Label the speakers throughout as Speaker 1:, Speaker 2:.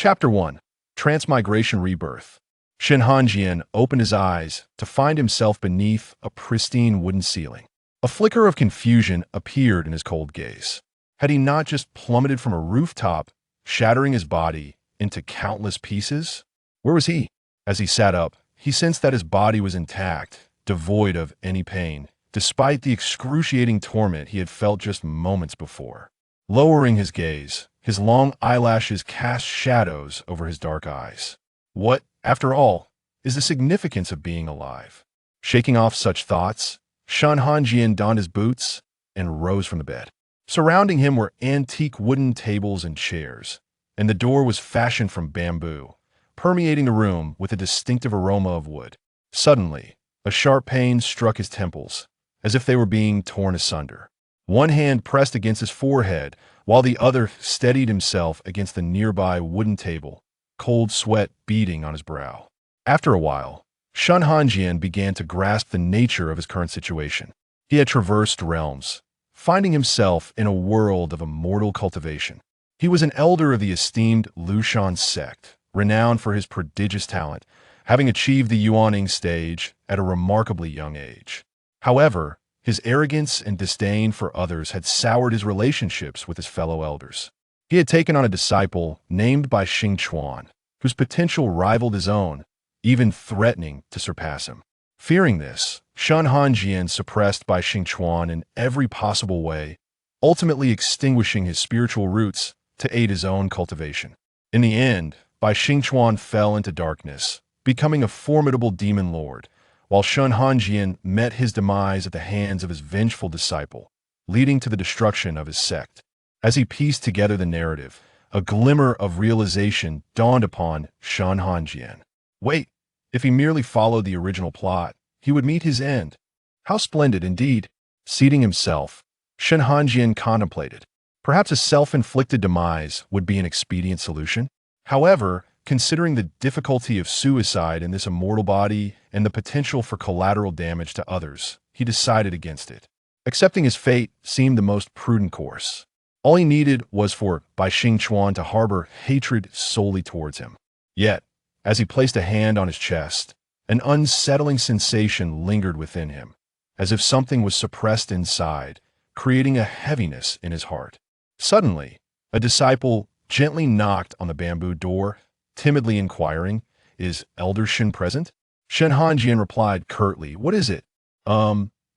Speaker 1: Chapter 1. Transmigration Rebirth. Shen Hanjian opened his eyes to find himself beneath a pristine wooden ceiling. A flicker of confusion appeared in his cold gaze. Had he not just plummeted from a rooftop, shattering his body into countless pieces? Where was he? As he sat up, he sensed that his body was intact, devoid of any pain, despite the excruciating torment he had felt just moments before. Lowering his gaze, his long eyelashes cast shadows over his dark eyes. What, after all, is the significance of being alive? Shaking off such thoughts, Shen Hanjian donned his boots and rose from the bed. Surrounding him were antique wooden tables and chairs, and the door was fashioned from bamboo, permeating the room with a distinctive aroma of wood. Suddenly, a sharp pain struck his temples, as if they were being torn asunder. One hand pressed against his forehead, while the other steadied himself against the nearby wooden table, cold sweat beading on his brow. After a while, Shen Hanjian began to grasp the nature of his current situation. He had traversed realms, finding himself in a world of immortal cultivation. He was an elder of the esteemed Lushan sect, renowned for his prodigious talent, having achieved the Yuaning stage at a remarkably young age. However, his arrogance and disdain for others had soured his relationships with his fellow elders. He had taken on a disciple named Bai Xingchuan, whose potential rivaled his own, even threatening to surpass him. Fearing this, Shen Hanjian suppressed Bai Xingchuan in every possible way, ultimately extinguishing his spiritual roots to aid his own cultivation. In the end, Bai Xingchuan fell into darkness, becoming a formidable demon lord, while Shen Hanjian met his demise at the hands of his vengeful disciple, leading to the destruction of his sect. As he pieced together the narrative, a glimmer of realization dawned upon Shen Hanjian. Wait, if he merely followed the original plot, he would meet his end. How splendid indeed! Seating himself, Shen Hanjian contemplated. Perhaps a self-inflicted demise would be an expedient solution. However, considering the difficulty of suicide in this immortal body and the potential for collateral damage to others, he decided against it. Accepting his fate seemed the most prudent course. All he needed was for Bai Xingchuan to harbor hatred solely towards him. Yet, as he placed a hand on his chest, an unsettling sensation lingered within him, as if something was suppressed inside, creating a heaviness in his heart. Suddenly, a disciple gently knocked on the bamboo door, timidly inquiring, "Is Elder Shen present?" Shen Hanjian replied curtly, "What is it?"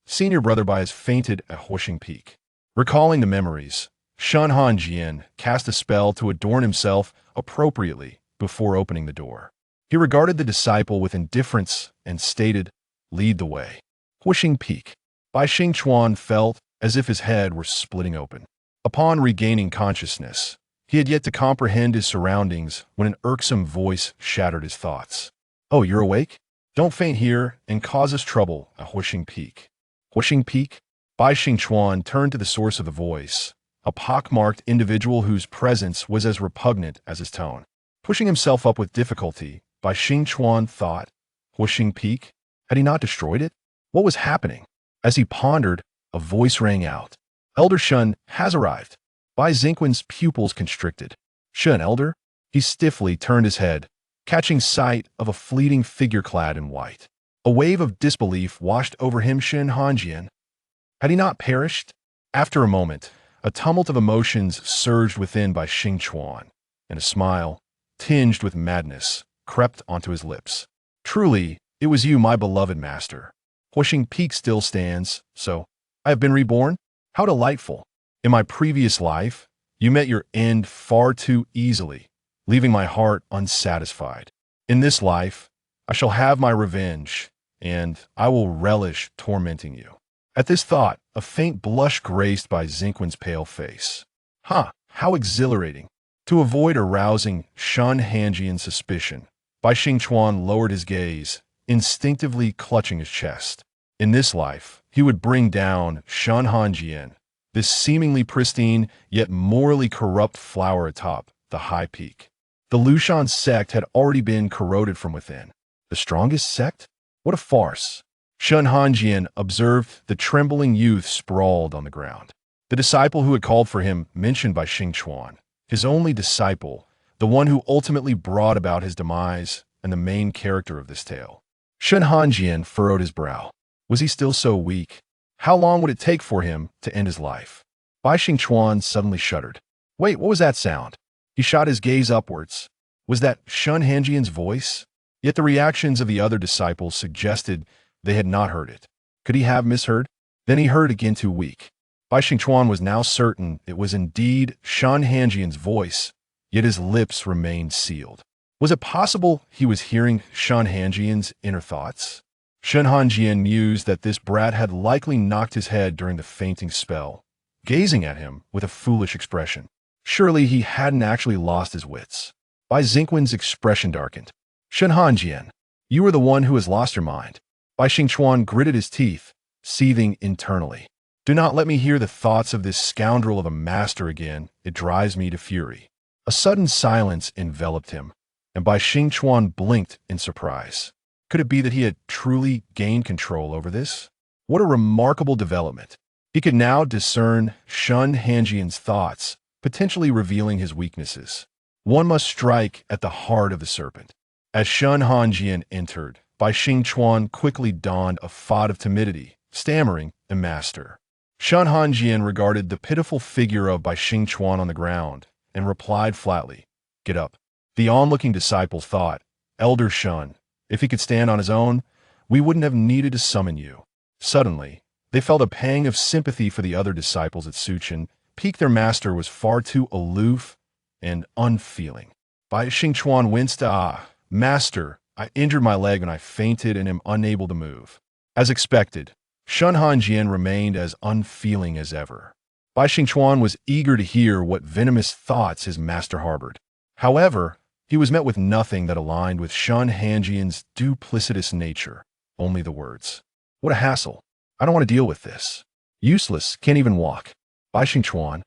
Speaker 1: Senior brother Bai has fainted at Huixing Peak." Recalling the memories, Shen Hanjian cast a spell to adorn himself appropriately before opening the door. He regarded the disciple with indifference and stated, "Lead the way." Huixing Peak. Bai Xingchuan felt as if his head were splitting open. Upon regaining consciousness, he had yet to comprehend his surroundings when an irksome voice shattered his thoughts. "Oh, you're awake? Don't faint here and cause us trouble at Huixing Peak." Huixing Peak? Bai Xingchuan turned to the source of the voice, a pockmarked individual whose presence was as repugnant as his tone. Pushing himself up with difficulty, Bai Xingchuan thought, Huixing Peak? Had he not destroyed it? What was happening? As he pondered, a voice rang out. "Elder Shen has arrived." Bai Xingchuan's pupils constricted. "Shen, Elder?" He stiffly turned his head, catching sight of a fleeting figure clad in white. A wave of disbelief washed over him. Shen Hanjian. Had he not perished? After a moment, a tumult of emotions surged within Bai Xingchuan, and a smile, tinged with madness, crept onto his lips. "Truly, it was you, my beloved master. Huixing Peak still stands, so I have been reborn? How delightful! In my previous life, you met your end far too easily, leaving my heart unsatisfied. In this life, I shall have my revenge, and I will relish tormenting you." At this thought, a faint blush graced Bai Xingchuan's pale face. How exhilarating! To avoid arousing Shen Hanjian's suspicion, Bai Xingchuan lowered his gaze, instinctively clutching his chest. In this life, he would bring down Shen Hanjian, this seemingly pristine yet morally corrupt flower atop the high peak. The Lushan sect had already been corroded from within. The strongest sect? What a farce! Shen Hanjian observed the trembling youth sprawled on the ground. The disciple who had called for him mentioned Bai Xingchuan, his only disciple, the one who ultimately brought about his demise and the main character of this tale. Shen Hanjian furrowed his brow. Was he still so weak? How long would it take for him to end his life? Bai Xingchuan suddenly shuddered. Wait, what was that sound? He shot his gaze upwards. Was that Shen Hanjian's voice? Yet the reactions of the other disciples suggested they had not heard it. Could he have misheard? Then he heard again too weak. Bai Xingchuan was now certain it was indeed Shen Hanjian's voice, yet his lips remained sealed. Was it possible he was hearing Shen Hanjian's inner thoughts? Shen Hanjian mused that this brat had likely knocked his head during the fainting spell, gazing at him with a foolish expression. Surely he hadn't actually lost his wits. Bai Xingchuan's expression darkened. Shen Hanjian, you are the one who has lost your mind. Bai Xingchuan gritted his teeth, seething internally. Do not let me hear the thoughts of this scoundrel of a master again. It drives me to fury. A sudden silence enveloped him, and Bai Xingchuan blinked in surprise. Could it be that he had truly gained control over this? What a remarkable development. He could now discern Shen Hanjian's thoughts, potentially revealing his weaknesses. One must strike at the heart of the serpent. As Shen Hanjian entered, Bai Xingchuan quickly donned a fod of timidity, stammering, "Master." Shen Hanjian regarded the pitiful figure of Bai Xingchuan on the ground and replied flatly, "Get up." The onlooking disciples thought, "Elder Shen, if he could stand on his own, we wouldn't have needed to summon you." Suddenly, they felt a pang of sympathy for the other disciples at Suchen. Their master was far too aloof and unfeeling. Bai Xingchuan winced. Master, I injured my leg when I fainted and am unable to move." As expected, Shen Hanjian remained as unfeeling as ever. Bai Xingchuan was eager to hear what venomous thoughts his master harbored. However, he was met with nothing that aligned with Shen Hanjian's duplicitous nature, only the words. What a hassle. I don't want to deal with this. Useless, can't even walk. Bai Xingchuan.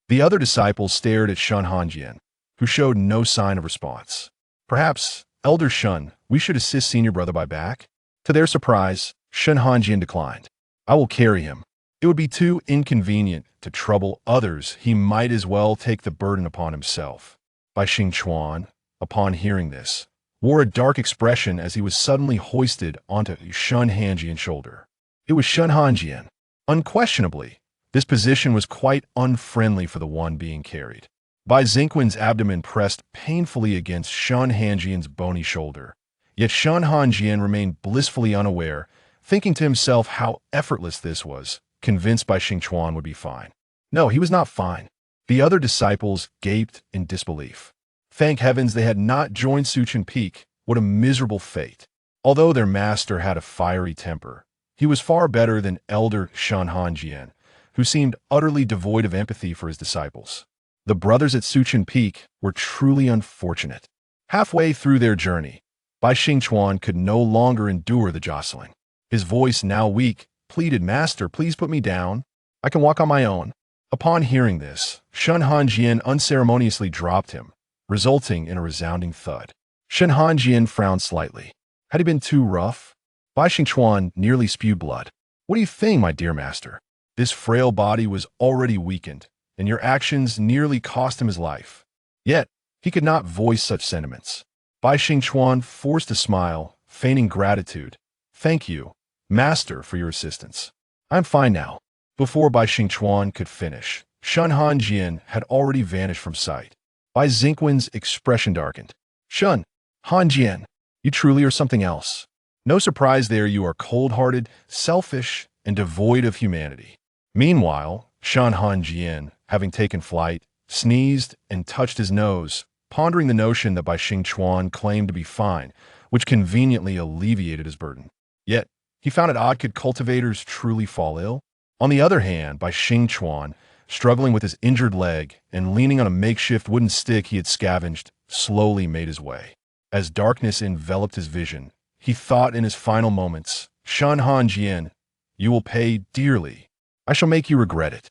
Speaker 1: The other disciples stared at Shen Hanjian, who showed no sign of response. Perhaps, Elder Shen, we should assist senior brother Bai back? To their surprise, Shen Hanjian declined. I will carry him. It would be too inconvenient to trouble others. He might as well take the burden upon himself. Bai Xingchuan, upon hearing this, wore a dark expression as he was suddenly hoisted onto Shen Hanjian's shoulder. It was Shen Hanjian. Unquestionably, this position was quite unfriendly for the one being carried. Bai Xingchuan's abdomen pressed painfully against Shen Hanjian's bony shoulder. Yet Shen Hanjian remained blissfully unaware, thinking to himself how effortless this was, convinced Bai Xingchuan would be fine. No, he was not fine. The other disciples gaped in disbelief. Thank heavens they had not joined Suchen Peak. What a miserable fate. Although their master had a fiery temper, he was far better than Elder Shen Hanjian, who seemed utterly devoid of empathy for his disciples. The brothers at Suchen Peak were truly unfortunate. Halfway through their journey, Bai Xingchuan could no longer endure the jostling. His voice, now weak, pleaded, "Master, please put me down. I can walk on my own." Upon hearing this, Shen Hanjian unceremoniously dropped him, resulting in a resounding thud. Shen Hanjian frowned slightly. Had he been too rough? Bai Xingchuan nearly spewed blood. "What do you think, my dear master? This frail body was already weakened, and your actions nearly cost him his life." Yet, he could not voice such sentiments. Bai Xingchuan forced a smile, feigning gratitude. "Thank you, master, for your assistance. I'm fine now." Before Bai Xingchuan could finish, Shen Hanjian had already vanished from sight. Bai Xingchuan's expression darkened. "Shen Hanjian, you truly are something else. No surprise there, you are cold-hearted, selfish, and devoid of humanity." Meanwhile, Shen Hanjian, having taken flight, sneezed and touched his nose, pondering the notion that Bai Xingchuan claimed to be fine, which conveniently alleviated his burden. Yet, he found it odd, could cultivators truly fall ill? On the other hand, Bai Xingchuan, struggling with his injured leg and leaning on a makeshift wooden stick he had scavenged, slowly made his way. As darkness enveloped his vision, he thought in his final moments, "Shen Hanjian, you will pay dearly. I shall make you regret it."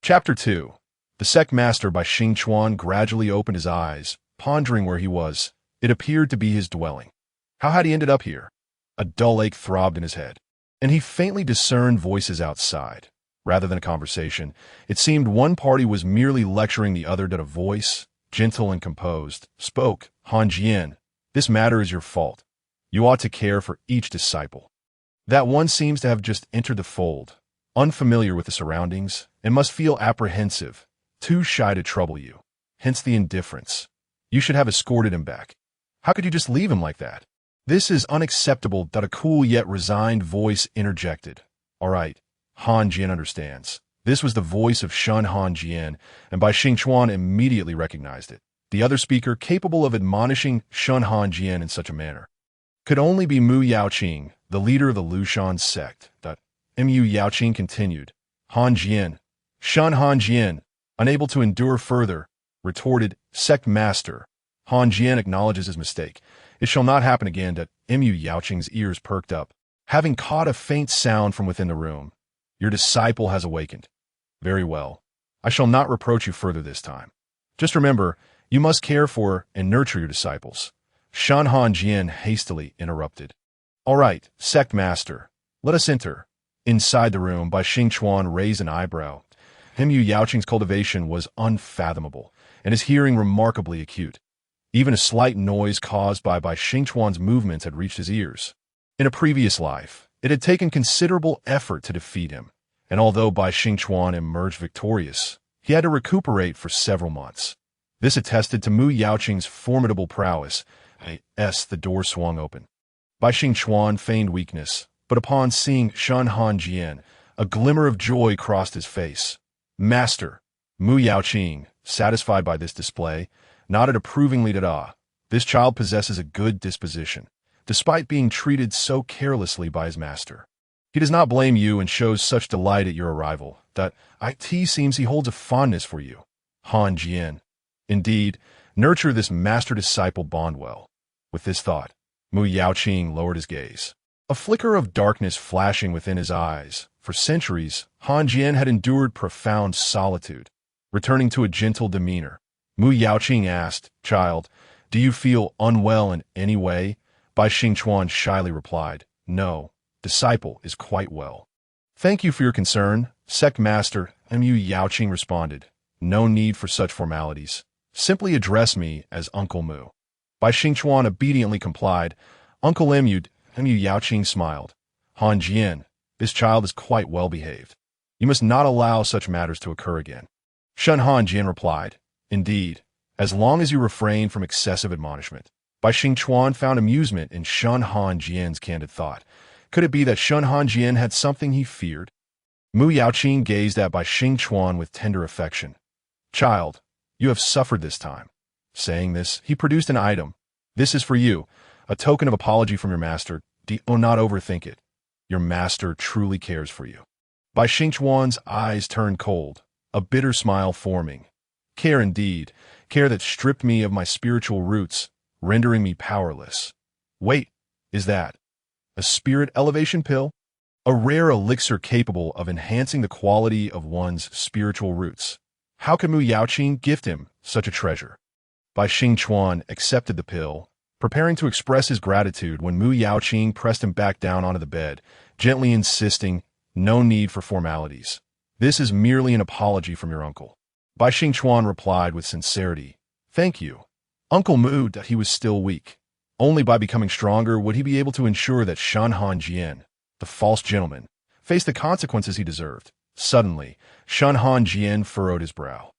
Speaker 1: Chapter 2. The sect master Bai Xingchuan gradually opened his eyes, pondering where he was. It appeared to be his dwelling. How had he ended up here? A dull ache throbbed in his head, and he faintly discerned voices outside. Rather than a conversation, it seemed one party was merely lecturing the other that a voice, gentle and composed, spoke, Hanjian, this matter is your fault. You ought to care for each disciple. That one seems to have just entered the fold, unfamiliar with the surroundings, and must feel apprehensive, too shy to trouble you. Hence the indifference. You should have escorted him back. How could you just leave him like that? This is unacceptable, that a cool yet resigned voice interjected. All right, Hanjian understands. This was the voice of Shen Hanjian, and Bai Xingchuan immediately recognized it. The other speaker capable of admonishing Shen Hanjian in such a manner could only be Mu Yaoqing, the leader of the Lushan sect. Mu Yaoqing continued. Hanjian, Shen Hanjian, unable to endure further, retorted, Sect Master. Hanjian acknowledges his mistake. It shall not happen again. Mu Yaoqing's ears perked up, having caught a faint sound from within the room. Your disciple has awakened. Very well. I shall not reproach you further this time. Just remember, you must care for and nurture your disciples. Shen Hanjian hastily interrupted. All right, Sect Master, let us enter. Inside the room, Bai Xingchuan raised an eyebrow. Mu Yaoqing's cultivation was unfathomable, and his hearing remarkably acute. Even a slight noise caused by Bai Xingchuan's movements had reached his ears. In a previous life, it had taken considerable effort to defeat him, and although Bai Xingchuan emerged victorious, he had to recuperate for several months. This attested to Mu Yaoqing's formidable prowess. The door swung open. Bai Xingchuan feigned weakness, but upon seeing Shen Hanjian, a glimmer of joy crossed his face. Master, Mu Yaoqing, satisfied by this display, nodded approvingly. This child possesses a good disposition, despite being treated so carelessly by his master. He does not blame you and shows such delight at your arrival that it seems he holds a fondness for you. Hanjian. Indeed, nurture this master-disciple bond well. With this thought, Mu Yaoqing lowered his gaze. A flicker of darkness flashing within his eyes. For centuries, Hanjian had endured profound solitude. Returning to a gentle demeanor, Mu Yaoqing asked, Child, do you feel unwell in any way? Bai Xingchuan shyly replied, No, disciple is quite well. Thank you for your concern, Sect Master, Mu Yaoqing responded. No need for such formalities. Simply address me as Uncle Mu. Bai Xingchuan obediently complied. Uncle Mu Yaoqing smiled. Hanjian, this child is quite well behaved. You must not allow such matters to occur again. Shen Hanjian replied, Indeed, as long as you refrain from excessive admonishment. Bai Xingchuan found amusement in Shen Hanjian's candid thought. Could it be that Shen Hanjian had something he feared? Mu Yaoqing gazed at Bai Xingchuan with tender affection. Child, you have suffered this time. Saying this, he produced an item. This is for you, a token of apology from your master. Do not overthink it. Your master truly cares for you. Bai Xingchuan's eyes turned cold, a bitter smile forming. Care indeed, care that stripped me of my spiritual roots, rendering me powerless. Wait, is that a spirit elevation pill? A rare elixir capable of enhancing the quality of one's spiritual roots. How could Mu Yaoqing gift him such a treasure? Bai Xingchuan accepted the pill, preparing to express his gratitude when Mu Yaoqing pressed him back down onto the bed, gently insisting, no need for formalities. This is merely an apology from your uncle. Bai Xingchuan replied with sincerity, Thank you. Uncle Mu, that he was still weak. Only by becoming stronger would he be able to ensure that Shen Hanjian, the false gentleman, faced the consequences he deserved. Suddenly, Shen Hanjian furrowed his brow.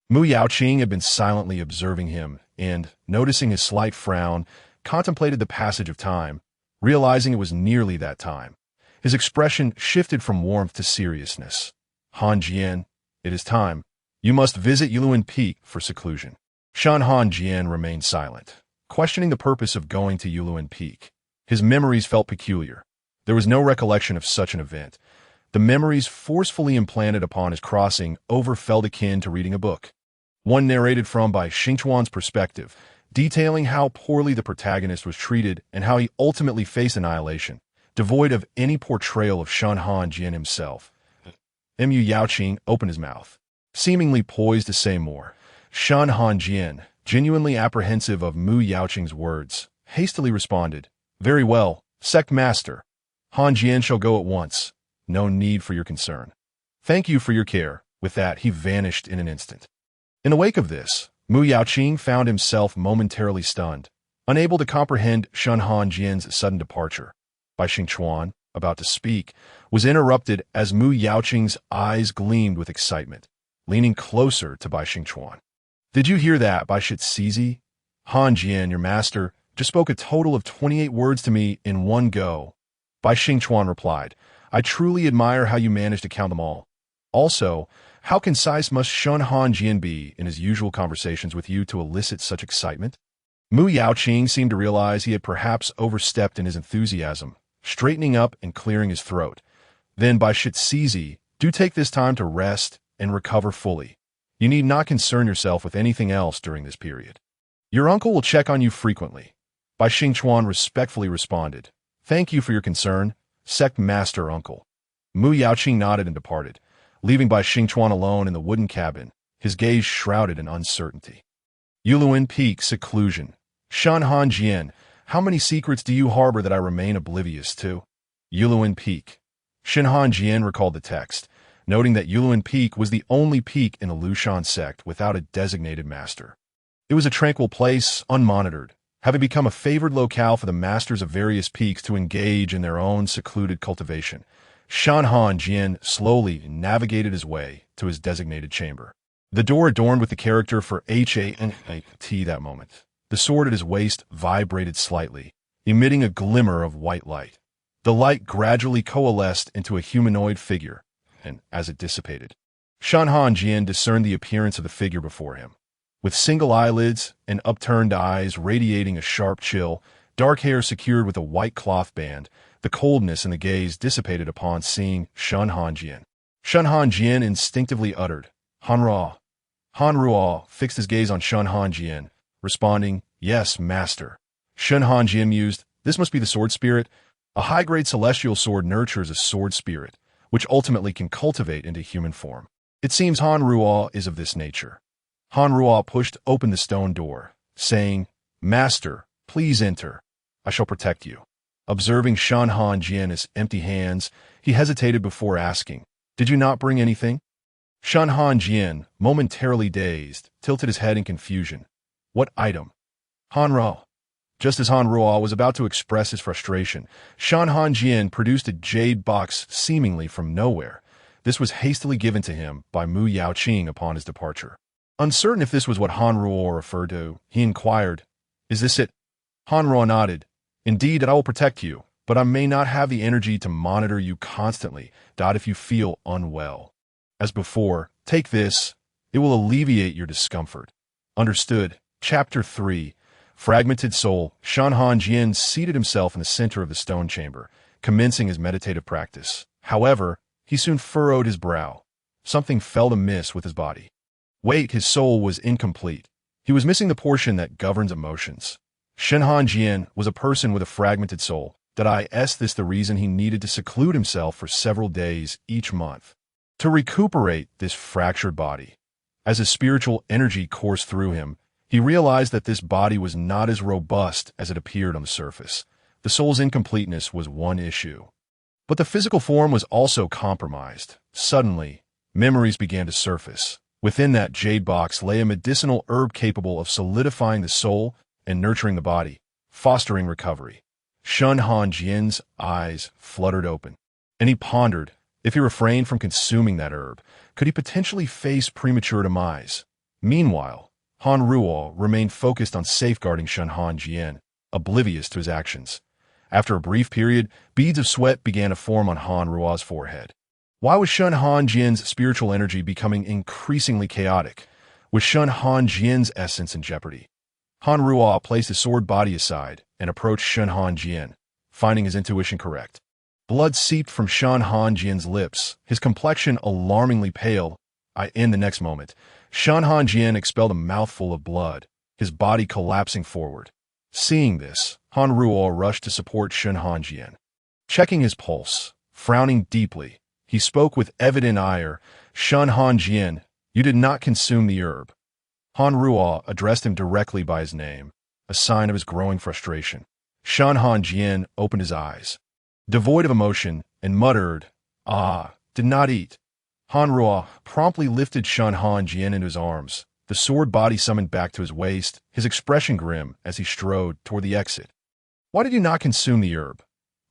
Speaker 1: Mu Yaoqing had been silently observing him and, noticing his slight frown, contemplated the passage of time, realizing it was nearly that time. His expression shifted from warmth to seriousness. Hanjian, it is time. You must visit Yuluan Peak for seclusion. Shen Hanjian remained silent, questioning the purpose of going to Yuluan Peak. His memories felt peculiar. There was no recollection of such an event. The memories forcefully implanted upon his crossing over felt akin to reading a book. One narrated from Bai Xingchuan's perspective, detailing how poorly the protagonist was treated and how he ultimately faced annihilation, devoid of any portrayal of Shen Hanjian himself. Mu Yaoqing opened his mouth, seemingly poised to say more. Shen Hanjian, genuinely apprehensive of Mu Yaoqing's words, hastily responded, Very well, Sect Master. Hanjian shall go at once. No need for your concern. Thank you for your care. With that, he vanished in an instant. In the wake of this, Mu Yaoqing found himself momentarily stunned, unable to comprehend Shen Hanjian's sudden departure. Bai Xingchuan, about to speak, was interrupted as Mu Yaoqing's eyes gleamed with excitement, leaning closer to Bai Xingchuan. "Did you hear that, Bai Shizi? Hanjian, your master, just spoke a total of 28 words to me in one go." Bai Xingchuan replied, "I truly admire how you managed to count them all. Also, how concise must Shen Hanjian be in his usual conversations with you to elicit such excitement?" Mu Yaoqing seemed to realize he had perhaps overstepped in his enthusiasm, straightening up and clearing his throat. "Then, Bai Shizi, do take this time to rest and recover fully. You need not concern yourself with anything else during this period. Your uncle will check on you frequently." Bai Xingchuan respectfully responded, "Thank you for your concern, sect master uncle." Mu Yaoqing nodded and departed, leaving Bai Xingchuan alone in the wooden cabin, his gaze shrouded in uncertainty. Yuluin Peak Seclusion. Shen Hanjian, how many secrets do you harbor that I remain oblivious to? Yuluin Peak. Shen Hanjian recalled the text, noting that Yuluin Peak was the only peak in the Lushan sect without a designated master. It was a tranquil place, unmonitored, having become a favored locale for the masters of various peaks to engage in their own secluded cultivation. Shen Hanjian slowly navigated his way to his designated chamber. The door adorned with the character for H-A-N-A-T that moment. The sword at his waist vibrated slightly, emitting a glimmer of white light. The light gradually coalesced into a humanoid figure, and as it dissipated, Shen Hanjian discerned the appearance of the figure before him. With single eyelids and upturned eyes radiating a sharp chill, dark hair secured with a white cloth band, the coldness in the gaze dissipated upon seeing Shen Hanjian. Shen Hanjian instinctively uttered, "Hanruo." Hanruo fixed his gaze on Shen Hanjian, responding, "Yes, master." Shen Hanjian mused, "This must be the sword spirit. A high-grade celestial sword nurtures a sword spirit, which ultimately can cultivate into human form. It seems Hanruo is of this nature." Hanruo pushed open the stone door, saying, "Master, please enter. I shall protect you." Observing Shen Hanjian's empty hands, he hesitated before asking, "Did you not bring anything?" Shen Hanjian, momentarily dazed, tilted his head in confusion. "What item?" "Hanruo." Just as Hanruo was about to express his frustration, Shen Hanjian produced a jade box seemingly from nowhere. This was hastily given to him by Mu Yaoqing upon his departure. Uncertain if this was what Hanruo referred to, he inquired, "Is this it?" Hanruo nodded. "Indeed, I will protect you, but I may not have the energy to monitor you constantly, if you feel unwell. As before, take this. It will alleviate your discomfort." Understood. Chapter 3. Fragmented Soul. Shen Hanjian seated himself in the center of the stone chamber, commencing his meditative practice. However, he soon furrowed his brow. Something felt amiss with his body. Wait, his soul was incomplete. He was missing the portion that governs emotions. Shen Hanjian was a person with a fragmented soul. Is this the reason he needed to seclude himself for several days each month? To recuperate this fractured body. As his spiritual energy coursed through him, he realized that this body was not as robust as it appeared on the surface. The soul's incompleteness was one issue. But the physical form was also compromised. Suddenly, memories began to surface. Within that jade box lay a medicinal herb capable of solidifying the soul and nurturing the body, fostering recovery. Shen Hanjian's eyes fluttered open, and he pondered, if he refrained from consuming that herb, could he potentially face premature demise? Meanwhile, Hanruo remained focused on safeguarding Shen Hanjian, oblivious to his actions. After a brief period, beads of sweat began to form on Hanruo's forehead. Why was Shen Hanjian's spiritual energy becoming increasingly chaotic? Was Shen Hanjian's essence in jeopardy? Hanruo placed his sword body aside and approached Shen Hanjian, finding his intuition correct. Blood seeped from Shen Hanjian's lips, his complexion alarmingly pale. In the next moment, Shen Hanjian expelled a mouthful of blood, his body collapsing forward. Seeing this, Hanruo rushed to support Shen Hanjian. Checking his pulse, frowning deeply, he spoke with evident ire, "Shen Hanjian, you did not consume the herb." Hanruo addressed him directly by his name, a sign of his growing frustration. Shen Hanjian opened his eyes, devoid of emotion, and muttered, "Did not eat." Hanruo promptly lifted Shen Hanjian into his arms, the the sword body summoned back to his waist, his expression grim as he strode toward the exit. "Why did you not consume the herb?"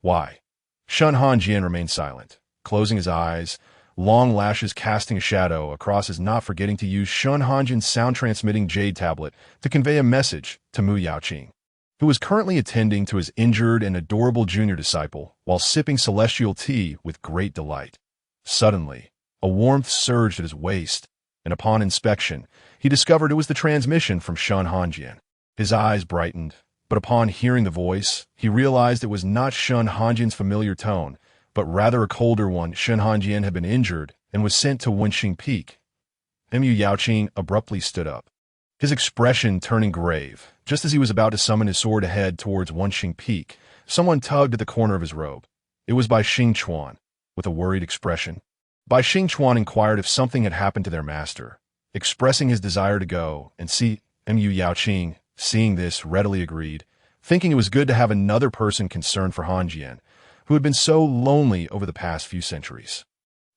Speaker 1: "Why?" Shen Hanjian remained silent, closing his eyes, long lashes casting a shadow across his not forgetting to use Shen Hanjian's sound-transmitting jade tablet to convey a message to Mu Yaoqing, who was currently attending to his injured and adorable junior disciple while sipping celestial tea with great delight. Suddenly, a warmth surged at his waist, and upon inspection, he discovered it was the transmission from Shen Hanjian. His eyes brightened, but upon hearing the voice, he realized it was not Shen Hanjian's familiar tone, but rather a colder one. Shen Hanjian had been injured and was sent to Wenxing Peak. Mu Yaoqing abruptly stood up, his expression turning grave. Just as he was about to summon his sword ahead towards Wenxing Peak, someone tugged at the corner of his robe. It was Bai Xingchuan, with a worried expression. Bai Xingchuan inquired if something had happened to their master, expressing his desire to go and see. Mu Yaoqing, seeing this, readily agreed, thinking it was good to have another person concerned for Hanjian, who had been so lonely over the past few centuries.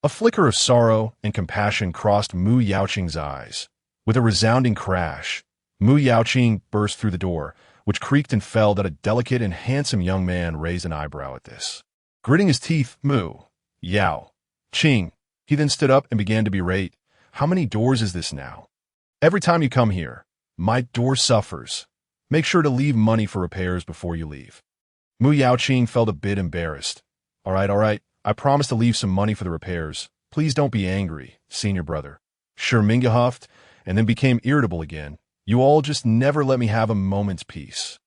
Speaker 1: A flicker of sorrow and compassion crossed Mu Yaoqing's eyes. With a resounding crash, Mu Yaoqing burst through the door, which creaked and fell that a delicate and handsome young man raised an eyebrow at this. Gritting his teeth, Mu Yaoqing, he then stood up and began to berate. "How many doors is this now? Every time you come here, my door suffers. Make sure to leave money for repairs before you leave." Mu Yaoqing felt a bit embarrassed. All right, I promise to leave some money for the repairs. Please don't be angry, senior brother." Shi Mingyu huffed, and then became irritable again. "You all just never let me have a moment's peace."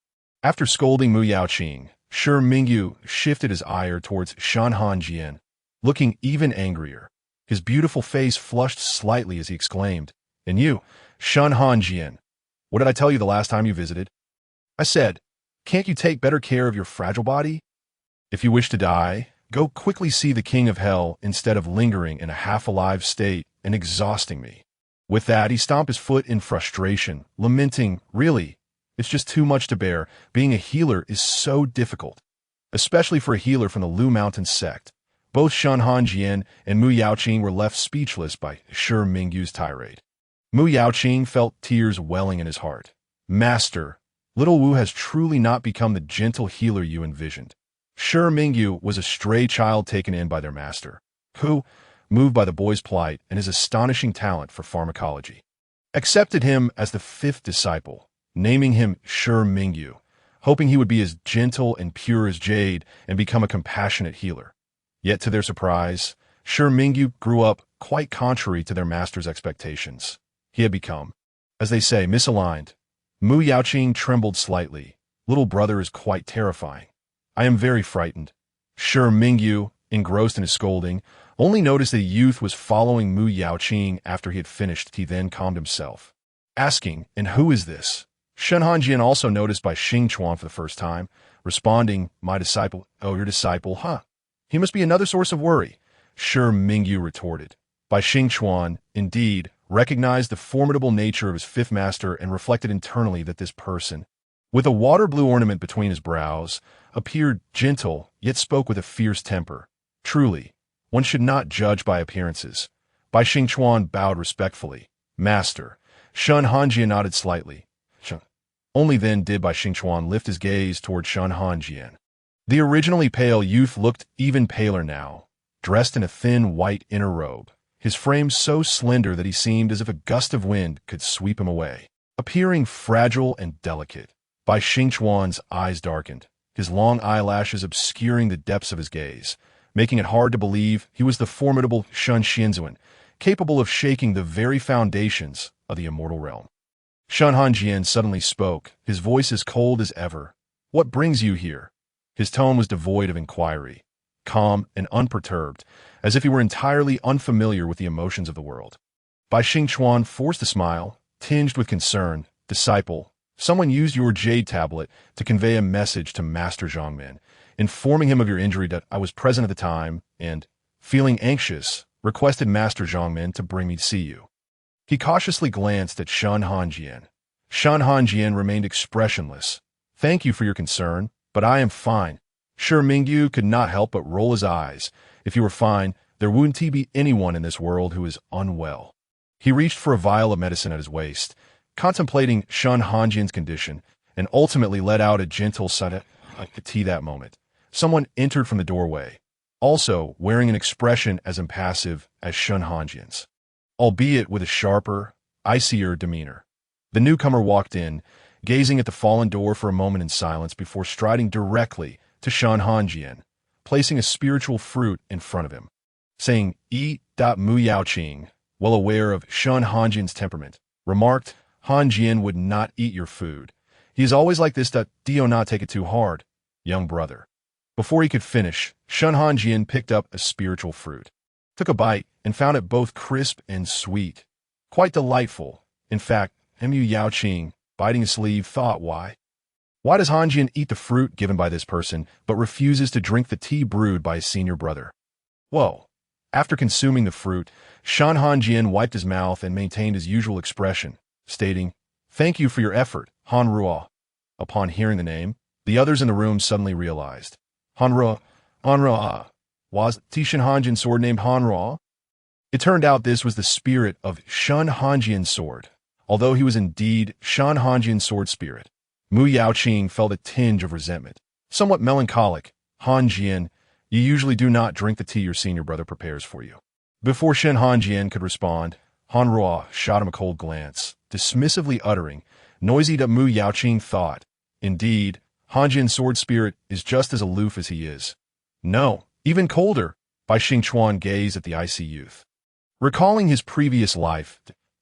Speaker 1: After scolding Mu Yaoqing, Shi Mingyu shifted his ire towards Shen Hanjian, looking even angrier. His beautiful face flushed slightly as he exclaimed, "And you, Shen Hanjian, what did I tell you the last time you visited? I said, can't you take better care of your fragile body? If you wish to die, go quickly see the king of hell instead of lingering in a half-alive state and exhausting me." With that, he stomped his foot in frustration, lamenting, "Really, it's just too much to bear. Being a healer is so difficult, especially for a healer from the Lu Mountain sect." Both Shen Hanjian and Mu Yaoqing were left speechless by Shi Mingyu's tirade. Mu Yaoqing felt tears welling in his heart. "Master, little Wu has truly not become the gentle healer you envisioned." Shi Mingyu was a stray child taken in by their master, who, moved by the boy's plight and his astonishing talent for pharmacology, accepted him as the fifth disciple, naming him Shi Mingyu, hoping he would be as gentle and pure as jade and become a compassionate healer. Yet to their surprise, Shi Mingyu grew up quite contrary to their master's expectations. He had become, as they say, misaligned. Mu Yaoqing trembled slightly. "Little brother is quite terrifying. I am very frightened." Shi Mingyu, engrossed in his scolding, only noticed that the youth was following Mu Yaoqing after he had finished. He then calmed himself, asking, "And who is this?" Shen Hanjian also noticed Bai Xingchuan for the first time, responding, "My disciple." "Oh, your disciple, huh? He must be another source of worry," Shi Mingyu retorted. Bai Xingchuan, indeed, recognized the formidable nature of his fifth master and reflected internally that this person, with a water blue ornament between his brows, appeared gentle, yet spoke with a fierce temper. Truly, one should not judge by appearances. Bai Xingchuan bowed respectfully. "Master." Shen Hanjian nodded slightly. Only then did Bai Xingchuan lift his gaze toward Shen Hanjian. The originally pale youth looked even paler now, dressed in a thin white inner robe, his frame so slender that he seemed as if a gust of wind could sweep him away. Appearing fragile and delicate, Bai Xingchuan's eyes darkened, his long eyelashes obscuring the depths of his gaze, making it hard to believe he was the formidable Shen Hanjian, capable of shaking the very foundations of the immortal realm. Shen Hanjian suddenly spoke, his voice as cold as ever. "What brings you here?" His tone was devoid of inquiry, calm and unperturbed, as if he were entirely unfamiliar with the emotions of the world. Bai Xingchuan forced a smile, tinged with concern. "Disciple, someone used your jade tablet to convey a message to Master Zhongmin, informing him of your injury that I was present at the time and, feeling anxious, requested Master Zhongmin to bring me to see you." He cautiously glanced at Shen Hanjian. Shen Hanjian remained expressionless. "Thank you for your concern, but I am fine." Shi Mingyu could not help but roll his eyes. If he were fine, there wouldn't be anyone in this world who is unwell. He reached for a vial of medicine at his waist, contemplating Shen Hanjian's condition, and ultimately let out a gentle sigh of tea that moment. Someone entered from the doorway, also wearing an expression as impassive as Shen Hanjian's, albeit with a sharper, icier demeanor. The newcomer walked in, gazing at the fallen door for a moment in silence before striding directly to Shen Hanjian, placing a spiritual fruit in front of him, saying, "Eat Mu Yaoqing," well aware of Shen Hanjian's temperament, remarked, "Hanjian would not eat your food. He is always like this. Do not take it too hard, young brother." Before he could finish, Shen Hanjian picked up a spiritual fruit, took a bite, and found it both crisp and sweet. Quite delightful. In fact, Mu Yaoqing, biting his sleeve, thought, why does Hanjian eat the fruit given by this person, but refuses to drink the tea brewed by his senior brother? Whoa. After consuming the fruit, Shen Hanjian wiped his mouth and maintained his usual expression, stating, "Thank you for your effort, Han Ruo." Upon hearing the name, the others in the room suddenly realized. Han Ruo, was Shen Hanjian's sword named Han Ruo? It turned out this was the spirit of Shen Hanjian's sword. Although he was indeed Shen Hanjian's sword spirit, Mu Yaoqing felt a tinge of resentment. Somewhat melancholic, "Hanjian, you usually do not drink the tea your senior brother prepares for you." Before Shen Hanjian could respond, Han Ruo shot him a cold glance, dismissively uttering, "Noisy." Mu Yaoqing thought, indeed, Hanjian's sword spirit is just as aloof as he is. No, even colder. Bai Xingchuan gazed at the icy youth. Recalling his previous life,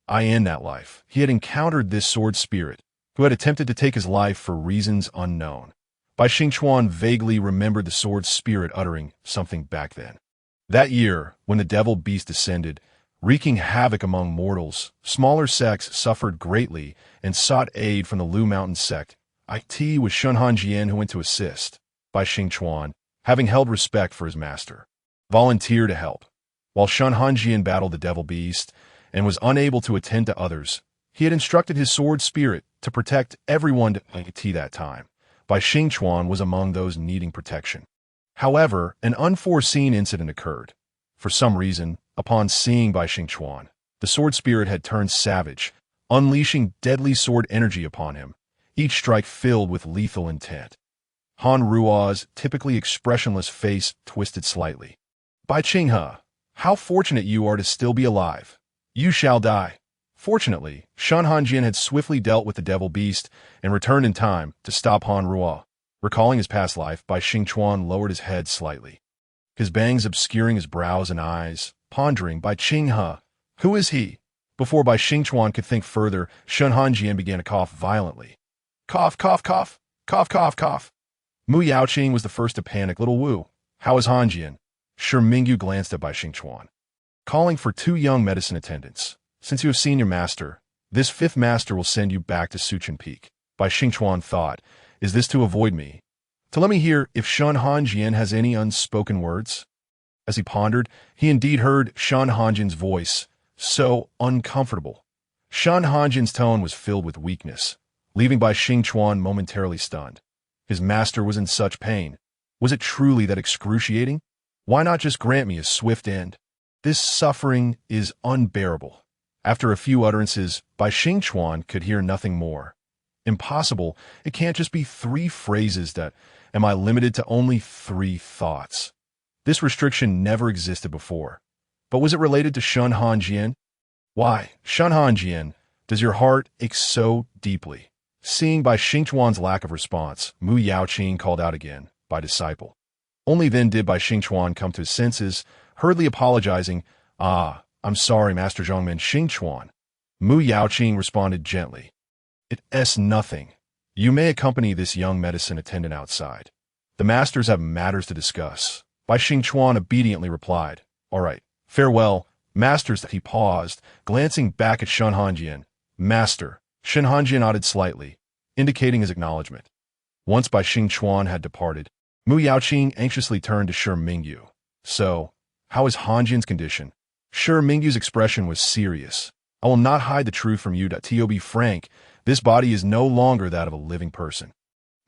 Speaker 1: in that life, he had encountered this sword spirit, who had attempted to take his life for reasons unknown. Bai Xingchuan vaguely remembered the sword spirit uttering something back then. That year, when the devil beast descended, wreaking havoc among mortals, smaller sects suffered greatly and sought aid from the Lu Mountain sect. It was Shen Hanjian who went to assist. Bai Xingchuan, having held respect for his master, volunteered to help. While Shen Hanjian battled the devil beast and was unable to attend to others, he had instructed his sword spirit to protect everyone that time. Bai Xingchuan was among those needing protection. However, an unforeseen incident occurred. For some reason, upon seeing Bai Xingchuan, the sword spirit had turned savage, unleashing deadly sword energy upon him, each strike filled with lethal intent. Han Ruo's typically expressionless face twisted slightly. "Bai Qinghe, how fortunate you are to still be alive. You shall die." Fortunately, Shen Hanjian had swiftly dealt with the devil beast and returned in time to stop Han Ruo. Recalling his past life, Bai Xingchuan lowered his head slightly, his bangs obscuring his brows and eyes, pondering, "Bai Qinghe, who is he?" Before Bai Xingchuan could think further, Shen Hanjian began to cough violently. Cough, cough, cough, cough, cough, cough. Mu Yaoqing was the first to panic. "Little Wu, how is Hanjian?" Shi Mingyu glanced at Bai Xingchuan, calling for 2 young medicine attendants. "Since you have seen your master, this 5th master will send you back to Suchen Peak." Bai Xingchuan thought, "Is this to avoid me? To let me hear if Shen Hanjian has any unspoken words?" As he pondered, he indeed heard Shen Hanjian's voice, so uncomfortable. Shen Hanjian's tone was filled with weakness, leaving Bai Xingchuan momentarily stunned. His master was in such pain. Was it truly that excruciating? Why not just grant me a swift end? This suffering is unbearable. After a few utterances, Bai Xingchuan could hear nothing more. Impossible. It can't just be 3 phrases. Am I limited to only 3 thoughts? This restriction never existed before. But was it related to Shen Hanjian? Why, Shen Hanjian, does your heart ache so deeply? Seeing Bai Xingchuan's lack of response, Mu Yaoqing called out again, "By disciple." Only then did Bai Xingchuan come to his senses, hurriedly apologizing, "I'm sorry, Master Zhongmen Xingchuan." Mu Yaoqing responded gently, "It's nothing. You may accompany this young medicine attendant outside. The masters have matters to discuss." Bai Xingchuan obediently replied, "All right, farewell, masters." He paused, glancing back at Shen Hanjian. "Master." Shen Hanjian nodded slightly, indicating his acknowledgement. Once Bai Xingchuan had departed, Mu Yaoqing anxiously turned to Shi Mingyu. "So, how is Hanjian's condition?" Shi Mingyu's expression was serious. "I will not hide the truth from you. To be frank, this body is no longer that of a living person."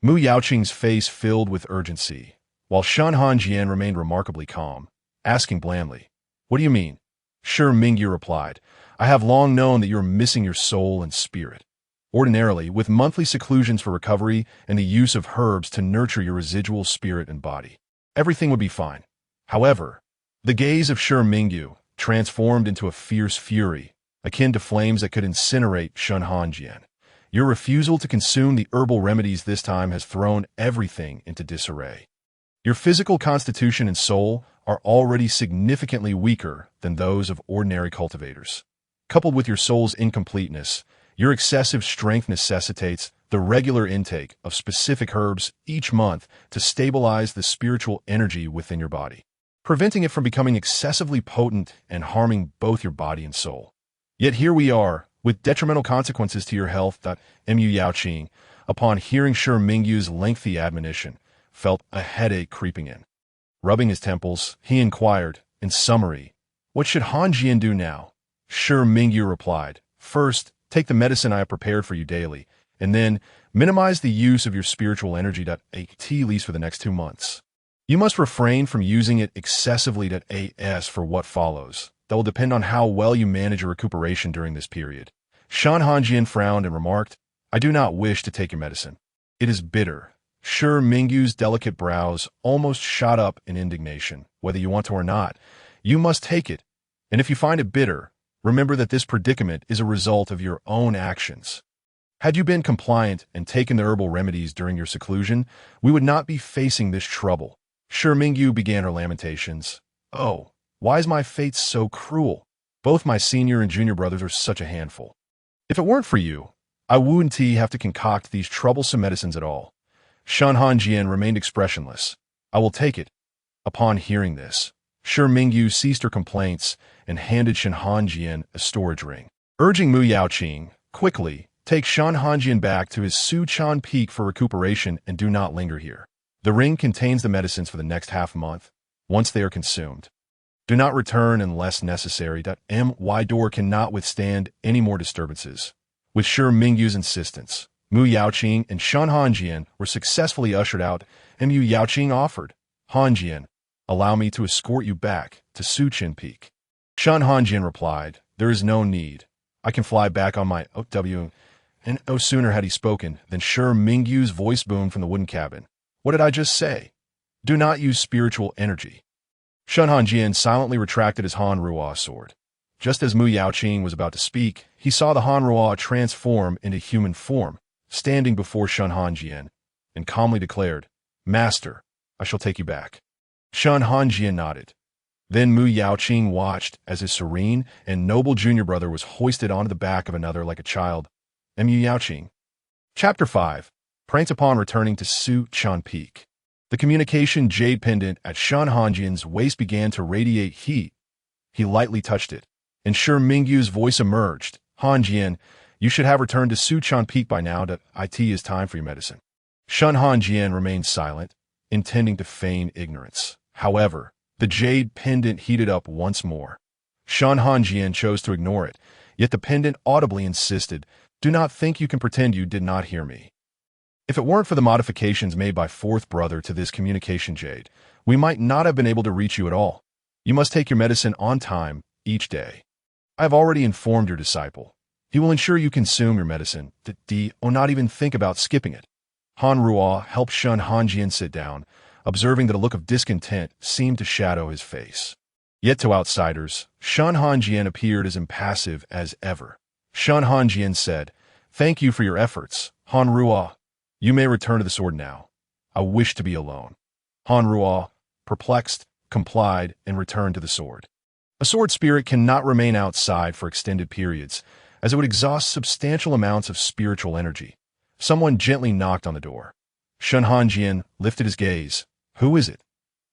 Speaker 1: Mu Yaoqing's face filled with urgency, while Shen Hanjian remained remarkably calm, asking blandly, "What do you mean?" Shi Mingyu replied, I have long known that you are missing your soul and spirit. Ordinarily, with monthly seclusions for recovery and the use of herbs to nurture your residual spirit and body, everything would be fine. However, the gaze of Shen Mingyu transformed into a fierce fury, akin to flames that could incinerate Shen Hanjian. Your refusal to consume the herbal remedies this time has thrown everything into disarray. Your physical constitution and soul are already significantly weaker than those of ordinary cultivators. Coupled with your soul's incompleteness, your excessive strength necessitates the regular intake of specific herbs each month to stabilize the spiritual energy within your body, preventing it from becoming excessively potent and harming both your body and soul. Yet here we are, with detrimental consequences to your health. Mu Yaoqing, upon hearing Shen Mingyu's lengthy admonition, felt a headache creeping in. Rubbing his temples, he inquired, in summary, "What should Hanjian do now?" Shen Mingyu replied, "First, take the medicine I have prepared for you daily, and then minimize the use of your spiritual energy at least for the next 2 months. You must refrain from using it excessively as for what follows. That will depend on how well you manage your recuperation during this period." Shen Hanjian frowned and remarked, "I do not wish to take your medicine. It is bitter." Shen Mingyu's delicate brows almost shot up in indignation. "Whether you want to or not, you must take it. And if you find it bitter, remember that this predicament is a result of your own actions. Had you been compliant and taken the herbal remedies during your seclusion, we would not be facing this trouble." Shen Mingyu began her lamentations. "Oh, why is my fate so cruel? Both my senior and junior brothers are such a handful. If it weren't for you, I wouldn't have to concoct these troublesome medicines at all." Shen Hanjian remained expressionless. "I will take it." Upon hearing this, Shen Mingyu ceased her complaints and handed Shen Hanjian a storage ring, urging Mu Yaoqing, "Quickly, take Shen Hanjian back to his Suchan Peak for recuperation and do not linger here. The ring contains the medicines for the next half-month. Once they are consumed, do not return unless necessary. My door cannot withstand any more disturbances." With Shen Mingyu's insistence, Mu Yaoqing and Shen Hanjian were successfully ushered out, and Mu Yaoqing offered, "Hanjian, allow me to escort you back to Suchan Peak." Shen Hanjian replied, "There is no need. I can fly back on my OW." And no sooner had he spoken than Shen Mingyu's voice boomed from the wooden cabin. "What did I just say? Do not use spiritual energy." Shen Hanjian silently retracted his Han Ruo sword. Just as Mu Yaoqing was about to speak, he saw the Han Ruo transform into human form, standing before Shen Hanjian, and calmly declared, "Master, I shall take you back." Shen Hanjian nodded. Then Mu Yaoqing watched as his serene and noble junior brother was hoisted onto the back of another like a child. Mu Yaoqing. Chapter 5. Pranked upon returning to Suchan Peak. The communication jade pendant at Shen Hanjian's waist began to radiate heat. He lightly touched it, and Shen Mingyu's voice emerged. "Hanjian, you should have returned to Suchan Peak by now. It is time for your medicine." Shen Hanjian remained silent, intending to feign ignorance. However, the jade pendant heated up once more. Shen Hanjian chose to ignore it, yet the pendant audibly insisted, "Do not think you can pretend you did not hear me. If it weren't for the modifications made by fourth brother to this communication jade, we might not have been able to reach you at all. You must take your medicine on time each day. I have already informed your disciple. He will ensure you consume your medicine, or not even think about skipping it." Han Ruo helped Shen Hanjian sit down, observing that a look of discontent seemed to shadow his face. Yet to outsiders, Shen Hanjian appeared as impassive as ever. Shen Hanjian said, "Thank you for your efforts, Han Ruo. You may return to the sword now. I wish to be alone." Han Ruo, perplexed, complied and returned to the sword. A sword spirit cannot remain outside for extended periods, as it would exhaust substantial amounts of spiritual energy. Someone gently knocked on the door. Shen Hanjian lifted his gaze. "Who is it?"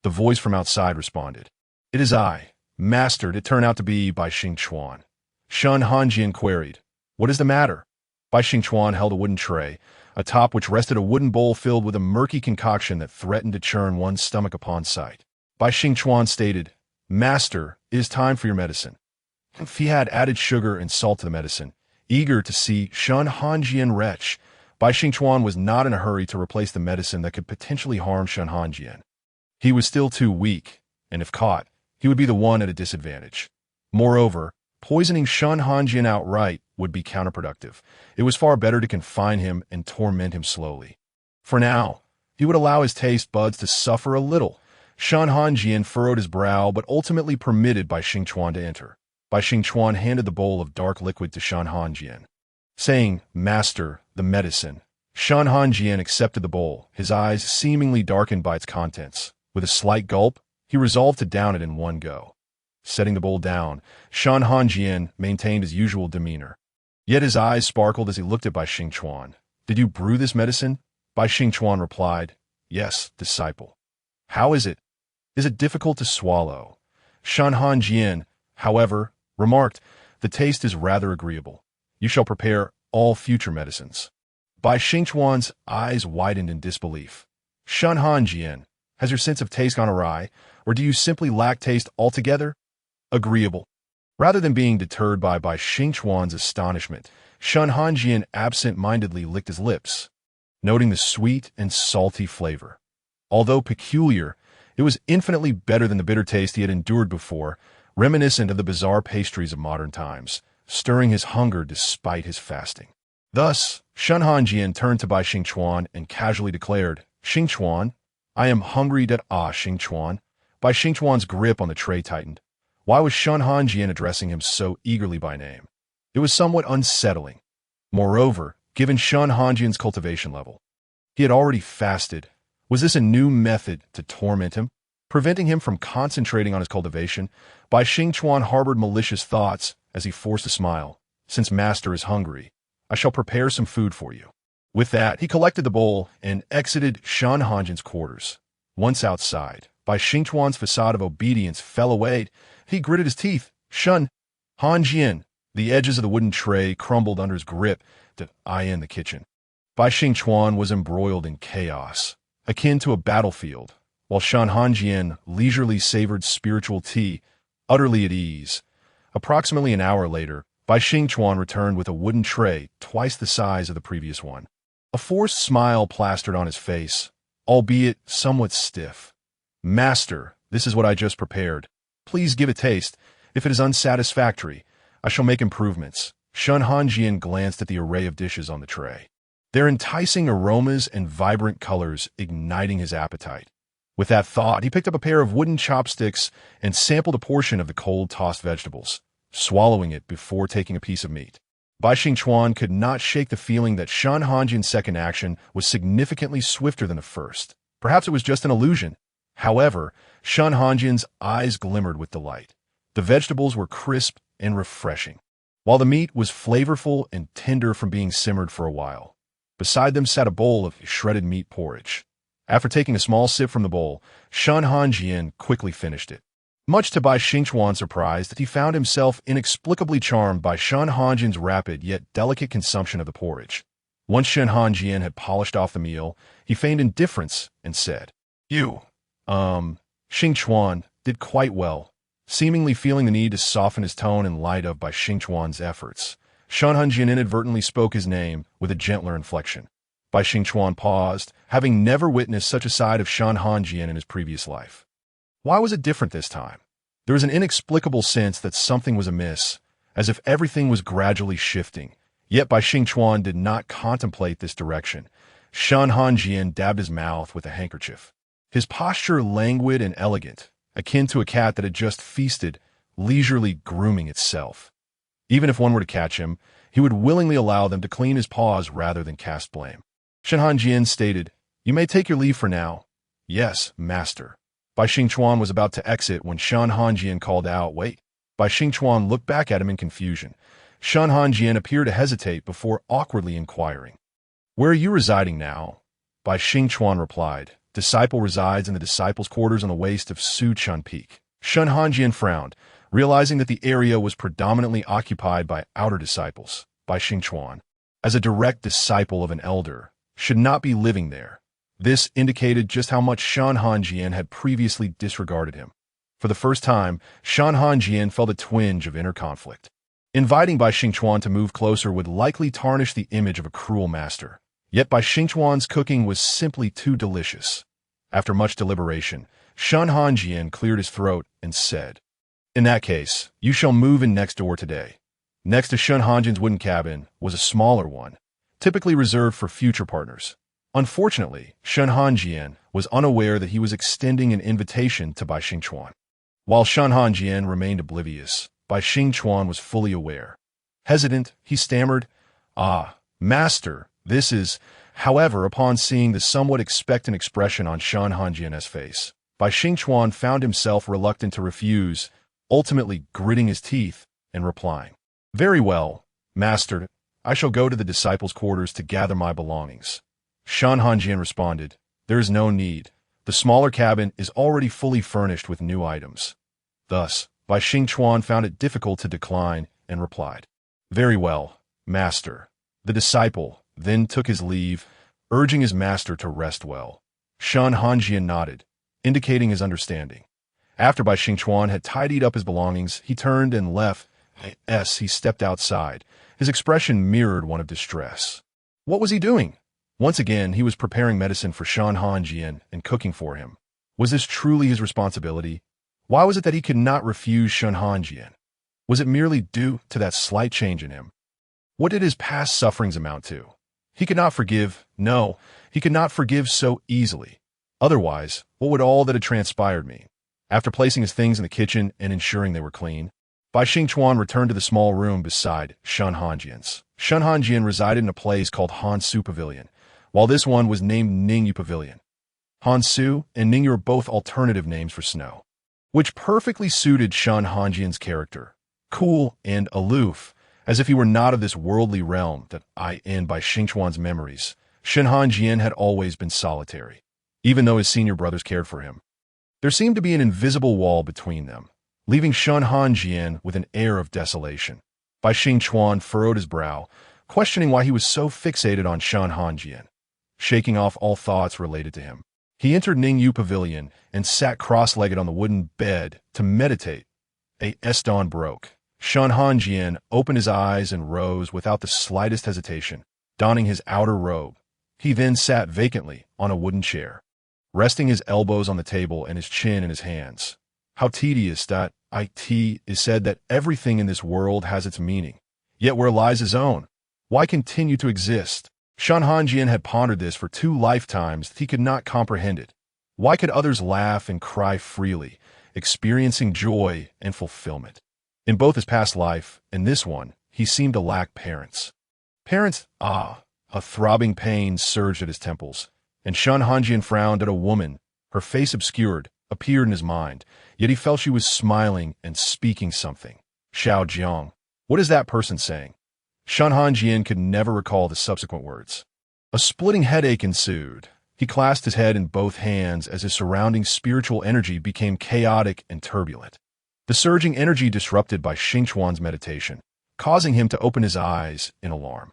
Speaker 1: The voice from outside responded. "It is I, Master." It turned out to be Bai Xingchuan. Shen Hanjian queried, "What is the matter?" Bai Xingchuan held a wooden tray, atop which rested a wooden bowl filled with a murky concoction that threatened to churn one's stomach upon sight. Bai Xingchuan stated, "Master, it is time for your medicine." He had added sugar and salt to the medicine. Eager to see Shen Hanjian retch, Bai Xingchuan was not in a hurry to replace the medicine that could potentially harm Shen Hanjian. He was still too weak, and if caught, he would be the one at a disadvantage. Moreover, Poisoning Shen Hanjian outright would be counterproductive. It was far better to confine him and torment him slowly. For now, he would allow his taste buds to suffer a little. Shen Hanjian furrowed his brow but ultimately permitted Bai Xingchuan to enter. Bai Xingchuan handed the bowl of dark liquid to Shen Hanjian, saying, "Master, the medicine." Shen Hanjian accepted the bowl, his eyes seemingly darkened by its contents. With a slight gulp, he resolved to down it in one go. Setting the bowl down, Shen Hanjian maintained his usual demeanor. Yet his eyes sparkled as he looked at Bai Xingchuan. "Did you brew this medicine?" Bai Xingchuan replied, "Yes, disciple." "How is it? Is it difficult to swallow?" Shen Hanjian, however, remarked, "The taste is rather agreeable. You shall prepare all future medicines." Bai Xingchuan's eyes widened in disbelief. "Shen Hanjian, has your sense of taste gone awry, or do you simply lack taste altogether?" "Agreeable." Rather than being deterred by Bai Xingchuan's astonishment, Shen Hanjian absent-mindedly licked his lips, noting the sweet and salty flavor. Although peculiar, it was infinitely better than the bitter taste he had endured before, reminiscent of the bizarre pastries of modern times, stirring his hunger despite his fasting. Thus, Shen Hanjian turned to Bai Xingchuan and casually declared, "Xingchuan, I am hungry Xingchuan." Bai Xingchuan's grip on the tray tightened. Why was Shen Hanjian addressing him so eagerly by name? It was somewhat unsettling. Moreover, given Shen Hanjian's cultivation level, he had already fasted. Was this a new method to torment him, preventing him from concentrating on his cultivation? Bai Xingchuan harbored malicious thoughts as he forced a smile. "Since master is hungry, I shall prepare some food for you." With that, he collected the bowl and exited Shen Hanjian's quarters. Once outside, Bai Xingchuan's facade of obedience fell away. He gritted his teeth. "Shen Hanjian." The edges of the wooden tray crumbled under his grip to eye in the kitchen. Bai Xingchuan was embroiled in chaos, akin to a battlefield, while Shen Hanjian leisurely savored spiritual tea, utterly at ease. Approximately an hour later, Bai Xingchuan returned with a wooden tray twice the size of the previous one. A forced smile plastered on his face, albeit somewhat stiff. "Master, this is what I just prepared. Please give it taste. If it is unsatisfactory, I shall make improvements." Shen Hanjian glanced at the array of dishes on the tray, their enticing aromas and vibrant colors igniting his appetite. With that thought, he picked up a pair of wooden chopsticks and sampled a portion of the cold tossed vegetables, swallowing it before taking a piece of meat. Bai Xingchuan could not shake the feeling that Shen Hanjian's second action was significantly swifter than the first. Perhaps it was just an illusion. However, Shen Hanjian's eyes glimmered with delight. The vegetables were crisp and refreshing, while the meat was flavorful and tender from being simmered for a while. Beside them sat a bowl of shredded meat porridge. After taking a small sip from the bowl, Shen Hanjian quickly finished it. Much to Bai Xingchuan's surprise, he found himself inexplicably charmed by Shen Hanjian's rapid yet delicate consumption of the porridge. Once Shen Hanjian had polished off the meal, he feigned indifference and said, "You, Xingchuan, did quite well," seemingly feeling the need to soften his tone in light of Bai Xingchuan's efforts. Shen Hanjian inadvertently spoke his name with a gentler inflection. Bai Xingchuan paused, having never witnessed such a side of Shen Hanjian in his previous life. Why was it different this time? There was an inexplicable sense that something was amiss, as if everything was gradually shifting. Yet Bai Xingchuan did not contemplate this direction. Shen Hanjian dabbed his mouth with a handkerchief, his posture languid and elegant, akin to a cat that had just feasted, leisurely grooming itself. Even if one were to catch him, he would willingly allow them to clean his paws rather than cast blame. Shen Hanjian stated, "You may take your leave for now." "Yes, master." Bai Xingchuan was about to exit when Shen Hanjian called out, "Wait." Bai Xingchuan looked back at him in confusion. Shen Hanjian appeared to hesitate before awkwardly inquiring, "Where are you residing now?" Bai Xingchuan replied, "Disciple resides in the disciples' quarters on the waist of Suchun Peak." Shen Hanjian frowned, realizing that the area was predominantly occupied by outer disciples. Bai Xingchuan, as a direct disciple of an elder, should not be living there. This indicated just how much Shen Hanjian had previously disregarded him. For the first time, Shen Hanjian felt a twinge of inner conflict. Inviting Bai Xingchuan to move closer would likely tarnish the image of a cruel master. Yet Bai Xingchuan's cooking was simply too delicious. After much deliberation, Shen Hanjian cleared his throat and said, In that case, you shall move in next door today. Next to Shen Hanjian's wooden cabin was a smaller one, typically reserved for future partners. Unfortunately, Shen Hanjian was unaware that he was extending an invitation to Bai Xingchuan. While Shen Hanjian remained oblivious, Bai Xingchuan was fully aware. Hesitant, he stammered, "Ah, master, this is—" However, upon seeing the somewhat expectant expression on Shen Hanjian's face, Bai Xingchuan found himself reluctant to refuse, ultimately gritting his teeth and replying, "Very well, master, I shall go to the disciples' quarters to gather my belongings." Shen Hanjian responded, "There is no need. The smaller cabin is already fully furnished with new items." Thus, Bai Xingchuan found it difficult to decline and replied, "Very well, master." The disciple then took his leave, urging his master to rest well. Shen Hanjian nodded, indicating his understanding. After Bai Xingchuan had tidied up his belongings, he turned and left. As he stepped outside, his expression mirrored one of distress. What was he doing? Once again, he was preparing medicine for Shen Hanjian and cooking for him. Was this truly his responsibility? Why was it that he could not refuse Shen Hanjian? Was it merely due to that slight change in him? What did his past sufferings amount to? He could not forgive. No, he could not forgive so easily. Otherwise, what would all that had transpired mean? After placing his things in the kitchen and ensuring they were clean, Bai Xingchuan returned to the small room beside Shen Hanjian's. Shen Hanjian resided in a place called Hansu Pavilion, while this one was named Ningyu Pavilion. Hansu and Ningyu are both alternative names for snow, which perfectly suited Shen Hanjian's character, cool and aloof, as if he were not of this worldly realm that in Bai Xingchuan's memories, Shen Hanjian had always been solitary, even though his senior brothers cared for him. There seemed to be an invisible wall between them, leaving Shen Hanjian with an air of desolation. Bai Xingchuan furrowed his brow, questioning why he was so fixated on Shen Hanjian. Shaking off all thoughts related to him, he entered Ningyu Pavilion and sat cross-legged on the wooden bed to meditate. As dawn broke, Shen Hanjian opened his eyes and rose without the slightest hesitation, donning his outer robe. He then sat vacantly on a wooden chair, resting his elbows on the table and his chin in his hands. How tedious that it is said that everything in this world has its meaning. Yet where lies his own? Why continue to exist? Shen Hanjian had pondered this for 2 lifetimes that he could not comprehend it. Why could others laugh and cry freely, experiencing joy and fulfillment? In both his past life and this one, he seemed to lack parents. Parents? Ah! A throbbing pain surged at his temples, and Shen Hanjian frowned at a woman, her face obscured, appeared in his mind, yet he felt she was smiling and speaking something. Xiao Jiang. What is that person saying? Shen Hanjian could never recall the subsequent words. A splitting headache ensued. He clasped his head in both hands as his surrounding spiritual energy became chaotic and turbulent. The surging energy disrupted Bai Xingchuan's meditation, causing him to open his eyes in alarm.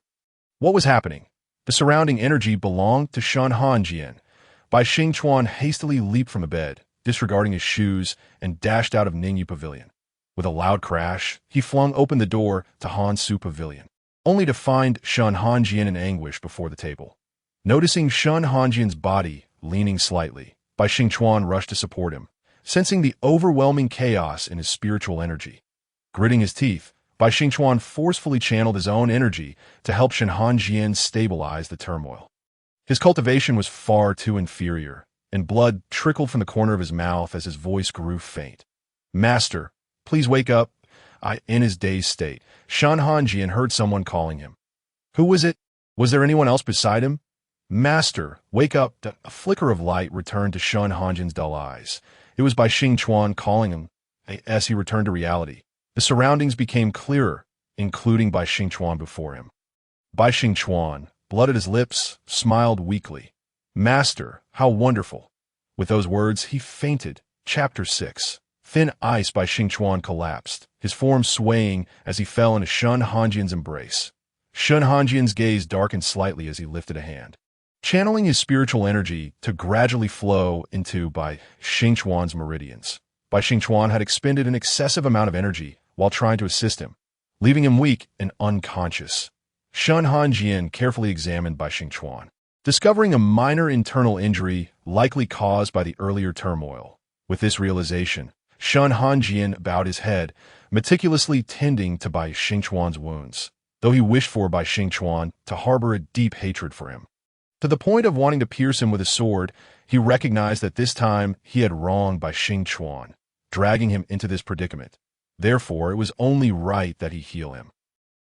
Speaker 1: What was happening? The surrounding energy belonged to Shen Hanjian. Bai Xingchuan hastily leaped from the bed, disregarding his shoes, and dashed out of Ningyu Pavilion. With a loud crash, he flung open the door to Hansu Pavilion, only to find Shen Hanjian in anguish before the table. Noticing Shen Hanjian's body leaning slightly, Bai Xingchuan rushed to support him, sensing the overwhelming chaos in his spiritual energy. Gritting his teeth, Bai Xingchuan forcefully channeled his own energy to help Shen Hanjian stabilize the turmoil. His cultivation was far too inferior, and blood trickled from the corner of his mouth as his voice grew faint. "Master, please wake up." In his dazed state, Shen Hanjian heard someone calling him. Who was it? Was there anyone else beside him? "Master, wake up." A flicker of light returned to Shen Hanjian's dull eyes. It was Bai Xingchuan calling him. As he returned to reality, the surroundings became clearer, including Bai Xingchuan before him. Bai Xingchuan, blood at his lips, smiled weakly. "Master, how wonderful." With those words, he fainted. Chapter 6. Thin ice. Bai Xingchuan collapsed, his form swaying as he fell into Shen Hanjian's embrace. Shen Hanjian's gaze darkened slightly as he lifted a hand, channeling his spiritual energy to gradually flow into Bai Xingchuan's meridians. Bai Xingchuan had expended an excessive amount of energy while trying to assist him, leaving him weak and unconscious. Shen Hanjian carefully examined Bai Xingchuan, discovering a minor internal injury likely caused by the earlier turmoil. With this realization, Shen Hanjian bowed his head, meticulously tending to Bai Xingchuan's wounds, though he wished for Bai Xingchuan to harbor a deep hatred for him. To the point of wanting to pierce him with a sword, he recognized that this time he had wronged Bai Xingchuan, dragging him into this predicament. Therefore, it was only right that he heal him.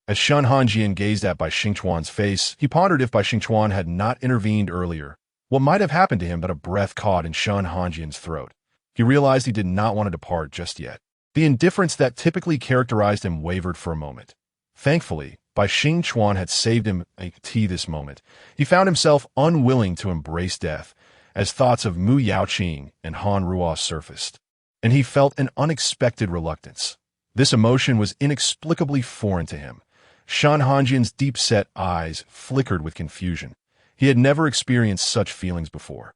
Speaker 1: As Shen Hanjian gazed at Bai Xingchuan's face, he pondered if Bai Xingchuan had not intervened earlier, what might have happened to him but a breath caught in Shen Hanjian's throat. He realized he did not want to depart just yet. The indifference that typically characterized him wavered for a moment. Thankfully, Bai Xingchuan had saved him this moment. He found himself unwilling to embrace death, as thoughts of Mu Yaoqing and Han Ruo surfaced, and he felt an unexpected reluctance. This emotion was inexplicably foreign to him. Shen Hanjian's deep-set eyes flickered with confusion. He had never experienced such feelings before.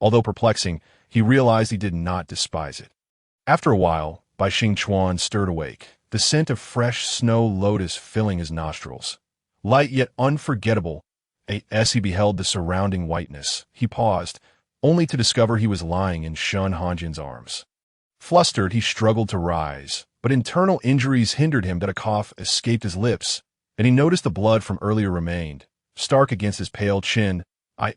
Speaker 1: Although perplexing, he realized he did not despise it. After a while, Bai Xingchuan stirred awake, the scent of fresh snow lotus filling his nostrils. Light yet unforgettable, as he beheld the surrounding whiteness, he paused, only to discover he was lying in Shen Hanjian's arms. Flustered, he struggled to rise, but internal injuries hindered him that a cough escaped his lips, and he noticed the blood from earlier remained, stark against his pale chin.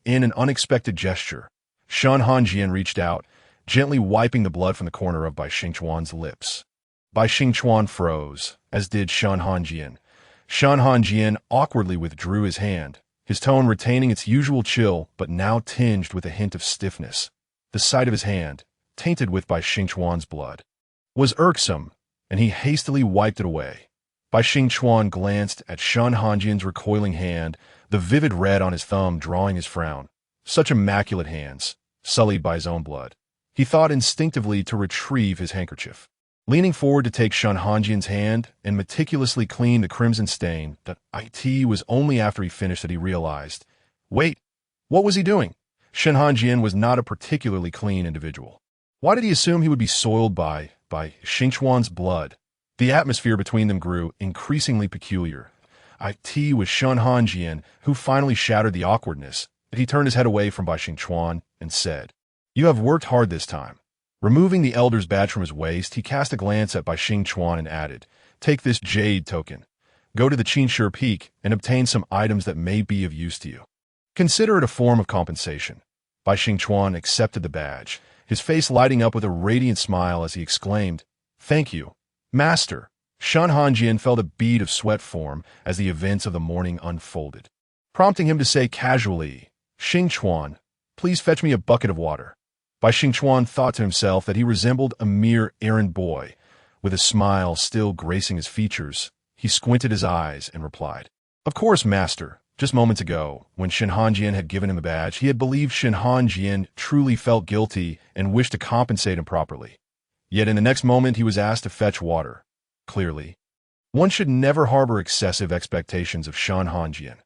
Speaker 1: In an unexpected gesture, Shen Hanjian reached out, gently wiping the blood from the corner of Bai Xingchuan's lips. Bai Xingchuan froze, as did Shen Hanjian. Shen Hanjian awkwardly withdrew his hand, his tone retaining its usual chill but now tinged with a hint of stiffness. The sight of his hand, tainted with Bai Xingchuan's blood, was irksome, and he hastily wiped it away. Bai Xingchuan glanced at Shen Hanjian's recoiling hand, the vivid red on his thumb drawing his frown. Such immaculate hands, sullied by his own blood. He thought instinctively to retrieve his handkerchief. Leaning forward to take Shen Hanjian's hand and meticulously clean the crimson stain, that was only after he finished that he realized. Wait, what was he doing? Shen Hanjian was not a particularly clean individual. Why did he assume he would be soiled by Xingchuan's blood? The atmosphere between them grew increasingly peculiar. It was Shen Hanjian who finally shattered the awkwardness, but he turned his head away from Bai Xingchuan and said, "You have worked hard this time." Removing the elder's badge from his waist, he cast a glance at Bai Xingchuan and added, "Take this jade token. Go to the Qinshi Peak and obtain some items that may be of use to you. Consider it a form of compensation." Bai Xingchuan accepted the badge, his face lighting up with a radiant smile as he exclaimed, "Thank you, Master." Shen Hanjian felt a bead of sweat form as the events of the morning unfolded, prompting him to say casually, "Xingchuan, please fetch me a bucket of water." Bai Xingchuan thought to himself that he resembled a mere errand boy. With a smile still gracing his features, he squinted his eyes and replied, "Of course, Master." Just moments ago, when Shen Hanjian had given him the badge, he had believed Shen Hanjian truly felt guilty and wished to compensate him properly. Yet in the next moment he was asked to fetch water. Clearly, one should never harbor excessive expectations of Shen Hanjian.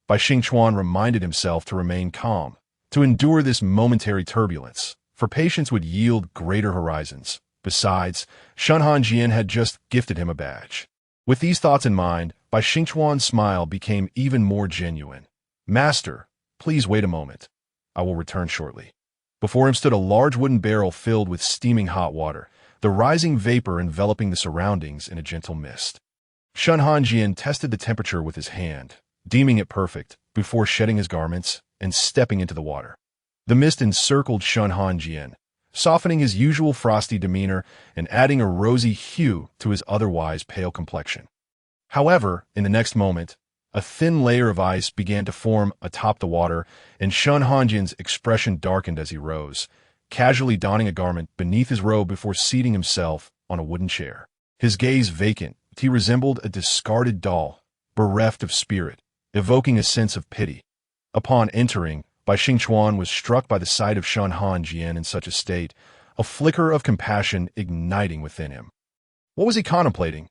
Speaker 1: Bai Xingchuan reminded himself to remain calm, to endure this momentary turbulence, for patience would yield greater horizons. Besides, Shen Hanjian had just gifted him a badge. With these thoughts in mind, Bai Xingchuan's smile became even more genuine. "Master, please wait a moment. I will return shortly." Before him stood a large wooden barrel filled with steaming hot water, the rising vapor enveloping the surroundings in a gentle mist. Shen Hanjian tested the temperature with his hand, deeming it perfect, before shedding his garments and stepping into the water. The mist encircled Shen Hanjian, softening his usual frosty demeanor and adding a rosy hue to his otherwise pale complexion. However, in the next moment, a thin layer of ice began to form atop the water, and Shen Hanjian's expression darkened as he rose, casually donning a garment beneath his robe before seating himself on a wooden chair. His gaze vacant, he resembled a discarded doll, bereft of spirit, evoking a sense of pity. Upon entering, Bai Xingchuan was struck by the sight of Shen Hanjian in such a state, a flicker of compassion igniting within him. What was he contemplating?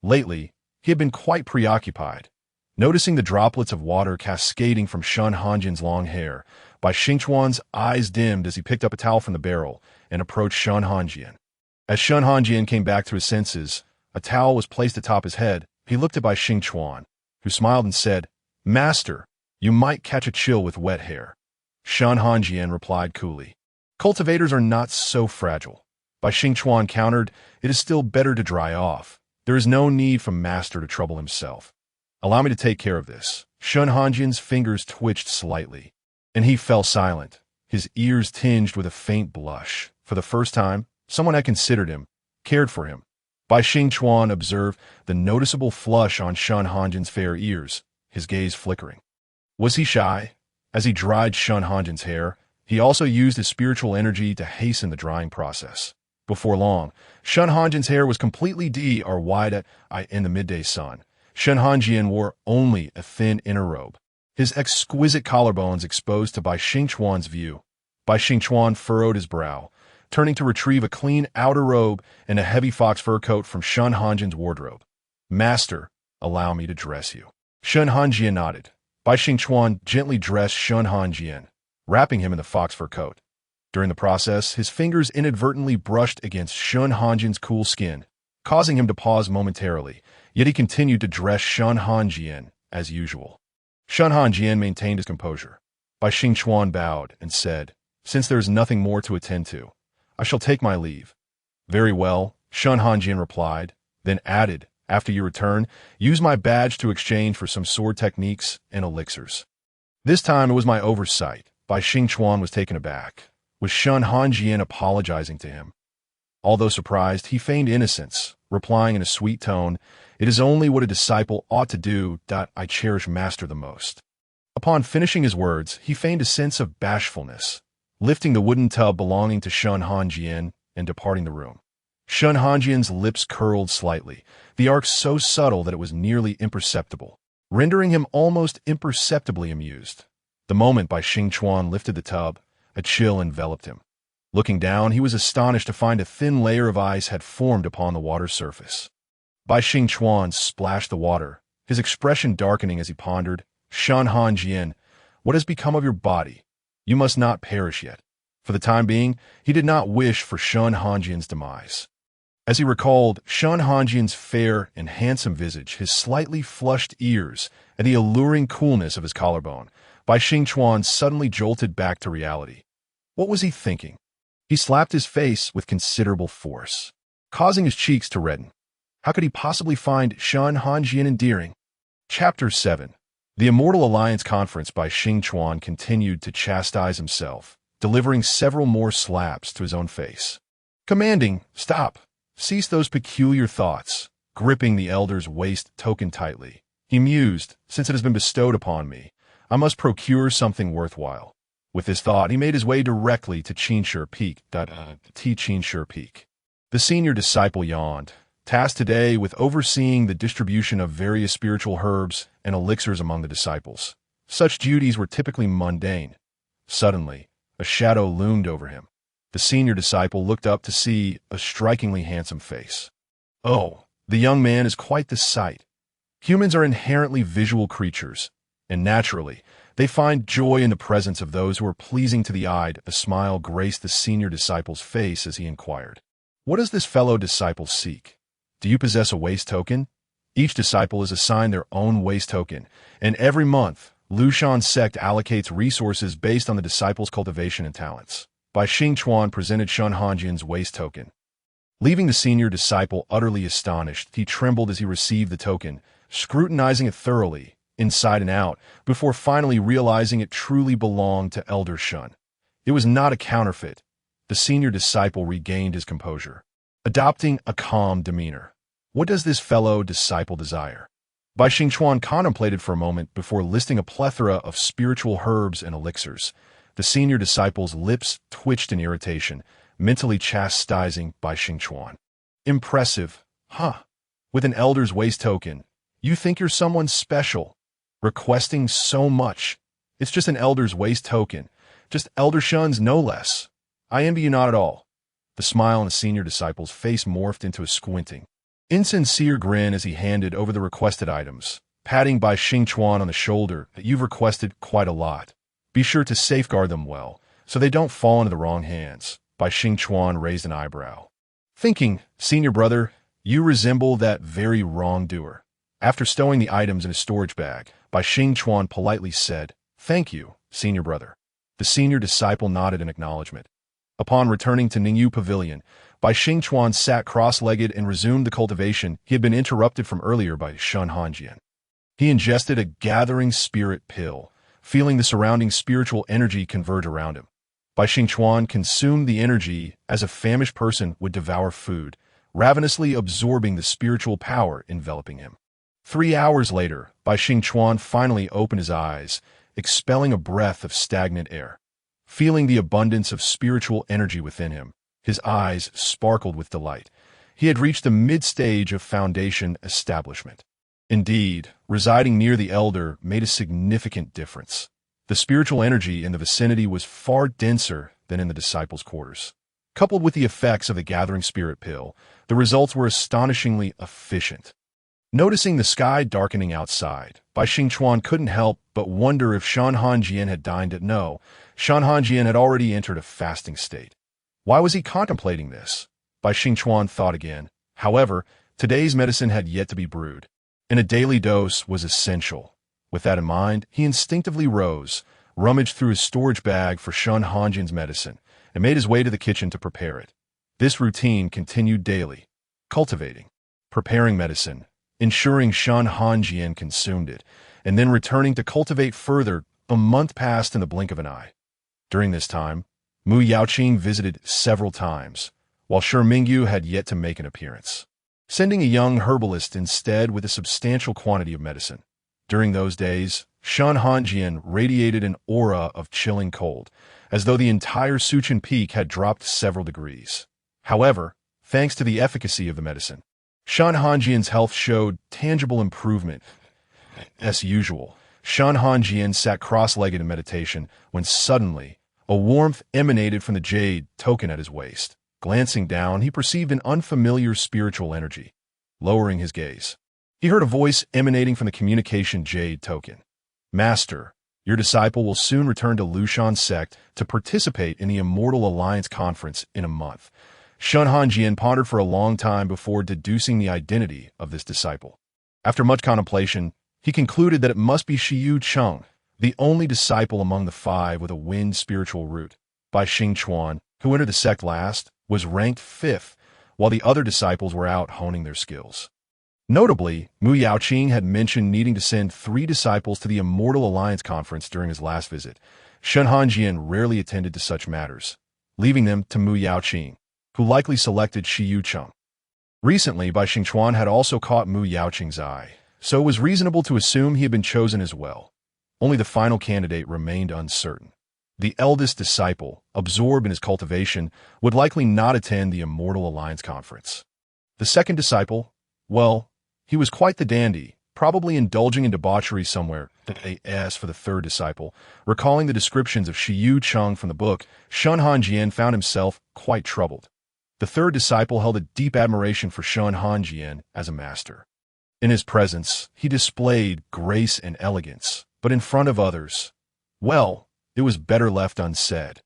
Speaker 1: Lately, he had been quite preoccupied. Noticing the droplets of water cascading from Shen Hanjian's long hair, Bai Xingchuan's eyes dimmed as he picked up a towel from the barrel and approached Shen Hanjian. As Shen Hanjian came back to his senses, a towel was placed atop his head. He looked at Bai Xingchuan, who smiled and said, "Master, you might catch a chill with wet hair." Shen Hanjian replied coolly, "Cultivators are not so fragile. Bai Xingchuan countered, "It is still better to dry off. There is no need for master to trouble himself. Allow me to take care of this." Shen Hanjian's fingers twitched slightly, and he fell silent, his ears tinged with a faint blush. For the first time, someone had considered him, cared for him. Bai Xingchuan observed the noticeable flush on Shen Hanjian's fair ears, his gaze flickering. Was he shy? As he dried Shen Hanjian's hair, he also used his spiritual energy to hasten the drying process. Before long, Shen Hanjian's hair was completely dried in the midday sun. Shen Hanjian wore only a thin inner robe, his exquisite collarbones exposed to Bai Xingchuan's view. Bai Xingchuan furrowed his brow, turning to retrieve a clean outer robe and a heavy fox fur coat from Shen Hanjian's wardrobe. "Master, allow me to dress you." Shen Hanjian nodded. Bai Xingchuan gently dressed Shen Hanjian, wrapping him in the fox fur coat. During the process, his fingers inadvertently brushed against Shen Hanjian's cool skin, causing him to pause momentarily, yet he continued to dress Shen Hanjian as usual. Shen Hanjian maintained his composure. Bai Xingchuan bowed and said, "Since there is nothing more to attend to, I shall take my leave." "Very well," Shen Hanjian replied, then added, "After you return, use my badge to exchange for some sword techniques and elixirs." This time it was my oversight. Bai Xingchuan was taken aback, with Shen Hanjian apologizing to him. Although surprised, he feigned innocence, replying in a sweet tone, "It is only what a disciple ought to do that I cherish master the most." Upon finishing his words, he feigned a sense of bashfulness, lifting the wooden tub belonging to Shen Hanjian and departing the room. Shen Hanjian's lips curled slightly, the arc so subtle that it was nearly imperceptible, rendering him almost imperceptibly amused. The moment Bai Xingchuan lifted the tub, a chill enveloped him. Looking down, he was astonished to find a thin layer of ice had formed upon the water's surface. Bai Xingchuan splashed the water, his expression darkening as he pondered, "Shen Hanjian, what has become of your body? You must not perish yet." For the time being, he did not wish for Shen Hanjian's demise. As he recalled Shen Hanjian's fair and handsome visage, his slightly flushed ears, and the alluring coolness of his collarbone, Bai Xingchuan suddenly jolted back to reality. What was he thinking? He slapped his face with considerable force, causing his cheeks to redden. How could he possibly find Shen Hanjian endearing? Chapter 7. The Immortal Alliance Conference. Bai Xingchuan continued to chastise himself, delivering several more slaps to his own face, commanding, "Stop! Cease those peculiar thoughts," gripping the elder's waist token tightly. He mused, "Since it has been bestowed upon me, I must procure something worthwhile." With this thought, he made his way directly to Qinshe Peak. Qinshe Peak. The senior disciple yawned, tasked today with overseeing the distribution of various spiritual herbs and elixirs among the disciples. Such duties were typically mundane. Suddenly, a shadow loomed over him. The senior disciple looked up to see a strikingly handsome face. Oh, the young man is quite the sight. Humans are inherently visual creatures, and naturally, they find joy in the presence of those who are pleasing to the eye. A smile graced the senior disciple's face as he inquired, "What does this fellow disciple seek? Do you possess a waste token?" Each disciple is assigned their own waste token, and every month, Lushan's sect allocates resources based on the disciple's cultivation and talents. Bai Xingchuan presented Shen Hanjian's waste token. Leaving the senior disciple utterly astonished, he trembled as he received the token, scrutinizing it thoroughly, inside and out, before finally realizing it truly belonged to Elder Shen. It was not a counterfeit. The senior disciple regained his composure, adopting a calm demeanor. What does this fellow disciple desire? Bai Xingchuan contemplated for a moment before listing a plethora of spiritual herbs and elixirs. The senior disciple's lips twitched in irritation, mentally chastising Bai Xingchuan. "Impressive, huh? With an elder's waste token, you think you're someone special, requesting so much. It's just an elder's waste token, just Elder Shen's no less. I envy you not at all." The smile on the senior disciple's face morphed into a squinting, insincere grin as he handed over the requested items, patting Bai Xingchuan on the shoulder. "You've requested quite a lot. Be sure to safeguard them well, so they don't fall into the wrong hands." Bai Xingchuan raised an eyebrow, thinking, "Senior brother, you resemble that very wrongdoer." After stowing the items in a storage bag, Bai Xingchuan politely said, "Thank you, senior brother." The senior disciple nodded in acknowledgement. Upon returning to Ningyu Pavilion, Bai Xingchuan sat cross-legged and resumed the cultivation he had been interrupted from earlier by Shen Hanjian. He ingested a gathering spirit pill, feeling the surrounding spiritual energy converge around him. Bai Xingchuan consumed the energy as a famished person would devour food, ravenously absorbing the spiritual power enveloping him. 3 hours later, Bai Xingchuan finally opened his eyes, expelling a breath of stagnant air. Feeling the abundance of spiritual energy within him, his eyes sparkled with delight. He had reached the mid-stage of foundation establishment. Indeed, residing near the elder made a significant difference. The spiritual energy in the vicinity was far denser than in the disciples' quarters. Coupled with the effects of the gathering spirit pill, the results were astonishingly efficient. Noticing the sky darkening outside, Bai Xingchuan couldn't help but wonder if Shen Hanjian had dined at no. Shen Hanjian had already entered a fasting state. Why was he contemplating this? Bai Xingchuan thought again. However, today's medicine had yet to be brewed, and a daily dose was essential. With that in mind, he instinctively rose, rummaged through his storage bag for Shen Hanjian's medicine, and made his way to the kitchen to prepare it. This routine continued daily, cultivating, preparing medicine, ensuring Shen Hanjian consumed it, and then returning to cultivate further. A month passed in the blink of an eye. During this time, Mu Yaoqing visited several times, while Shi Mingyu had yet to make an appearance, sending a young herbalist instead with a substantial quantity of medicine. During those days, Shen Hanjian radiated an aura of chilling cold, as though the entire Suqin Peak had dropped several degrees. However, thanks to the efficacy of the medicine, Shen Hanjian's health showed tangible improvement. As usual, Shen Hanjian sat cross-legged in meditation when suddenly a warmth emanated from the jade token at his waist. Glancing down, he perceived an unfamiliar spiritual energy. Lowering his gaze, he heard a voice emanating from the communication jade token. "Master, your disciple will soon return to Lushan's sect to participate in the Immortal Alliance Conference in a month." Shen Hanjian pondered for a long time before deducing the identity of this disciple. After much contemplation, he concluded that it must be Shiyu Cheng, the only disciple among the 5 with a wind spiritual root. Bai Xingchuan, who entered the sect last, was ranked 5th, while the other disciples were out honing their skills. Notably, Mu Yaoqing had mentioned needing to send 3 disciples to the Immortal Alliance Conference during his last visit. Shen Hanjian rarely attended to such matters, leaving them to Mu Yaoqing, who likely selected Shiyu Cheng. Recently, Bai Xingchuan had also caught Mu Yaoqing's eye, so it was reasonable to assume he had been chosen as well. Only the final candidate remained uncertain. The eldest disciple, absorbed in his cultivation, would likely not attend the Immortal Alliance Conference. The second disciple, well, he was quite the dandy, probably indulging in debauchery somewhere. As for the third disciple, recalling the descriptions of Shiyu Cheng from the book, Shen Hanjian found himself quite troubled. The third disciple held a deep admiration for Shen Hanjian as a master. In his presence, he displayed grace and elegance, but in front of others, well, it was better left unsaid.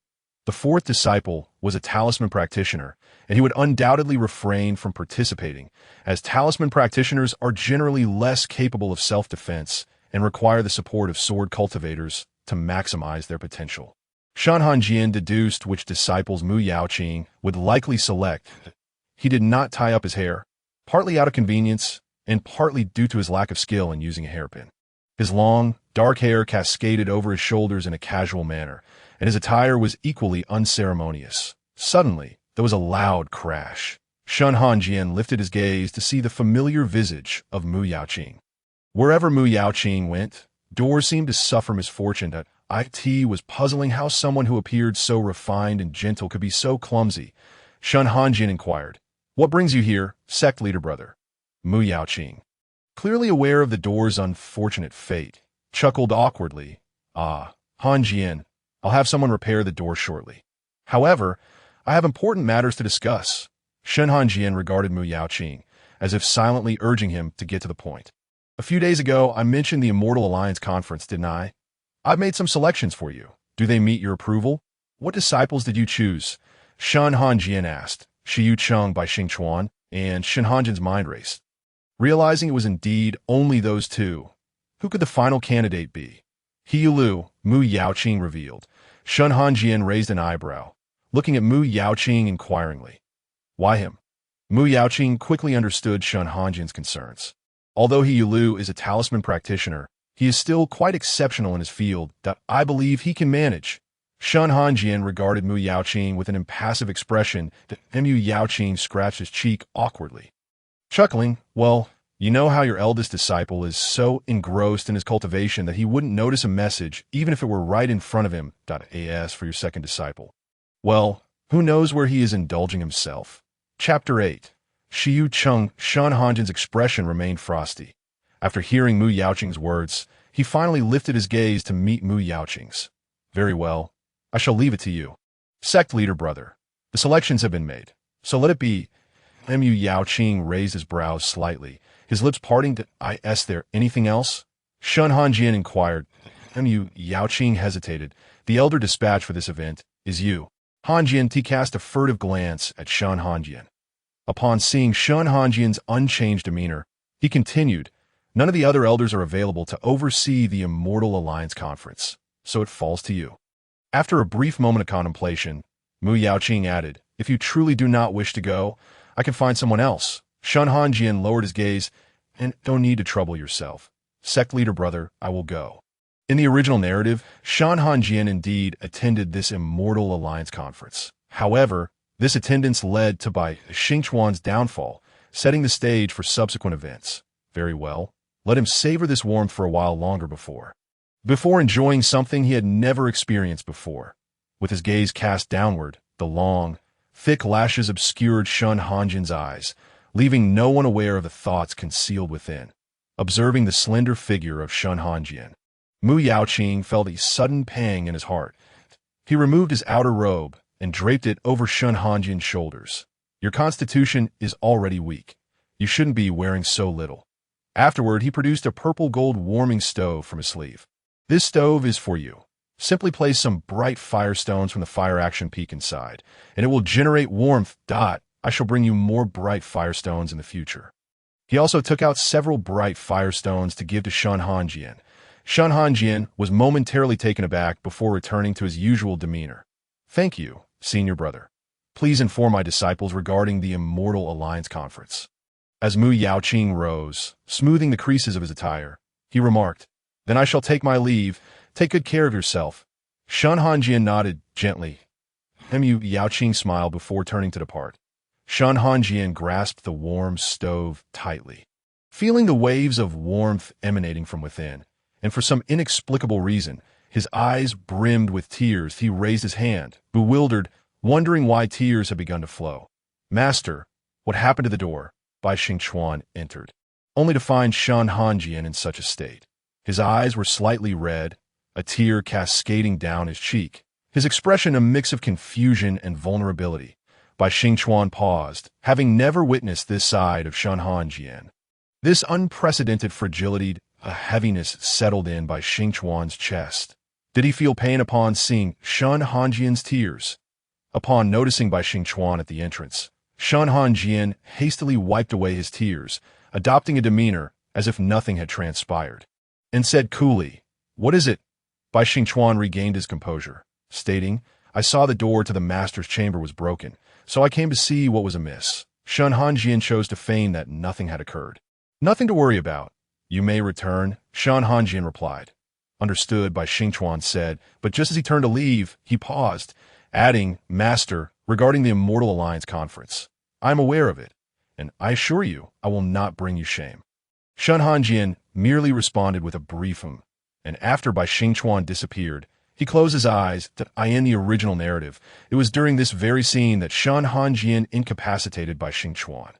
Speaker 1: The fourth disciple was a talisman practitioner, and he would undoubtedly refrain from participating, as talisman practitioners are generally less capable of self-defense and require the support of sword cultivators to maximize their potential. Shen Hanjian deduced which disciples Mu Yaoqing would likely select. He did not tie up his hair, partly out of convenience and partly due to his lack of skill in using a hairpin. His long, dark hair cascaded over his shoulders in a casual manner, and his attire was equally unceremonious. Suddenly, there was a loud crash. Shen Hanjian lifted his gaze to see the familiar visage of Mu Yaoqing. Wherever Mu Yaoqing went, doors seemed to suffer misfortune. That it was puzzling how someone who appeared so refined and gentle could be so clumsy. Shen Hanjian inquired, "What brings you here, sect leader brother?" Mu Yaoqing, clearly aware of the door's unfortunate fate, chuckled awkwardly. Hanjian, I'll have someone repair the door shortly. However, I have important matters to discuss." Shen Hanjian regarded Mu Yaoqing, as if silently urging him to get to the point. "A few days ago, I mentioned the Immortal Alliance Conference, didn't I? I've made some selections for you. Do they meet your approval? What disciples did you choose?" Shen Hanjian asked. Shiyu Cheng Bai Xingchuan, and Shen Hanjian's mind raced. Realizing it was indeed only those 2, who could the final candidate be? He Lu, Mu Yaoqing revealed. Shen Hanjian raised an eyebrow. looking at Mu Yaoqing inquiringly. Why him? Mu Yaoqing quickly understood Shen Hanjian's concerns. Although he Yulu is a talisman practitioner, he is still quite exceptional in his field that I believe he can manage. Shen Hanjian regarded Mu Yaoqing with an impassive expression that Mu Yaoqing scratched his cheek awkwardly. Chuckling, well, you know how your eldest disciple is so engrossed in his cultivation that he wouldn't notice a message even if it were right in front of him. As for your second disciple. Well, who knows where he is indulging himself? Chapter 8. Shiyu Chung. Shen Hanjian's expression remained frosty. After hearing Mu Yaoqing's words, he finally lifted his gaze to meet Mu Yaoqing's. Very well. I shall leave it to you. Sect leader brother. The selections have been made. So let it be. Mu Yaoqing raised his brows slightly, his lips parting to is there anything else? Shen Hanjian inquired. Mu Yaoqing hesitated. The elder dispatch for this event is you. Hanjian cast a furtive glance at Shen Hanjian. Upon seeing Shen Hanjian's unchanged demeanor, he continued, none of the other elders are available to oversee the Immortal Alliance Conference, so it falls to you. After a brief moment of contemplation, Mu Yaoqing added, if you truly do not wish to go, I can find someone else. Shen Hanjian lowered his gaze, and don't need to trouble yourself. Sect leader brother, I will go. In the original narrative, Shen Hanjian indeed attended this Immortal Alliance Conference. However, this attendance led to Bai Xingchuan's downfall, setting the stage for subsequent events. Very well, let him savor this warmth for a while longer before enjoying something he had never experienced before. With his gaze cast downward, the long, thick lashes obscured Shen Hanjian's eyes, leaving no one aware of the thoughts concealed within. Observing the slender figure of Shen Hanjian, Mu Yaoqing felt a sudden pang in his heart. He removed his outer robe and draped it over Shen Hanjian's shoulders. Your constitution is already weak. You shouldn't be wearing so little. Afterward, he produced a purple-gold warming stove from his sleeve. This stove is for you. Simply place some bright firestones from the fire action peak inside, and it will generate warmth. I shall bring you more bright firestones in the future. He also took out several bright firestones to give to Shen Hanjian. Shen Hanjian was momentarily taken aback before returning to his usual demeanor. Thank you, senior brother. Please inform my disciples regarding the Immortal Alliance Conference. As Mu Yaoqing rose, smoothing the creases of his attire, he remarked, then I shall take my leave. Take good care of yourself. Shen Hanjian nodded gently. Mu Yaoqing smiled before turning to depart. Shen Hanjian grasped the warm stove tightly. Feeling the waves of warmth emanating from within, and for some inexplicable reason, his eyes brimmed with tears, he raised his hand, bewildered, wondering why tears had begun to flow. Master, what happened to the door? Bai Xingchuan entered, only to find Shen Hanjian in such a state. His eyes were slightly red, a tear cascading down his cheek, his expression a mix of confusion and vulnerability. Bai Xingchuan paused, having never witnessed this side of Shen Hanjian. This unprecedented fragility, a heaviness settled in Bai Xingchuan's chest. Did he feel pain upon seeing Shen Hanjian's tears? Upon noticing Bai Xingchuan at the entrance, Shen Hanjian hastily wiped away his tears, adopting a demeanor as if nothing had transpired, and said coolly, what is it? Bai Xingchuan regained his composure, stating, I saw the door to the master's chamber was broken, so I came to see what was amiss. Shen Hanjian chose to feign that nothing had occurred. Nothing to worry about. You may return, Shen Hanjian replied. Understood, Bai Xingchuan said, but just as he turned to leave, he paused, adding, Master, regarding the Immortal Alliance Conference. I am aware of it, and I assure you, I will not bring you shame. Shen Hanjian merely responded with a brief and after Bai Xingchuan disappeared, he closed his eyes. In the original narrative, it was during this very scene that Shen Hanjian incapacitated Bai Xingchuan.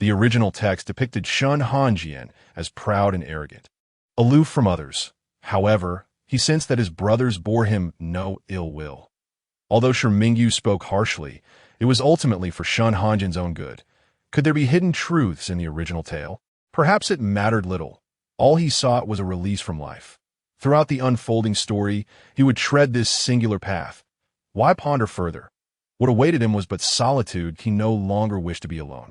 Speaker 1: The original text depicted Shen Hanjian as proud and arrogant, aloof from others. However, he sensed that his brothers bore him no ill will. Although Mingyu spoke harshly, it was ultimately for Shen Hanjian's own good. Could there be hidden truths in the original tale? Perhaps it mattered little. All he sought was a release from life. Throughout the unfolding story, he would tread this singular path. Why ponder further? What awaited him was but solitude. He no longer wished to be alone.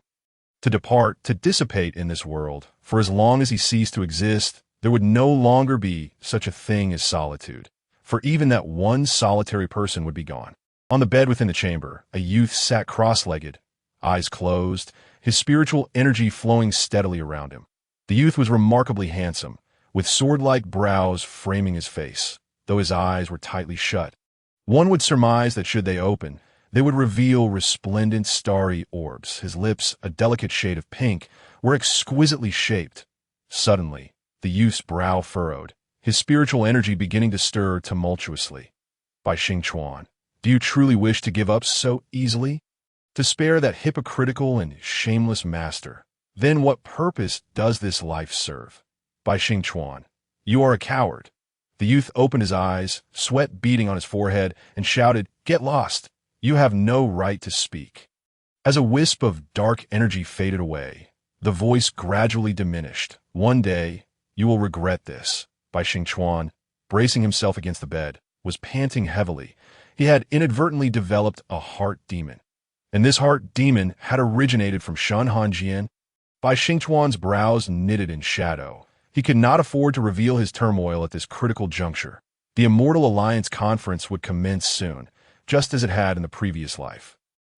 Speaker 1: To depart, to dissipate in this world, for as long as he ceased to exist, there would no longer be such a thing as solitude, for even that one solitary person would be gone. On the bed within the chamber, a youth sat cross-legged, eyes closed, his spiritual energy flowing steadily around him. The youth was remarkably handsome, with sword-like brows framing his face, though his eyes were tightly shut. One would surmise that should they open, they would reveal resplendent starry orbs. His lips, a delicate shade of pink, were exquisitely shaped. Suddenly, the youth's brow furrowed, his spiritual energy beginning to stir tumultuously. Bai Xingchuan, do you truly wish to give up so easily? To spare that hypocritical and shameless master? Then what purpose does this life serve? Bai Xingchuan, you are a coward. The youth opened his eyes, sweat beading on his forehead, and shouted, "Get lost! You have no right to speak." As a wisp of dark energy faded away, the voice gradually diminished. "One day, you will regret this." Bai Xingchuan, bracing himself against the bed, was panting heavily. He had inadvertently developed a heart demon. And this heart demon had originated from Shen Hanjian. Bai Xingchuan's brows knitted in shadow. He could not afford to reveal his turmoil at this critical juncture. The Immortal Alliance Conference would commence soon, just as it had in the previous life.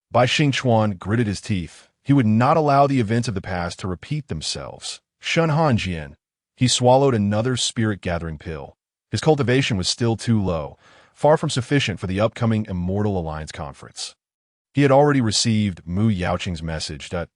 Speaker 1: Bai Xingchuan gritted his teeth. He would not allow the events of the past to repeat themselves. Shen Hanjian. He swallowed another spirit-gathering pill. His cultivation was still too low, far from sufficient for the upcoming Immortal Alliance Conference. He had already received Mu Yaoqing's message that,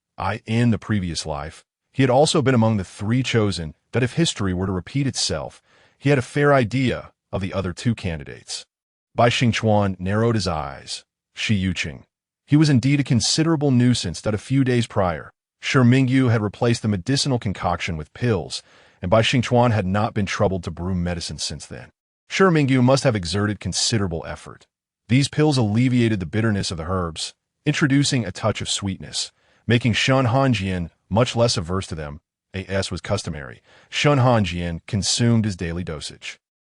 Speaker 1: in the previous life, he had also been among the three chosen, that if history were to repeat itself, he had a fair idea of the other two candidates. Bai Xingchuan narrowed his eyes. Shi Yuqing. He was indeed a considerable nuisance that a few days prior, Shi Mingyu had replaced the medicinal concoction with pills, and Bai Xingchuan had not been troubled to brew medicine since then. Shi Mingyu must have exerted considerable effort. These pills alleviated the bitterness of the herbs, introducing a touch of sweetness, making Shen Hanjian much less averse to them, as was customary. Shen Hanjian consumed his daily dosage.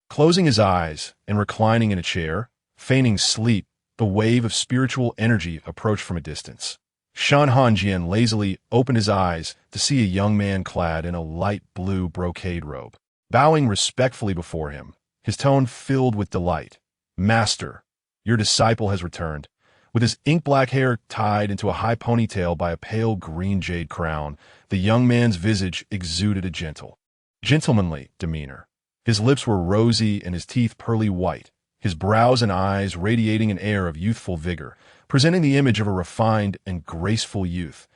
Speaker 1: Closing his eyes and reclining in a chair, feigning sleep, the wave of spiritual energy approached from a distance. Shen Hanjian lazily opened his eyes to see a young man clad in a light blue brocade robe. Bowing respectfully before him, his tone filled with delight. "Master, your disciple has returned." With his ink-black hair tied into a high ponytail by a pale green jade crown, the young man's visage exuded a gentlemanly demeanor. His lips were rosy and his teeth pearly white, his brows and eyes radiating an air of youthful vigor, presenting the image of a refined and graceful youth.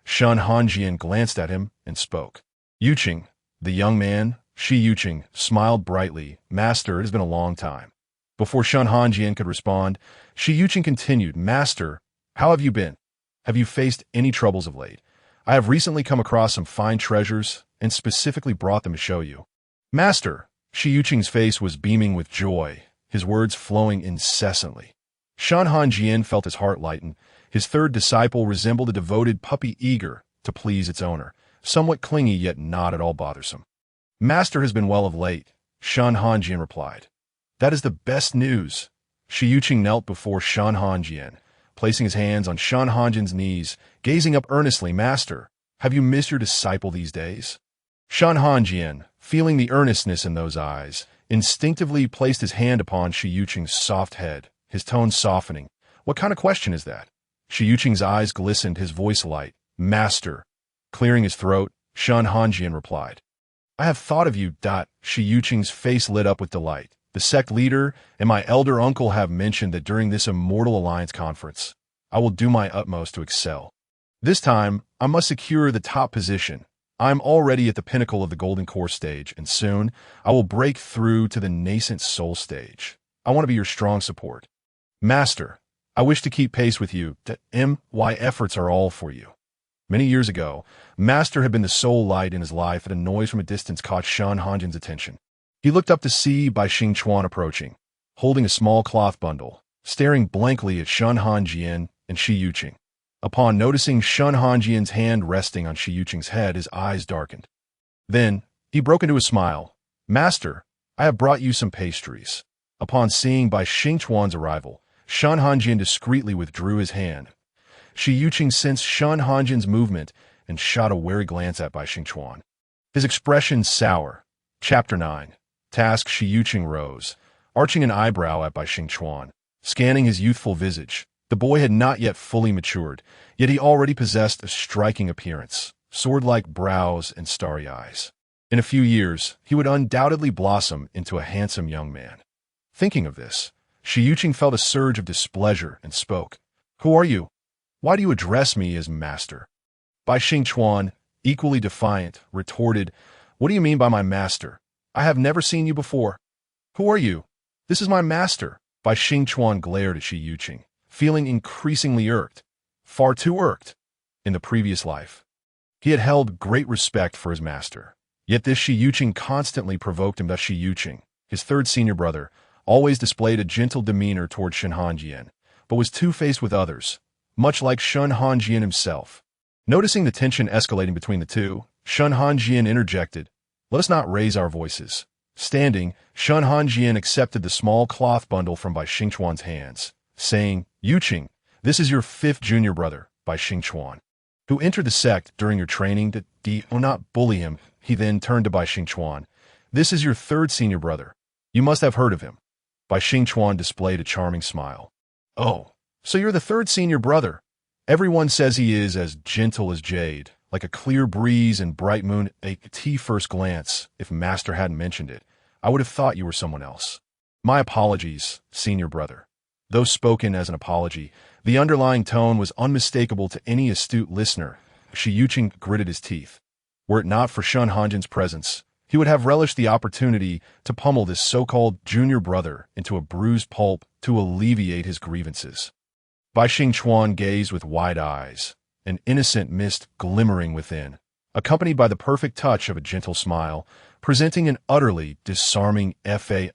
Speaker 1: Shen Hanjian glanced at him and spoke. Yuqing, the young man, Shi Yuqing, smiled brightly. "Master, it has been a long time." Before Shen Hanjian could respond, Shi Yuqing continued, "Master, how have you been? Have you faced any troubles of late? I have recently come across some fine treasures and specifically brought them to show you." "Master," Shi Yuqing's face was beaming with joy, his words flowing incessantly. Shen Hanjian felt his heart lighten. His third disciple resembled a devoted puppy eager to please its owner, somewhat clingy yet not at all bothersome. "Master has been well of late," Shen Hanjian replied. "That is the best news." Shi Yuqing knelt before Shen Hanjian, placing his hands on Shen Hanjian's knees, gazing up earnestly. "Master, have you missed your disciple these days?" Shen Hanjian, feeling the earnestness in those eyes, instinctively placed his hand upon Shi Yuqing's soft head, his tone softening. "What kind of question is that?" Shi Yuqing's eyes glistened, his voice light. "Master." Clearing his throat, Shen Hanjian replied. "I have thought of you." Shi Yuqing's face lit up with delight. "The sect leader and my elder uncle have mentioned that during this Immortal Alliance Conference, I will do my utmost to excel. This time, I must secure the top position. I am already at the pinnacle of the Golden Core stage, and soon, I will break through to the nascent soul stage. I want to be your strong support. Master, I wish to keep pace with you. My efforts are all for you." Many years ago, Master had been the sole light in his life, and a noise from a distance caught Shen Hanjian's attention. He looked up to see Bai Xingchuan approaching, holding a small cloth bundle, staring blankly at Shen Hanjian and Shi Yuqing. Upon noticing Shen Hanjian's hand resting on Shi Yuqing's head, his eyes darkened. Then, he broke into a smile. "Master, I have brought you some pastries." Upon seeing Bai Xingchuan's arrival, Shen Hanjian discreetly withdrew his hand. Shi Yuqing sensed Shen Hanjian's movement and shot a wary glance at Bai Xingchuan. His expression sour. Chapter 9. Task. Shi Yuqing rose, arching an eyebrow at Bai Xingchuan. Scanning his youthful visage, the boy had not yet fully matured, yet he already possessed a striking appearance, sword-like brows and starry eyes. In a few years, he would undoubtedly blossom into a handsome young man. Thinking of this, Shi Yuqing felt a surge of displeasure and spoke. "Who are you? Why do you address me as master?" Bai Xingchuan, equally defiant, retorted, "What do you mean by my master? I have never seen you before. Who are you?" "This is my master." Bai Xingchuan glared at Shi Yuqing, feeling increasingly irked, far too irked. In the previous life, he had held great respect for his master. Yet this Shi Yuqing constantly provoked him. Thus Shi Yuqing, his third senior brother, always displayed a gentle demeanor toward Shen Hanjian, but was two-faced with others, much like Shen Hanjian himself. Noticing the tension escalating between the two, Shen Hanjian interjected, "Let us not raise our voices." Standing, Shen Hanjian accepted the small cloth bundle from Bai Xingchuan's hands, saying, "Yuqing, this is your fifth junior brother, Bai Xingchuan, who entered the sect during your training. Do not bully him." He then turned to Bai Xingchuan. "This is your third senior brother. You must have heard of him." Bai Xingchuan displayed a charming smile. "Oh, so you're the third senior brother. Everyone says he is as gentle as jade, like a clear breeze and bright moon. At first glance, if Master hadn't mentioned it, I would have thought you were someone else. My apologies, senior brother." Though spoken as an apology, the underlying tone was unmistakable to any astute listener. Shi Yuqing gritted his teeth. Were it not for Shen Hanjian's presence, he would have relished the opportunity to pummel this so-called junior brother into a bruised pulp to alleviate his grievances. Bai Xingchuan gazed with wide eyes, an innocent mist glimmering within, accompanied by the perfect touch of a gentle smile, presenting an utterly disarming fade.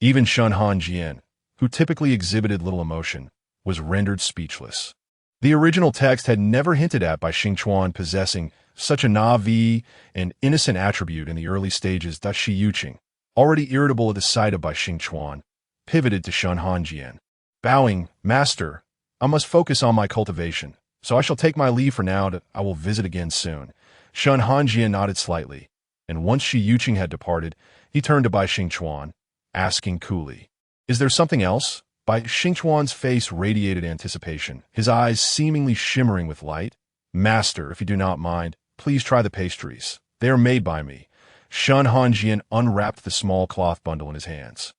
Speaker 1: Even Shen Hanjian, who typically exhibited little emotion, was rendered speechless. The original text had never hinted at Bai Xingchuan possessing such a naive and innocent attribute in the early stages. Thus Shi Yuqing, already irritable at the sight of Bai Xingchuan, pivoted to Shen Hanjian. Bowing, "Master, I must focus on my cultivation, so I shall take my leave for now. I will visit again soon." Shen Hanjian nodded slightly, and once Shi Yuqing had departed, he turned to Bai Xingchuan, asking coolly, "Is there something else?" Bai Xingchuan's face radiated anticipation, his eyes seemingly shimmering with light. "Master, if you do not mind, please try the pastries. They are made by me." Shen Hanjian unwrapped the small cloth bundle in his hands.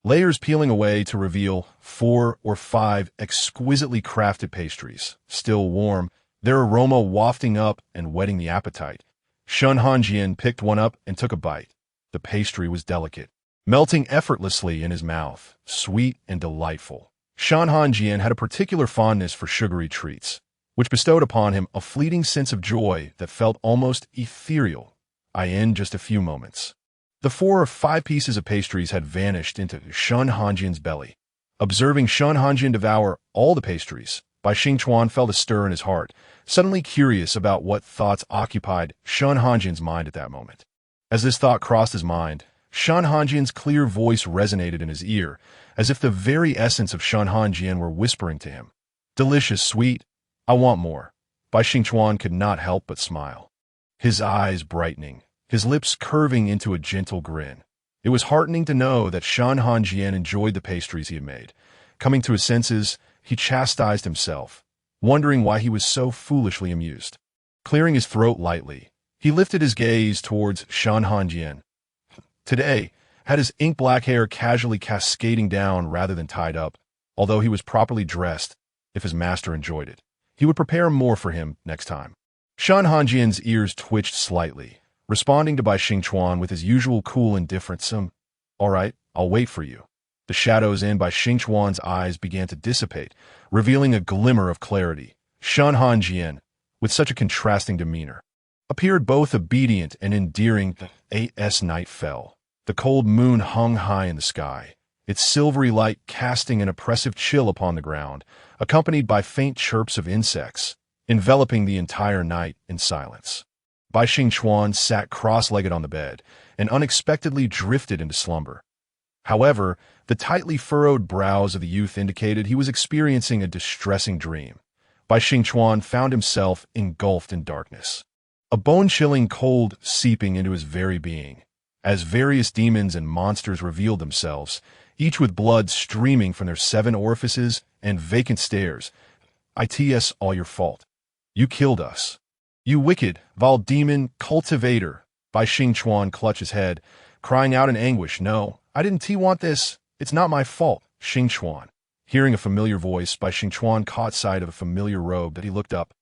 Speaker 1: Layers peeling away to reveal 4 or 5 exquisitely crafted pastries, still warm, their aroma wafting up and whetting the appetite. Shen Hanjian picked one up and took a bite. The pastry was delicate, melting effortlessly in his mouth, sweet and delightful. Shen Hanjian had a particular fondness for sugary treats, which bestowed upon him a fleeting sense of joy that felt almost ethereal. In just a few moments, the 4 or 5 pieces of pastries had vanished into Shen Hanjian's belly. Observing Shen Hanjian devour all the pastries, Bai Xingchuan felt a stir in his heart, suddenly curious about what thoughts occupied Shen Hanjian's mind at that moment. As this thought crossed his mind, Shen Hanjian's clear voice resonated in his ear, as if the very essence of Shen Hanjian were whispering to him. "Delicious, sweet. I want more." Bai Xingchuan could not help but smile, his eyes brightening, his lips curving into a gentle grin. It was heartening to know that Shen Hanjian enjoyed the pastries he had made. Coming to his senses, he chastised himself, wondering why he was so foolishly amused. Clearing his throat lightly, he lifted his gaze towards Shen Hanjian. Today, had his ink-black hair casually cascading down rather than tied up, although he was properly dressed. If his master enjoyed it, he would prepare more for him next time. Shen Hanjian's ears twitched slightly, responding to Bai Xingchuan with his usual cool indifference. "All right, I'll wait for you." The shadows in Bai Xingchuan's eyes began to dissipate, revealing a glimmer of clarity. Shen Hanjian, with such a contrasting demeanor, appeared both obedient and endearing. As night fell, the cold moon hung high in the sky, its silvery light casting an oppressive chill upon the ground, accompanied by faint chirps of insects, enveloping the entire night in silence. Bai Xingchuan sat cross-legged on the bed and unexpectedly drifted into slumber. However, the tightly furrowed brows of the youth indicated he was experiencing a distressing dream. Bai Xingchuan found himself engulfed in darkness, a bone-chilling cold seeping into his very being. As various demons and monsters revealed themselves, each with blood streaming from their 7 orifices and vacant stares. "It's all your fault. You killed us. You wicked, vile demon cultivator." Bai Xingchuan clutched his head, crying out in anguish, "No, I didn't want this. It's not my fault." Xingchuan. Hearing a familiar voice, Bai Xingchuan caught sight of a familiar robe that he looked up,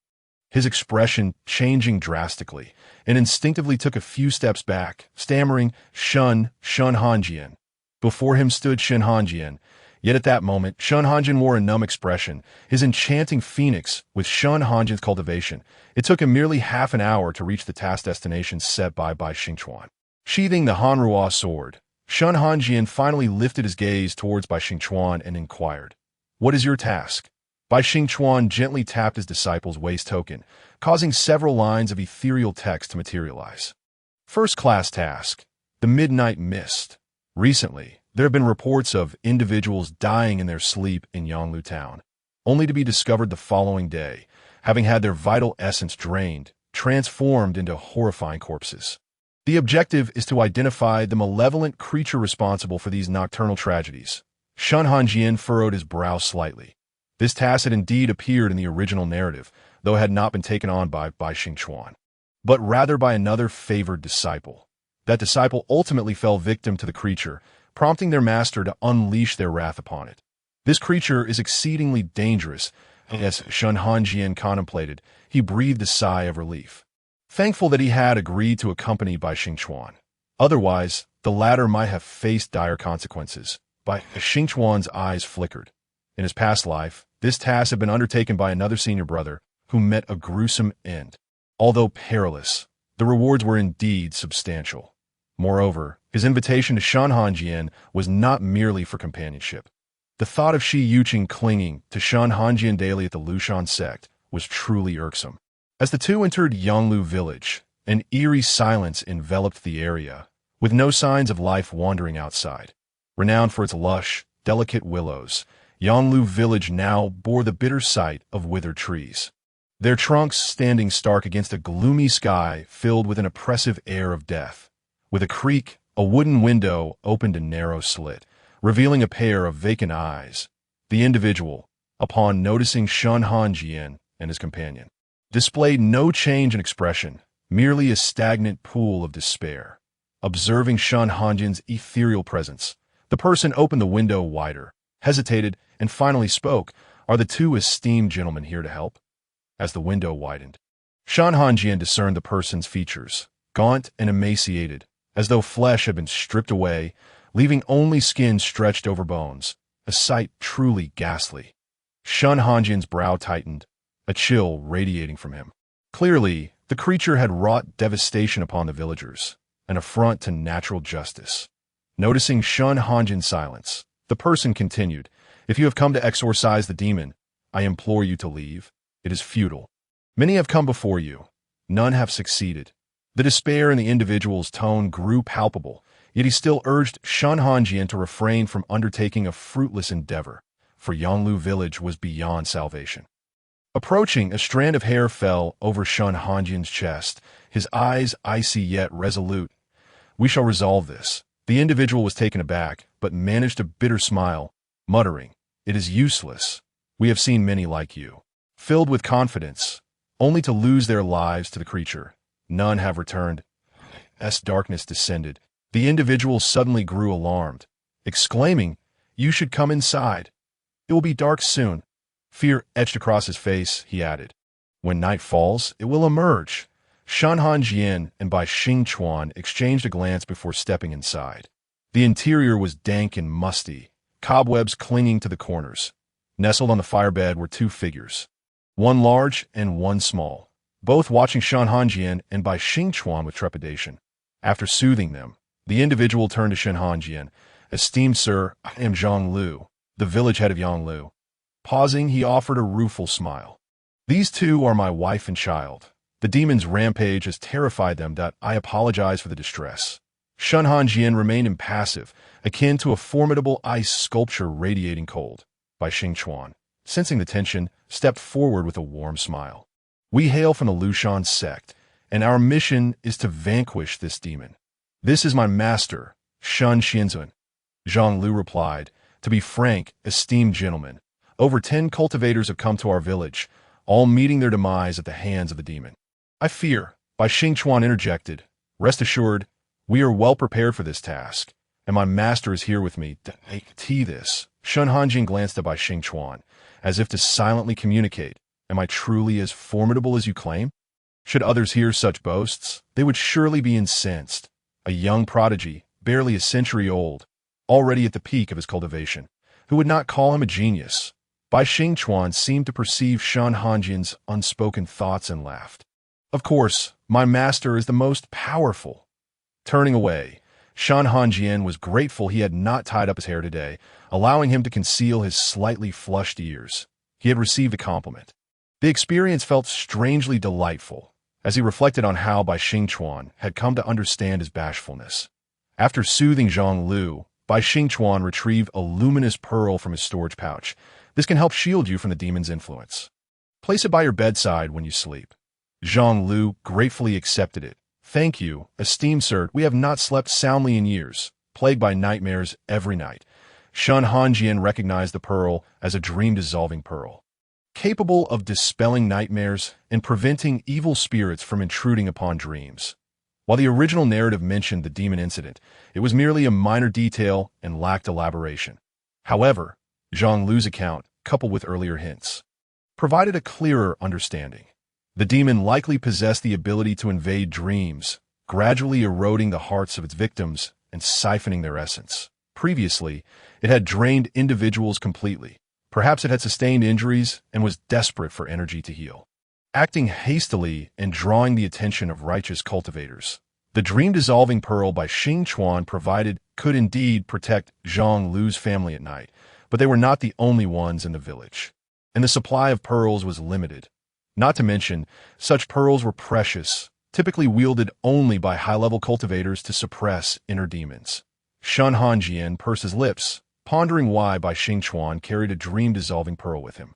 Speaker 1: his expression changing drastically, and instinctively took a few steps back, stammering, Shen Hanjian." Before him stood Shen Hanjian. Yet at that moment, Shen Hanjian wore a numb expression, his enchanting phoenix with Shen Hanjian's cultivation. It took him nearly half an hour to reach the task destination set by Bai Xingchuan. Sheathing the Hanrua sword, Shen Hanjian finally lifted his gaze towards Bai Xingchuan and inquired, "What is your task?" Bai Xingchuan gently tapped his disciple's waist token, causing several lines of ethereal text to materialize. First-class task, the Midnight Mist. Recently, there have been reports of individuals dying in their sleep in Yanglu town, only to be discovered the following day, having had their vital essence drained, transformed into horrifying corpses. The objective is to identify the malevolent creature responsible for these nocturnal tragedies. Shen Hanjian furrowed his brow slightly. This task had indeed appeared in the original narrative, though it had not been taken on by Bai Xingchuan, but rather by another favored disciple. That disciple ultimately fell victim to the creature, prompting their master to unleash their wrath upon it. This creature is exceedingly dangerous, and as Shen Hanjian contemplated, he breathed a sigh of relief, thankful that he had agreed to accompany Bai Xingchuan. Otherwise, the latter might have faced dire consequences. Bai Xingchuan's eyes flickered. In his past life, this task had been undertaken by another senior brother who met a gruesome end. Although perilous, the rewards were indeed substantial. Moreover, his invitation to Shen Hanjian was not merely for companionship. The thought of Shi Yuqing clinging to Shen Hanjian daily at the Lushan sect was truly irksome. As the two entered Yanglu village, an eerie silence enveloped the area, with no signs of life wandering outside. Renowned for its lush, delicate willows, Yanglu village now bore the bitter sight of withered trees, their trunks standing stark against a gloomy sky filled with an oppressive air of death. With a creak, a wooden window opened a narrow slit, revealing a pair of vacant eyes. The individual, upon noticing Shen Hanjian and his companion, displayed no change in expression, merely a stagnant pool of despair. Observing Shen Hanjian's ethereal presence, the person opened the window wider, hesitated, and finally spoke, "Are the two esteemed gentlemen here to help?" As the window widened, Shen Hanjian discerned the person's features, gaunt and emaciated, as though flesh had been stripped away, leaving only skin stretched over bones, a sight truly ghastly. Shen Hanjian's brow tightened, a chill radiating from him. Clearly, the creature had wrought devastation upon the villagers, an affront to natural justice. Noticing Shen Hanjian's silence, the person continued, "If you have come to exorcise the demon, I implore you to leave. It is futile. Many have come before you. None have succeeded." The despair in the individual's tone grew palpable, yet he still urged Shen Hanjian to refrain from undertaking a fruitless endeavor, for Yanglu village was beyond salvation. Approaching, a strand of hair fell over Shen Hanjian's chest, his eyes icy yet resolute. "We shall resolve this." The individual was taken aback, but managed a bitter smile, muttering, "It is useless. We have seen many like you." Filled with confidence, only to lose their lives to the creature. None have returned. As darkness descended, the individual suddenly grew alarmed, exclaiming, "You should come inside. It will be dark soon." Fear etched across his face, he added, "When night falls, it will emerge." Shen Hanjian and Bai Xingchuan exchanged a glance before stepping inside. The interior was dank and musty, cobwebs clinging to the corners. Nestled on the firebed were two figures, one large and one small, both watching Shen Hanjian and Bai Xingchuan with trepidation. After soothing them, the individual turned to Shen Hanjian. "Esteemed sir, I am Zhang Lu, the village head of Yanglu." Pausing, he offered a rueful smile. "These two are my wife and child. The demon's rampage has terrified them that I apologize for the distress." Shen Hanjian remained impassive, akin to a formidable ice sculpture radiating cold. Bai Xingchuan, sensing the tension, stepped forward with a warm smile. "We hail from the Lushan sect, and our mission is to vanquish this demon. This is my master, Shen Hanjian." Zhang Lu replied. To be frank, esteemed gentlemen, over 10 cultivators have come to our village, all meeting their demise at the hands of the demon. I fear, Bai Xingchuan interjected. Rest assured, we are well prepared for this task, and my master is here with me to see this. Shen Hanjian glanced at Bai Xingchuan, as if to silently communicate, am I truly as formidable as you claim? Should others hear such boasts, they would surely be incensed. A young prodigy, barely a century old, already at the peak of his cultivation, who would not call him a genius? Bai Xingchuan seemed to perceive Shen Hanjian's unspoken thoughts and laughed. Of course, my master is the most powerful. Turning away, Shen Hanjian was grateful he had not tied up his hair today, allowing him to conceal his slightly flushed ears. He had received a compliment. The experience felt strangely delightful, as he reflected on how Bai Xingchuan had come to understand his bashfulness. After soothing Zhang Lu, Bai Xingchuan retrieved a luminous pearl from his storage pouch. This can help shield you from the demon's influence. Place it by your bedside when you sleep. Zhang Lu gratefully accepted it. Thank you, esteemed sir. We have not slept soundly in years, plagued by nightmares every night. Shen Hanjian recognized the pearl as a dream-dissolving pearl, capable of dispelling nightmares and preventing evil spirits from intruding upon dreams. While the original narrative mentioned the demon incident, it was merely a minor detail and lacked elaboration. However, Zhang Lu's account, coupled with earlier hints, provided a clearer understanding. The demon likely possessed the ability to invade dreams, gradually eroding the hearts of its victims and siphoning their essence. Previously, it had drained individuals completely. Perhaps it had sustained injuries and was desperate for energy to heal. Acting hastily and drawing the attention of righteous cultivators, the dream-dissolving pearl Bai Xingchuan provided could indeed protect Zhang Lu's family at night, but they were not the only ones in the village, and the supply of pearls was limited. Not to mention, such pearls were precious, typically wielded only by high-level cultivators to suppress inner demons. Shen Hanjian pursed his lips, pondering why Bai Xingchuan carried a dream-dissolving pearl with him.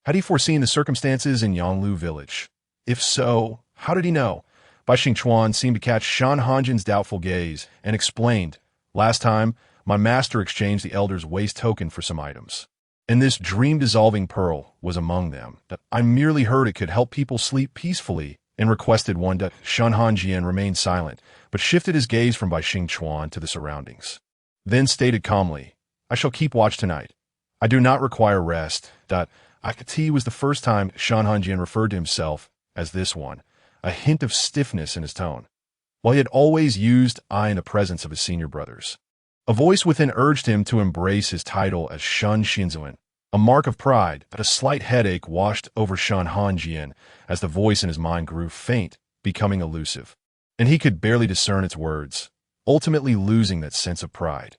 Speaker 1: Had he foreseen the circumstances in Yanglu village? If so, how did he know? Bai Xingchuan seemed to catch Shen Hanjian's doubtful gaze and explained, last time, my master exchanged the elder's waste token for some items, and this dream-dissolving pearl was among them. I merely heard it could help people sleep peacefully and requested one. Shen Hanjian remained silent, but shifted his gaze from Bai Xingchuan to the surroundings. Then stated calmly, I shall keep watch tonight. I do not require rest. Tea was the first time Shen Hanjian referred to himself as this one, a hint of stiffness in his tone, while he had always used I in the presence of his senior brothers. A voice within urged him to embrace his title as Shen Hanjian, a mark of pride, but a slight headache washed over Shen Hanjian as the voice in his mind grew faint, becoming elusive, and he could barely discern its words, ultimately losing that sense of pride.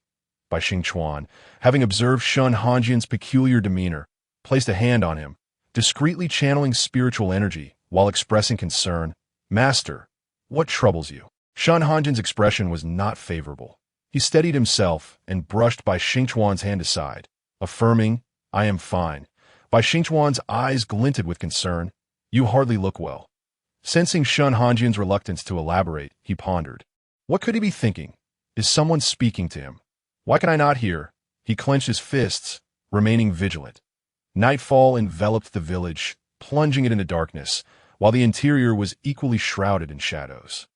Speaker 1: Bai Xingchuan, having observed Shen Hanjian's peculiar demeanor, placed a hand on him, discreetly channeling spiritual energy while expressing concern. Master, what troubles you? Shen Hanjian's expression was not favorable. He steadied himself and brushed Bai Xingchuan's hand aside, affirming, I am fine. Bai Xingchuan's eyes glinted with concern. You hardly look well. Sensing Shen Hanjian's reluctance to elaborate, he pondered. What could he be thinking? Is someone speaking to him? Why can I not hear? He clenched his fists, remaining vigilant. Nightfall enveloped the village, plunging it into darkness, while the interior was equally shrouded in shadows.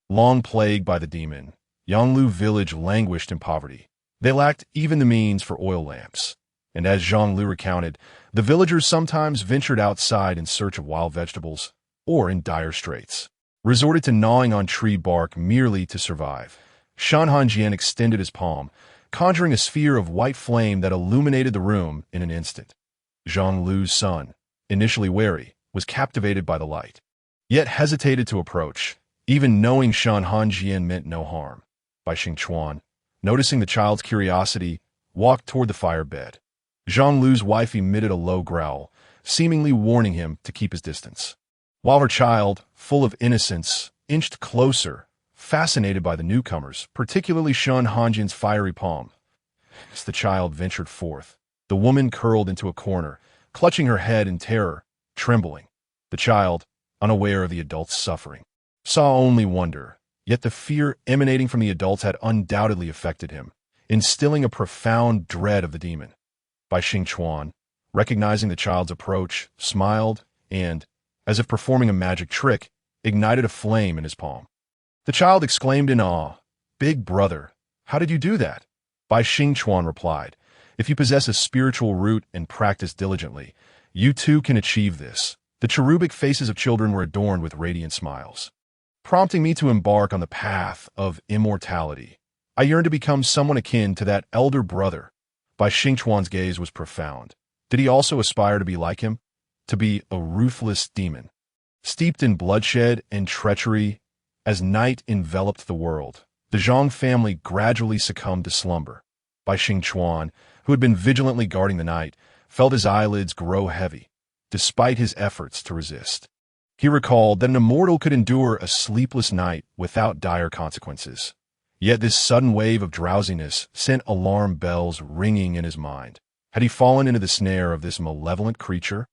Speaker 1: Long plagued by the demon, Yanglu village languished in poverty. They lacked even the means for oil lamps, and as Zhang Lu recounted, the villagers sometimes ventured outside in search of wild vegetables, or in dire straits, resorted to gnawing on tree bark merely to survive. Shen Hanjian extended his palm, conjuring a sphere of white flame that illuminated the room in an instant. Zhang Lu's son, initially wary, was captivated by the light, yet hesitated to approach, even knowing Shen Hanjian meant no harm. Bai Xingchuan, noticing the child's curiosity, walked toward the fire bed. Zhang Lu's wife emitted a low growl, seemingly warning him to keep his distance, while her child, full of innocence, inched closer, fascinated by the newcomers, particularly Shen Hanjian's fiery palm. As the child ventured forth, the woman curled into a corner, clutching her head in terror, trembling. The child, unaware of the adult's suffering, saw only wonder, yet the fear emanating from the adults had undoubtedly affected him. instilling a profound dread of the demon. Bai Xingchuan, recognizing the child's approach, smiled and, as if performing a magic trick, ignited a flame in his palm. The child exclaimed in awe, "Big brother, how did you do that?" Bai Xingchuan replied, "If you possess a spiritual root and practice diligently, you too can achieve this." The cherubic faces of children were adorned with radiant smiles, prompting me to embark on the path of immortality. I yearned to become someone akin to that elder brother. Bai Xingchuan's gaze was profound. Did he also aspire to be like him? To be a ruthless demon, steeped in bloodshed and treachery? As night enveloped the world, the Zhang family gradually succumbed to slumber. Bai Xingchuan, who had been vigilantly guarding the night, felt his eyelids grow heavy, despite his efforts to resist. He recalled that an immortal could endure a sleepless night without dire consequences. Yet this sudden wave of drowsiness sent alarm bells ringing in his mind. Had he fallen into the snare of this malevolent creature?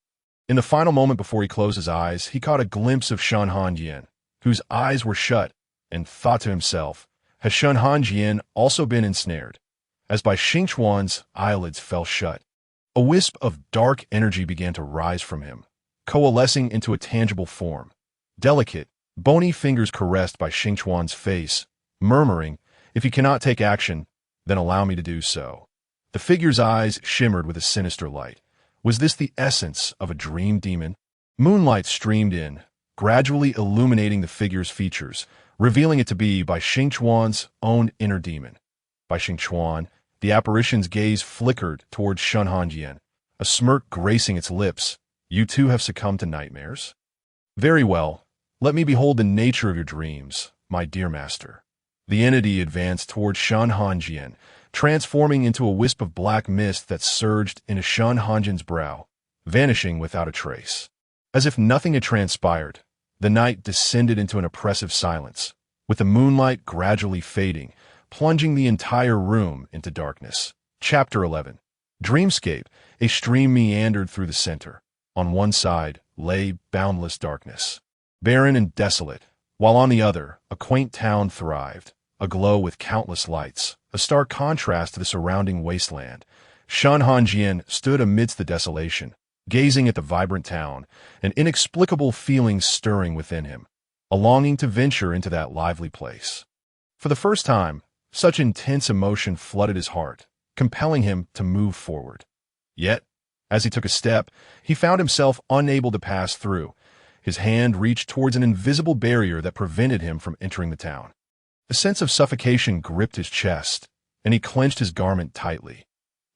Speaker 1: In the final moment before he closed his eyes, he caught a glimpse of Shen Hanjian, whose eyes were shut, and thought to himself, has Shen Hanjian also been ensnared? As Bai Xingchuan's eyelids fell shut, a wisp of dark energy began to rise from him, coalescing into a tangible form. Delicate, bony fingers caressed Bai Xingchuan's face, murmuring, "If you cannot take action, then allow me to do so." The figure's eyes shimmered with a sinister light. Was this the essence of a dream demon? Moonlight streamed in, gradually illuminating the figure's features, revealing it to be Bai Xingchuan's own inner demon. Bai Xingchuan, the apparition's gaze flickered towards Shen Hanjian, a smirk gracing its lips. "You too have succumbed to nightmares? Very well, let me behold the nature of your dreams, my dear master." The entity advanced towards Shen Hanjian, transforming into a wisp of black mist that surged into Shen Hanjian's brow, vanishing without a trace. As if nothing had transpired, the night descended into an oppressive silence, with the moonlight gradually fading, plunging the entire room into darkness. Chapter 11. Dreamscape. A stream meandered through the center. On one side lay boundless darkness, barren and desolate, while on the other, a quaint town thrived, aglow with countless lights, a stark contrast to the surrounding wasteland. Shen Hanjian stood amidst the desolation, gazing at the vibrant town, an inexplicable feeling stirring within him, a longing to venture into that lively place. For the first time, such intense emotion flooded his heart, compelling him to move forward. Yet, as he took a step, he found himself unable to pass through. His hand reached towards an invisible barrier that prevented him from entering the town. A sense of suffocation gripped his chest, and he clenched his garment tightly.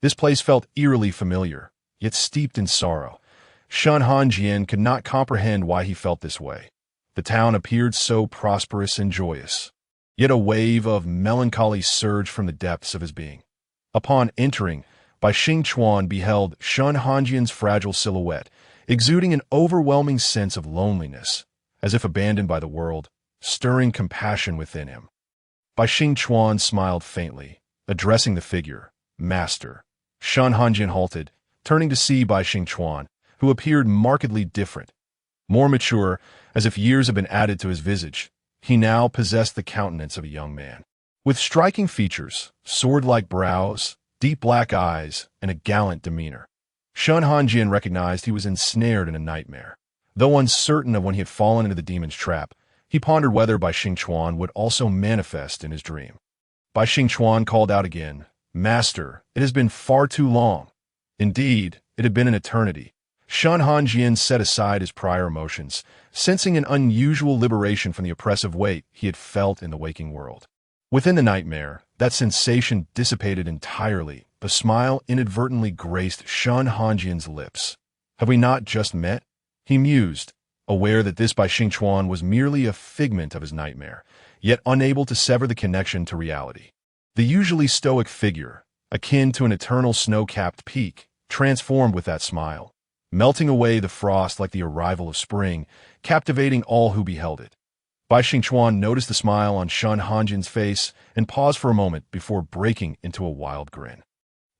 Speaker 1: This place felt eerily familiar, yet steeped in sorrow. Shen Hanjian could not comprehend why he felt this way. The town appeared so prosperous and joyous, yet a wave of melancholy surged from the depths of his being. Upon entering, Bai Xingchuan beheld Shen Hanjian's fragile silhouette, exuding an overwhelming sense of loneliness, as if abandoned by the world, stirring compassion within him. Bai Xingchuan smiled faintly, addressing the figure, "Master." Shen Hanjian halted, turning to see Bai Xingchuan, who appeared markedly different. More mature, as if years had been added to his visage, he now possessed the countenance of a young man. With striking features, sword-like brows, deep black eyes, and a gallant demeanor. Shen Hanjian recognized he was ensnared in a nightmare. Though uncertain of when he had fallen into the demon's trap, he pondered whether Bai Xingchuan would also manifest in his dream. Bai Xingchuan called out again, "Master, it has been far too long." Indeed, it had been an eternity. Shen Hanjian set aside his prior emotions, sensing an unusual liberation from the oppressive weight he had felt in the waking world. Within the nightmare, that sensation dissipated entirely. A smile inadvertently graced Shen Hanjian's lips. "Have we not just met?" he mused, aware that this Bai Xingchuan was merely a figment of his nightmare, yet unable to sever the connection to reality. The usually stoic figure, akin to an eternal snow-capped peak, transformed with that smile, melting away the frost like the arrival of spring, captivating all who beheld it. Bai Xingchuan noticed the smile on Shen Hanjian's face and paused for a moment before breaking into a wild grin.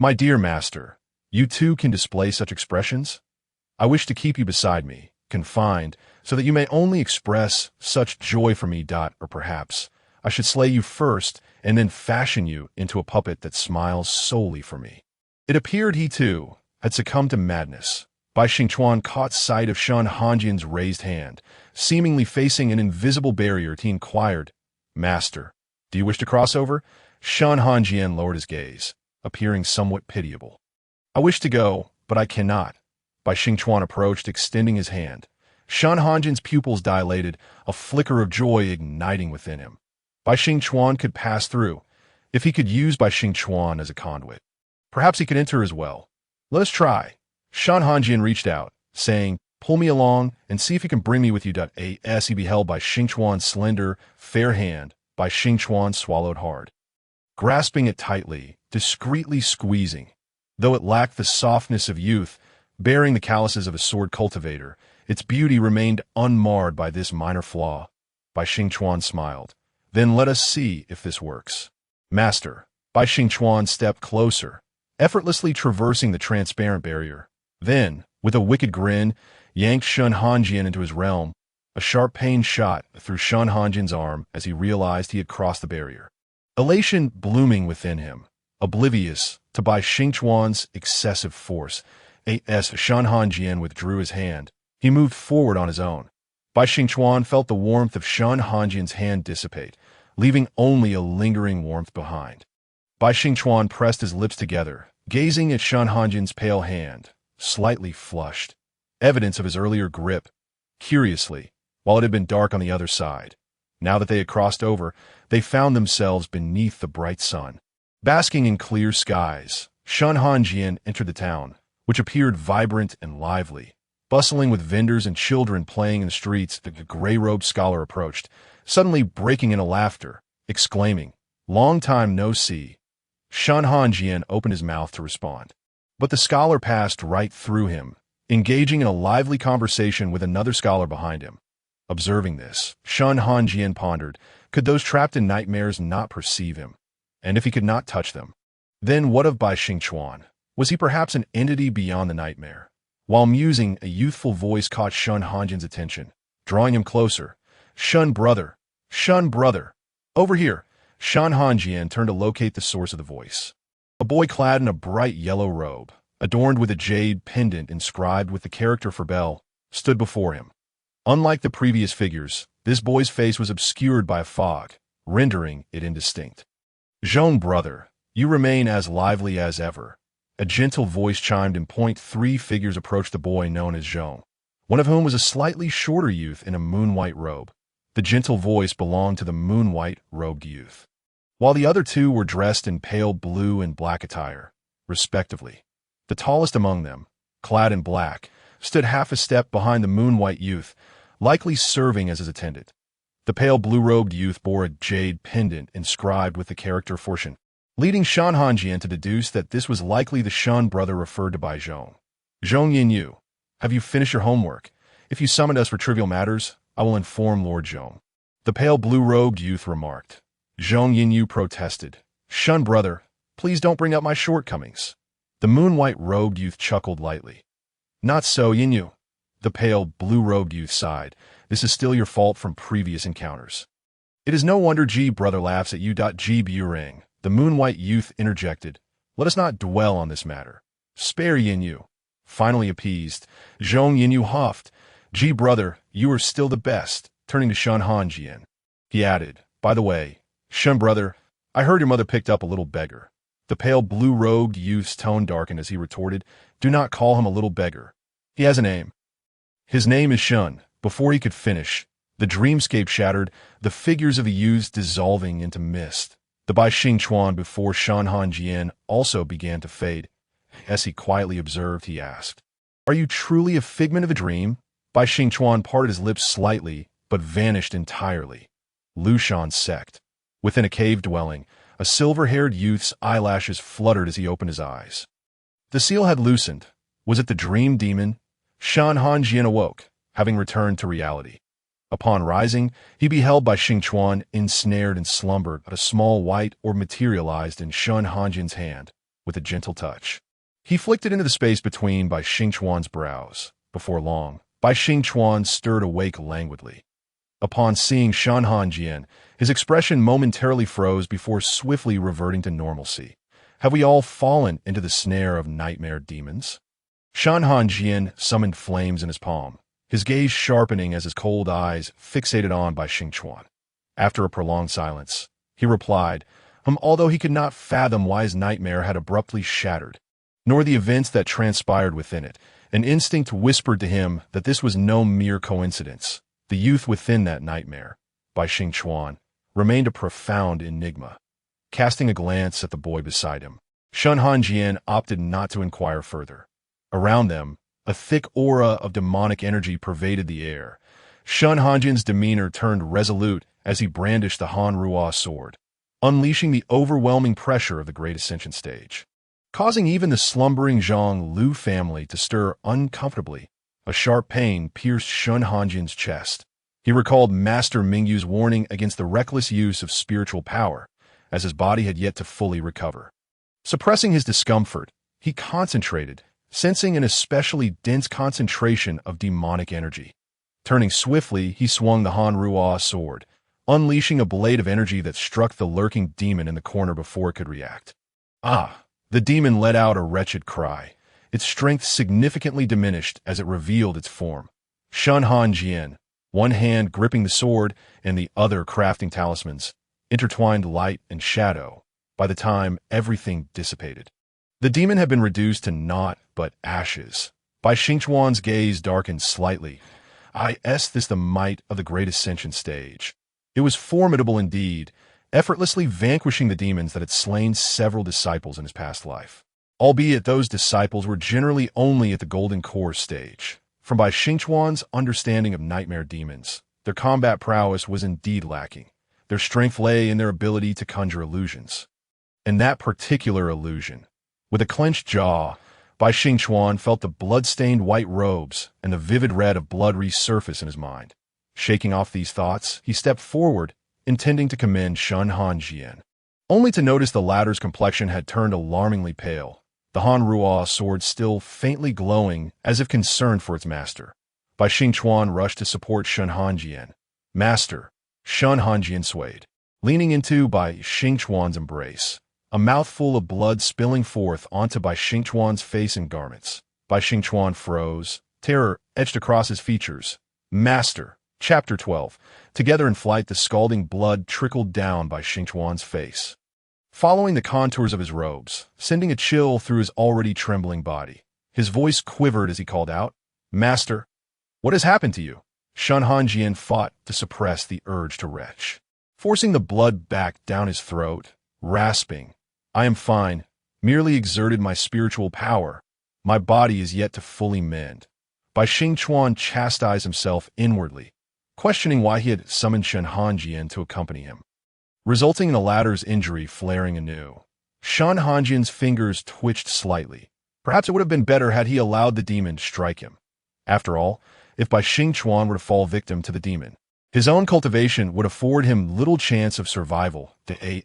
Speaker 1: "My dear master, you too can display such expressions? I wish to keep you beside me, confined, so that you may only express such joy for me. Or perhaps I should slay you first and then fashion you into a puppet that smiles solely for me." It appeared he, too, had succumbed to madness. Bai Xingchuan caught sight of Shen Hanjian's raised hand, seemingly facing an invisible barrier. He inquired, "Master, do you wish to cross over?" Shen Hanjian lowered his gaze, appearing somewhat pitiable. "I wish to go, but I cannot." Bai Xingchuan approached, extending his hand. Shen Hanjian's pupils dilated, a flicker of joy igniting within him. Bai Xingchuan could pass through, if he could use Bai Xingchuan as a conduit. Perhaps he could enter as well. "Let us try." Shen Hanjian reached out, saying, "Pull me along and see if you can bring me with you." As he beheld Bai Xingchuan's slender, fair hand, Bai Xingchuan swallowed hard, grasping it tightly, discreetly squeezing. Though it lacked the softness of youth, bearing the calluses of a sword cultivator, its beauty remained unmarred by this minor flaw. Bai Xingchuan smiled. "Then let us see if this works." "Master." Bai Xingchuan stepped closer, effortlessly traversing the transparent barrier. Then, with a wicked grin, yanked Shen Hanjian into his realm. A sharp pain shot through Shen Hanjian's arm as he realized he had crossed the barrier. Elation blooming within him, oblivious to Bai Xingchuan's excessive force. As Shen Hanjian withdrew his hand, he moved forward on his own. Bai Xingchuan felt the warmth of Shen Hanjian's hand dissipate, leaving only a lingering warmth behind. Bai Xingchuan pressed his lips together, gazing at Shen Hanjian's pale hand, slightly flushed, evidence of his earlier grip. Curiously, while it had been dark on the other side, now that they had crossed over, they found themselves beneath the bright sun. Basking in clear skies, Shen Hanjian entered the town, which appeared vibrant and lively. Bustling with vendors and children playing in the streets, the gray-robed scholar approached, suddenly breaking into laughter, exclaiming, "Long time no see." Shen Hanjian opened his mouth to respond, but the scholar passed right through him, engaging in a lively conversation with another scholar behind him. Observing this, Shen Hanjian pondered, could those trapped in nightmares not perceive him? And if he could not touch them, then what of Bai Xingchuan? Was he perhaps an entity beyond the nightmare? While musing, a youthful voice caught Shen Hanjian's attention, drawing him closer. "Shen brother! Shen brother! Over here!" Shen Hanjian turned to locate the source of the voice. A boy clad in a bright yellow robe, adorned with a jade pendant inscribed with the character for Bell, stood before him. Unlike the previous figures, this boy's face was obscured by a fog, rendering it indistinct. "Zhong brother, you remain as lively as ever." A gentle voice chimed in. 3 figures approached the boy known as Zhong, one of whom was a slightly shorter youth in a moon-white robe. The gentle voice belonged to the moon-white robed youth, while the other 2 were dressed in pale blue and black attire, respectively. The tallest among them, clad in black, stood half a step behind the moon-white youth, likely serving as his attendant. The pale blue-robed youth bore a jade pendant inscribed with the character Fortune, leading Shen Hanjian to deduce that this was likely the Shen brother referred to by Zhong. "Zhong Yinyu, have you finished your homework? If you summoned us for trivial matters, I will inform Lord Zhong," the pale blue-robed youth remarked. Zhong Yinyu protested. "Shen brother, please don't bring up my shortcomings." The moon-white robed youth chuckled lightly. "Not so, Yinyu." The pale blue-robed youth sighed. "This is still your fault from previous encounters." "It is no wonder G brother laughs at you. G Burang," the moon-white youth interjected. "Let us not dwell on this matter. Spare Yinyu." Finally appeased, Zhong Yinyu huffed. "G brother, you are still the best." Turning to Shen Hanjian, he added, "By the way, Shen brother, I heard your mother picked up a little beggar." The pale blue-robed youth's tone darkened as he retorted, "Do not call him a little beggar. He has a name. His name is Shen." Before he could finish, the dreamscape shattered, the figures of the youths dissolving into mist. The Bai Xingchuan before Shen Hanjian also began to fade. As he quietly observed, he asked, "Are you truly a figment of a dream?" Bai Xingchuan parted his lips slightly, but vanished entirely. Lu Shan's sect. Within a cave dwelling, a silver-haired youth's eyelashes fluttered as he opened his eyes. The seal had loosened. Was it the dream demon? Shen Hanjian awoke, having returned to reality. Upon rising, he beheld Bai Xingchuan ensnared in slumber, but a small white orb materialized in Shen Hanjian's hand, with a gentle touch. He flicked it into the space between Bai Xingchuan's brows. Before long, Bai Xingchuan stirred awake languidly. Upon seeing Shen Hanjian, his expression momentarily froze before swiftly reverting to normalcy. Have we all fallen into the snare of nightmare demons? Shen Hanjian summoned flames in his palm, his gaze sharpening as his cold eyes fixated on Bai Xingchuan. After a prolonged silence, he replied, although he could not fathom why his nightmare had abruptly shattered, nor the events that transpired within it. An instinct whispered to him that this was no mere coincidence. The youth within that nightmare, Bai Xingchuan, remained a profound enigma. Casting a glance at the boy beside him, Shen Hanjian opted not to inquire further. Around them, a thick aura of demonic energy pervaded the air. Shen Hanjian's demeanor turned resolute as he brandished the Han Ruo sword, unleashing the overwhelming pressure of the Great Ascension stage, causing even the slumbering Zhang Lu family to stir uncomfortably. A sharp pain pierced Shen Hanjian's chest. He recalled Master Mingyu's warning against the reckless use of spiritual power, as his body had yet to fully recover. Suppressing his discomfort, he concentrated, sensing an especially dense concentration of demonic energy. Turning swiftly, he swung the Han Ruo sword, unleashing a blade of energy that struck the lurking demon in the corner before it could react. Ah! The demon let out a wretched cry. Its strength significantly diminished as it revealed its form. Shen Hanjian, one hand gripping the sword and the other crafting talismans, intertwined light and shadow. By the time everything dissipated, the demon had been reduced to naught but ashes. Bai Xingchuan's gaze darkened slightly. Is this the might of the Great Ascension stage? It was formidable indeed, effortlessly vanquishing the demons that had slain several disciples in his past life. Albeit those disciples were generally only at the Golden Core stage. From Bai Xingchuan's understanding of nightmare demons, their combat prowess was indeed lacking. Their strength lay in their ability to conjure illusions. And that particular illusion, with a clenched jaw, Bai Xingchuan felt the blood-stained white robes and the vivid red of blood resurface in his mind. Shaking off these thoughts, he stepped forward, intending to commend Shen Hanjian, only to notice the latter's complexion had turned alarmingly pale, the Han Ruo sword still faintly glowing as if concerned for its master. Bai Xingchuan rushed to support Shen Hanjian. Master, Shen Hanjian swayed, leaning into Bai Xingchuan's embrace, a mouthful of blood spilling forth onto Bai Xingchuan's face and garments. Bai Xingchuan froze, terror etched across his features. Master, Chapter 12. Together in flight, the scalding blood trickled down Bai Xingchuan's face, following the contours of his robes, sending a chill through his already trembling body. His voice quivered as he called out, Master, what has happened to you? Shen Hanjian fought to suppress the urge to retch, forcing the blood back down his throat, rasping, I am fine, merely exerted my spiritual power. My body is yet to fully mend. Bai Xingchuan chastised himself inwardly, questioning why he had summoned Shen Hanjian to accompany him, resulting in the latter's injury flaring anew. Shen Hanjian's fingers twitched slightly. Perhaps it would have been better had he allowed the demon to strike him. After all, if Bai Xingchuan were to fall victim to the demon, his own cultivation would afford him little chance of survival.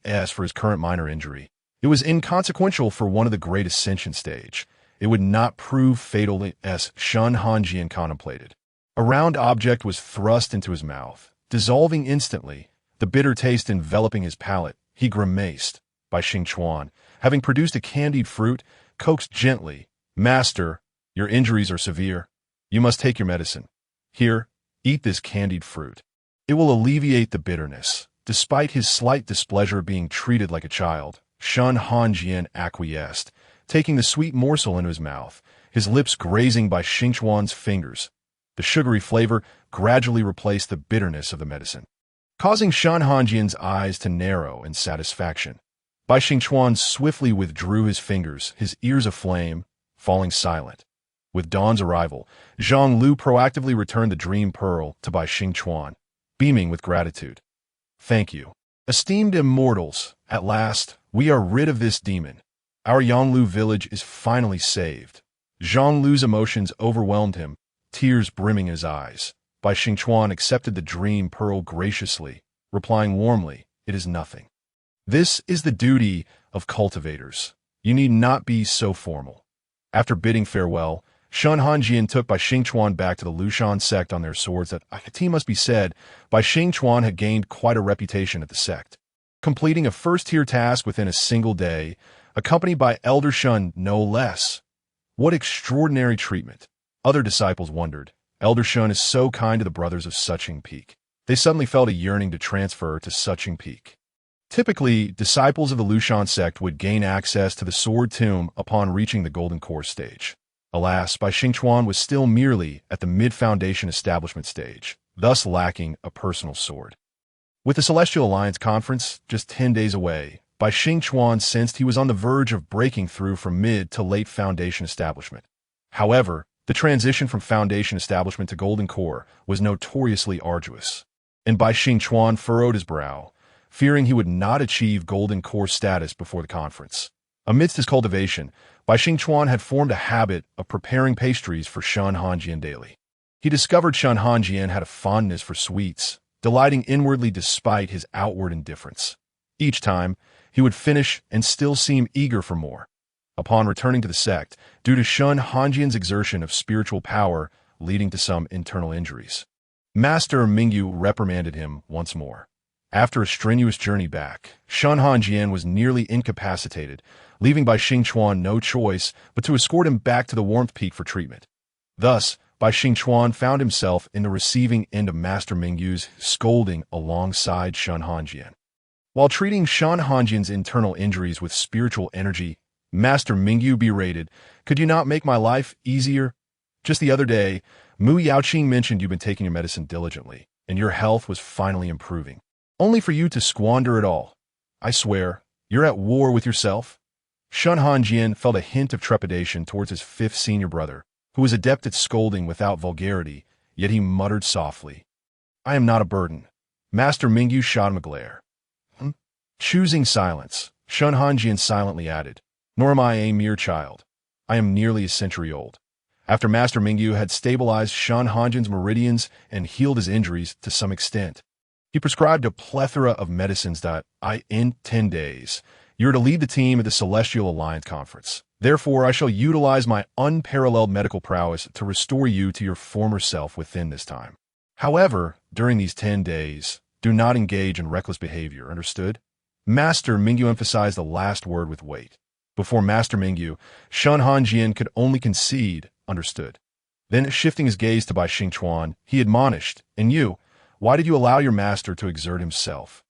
Speaker 1: As for his current minor injury, it was inconsequential for one of the Great Ascension stage. It would not prove fatal, as Shen Hanjian contemplated. A round object was thrust into his mouth, dissolving instantly, the bitter taste enveloping his palate. He grimaced. Bai Xingchuan, having produced a candied fruit, coaxed gently, Master, your injuries are severe. You must take your medicine. Here, eat this candied fruit. It will alleviate the bitterness. Despite his slight displeasure being treated like a child, Shen Hanjian acquiesced, taking the sweet morsel into his mouth, his lips grazing Bai Xingchuan's fingers. The sugary flavor gradually replaced the bitterness of the medicine, causing Shen Hanjian's eyes to narrow in satisfaction. Bai Xingchuan swiftly withdrew his fingers, his ears aflame, falling silent. With Dawn's arrival, Zhang Lu proactively returned the dream pearl to Bai Xingchuan, beaming with gratitude. Thank you. Esteemed immortals, at last, we are rid of this demon. Our Yanglu village is finally saved. Zhang Lu's emotions overwhelmed him, tears brimming in his eyes. Bai Xingchuan accepted the dream pearl graciously, replying warmly, It is nothing. This is the duty of cultivators. You need not be so formal. After bidding farewell, Shen Hanjian took Bai Xingchuan back to the Lushan sect on their swords. That it must be said, Bai Xingchuan had gained quite a reputation at the sect, completing a first-tier task within a single day, accompanied by Elder Shun no less. What extraordinary treatment! Other disciples wondered. Elder Shun is so kind to the brothers of Suching Peak. They suddenly felt a yearning to transfer to Suching Peak. Typically, disciples of the Lushan sect would gain access to the Sword Tomb upon reaching the Golden Core stage. Alas, Bai Xingchuan was still merely at the mid-foundation establishment stage, thus lacking a personal sword. With the Celestial Alliance Conference just 10 days away, Bai Xingchuan sensed he was on the verge of breaking through from mid to late foundation establishment. However, the transition from foundation establishment to Golden Core was notoriously arduous, and Bai Xingchuan furrowed his brow, fearing he would not achieve Golden Core status before the conference. Amidst his cultivation, Bai Xingchuan had formed a habit of preparing pastries for Shen Hanjian daily. He discovered Shen Hanjian had a fondness for sweets, delighting inwardly despite his outward indifference. Each time, he would finish and still seem eager for more. Upon returning to the sect, due to Shen Hanjian's exertion of spiritual power leading to some internal injuries, Master Mingyu reprimanded him once more. After a strenuous journey back, Shen Hanjian was nearly incapacitated, leaving Bai Xingchuan no choice but to escort him back to the Warmth Peak for treatment. Thus, Bai Xingchuan found himself in the receiving end of Master Mingyu's scolding alongside Shen Hanjian. While treating Shen Hanjian's internal injuries with spiritual energy, Master Mingyu berated, "Could you not make my life easier? Just the other day, Mu Yaoqing mentioned you've been taking your medicine diligently, and your health was finally improving. Only for you to squander it all. I swear, you're at war with yourself." Shen Hanjian felt a hint of trepidation towards his fifth senior brother, who was adept at scolding without vulgarity, yet he muttered softly, "I am not a burden." Master Mingyu shot him a glare. Choosing silence, Shen Hanjian silently added, "Nor am I a mere child. I am nearly a century old." After Master Mingyu had stabilized Shen Hanjian's meridians and healed his injuries to some extent, he prescribed a plethora of medicines that, in 10 days, you're to lead the team at the Celestial Alliance Conference. Therefore, I shall utilize my unparalleled medical prowess to restore you to your former self within this time. However, during these 10 days, do not engage in reckless behavior, understood? Master Mingyu emphasized the last word with weight. Before Master Mingyu, Shen Hanjian could only concede, understood. Then, shifting his gaze to Bai Xingchuan, he admonished, "And you, why did you allow your master to exert himself?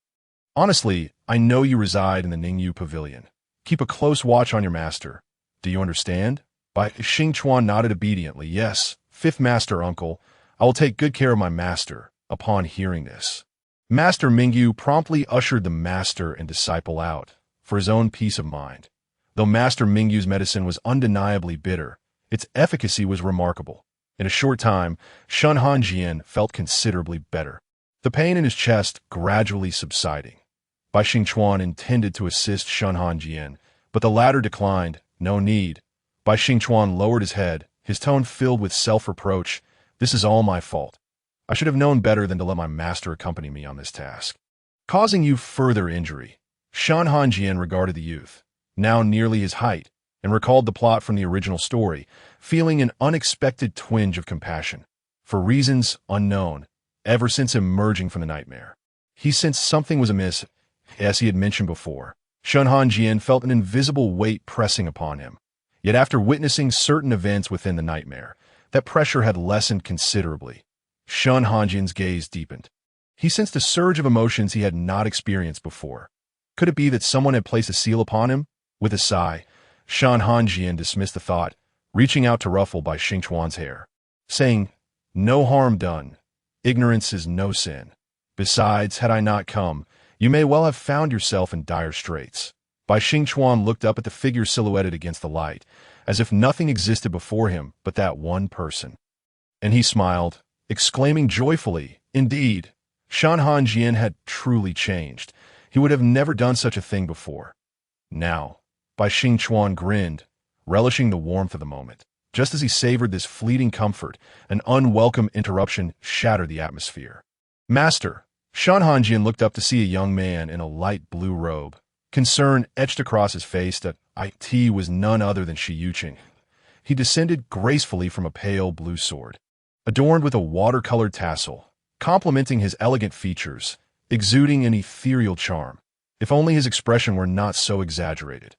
Speaker 1: Honestly, I know you reside in the Ningyu Pavilion. Keep a close watch on your master. Do you understand?" Bai Xingchuan nodded obediently. "Yes, fifth master uncle, I will take good care of my master." Upon hearing this, Master Mingyu promptly ushered the master and disciple out, for his own peace of mind. Though Master Mingyu's medicine was undeniably bitter, its efficacy was remarkable. In a short time, Shen Hanjian felt considerably better, the pain in his chest gradually subsiding. Bai Xingchuan intended to assist Shen Hanjian, but the latter declined. "No need." Bai Xingchuan lowered his head, his tone filled with self-reproach. "This is all my fault. I should have known better than to let my master accompany me on this task, causing you further injury." Shen Hanjian regarded the youth, now nearly his height, and recalled the plot from the original story, feeling an unexpected twinge of compassion. For reasons unknown, ever since emerging from the nightmare, he sensed something was amiss. As he had mentioned before, Shen Hanjian felt an invisible weight pressing upon him. Yet after witnessing certain events within the nightmare, that pressure had lessened considerably. Shen Hanjian's gaze deepened. He sensed a surge of emotions he had not experienced before. Could it be that someone had placed a seal upon him? With a sigh, Shen Hanjian dismissed the thought, reaching out to ruffle Bai Xingchuan's hair, saying, "No harm done. Ignorance is no sin. Besides, had I not come, you may well have found yourself in dire straits." Bai Xingchuan looked up at the figure silhouetted against the light, as if nothing existed before him but that one person. And he smiled, exclaiming joyfully, "Indeed, Shen Hanjian had truly changed. He would have never done such a thing before." Now, Bai Xingchuan grinned, relishing the warmth of the moment. Just as he savored this fleeting comfort, an unwelcome interruption shattered the atmosphere. "Master!" Shen Hanjian looked up to see a young man in a light blue robe. Concern etched across his face that it was none other than Shi Yuqing. he descended gracefully from a pale blue sword, adorned with a watercolored tassel, complementing his elegant features, exuding an ethereal charm. If only his expression were not so exaggerated.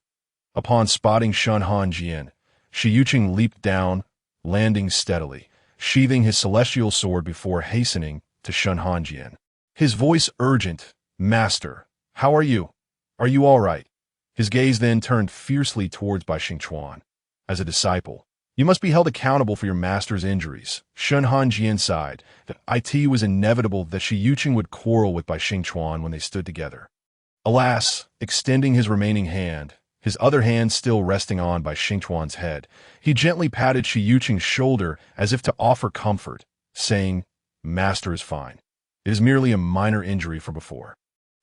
Speaker 1: Upon spotting Shen Hanjian, Shi Yuqing leaped down, landing steadily, sheathing his celestial sword before hastening to Shen Hanjian. His voice urgent, "Master, how are you? Are you all right?" His gaze then turned fiercely towards Bai Xingchuan. As a disciple, you must be held accountable for your master's injuries. Shen Hanjian sighed. It was inevitable that Shi Yuqing would quarrel with Bai Xingchuan when they stood together. Alas, extending his remaining hand, his other hand still resting on Bai Xingchuan's head, he gently patted Shi Yuqing's shoulder as if to offer comfort, saying, "Master is fine. It is merely a minor injury from before."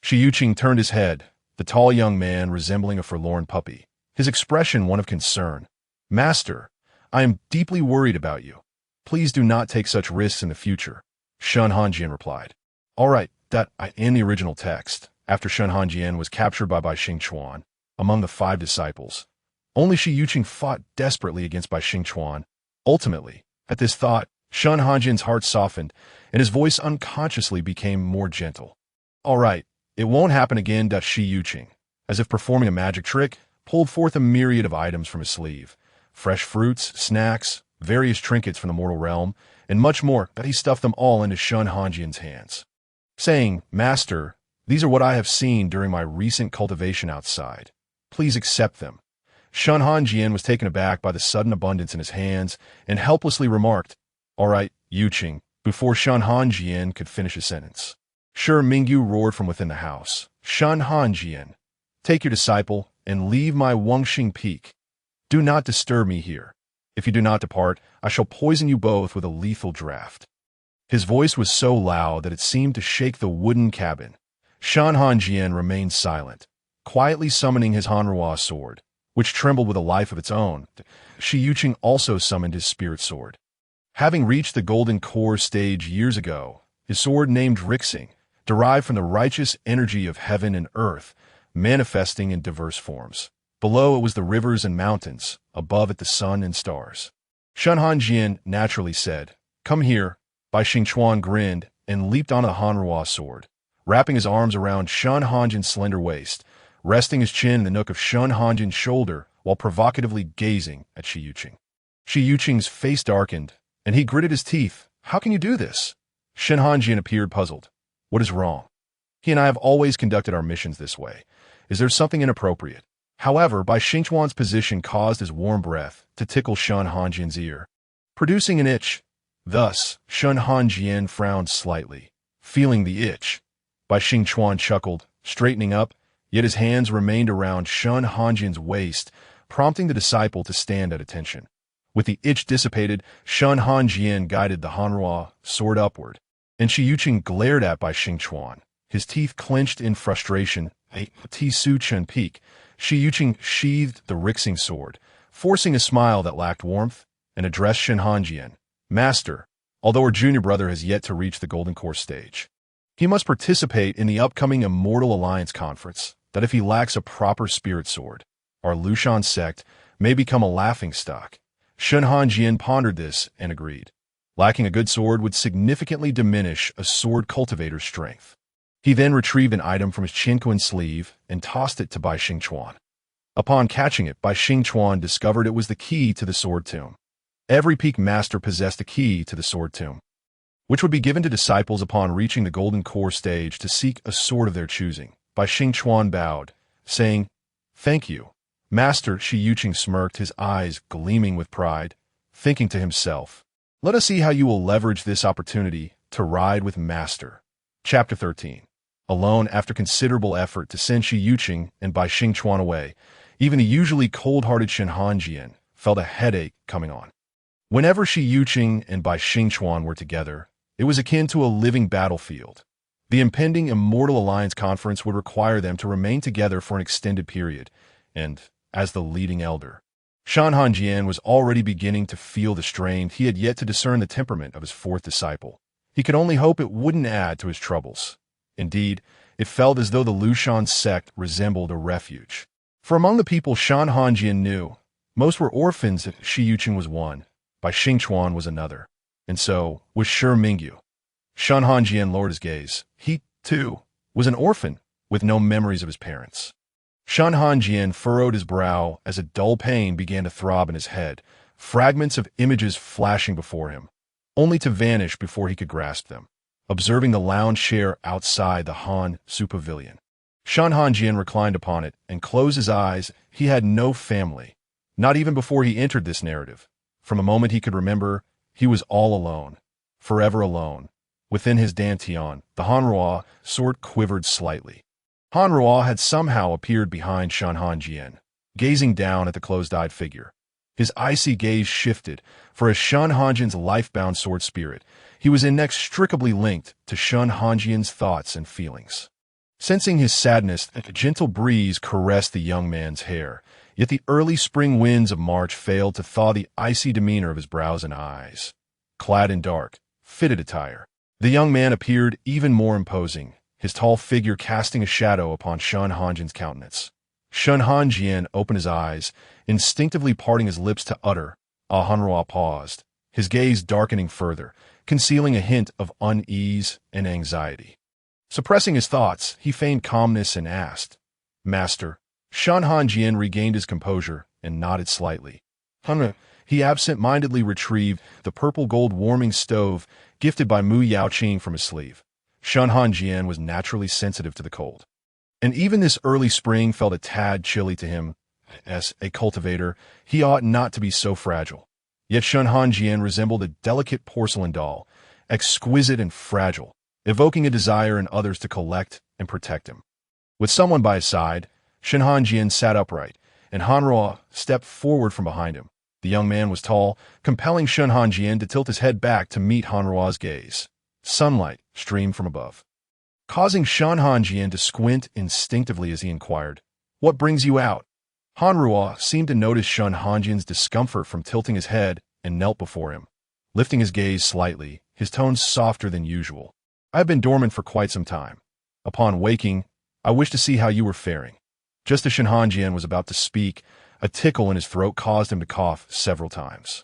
Speaker 1: Shi Yuqing turned his head, the tall young man resembling a forlorn puppy, his expression one of concern. "Master, I am deeply worried about you. Please do not take such risks in the future," Shen Hanjian replied. "All right, in the original text, after Shen Hanjian was captured by Bai Xingchuan, among the 5 disciples, only Shi Yuqing fought desperately against Bai Xingchuan. Ultimately, at this thought, Shen Hanjian's heart softened, and his voice unconsciously became more gentle. "All right, it won't happen again," Shi Yuqing, as if performing a magic trick, pulled forth a myriad of items from his sleeve. Fresh fruits, snacks, various trinkets from the mortal realm, and much more, that he stuffed them all into Shen Hanjian's hands, saying, "Master, these are what I have seen during my recent cultivation outside. Please accept them." Shen Hanjian was taken aback by the sudden abundance in his hands and helplessly remarked, "All right, Yuqing," before Shen Hanjian could finish his sentence. Shi Mingyu roared from within the house, "Shen Hanjian, take your disciple and leave my Wengxing Peak. Do not disturb me here. If you do not depart, I shall poison you both with a lethal draught." His voice was so loud that it seemed to shake the wooden cabin. Shen Hanjian remained silent, quietly summoning his Hanruo sword, which trembled with a life of its own. Shi Yuqing also summoned his spirit sword. Having reached the golden core stage years ago, his sword named Rixing, derived from the righteous energy of heaven and earth, manifesting in diverse forms. Below it was the rivers and mountains, above it the sun and stars. Shen Hanjian naturally said, "Come here." Bai Xingchuan grinned and leaped onto the Hanruo sword, wrapping his arms around Shen Hanjian's slender waist, resting his chin in the nook of Shen Hanjian's shoulder while provocatively gazing at Shi Yuqing. Shi Yuqing's face darkened, and he gritted his teeth. "How can you do this?" Shen Hanjian appeared puzzled. "What is wrong? He and I have always conducted our missions this way. Is there something inappropriate?" However, Bai Xingchuan's position caused his warm breath to tickle Shen Hanjian's ear, producing an itch. Thus, Shen Hanjian frowned slightly, feeling the itch. Bai Xingchuan chuckled, straightening up, yet his hands remained around Shen Hanjian's waist, prompting the disciple to stand at attention. With the itch dissipated, Shen Hanjian guided the Hanruo sword upward, and Shi Yuqing glared at Bai Xingchuan, his teeth clenched in frustration. Tisu Chen Peak, Shi Yuqing sheathed the Rixing sword, forcing a smile that lacked warmth, and addressed Shen Hanjian. "Master, although our junior brother has yet to reach the Golden Core stage, he must participate in the upcoming Immortal Alliance Conference, that if he lacks a proper spirit sword, our Lushan sect may become a laughingstock." Shen Hanjian pondered this and agreed. Lacking a good sword would significantly diminish a sword cultivator's strength. He then retrieved an item from his Qinquan sleeve and tossed it to Bai Xingchuan. Upon catching it, Bai Xingchuan discovered it was the key to the sword tomb. Every peak master possessed a key to the sword tomb, which would be given to disciples upon reaching the Golden Core stage to seek a sword of their choosing. Bai Xingchuan bowed, saying, "Thank you, Master." Shi Yuqing smirked, his eyes gleaming with pride, thinking to himself, "Let us see how you will leverage this opportunity to ride with Master." Chapter 13. Alone, after considerable effort to send Shi Yuqing and Bai Xingchuan away, even the usually cold-hearted Shen Hanjian felt a headache coming on. Whenever Shi Yuqing and Bai Xingchuan were together, it was akin to a living battlefield. The impending Immortal Alliance Conference would require them to remain together for an extended period, and, as the leading elder, Shen Hanjian was already beginning to feel the strain. He had yet to discern the temperament of his 4th disciple. He could only hope it wouldn't add to his troubles. Indeed, it felt as though the Lushan sect resembled a refuge. For among the people Shen Hanjian knew, Most were orphans, Shi Yuqing was one, Bai Xingchuan was another, and so was Shi Mingyu. Shen Hanjian lowered his gaze. He, too, was an orphan, with no memories of his parents. Shen Hanjian furrowed his brow as a dull pain began to throb in his head, fragments of images flashing before him, only to vanish before he could grasp them. Observing the lounge chair outside the Han Su Pavilion, Shen Hanjian reclined upon it and closed his eyes. He had no family, not even before he entered this narrative. From a moment he could remember, he was all alone, forever alone. Within his dantian, the Hanrua sword quivered slightly. Hanrua had somehow appeared behind Shen Hanjian, gazing down at the closed-eyed figure. His icy gaze shifted, for as Shen Hanjian's life-bound sword spirit, he was inextricably linked to Shen Hanjian's thoughts and feelings. Sensing his sadness, a gentle breeze caressed the young man's hair, yet the early spring winds of March failed to thaw the icy demeanor of his brows and eyes. Clad in dark, fitted attire, the young man appeared even more imposing, his tall figure casting a shadow upon Shen Hanjian's countenance. Shen Hanjian opened his eyes, instinctively parting his lips to utter. Hanrua paused, his gaze darkening further, concealing a hint of unease and anxiety. Suppressing his thoughts, he feigned calmness and asked, "Master?" Shen Hanjian regained his composure and nodded slightly. He absent-mindedly retrieved the purple-gold warming stove gifted by Mu Yaoqing from his sleeve. Shen Hanjian was naturally sensitive to the cold, and even this early spring felt a tad chilly to him. As a cultivator, he ought not to be so fragile. Yet Shen Hanjian resembled a delicate porcelain doll, exquisite and fragile, evoking a desire in others to collect and protect him. With someone by his side, Shen Hanjian sat upright, and Hanrua stepped forward from behind him. The young man was tall, compelling Shen Hanjian to tilt his head back to meet Hanrua's gaze. Sunlight streamed from above, causing Shen Hanjian to squint instinctively as he inquired, "What brings you out?" Hanrua seemed to notice Shen Hanjian's discomfort from tilting his head and knelt before him. Lifting his gaze slightly, his tones softer than usual. "I have been dormant for quite some time. Upon waking, I wished to see how you were faring." Just as Shen Hanjian was about to speak, a tickle in his throat caused him to cough several times.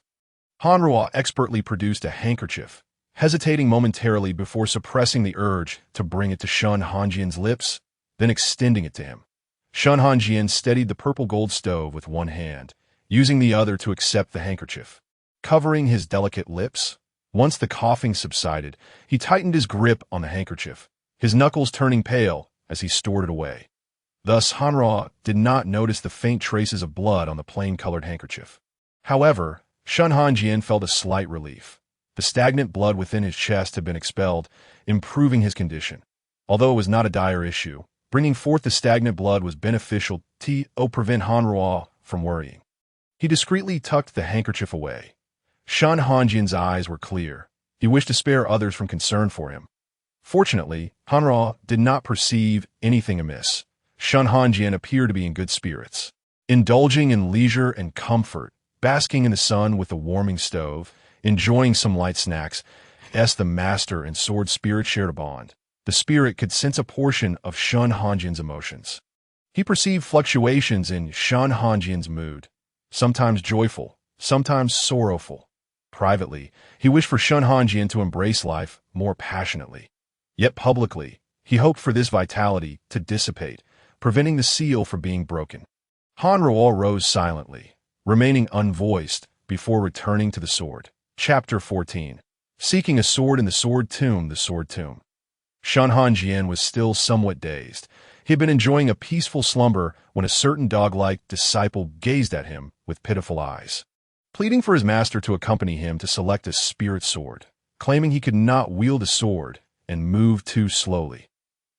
Speaker 1: Hanrua expertly produced a handkerchief, hesitating momentarily before suppressing the urge to bring it to Shen Hanjian's lips, then extending it to him. Shen Hanjian steadied the purple gold stove with one hand, using the other to accept the handkerchief. Covering his delicate lips, once the coughing subsided, he tightened his grip on the handkerchief, his knuckles turning pale as he stored it away. Thus, Hanrua did not notice the faint traces of blood on the plain-colored handkerchief. However, Shen Hanjian felt a slight relief. The stagnant blood within his chest had been expelled, improving his condition. Although it was not a dire issue, bringing forth the stagnant blood was beneficial to prevent Hanrua from worrying. He discreetly tucked the handkerchief away. Shen Hanjian's eyes were clear. He wished to spare others from concern for him. Fortunately, Hanrua did not perceive anything amiss. Shen Hanjian appeared to be in good spirits, indulging in leisure and comfort, basking in the sun with the warming stove, enjoying some light snacks. As the master and sword spirit shared a bond, the spirit could sense a portion of Shen Hanjian's emotions. He perceived fluctuations in Shen Hanjian's mood, sometimes joyful, sometimes sorrowful. Privately, he wished for Shen Hanjian to embrace life more passionately. Yet publicly, he hoped for this vitality to dissipate, preventing the seal from being broken. Hanrua rose silently, remaining unvoiced before returning to the sword. Chapter 14. Seeking a sword in the sword tomb, the sword tomb. Shen Hanjian was still somewhat dazed. He had been enjoying a peaceful slumber when a certain dog-like disciple gazed at him with pitiful eyes, pleading for his master to accompany him to select a spirit sword, claiming he could not wield a sword and moved too slowly.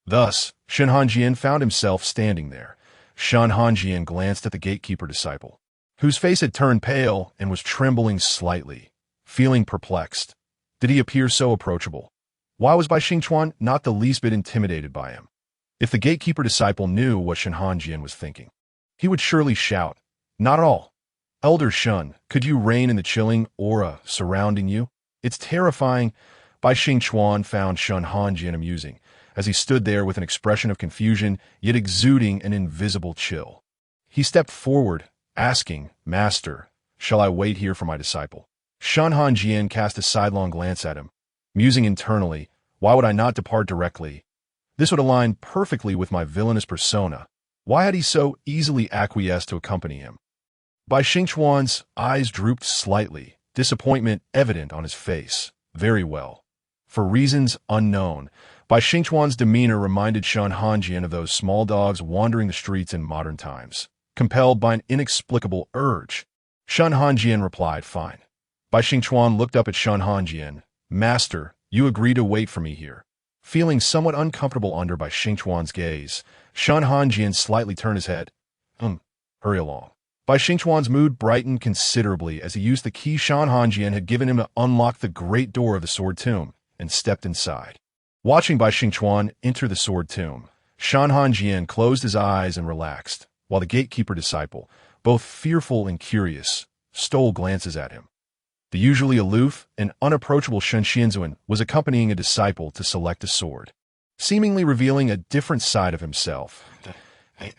Speaker 1: Thus, Shen Hanjian found himself standing there. Shen Hanjian glanced at the gatekeeper disciple, whose face had turned pale and was trembling slightly, feeling perplexed. Did he appear so approachable? Why was Bai Xingchuan not the least bit intimidated by him? If the gatekeeper disciple knew what Shen Hanjian was thinking, he would surely shout, "Not at all. Elder Shen, could you reign in the chilling aura surrounding you? It's terrifying." Bai Xingchuan found Shen Hanjian amusing, as he stood there with an expression of confusion, yet exuding an invisible chill. He stepped forward, asking, "Master, shall I wait here for my disciple?" Shen Hanjian cast a sidelong glance at him, musing internally, why would I not depart directly? This would align perfectly with my villainous persona. Why had he so easily acquiesced to accompany him? Bai Xingchuan's eyes drooped slightly, disappointment evident on his face. Very well. For reasons unknown, Bai Xingchuan's demeanor reminded Shen Hanjian of those small dogs wandering the streets in modern times, compelled by an inexplicable urge. Shen Hanjian replied, "Fine." Bai Xingchuan looked up at Shen Hanjian. "Master, you agree to wait for me here." Feeling somewhat uncomfortable under Bai Xingchuan's gaze, Shen Hanjian slightly turned his head. Hurry along." Bai Xingchuan's mood brightened considerably as he used the key Shen Hanjian had given him to unlock the great door of the Sword Tomb and stepped inside. Watching Bai Xingchuan enter the Sword Tomb, Shen Hanjian closed his eyes and relaxed, while the gatekeeper disciple, both fearful and curious, stole glances at him. The usually aloof and unapproachable Shen Hanjian was accompanying a disciple to select a sword, seemingly revealing a different side of himself.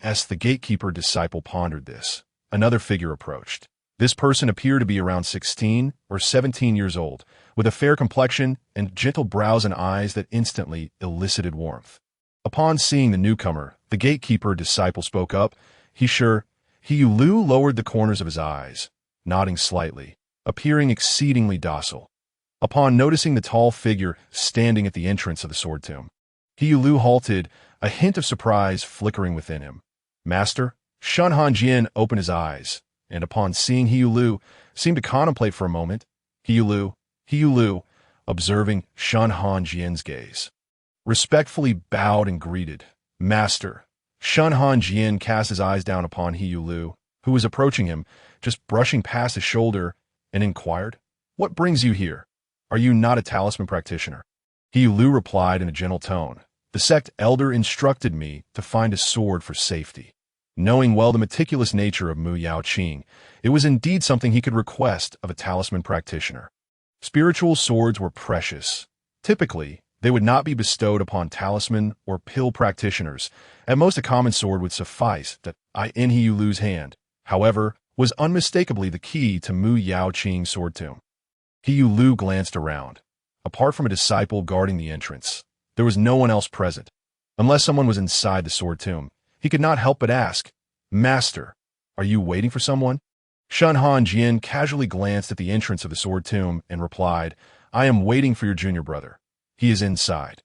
Speaker 1: As the gatekeeper disciple pondered this, another figure approached. This person appeared to be around 16 or 17 years old, with a fair complexion and gentle brows and eyes that instantly elicited warmth. Upon seeing the newcomer, the gatekeeper disciple spoke up. He Lu lowered the corners of his eyes, nodding slightly, appearing exceedingly docile. Upon noticing the tall figure standing at the entrance of the Sword Tomb, He Lu halted, a hint of surprise flickering within him. "Master?" Shen Hanjian opened his eyes, and upon seeing He Lu, seemed to contemplate for a moment. He Lu, observing Shen Hanjian's gaze, respectfully bowed and greeted. "Master." Shen Hanjian cast his eyes down upon He Lu, who was approaching him, just brushing past his shoulder, and inquired, "What brings you here? Are you not a talisman practitioner?" He Lu replied in a gentle tone, "The sect elder instructed me to find a sword for safety." Knowing well the meticulous nature of Mu Yaoqing, it was indeed something he could request of a talisman practitioner. Spiritual swords were precious. Typically, they would not be bestowed upon talisman or pill practitioners. At most, a common sword would suffice. That in He Lu's hand, however, was unmistakably the key to Mu Yaoqing's sword tomb. He Lu glanced around. Apart from a disciple guarding the entrance, there was no one else present. Unless someone was inside the sword tomb, he could not help but ask, "Master, are you waiting for someone?" Shen Hanjian casually glanced at the entrance of the Sword Tomb and replied, "I am waiting for your junior brother. He is inside."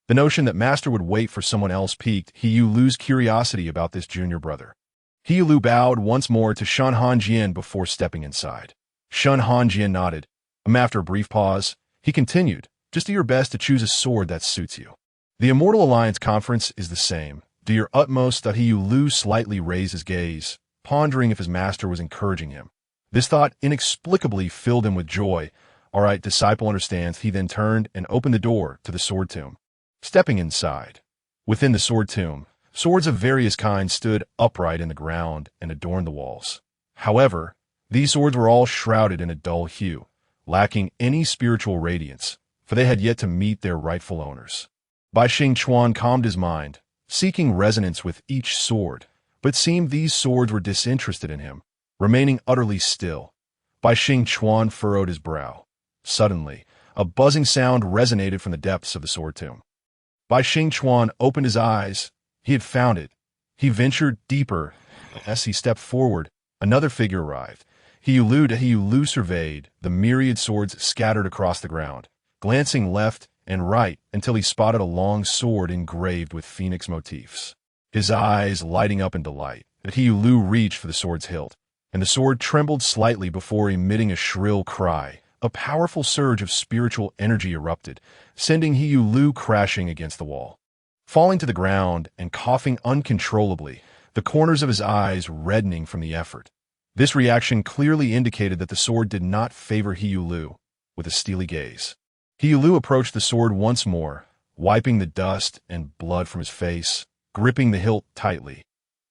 Speaker 1: The notion that Master would wait for someone else piqued He Lu's curiosity about this junior brother. He Lu bowed once more to Shen Hanjian before stepping inside. Shen Hanjian nodded. After a brief pause, he continued, "Just do your best to choose a sword that suits you. The Immortal Alliance Conference is the same. Do your utmost." That He Lu slightly raised his gaze, pondering if his master was encouraging him. This thought inexplicably filled him with joy. "All right, disciple understands." He then turned and opened the door to the Sword Tomb. Stepping inside, within the Sword Tomb, swords of various kinds stood upright in the ground and adorned the walls. However, these swords were all shrouded in a dull hue, lacking any spiritual radiance, for they had yet to meet their rightful owners. Bai Xingchuan calmed his mind, seeking resonance with each sword, but seemed these swords were disinterested in him, remaining utterly still. Bai Xingchuan furrowed his brow. Suddenly, a buzzing sound resonated from the depths of the Sword Tomb. Bai Xingchuan opened his eyes. He had found it. He ventured deeper. As he stepped forward, another figure arrived. He Lu surveyed the myriad swords scattered across the ground, glancing left and right until he spotted a long sword engraved with phoenix motifs. His eyes lighting up in delight, that He Lu reached for the sword's hilt, and the sword trembled slightly before emitting a shrill cry. A powerful surge of spiritual energy erupted, sending He Lu crashing against the wall. Falling to the ground and coughing uncontrollably, the corners of his eyes reddening from the effort. This reaction clearly indicated that the sword did not favor He Lu with a steely gaze. He Lu approached the sword once more, wiping the dust and blood from his face, gripping the hilt tightly,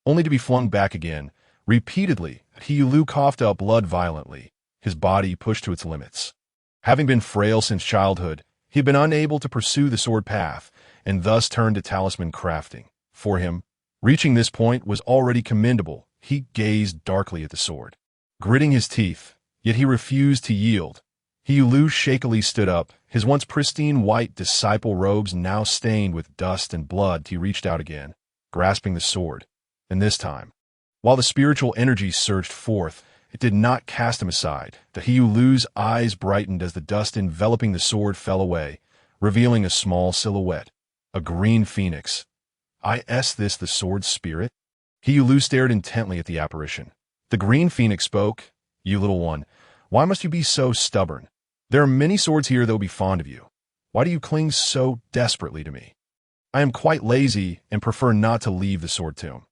Speaker 1: only to be flung back again. Repeatedly, He Lu coughed up blood violently, his body pushed to its limits. Having been frail since childhood, he had been unable to pursue the sword path, and thus turned to talisman crafting. For him, reaching this point was already commendable, He gazed darkly at the sword, gritting his teeth, yet he refused to yield. He Lu shakily stood up, his once pristine white disciple robes now stained with dust and blood. He reached out again, grasping the sword, and this time, while the spiritual energy surged forth, it did not cast him aside. The He Lu's eyes brightened as the dust enveloping the sword fell away, revealing a small silhouette, a green phoenix. Is this the sword's spirit? He Lu stared intently at the apparition. The green phoenix spoke. You little one, why must you be so stubborn? There are many swords here that will be fond of you. Why do you cling so desperately to me? I am quite lazy and prefer not to leave the sword tomb.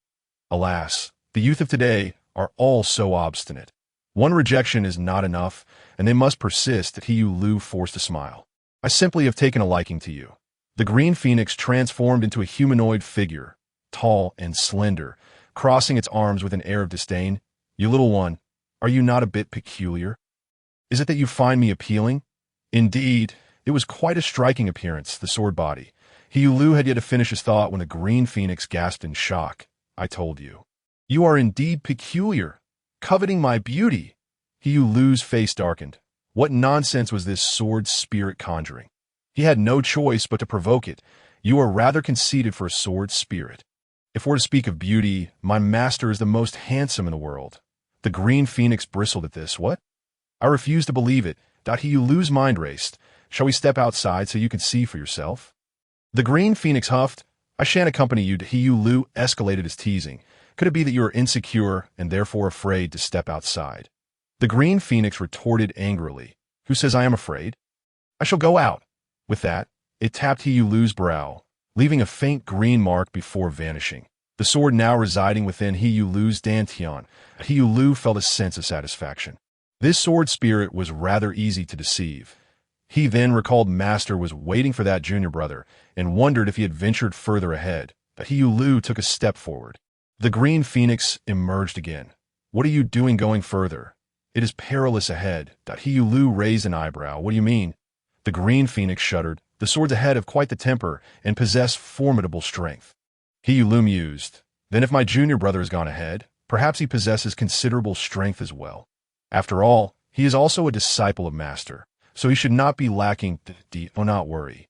Speaker 1: Alas, the youth of today are all so obstinate. One rejection is not enough, and they must persist. He Lu forced a smile. I simply have taken a liking to you. The green phoenix transformed into a humanoid figure, tall and slender, crossing its arms with an air of disdain. You little one, are you not a bit peculiar? Is it that you find me appealing? Indeed, it was quite a striking appearance, the sword body. He Lu had yet to finish his thought when the green phoenix gasped in shock. I told you. You are indeed peculiar, coveting my beauty. He Lu's face darkened. What nonsense was this sword spirit conjuring? He had no choice but to provoke it. You are rather conceited for a sword spirit. If we're to speak of beauty, my master is the most handsome in the world. The green phoenix bristled at this. What? I refuse to believe it. He Lu's mind raced. Shall we step outside so you can see for yourself? The green phoenix huffed. I shan't accompany you. He Lu escalated his teasing. Could it be that you are insecure and therefore afraid to step outside? The green phoenix retorted angrily. Who says I am afraid? I shall go out. With that, it tapped He Lu's brow, leaving a faint green mark before vanishing. The sword now residing within He Lu's dantian, He Lu felt a sense of satisfaction. This sword spirit was rather easy to deceive. He then recalled Master was waiting for that junior brother and wondered if he had ventured further ahead. He Lu took a step forward. The green phoenix emerged again. What are you doing going further? It is perilous ahead. He Lu raised an eyebrow. What do you mean? The green phoenix shuddered. The swords ahead have quite the temper and possess formidable strength. He Lu mused. Then if my junior brother has gone ahead, perhaps he possesses considerable strength as well. After all, he is also a disciple of Master, so he should not be lacking. Do not worry.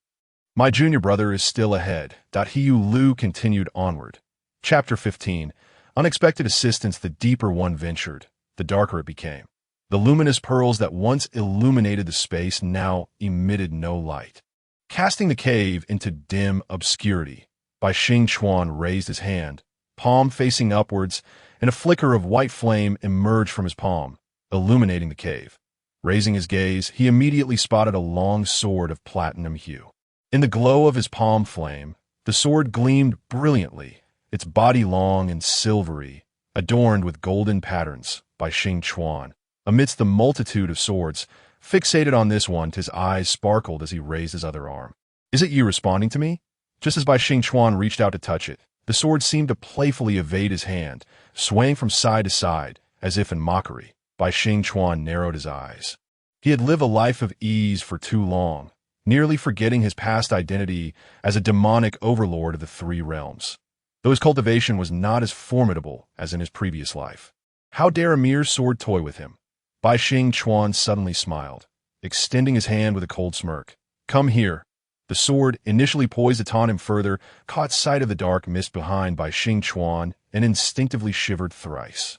Speaker 1: My junior brother is still ahead. He Lu continued onward. Chapter 15. Unexpected assistance. The deeper one ventured, the darker it became. The luminous pearls that once illuminated the space now emitted no light, casting the cave into dim obscurity. Bai Xingchuan raised his hand, palm facing upwards, and a flicker of white flame emerged from his palm, illuminating the cave. Raising his gaze, he immediately spotted a long sword of platinum hue. In the glow of his palm flame, the sword gleamed brilliantly, its body long and silvery, adorned with golden patterns. Bai Xingchuan, amidst the multitude of swords, fixated on this one, his eyes sparkled as he raised his other arm. Is it you responding to me? Just as Bai Xingchuan reached out to touch it, the sword seemed to playfully evade his hand, swaying from side to side, as if in mockery. Bai Xingchuan narrowed his eyes. He had lived a life of ease for too long, nearly forgetting his past identity as a demonic overlord of the three realms. Though his cultivation was not as formidable as in his previous life. How dare a mere sword toy with him? Bai Xingchuan suddenly smiled, extending his hand with a cold smirk. Come here. The sword, initially poised to taunt him further, caught sight of the dark mist behind Bai Xingchuan and instinctively shivered thrice.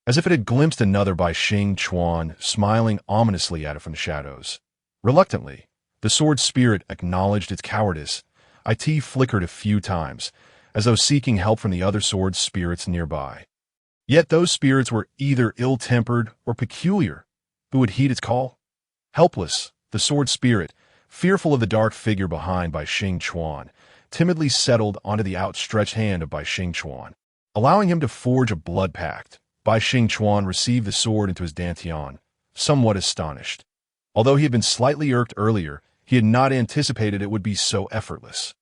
Speaker 1: As if it had glimpsed another Bai Xingchuan, smiling ominously at it from the shadows. Reluctantly, the sword spirit acknowledged its cowardice. It flickered a few times, as though seeking help from the other sword spirits nearby. Yet those spirits were either ill-tempered or peculiar. Who would heed its call? Helpless, the sword spirit, fearful of the dark figure behind Bai Xingchuan, timidly settled onto the outstretched hand of Bai Xingchuan, allowing him to forge a blood pact. Bai Xingchuan received the sword into his dantian, somewhat astonished. Although he had been slightly irked earlier, he had not anticipated it would be so effortless.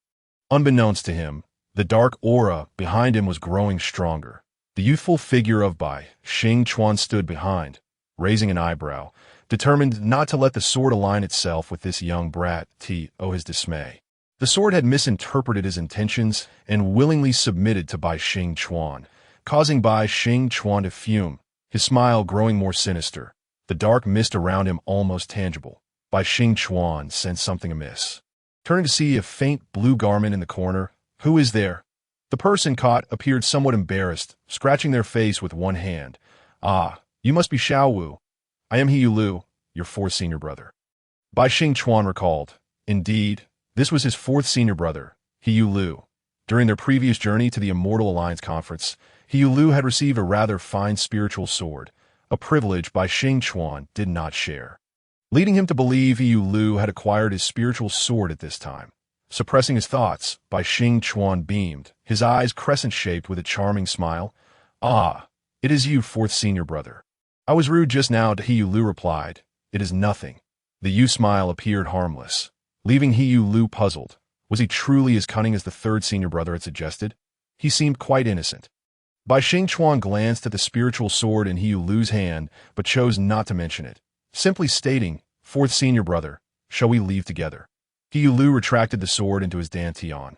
Speaker 1: Unbeknownst to him, the dark aura behind him was growing stronger. The youthful figure of Bai Xingchuan stood behind, raising an eyebrow, determined not to let the sword align itself with this young brat. His dismay. The sword had misinterpreted his intentions and willingly submitted to Bai Xingchuan, causing Bai Xingchuan to fume, his smile growing more sinister, the dark mist around him almost tangible. Bai Xingchuan sensed something amiss. Turning to see a faint blue garment in the corner. "Who is there?" The person caught appeared somewhat embarrassed, scratching their face with one hand. "Ah, you must be Xiao Wu. I am He Lu, your fourth senior brother." Bai Xingchuan recalled. Indeed, this was his fourth senior brother, He Lu. During their previous journey to the Immortal Alliance Conference, He Lu had received a rather fine spiritual sword, a privilege Bai Xingchuan did not share, leading him to believe He Lu had acquired his spiritual sword at this time. Suppressing his thoughts, Bai Xingchuan beamed, his eyes crescent-shaped with a charming smile. "Ah, it is you, fourth senior brother. I was rude just now," He Lu replied. "It is nothing." The youth's smile appeared harmless, leaving He Lu puzzled. Was he truly as cunning as the third senior brother had suggested? He seemed quite innocent. Bai Xingchuan glanced at the spiritual sword in He Lu's hand, but chose not to mention it, simply stating, "Fourth senior brother, shall we leave together?" He Lu retracted the sword into his dantian,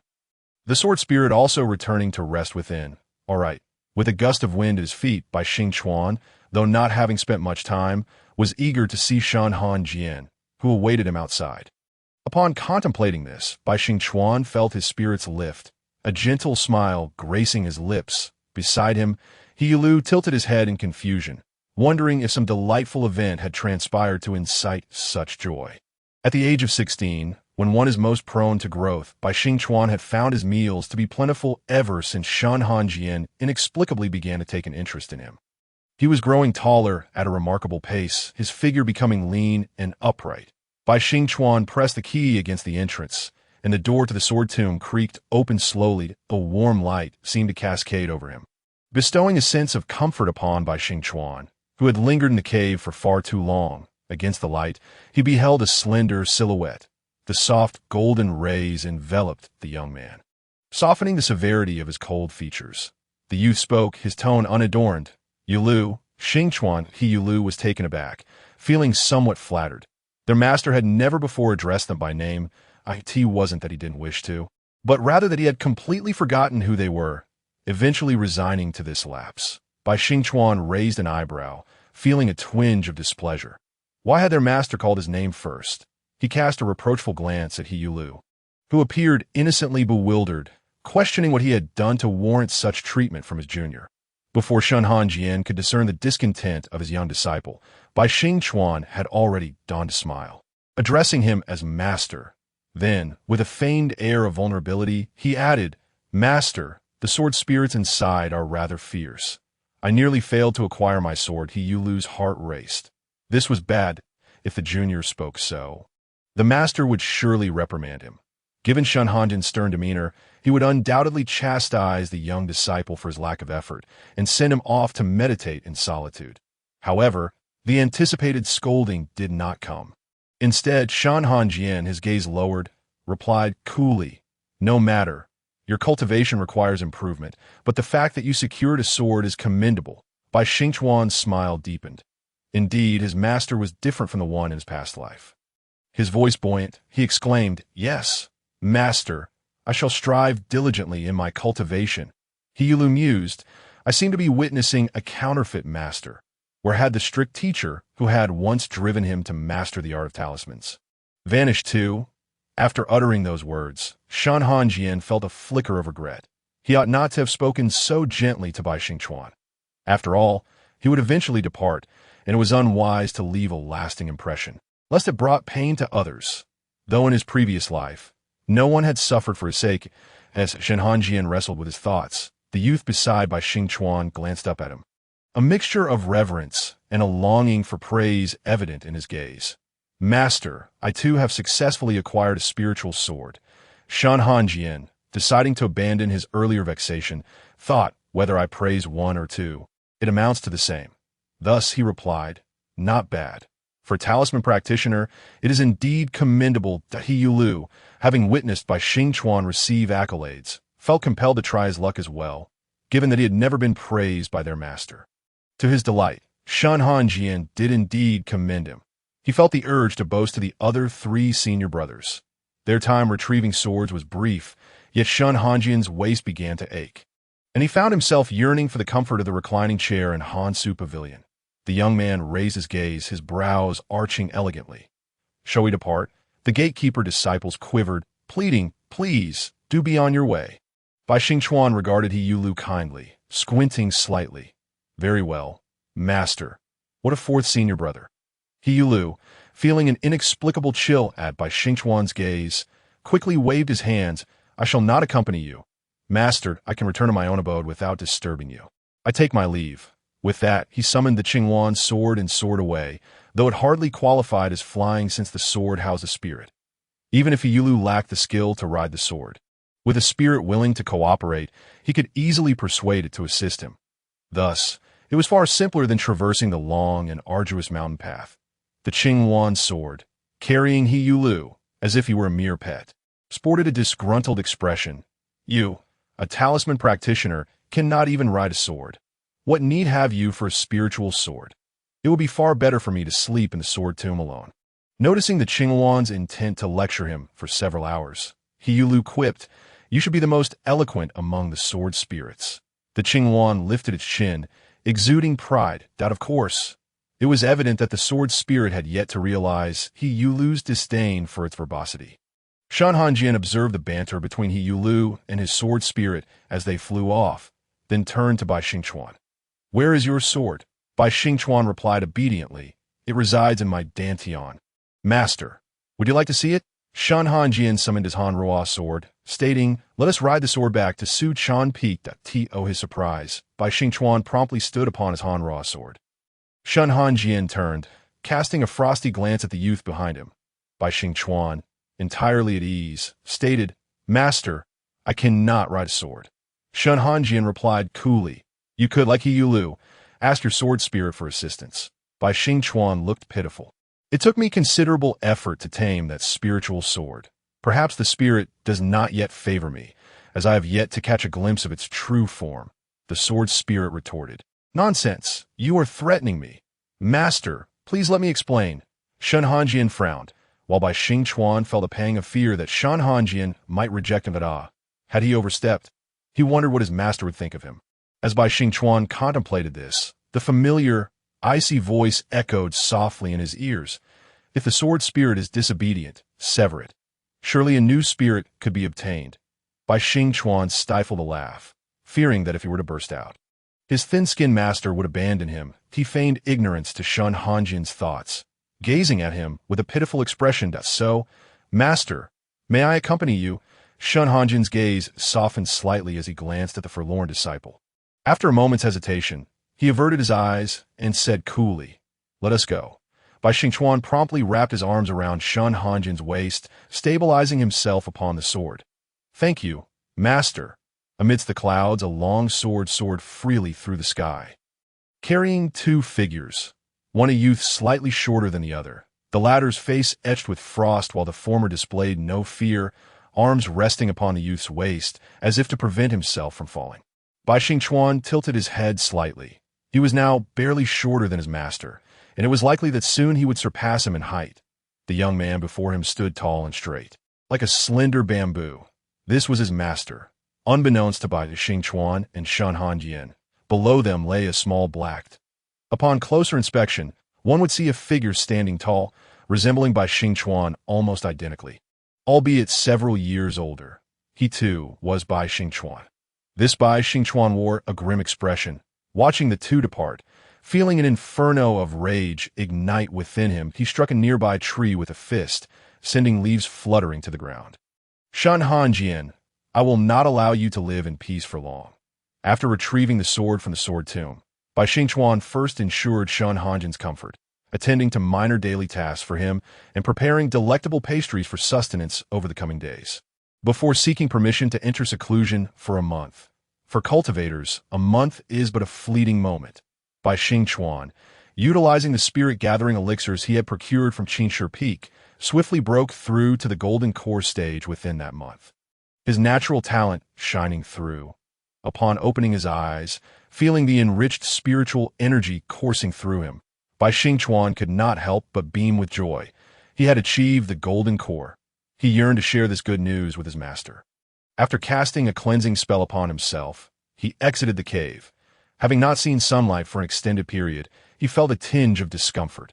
Speaker 1: the sword spirit also returning to rest within. "All right." With a gust of wind at his feet, Bai Xingchuan, though not having spent much time, was eager to see Shen Hanjian, who awaited him outside. Upon contemplating this, Bai Xingchuan felt his spirits lift, a gentle smile gracing his lips. Beside him, He Lu tilted his head in confusion, wondering if some delightful event had transpired to incite such joy. At the age of 16, when one is most prone to growth, Bai Xingchuan had found his meals to be plentiful ever since Shen Hanjian inexplicably began to take an interest in him. He was growing taller at a remarkable pace, his figure becoming lean and upright. Bai Xingchuan pressed the key against the entrance, and the door to the sword tomb creaked open slowly. A warm light seemed to cascade over him, bestowing a sense of comfort upon Bai Xingchuan, who had lingered in the cave for far too long. Against the light, he beheld a slender silhouette. The soft golden rays enveloped the young man, softening the severity of his cold features. The youth spoke, his tone unadorned. "You Lu." Xingchuan, He Lu was taken aback, feeling somewhat flattered. Their master had never before addressed them by name. It wasn't that he didn't wish to, but rather that he had completely forgotten who they were, eventually resigning to this lapse. Bai Xingchuan raised an eyebrow, feeling a twinge of displeasure. Why had their master called his name first? He cast a reproachful glance at He Lu, who appeared innocently bewildered, questioning what he had done to warrant such treatment from his junior. Before Shen Hanjian could discern the discontent of his young disciple, Bai Xingchuan had already donned a smile, addressing him as master. Then, with a feigned air of vulnerability, he added, "Master, the sword spirits inside are rather fierce. I nearly failed to acquire my sword." He Lu's heart raced. This was bad. If the junior spoke so, the master would surely reprimand him. Given Shen Hanjian's stern demeanor, he would undoubtedly chastise the young disciple for his lack of effort and send him off to meditate in solitude. However, the anticipated scolding did not come. Instead, Shen Hanjian, his gaze lowered, replied coolly, "No matter. Your cultivation requires improvement, but the fact that you secured a sword is commendable." Bai Xingchuan's smile deepened. Indeed, his master was different from the one in his past life. His voice buoyant, he exclaimed, "Yes, master, I shall strive diligently in my cultivation." He Lu mused, "I seem to be witnessing a counterfeit master. Where had the strict teacher, who had once driven him to master the art of talismans, vanished too?" After uttering those words, Shen Hanjian felt a flicker of regret. He ought not to have spoken so gently to Bai Xingchuan. After all, he would eventually depart, and it was unwise to leave a lasting impression, lest it brought pain to others. Though in his previous life, no one had suffered for his sake. As Shen Hanjian wrestled with his thoughts, the youth beside Bai Xingchuan glanced up at him, a mixture of reverence and a longing for praise evident in his gaze. "Master, I too have successfully acquired a spiritual sword." Shen Hanjian, deciding to abandon his earlier vexation, thought, "Whether I praise one or two, it amounts to the same." Thus he replied, "Not bad. For a talisman practitioner, it is indeed commendable." That He Lu, having witnessed Bai Xingchuan receive accolades, felt compelled to try his luck as well, given that he had never been praised by their master. To his delight, Shen Hanjian did indeed commend him. He felt the urge to boast to the other three senior brothers. Their time retrieving swords was brief, yet Shen Hanjian's waist began to ache. and he found himself yearning for the comfort of the reclining chair in Hansu Pavilion. The young man raised his gaze, his brows arching elegantly. "Shall we depart?" The gatekeeper disciples quivered, pleading, "Please, do be on your way." Bai Xingchuan regarded He Yulu kindly, squinting slightly. "Very well, master. What a fourth senior brother." He Yulu, feeling an inexplicable chill at Bai Xingchuan's gaze, quickly waved his hands. "I shall not accompany you. Master, I can return to my own abode without disturbing you. I take my leave." With that, he summoned the Qinghuan's sword and soared away, though it hardly qualified as flying since the sword housed a spirit. Even if He Yulu lacked the skill to ride the sword, with a spirit willing to cooperate, he could easily persuade it to assist him. Thus, it was far simpler than traversing the long and arduous mountain path. The Qinghuan sword, carrying He Yulu, as if he were a mere pet, sported a disgruntled expression. "You, a talisman practitioner, cannot even ride a sword. What need have you for a spiritual sword? It would be far better for me to sleep in the sword tomb alone." Noticing the Qinghuan's intent to lecture him for several hours, He Yulu quipped, "You should be the most eloquent among the sword spirits." The Qinghuan lifted its chin, exuding pride. That, of course. It was evident that the sword spirit had yet to realize He Yulu's disdain for its verbosity. Shen Hanjian observed the banter between He Yulu and his sword spirit as they flew off, then turned to Bai Xingchuan. "Where is your sword?" Bai Xingchuan replied obediently, "It resides in my dantian." "Master, would you like to see it?" Shen Hanjian summoned his Hanrua sword, stating, "Let us ride the sword back to Su Chan Peak." To his surprise, Bai Xingchuan promptly stood upon his Hanrua sword. Shen Hanjian turned, casting a frosty glance at the youth behind him. Bai Xingchuan, entirely at ease, stated, "Master, I cannot ride a sword." Shen Hanjian replied coolly, "You could, like He Yulu, ask your sword spirit for assistance." Bai Xingchuan looked pitiful. "It took me considerable effort to tame that spiritual sword. Perhaps the spirit does not yet favor me, as I have yet to catch a glimpse of its true form." The sword spirit retorted, "Nonsense, you are threatening me." "Master, please let me explain." Shen Hanjian frowned, while Bai Xingchuan felt a pang of fear that Shen Hanjian might reject him. Had he overstepped? He wondered what his master would think of him. As Bai Xingchuan contemplated this, the familiar, icy voice echoed softly in his ears. "If the sword spirit is disobedient, sever it. Surely a new spirit could be obtained." Bai Xingchuan stifled a laugh, fearing that if he were to burst out, his thin-skinned master would abandon him. He feigned ignorance to Shen Hanjian's thoughts, gazing at him with a pitiful expression. "So, master, may I accompany you?" Shen Hanjian's gaze softened slightly as he glanced at the forlorn disciple. After a moment's hesitation, he averted his eyes and said coolly, "Let us go." Bai Xingchuan promptly wrapped his arms around Shen Hanjian's waist, stabilizing himself upon the sword. "Thank you, master." Amidst the clouds, a long sword soared freely through the sky, carrying two figures, one a youth slightly shorter than the other, the latter's face etched with frost while the former displayed no fear, arms resting upon the youth's waist as if to prevent himself from falling. Bai Xingchuan tilted his head slightly. He was now barely shorter than his master, and it was likely that soon he would surpass him in height. The young man before him stood tall and straight, like a slender bamboo. This was his master, unbeknownst to Bai Xingchuan and Shen Hanjian. Below them lay a small black. Upon closer inspection, one would see a figure standing tall, resembling Bai Xingchuan almost identically, albeit several years older. He too was Bai Xingchuan. This Bai Xingchuan wore a grim expression, watching the two depart. Feeling an inferno of rage ignite within him, he struck a nearby tree with a fist, sending leaves fluttering to the ground. "Shen Hanjian, I will not allow you to live in peace for long." After retrieving the sword from the sword tomb, Bai Xingchuan first ensured Shen Hanjian's comfort, attending to minor daily tasks for him and preparing delectable pastries for sustenance over the coming days, before seeking permission to enter seclusion for a month. For cultivators, a month is but a fleeting moment. Bai Xingchuan, utilizing the spirit-gathering elixirs he had procured from Qinshe Peak, swiftly broke through to the golden core stage within that month, his natural talent shining through. Upon opening his eyes, feeling the enriched spiritual energy coursing through him, Bai Xingchuan could not help but beam with joy. He had achieved the golden core. He yearned to share this good news with his master. After casting a cleansing spell upon himself, He exited the cave. Having not seen sunlight for an extended period, he felt a tinge of discomfort.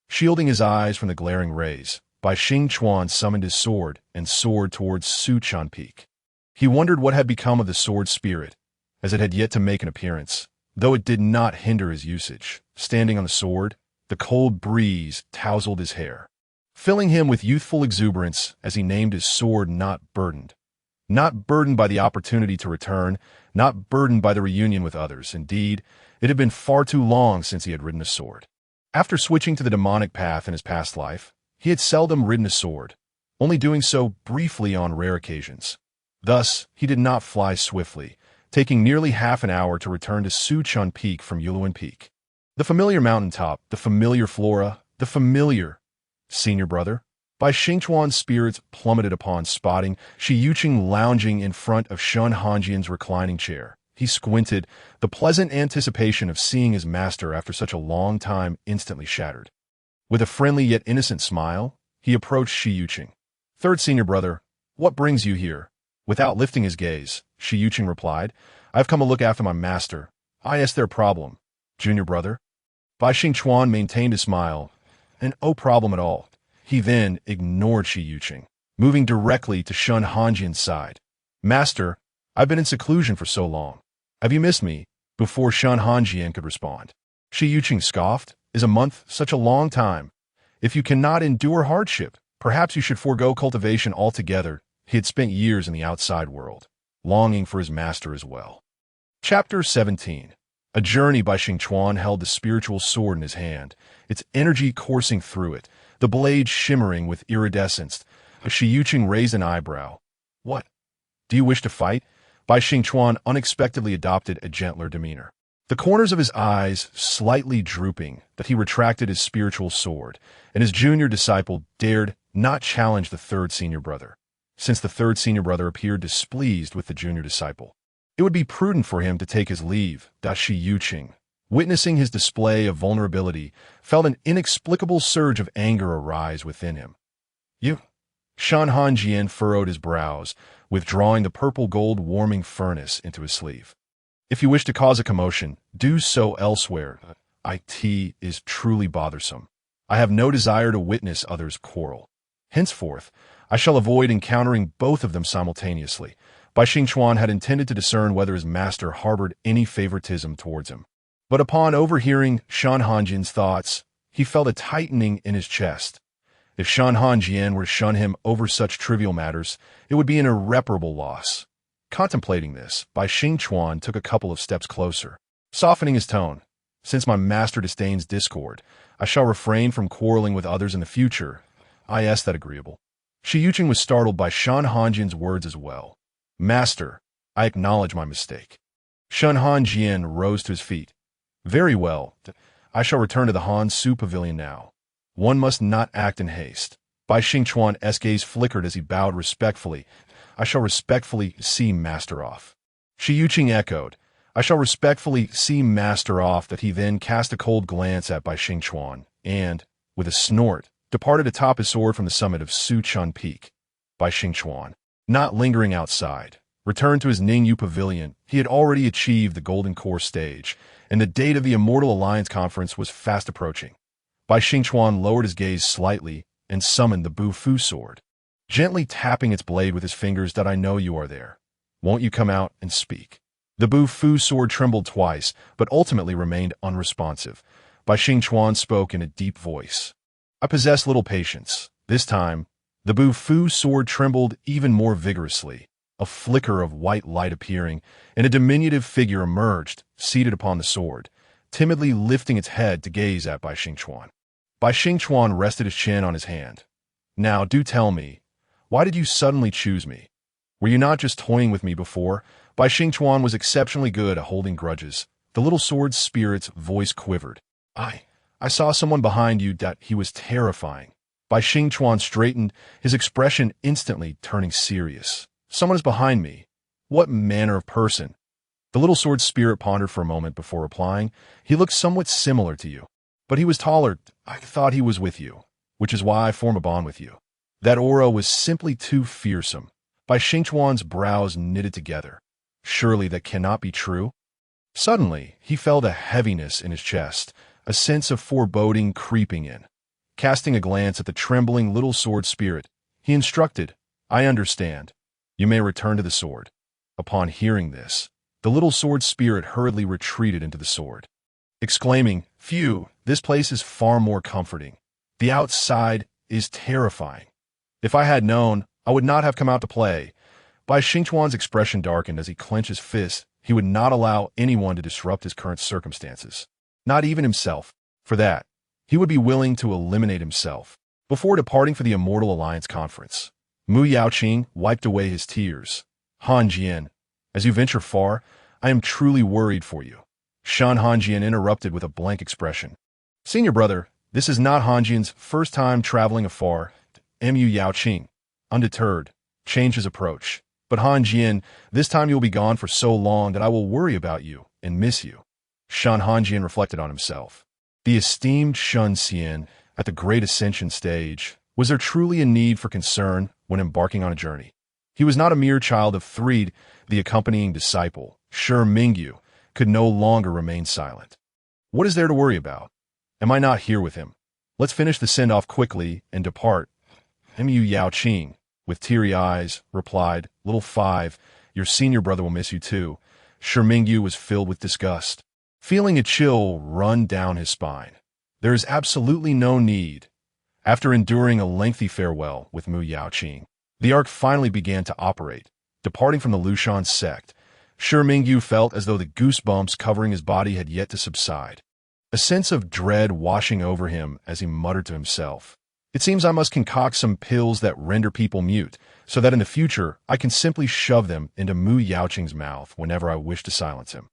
Speaker 1: Shielding his eyes from the glaring rays, Bai Xingchuan summoned his sword and soared towards Suchan Peak. He wondered what had become of the sword spirit, as it had yet to make an appearance, though it did not hinder his usage. Standing on the sword, the cold breeze tousled his hair, filling him with youthful exuberance as he named his sword Not Burdened. Not burdened by the opportunity to return, not burdened by the reunion with others. Indeed, it had been far too long since he had ridden a sword. After switching to the demonic path in his past life, he had seldom ridden a sword, only doing so briefly on rare occasions. Thus, he did not fly swiftly, taking nearly half an hour to return to Suchun Peak from Yuluan Peak. The familiar mountaintop, the familiar flora, the familiar senior brother. Bai Xingchuan's spirits plummeted upon spotting Shi Yuqing lounging in front of Shen Hanjian's reclining chair. He squinted, the pleasant anticipation of seeing his master after such a long time instantly shattered. With a friendly yet innocent smile, he approached Shi Yuqing. "Third senior brother, what brings you here?" Without lifting his gaze, Shi Yuqing replied, "I've come to look after my master. I asked their problem." "Junior brother?" Bai Xingchuan maintained a smile. "And no problem at all." He then ignored Shi Yuqing, moving directly to Shen Hanjian's side. "Master, I've been in seclusion for so long. Have you missed me?" Before Shen Hanjian could respond, Shi Yuqing scoffed. "Is a month such a long time? If you cannot endure hardship, perhaps you should forego cultivation altogether." He had spent years in the outside world, longing for his master as well. Chapter 17. A journey. Bai Xingchuan held the spiritual sword in his hand, its energy coursing through it, the blade shimmering with iridescence. Shi Yuqing raised an eyebrow. "What? Do you wish to fight?" Bai Xingchuan unexpectedly adopted a gentler demeanor, the corners of his eyes slightly drooping, that he retracted his spiritual sword, and his junior disciple dared not challenge the third senior brother. Since the third senior brother appeared displeased with the junior disciple, it would be prudent for him to take his leave. Shi Yuqing, witnessing his display of vulnerability, felt an inexplicable surge of anger arise within him. "You?" Shen Hanjian furrowed his brows, withdrawing the purple-gold warming furnace into his sleeve. "If you wish to cause a commotion, do so elsewhere. It is truly bothersome. I have no desire to witness others quarrel. Henceforth, I shall avoid encountering both of them simultaneously." Bai Xingchuan had intended to discern whether his master harbored any favoritism towards him. But upon overhearing Shen Hanjian's thoughts, he felt a tightening in his chest. If Shen Hanjian were to shun him over such trivial matters, it would be an irreparable loss. Contemplating this, Bai Xingchuan took a couple of steps closer, softening his tone. "Since my master disdains discord, I shall refrain from quarreling with others in the future. I ask that agreeable." Shi Yuqing was startled by Shen Hanjian's words as well. "Master, I acknowledge my mistake." Shen Hanjian rose to his feet. "Very well. I shall return to the Han Su Pavilion now. One must not act in haste." Bai Xingchuan's gaze flickered as he bowed respectfully. "I shall respectfully see master off." Shi Yuqing echoed, "I shall respectfully see master off." That he then cast a cold glance at Bai Xingchuan and, with a snort, departed atop his sword from the summit of Suchun Peak. Bai Xingchuan, not lingering outside, returned to his Ningyu Pavilion. He had already achieved the Golden Core stage, and the date of the Immortal Alliance Conference was fast approaching. Bai Xingchuan lowered his gaze slightly and summoned the Bu Fu sword, gently tapping its blade with his fingers. "I know you are there. Won't you come out and speak?" The Bu Fu sword trembled twice, but ultimately remained unresponsive. Bai Xingchuan spoke in a deep voice. "I possess little patience." This time, the Bu Fu sword trembled even more vigorously, a flicker of white light appearing, and a diminutive figure emerged, seated upon the sword, timidly lifting its head to gaze at Bai Xingchuan. Bai Xingchuan rested his chin on his hand. "Now, do tell me, why did you suddenly choose me? Were you not just toying with me before?" Bai Xingchuan was exceptionally good at holding grudges. The little sword spirit's voice quivered. I saw someone behind you. He was terrifying." Bai Xingchuan straightened, his expression instantly turning serious. "Someone is behind me. What manner of person?" The little sword spirit pondered for a moment before replying. "He looked somewhat similar to you, but he was taller. I thought he was with you, which is why I formed a bond with you." That aura was simply too fearsome. Bai Xingchuan's brows knitted together. Surely that cannot be true? Suddenly, he felt a heaviness in his chest, a sense of foreboding creeping in. Casting a glance at the trembling little sword spirit, he instructed, "I understand. You may return to the sword." Upon hearing this, the little sword spirit hurriedly retreated into the sword, exclaiming, "Phew, this place is far more comforting. The outside is terrifying. If I had known, I would not have come out to play." Bai Xingchuan's expression darkened as he clenched his fist. He would not allow anyone to disrupt his current circumstances, not even himself. For that, he would be willing to eliminate himself. Before departing for the Immortal Alliance conference, Mu Yaoqing wiped away his tears. "Hanjian, as you venture far, I am truly worried for you." Shen Hanjian interrupted with a blank expression. "Senior brother, this is not Hanjian's first time traveling afar." Mu Yaoqing, undeterred, changed his approach. "But Hanjian, this time you'll be gone for so long that I will worry about you and miss you." Shen Hanjian reflected on himself. The esteemed Shen Xian, at the great ascension stage, was there truly a need for concern when embarking on a journey? He was not a mere child of three. The accompanying disciple, Shi Mingyu, could no longer remain silent. "What is there to worry about? Am I not here with him? Let's finish the send-off quickly and depart." Mu Yaoqing, with teary eyes, replied, "Little five, your senior brother will miss you too." Shi Mingyu was filled with disgust, feeling a chill run down his spine. There is absolutely no need. After enduring a lengthy farewell with Mu Yaoqing, the ark finally began to operate. Departing from the Lushan sect, Shi Mingyu felt as though the goosebumps covering his body had yet to subside. A sense of dread washing over him as he muttered to himself, "It seems I must concoct some pills that render people mute, so that in the future I can simply shove them into Mu Yaoqing's mouth whenever I wish to silence him."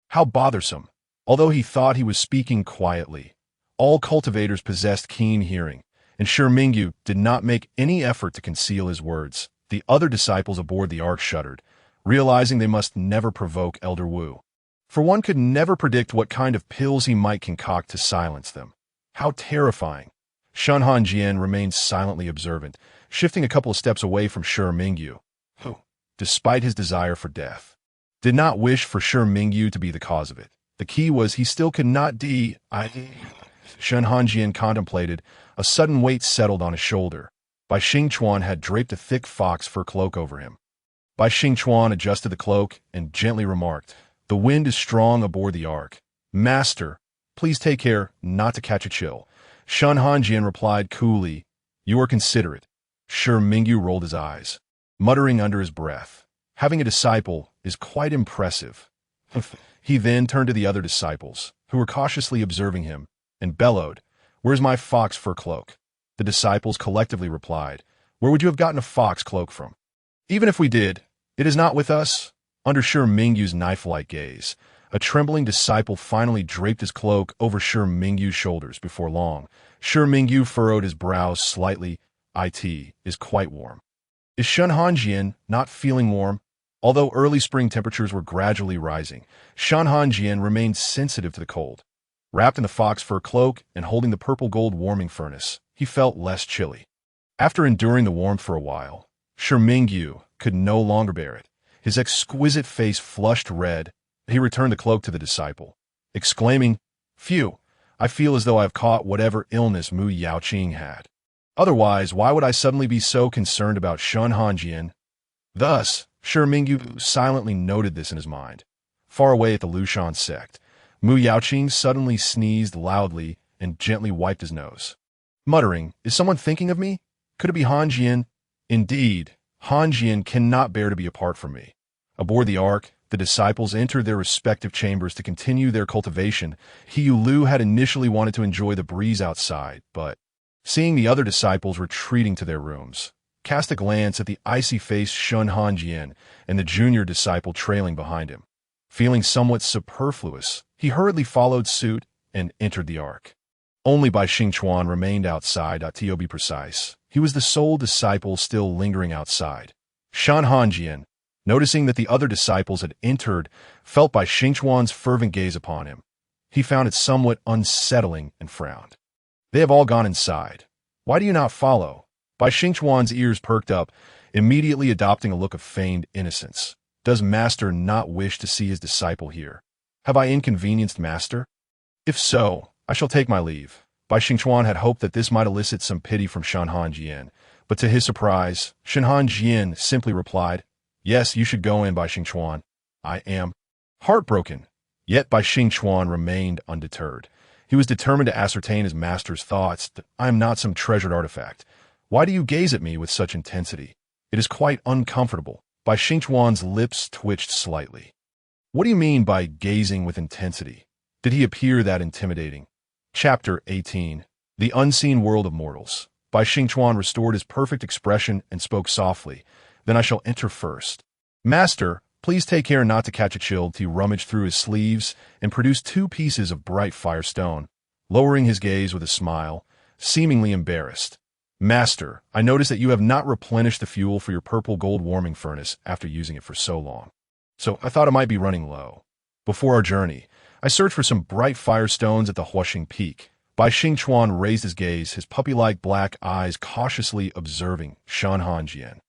Speaker 1: How bothersome! Although he thought he was speaking quietly, all cultivators possessed keen hearing, and Shi Mingyu did not make any effort to conceal his words. The other disciples aboard the ark shuddered, realizing they must never provoke Elder Wu. For one could never predict what kind of pills he might concoct to silence them. How terrifying! Shen Hanjian remained silently observant, shifting a couple of steps away from Shi Mingyu, who, despite his desire for death, did not wish for Shi Mingyu to be the cause of it. The key was he still could not Shen Hanjian contemplated. A sudden weight settled on his shoulder. Bai Xingchuan had draped a thick fox fur cloak over him. Bai Xingchuan adjusted the cloak and gently remarked, "The wind is strong aboard the ark. Master, please take care not to catch a chill." Shen Hanjian replied coolly, "You are considerate." Shi Mingyu rolled his eyes, muttering under his breath, "Having a disciple is quite impressive." He then turned to the other disciples, who were cautiously observing him, and bellowed, "Where's my fox fur cloak?" The disciples collectively replied, "Where would you have gotten a fox cloak from?" "Even if we did, it is not with us." Under Shi Mingyu's knife-like gaze, a trembling disciple finally draped his cloak over Shi Mingyu's shoulders. Before long, Shi Mingyu furrowed his brows slightly. "It is quite warm." Is Shen Hanjian not feeling warm? Although early spring temperatures were gradually rising, Shen Hanjian remained sensitive to the cold. Wrapped in the fox fur cloak and holding the purple-gold warming furnace, he felt less chilly. After enduring the warmth for a while, Shi Mingyu could no longer bear it. His exquisite face flushed red. He returned the cloak to the disciple, exclaiming, "Phew, I feel as though I have caught whatever illness Mu Yaoqing had. Otherwise, why would I suddenly be so concerned about Shen Hanjian?" Thus, Shi Mingyu silently noted this in his mind. Far away at the Lushan sect, Mu Yaoqing suddenly sneezed loudly and gently wiped his nose, muttering, "Is someone thinking of me? Could it be Hanjian? Indeed, Hanjian cannot bear to be apart from me." Aboard the ark, the disciples entered their respective chambers to continue their cultivation. Lu had initially wanted to enjoy the breeze outside, but, seeing the other disciples retreating to their rooms, cast a glance at the icy-faced Shen Hanjian and the junior disciple trailing behind him. Feeling somewhat superfluous, he hurriedly followed suit and entered the ark. Only Bai Xingchuan remained outside. To be precise, he was the sole disciple still lingering outside. Shen Hanjian, noticing that the other disciples had entered, felt Bai Xingchuan's fervent gaze upon him. He found it somewhat unsettling and frowned. "They have all gone inside. Why do you not follow?" Bai Xingchuan's ears perked up, immediately adopting a look of feigned innocence. Does Master not wish to see his disciple here? Have I inconvenienced Master? If so, I shall take my leave. Bai Xingchuan had hoped that this might elicit some pity from Shen Hanjian, but to his surprise, Shen Hanjian simply replied, "Yes, you should go in, Bai Xingchuan. I am heartbroken." Yet Bai Xingchuan remained undeterred. He was determined to ascertain his master's thoughts. "I am not some treasured artifact. Why do you gaze at me with such intensity? It is quite uncomfortable." Bai Xingchuan's lips twitched slightly. "What do you mean by gazing with intensity? Did he appear that intimidating?" Chapter 18. The Unseen World of Mortals. Bai Xingchuan restored his perfect expression and spoke softly. "Then I shall enter first. Master, please take care not to catch a chill." He rummaged through his sleeves and produced 2 pieces of bright firestone, lowering his gaze with a smile, seemingly embarrassed. "Master, I notice that you have not replenished the fuel for your purple gold warming furnace after using it for so long. So I thought it might be running low. Before our journey, I searched for some bright firestones at the Huaxing Peak." Bai Xingchuan raised his gaze, his puppy-like black eyes cautiously observing Shen Hanjian,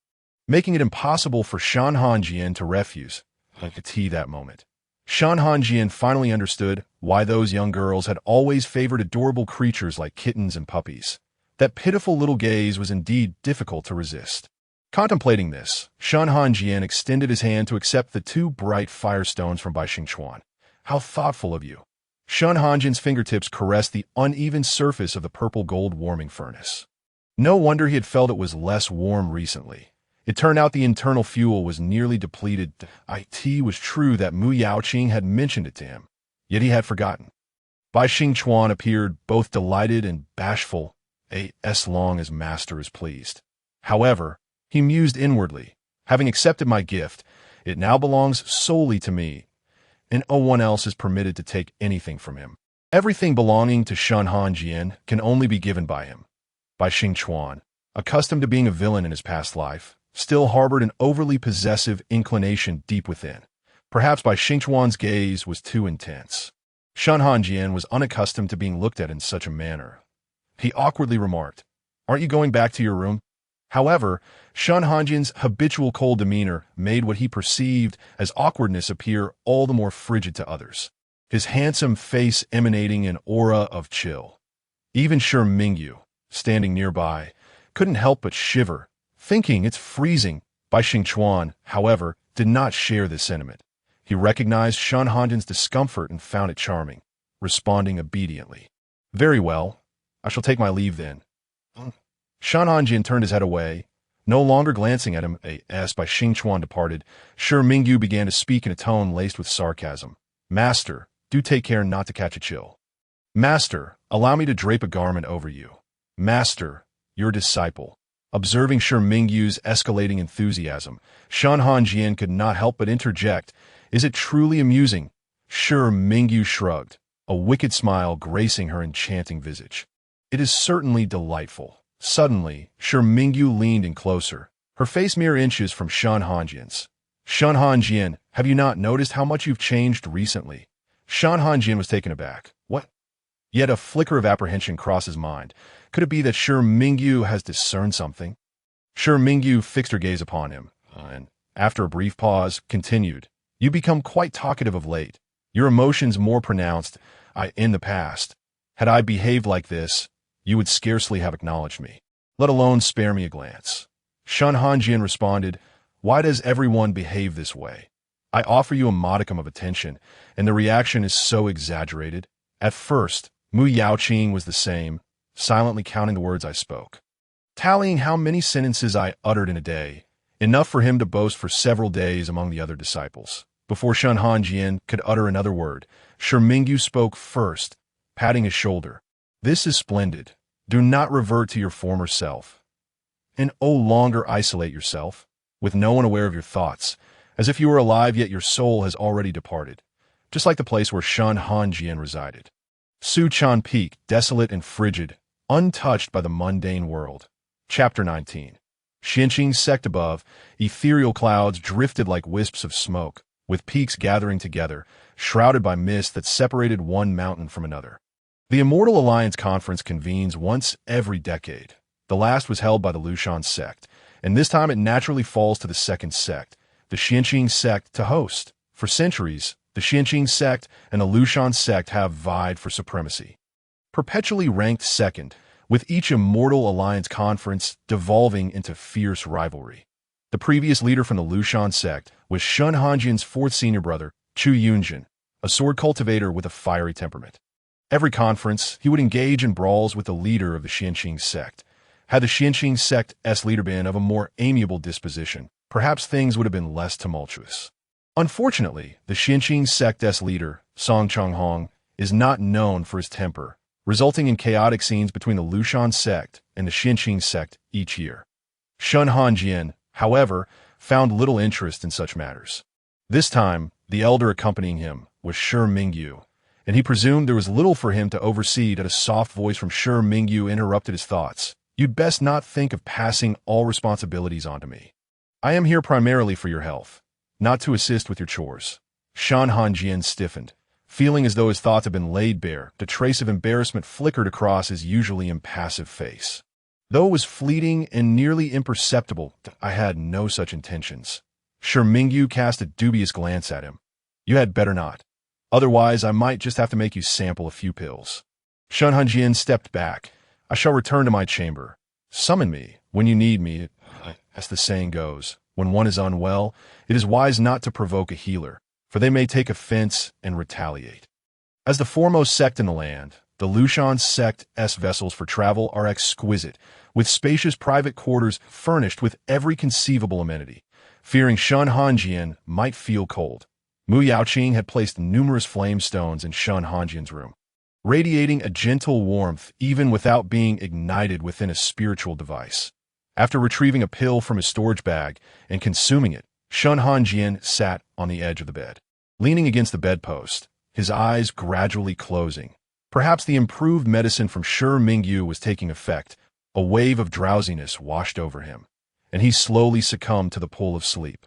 Speaker 1: making it impossible for Shen Hanjian to refuse the tea that moment. Shen Hanjian finally understood why those young girls had always favored adorable creatures like kittens and puppies. That pitiful little gaze was indeed difficult to resist. Contemplating this, Shen Hanjian extended his hand to accept the 2 bright firestones from Bai Xingchuan. "How thoughtful of you." Shen Hanjian's fingertips caressed the uneven surface of the purple gold warming furnace. No wonder he had felt it was less warm recently. It turned out the internal fuel was nearly depleted. It was true that Mu Yaoqing had mentioned it to him, yet he had forgotten. Bai Xingchuan appeared both delighted and bashful, as long as Master is pleased. However, he mused inwardly, "Having accepted my gift, it now belongs solely to me, and no one else is permitted to take anything from him. Everything belonging to Shen Hanjian can only be given by him." Bai Xingchuan, accustomed to being a villain in his past life, still harbored an overly possessive inclination deep within. Perhaps Bai Xingchuan's gaze was too intense. Shen Hanjian was unaccustomed to being looked at in such a manner. He awkwardly remarked, "Aren't you going back to your room?" However, Shen Hanjian's habitual cold demeanor made what he perceived as awkwardness appear all the more frigid to others, his handsome face emanating an aura of chill. Even Shi Mingyu, standing nearby, couldn't help but shiver, thinking it's freezing. Bai Xingchuan, however, did not share this sentiment. He recognized Shen Hanjian's discomfort and found it charming, responding obediently. "Very well. I shall take my leave then." Shen Hanjian turned his head away, no longer glancing at him. As Bai Xingchuan departed, Shi Mingyu began to speak in a tone laced with sarcasm. "Master, do take care not to catch a chill. Master, allow me to drape a garment over you. Master, your disciple." Observing Shi Mingyu's escalating enthusiasm, Shen Hanjian could not help but interject, "Is it truly amusing?" Shi Mingyu shrugged, a wicked smile gracing her enchanting visage. "It is certainly delightful." Suddenly, Shi Mingyu leaned in closer, her face mere inches from Shen Hanjian's. "Shen Hanjian, have you not noticed how much you've changed recently?" Shen Hanjian was taken aback. "What?" Yet a flicker of apprehension crossed his mind. Could it be that Shi Mingyu has discerned something? Shi Mingyu fixed her gaze upon him, and, after a brief pause, continued, "You become quite talkative of late. Your emotions more pronounced. In the past, had I behaved like this, you would scarcely have acknowledged me, let alone spare me a glance." Shen Hanjian responded, "Why does everyone behave this way? I offer you a modicum of attention, and the reaction is so exaggerated. At first, Mu Yaoqing was the same, silently counting the words I spoke, tallying how many sentences I uttered in a day, enough for him to boast for several days among the other disciples. Before Shen Hanjian could utter another word, Shi Mingyu spoke first, patting his shoulder. "This is splendid. Do not revert to your former self, and no longer isolate yourself, with no one aware of your thoughts, as if you were alive yet your soul has already departed, just like the place where Shen Hanjian resided. Suchan Peak, desolate and frigid, untouched by the mundane world." Chapter 19. Xianqing's sect above, ethereal clouds drifted like wisps of smoke, with peaks gathering together, shrouded by mist that separated one mountain from another. The Immortal Alliance Conference convenes once every decade. The last was held by the Lushan sect, and this time it naturally falls to the second sect, the Xinqing sect to host. For centuries, the Xinqing sect and the Lushan sect have vied for supremacy. Perpetually ranked second, with each immortal alliance conference devolving into fierce rivalry. The previous leader from the Lushan sect was Shen Hanjian's fourth senior brother, Chu Yunjin, a sword cultivator with a fiery temperament. Every conference, he would engage in brawls with the leader of the Xinqing sect. Had the Xinqing sect's leader been of a more amiable disposition, perhaps things would have been less tumultuous. Unfortunately, the Xinqing sect's leader, Song Changhong, is not known for his temper, resulting in chaotic scenes between the Lushan sect and the Xinqing sect each year. Shen Hanjian, however, found little interest in such matters. This time, the elder accompanying him was Shi Mingyu, and he presumed there was little for him to oversee that a soft voice from Shi Mingyu interrupted his thoughts. You'd best not think of passing all responsibilities onto me. I am here primarily for your health, not to assist with your chores. Shen Hanjian stiffened, feeling as though his thoughts had been laid bare. The trace of embarrassment flickered across his usually impassive face. Though it was fleeting and nearly imperceptible, I had no such intentions. Shi Mingyu cast a dubious glance at him. You had better not. Otherwise, I might just have to make you sample a few pills. Shen Hanjian stepped back. I shall return to my chamber. Summon me when you need me. As the saying goes, when one is unwell, it is wise not to provoke a healer, for they may take offense and retaliate. As the foremost sect in the land, the Lushan sect's vessels for travel are exquisite, with spacious private quarters furnished with every conceivable amenity. Fearing Shen Hanjian might feel cold, Mu Yaoqing had placed numerous flame stones in Shen Hanjian's room, radiating a gentle warmth even without being ignited within a spiritual device. After retrieving a pill from his storage bag and consuming it, Shen Hanjian sat on the edge of the bed, leaning against the bedpost, his eyes gradually closing. Perhaps the improved medicine from Shi Mingyu was taking effect. A wave of drowsiness washed over him, and he slowly succumbed to the pull of sleep.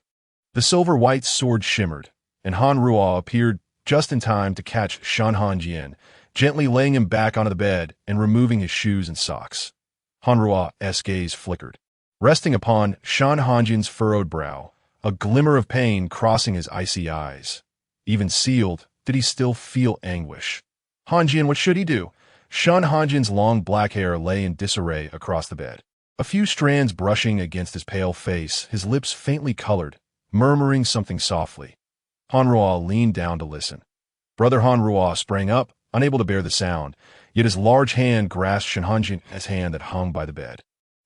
Speaker 1: The silver-white sword shimmered, and Han Ruo appeared just in time to catch Shen Hanjian, gently laying him back onto the bed and removing his shoes and socks. Han Ruo's gaze flickered, resting upon Shen Hanjian's furrowed brow, a glimmer of pain crossing his icy eyes. Even sealed, did he still feel anguish? Hanjian, what should he do? Shen Hanjian's long black hair lay in disarray across the bed, a few strands brushing against his pale face, his lips faintly colored, murmuring something softly. Han Ruo leaned down to listen. Brother Han Ruo sprang up, unable to bear the sound, yet his large hand grasped Shen Hanjian's hand that hung by the bed.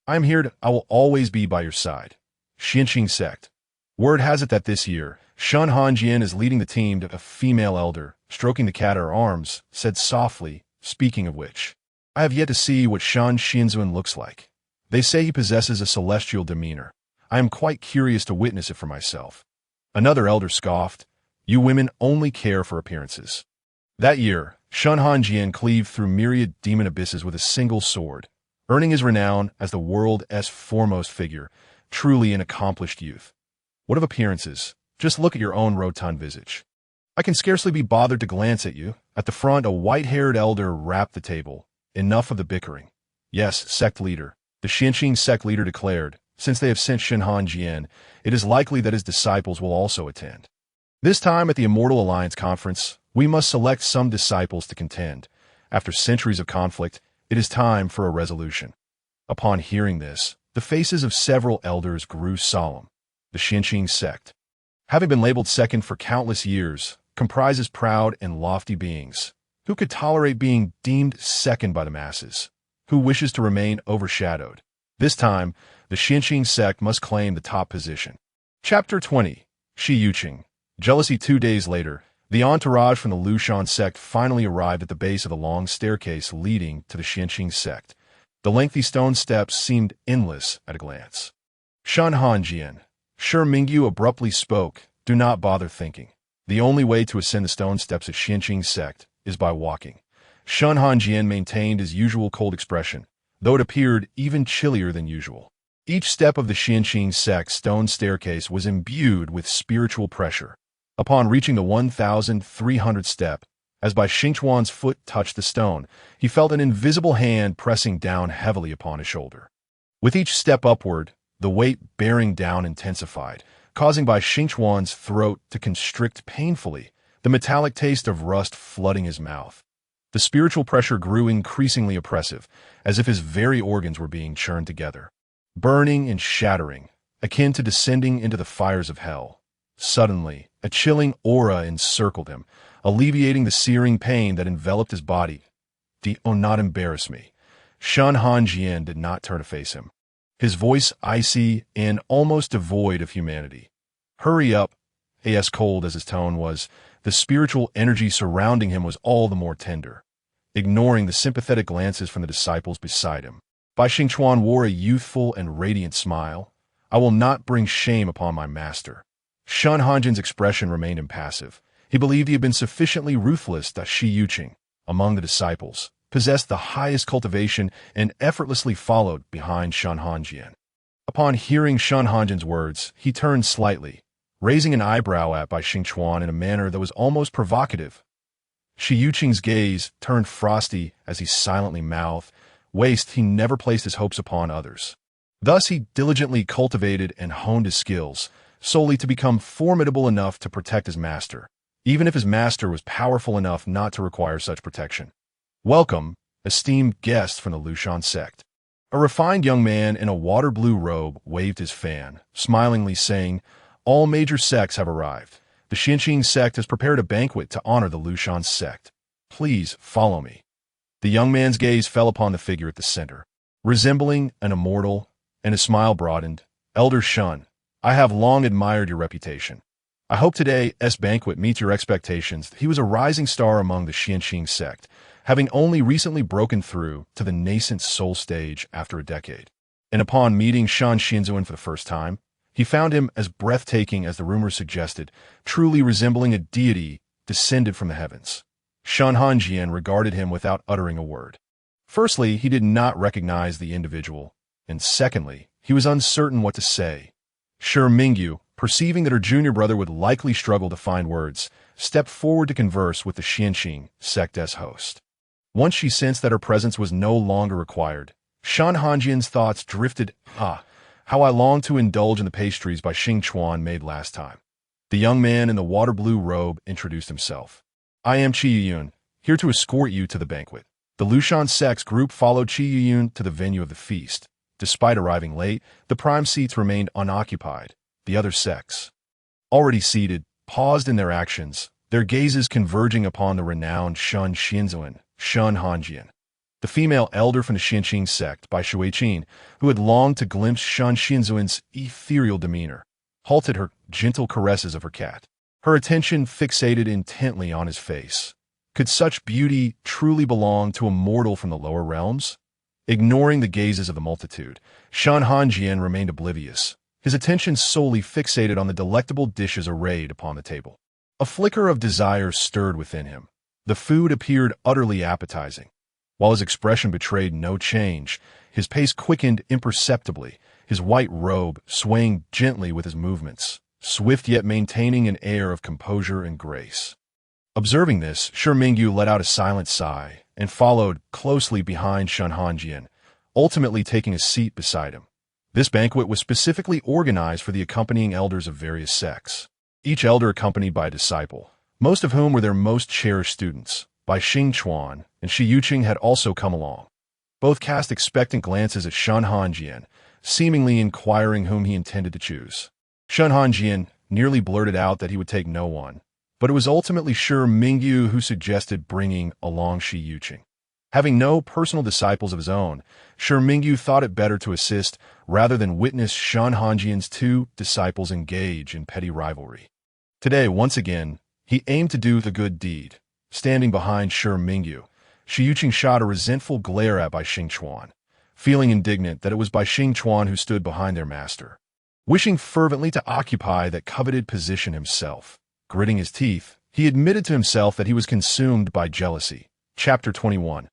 Speaker 1: I am here. I will always be by your side. Xinqing sect. Word has it that this year, Shen Hanjian is leading the team. A female elder, stroking the cat at her arms, said softly, speaking of which, I have yet to see what Shen Hanjian looks like. They say he possesses a celestial demeanor. I am quite curious to witness it for myself. Another elder scoffed, you women only care for appearances. That year, Shen Hanjian cleaved through myriad demon abysses with a single sword, earning his renown as the world's foremost figure, truly an accomplished youth. What of appearances? Just look at your own rotund visage. I can scarcely be bothered to glance at you. At the front, a white-haired elder rapped the table. Enough of the bickering. Yes, sect leader. The Xinqing sect leader declared, since they have sent Shen Hanjian, it is likely that his disciples will also attend. This time at the Immortal Alliance Conference, we must select some disciples to contend. After centuries of conflict, it is time for a resolution. Upon hearing this, the faces of several elders grew solemn. The Xinqing sect, having been labeled second for countless years, comprises proud and lofty beings. Who could tolerate being deemed second by the masses? Who wishes to remain overshadowed? This time, the Xinqing sect must claim the top position. Chapter 20. Shi Yuqing. Jealousy. 2 days later, the entourage from the Lushan sect finally arrived at the base of the long staircase leading to the Xinqing sect. The lengthy stone steps seemed endless at a glance. Shen Hanjian. Shi Mingyu abruptly spoke, do not bother thinking. The only way to ascend the stone steps of Xinqing sect is by walking. Shen Hanjian maintained his usual cold expression, though it appeared even chillier than usual. Each step of the Xinqing sect's stone staircase was imbued with spiritual pressure. Upon reaching the 1,300th step, as Bai Xingchuan's foot touched the stone, he felt an invisible hand pressing down heavily upon his shoulder. With each step upward, the weight bearing down intensified, causing Bai Xingchuan's throat to constrict painfully, the metallic taste of rust flooding his mouth. The spiritual pressure grew increasingly oppressive, as if his very organs were being churned together. Burning and shattering, akin to descending into the fires of hell. Suddenly, a chilling aura encircled him, alleviating the searing pain that enveloped his body. "Do not embarrass me." Shen Hanjian did not turn to face him, his voice icy and almost devoid of humanity. "Hurry up." As cold as his tone was, the spiritual energy surrounding him was all the more tender. Ignoring the sympathetic glances from the disciples beside him, Bai Xingchuan wore a youthful and radiant smile. "I will not bring shame upon my master." Shen Hanjian's expression remained impassive. He believed he had been sufficiently ruthless that Shi Yuqing, among the disciples, possessed the highest cultivation and effortlessly followed behind Shen Hanjian. Upon hearing Shen Hanjian's words, he turned slightly, raising an eyebrow at Bai Xingchuan in a manner that was almost provocative. Shi Yuqing's gaze turned frosty as he silently mouthed, "Waste, he never placed his hopes upon others." Thus he diligently cultivated and honed his skills, solely to become formidable enough to protect his master, even if his master was powerful enough not to require such protection. "Welcome, esteemed guests from the Lushan sect." A refined young man in a water-blue robe waved his fan, smilingly saying, "All major sects have arrived. The Xinqiang sect has prepared a banquet to honor the Lushan sect. Please follow me." The young man's gaze fell upon the figure at the center, resembling an immortal, and his smile broadened. "Elder Shen, I have long admired your reputation. I hope today's banquet meets your expectations." He was a rising star among the Xinqiang sect, having only recently broken through to the nascent soul stage after a decade. And upon meeting Shen Hanjian for the first time, he found him as breathtaking as the rumors suggested, truly resembling a deity descended from the heavens. Shen Hanjian regarded him without uttering a word. Firstly, he did not recognize the individual, and secondly, he was uncertain what to say. Shi Mingyu, perceiving that her junior brother would likely struggle to find words, stepped forward to converse with the Xinqiang sect's host. Once she sensed that her presence was no longer required, Shen Hanjian's thoughts drifted. How I long to indulge in the pastries Bai Xingchuan made last time." The young man in the water-blue robe introduced himself. "I am Qi Yuyun, here to escort you to the banquet." The Lushan sect's group followed Qi Yuyun to the venue of the feast. Despite arriving late, the prime seats remained unoccupied. The other sects, already seated, paused in their actions, their gazes converging upon the renowned Shen Hanjian, the female elder from the Xinqiang sect, Bai Xingchuan, who had longed to glimpse Shen Hanjian's ethereal demeanor, halted her gentle caresses of her cat, her attention fixated intently on his face. Could such beauty truly belong to a mortal from the lower realms? Ignoring the gazes of the multitude, Shen Hanjian remained oblivious, his attention solely fixated on the delectable dishes arrayed upon the table. A flicker of desire stirred within him. The food appeared utterly appetizing. While his expression betrayed no change, his pace quickened imperceptibly, his white robe swaying gently with his movements, swift yet maintaining an air of composure and grace. Observing this, Shi Mingyu let out a silent sigh and followed closely behind Shen Hanjian, ultimately taking a seat beside him. This banquet was specifically organized for the accompanying elders of various sects, each elder accompanied by a disciple, most of whom were their most cherished students. Bai Xingchuan and Shi Yuqing had also come along. Both cast expectant glances at Shen Hanjian, seemingly inquiring whom he intended to choose. Shen Hanjian nearly blurted out that he would take no one, but it was ultimately Shi Mingyu who suggested bringing along Shi Yuqing. Having no personal disciples of his own, Shi Mingyu thought it better to assist rather than witness Shen Hanjian's two disciples engage in petty rivalry. Today, once again, he aimed to do the good deed. Standing behind Shi Mingyu, Shi Yuqing shot a resentful glare at Bai Xingchuan, feeling indignant that it was Bai Xingchuan who stood behind their master. Wishing fervently to occupy that coveted position himself, gritting his teeth, he admitted to himself that he was consumed by jealousy. Chapter 21.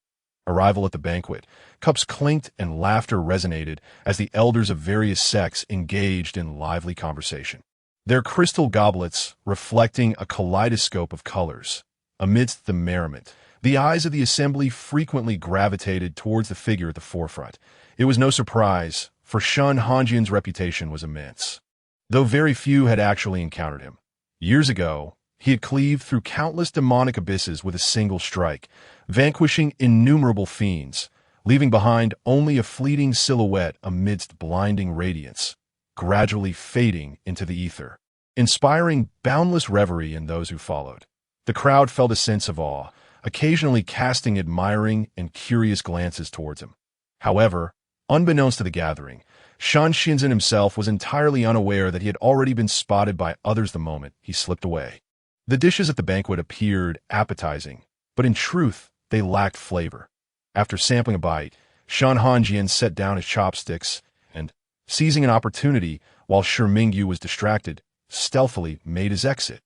Speaker 1: Arrival at the banquet. Cups clinked and laughter resonated as the elders of various sects engaged in lively conversation, their crystal goblets reflecting a kaleidoscope of colors. Amidst the merriment, the eyes of the assembly frequently gravitated towards the figure at the forefront. It was no surprise, for Shen Hanjian's reputation was immense. though very few had actually encountered him. Years ago, he had cleaved through countless demonic abysses with a single strike, vanquishing innumerable fiends, leaving behind only a fleeting silhouette amidst blinding radiance, gradually fading into the ether, inspiring boundless reverie in those who followed. The crowd felt a sense of awe, occasionally casting admiring and curious glances towards him. However, unbeknownst to the gathering, Shen Hanjian himself was entirely unaware that he had already been spotted by others the moment he slipped away. The dishes at the banquet appeared appetizing, but in truth, they lacked flavor. After sampling a bite, Shen Hanjian set down his chopsticks and, seizing an opportunity while Shi Mingyu was distracted, stealthily made his exit.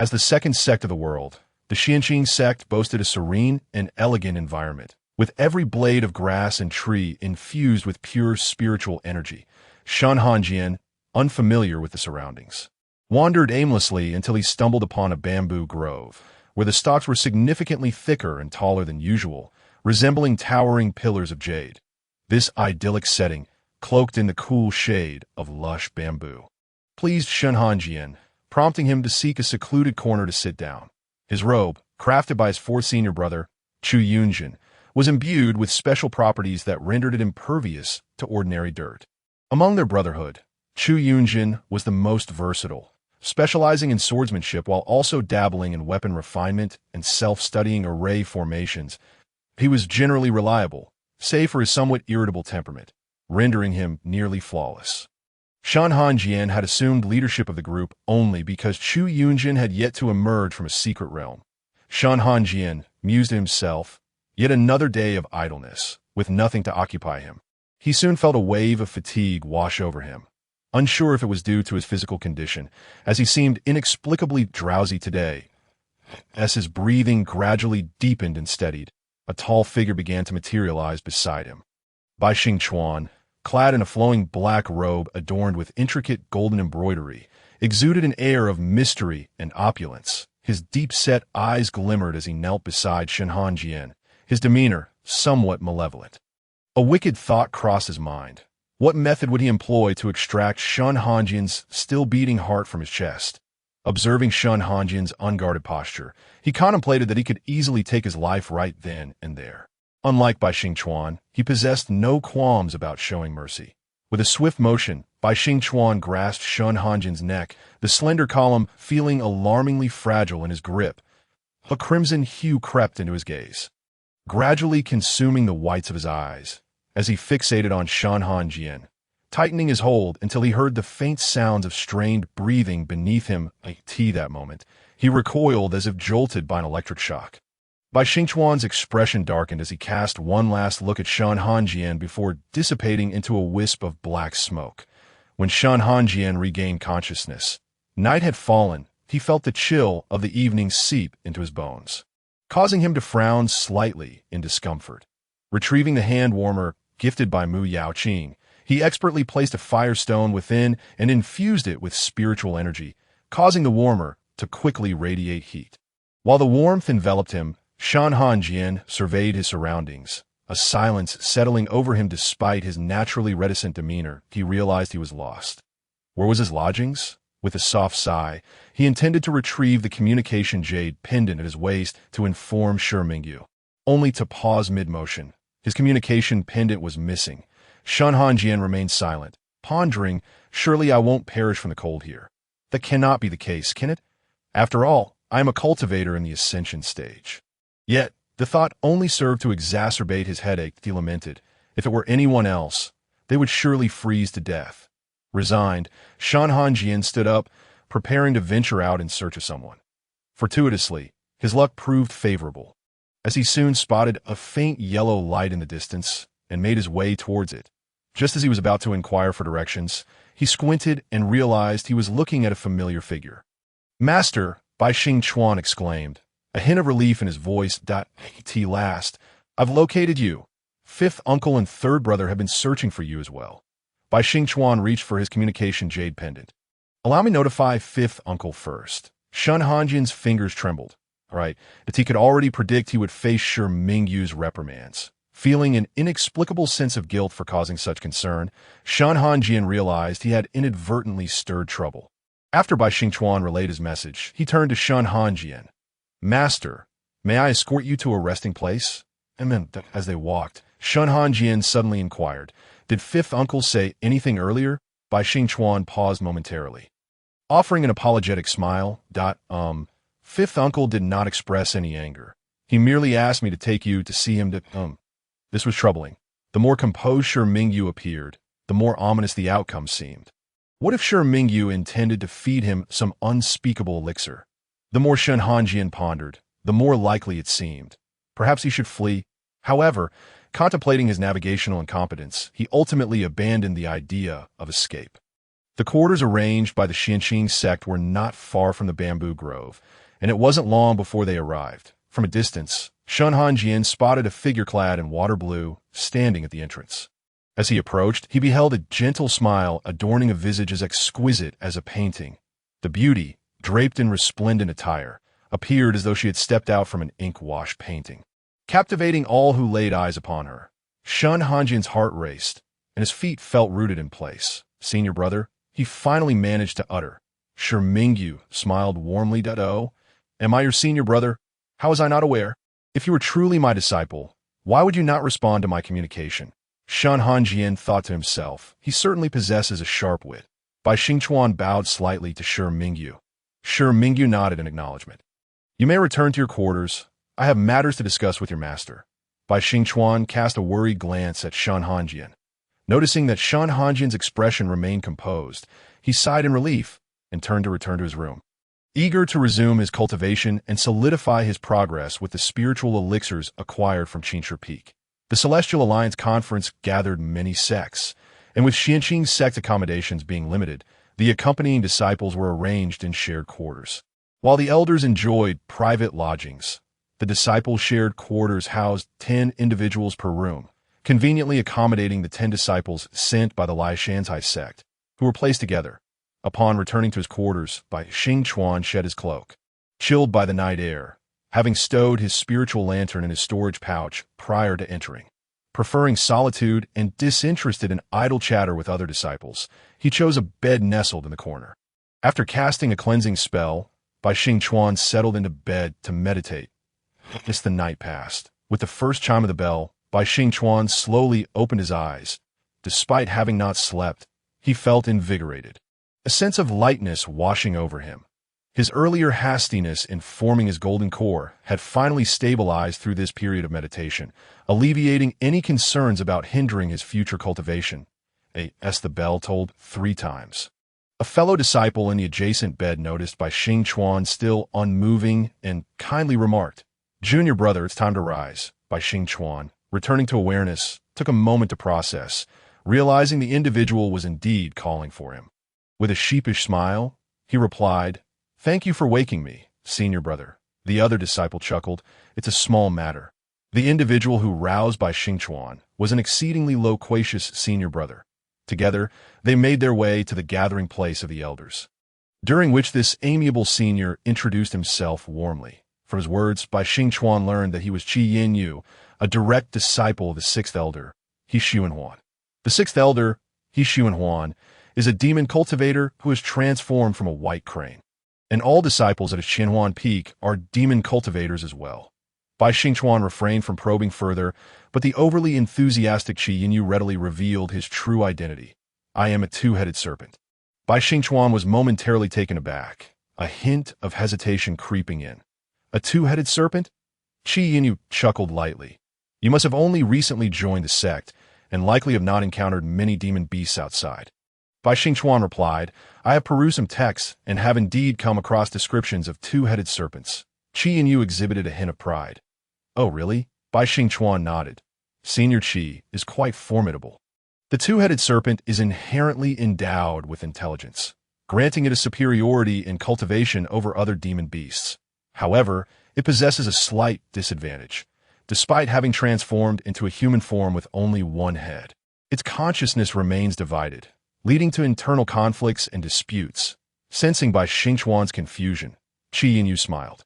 Speaker 1: As the second sect of the world, the Xianqing sect boasted a serene and elegant environment, with every blade of grass and tree infused with pure spiritual energy. Shen Hanjian, unfamiliar with the surroundings, wandered aimlessly until he stumbled upon a bamboo grove, where the stalks were significantly thicker and taller than usual, resembling towering pillars of jade. This idyllic setting, cloaked in the cool shade of lush bamboo, pleased Shen Hanjian, prompting him to seek a secluded corner to sit down. His robe, crafted by his fourth senior brother, Chu Yunjin, was imbued with special properties that rendered it impervious to ordinary dirt. Among their brotherhood, Chu Yunjin was the most versatile, specializing in swordsmanship while also dabbling in weapon refinement and self-studying array formations. He was generally reliable, save for his somewhat irritable temperament, rendering him nearly flawless. Shen Hanjian had assumed leadership of the group only because Chu Yunjin had yet to emerge from a secret realm. Shen Hanjian mused to himself, yet another day of idleness, with nothing to occupy him. He soon felt a wave of fatigue wash over him, unsure if it was due to his physical condition, as he seemed inexplicably drowsy today. As his breathing gradually deepened and steadied, a tall figure began to materialize beside him. Bai Xingchuan, clad in a flowing black robe adorned with intricate golden embroidery, exuded an air of mystery and opulence. His deep-set eyes glimmered as he knelt beside Shen Hanjian, his demeanor somewhat malevolent. A wicked thought crossed his mind. What method would he employ to extract Shen Hanjian's still-beating heart from his chest? Observing Shen Hanjian's unguarded posture, he contemplated that he could easily take his life right then and there. Unlike Bai Xingchuan, he possessed no qualms about showing mercy. With a swift motion, Bai Xingchuan grasped Shen Hanjian's neck, the slender column feeling alarmingly fragile in his grip. A crimson hue crept into his gaze, gradually consuming the whites of his eyes, as he fixated on Shen Hanjian, tightening his hold until he heard the faint sounds of strained breathing beneath him. That moment, he recoiled as if jolted by an electric shock. Bai Xingchuan's expression darkened as he cast one last look at Shen Hanjian before dissipating into a wisp of black smoke. When Shen Hanjian regained consciousness, night had fallen. He felt the chill of the evening seep into his bones, causing him to frown slightly in discomfort. Retrieving the hand warmer gifted by Mu Yaoqing, he expertly placed a firestone within and infused it with spiritual energy, causing the warmer to quickly radiate heat. While the warmth enveloped him, Shen Hanjian surveyed his surroundings, a silence settling over him despite his naturally reticent demeanor. He realized he was lost. Where was his lodgings? With a soft sigh, he intended to retrieve the communication jade pendant at his waist to inform Shi Mingyu, only to pause mid-motion. His communication pendant was missing. Shen Hanjian remained silent, pondering, surely I won't perish from the cold here. That cannot be the case, can it? After all, I am a cultivator in the ascension stage. Yet, the thought only served to exacerbate his headache. He lamented, if it were anyone else, they would surely freeze to death. Resigned, Shen Hanjian stood up, preparing to venture out in search of someone. Fortuitously, his luck proved favorable, as he soon spotted a faint yellow light in the distance and made his way towards it. Just as he was about to inquire for directions, he squinted and realized he was looking at a familiar figure. "Master," Bai Xingchuan exclaimed, a hint of relief in his voice. At last, I've located you. Fifth uncle and third brother have been searching for you as well. Bai Xingchuan reached for his communication jade pendant. Allow me to notify fifth uncle first. Shen Hanjian's fingers trembled. All right, that he could already predict he would face Shi Mingyu's reprimands. Feeling an inexplicable sense of guilt for causing such concern, Shen Hanjian realized he had inadvertently stirred trouble. After Bai Xingchuan relayed his message, he turned to Shen Hanjian. "Master, may I escort you to a resting place?" And then, as they walked, Shen Hanjian suddenly inquired, "Did fifth uncle say anything earlier?" Bai Xingchuan paused momentarily. Offering an apologetic smile, fifth uncle did not express any anger. He merely asked me to take you to see him to, This was troubling. The more composed Shi Mingyu appeared, the more ominous the outcome seemed. What if Shi Mingyu intended to feed him some unspeakable elixir? The more Shen Hanjian pondered, the more likely it seemed. Perhaps he should flee. However, contemplating his navigational incompetence, he ultimately abandoned the idea of escape. The quarters arranged by the Xianqing sect were not far from the bamboo grove, and it wasn't long before they arrived. From a distance, Shen Hanjian spotted a figure clad in water blue, standing at the entrance. As he approached, he beheld a gentle smile adorning a visage as exquisite as a painting. The beauty, draped in resplendent attire, appeared as though she had stepped out from an ink-wash painting. Captivating all who laid eyes upon her, Shen Hanjian's heart raced, and his feet felt rooted in place. "Senior brother," he finally managed to utter. Shi Mingyu smiled warmly. "Oh, am I your senior brother? How was I not aware? If you were truly my disciple, why would you not respond to my communication?" Shen Hanjian thought to himself, he certainly possesses a sharp wit. Bai Xingchuan bowed slightly to Shi Mingyu. Shi Mingyu nodded in acknowledgement. "You may return to your quarters. I have matters to discuss with your master." Bai Xingchuan cast a worried glance at Shen Hanjian. Noticing that Shen Hanjian's expression remained composed, he sighed in relief and turned to return to his room. Eager to resume his cultivation and solidify his progress with the spiritual elixirs acquired from Qinshu Peak. The Celestial Alliance Conference gathered many sects, and with Xianqing sect accommodations being limited, the accompanying disciples were arranged in shared quarters. While the elders enjoyed private lodgings, the disciples' shared quarters housed 10 individuals per room, conveniently accommodating the 10 disciples sent by the Bai Xingchuan sect, who were placed together. Upon returning to his quarters, Bai Xingchuan shed his cloak. Chilled by the night air, having stowed his spiritual lantern in his storage pouch prior to entering. Preferring solitude and disinterested in idle chatter with other disciples, he chose a bed nestled in the corner. After casting a cleansing spell, Bai Xingchuan settled into bed to meditate. As the night passed, with the first chime of the bell, Bai Xingchuan slowly opened his eyes. Despite having not slept, he felt invigorated. A sense of lightness washing over him. His earlier hastiness in forming his golden core had finally stabilized through this period of meditation, alleviating any concerns about hindering his future cultivation. As the bell tolled 3 times. A fellow disciple in the adjacent bed noticed Bai Xingchuan still unmoving and kindly remarked, "Junior brother, it's time to rise." Bai Xingchuan, returning to awareness, took a moment to process, realizing the individual was indeed calling for him. With a sheepish smile, he replied, "Thank you for waking me, senior brother." The other disciple chuckled, "It's a small matter." The individual who roused Bai Xingchuan was an exceedingly loquacious senior brother. Together, they made their way to the gathering place of the elders, during which this amiable senior introduced himself warmly. From his words, Bai Xingchuan learned that he was Qi Yinyu, a direct disciple of the 6th elder, He Xuanhuan. The 6th elder, He Xuanhuan, is a demon cultivator who is transformed from a white crane. And all disciples at Qianhuan Peak are demon cultivators as well. Bai Xingchuan refrained from probing further, but the overly enthusiastic Qi Yinyu readily revealed his true identity. "I am a 2-headed serpent." Bai Xingchuan was momentarily taken aback, a hint of hesitation creeping in. "A 2-headed serpent?" Qi Yinyu chuckled lightly. "You must have only recently joined the sect, and likely have not encountered many demon beasts outside." Bai Xingchuan replied, "I have perused some texts and have indeed come across descriptions of 2-headed serpents." Qi Yinyu exhibited a hint of pride. "Oh, really?" Bai Xingchuan nodded. "Senior Qi is quite formidable." The 2-headed serpent is inherently endowed with intelligence, granting it a superiority in cultivation over other demon beasts. However, it possesses a slight disadvantage. Despite having transformed into a human form with only 1 head, its consciousness remains divided, leading to internal conflicts and disputes. Sensing Bai Xingchuan's confusion, Qi Yinyu smiled.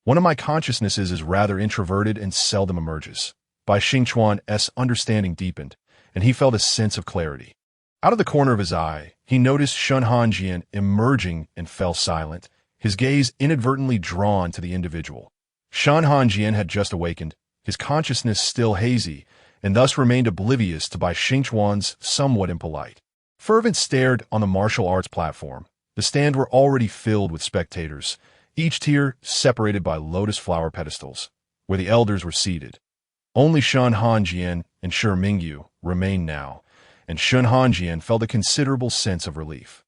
Speaker 1: "One of my consciousnesses is rather introverted and seldom emerges. Bai Xingchuan's understanding deepened, and he felt a sense of clarity. Out of the corner of his eye, he noticed Shen Hanjian emerging and fell silent, his gaze inadvertently drawn to the individual. Shen Hanjian had just awakened, his consciousness still hazy, and thus remained oblivious to Bai Xingchuan's somewhat impolite. Fervent stared on the martial arts platform. The stand were already filled with spectators, each tier separated by lotus flower pedestals, where the elders were seated. Only Shen Hanjian and Shi Mingyu remained now, and Shen Hanjian felt a considerable sense of relief.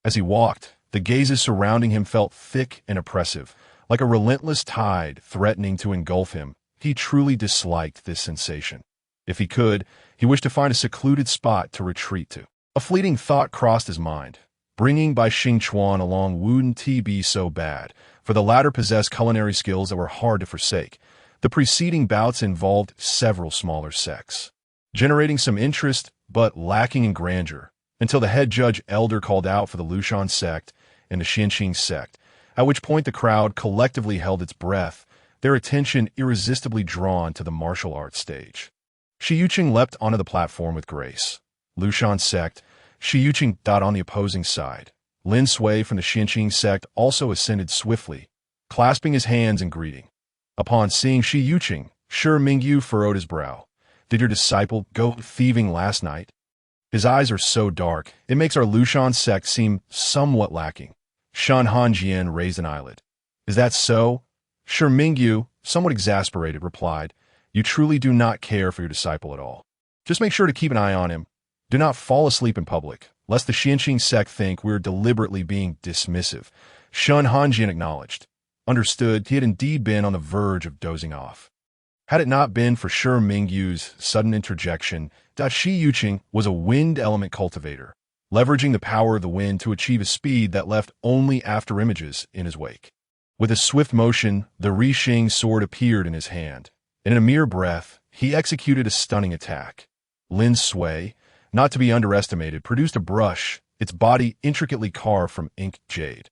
Speaker 1: As he walked, the gazes surrounding him felt thick and oppressive, like a relentless tide threatening to engulf him. He truly disliked this sensation. If he could, he wished to find a secluded spot to retreat to. A fleeting thought crossed his mind. Bringing Bai Xingchuan along wouldn't be so bad, for the latter possessed culinary skills that were hard to forsake. The preceding bouts involved several smaller sects, generating some interest but lacking in grandeur, until the head judge elder called out for the Lushan sect and the Xianqing sect, at which point the crowd collectively held its breath, their attention irresistibly drawn to the martial arts stage. Shi Yuqing leapt onto the platform with grace. Lushan sect, Shi Yuqing on the opposing side. Lin Sui from the Xianqing sect also ascended swiftly, clasping his hands in greeting. Upon seeing Shi Yuqing, Shi Mingyu furrowed his brow. Did your disciple go thieving last night? His eyes are so dark, it makes our Lushan sect seem somewhat lacking. Shen Hanjian raised an eyelid. Is that so? Shi Mingyu, somewhat exasperated, replied, You truly do not care for your disciple at all. Just make sure to keep an eye on him. Do not fall asleep in public, lest the Xianqing sect think we are deliberately being dismissive. Shen Hanjian acknowledged. Understood, he had indeed been on the verge of dozing off. Had it not been for Shi Mingyu's sudden interjection, Shi Yuqing was a wind element cultivator, leveraging the power of the wind to achieve a speed that left only afterimages in his wake. With a swift motion, the Rixing sword appeared in his hand, and in a mere breath, he executed a stunning attack. Lin Sui, not to be underestimated, produced a brush, its body intricately carved from inked jade.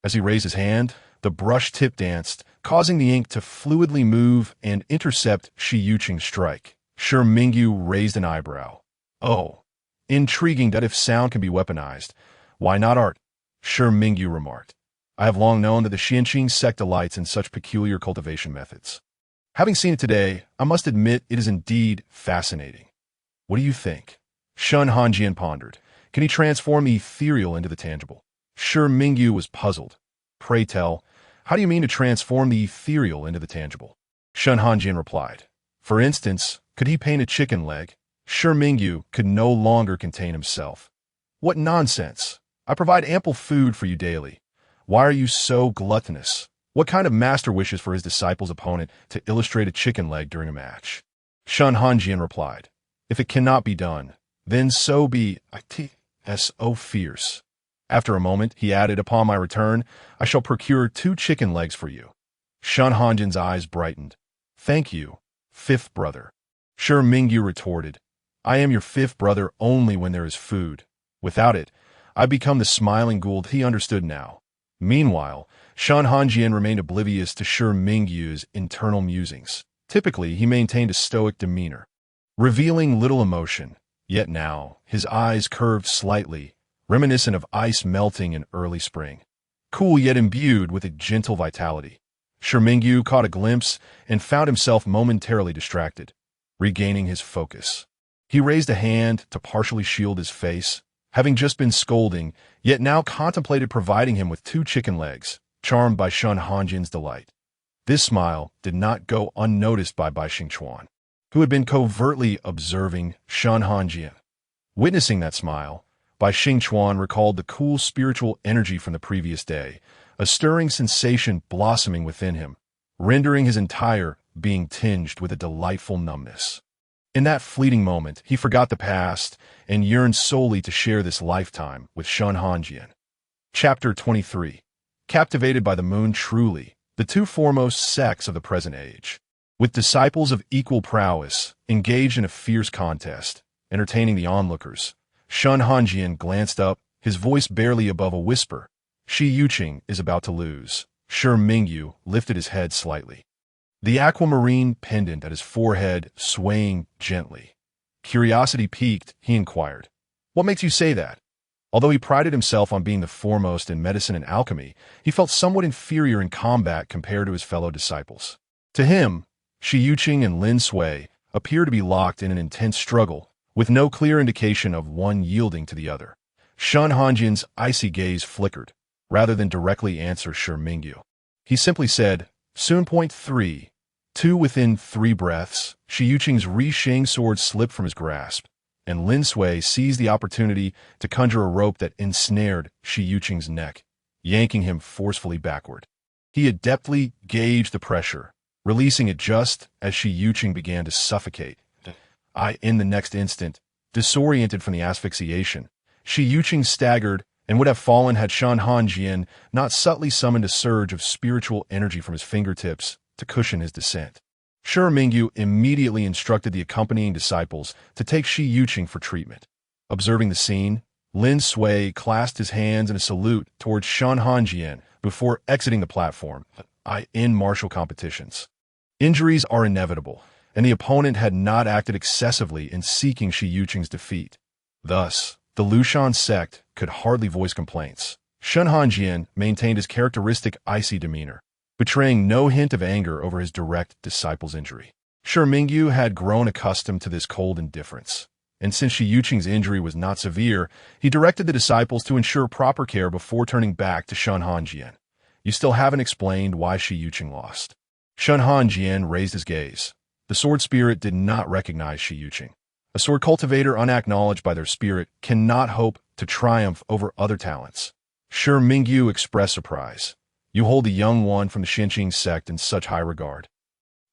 Speaker 1: As he raised his hand, the brush tip danced, causing the ink to fluidly move and intercept Shi Yuqing's strike. Shi Mingyu raised an eyebrow. Oh, intriguing that if sound can be weaponized, why not art? Shi Mingyu remarked. I have long known that the Xianqing sect delights in such peculiar cultivation methods. Having seen it today, I must admit it is indeed fascinating. What do you think? Shen Hanjian pondered. Can he transform the ethereal into the tangible? Shi Mingyu was puzzled. Pray tell, how do you mean to transform the ethereal into the tangible? Shen Hanjian replied. For instance, could he paint a chicken leg? Shi Mingyu could no longer contain himself. What nonsense! I provide ample food for you daily. Why are you so gluttonous? What kind of master wishes for his disciple's opponent to illustrate a chicken leg during a match? Shen Hanjian replied. If it cannot be done, then so be it. Fierce. After a moment, he added, Upon my return, I shall procure 2 chicken legs for you. Shen Hanjian's eyes brightened. Thank you, 5th brother. Shi Mingyu retorted, I am your 5th brother only when there is food. Without it, I become the smiling ghoul. He understood now. Meanwhile, Shen Hanjian remained oblivious to Shi Mingyu's internal musings. Typically, he maintained a stoic demeanor, revealing little emotion. Yet now, his eyes curved slightly, reminiscent of ice melting in early spring, cool yet imbued with a gentle vitality. Shi Mingyu caught a glimpse and found himself momentarily distracted, regaining his focus. He raised a hand to partially shield his face, having just been scolding, yet now contemplated providing him with 2 chicken legs, charmed by Shen Hanjian's delight. This smile did not go unnoticed by Bai Xingchuan, who had been covertly observing Shen Hanjian. Witnessing that smile, Bai Xingchuan recalled the cool spiritual energy from the previous day, a stirring sensation blossoming within him, rendering his entire being tinged with a delightful numbness. In that fleeting moment, he forgot the past and yearned solely to share this lifetime with Shen Hanjian. Chapter 23. Captivated by the moon. Truly, the 2 foremost sects of the present age, with disciples of equal prowess, engaged in a fierce contest, entertaining the onlookers. Shen Hanjian glanced up, his voice barely above a whisper. Shi Yuqing is about to lose. Shi Mingyu lifted his head slightly. the aquamarine pendant at his forehead swaying gently. Curiosity piqued, he inquired, "What makes you say that?" Although he prided himself on being the foremost in medicine and alchemy, he felt somewhat inferior in combat compared to his fellow disciples. To him, Shi Yuqing and Lin Sui appeared to be locked in an intense struggle, with no clear indication of one yielding to the other. Shen Hanjian's icy gaze flickered, rather than directly answer Shi Mingyu. He simply said, "Soon. 3. 2 within 3 breaths, Shi Yuqing's Risheng sword slipped from his grasp, and Lin Sui seized the opportunity to conjure a rope that ensnared Shi Yuqing's neck, yanking him forcefully backward. He adeptly gauged the pressure, releasing it just as Shi Yuqing began to suffocate. In the next instant, disoriented from the asphyxiation, Shi Yuqing staggered and would have fallen had Shen Hanjian not subtly summoned a surge of spiritual energy from his fingertips to cushion his descent. Shi Mingyu immediately instructed the accompanying disciples to take Shi Yuqing for treatment. Observing the scene, Lin Sui clasped his hands in a salute towards Shen Hanjian before exiting the platform. In martial competitions, injuries are inevitable, and the opponent had not acted excessively in seeking Shi Yuqing's defeat. Thus, the Lushan sect could hardly voice complaints. Shen Hanjian maintained his characteristic icy demeanor, betraying no hint of anger over his direct disciple's injury. Shi Mingyu had grown accustomed to this cold indifference, and since Shi Yuqing's injury was not severe, he directed the disciples to ensure proper care before turning back to Shen Hanjian. "You still haven't explained why Shi Yuqing lost." Shen Hanjian raised his gaze. The sword spirit did not recognize Shi Yuqing. A sword cultivator unacknowledged by their spirit cannot hope to triumph over other talents. Shi Mingyu expressed surprise. "You hold the young one from the Xinqing sect in such high regard."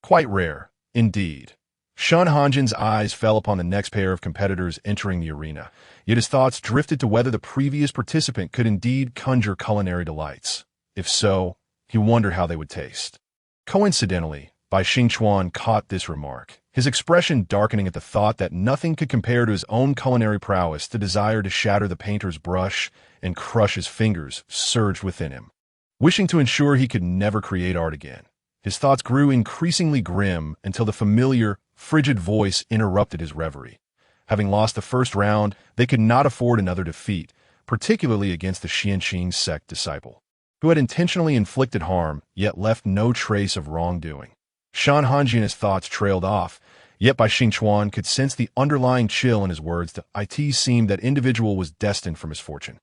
Speaker 1: "Quite rare, indeed." Shen Hanjian's eyes fell upon the next pair of competitors entering the arena, yet his thoughts drifted to whether the previous participant could indeed conjure culinary delights. If so, he wondered how they would taste. Coincidentally, Bai Xingchuan caught this remark, his expression darkening at the thought that nothing could compare to his own culinary prowess. The desire to shatter the painter's brush and crush his fingers surged within him. Wishing to ensure he could never create art again, his thoughts grew increasingly grim until the familiar, frigid voice interrupted his reverie. Having lost the first round, they could not afford another defeat, particularly against the Xinqing sect disciple, who had intentionally inflicted harm, yet left no trace of wrongdoing. Shen Hanjian's thoughts trailed off, yet Bai Xingchuan could sense the underlying chill in his words. It seemed that individual was destined for misfortune.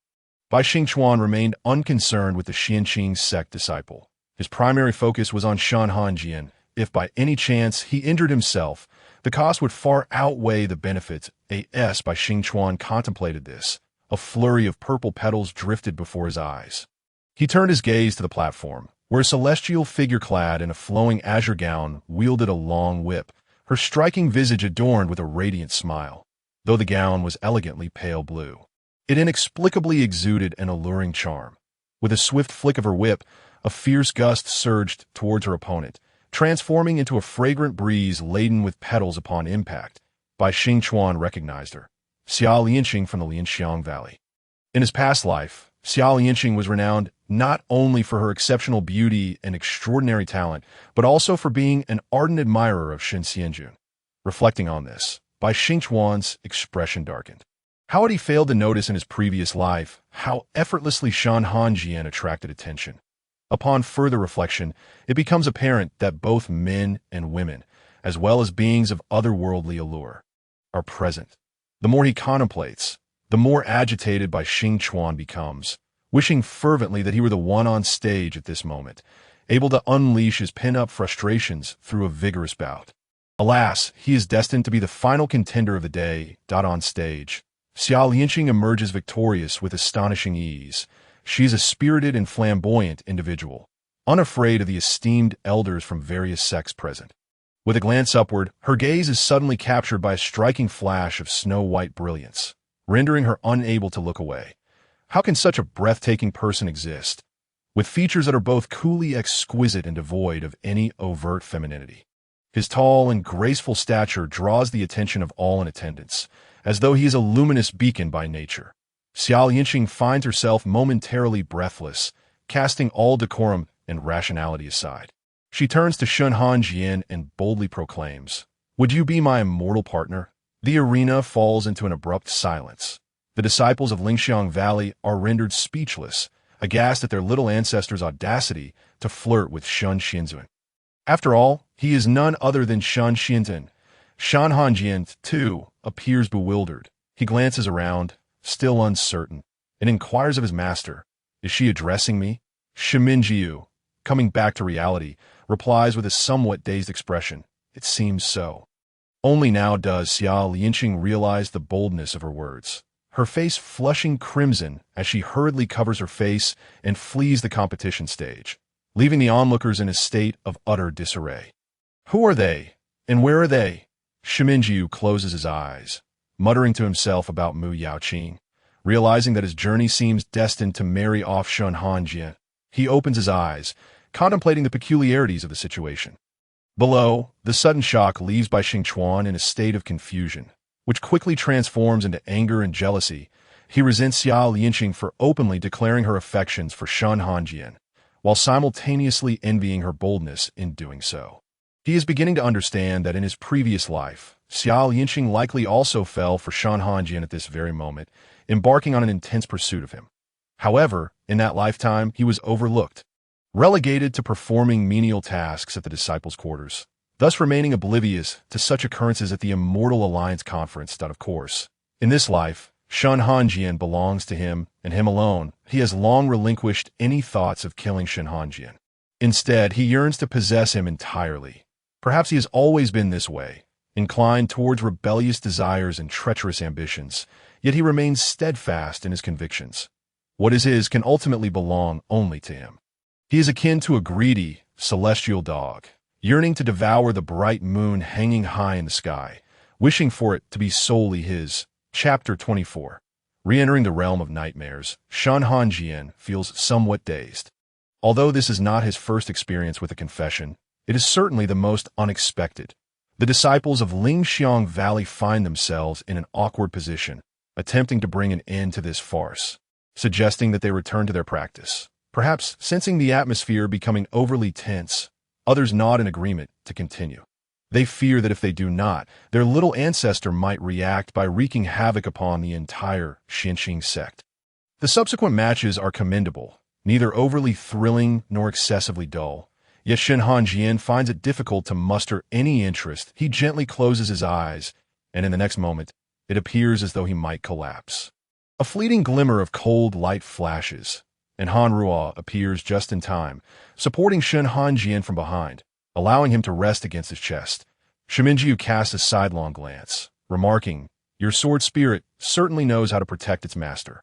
Speaker 1: Bai Xingchuan remained unconcerned with the Xinqing sect disciple. His primary focus was on Shen Hanjian. If by any chance he injured himself, the cost would far outweigh the benefits. Bai Xingchuan contemplated this. A flurry of purple petals drifted before his eyes. He turned his gaze to the platform, where a celestial figure clad in a flowing azure gown wielded a long whip, her striking visage adorned with a radiant smile, though the gown was elegantly pale blue. It inexplicably exuded an alluring charm. With a swift flick of her whip, a fierce gust surged towards her opponent, transforming into a fragrant breeze laden with petals upon impact. Bai Xingchuan recognized her, Xia Lianxing from the Lianxiang Valley. In his past life, Xia Lianxing was renowned not only for her exceptional beauty and extraordinary talent, but also for being an ardent admirer of Shen Hanjian. Reflecting on this, Bai Xingchuan's expression darkened. How had he failed to notice in his previous life how effortlessly Shen Hanjian attracted attention? Upon further reflection, it becomes apparent that both men and women, as well as beings of otherworldly allure, are present. The more he contemplates, the more agitated Bai Xingchuan becomes, wishing fervently that he were the one on stage at this moment, able to unleash his pent-up frustrations through a vigorous bout. Alas, he is destined to be the final contender of the day. On stage, Xia Lianxing emerges victorious with astonishing ease. She is a spirited and flamboyant individual, unafraid of the esteemed elders from various sects present. With a glance upward, her gaze is suddenly captured by a striking flash of snow-white brilliance, rendering her unable to look away. How can such a breathtaking person exist, with features that are both coolly exquisite and devoid of any overt femininity? His tall and graceful stature draws the attention of all in attendance, as though he is a luminous beacon by nature. Xia Lianxing finds herself momentarily breathless, casting all decorum and rationality aside. She turns to Shen Hanjian and boldly proclaims, "Would you be my immortal partner?" The arena falls into an abrupt silence. The disciples of Lingxiang Valley are rendered speechless, aghast at their little ancestor's audacity to flirt with Shen Hanjian. After all, he is none other than Shen Hanjian. Shen Hanjian, too, appears bewildered. He glances around, still uncertain, and inquires of his master, "Is she addressing me?" Shiminjiu, coming back to reality, replies with a somewhat dazed expression, "It seems so." Only now does Xia Lianqing realize the boldness of her words, her face flushing crimson as she hurriedly covers her face and flees the competition stage, leaving the onlookers in a state of utter disarray. Who are they, and where are they? Shiminjiu closes his eyes, muttering to himself about Mu Yaoqing. Realizing that his journey seems destined to marry off Shen Hanjian, he opens his eyes, contemplating the peculiarities of the situation. Below, the sudden shock leaves Bai Xingchuan in a state of confusion, which quickly transforms into anger and jealousy. He resents Xia Lianqing for openly declaring her affections for Shen Hanjian, while simultaneously envying her boldness in doing so. He is beginning to understand that in his previous life, Xia Lianqing likely also fell for Shen Hanjian at this very moment, embarking on an intense pursuit of him. However, in that lifetime, he was overlooked, relegated to performing menial tasks at the disciples' quarters, thus remaining oblivious to such occurrences at the Immortal Alliance Conference that, of course, in this life, Shen Hanjian belongs to him and him alone. He has long relinquished any thoughts of killing Shen Hanjian. Instead, he yearns to possess him entirely. Perhaps he has always been this way, inclined towards rebellious desires and treacherous ambitions, yet he remains steadfast in his convictions. What is his can ultimately belong only to him. He is akin to a greedy, celestial dog, yearning to devour the bright moon hanging high in the sky, wishing for it to be solely his. Chapter 24. Re-entering the realm of nightmares, Shen Hanjian feels somewhat dazed. Although this is not his first experience with a confession, it is certainly the most unexpected. The disciples of Lingxiang Valley find themselves in an awkward position, attempting to bring an end to this farce, suggesting that they return to their practice. Perhaps sensing the atmosphere becoming overly tense, others nod in agreement to continue. They fear that if they do not, their little ancestor might react by wreaking havoc upon the entire Xinqing sect. The subsequent matches are commendable, neither overly thrilling nor excessively dull. Yet Shen Hanjian finds it difficult to muster any interest. He gently closes his eyes, and in the next moment, it appears as though he might collapse. A fleeting glimmer of cold light flashes, and Han Ruo appears just in time, supporting Shen Hanjian from behind, allowing him to rest against his chest. Shiminjiu casts a sidelong glance, remarking, "Your sword spirit certainly knows how to protect its master."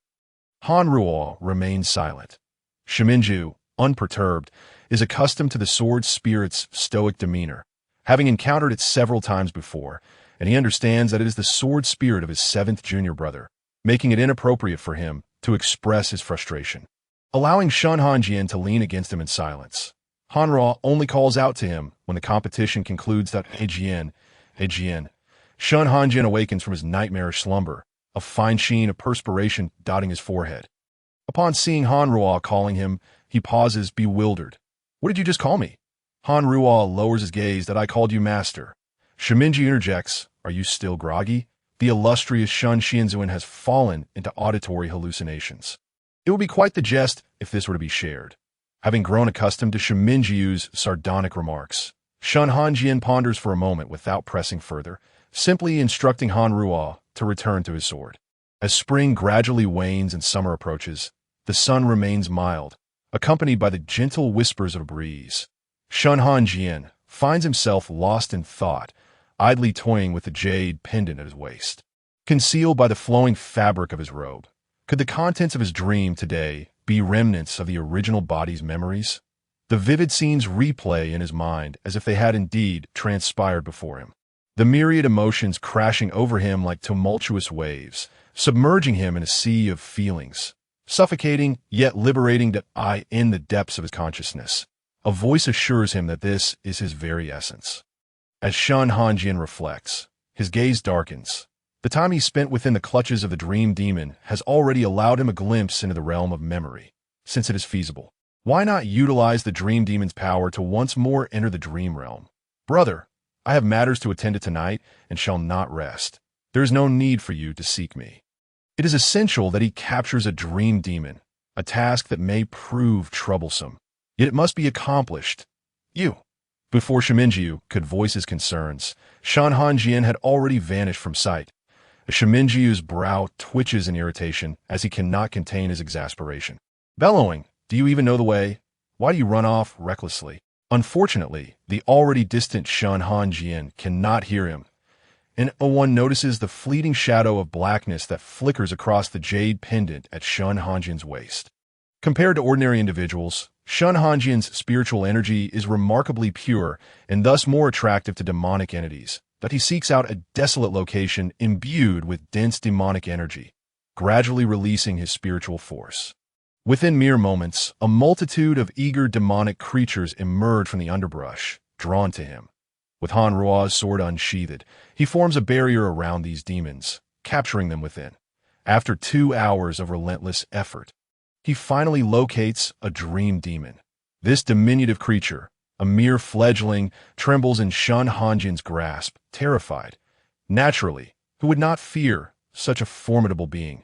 Speaker 1: Han Ruo remains silent. Shiminjiu, unperturbed, is accustomed to the sword spirit's stoic demeanor, having encountered it several times before, and he understands that it is the sword spirit of his seventh junior brother, making it inappropriate for him to express his frustration. Allowing Shen Hanjian to lean against him in silence, Han Ruo only calls out to him when the competition concludes that Jian. Shen Hanjian awakens from his nightmarish slumber, a fine sheen of perspiration dotting his forehead. Upon seeing Han Ruo calling him, he pauses, bewildered. "What did you just call me?" Han Ruo lowers his gaze. "That I called you master." Shiminji interjects, "Are you still groggy?" The illustrious Shen Hanjian has fallen into auditory hallucinations. It would be quite the jest if this were to be shared. Having grown accustomed to Shiminjiu's sardonic remarks, Shen Hanjian ponders for a moment without pressing further, simply instructing Han Ruo to return to his sword. As spring gradually wanes and summer approaches, the sun remains mild, accompanied by the gentle whispers of a breeze. Shen Hanjian finds himself lost in thought, idly toying with the jade pendant at his waist. Concealed by the flowing fabric of his robe, could the contents of his dream today be remnants of the original body's memories? The vivid scenes replay in his mind as if they had indeed transpired before him. The myriad emotions crashing over him like tumultuous waves, submerging him in a sea of feelings, suffocating yet liberating to eye in the depths of his consciousness. A voice assures him that this is his very essence. As Shen Hanjian reflects, his gaze darkens. The time he spent within the clutches of the dream demon has already allowed him a glimpse into the realm of memory, since it is feasible. Why not utilize the dream demon's power to once more enter the dream realm? Brother, I have matters to attend to tonight and shall not rest. There is no need for you to seek me. It is essential that he captures a dream demon, a task that may prove troublesome. Yet it must be accomplished. You. Before Shen Hanjian could voice his concerns, Shen Hanjian had already vanished from sight. Shen Hanjian's brow twitches in irritation as he cannot contain his exasperation. Bellowing, "Do you even know the way? Why do you run off recklessly?" Unfortunately, the already distant Shen Hanjian cannot hear him, and one notices the fleeting shadow of blackness that flickers across the jade pendant at Shen Hanjian's waist. Compared to ordinary individuals, Shen Hanjian's spiritual energy is remarkably pure and thus more attractive to demonic entities, that he seeks out a desolate location imbued with dense demonic energy, gradually releasing his spiritual force. Within mere moments, a multitude of eager demonic creatures emerge from the underbrush, drawn to him. With Han Ruo's sword unsheathed, he forms a barrier around these demons, capturing them within. After 2 hours of relentless effort, he finally locates a dream demon. This diminutive creature, a mere fledgling, trembles in Shen Hanjian's grasp, terrified. Naturally, who would not fear such a formidable being?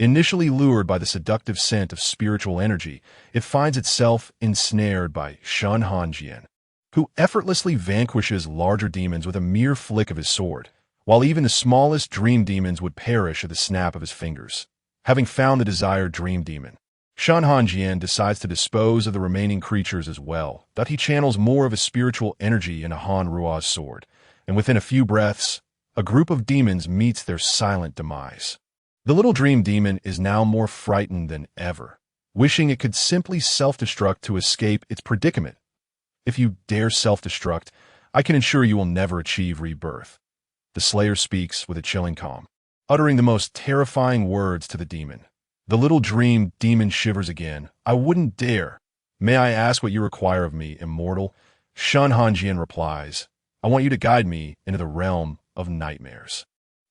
Speaker 1: Initially lured by the seductive scent of spiritual energy, it finds itself ensnared by Shen Hanjian, who effortlessly vanquishes larger demons with a mere flick of his sword, while even the smallest dream demons would perish at the snap of his fingers. Having found the desired dream demon, Shen Hanjian decides to dispose of the remaining creatures as well, that he channels more of his spiritual energy into Han Ruo's sword, and within a few breaths, a group of demons meets their silent demise. The little dream demon is now more frightened than ever, wishing it could simply self-destruct to escape its predicament. If you dare self-destruct, I can ensure you will never achieve rebirth. The Slayer speaks with a chilling calm, uttering the most terrifying words to the demon. The little dream demon shivers again. "I wouldn't dare. May I ask what you require of me, immortal?" Shen Hanjian replies, "I want you to guide me into the realm of nightmares."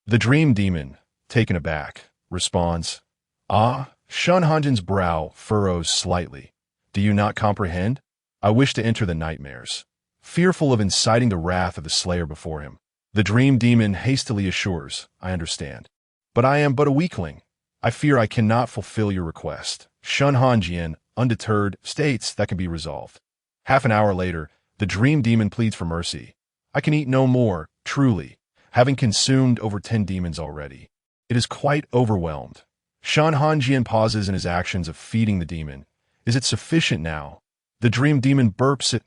Speaker 1: The dream demon, taken aback, responds, "Ah?" Shen Hanjian's brow furrows slightly. "Do you not comprehend? I wish to enter the nightmares." Fearful of inciting the wrath of the Slayer before him, the dream demon hastily assures, "I understand. But I am but a weakling. I fear I cannot fulfill your request." Shen Hanjian, undeterred, states that can be resolved. Half an hour later, the dream demon pleads for mercy. "I can eat no more, truly, having consumed over 10 demons already. It is quite overwhelmed." Shen Hanjian pauses in his actions of feeding the demon. "Is it sufficient now?" The dream demon burps it.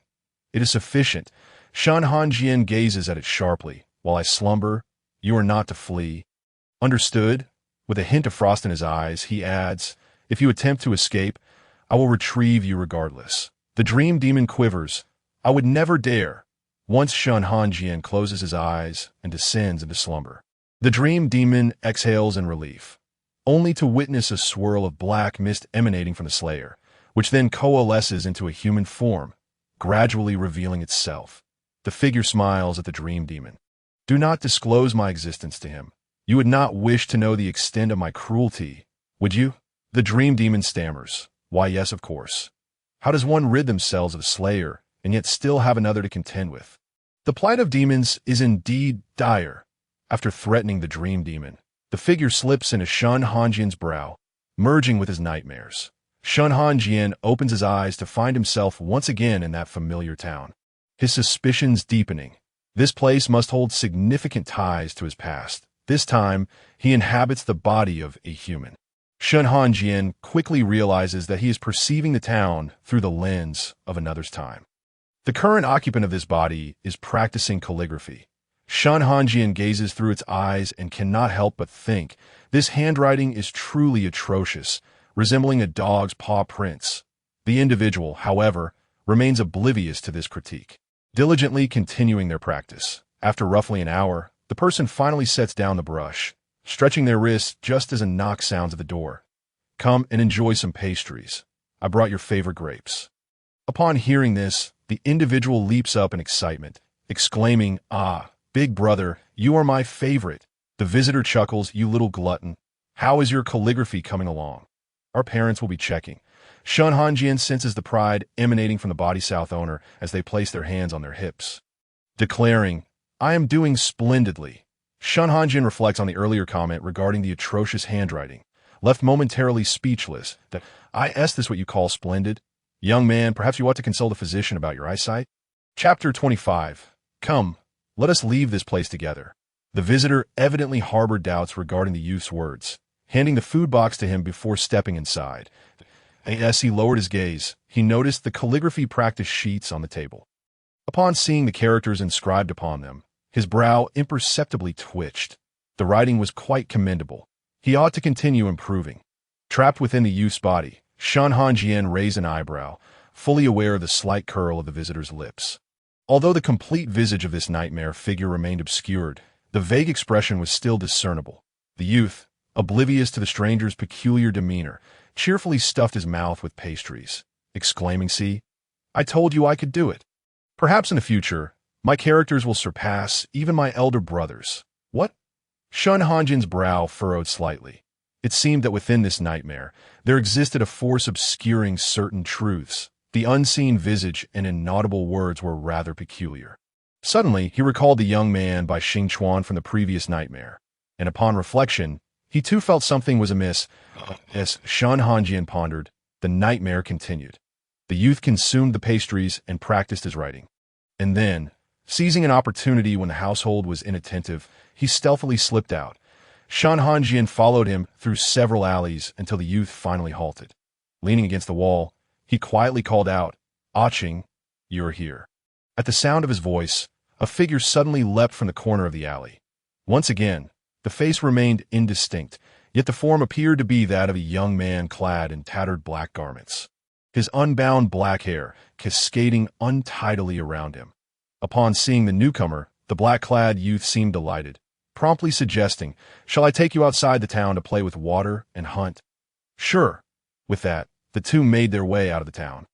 Speaker 1: "It is sufficient." Shen Hanjian gazes at it sharply. "While I slumber, you are not to flee." "Understood?" With a hint of frost in his eyes, he adds, "If you attempt to escape, I will retrieve you regardless." The dream demon quivers. "I would never dare." Once Shen Hanjian closes his eyes and descends into slumber, the dream demon exhales in relief, only to witness a swirl of black mist emanating from the Slayer, which then coalesces into a human form, gradually revealing itself. The figure smiles at the dream demon. "Do not disclose my existence to him. You would not wish to know the extent of my cruelty, would you?" The dream demon stammers. "Why, yes, of course. How does one rid themselves of a Slayer and yet still have another to contend with?" The plight of demons is indeed dire. After threatening the dream demon, the figure slips into Shen Hanjian's brow, merging with his nightmares. Shen Hanjian opens his eyes to find himself once again in that familiar town, his suspicions deepening. This place must hold significant ties to his past. This time, he inhabits the body of a human. Shen Hanjian quickly realizes that he is perceiving the town through the lens of another's time. The current occupant of this body is practicing calligraphy. Shen Hanjian gazes through its eyes and cannot help but think, this handwriting is truly atrocious, resembling a dog's paw prints. The individual, however, remains oblivious to this critique, diligently continuing their practice. After roughly an hour, the person finally sets down the brush, stretching their wrists just as a knock sounds at the door. "Come and enjoy some pastries. I brought your favorite grapes." Upon hearing this, the individual leaps up in excitement, exclaiming, "Ah, big brother, you are my favorite." The visitor chuckles, "You little glutton. How is your calligraphy coming along?" "Our parents will be checking." Shen Hanjian senses the pride emanating from the body south owner as they place their hands on their hips. Declaring, "I am doing splendidly." Shen Hanjian reflects on the earlier comment regarding the atrocious handwriting, left momentarily speechless, that, "Is this what you call splendid? Young man, perhaps you ought to consult a physician about your eyesight." Chapter 25. Come, let us leave this place together. The visitor evidently harbored doubts regarding the youth's words, handing the food box to him before stepping inside. As he lowered his gaze, he noticed the calligraphy practice sheets on the table. Upon seeing the characters inscribed upon them, his brow imperceptibly twitched. The writing was quite commendable. He ought to continue improving. Trapped within the youth's body, Shen Hanjian raised an eyebrow, fully aware of the slight curl of the visitor's lips. Although the complete visage of this nightmare figure remained obscured, the vague expression was still discernible. The youth, oblivious to the stranger's peculiar demeanor, cheerfully stuffed his mouth with pastries, exclaiming, "See, I told you I could do it. Perhaps in the future, my characters will surpass even my elder brothers." What? Shen Hanjian's brow furrowed slightly. It seemed that within this nightmare, there existed a force obscuring certain truths. The unseen visage and inaudible words were rather peculiar. Suddenly, he recalled the young man Bai Xingchuan from the previous nightmare, and upon reflection, he too felt something was amiss. As Shen Hanjian pondered, the nightmare continued. The youth consumed the pastries and practiced his writing. And then, seizing an opportunity when the household was inattentive, he stealthily slipped out. Shen Hanjian followed him through several alleys until the youth finally halted. Leaning against the wall, he quietly called out, "Aching, you're here." At the sound of his voice, a figure suddenly leapt from the corner of the alley. Once again, the face remained indistinct, yet the form appeared to be that of a young man clad in tattered black garments, his unbound black hair cascading untidily around him. Upon seeing the newcomer, the black-clad youth seemed delighted, promptly suggesting, "Shall I take you outside the town to play with water and hunt?" "Sure." With that, the two made their way out of the town.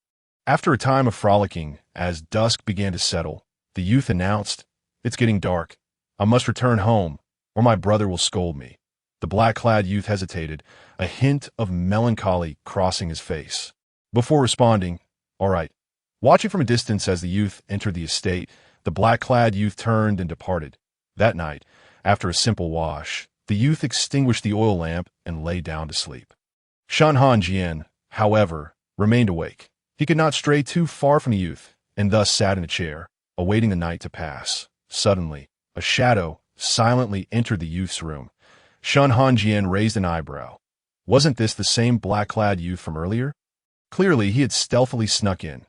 Speaker 1: After a time of frolicking, as dusk began to settle, the youth announced, "It's getting dark. I must return home, or my brother will scold me." The black-clad youth hesitated, a hint of melancholy crossing his face. Before responding, "All right." Watching from a distance as the youth entered the estate, the black-clad youth turned and departed. That night, after a simple wash, the youth extinguished the oil lamp and lay down to sleep. Shen Hanjian, however, remained awake. He could not stray too far from the youth, and thus sat in a chair, awaiting the night to pass. Suddenly, a shadow silently entered the youth's room. Shen Hanjian raised an eyebrow. Wasn't this the same black-clad youth from earlier? Clearly, he had stealthily snuck in.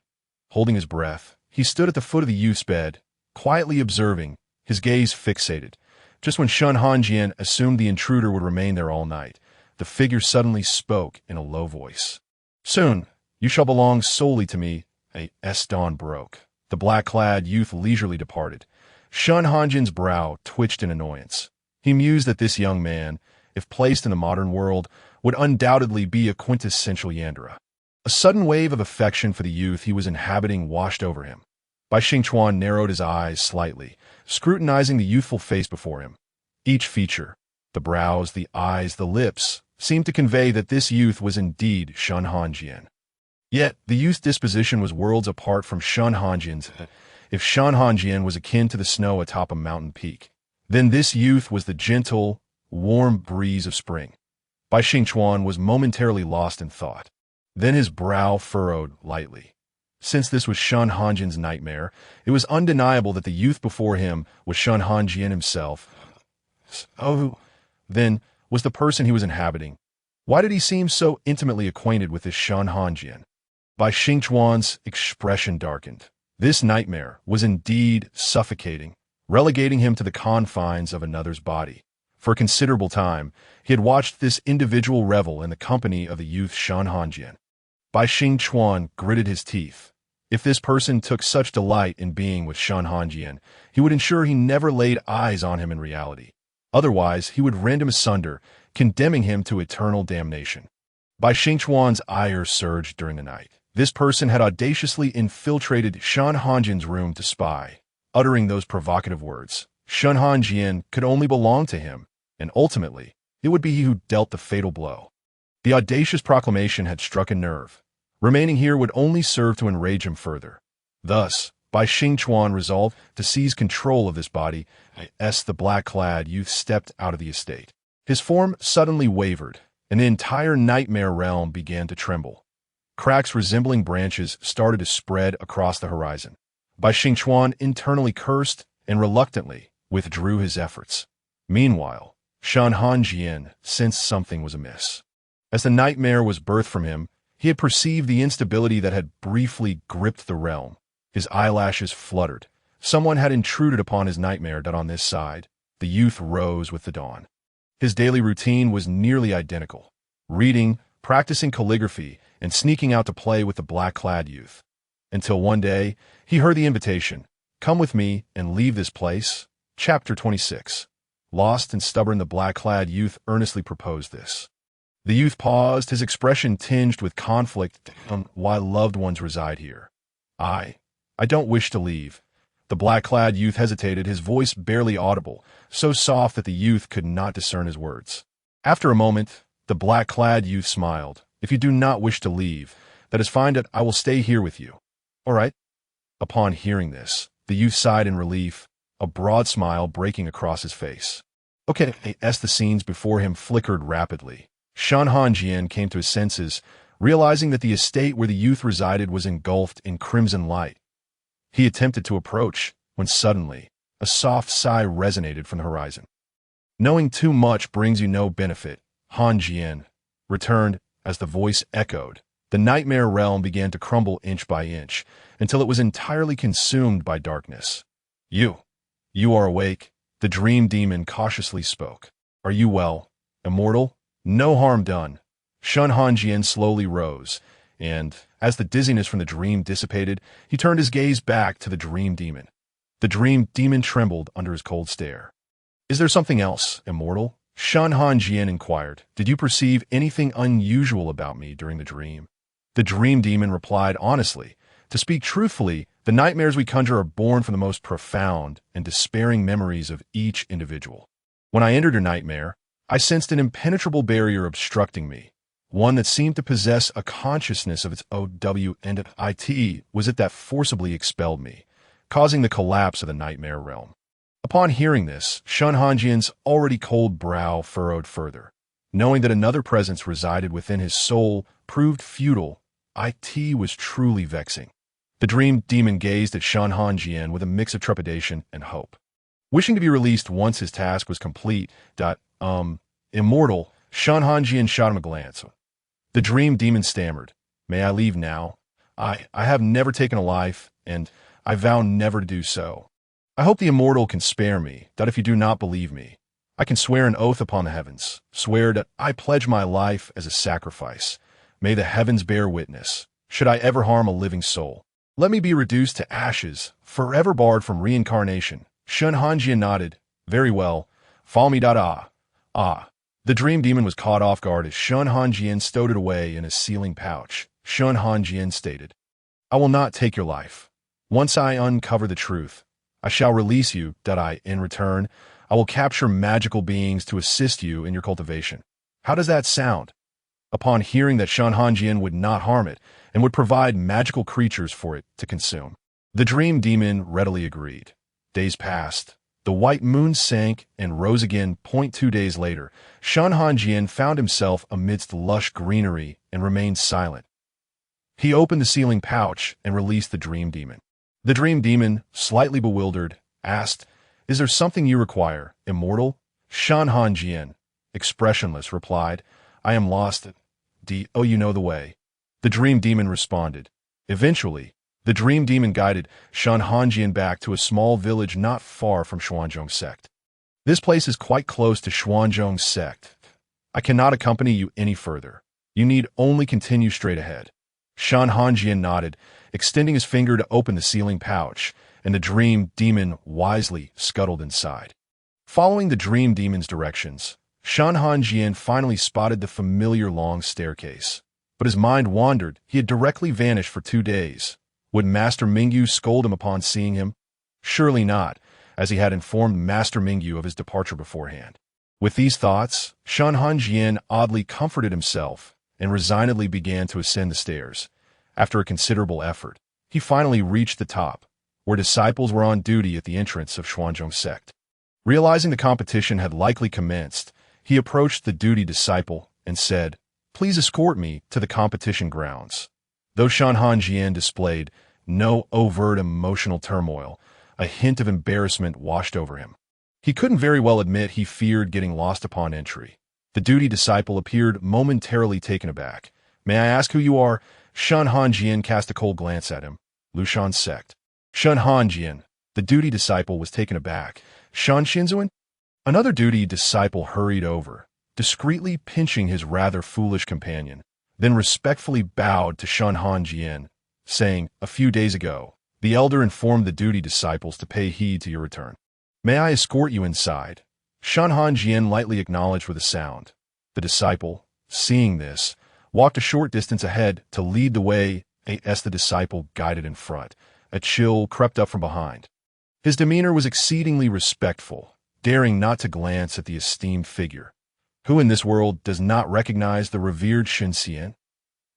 Speaker 1: Holding his breath, he stood at the foot of the youth's bed, quietly observing, his gaze fixated. Just when Shen Hanjian assumed the intruder would remain there all night, the figure suddenly spoke in a low voice. "Soon, you shall belong solely to me." Dawn broke. The black-clad youth leisurely departed. Shen Hanjian's brow twitched in annoyance. He mused that this young man, if placed in the modern world, would undoubtedly be a quintessential Yandere. A sudden wave of affection for the youth he was inhabiting washed over him. Bai Xingchuan narrowed his eyes slightly, scrutinizing the youthful face before him. Each feature, the brows, the eyes, the lips, seemed to convey that this youth was indeed Shen Hanjian. Yet, the youth's disposition was worlds apart from Shen Hanjian's. If Shen Hanjian was akin to the snow atop a mountain peak, then this youth was the gentle, warm breeze of spring. Bai Xingchuan was momentarily lost in thought. Then his brow furrowed lightly. Since this was Shen Hanjian's nightmare, it was undeniable that the youth before him was Shen Hanjian himself. Oh, then, was the person he was inhabiting. Why did he seem so intimately acquainted with this Shen Hanjian? Bai Xingchuan's expression darkened. This nightmare was indeed suffocating, relegating him to the confines of another's body. For a considerable time, he had watched this individual revel in the company of the youth Shen Hanjian. Bai Xingchuan gritted his teeth. If this person took such delight in being with Shen Hanjian, he would ensure he never laid eyes on him in reality. Otherwise, he would rend him asunder, condemning him to eternal damnation. Bai Xingchuan's ire surged during the night. This person had audaciously infiltrated Shen Hanjian's room to spy. Uttering those provocative words, Shen Hanjian could only belong to him, and ultimately, it would be he who dealt the fatal blow. The audacious proclamation had struck a nerve. Remaining here would only serve to enrage him further. Thus, Bai Xingchuan resolved to seize control of this body as the black-clad youth stepped out of the estate. His form suddenly wavered, and the entire nightmare realm began to tremble. Cracks resembling branches started to spread across the horizon. Bai Xingchuan internally cursed and reluctantly withdrew his efforts. Meanwhile, Shen Hanjian sensed something was amiss. As the nightmare was birthed from him, he had perceived the instability that had briefly gripped the realm. His eyelashes fluttered. Someone had intruded upon his nightmare. On this side, the youth rose with the dawn. His daily routine was nearly identical: reading, practicing calligraphy, and sneaking out to play with the black-clad youth. Until one day, he heard the invitation, "Come with me and leave this place." Chapter 26. Lost and stubborn, the black-clad youth earnestly proposed this. The youth paused, his expression tinged with conflict. "Why loved ones reside here. I don't wish to leave." The black-clad youth hesitated, his voice barely audible, so soft that the youth could not discern his words. After a moment, the black-clad youth smiled. "If you do not wish to leave, that is fine. I will stay here with you." "All right." Upon hearing this, the youth sighed in relief, a broad smile breaking across his face. "Okay." As the scenes before him flickered rapidly, Shen Hanjian came to his senses, realizing that the estate where the youth resided was engulfed in crimson light. He attempted to approach, when suddenly, a soft sigh resonated from the horizon. "Knowing too much brings you no benefit," Hanjian returned as the voice echoed. The nightmare realm began to crumble inch by inch, until it was entirely consumed by darkness. You are awake," the dream demon cautiously spoke. "Are you well, immortal? No harm done." Shen Hanjian slowly rose, and, as the dizziness from the dream dissipated, he turned his gaze back to the dream demon. The dream demon trembled under his cold stare. "Is there something else, immortal?" Shen Hanjian inquired. "Did you perceive anything unusual about me during the dream?" The dream demon replied honestly. "To speak truthfully, the nightmares we conjure are born from the most profound and despairing memories of each individual. When I entered your nightmare, I sensed an impenetrable barrier obstructing me, one that seemed to possess a consciousness of its OW and IT was it that forcibly expelled me, causing the collapse of the nightmare realm." Upon hearing this, Shen Hanjian's already cold brow furrowed further. Knowing that another presence resided within his soul proved futile. IT was truly vexing. The dream demon gazed at Shen Hanjian with a mix of trepidation and hope. Wishing to be released once his task was complete, immortal, Shen Hanjian shot him a glance. The dream demon stammered, "May I leave now? I have never taken a life, and I vow never to do so. I hope the immortal can spare me, that if you do not believe me, I can swear an oath upon the heavens, swear that I pledge my life as a sacrifice. May the heavens bear witness, should I ever harm a living soul. Let me be reduced to ashes, forever barred from reincarnation." Shen Hanjian nodded. "Very well. Follow me. The dream demon was caught off guard as Shen Hanjian stowed it away in his sealing pouch. Shen Hanjian stated, "I will not take your life. Once I uncover the truth, I shall release you. In return, I will capture magical beings to assist you in your cultivation. How does that sound?" Upon hearing that Shen Hanjian would not harm it and would provide magical creatures for it to consume, the dream demon readily agreed. Days passed. The white moon sank and rose again. 2 days later, Shen Hanjian found himself amidst lush greenery and remained silent. He opened the sealing pouch and released the dream demon. The dream demon, slightly bewildered, asked, "Is there something you require, immortal?" Shen Hanjian, expressionless, replied, "I am lost. You know the way." The dream demon responded. Eventually, the dream demon guided Shen Hanjian back to a small village not far from Xuanzhong sect. "This place is quite close to Xuanzhong sect. I cannot accompany you any further. You need only continue straight ahead." Shen Hanjian nodded, extending his finger to open the sealing pouch, and the dream demon wisely scuttled inside. Following the dream demon's directions, Shen Hanjian finally spotted the familiar long staircase. But his mind wandered. He had directly vanished for 2 days. Would Master Mingyu scold him upon seeing him? Surely not, as he had informed Master Mingyu of his departure beforehand. With these thoughts, Shen Hanjian oddly comforted himself and resignedly began to ascend the stairs. After a considerable effort, he finally reached the top, where disciples were on duty at the entrance of Xuanzhong sect. Realizing the competition had likely commenced, he approached the duty disciple and said, "Please escort me to the competition grounds." Though Shen Hanjian displayed no overt emotional turmoil, a hint of embarrassment washed over him. He couldn't very well admit he feared getting lost upon entry. The duty disciple appeared momentarily taken aback. "May I ask who you are?" Shen Hanjian cast a cold glance at him. "Lushan sect." Shen Hanjian, the duty disciple, was taken aback. "Shen Hanjian?" Another duty disciple hurried over, discreetly pinching his rather foolish companion, then respectfully bowed to Shen Hanjian, saying, "A few days ago, the elder informed the duty disciples to pay heed to your return. May I escort you inside?" Shen Hanjian lightly acknowledged with a sound. The disciple, seeing this, walked a short distance ahead to lead the way as the disciple guided in front. A chill crept up from behind. His demeanor was exceedingly respectful, daring not to glance at the esteemed figure. Who in this world does not recognize the revered Shen Hanjian?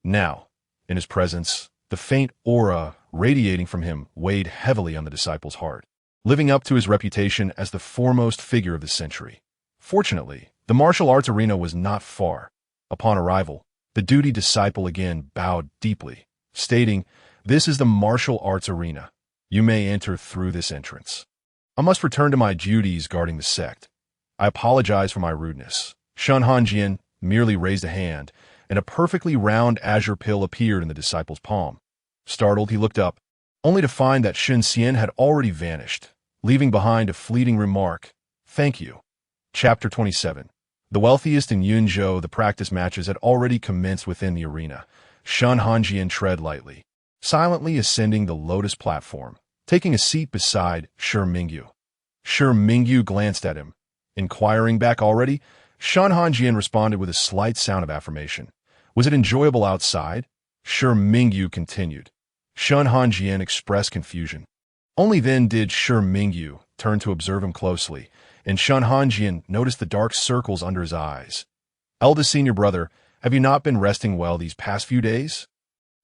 Speaker 1: Now, in his presence, the faint aura radiating from him weighed heavily on the disciple's heart, living up to his reputation as the foremost figure of the century. Fortunately, the martial arts arena was not far. Upon arrival, the duty disciple again bowed deeply, stating, "This is the martial arts arena. You may enter through this entrance. I must return to my duties guarding the sect. I apologize for my rudeness." Shen Hanjian merely raised a hand, and a perfectly round azure pill appeared in the disciple's palm. Startled, he looked up, only to find that Shen Hanjian had already vanished, leaving behind a fleeting remark, "Thank you." Chapter 27. The wealthiest in Yunzhou, the practice matches had already commenced within the arena. Shen Hanjian tread lightly, silently ascending the lotus platform, taking a seat beside Shi Mingyu. Shi Mingyu glanced at him, inquiring back already. Shen Hanjian responded with a slight sound of affirmation. "Was it enjoyable outside?" Shi Mingyu continued. Shen Hanjian expressed confusion. Only then did Shi Mingyu turn to observe him closely, and Shen Hanjian noticed the dark circles under his eyes. "Eldest senior brother, have you not been resting well these past few days?"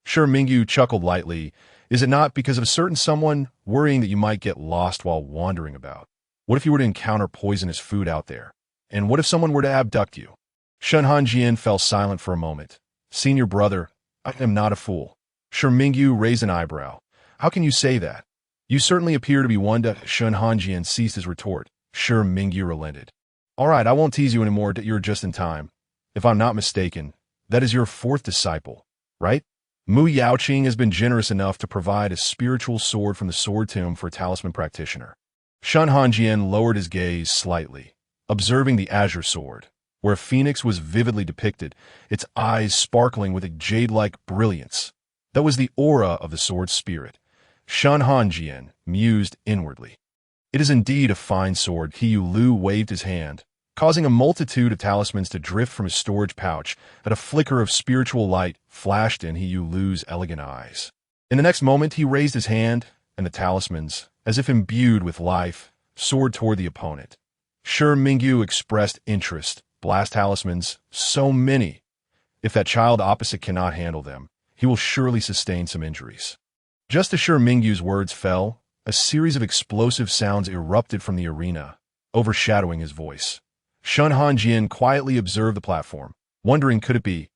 Speaker 1: Shi Mingyu chuckled lightly. "Is it not because of a certain someone worrying that you might get lost while wandering about? What if you were to encounter poisonous food out there? And what if someone were to abduct you?" Shen Hanjian fell silent for a moment. "Senior brother, I am not a fool." Shi Mingyu raised an eyebrow. "How can you say that? You certainly appear to be one to—" Shen Hanjian ceased his retort. Shi Mingyu relented. "All right, I won't tease you anymore. You're just in time. If I'm not mistaken, that is your fourth disciple, right? Mu Yaoqing has been generous enough to provide a spiritual sword from the sword tomb for a talisman practitioner." Shen Hanjian lowered his gaze slightly, observing the azure sword, where a phoenix was vividly depicted, its eyes sparkling with a jade-like brilliance. That was the aura of the sword's spirit. Shen Hanjian mused inwardly. "It is indeed a fine sword." He Lu waved his hand, causing a multitude of talismans to drift from his storage pouch, that a flicker of spiritual light flashed in He Lu's elegant eyes. In the next moment, he raised his hand, and the talismans, as if imbued with life, soared toward the opponent. Shi Mingyu expressed interest. "Blast talismans, so many. If that child opposite cannot handle them, he will surely sustain some injuries." Just as Shi Mingyu's words fell, a series of explosive sounds erupted from the arena, overshadowing his voice. Shen Hanjian quietly observed the platform, wondering could it be.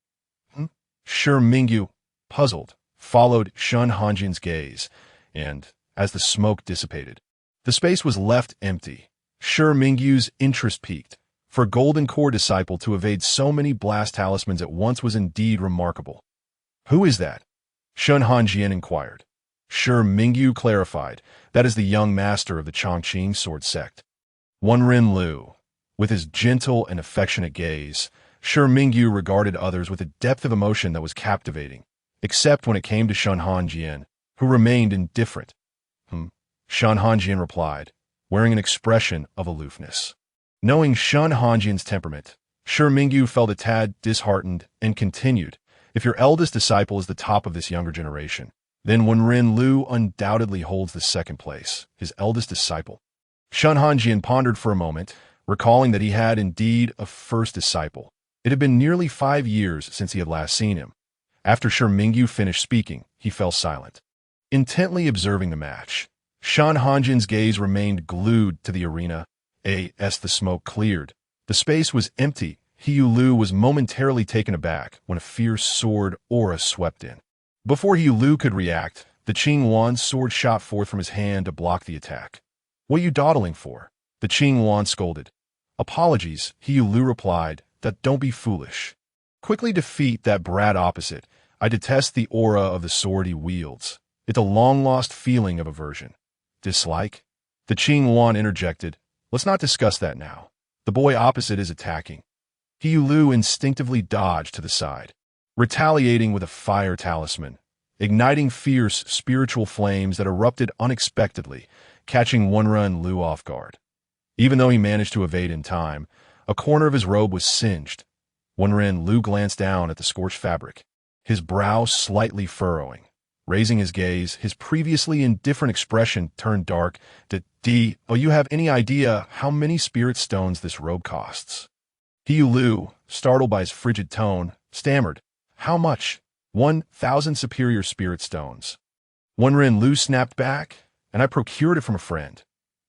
Speaker 1: Shi Mingyu, puzzled, followed Shen Hanjian's gaze, and, as the smoke dissipated, the space was left empty. Shi Mingyu's interest peaked. For a golden core disciple to evade so many blast talismans at once was indeed remarkable. "Who is that?" Shen Hanjian inquired. Shi Mingyu clarified, "That is the young master of the Chongqing sword sect." Wenren Lu. With his gentle and affectionate gaze, Shi Mingyu regarded others with a depth of emotion that was captivating, except when it came to Shen Hanjian, who remained indifferent. Shen Hanjian replied, wearing an expression of aloofness. Knowing Shen Hanjian's temperament, Shi Mingyu felt a tad disheartened and continued, "If your eldest disciple is the top of this younger generation, then Wenren Lu undoubtedly holds the second place, his eldest disciple." Shen Hanjian pondered for a moment, recalling that he had indeed a first disciple. It had been nearly 5 years since he had last seen him. After Shen Mingyu finished speaking, he fell silent. Intently observing the match, Shen Hanjian's gaze remained glued to the arena. As the smoke cleared, the space was empty. He Lu was momentarily taken aback when a fierce sword aura swept in. Before He Lu could react, the Qing Wan's sword shot forth from his hand to block the attack. "What are you dawdling for?" the Qing Wan scolded. "Apologies," He Lu replied, "that don't be foolish. Quickly defeat that brat opposite. I detest the aura of the sword he wields. It's a long-lost feeling of aversion." "Dislike?" the Qing Wan interjected. "Let's not discuss that now. The boy opposite is attacking." He Lu instinctively dodged to the side, retaliating with a fire talisman, igniting fierce spiritual flames that erupted unexpectedly, catching Wenren Lu off guard. Even though he managed to evade in time, a corner of his robe was singed. Wenren Lu glanced down at the scorched fabric, his brow slightly furrowing. Raising his gaze, his previously indifferent expression turned dark. "Oh, you have any idea how many spirit stones this robe costs?" He Lu, startled by his frigid tone, stammered, "How much?" 1,000 superior spirit stones. Wenren Lu snapped back, "And I procured it from a friend."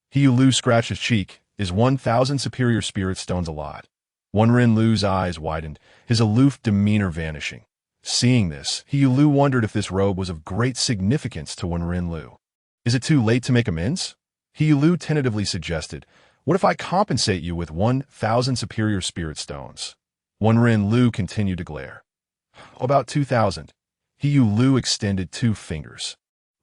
Speaker 1: He Lu scratched his cheek. "Is 1,000 superior spirit stones a lot?" Wenren Lu's eyes widened, his aloof demeanor vanishing. Seeing this, He Lu wondered if this robe was of great significance to Wenren Lu. "Is it too late to make amends?" He Lu tentatively suggested. "What if I compensate you with 1,000 superior spirit stones?" Wenren Lu continued to glare. "About 2,000. He Lu extended 2 fingers.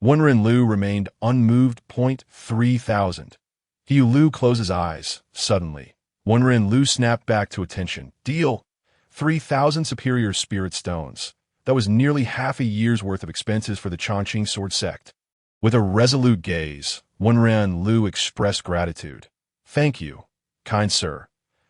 Speaker 1: Wenren Lu remained unmoved. 3,000. He Lu closed his eyes. Suddenly, Wenren Lu snapped back to attention. "Deal! 3,000 superior spirit stones. That was nearly half a year's worth of expenses for the Chongqing sword sect." With a resolute gaze, Wenren Lu expressed gratitude. "Thank you, kind sir."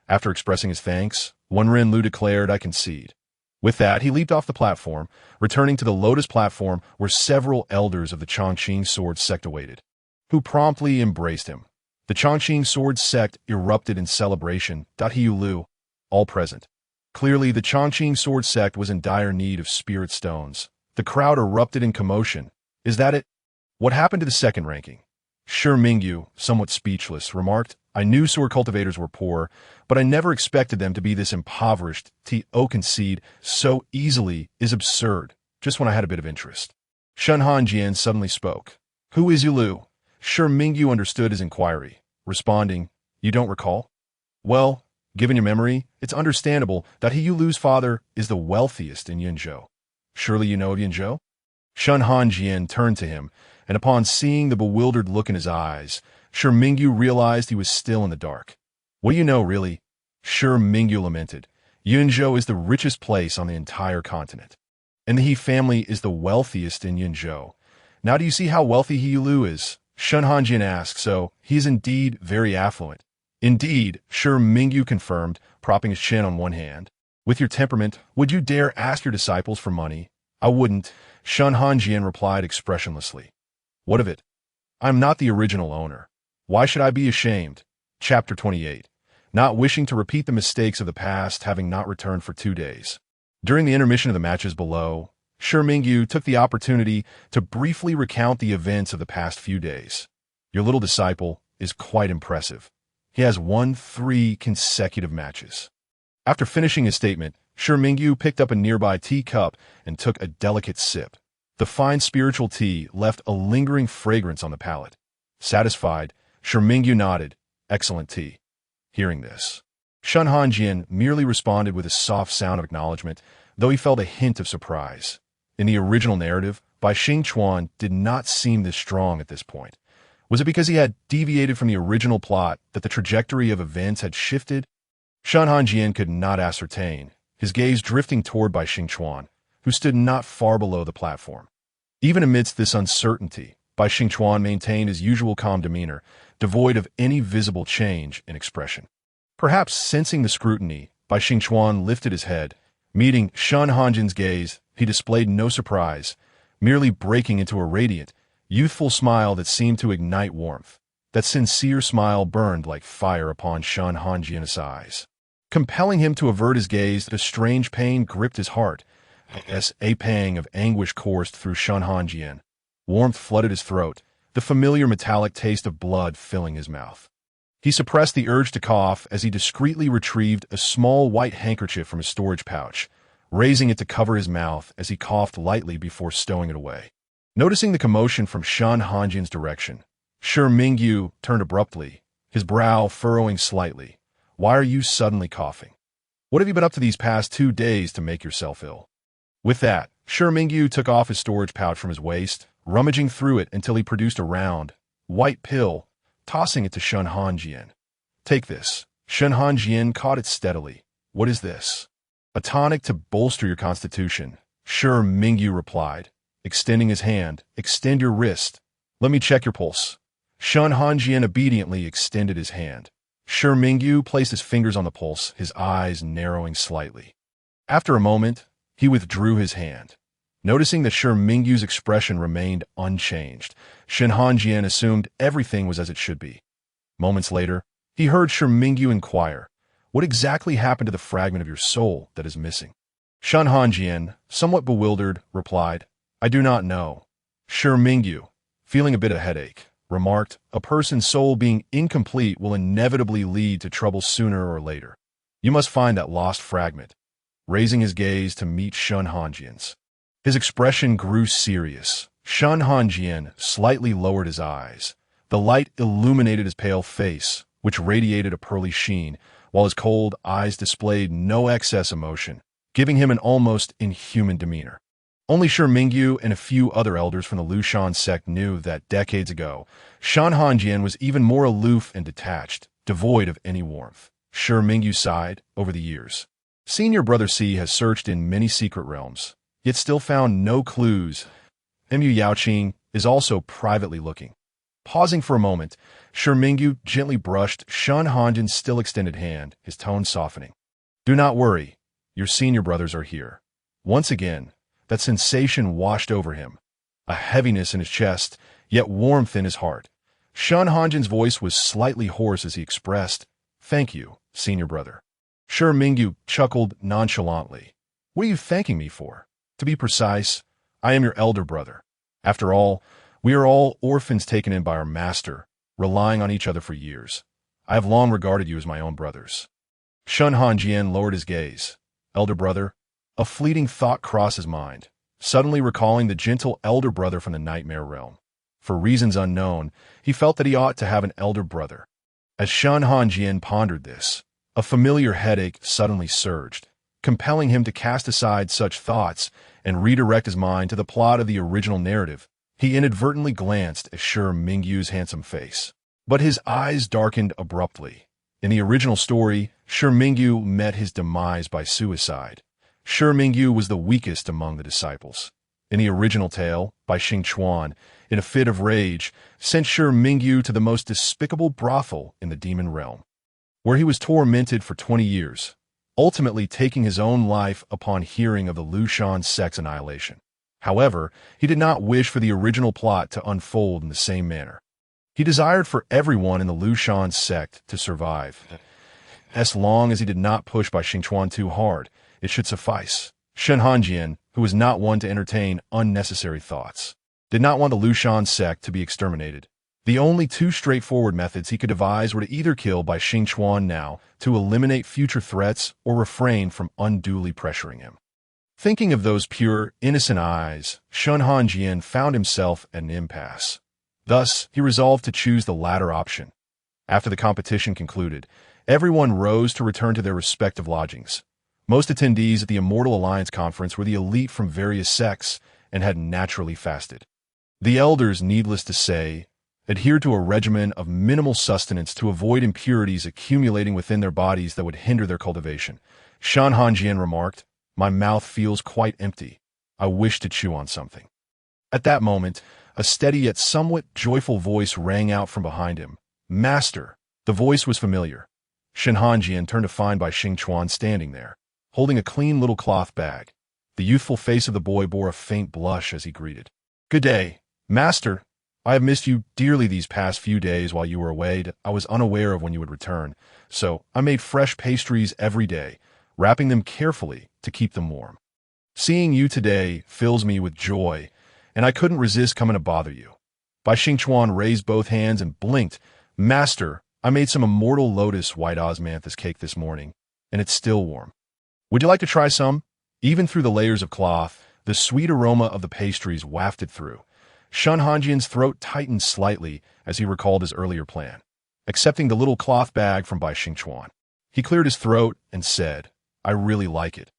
Speaker 1: After expressing his thanks, Wenren Lu declared, "I concede." With that, he leaped off the platform, returning to the lotus platform where several elders of the Chongqing sword sect awaited, who promptly embraced him. The Chongqing sword sect erupted in celebration. He Lu, all present. Clearly, the Chongqing sword sect was in dire need of spirit stones. The crowd erupted in commotion. "Is that it? What happened to the second ranking?" Shen Mingyu, somewhat speechless, remarked, "I knew sword cultivators were poor, but I never expected them to be this impoverished. To concede so easily is absurd, just when I had a bit of interest." Shen Hanjian suddenly spoke. "Who is Lu?" Shen Mingyu understood his inquiry, responding, "You don't recall? Well, given your memory, it's understandable that He Lu's father is the wealthiest in Yinzhou. Surely you know of Yinzhou?" Shen Hanjian turned to him, and upon seeing the bewildered look in his eyes, Shen Mingyu realized he was still in the dark. "What do you know, really?" Shen Mingyu lamented. "Yinzhou is the richest place on the entire continent, and the He family is the wealthiest in Yinzhou. Now do you see how wealthy He Lu is?" Shen Hanjian asked. "So, he is indeed very affluent." "Indeed," Shen Mingyu confirmed, propping his chin on one hand. "With your temperament, would you dare ask your disciples for money?" "I wouldn't," Shen Hanjian replied expressionlessly. "What of it? I'm not the original owner. Why should I be ashamed?" Chapter 28. Not wishing to repeat the mistakes of the past, having not returned for 2 days. During the intermission of the matches below, Shen Mingyu took the opportunity to briefly recount the events of the past few days. "Your little disciple is quite impressive. He has won 3 consecutive matches." After finishing his statement, Shen Mingyu picked up a nearby teacup and took a delicate sip. The fine spiritual tea left a lingering fragrance on the palate. Satisfied, Shen Mingyu nodded. "Excellent tea." Hearing this, Shen Hanjian merely responded with a soft sound of acknowledgement, though he felt a hint of surprise. In the original narrative, Bai Xingchuan did not seem this strong at this point. Was it because he had deviated from the original plot that the trajectory of events had shifted? Shen Hanjian could not ascertain, his gaze drifting toward Bai Xingchuan, who stood not far below the platform. Even amidst this uncertainty, Bai Xingchuan maintained his usual calm demeanor, devoid of any visible change in expression. Perhaps sensing the scrutiny, Bai Xingchuan lifted his head. Meeting Shen Hanjian's gaze, he displayed no surprise, merely breaking into a radiant, youthful smile that seemed to ignite warmth. That sincere smile burned like fire upon Shen Hanjian's eyes, compelling him to avert his gaze. A strange pain gripped his heart, As a pang of anguish coursed through Shen Hanjian. Warmth flooded his throat, the familiar metallic taste of blood filling his mouth. He suppressed the urge to cough as he discreetly retrieved a small white handkerchief from his storage pouch, raising it to cover his mouth as he coughed lightly before stowing it away. Noticing the commotion from Shen Hanjian's direction, Shi Mingyu turned abruptly, his brow furrowing slightly. "Why are you suddenly coughing? What have you been up to these past 2 days to make yourself ill?" With that, Shi Mingyu took off his storage pouch from his waist, rummaging through it until he produced a round, white pill, tossing it to Shen Hanjian. "Take this." Shen Hanjian caught it steadily. "What is this?" "A tonic to bolster your constitution," Shi Mingyu replied, extending his hand. "Extend your wrist. Let me check your pulse." Shen Hanjian obediently extended his hand. Shi Mingyu placed his fingers on the pulse, his eyes narrowing slightly. After a moment, he withdrew his hand. Noticing that Shi Mingyu's expression remained unchanged, Shen Hanjian assumed everything was as it should be. Moments later, he heard Shi Mingyu inquire, "What exactly happened to the fragment of your soul that is missing?" Shen Hanjian, somewhat bewildered, replied, "I do not know." Shi Mingyu, feeling a bit of headache, remarked, "A person's soul being incomplete will inevitably lead to trouble sooner or later. You must find that lost fragment." Raising his gaze to meet Shen Hanjian's, his expression grew serious. Shen Hanjian slightly lowered his eyes. The light illuminated his pale face, which radiated a pearly sheen, while his cold eyes displayed no excess emotion, giving him an almost inhuman demeanor. Only Shi Mingyu and a few other elders from the Lushan sect knew that decades ago, Shen Hanjian was even more aloof and detached, devoid of any warmth. Shi Mingyu sighed. "Over the years, Senior Brother C has searched in many secret realms, yet still found no clues. Mu Yaoqing is also privately looking." Pausing for a moment, Shi Mingyu gently brushed Shen Hanjian's still extended hand, his tone softening. "Do not worry, your senior brothers are here." Once again, that sensation washed over him, a heaviness in his chest, yet warmth in his heart. Shen Hanjian's voice was slightly hoarse as he expressed, "Thank you, senior brother." Shi Mingyu chuckled nonchalantly. "What are you thanking me for? To be precise, I am your elder brother. After all, we are all orphans taken in by our master, relying on each other for years. I have long regarded you as my own brothers." Shen Hanjian lowered his gaze. "Elder brother?" A fleeting thought crossed his mind, suddenly recalling the gentle elder brother from the nightmare realm. For reasons unknown, he felt that he ought to have an elder brother. As Shen Hanjian pondered this, a familiar headache suddenly surged, compelling him to cast aside such thoughts and redirect his mind to the plot of the original narrative. He inadvertently glanced at Shi Mingyu's handsome face, but his eyes darkened abruptly. In the original story, Shi Mingyu met his demise by suicide. Shi Mingyu was the weakest among the disciples. In the original tale, Bai Xingchuan, in a fit of rage, sent Shi Mingyu to the most despicable brothel in the demon realm, where he was tormented for 20 years, ultimately taking his own life upon hearing of the Lushan sect's annihilation. However, he did not wish for the original plot to unfold in the same manner. He desired for everyone in the Lushan sect to survive. As long as he did not push Bai Xingchuan too hard, it should suffice. Shen Hanjian, who was not one to entertain unnecessary thoughts, did not want the Lushan sect to be exterminated. The only two straightforward methods he could devise were to either kill Bai Xingchuan now to eliminate future threats or refrain from unduly pressuring him. Thinking of those pure, innocent eyes, Shen Hanjian found himself at an impasse. Thus, he resolved to choose the latter option. After the competition concluded, everyone rose to return to their respective lodgings. Most attendees at the Immortal Alliance conference were the elite from various sects and had naturally fasted. The elders, needless to say, adhered to a regimen of minimal sustenance to avoid impurities accumulating within their bodies that would hinder their cultivation. Shen Hanjian remarked, "My mouth feels quite empty. I wish to chew on something." At that moment, a steady yet somewhat joyful voice rang out from behind him. "Master!" The voice was familiar. Shen Hanjian turned to find Bai Xingchuan standing there, holding a clean little cloth bag. The youthful face of the boy bore a faint blush as he greeted. "Good day, Master. I have missed you dearly these past few days while you were away. I was unaware of when you would return, so I made fresh pastries every day, wrapping them carefully to keep them warm." Seeing you today fills me with joy, and I couldn't resist coming to bother you. Bai Xingchuan raised both hands and blinked. Master, I made some immortal lotus white osmanthus cake this morning, and it's still warm. Would you like to try some? Even through the layers of cloth, the sweet aroma of the pastries wafted through. Shen Hanjian's throat tightened slightly as he recalled his earlier plan. Accepting the little cloth bag from Bai Xingchuan, he cleared his throat and said, I really like it.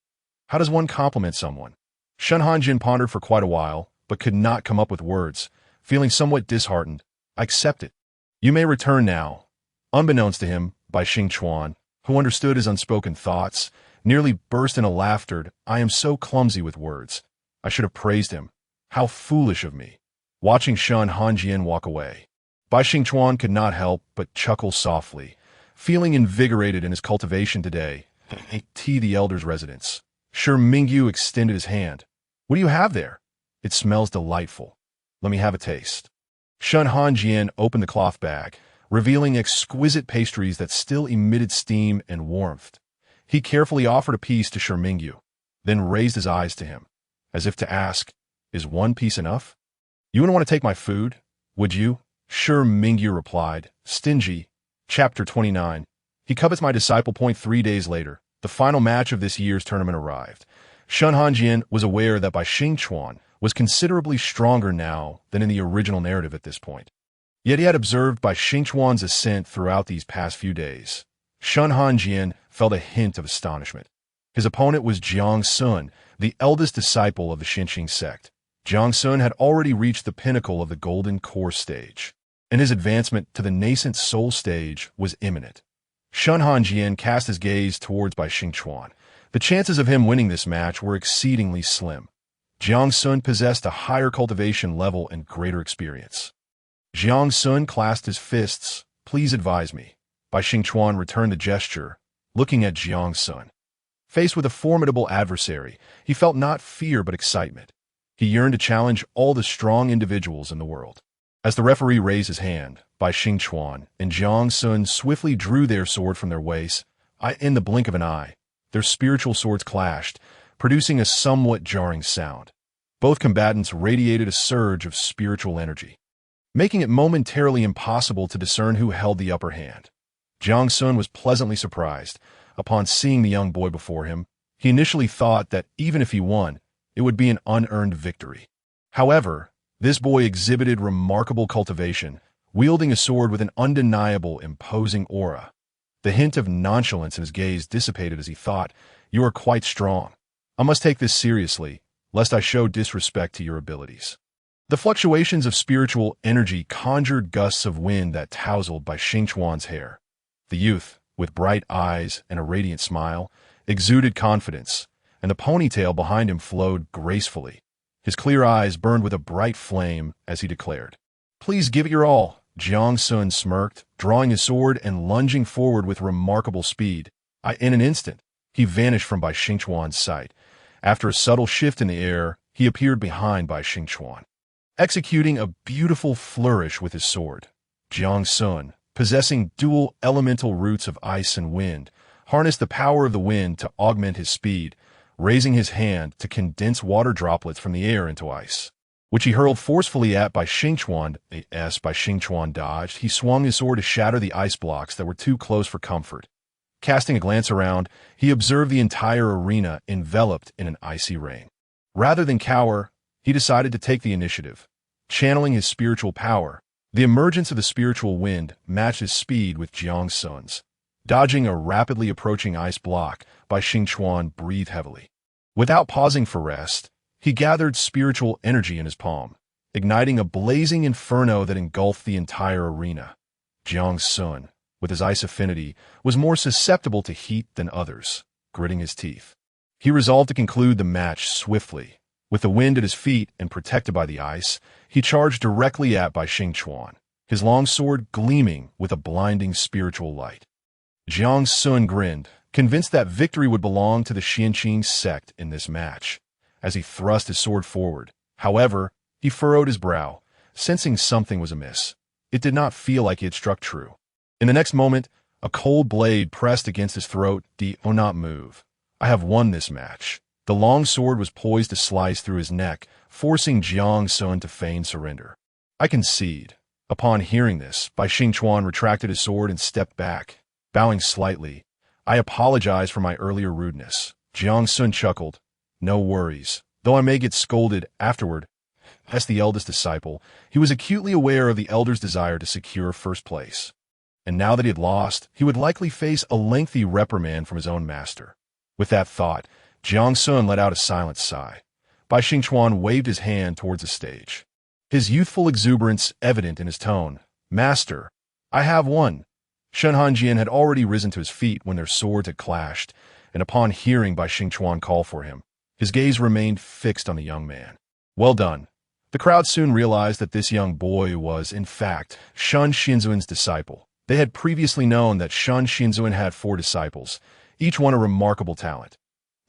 Speaker 1: How does one compliment someone? Shen Hanjian pondered for quite a while, but could not come up with words. Feeling somewhat disheartened, I accept it. You may return now. Unbeknownst to him, Bai Xingchuan, who understood his unspoken thoughts, nearly burst into laughter. I am so clumsy with words. I should have praised him. How foolish of me. Watching Shen Hanjian walk away, Bai Xingchuan could not help but chuckle softly, feeling invigorated in his cultivation today. The elder's residence. Sure Mingyu extended his hand. What do you have there? It smells delightful. Let me have a taste. Shen Hanjian opened the cloth bag, revealing exquisite pastries that still emitted steam and warmth. He carefully offered a piece to Sher Mingyu, then raised his eyes to him, as if to ask, is one piece enough? You wouldn't want to take my food, would you? Sher Mingyu replied, stingy. Chapter 29. He covets my disciple. 3 days later, the final match of this year's tournament arrived. Shen Hanjian was aware that Bai Xingchuan was considerably stronger now than in the original narrative at this point. Yet he had observed Bai Xingchuan's ascent throughout these past few days. Shen Hanjian felt a hint of astonishment. His opponent was Jiang Sun, the eldest disciple of the Xinqing sect. Jiang Sun had already reached the pinnacle of the golden core stage, and his advancement to the nascent soul stage was imminent. Shen Hanjian cast his gaze towards Bai Xingchuan. The chances of him winning this match were exceedingly slim. Jiang Sun possessed a higher cultivation level and greater experience. Jiang Sun clasped his fists. Please advise me. Bai Xingchuan returned the gesture, looking at Jiang Sun. Faced with a formidable adversary, he felt not fear but excitement. He yearned to challenge all the strong individuals in the world. As the referee raised his hand, Bai Xingchuan and Jiang Sun swiftly drew their sword from their waists. In the blink of an eye, their spiritual swords clashed, producing a somewhat jarring sound. Both combatants radiated a surge of spiritual energy, making it momentarily impossible to discern who held the upper hand. Jiang Sun was pleasantly surprised. Upon seeing the young boy before him, he initially thought that even if he won, it would be an unearned victory. However, this boy exhibited remarkable cultivation, wielding a sword with an undeniable, imposing aura. The hint of nonchalance in his gaze dissipated as he thought, you are quite strong. I must take this seriously, lest I show disrespect to your abilities. The fluctuations of spiritual energy conjured gusts of wind that tousled Bai Xingchuan's hair. The youth, with bright eyes and a radiant smile, exuded confidence, and the ponytail behind him flowed gracefully. His clear eyes burned with a bright flame as he declared, Please give it your all. Jiang Sun smirked, drawing his sword and lunging forward with remarkable speed. In an instant, he vanished from Bai Xingchuan's sight. After a subtle shift in the air, he appeared behind Bai Xingchuan, executing a beautiful flourish with his sword. Jiang Sun, possessing dual elemental roots of ice and wind, harnessed the power of the wind to augment his speed, raising his hand to condense water droplets from the air into ice, which he hurled forcefully at Bai Xingchuan. As Bai Xingchuan dodged, he swung his sword to shatter the ice blocks that were too close for comfort. Casting a glance around, he observed the entire arena enveloped in an icy rain. Rather than cower, he decided to take the initiative. Channeling his spiritual power, the emergence of the spiritual wind matched his speed with Jiang Sun's. Dodging a rapidly approaching ice block, Bai Xingchuan breathed heavily. Without pausing for rest, he gathered spiritual energy in his palm, igniting a blazing inferno that engulfed the entire arena. Jiang Sun, with his ice affinity, was more susceptible to heat than others. Gritting his teeth, he resolved to conclude the match swiftly. With the wind at his feet and protected by the ice, he charged directly at Bai Xingchuan, his long sword gleaming with a blinding spiritual light. Jiang Sun grinned, convinced that victory would belong to the Xinqing sect in this match. As he thrust his sword forward, however, he furrowed his brow, sensing something was amiss. It did not feel like he had struck true. In the next moment, a cold blade pressed against his throat. Do not move. I have won this match. The long sword was poised to slice through his neck, forcing Jiang Sun to feign surrender. I concede. Upon hearing this, Bai Xingchuan retracted his sword and stepped back, bowing slightly. I apologize for my earlier rudeness. Jiang Sun chuckled. No worries, though I may get scolded afterward. As the eldest disciple, he was acutely aware of the elder's desire to secure first place. And now that he had lost, he would likely face a lengthy reprimand from his own master. With that thought, Jiang Sun let out a silent sigh. Bai Xingchuan waved his hand towards the stage, his youthful exuberance evident in his tone. Master, I have won. Shen Hanjian had already risen to his feet when their swords had clashed, and upon hearing Bai Xingchuan call for him, his gaze remained fixed on the young man. Well done. The crowd soon realized that this young boy was, in fact, Shen Hanjian's disciple. They had previously known that Shen Hanjian had 4 disciples, each one a remarkable talent.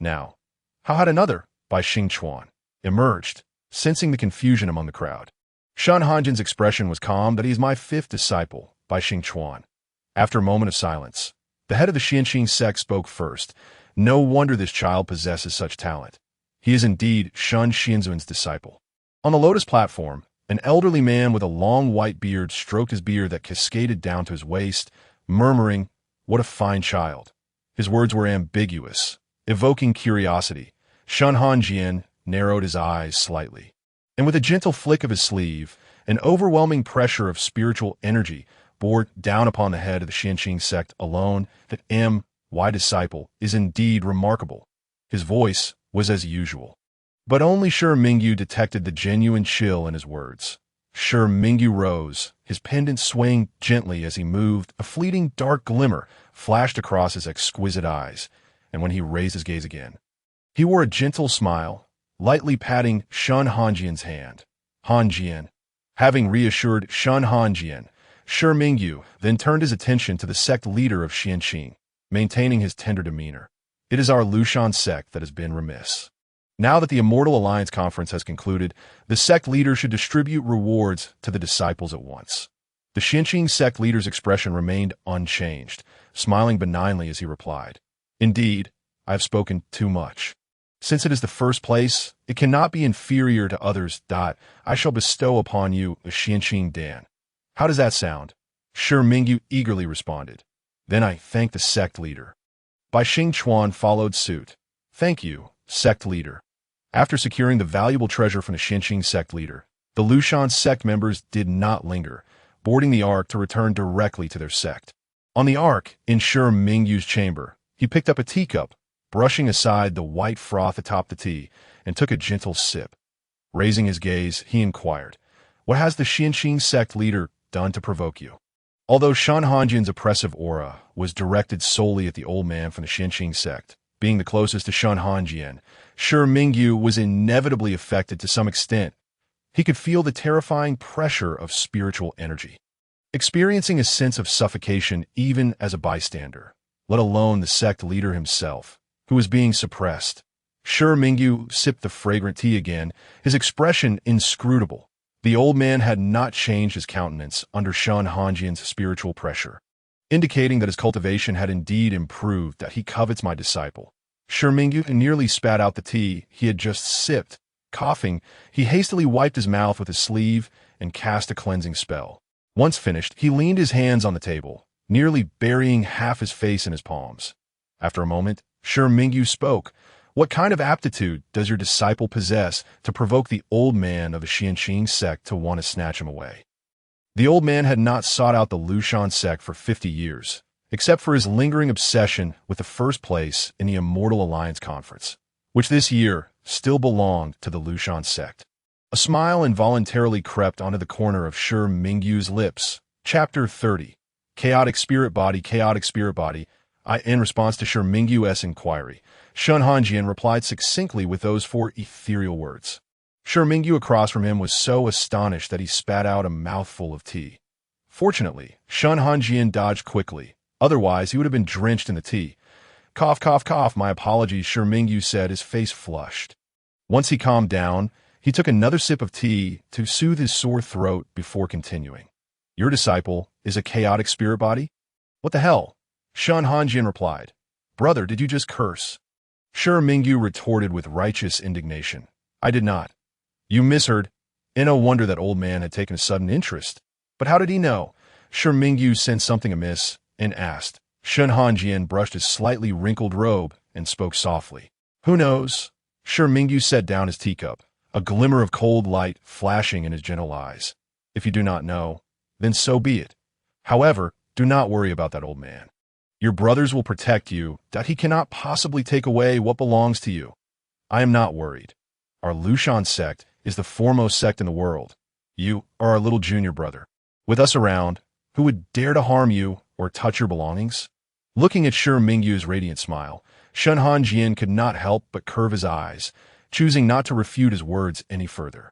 Speaker 1: Now, how had another, Bai Xingchuan, emerged, sensing the confusion among the crowd? Shen Hanjian's expression was calm. That he is my 5th disciple, Bai Xingchuan. After a moment of silence, the head of the Xianqing sect spoke first. No wonder this child possesses such talent. He is indeed Shen Hanjian's disciple. On the lotus platform, an elderly man with a long white beard stroked his beard that cascaded down to his waist, murmuring, "What a fine child." His words were ambiguous, evoking curiosity. Shen Hanjian narrowed his eyes slightly, and with a gentle flick of his sleeve, an overwhelming pressure of spiritual energy bore down upon the head of the Xianqing sect alone. That my disciple is indeed remarkable. His voice was as usual, but only Shi Mingyu detected the genuine chill in his words. Shi Mingyu rose, his pendant swaying gently as he moved. A fleeting dark glimmer flashed across his exquisite eyes, and when he raised his gaze again, he wore a gentle smile, lightly patting Shen Hanjian's hand. Hanjian. Having reassured Shen Hanjian, Shi Mingyu then turned his attention to the sect leader of Xianqing, maintaining his tender demeanor. It is our Lushan sect that has been remiss. Now that the Immortal Alliance Conference has concluded, the sect leader should distribute rewards to the disciples at once. The Xianqing sect leader's expression remained unchanged, smiling benignly as he replied, Indeed, I have spoken too much. Since it is the first place, it cannot be inferior to others. I shall bestow upon you a Xianqing Dan. How does that sound? Shi Mingyu eagerly responded. Then I thank the sect leader. Bai Xingchuan followed suit. Thank you, sect leader. After securing the valuable treasure from the Xianqing sect leader, the Lushan sect members did not linger, boarding the ark to return directly to their sect. On the ark, in Shi Mingyu's chamber, he picked up a teacup, brushing aside the white froth atop the tea, and took a gentle sip. Raising his gaze, he inquired, What has the Xianqing sect leader done to provoke you? Although Shen Hanjian's oppressive aura was directed solely at the old man from the Xianqing sect, being the closest to Shen Hanjian, Shi Mingyu was inevitably affected to some extent. He could feel the terrifying pressure of spiritual energy, experiencing a sense of suffocation even as a bystander, let alone the sect leader himself, who was being suppressed. Shi Mingyu sipped the fragrant tea again, his expression inscrutable. The old man had not changed his countenance under Shen Hanjian's spiritual pressure, indicating that his cultivation had indeed improved. That he covets my disciple. Shi Mingyu nearly spat out the tea he had just sipped. Coughing, he hastily wiped his mouth with his sleeve and cast a cleansing spell. Once finished, he leaned his hands on the table, nearly burying half his face in his palms. After a moment, Shi Mingyu spoke. What kind of aptitude does your disciple possess to provoke the old man of the Xianqing sect to want to snatch him away? The old man had not sought out the Lushan sect for 50 years, except for his lingering obsession with the first place in the Immortal Alliance Conference, which this year still belonged to the Lushan sect. A smile involuntarily crept onto the corner of Shi Mingyu's lips. Chapter 30. Chaotic Spirit Body. In response to Shi Mingyu's inquiry, Shen Hanjian replied succinctly with those 4 ethereal words. Shi Mingyu across from him was so astonished that he spat out a mouthful of tea. Fortunately, Shen Hanjian dodged quickly, otherwise he would have been drenched in the tea. Cough, cough, cough, my apologies, Shi Mingyu said, his face flushed. Once he calmed down, he took another sip of tea to soothe his sore throat before continuing. Your disciple is a chaotic spirit body? What the hell? Shen Hanjian replied. Brother, did you just curse? Shi Mingyu retorted with righteous indignation. I did not. You misheard. In no wonder that old man had taken a sudden interest. But how did he know? Shi Mingyu sensed something amiss and asked. Shen Hanjian brushed his slightly wrinkled robe and spoke softly. Who knows? Shi Mingyu set down his teacup, a glimmer of cold light flashing in his gentle eyes. If you do not know, then so be it. However, do not worry about that old man. Your brothers will protect you, that he cannot possibly take away what belongs to you. I am not worried. Our Lushan sect is the foremost sect in the world. You are our little junior brother. With us around, who would dare to harm you or touch your belongings? Looking at Shi Mingyu's radiant smile, Shen Hanjian could not help but curve his eyes, choosing not to refute his words any further.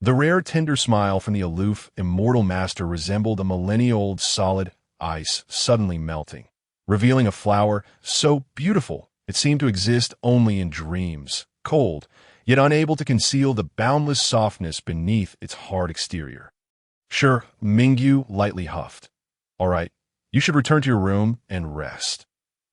Speaker 1: The rare tender smile from the aloof, immortal master resembled a millennia-old solid ice suddenly melting, revealing a flower so beautiful it seemed to exist only in dreams, cold, yet unable to conceal the boundless softness beneath its hard exterior. Shi Mingyu lightly huffed. All right, you should return to your room and rest.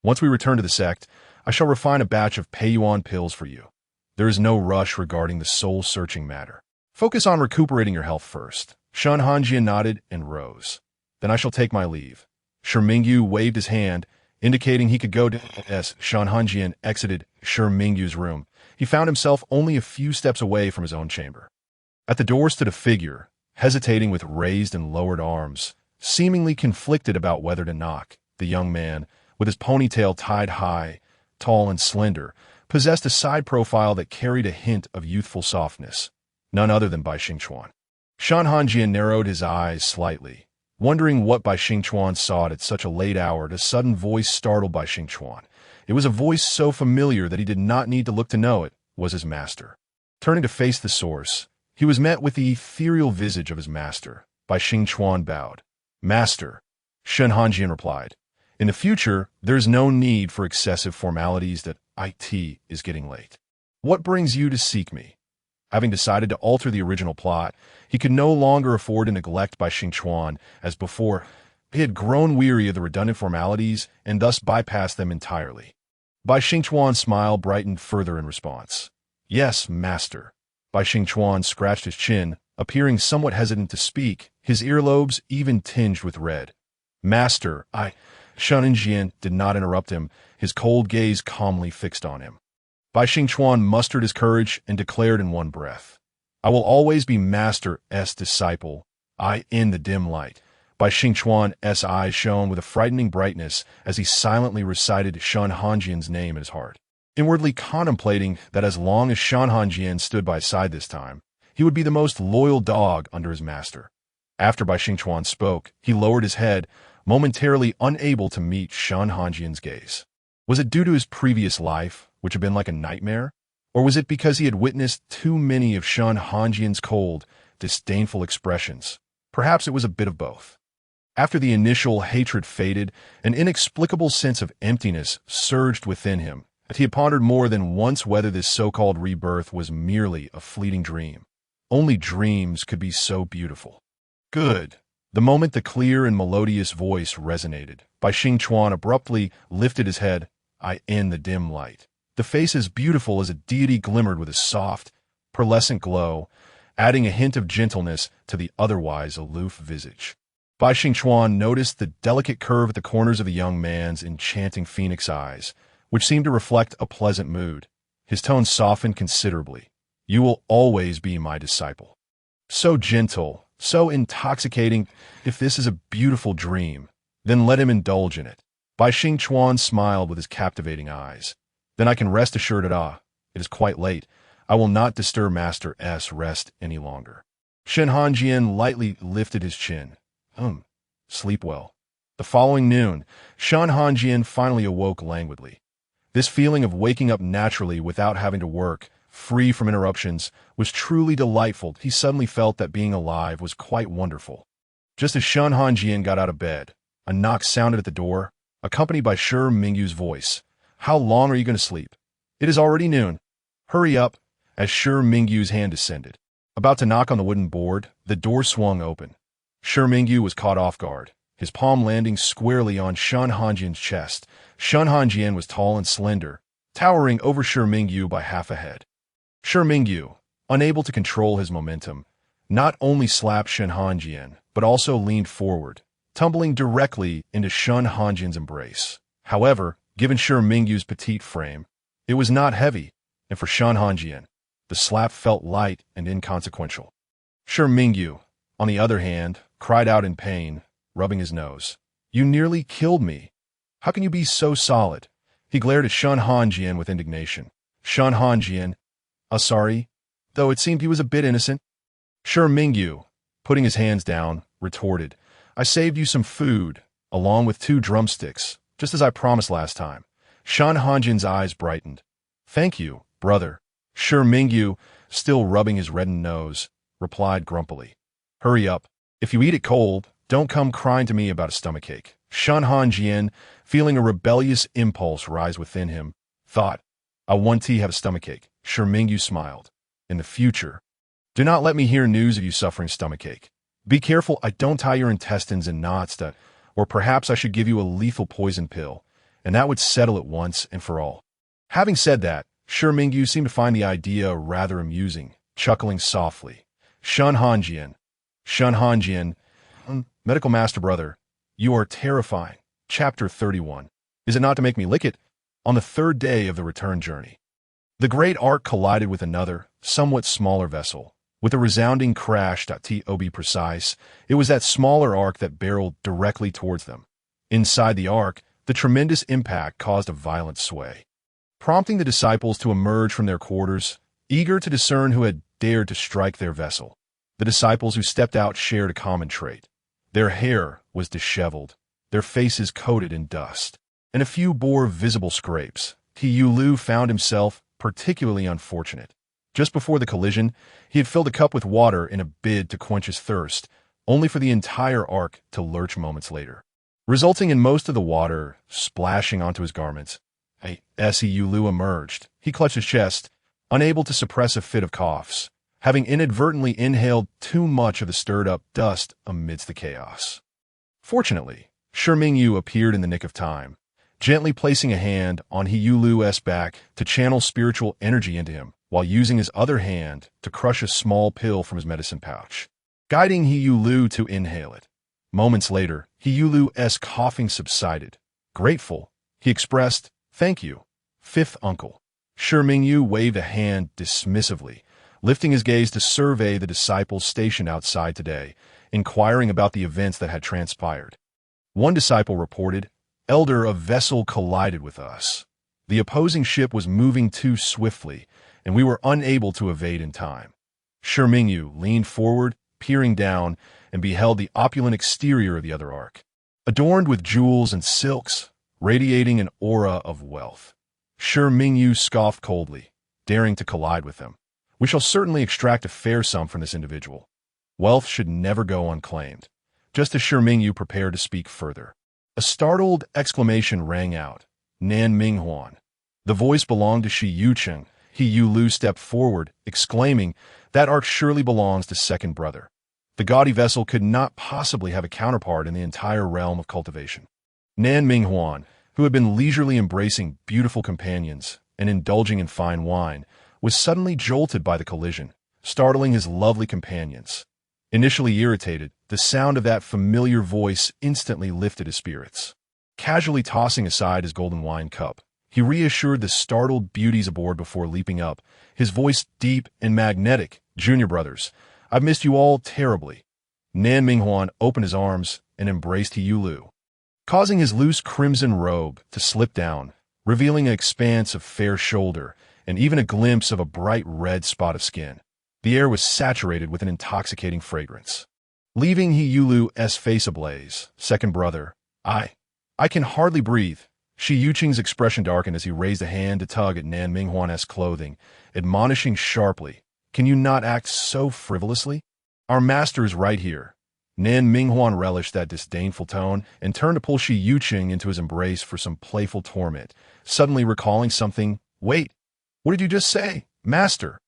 Speaker 1: Once we return to the sect, I shall refine a batch of Peiyuan pills for you. There is no rush regarding the soul-searching matter. Focus on recuperating your health first. Shen Hanjian nodded and rose. Then I shall take my leave. Shi Mingyu waved his hand, indicating he could go to. As Shen Hanjian exited Shi Mingyu's room, he found himself only a few steps away from his own chamber. At the door stood a figure, hesitating with raised and lowered arms, seemingly conflicted about whether to knock. The young man, with his ponytail tied high, tall and slender, possessed a side profile that carried a hint of youthful softness. None other than Bai Xingchuan. Shen Hanjian narrowed his eyes slightly, wondering what Bai Xingchuan sought at such a late hour. A sudden voice startled Bai Xingchuan. It was a voice so familiar that he did not need to look to know it was his master. Turning to face the source, he was met with the ethereal visage of his master. Bai Xingchuan bowed. Master, Shen Hanjian replied. In the future, there is no need for excessive formalities. That it is getting late. What brings you to seek me? Having decided to alter the original plot, he could no longer afford to neglect Bai Xingchuan as before. He had grown weary of the redundant formalities and thus bypassed them entirely. Bai Xingchuan's smile brightened further in response. Yes, master. Bai Xingchuan scratched his chin, appearing somewhat hesitant to speak, his earlobes even tinged with red. Master, Shen Hanjian did not interrupt him, his cold gaze calmly fixed on him. Bai Xingchuan mustered his courage and declared in one breath, I will always be Master's disciple. In the dim light. Bai Xingchuan's eyes shone with a frightening brightness as he silently recited Shen Hanjian's name in his heart, inwardly contemplating that as long as Shen Hanjian stood by his side this time, he would be the most loyal dog under his master. After Bai Xingchuan spoke, he lowered his head, momentarily unable to meet Shen Hanjian's gaze. Was it due to his previous life, which had been like a nightmare? Or was it because he had witnessed too many of Shen Hanjian's cold, disdainful expressions? Perhaps it was a bit of both. After the initial hatred faded, an inexplicable sense of emptiness surged within him, and he had pondered more than once whether this so-called rebirth was merely a fleeting dream. Only dreams could be so beautiful. Good. The moment the clear and melodious voice resonated, Bai Xingchuan abruptly lifted his head. In the dim light. The face as beautiful as a deity glimmered with a soft, pearlescent glow, adding a hint of gentleness to the otherwise aloof visage. Bai Xingchuan noticed the delicate curve at the corners of the young man's enchanting phoenix eyes, which seemed to reflect a pleasant mood. His tone softened considerably. You will always be my disciple. So gentle, so intoxicating. If this is a beautiful dream, then let him indulge in it. Bai Xingchuan smiled with his captivating eyes. Then I can rest assured it is quite late. I will not disturb Master's rest any longer. Shen Hanjian lightly lifted his chin. Sleep well. The following noon, Shen Hanjian finally awoke languidly. This feeling of waking up naturally without having to work, free from interruptions, was truly delightful. He suddenly felt that being alive was quite wonderful. Just as Shen Hanjian got out of bed, a knock sounded at the door, accompanied by Shi Mingyu's voice. How long are you going to sleep? It is already noon. Hurry up, as Shi Mingyu's hand descended. About to knock on the wooden board, the door swung open. Shi Mingyu was caught off guard, his palm landing squarely on Shen Hanjian's chest. Shen Hanjian was tall and slender, towering over Shi Mingyu by half a head. Shi Mingyu, unable to control his momentum, not only slapped Shen Hanjian, but also leaned forward, tumbling directly into Shen Hanjian's embrace. However, given Shi Mingyu's petite frame, it was not heavy, and for Shen Hanjian, the slap felt light and inconsequential. Shi Mingyu, on the other hand, cried out in pain, rubbing his nose. "You nearly killed me. How can you be so solid?" He glared at Shen Hanjian with indignation. Shen Hanjian, sorry, though it seemed he was a bit innocent. Shi Mingyu, putting his hands down, retorted, "I saved you some food, along with 2 drumsticks, just as I promised last time." Shen Hanjian's eyes brightened. "Thank you, brother." Shi Mingyu, still rubbing his reddened nose, replied grumpily, "Hurry up. If you eat it cold, don't come crying to me about a stomachache." Shen Hanjian, feeling a rebellious impulse rise within him, thought, "I want to have a stomachache." Shi Mingyu smiled. "In the future, do not let me hear news of you suffering stomachache. Be careful I don't tie your intestines in knots or perhaps I should give you a lethal poison pill, and that would settle it once and for all." Having said that, Shi Mingyu seemed to find the idea rather amusing, chuckling softly. Shen Hanjian, medical master brother, you are terrifying. Chapter 31. Is it not to make me lick it? On the 3rd day of the return journey, the great ark collided with another, somewhat smaller vessel. With a resounding crash, to be precise, it was that smaller ark that barreled directly towards them. Inside the ark, the tremendous impact caused a violent sway, prompting the disciples to emerge from their quarters, eager to discern who had dared to strike their vessel. The disciples who stepped out shared a common trait. Their hair was disheveled, their faces coated in dust, and a few bore visible scrapes. Yu Lu found himself particularly unfortunate. Just before the collision, he had filled a cup with water in a bid to quench his thirst, only for the entire ark to lurch moments later, resulting in most of the water splashing onto his garments. As Yu Lu emerged, he clutched his chest, unable to suppress a fit of coughs, having inadvertently inhaled too much of the stirred-up dust amidst the chaos. Fortunately, Shi Mingyu appeared in the nick of time, gently placing a hand on Yu Lu's back to channel spiritual energy into him, while using his other hand to crush a small pill from his medicine pouch, guiding Yu Lu to inhale it. Moments later, Yu Lu's coughing subsided. Grateful, he expressed, "Thank you, 5th uncle." Shi Mingyu waved a hand dismissively, lifting his gaze to survey the disciples stationed outside today, inquiring about the events that had transpired. One disciple reported, "Elder, a vessel collided with us. The opposing ship was moving too swiftly, and we were unable to evade in time." Shi Mingyu leaned forward, peering down, and beheld the opulent exterior of the other ark, adorned with jewels and silks, radiating an aura of wealth. Shi Mingyu scoffed coldly, daring to collide with them. "We shall certainly extract a fair sum from this individual. Wealth should never go unclaimed." Just as Shi Mingyu prepared to speak further, a startled exclamation rang out. "Nan Minghuan." The voice belonged to Shi Yucheng. Yu Lu stepped forward, exclaiming, "That ark surely belongs to second brother. The gaudy vessel could not possibly have a counterpart in the entire realm of cultivation." Nan Minghuan, who had been leisurely embracing beautiful companions and indulging in fine wine, was suddenly jolted by the collision, startling his lovely companions. Initially irritated, the sound of that familiar voice instantly lifted his spirits. Casually tossing aside his golden wine cup, he reassured the startled beauties aboard before leaping up, his voice deep and magnetic. "Junior brothers, I've missed you all terribly." Nan Minghuan opened his arms and embraced Yu Lu, causing his loose crimson robe to slip down, revealing an expanse of fair shoulder and even a glimpse of a bright red spot of skin. The air was saturated with an intoxicating fragrance, leaving Yu Lu's face ablaze. "Second brother, I can hardly breathe." Shi Yucheng's expression darkened as he raised a hand to tug at Nan Minghuan's clothing, admonishing sharply, "Can you not act so frivolously? Our master is right here." Nan Minghuan relished that disdainful tone and turned to pull Shi Yucheng into his embrace for some playful torment, suddenly recalling something. "Wait, what did you just say, master?"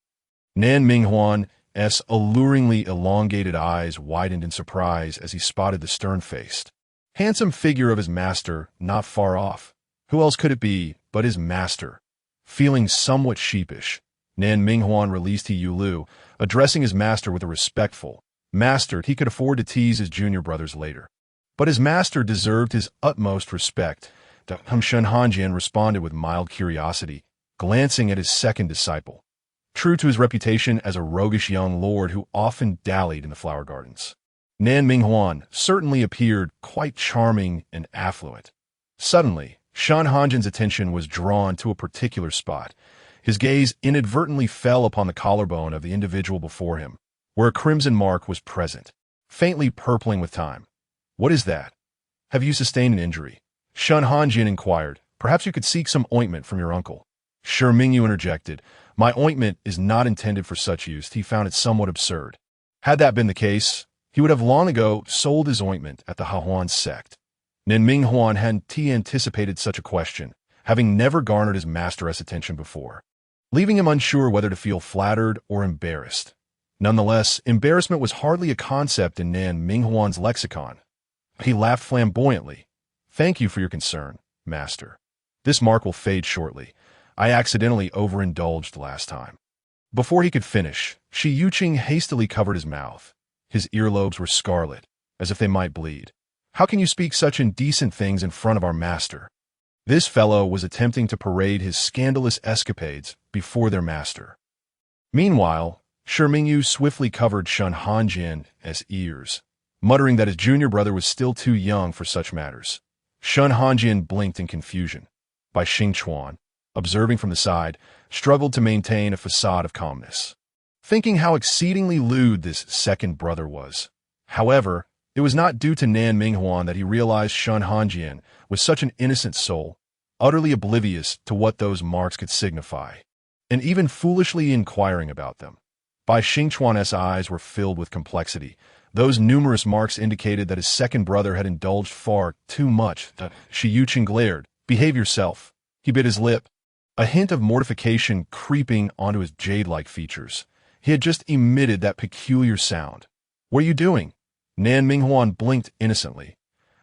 Speaker 1: Nan Minghuan's alluringly elongated eyes widened in surprise as he spotted the stern-faced, handsome figure of his master not far off. Who else could it be but his master? Feeling somewhat sheepish, Nan Minghuan released He Yulu, addressing his master with a respectful, "Master," he could afford to tease his junior brothers later. But his master deserved his utmost respect. Shen Hanjian responded with mild curiosity, glancing at his second disciple, true to his reputation as a roguish young lord who often dallied in the flower gardens. Nan Minghuan certainly appeared quite charming and affluent. Suddenly, Shen Hanjian's attention was drawn to a particular spot. His gaze inadvertently fell upon the collarbone of the individual before him, where a crimson mark was present, faintly purpling with time. "What is that? Have you sustained an injury?" Shen Hanjian inquired. "Perhaps you could seek some ointment from your uncle." Shi Mingyu interjected. "My ointment is not intended for such use." He found it somewhat absurd. Had that been the case, he would have long ago sold his ointment at the Hahuan sect. Nan Minghuan hadn't anticipated such a question, having never garnered his master's attention before, leaving him unsure whether to feel flattered or embarrassed. Nonetheless, embarrassment was hardly a concept in Nan Minghuan's lexicon. He laughed flamboyantly. "Thank you for your concern, master. This mark will fade shortly. I accidentally overindulged last time." Before he could finish, Shi Yuqing hastily covered his mouth. His earlobes were scarlet, as if they might bleed. "How can you speak such indecent things in front of our master?" This fellow was attempting to parade his scandalous escapades before their master. Meanwhile, Shi Mingyu swiftly covered Shen Hanjian's ears, muttering that his junior brother was still too young for such matters. Shen Hanjian blinked in confusion. Bai Xingchuan, observing from the side, struggled to maintain a facade of calmness, thinking how exceedingly lewd this second brother was. However, it was not due to Nan Minghuan that he realized Shen Hanjian was such an innocent soul, utterly oblivious to what those marks could signify, and even foolishly inquiring about them. Bai Xingchuan's eyes were filled with complexity. Those numerous marks indicated that his second brother had indulged far too much. Shi Yuqing glared. "Behave yourself." He bit his lip, a hint of mortification creeping onto his jade-like features. He had just emitted that peculiar sound. "What are you doing?" Nan Minghuan blinked innocently.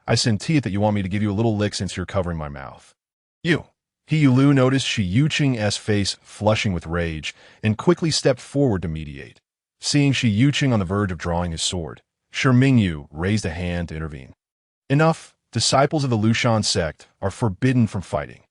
Speaker 1: "I sentient that you want me to give you a little lick since you're covering my mouth." "You." He Yulu noticed Shi Yuqing's face flushing with rage and quickly stepped forward to mediate. Seeing Shi Yuqing on the verge of drawing his sword, Shi Mingyu raised a hand to intervene. "Enough. Disciples of the Lushan sect are forbidden from fighting.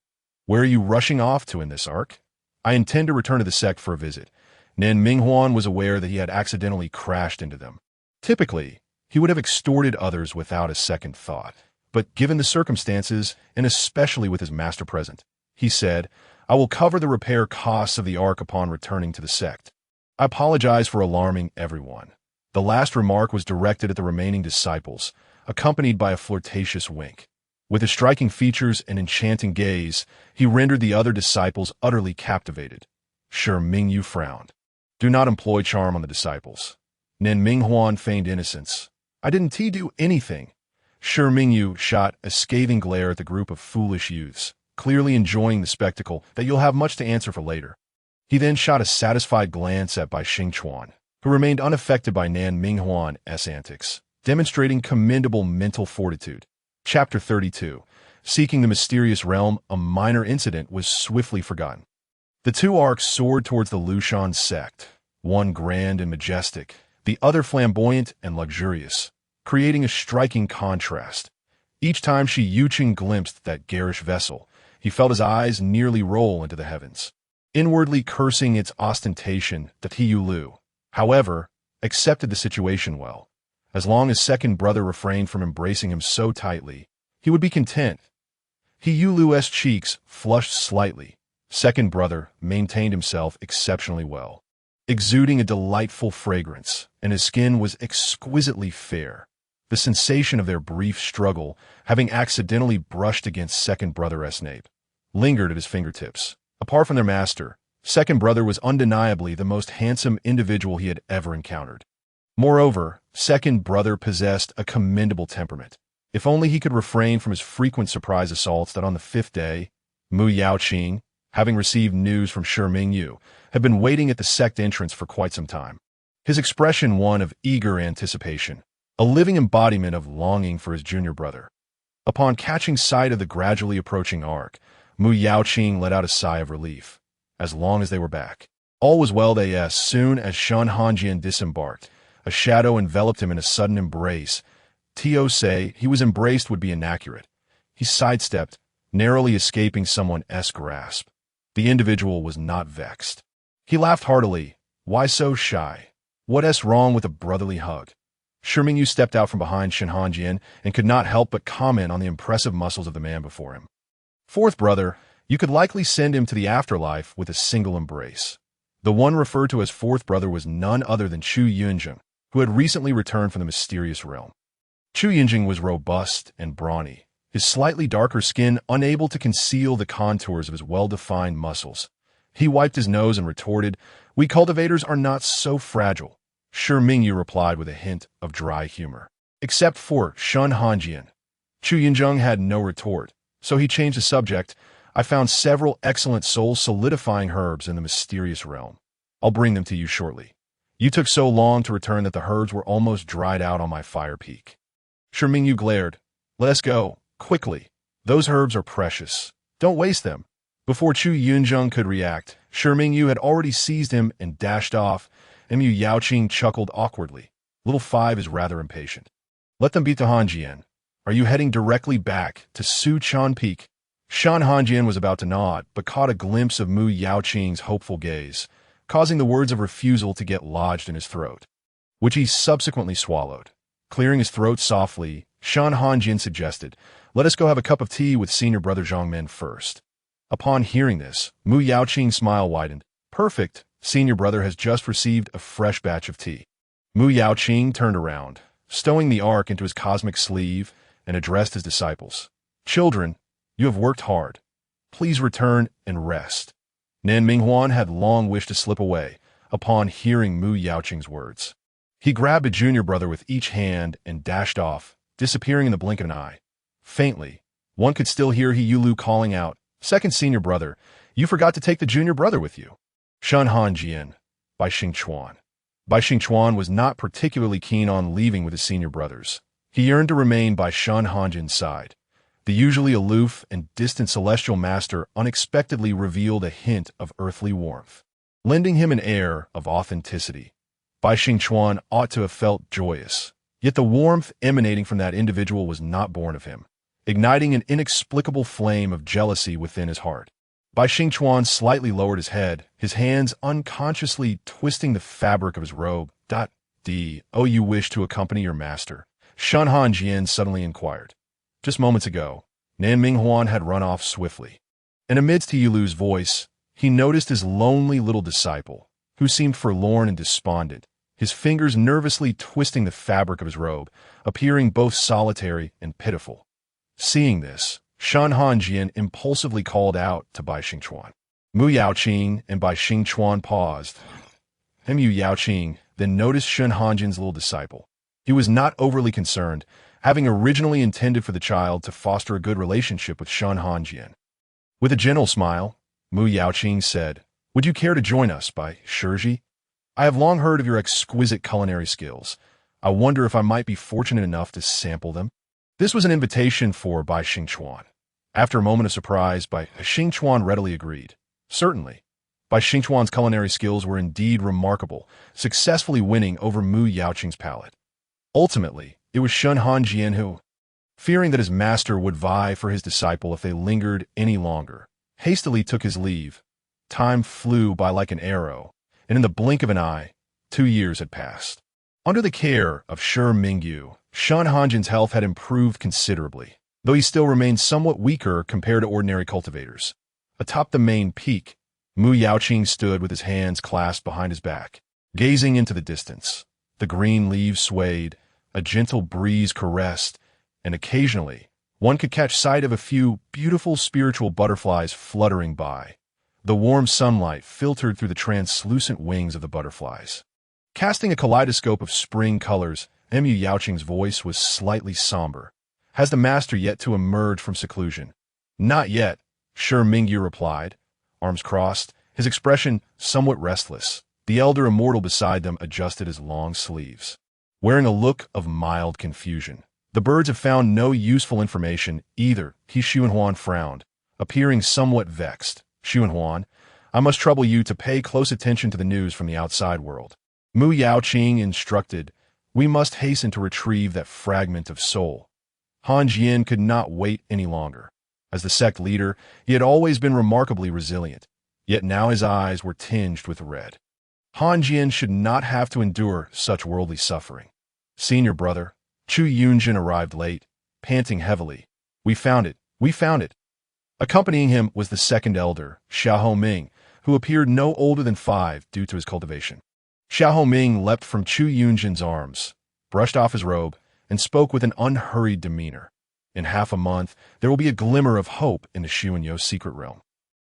Speaker 1: Where are you rushing off to in this arc?" "I intend to return to the sect for a visit." Nan Minghuan was aware that he had accidentally crashed into them. Typically, he would have extorted others without a second thought. But given the circumstances, and especially with his master present, he said, "I will cover the repair costs of the ark upon returning to the sect. I apologize for alarming everyone." The last remark was directed at the remaining disciples, accompanied by a flirtatious wink. With his striking features and enchanting gaze, he rendered the other disciples utterly captivated. Shi Mingyu frowned. "Do not employ charm on the disciples." Nan Minghuan feigned innocence. "I didn't do anything." Shi Mingyu shot a scathing glare at the group of foolish youths, clearly enjoying the spectacle that you'll have much to answer for later. He then shot a satisfied glance at Bai Xingchuan, who remained unaffected by Nan Minghuan's antics, demonstrating commendable mental fortitude. Chapter 32. Seeking the mysterious realm, a minor incident was swiftly forgotten. The two arcs soared towards the Lushan sect, one grand and majestic, the other flamboyant and luxurious, creating a striking contrast. Each time Shi Yuqing glimpsed that garish vessel, he felt his eyes nearly roll into the heavens, inwardly cursing its ostentation. That He Yulu, however, accepted the situation well. As long as second brother refrained from embracing him so tightly, he would be content. He Yulu's cheeks flushed slightly. Second brother maintained himself exceptionally well, exuding a delightful fragrance, and his skin was exquisitely fair. The sensation of their brief struggle, having accidentally brushed against second brother's nape, lingered at his fingertips. Apart from their master, second brother was undeniably the most handsome individual he had ever encountered. Moreover, second brother possessed a commendable temperament. If only he could refrain from his frequent surprise assaults that on the fifth day, Mu Yaoqing, having received news from Shi Mingyu, had been waiting at the sect entrance for quite some time. His expression one of eager anticipation, a living embodiment of longing for his junior brother. Upon catching sight of the gradually approaching ark, Mu Yaoqing let out a sigh of relief. as long as they were back. All was well as soon as Shen Hanjian disembarked. A shadow enveloped him in a sudden embrace. To say he was embraced would be inaccurate. He sidestepped, narrowly escaping someone's grasp. The individual was not vexed. He laughed heartily. Why so shy? What's wrong with a brotherly hug? Shi Mingyu stepped out from behind Shen Hanjian and could not help but comment on the impressive muscles of the man before him. Fourth brother, you could likely send him to the afterlife with a single embrace. The one referred to as fourth brother was none other than Chu Yunjing, who had recently returned from the mysterious realm. Chu Yunjing was robust and brawny, his slightly darker skin unable to conceal the contours of his well-defined muscles. He wiped his nose and retorted, "We cultivators are not so fragile." Shi Mingyu replied with a hint of dry humor. Except for Shen Hanjian. Chu Yunjing had no retort, so he changed the subject. I found several excellent soul-solidifying herbs in the mysterious realm. I'll bring them to you shortly. You took so long to return that the herbs were almost dried out on my fire peak. Shi Mingyu glared. Let's go, quickly. Those herbs are precious. Don't waste them. Before Chu Yunjing could react, Shi Mingyu had already seized him and dashed off. Mu Yaoqing chuckled awkwardly. Little Five is rather impatient. Let them be to Hanjian. Are you heading directly back to Suchan Peak? Shen Hanjian was about to nod, but caught a glimpse of Mu Yaoqing's hopeful gaze, causing the words of refusal to get lodged in his throat, which he subsequently swallowed. Clearing his throat softly, Shen Hanjian suggested, let us go have a cup of tea with senior brother Zhongmen first. Upon hearing this, Mu Yaoqing's smile widened. Perfect. Senior brother has just received a fresh batch of tea. Mu Yaoqing turned around, stowing the ark into his cosmic sleeve, and addressed his disciples. Children, you have worked hard. Please return and rest. Nan Minghuan had long wished to slip away upon hearing Mu Yaoqing's words. He grabbed a junior brother with each hand and dashed off, disappearing in the blink of an eye. Faintly, one could still hear He Yulu calling out, Second senior brother, you forgot to take the junior brother with you. Shen Hanjian, Bai Xingchuan. Bai Xingchuan was not particularly keen on leaving with his senior brothers. He yearned to remain by Shen Hanjian's side. The usually aloof and distant celestial master unexpectedly revealed a hint of earthly warmth, lending him an air of authenticity. Bai Xingchuan ought to have felt joyous, yet the warmth emanating from that individual was not born of him, igniting an inexplicable flame of jealousy within his heart. Bai Xingchuan slightly lowered his head, his hands unconsciously twisting the fabric of his robe. "Oh, you wish to accompany your master?" Shen Hanjian suddenly inquired. Just moments ago, Nan Minghuan had run off swiftly, and amidst He Yulu's voice, he noticed his lonely little disciple, who seemed forlorn and despondent, his fingers nervously twisting the fabric of his robe, appearing both solitary and pitiful. Seeing this, Shen Hanjian impulsively called out to Bai Xingchuan. Mu Yaoqing and Bai Xingchuan paused. Mu Yaoqing then noticed Shen Hanjian's little disciple. He was not overly concerned, having originally intended for the child to foster a good relationship with Shen Hanjian. With a gentle smile, Mu Yaoqing said, Would you care to join us, Bai Shiji? I have long heard of your exquisite culinary skills. I wonder if I might be fortunate enough to sample them. This was an invitation for Bai Xingchuan. After a moment of surprise, Bai Xingchuan readily agreed. Certainly. Bai Xingchuan's culinary skills were indeed remarkable, successfully winning over Mu Yaoqing's palate. Ultimately, it was Shen Hanjian who, fearing that his master would vie for his disciple if they lingered any longer, hastily took his leave. Time flew by like an arrow, and in the blink of an eye, 2 years had passed. Under the care of Shi Mingyu, Shen Hanjian's health had improved considerably, though he still remained somewhat weaker compared to ordinary cultivators. Atop the main peak, Mu Yaoqing stood with his hands clasped behind his back, gazing into the distance. The green leaves swayed, a gentle breeze caressed, and occasionally, one could catch sight of a few beautiful spiritual butterflies fluttering by. The warm sunlight filtered through the translucent wings of the butterflies, casting a kaleidoscope of spring colors. Mu Yaoqing's voice was slightly somber. Has the master yet to emerge from seclusion? Not yet, Shi Mingyu replied, arms crossed, his expression somewhat restless. The elder immortal beside them adjusted his long sleeves, wearing a look of mild confusion. The birds have found no useful information either. He Xuanhuan frowned, appearing somewhat vexed. Xuanhuan, I must trouble you to pay close attention to the news from the outside world. Mu Yaoqing instructed, we must hasten to retrieve that fragment of soul. Hanjian could not wait any longer. As the sect leader, he had always been remarkably resilient, yet now his eyes were tinged with red. Hanjian should not have to endure such worldly suffering. Senior brother, Chu Yunjin arrived late, panting heavily. We found it. We found it. Accompanying him was the second elder, Xiao Ming, who appeared no older than 5 due to his cultivation. Xiao Ming leapt from Chu Yunjin's arms, brushed off his robe, and spoke with an unhurried demeanor. In half a month, there will be a glimmer of hope in the Xuanyo secret realm.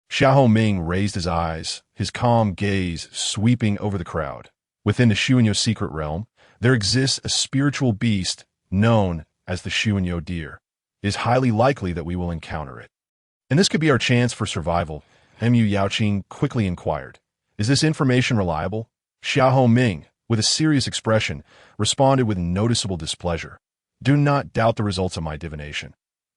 Speaker 1: Xiao Ming raised his eyes, his calm gaze sweeping over the crowd. Within the Xuanyo secret realm, there exists a spiritual beast known as the Xuanyo deer. It is highly likely that we will encounter it. And this could be our chance for survival, Mu Yaoqing quickly inquired. Is this information reliable? Xiao Ming, with a serious expression, responded with noticeable displeasure. Do not doubt the results of my divination.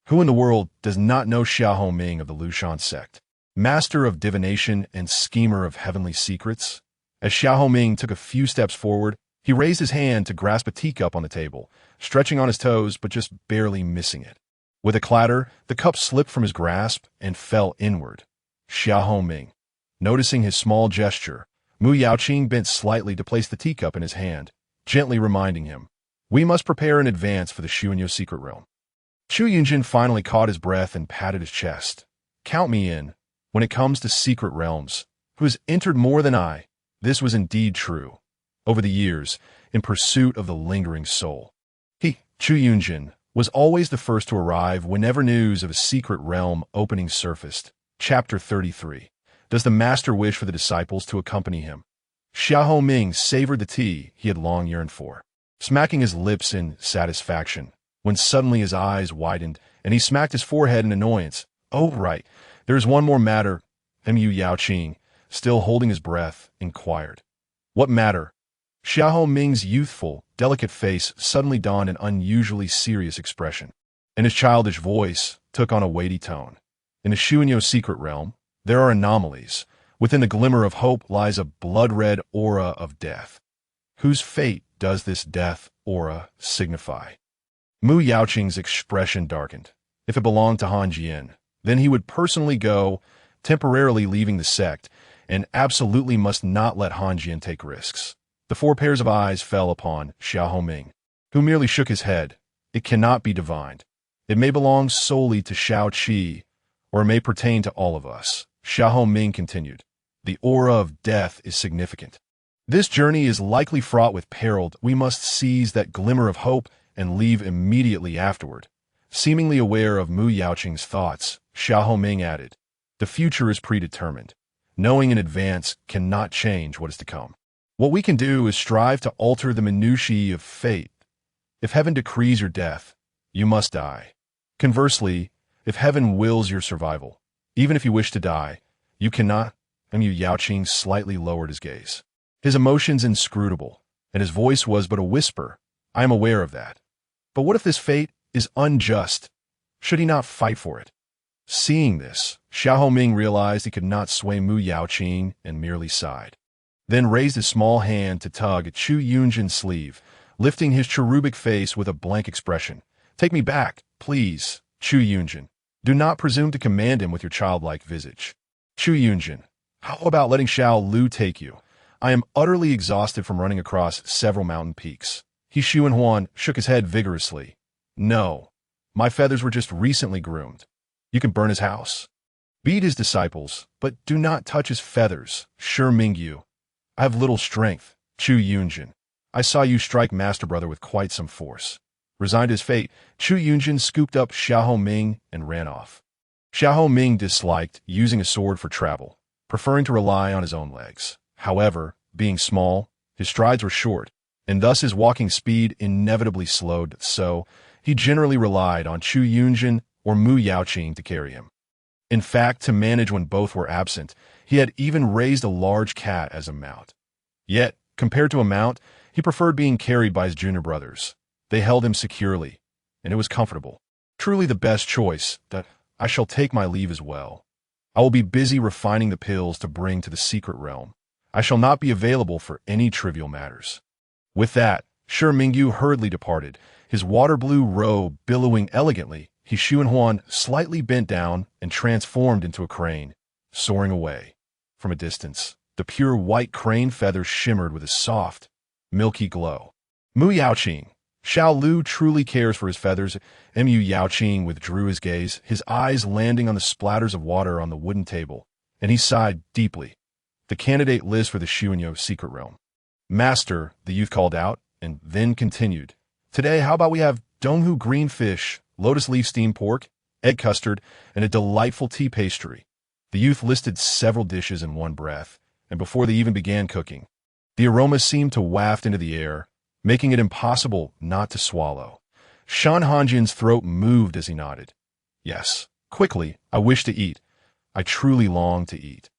Speaker 1: Who in the world does not know Xiao Ming of the Lushan sect? Master of divination and schemer of heavenly secrets? As Xiao Ming took a few steps forward, he raised his hand to grasp a teacup on the table, stretching on his toes but just barely missing it. With a clatter, the cup slipped from his grasp and fell inward. Xiao Ming. Noticing his small gesture, Mu Yaoqing bent slightly to place the teacup in his hand, gently reminding him, we must prepare in advance for the Xuanyo secret realm. Chu Yunjin finally caught his breath and patted his chest. Count me in. When it comes to secret realms, who has entered more than I? This was indeed true. Over the years, in pursuit of the lingering soul, he, Chu Yunjin, was always the first to arrive whenever news of a secret realm opening surfaced. Chapter 33. Does the master wish for the disciples to accompany him? Xiao Ming savored the tea he had long yearned for, smacking his lips in satisfaction, when suddenly his eyes widened and he smacked his forehead in annoyance. Oh, right. There's one more matter, Mu Yaoqing, still holding his breath, inquired. What matter? Xiao Ming's youthful, delicate face suddenly donned an unusually serious expression, and his childish voice took on a weighty tone. In the Xuanyo secret realm, there are anomalies. Within the glimmer of hope lies a blood-red aura of death. Whose fate does this death aura signify? Mu Yaoqing's expression darkened. If it belonged to Hanjian, then he would personally go, temporarily leaving the sect, and absolutely must not let Hanjian take risks. The 4 pairs of eyes fell upon Xiao Ming, who merely shook his head. It cannot be divined. It may belong solely to Shao Qi, or it may pertain to all of us. Xiao Ming continued. The aura of death is significant. This journey is likely fraught with peril. We must seize that glimmer of hope and leave immediately afterward. Seemingly aware of Mu Yaoqing's thoughts, Xiao Ming added, the future is predetermined. Knowing in advance cannot change what is to come. What we can do is strive to alter the minutiae of fate. If heaven decrees your death, you must die. Conversely, if heaven wills your survival, even if you wish to die, you cannot. Mu Yaoqing slightly lowered his gaze. His emotions inscrutable, and his voice was but a whisper. I am aware of that. But what if this fate is unjust? Should he not fight for it? Seeing this, Xiao Ming realized he could not sway Mu Yaoqing and merely sighed. Then raised his small hand to tug at Chu Yunjin's sleeve, lifting his cherubic face with a blank expression. Take me back, please, Chu Yunjin. Do not presume to command him with your childlike visage. Chu Yunjin, how about letting Xiao Lu take you? I am utterly exhausted from running across several mountain peaks. He Xuanhuan shook his head vigorously. No, my feathers were just recently groomed. You can burn his house. Beat his disciples, but do not touch his feathers, Shi Mingyu. I have little strength, Chu Yunjin. I saw you strike Master Brother with quite some force. Resigned to his fate, Chu Yunjin scooped up Xiao Ming and ran off. Xiao Ming disliked using a sword for travel, preferring to rely on his own legs. However, being small, his strides were short, and thus his walking speed inevitably slowed, so he generally relied on Chu Yunjin or Mu Yaoqing to carry him. In fact, to manage when both were absent, he had even raised a large cat as a mount. Yet, compared to a mount, he preferred being carried by his junior brothers. They held him securely, and it was comfortable. Truly the best choice. That I shall take my leave as well. I will be busy refining the pills to bring to the secret realm. I shall not be available for any trivial matters." With that, Shi Mingyu hurriedly departed, his water-blue robe billowing elegantly. Shen Hanjian slightly bent down and transformed into a crane, soaring away. From a distance, the pure white crane feathers shimmered with a soft, milky glow. Mu Yaoqing. Xiao Lu truly cares for his feathers. Mu Yaoqing withdrew his gaze, his eyes landing on the splatters of water on the wooden table, and he sighed deeply. The candidate list for the Xuanyo secret realm. "Master," the youth called out, and then continued. "Today, how about we have donghu green fish, lotus leaf steamed pork, egg custard, and a delightful tea pastry?" The youth listed several dishes in one breath, and before they even began cooking, the aroma seemed to waft into the air, making it impossible not to swallow. Shen Hanjian's throat moved as he nodded. "Yes, quickly, I wish to eat. I truly long to eat."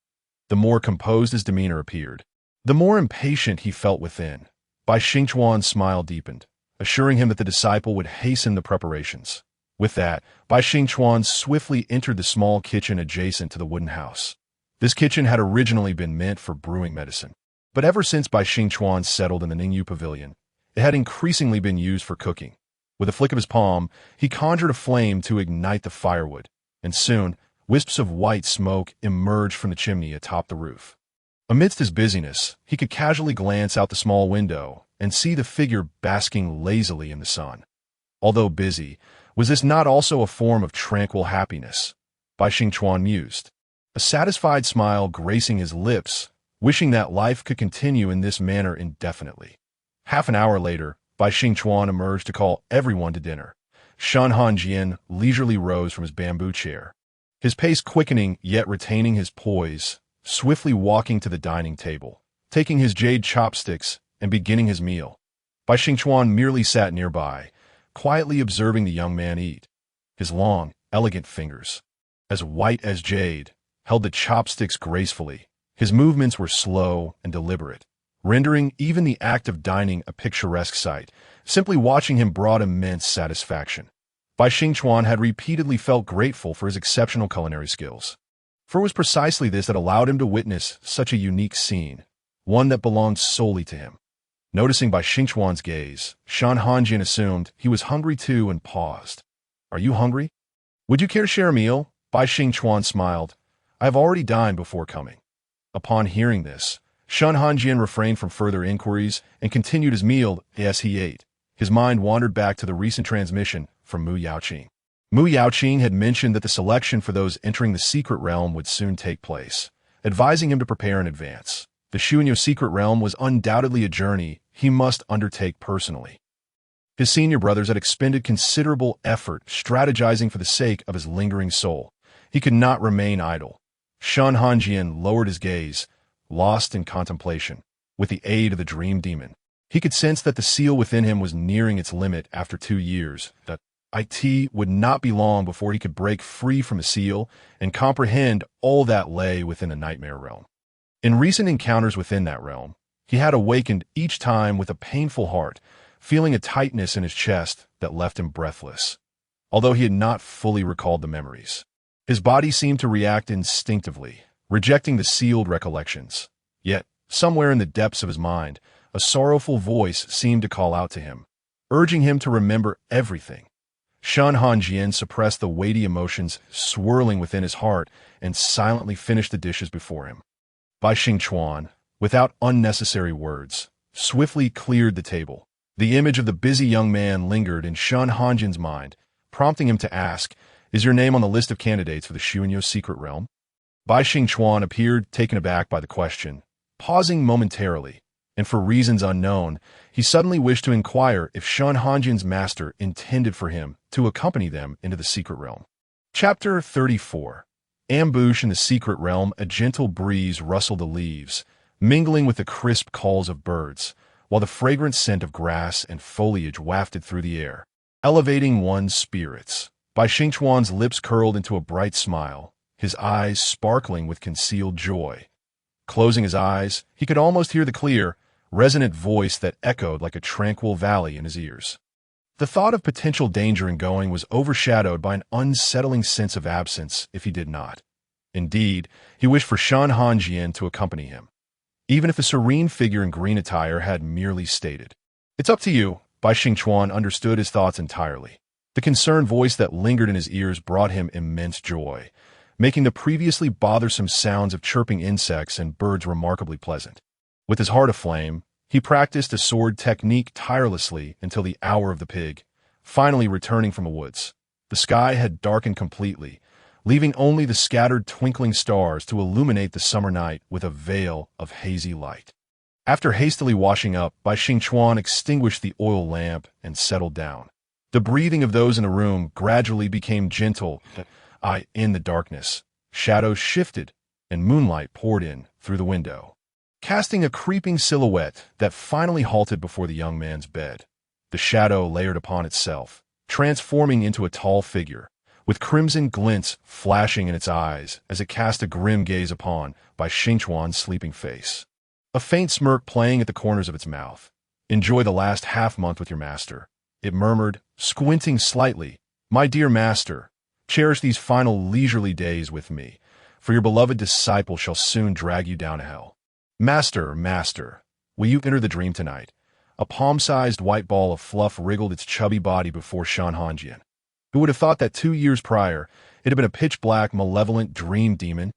Speaker 1: The more composed his demeanor appeared, the more impatient he felt within. Bai Xingchuan's smile deepened, assuring him that the disciple would hasten the preparations. With that, Bai Xingchuan swiftly entered the small kitchen adjacent to the wooden house. This kitchen had originally been meant for brewing medicine, but ever since Bai Xingchuan settled in the Ningyu Pavilion, it had increasingly been used for cooking. With a flick of his palm, he conjured a flame to ignite the firewood, and soon, wisps of white smoke emerged from the chimney atop the roof. Amidst his busyness, he could casually glance out the small window and see the figure basking lazily in the sun. Although busy, was this not also a form of tranquil happiness? Bai Xingchuan mused, a satisfied smile gracing his lips, wishing that life could continue in this manner indefinitely. Half an hour later, Bai Xingchuan emerged to call everyone to dinner. Shen Hanjian leisurely rose from his bamboo chair, his pace quickening yet retaining his poise, swiftly walking to the dining table, taking his jade chopsticks and beginning his meal. Bai Xingchuan merely sat nearby, quietly observing the young man eat. His long, elegant fingers, as white as jade, held the chopsticks gracefully. His movements were slow and deliberate, rendering even the act of dining a picturesque sight. Simply watching him brought immense satisfaction. Bai Xingchuan had repeatedly felt grateful for his exceptional culinary skills, for it was precisely this that allowed him to witness such a unique scene, one that belonged solely to him. Noticing Bai Xingchuan's gaze, Shen Hanjian assumed he was hungry too and paused. "Are you hungry? Would you care to share a meal?" Bai Xingchuan smiled. "I have already dined before coming." Upon hearing this, Shen Hanjian refrained from further inquiries and continued his meal as he ate. His mind wandered back to the recent transmission from Mu Yaoqing. Mu Yaoqing had mentioned that the selection for those entering the secret realm would soon take place, advising him to prepare in advance. The Xuanyo secret realm was undoubtedly a journey he must undertake personally. His senior brothers had expended considerable effort strategizing for the sake of his lingering soul. He could not remain idle. Shen Hanjian lowered his gaze, lost in contemplation. With the aid of the dream demon, he could sense that the seal within him was nearing its limit after 2 years, that it would not be long before he could break free from the seal and comprehend all that lay within the nightmare realm. In recent encounters within that realm, he had awakened each time with a painful heart, feeling a tightness in his chest that left him breathless. Although he had not fully recalled the memories, his body seemed to react instinctively, rejecting the sealed recollections. Yet, somewhere in the depths of his mind, a sorrowful voice seemed to call out to him, urging him to remember everything. Shen Hanjian suppressed the weighty emotions swirling within his heart and silently finished the dishes before him. Bai Xingchuan, without unnecessary words, swiftly cleared the table. The image of the busy young man lingered in Shen Hanjian's mind, prompting him to ask, "Is your name on the list of candidates for the Xuanyo secret realm?" Bai Xingchuan appeared taken aback by the question, pausing momentarily, and for reasons unknown, he suddenly wished to inquire if Shen Hanjian's master intended for him to accompany them into the secret realm. Chapter 34. Ambush in the secret realm. A gentle breeze rustled the leaves, mingling with the crisp calls of birds, while the fragrant scent of grass and foliage wafted through the air, elevating one's spirits. Bai Xingchuan's lips curled into a bright smile, his eyes sparkling with concealed joy. Closing his eyes, he could almost hear the clear, resonant voice that echoed like a tranquil valley in his ears. The thought of potential danger in going was overshadowed by an unsettling sense of absence if he did not. Indeed, he wished for Shen Hanjian to accompany him, even if the serene figure in green attire had merely stated, "It's up to you." Bai Xingchuan understood his thoughts entirely. The concerned voice that lingered in his ears brought him immense joy, making the previously bothersome sounds of chirping insects and birds remarkably pleasant. With his heart aflame, he practiced a sword technique tirelessly until the hour of the pig, finally returning from the woods. The sky had darkened completely, leaving only the scattered twinkling stars to illuminate the summer night with a veil of hazy light. After hastily washing up, Bai Xingchuan extinguished the oil lamp and settled down. The breathing of those in the room gradually became gentle. In the darkness, shadows shifted, and moonlight poured in through the window, casting a creeping silhouette that finally halted before the young man's bed. The shadow layered upon itself, transforming into a tall figure, with crimson glints flashing in its eyes as it cast a grim gaze upon Bai Xingchuan's sleeping face. A faint smirk playing at the corners of its mouth. "Enjoy the last half-month with your master," it murmured, squinting slightly. "My dear master, cherish these final leisurely days with me, for your beloved disciple shall soon drag you down to hell." "Master, master, will you enter the dream tonight?" A palm-sized white ball of fluff wriggled its chubby body before Shen Hanjian. Who would have thought that 2 years prior, it had been a pitch-black, malevolent dream demon?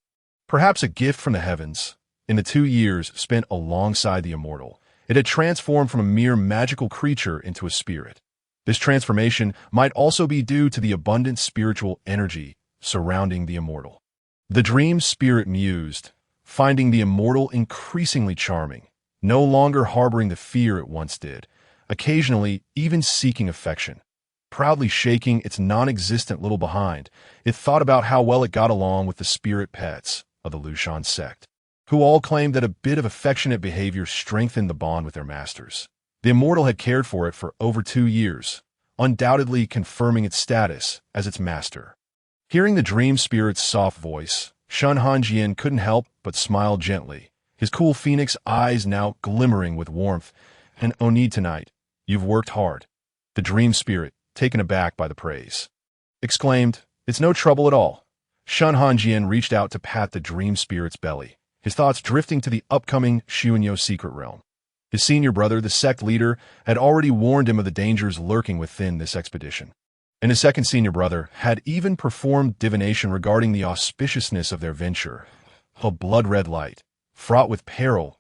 Speaker 1: Perhaps a gift from the heavens. In the 2 years spent alongside the immortal, it had transformed from a mere magical creature into a spirit. This transformation might also be due to the abundant spiritual energy surrounding the immortal. The dream spirit mused, finding the immortal increasingly charming, no longer harboring the fear it once did, occasionally even seeking affection. Proudly shaking its non-existent little behind, it thought about how well it got along with the spirit pets of the Lushan sect, who all claimed that a bit of affectionate behavior strengthened the bond with their masters. The immortal had cared for it for over 2 years, undoubtedly confirming its status as its master. Hearing the dream spirit's soft voice, Shen Hanjian couldn't help but smile gently, his cool phoenix eyes now glimmering with warmth. "And Oni tonight, you've worked hard." The dream spirit, taken aback by the praise, exclaimed, "It's no trouble at all." Shen Hanjian reached out to pat the dream spirit's belly, his thoughts drifting to the upcoming Xuanyo secret realm. His senior brother, the sect leader, had already warned him of the dangers lurking within this expedition. And his second senior brother had even performed divination regarding the auspiciousness of their venture. A blood-red light, fraught with peril.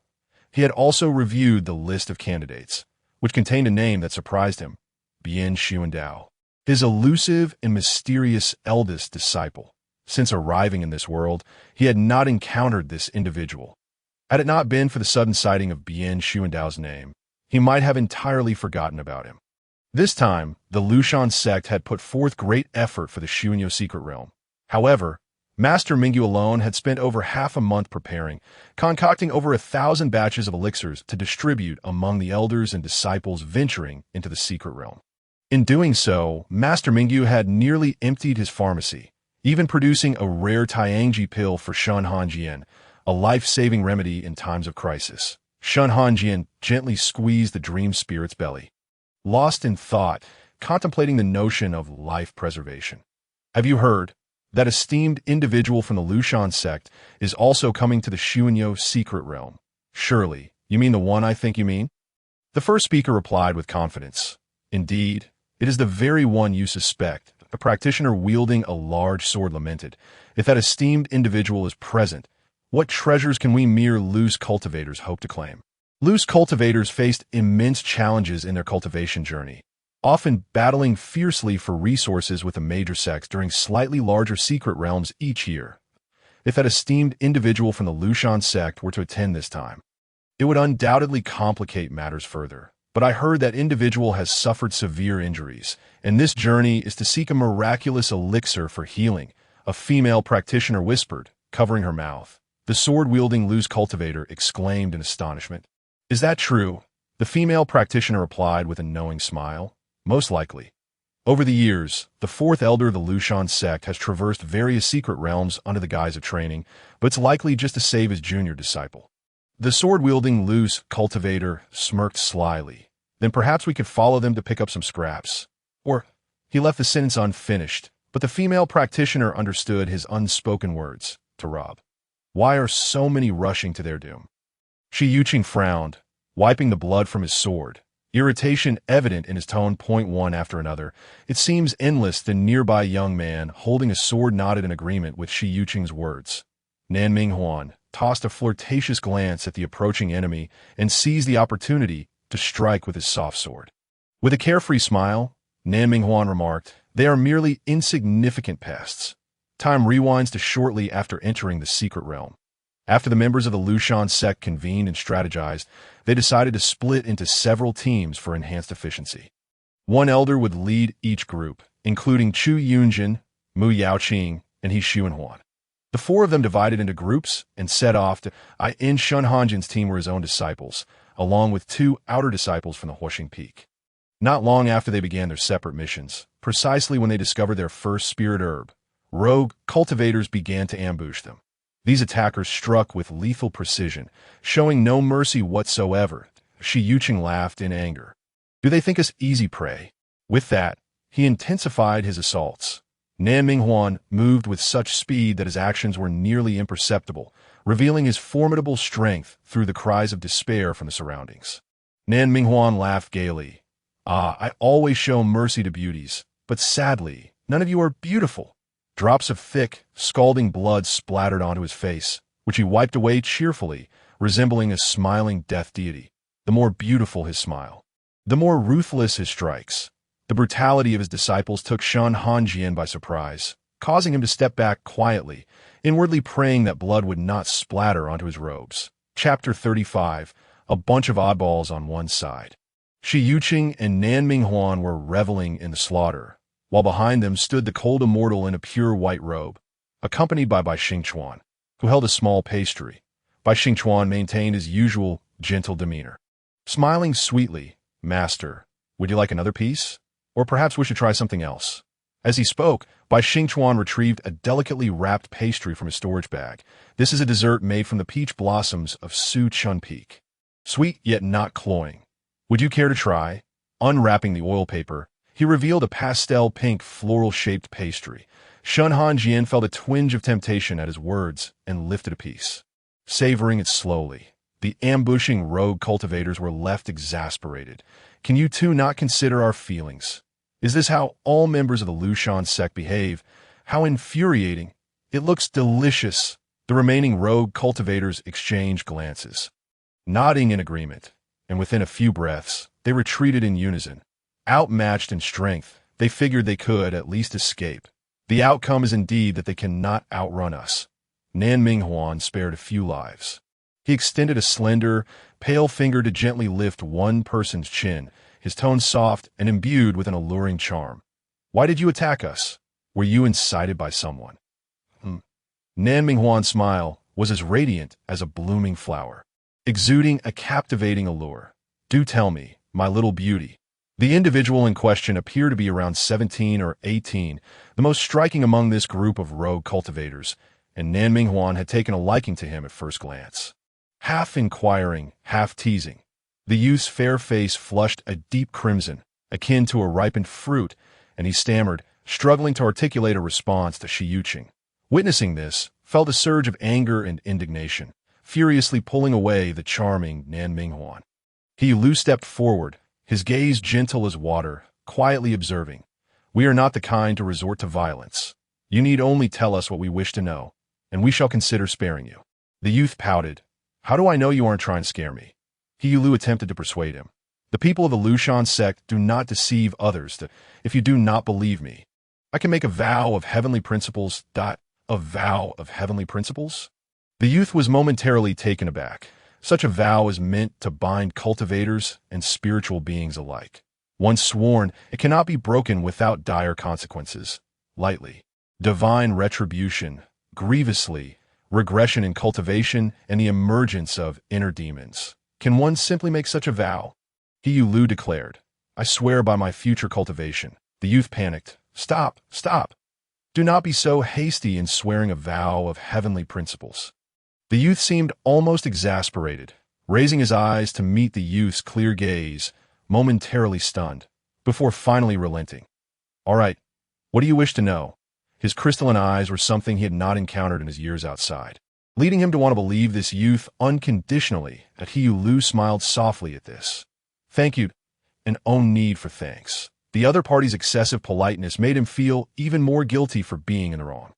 Speaker 1: He had also reviewed the list of candidates, which contained a name that surprised him: Bai Xingchuan, his elusive and mysterious eldest disciple. Since arriving in this world, he had not encountered this individual. Had it not been for the sudden sighting of Bai Xingchuan's name, he might have entirely forgotten about him. This time, the Lushan sect had put forth great effort for the Xuanyo secret realm. However, Master Mingyu alone had spent over half a month preparing, concocting over 1,000 batches of elixirs to distribute among the elders and disciples venturing into the secret realm. In doing so, Master Mingyu had nearly emptied his pharmacy, even producing a rare Tianji pill for Shen Hanjian, a life-saving remedy in times of crisis. Shen Hanjian gently squeezed the dream spirit's belly, lost in thought, contemplating the notion of life preservation. "Have you heard? That esteemed individual from the Lushan sect is also coming to the Xuanyo secret realm. Surely, you mean the one I think you mean?" The first speaker replied with confidence. "Indeed, it is the very one you suspect." A practitioner wielding a large sword lamented. "If that esteemed individual is present, what treasures can we mere loose cultivators hope to claim?" Loose cultivators faced immense challenges in their cultivation journey, often battling fiercely for resources with the major sects during slightly larger secret realms each year. If that esteemed individual from the Lushan sect were to attend this time, it would undoubtedly complicate matters further. But I heard that individual has suffered severe injuries, and this journey is to seek a miraculous elixir for healing, a female practitioner whispered, covering her mouth. The sword-wielding loose cultivator exclaimed in astonishment. "Is that true?" The female practitioner replied with a knowing smile. "Most likely. Over the years, the fourth elder of the Lushan sect has traversed various secret realms under the guise of training, but it's likely just to save his junior disciple." The sword-wielding loose cultivator smirked slyly. "Then perhaps we could follow them to pick up some scraps." Or, he left the sentence unfinished, but the female practitioner understood his unspoken words. to rob. Why are so many rushing to their doom? Shi Yuqing frowned, wiping the blood from his sword, irritation evident in his tone. Point one after another. It seems endless. The nearby young man, holding a sword, nodded in agreement with Shi Yuqing's words. Nan Minghuan tossed a flirtatious glance at the approaching enemy and seized the opportunity to strike with his soft sword. With a carefree smile, Nan Minghuan remarked, "They are merely insignificant pests." Time rewinds to shortly after entering the secret realm. After the members of the Lushan sect convened and strategized, they decided to split into several teams for enhanced efficiency. One elder would lead each group, including Chu Yunjin, Mu Yaoqing, and He Xuanhuan. The four of them divided into groups and set off to Shen Hanjian's team were his own disciples, along with two outer disciples from the Huoxing Peak. Not long after they began their separate missions, precisely when they discovered their first spirit herb, rogue cultivators began to ambush them. These attackers struck with lethal precision, showing no mercy whatsoever. Shi Yuqing laughed in anger. Do they think us easy prey? With that, he intensified his assaults. Nan Minghuan moved with such speed that his actions were nearly imperceptible, revealing his formidable strength through the cries of despair from the surroundings. Nan Minghuan laughed gaily. I always show mercy to beauties, but sadly, none of you are beautiful. Drops of thick, scalding blood splattered onto his face, which he wiped away cheerfully, resembling a smiling death deity. The more beautiful his smile, the more ruthless his strikes. The brutality of his disciples took Shen Hanjian by surprise, causing him to step back quietly, inwardly praying that blood would not splatter onto his robes. Chapter 35, A bunch of oddballs on one side. Shi Yuqing and Nan Minghuan were reveling in the slaughter, while behind them stood the cold immortal in a pure white robe, accompanied by Bai Xingchuan, who held a small pastry. Bai Xingchuan maintained his usual gentle demeanor. Smiling sweetly, "Master, would you like another piece? Or perhaps we should try something else." As he spoke, Bai Xingchuan retrieved a delicately wrapped pastry from his storage bag. This is a dessert made from the peach blossoms of Su Chun Peak. Sweet yet not cloying. Would you care to try? Unwrapping the oil paper, he revealed a pastel pink floral-shaped pastry. Shen Hanjian felt a twinge of temptation at his words and lifted a piece. Savoring it slowly, the ambushing rogue cultivators were left exasperated. Can you two not consider our feelings? Is this how all members of the Lushan sect behave? How infuriating. It looks delicious. The remaining rogue cultivators exchanged glances, nodding in agreement, and within a few breaths, they retreated in unison. Outmatched in strength, they figured they could at least escape. The outcome is indeed that they cannot outrun us. Nan Minghuan spared a few lives. He extended a slender, pale finger to gently lift one person's chin, his tone soft and imbued with an alluring charm. Why did you attack us? Were you incited by someone? Nan Minghuan's smile was as radiant as a blooming flower, exuding a captivating allure. Do tell me, my little beauty. The individual in question appeared to be around 17 or 18, the most striking among this group of rogue cultivators, and Nan Minghuan had taken a liking to him at first glance. Half inquiring, half teasing, the youth's fair face flushed a deep crimson, akin to a ripened fruit, and he stammered, struggling to articulate a response to Shi Yuqing. Witnessing this, felt a surge of anger and indignation, furiously pulling away the charming Nan Minghuan. He stepped forward, his gaze gentle as water, quietly observing, "We are not the kind to resort to violence. You need only tell us what we wish to know, and we shall consider sparing you." The youth pouted. "How do I know you aren't trying to scare me?" He attempted to persuade him. "The people of the Lushan sect do not deceive others. If you do not believe me, I can make a vow of heavenly principles. A vow of heavenly principles? The youth was momentarily taken aback. Such a vow is meant to bind cultivators and spiritual beings alike. Once sworn, it cannot be broken without dire consequences. Lightly. Divine retribution, grievously, regression in cultivation, and the emergence of inner demons. Can one simply make such a vow? He declared, "I swear by my future cultivation." The youth panicked. "Stop, stop. Do not be so hasty in swearing a vow of heavenly principles." The youth seemed almost exasperated, raising his eyes to meet the youth's clear gaze, momentarily stunned, before finally relenting. "All right, what do you wish to know?" His crystalline eyes were something he had not encountered in his years outside, leading him to want to believe this youth unconditionally. That He Lu smiled softly at this. Thank you, and own need for thanks. The other party's excessive politeness made him feel even more guilty for being in the wrong.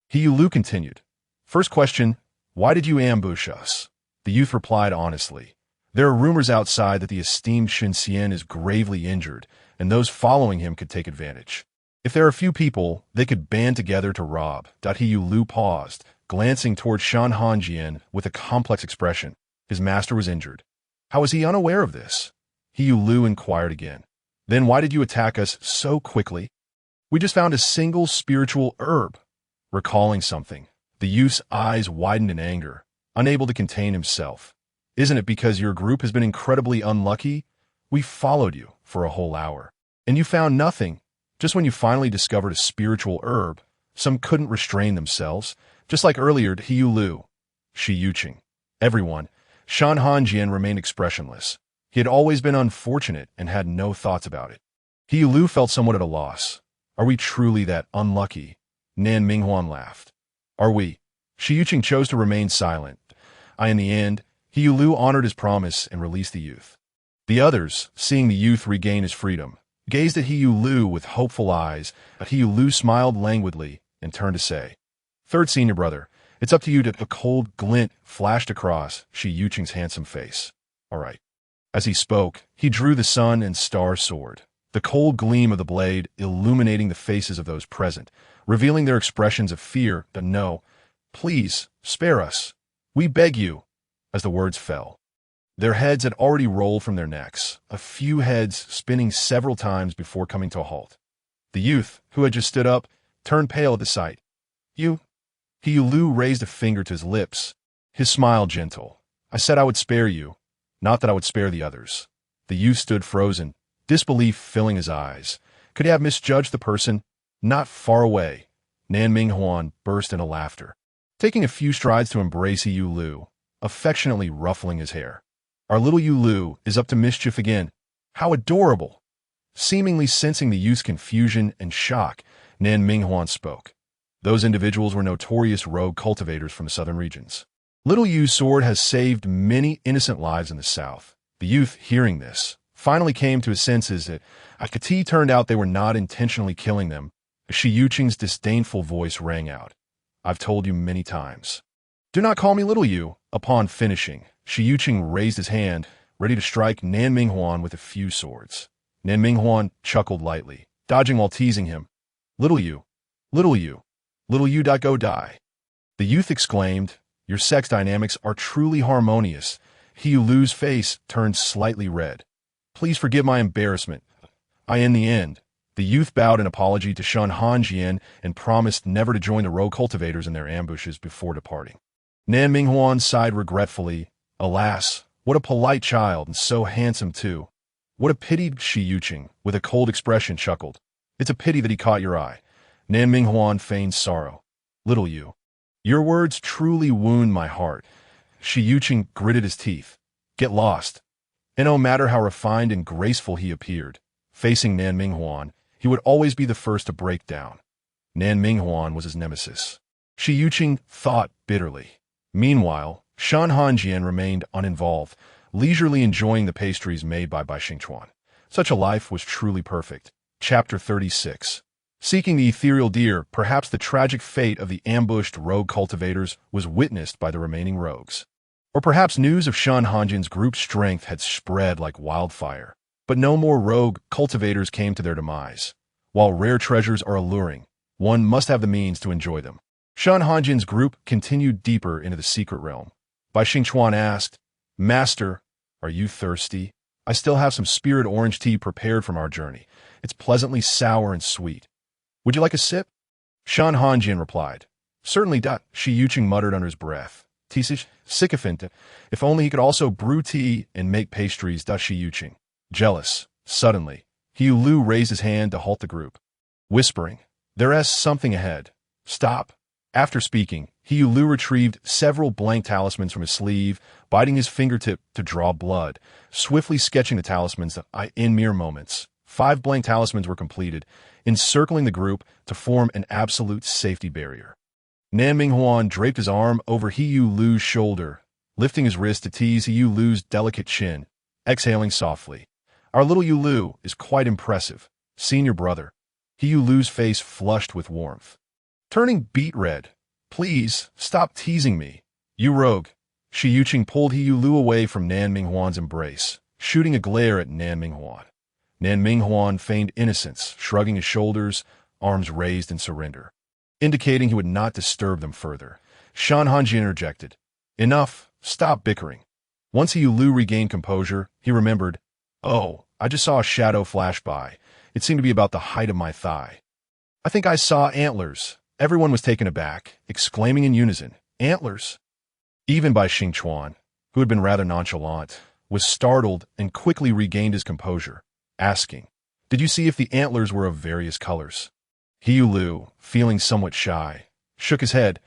Speaker 1: He Lu continued. First question, why did you ambush us? The youth replied honestly. There are rumors outside that the esteemed Shen Hanjian is gravely injured, and those following him could take advantage. If there are a few people, they could band together to rob. He Lu paused, glancing toward Shen Hanjian with a complex expression. His master was injured. How was he unaware of this? He Lu inquired again. Then why did you attack us so quickly? We just found a single spiritual herb. Recalling something, the youth's eyes widened in anger, unable to contain himself. Isn't it because your group has been incredibly unlucky? We followed you for a whole hour, and you found nothing. Just when you finally discovered a spiritual herb, some couldn't restrain themselves, just like earlier to He Lu. Shi Yuqing. Everyone, Shen Hanjian remained expressionless. He had always been unfortunate and had no thoughts about it. He Lu felt somewhat at a loss. Are we truly that unlucky? Nan Minghuan laughed. Are we? Shi Yuqing chose to remain silent. In the end, He Lu honored his promise and released the youth. The others, seeing the youth regain his freedom, gazed at He Lu with hopeful eyes, but He Lu smiled languidly and turned to say, Third senior brother, it's up to you to... A cold glint flashed across Shi Yuqing's handsome face. All right. As he spoke, he drew the sun and star sword, the cold gleam of the blade illuminating the faces of those present, revealing their expressions of fear. But no, please, spare us. We beg you. As the words fell, their heads had already rolled from their necks, a few heads spinning several times before coming to a halt. The youth, who had just stood up, turned pale at the sight. You? He Lu raised a finger to his lips, his smile gentle. I said I would spare you, not that I would spare the others. The youth stood frozen, disbelief filling his eyes. Could he have misjudged the person? Not far away, Nan Minghuan burst into laughter, taking a few strides to embrace He Lu, affectionately ruffling his hair. Our little Yu Lu is up to mischief again. How adorable! Seemingly sensing the youth's confusion and shock, Nan Minghuan spoke. Those individuals were notorious rogue cultivators from the southern regions. Little Yu's sword has saved many innocent lives in the south. The youth, hearing this, finally came to his senses that Akati turned out they were not intentionally killing them. Shi Yuqing's disdainful voice rang out. I've told you many times. Do not call me Little Yu. Upon finishing, Shi Yuqing raised his hand, ready to strike Nan Minghuan with a few swords. Nan Minghuan chuckled lightly, dodging while teasing him. Little Yu, Little Yu, Little Yu, go die. The youth exclaimed, Your sex dynamics are truly harmonious. He Lu's face turned slightly red. Please forgive my embarrassment. In the end, the youth bowed in apology to Shen Hanjian and promised never to join the rogue cultivators in their ambushes before departing. Nan Minghuan sighed regretfully. Alas, what a polite child, and so handsome too. What a pity, Shi Yuqing, with a cold expression, chuckled. It's a pity that he caught your eye. Nan Minghuan feigned sorrow. Little Yu, your words truly wound my heart. Shi Yuqing gritted his teeth. Get lost. And no matter how refined and graceful he appeared, facing Nan Minghuan, he would always be the first to break down. Nan Minghuan was his nemesis. Shi Yuqing thought bitterly. Meanwhile, Shen Hanjian remained uninvolved, leisurely enjoying the pastries made by Bai Xingchuan. Such a life was truly perfect. Chapter 36. Seeking the ethereal deer, perhaps the tragic fate of the ambushed rogue cultivators was witnessed by the remaining rogues. Or perhaps news of Shen Hanjian's group strength had spread like wildfire. But no more rogue cultivators came to their demise. While rare treasures are alluring, one must have the means to enjoy them. Shen Hanjian's group continued deeper into the secret realm. Bai Xingchuan asked, Master, are you thirsty? I still have some spirit orange tea prepared from our journey. It's pleasantly sour and sweet. Would you like a sip? Shen Hanjian replied. Certainly. Shi Yuqing muttered under his breath. Tea sycophant. If only he could also brew tea and make pastries. Shi Yuqing. Jealous. Suddenly, He Lu raised his hand to halt the group, whispering, There's something ahead. Stop. After speaking, He Lu retrieved several blank talismans from his sleeve, biting his fingertip to draw blood, swiftly sketching the talismans in mere moments. 5 blank talismans were completed, encircling the group to form an absolute safety barrier. Nan Minghuan draped his arm over He Yu Lu's shoulder, lifting his wrist to tease He Yu Lu's delicate chin, exhaling softly. "Our little Yu Lu is quite impressive, senior brother." He Yu Lu's face flushed with warmth. Turning beet red, "Please, stop teasing me. You rogue." Shi Yuqing pulled He Yu Lu away from Nan Minghuan's embrace, shooting a glare at Nan Minghuan. Nan Minghuan feigned innocence, shrugging his shoulders, arms raised in surrender, indicating he would not disturb them further. Shen Hanjian interjected, "Enough, stop bickering." Once He Yu Lu regained composure, he remembered, "Oh, I just saw a shadow flash by. It seemed to be about the height of my thigh. I think I saw antlers." Everyone was taken aback, exclaiming in unison, "Antlers?" Even Bai Xingchuan, who had been rather nonchalant, was startled and quickly regained his composure, asking, "Did you see if the antlers were of various colors?" He Yu Lu, feeling somewhat shy, shook his head,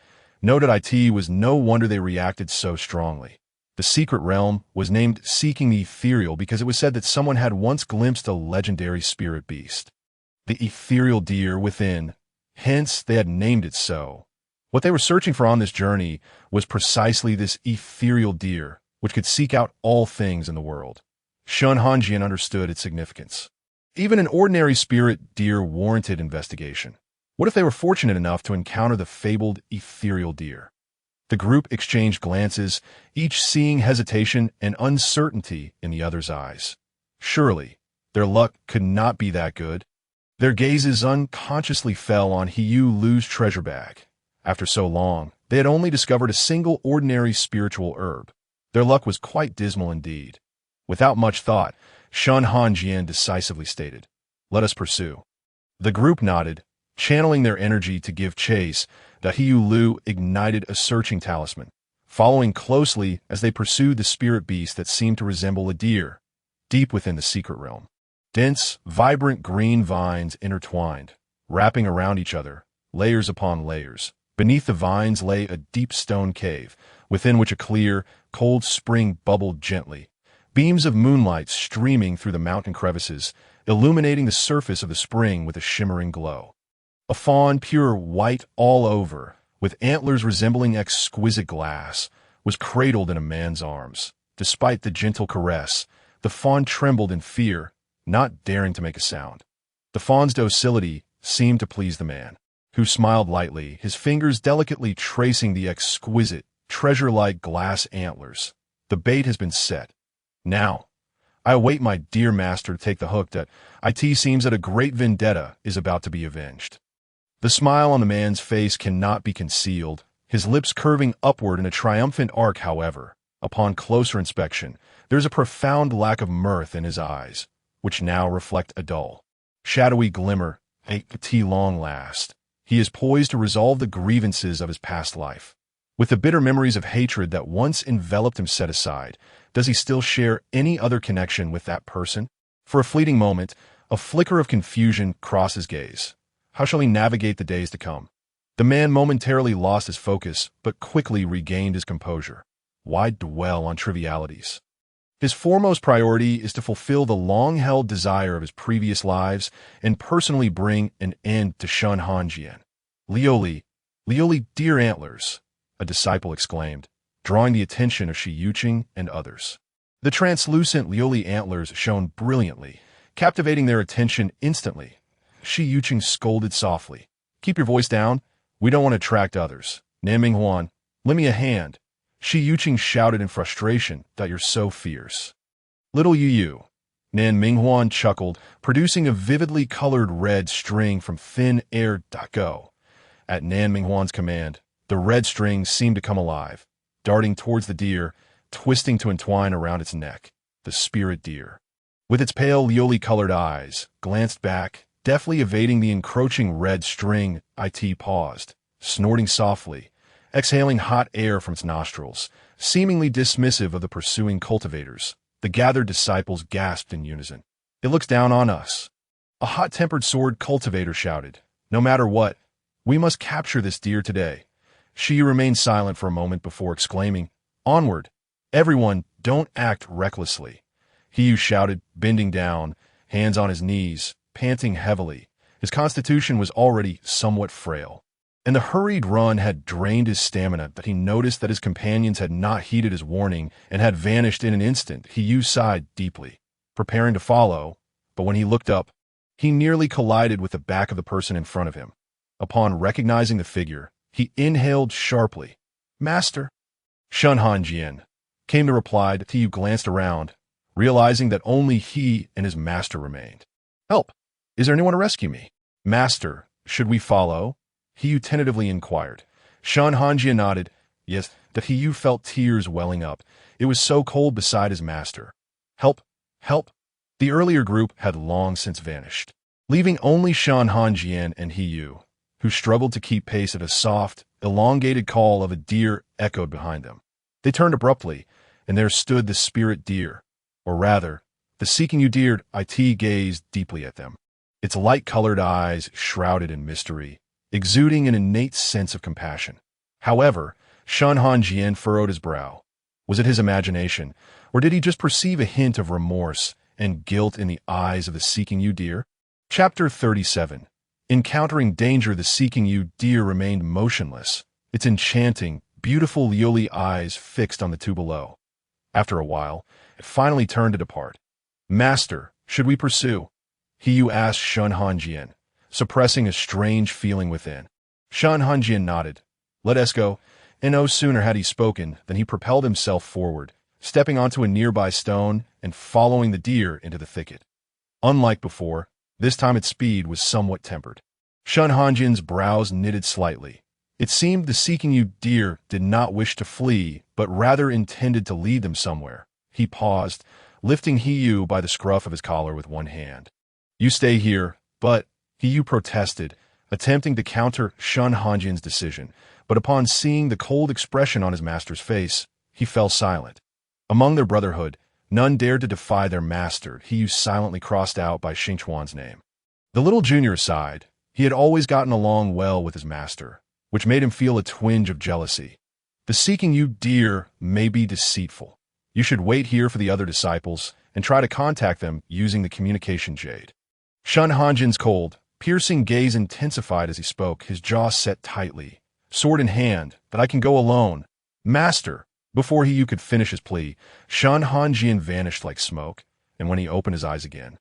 Speaker 1: noted it was no wonder they reacted so strongly. The secret realm was named Seeking the Ethereal because it was said that someone had once glimpsed a legendary spirit beast, the ethereal deer within. Hence, they had named it so. What they were searching for on this journey was precisely this ethereal deer, which could seek out all things in the world. Shen Hanjian understood its significance. Even an ordinary spirit deer warranted investigation. What if they were fortunate enough to encounter the fabled ethereal deer? The group exchanged glances, each seeing hesitation and uncertainty in the other's eyes. Surely, their luck could not be that good. Their gazes unconsciously fell on He Yu Lu's treasure bag. After so long, they had only discovered a single ordinary spiritual herb. Their luck was quite dismal indeed. Without much thought, Shen Hanjian decisively stated, "Let us pursue." The group nodded, channeling their energy to give chase. The He Yu Lu ignited a searching talisman, following closely as they pursued the spirit beast that seemed to resemble a deer, deep within the secret realm. Dense, vibrant green vines intertwined, wrapping around each other, layers upon layers. Beneath the vines lay a deep stone cave, within which a clear, cold spring bubbled gently, beams of moonlight streaming through the mountain crevices, illuminating the surface of the spring with a shimmering glow. A fawn, pure white all over, with antlers resembling exquisite glass, was cradled in a man's arms. Despite the gentle caress, the fawn trembled in fear, not daring to make a sound. The fawn's docility seemed to please the man, who smiled lightly, his fingers delicately tracing the exquisite, treasure-like glass antlers. "The bait has been set. Now, I await my dear master to take the hook that it seems that a great vendetta is about to be avenged." The smile on the man's face cannot be concealed, his lips curving upward in a triumphant arc. However, upon closer inspection, there is a profound lack of mirth in his eyes, which now reflect a dull, shadowy glimmer. At long last, he is poised to resolve the grievances of his past life. With the bitter memories of hatred that once enveloped him set aside, does he still share any other connection with that person? For a fleeting moment, a flicker of confusion crossed his gaze. How shall he navigate the days to come? The man momentarily lost his focus, but quickly regained his composure. Why dwell on trivialities? His foremost priority is to fulfill the long-held desire of his previous lives and personally bring an end to Shen Hanjian. Lioli, dear antlers," a disciple exclaimed, drawing the attention of Shi Yuqing and others. The translucent Lioli antlers shone brilliantly, captivating their attention instantly. Shi Yuqing scolded softly, "Keep your voice down. We don't want to attract others." "Nan Minghuan, lend me a hand." Shi Yuqing shouted in frustration, "That you're so fierce." "Little Yu," Nan Minghuan chuckled, producing a vividly colored red string from thin air. "Go." At Nan Minghuan's command, the red string seemed to come alive, darting towards the deer, twisting to entwine around its neck. The spirit deer, with its pale Lioli-colored eyes, glanced back, deftly evading the encroaching red string. It paused, snorting softly, exhaling hot air from its nostrils, seemingly dismissive of the pursuing cultivators. The gathered disciples gasped in unison. "It looks down on us." A hot-tempered sword cultivator shouted, "No matter what, we must capture this deer today." Shi remained silent for a moment before exclaiming, "Onward! Everyone, don't act recklessly." He shouted, bending down, hands on his knees, panting heavily, His constitution was already somewhat frail, and the hurried run had drained his stamina that he noticed that his companions had not heeded his warning and had vanished in an instant. He sighed deeply, preparing to follow, but when he looked up, he nearly collided with the back of the person in front of him. Upon recognizing the figure, he inhaled sharply. "Master." Shen Hanjian came to reply. He glanced around, realizing that only he and his master remained. "Help! Is there anyone to rescue me?" "Master, should we follow?" He tentatively inquired. Shen Hanjian nodded. Yes, that he felt tears welling up. It was so cold beside his master. "Help! Help!" The earlier group had long since vanished, leaving only Shen Hanjian and who struggled to keep pace at a soft, elongated call of a deer echoed behind them. They turned abruptly, and there stood the spirit deer, or rather, the seeking you deer. It gazed deeply at them, its light-colored eyes shrouded in mystery, exuding an innate sense of compassion. However, Shen Hanjian furrowed his brow. Was it his imagination, or did he just perceive a hint of remorse and guilt in the eyes of the seeking you deer? Chapter 37. Encountering danger, the seeking you deer remained motionless, its enchanting, beautiful Lioli eyes fixed on the two below. After a while, it finally turned to depart. "Master, should we pursue?" He asked Shen Hanjian, suppressing a strange feeling within. Shen Hanjian nodded. "Let us go." And no sooner had he spoken than he propelled himself forward, stepping onto a nearby stone and following the deer into the thicket. Unlike before, this time its speed was somewhat tempered. Shen Hanjian's brows knitted slightly. It seemed the seeking you deer did not wish to flee, but rather intended to lead them somewhere. He paused, lifting Hiyu by the scruff of his collar with one hand. "You stay here," but Hiyu protested, attempting to counter Shen Hanjian's decision, but upon seeing the cold expression on his master's face, he fell silent. Among their brotherhood, none dared to defy their master. Hiyu silently crossed out Bai Xingchuan's name. The little junior sighed. He had always gotten along well with his master, which made him feel a twinge of jealousy. "The seeking you deer may be deceitful. You should wait here for the other disciples and try to contact them using the communication jade." Shen Hanjian's cold, piercing gaze intensified as he spoke, his jaw set tightly. "Sword in hand, that I can go alone." "Master!" Before he could finish his plea, Shen Hanjian vanished like smoke, and when he opened his eyes again,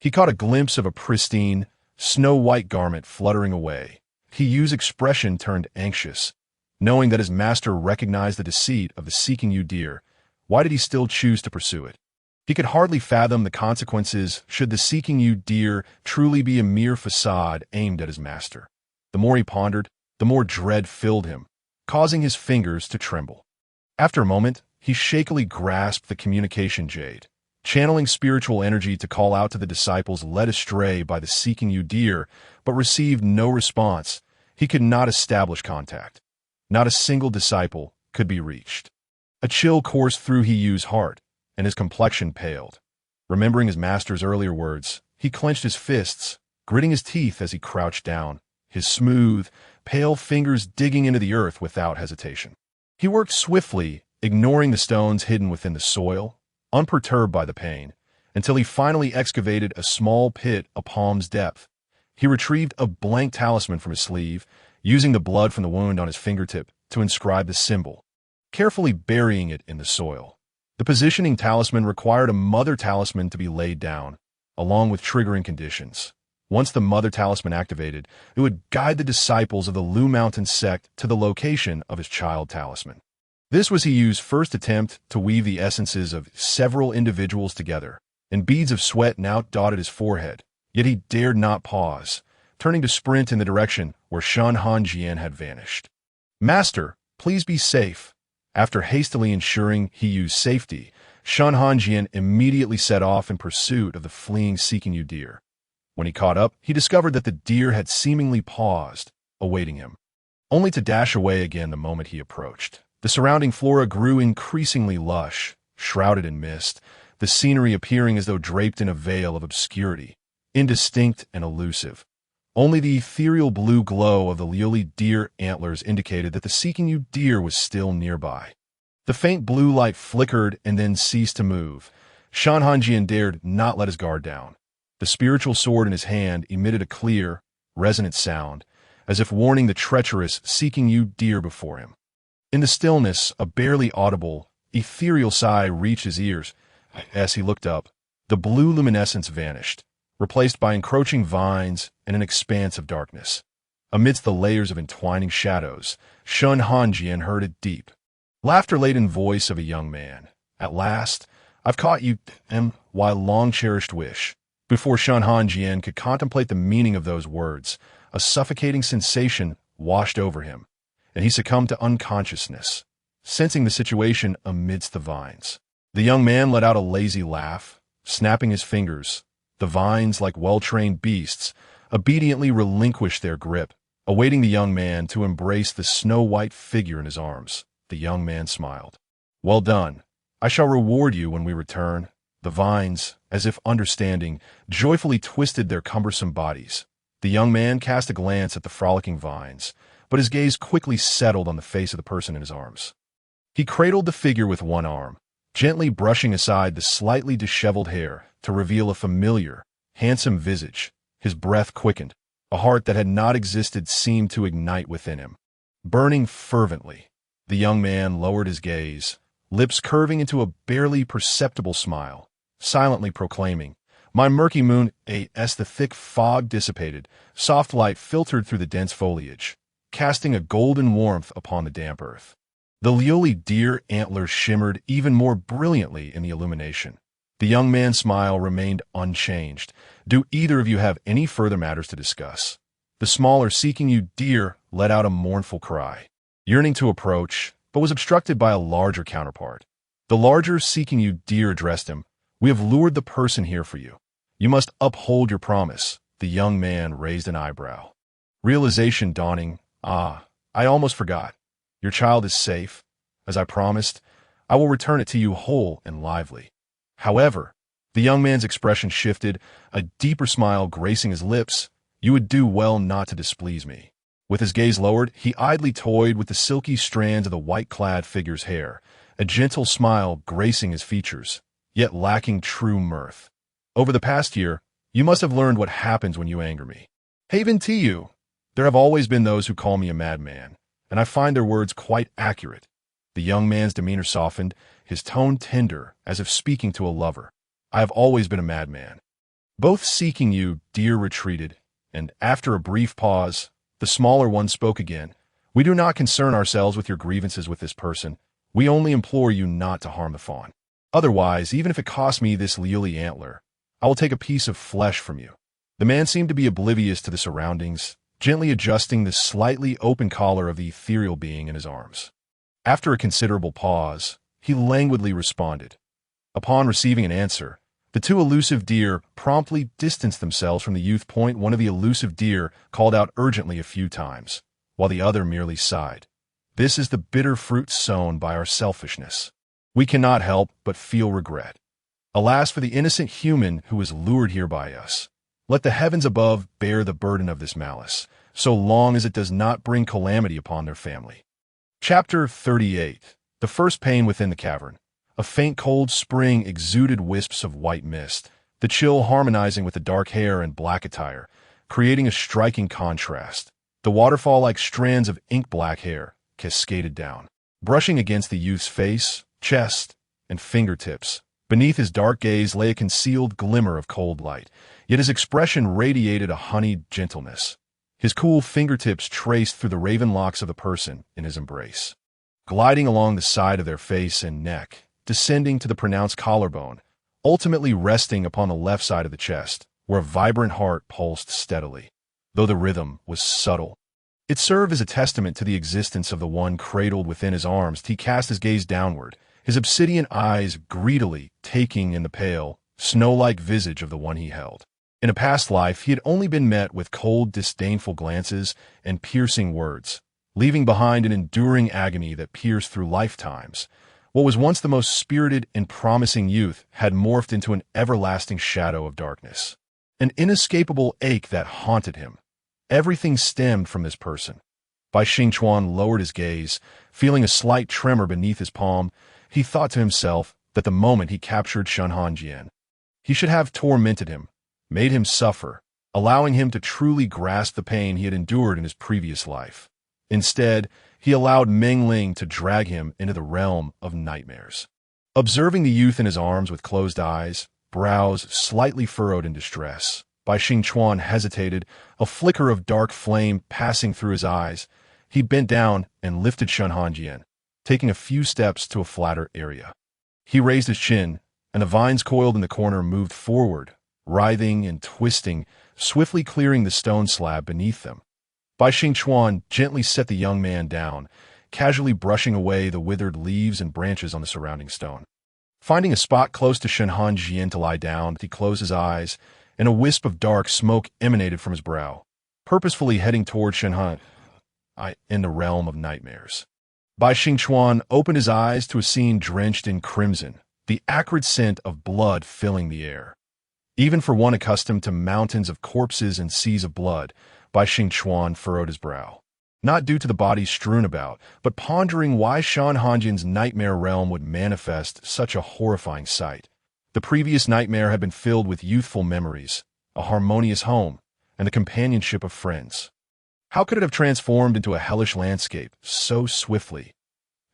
Speaker 1: he caught a glimpse of a pristine, snow-white garment fluttering away. Hiyu's expression turned anxious. Knowing that his master recognized the deceit of the seeking you deer, why did he still choose to pursue it? He could hardly fathom the consequences should the seeking you deer truly be a mere facade aimed at his master. The more he pondered, the more dread filled him, causing his fingers to tremble. After a moment, he shakily grasped the communication jade, channeling spiritual energy to call out to the disciples led astray by the seeking you deer, but received no response. He could not establish contact. Not a single disciple could be reached. A chill coursed through Hiyu's heart, and his complexion paled. Remembering his master's earlier words, he clenched his fists, gritting his teeth as he crouched down, his smooth, pale fingers digging into the earth without hesitation. He worked swiftly, ignoring the stones hidden within the soil, unperturbed by the pain, until he finally excavated a small pit a palm's depth. He retrieved a blank talisman from his sleeve, using the blood from the wound on his fingertip to inscribe the symbol, carefully burying it in the soil. The positioning talisman required a mother talisman to be laid down, along with triggering conditions. Once the mother talisman activated, it would guide the disciples of the Lu Mountain sect to the location of his child talisman. This was Hiyu's first attempt to weave the essences of several individuals together, and beads of sweat now dotted his forehead, yet he dared not pause, turning to sprint in the direction where Shen Hanjian had vanished. "Master, please be safe." After hastily ensuring Hiyu's safety, Shen Hanjian immediately set off in pursuit of the fleeing seeking you deer. When he caught up, he discovered that the deer had seemingly paused, awaiting him, only to dash away again the moment he approached. The surrounding flora grew increasingly lush, shrouded in mist, the scenery appearing as though draped in a veil of obscurity, indistinct and elusive. Only the ethereal blue glow of the Lioli deer antlers indicated that the seeking you deer was still nearby. The faint blue light flickered and then ceased to move. Shen Hanjian dared not let his guard down. The spiritual sword in his hand emitted a clear, resonant sound, as if warning the treacherous seeking you dear before him. In the stillness, a barely audible, ethereal sigh reached his ears. As he looked up, the blue luminescence vanished, replaced by encroaching vines and an expanse of darkness. Amidst the layers of entwining shadows, Shen Hanjian heard a deep, laughter-laden voice of a young man. At last, I've caught you, while long-cherished wish. Before Shen Hanjian could contemplate the meaning of those words, a suffocating sensation washed over him, and he succumbed to unconsciousness, sensing the situation amidst the vines. The young man let out a lazy laugh, snapping his fingers. The vines, like well-trained beasts, obediently relinquished their grip, awaiting the young man to embrace the snow-white figure in his arms. The young man smiled. Well done. I shall reward you when we return. The vines, as if understanding, joyfully twisted their cumbersome bodies. The young man cast a glance at the frolicking vines, but his gaze quickly settled on the face of the person in his arms. He cradled the figure with one arm, gently brushing aside the slightly disheveled hair to reveal a familiar, handsome visage. His breath quickened. A heart that had not existed seemed to ignite within him. Burning fervently, the young man lowered his gaze, lips curving into a barely perceptible smile, silently proclaiming, "My murky moon," as the thick fog dissipated, soft light filtered through the dense foliage, casting a golden warmth upon the damp earth. The Lioli deer antlers shimmered even more brilliantly in the illumination. The young man's smile remained unchanged. Do either of you have any further matters to discuss? The smaller seeking you deer let out a mournful cry, yearning to approach, but was obstructed by a larger counterpart. The larger seeking you deer addressed him. We have lured the person here for you. You must uphold your promise. The young man raised an eyebrow. Realization dawning. I almost forgot. Your child is safe. As I promised, I will return it to you whole and lively. However, the young man's expression shifted, a deeper smile gracing his lips. You would do well not to displease me. With his gaze lowered, he idly toyed with the silky strands of the white-clad figure's hair, a gentle smile gracing his features, yet lacking true mirth. Over the past year, you must have learned what happens when you anger me. Haven to you. There have always been those who call me a madman, and I find their words quite accurate. The young man's demeanor softened, his tone tender, as if speaking to a lover. I have always been a madman. Both seeking you, deer retreated, and after a brief pause, the smaller one spoke again. We do not concern ourselves with your grievances with this person. We only implore you not to harm the fawn. Otherwise, even if it costs me this Liuli antler, I will take a piece of flesh from you. The man seemed to be oblivious to the surroundings, gently adjusting the slightly open collar of the ethereal being in his arms. After a considerable pause, he languidly responded. Upon receiving an answer, the two elusive deer promptly distanced themselves from the youth. One of the elusive deer called out urgently a few times, while the other merely sighed. This is the bitter fruit sown by our selfishness. We cannot help but feel regret. Alas for the innocent human who is lured here by us. Let the heavens above bear the burden of this malice, so long as it does not bring calamity upon their family. Chapter 38. The First Pain Within the Cavern. A faint cold spring exuded wisps of white mist, the chill harmonizing with the dark hair and black attire, creating a striking contrast. The waterfall-like strands of ink-black hair cascaded down, brushing against the youth's face, chest, and fingertips. Beneath his dark gaze lay a concealed glimmer of cold light, yet his expression radiated a honeyed gentleness. His cool fingertips traced through the raven locks of the person in his embrace, gliding along the side of their face and neck, descending to the pronounced collarbone, ultimately resting upon the left side of the chest, where a vibrant heart pulsed steadily. Though the rhythm was subtle, it served as a testament to the existence of the one cradled within his arms. He cast his gaze downward, his obsidian eyes greedily taking in the pale, snow-like visage of the one he held. In a past life, he had only been met with cold, disdainful glances and piercing words, leaving behind an enduring agony that pierced through lifetimes. What was once the most spirited and promising youth had morphed into an everlasting shadow of darkness, an inescapable ache that haunted him. Everything stemmed from this person. Bai Xingchuan lowered his gaze, feeling a slight tremor beneath his palm. He thought to himself that the moment he captured Shen Hanjian, he should have tormented him, made him suffer, allowing him to truly grasp the pain he had endured in his previous life. Instead, he allowed Meng Ling to drag him into the realm of nightmares. Observing the youth in his arms with closed eyes, brows slightly furrowed in distress, Bai Xingchuan hesitated, a flicker of dark flame passing through his eyes. He bent down and lifted Shen Hanjian, taking a few steps to a flatter area. He raised his chin, and the vines coiled in the corner moved forward, writhing and twisting, swiftly clearing the stone slab beneath them. Bai Xingchuan gently set the young man down, casually brushing away the withered leaves and branches on the surrounding stone. Finding a spot close to Shen Hanjian to lie down, he closed his eyes, and a wisp of dark smoke emanated from his brow, purposefully heading toward Shen Han in the realm of nightmares. Bai Xingchuan opened his eyes to a scene drenched in crimson, the acrid scent of blood filling the air. Even for one accustomed to mountains of corpses and seas of blood, Bai Xingchuan furrowed his brow. Not due to the bodies strewn about, but pondering why Shen Hanjian's nightmare realm would manifest such a horrifying sight. The previous nightmare had been filled with youthful memories, a harmonious home, and the companionship of friends. How could it have transformed into a hellish landscape so swiftly?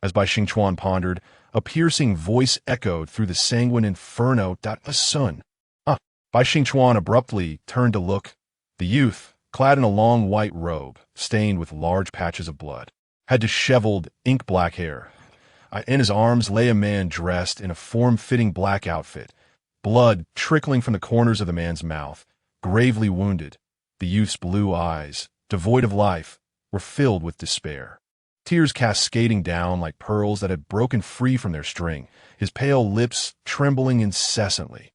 Speaker 1: As Bai Xingchuan pondered, a piercing voice echoed through the sanguine inferno. A son. Bai Xingchuan abruptly turned to look. The youth, clad in a long white robe, stained with large patches of blood, had disheveled, ink-black hair. In his arms lay a man dressed in a form-fitting black outfit, blood trickling from the corners of the man's mouth, gravely wounded. The youth's blue eyes, devoid of life, were filled with despair. Tears cascading down like pearls that had broken free from their string, his pale lips trembling incessantly.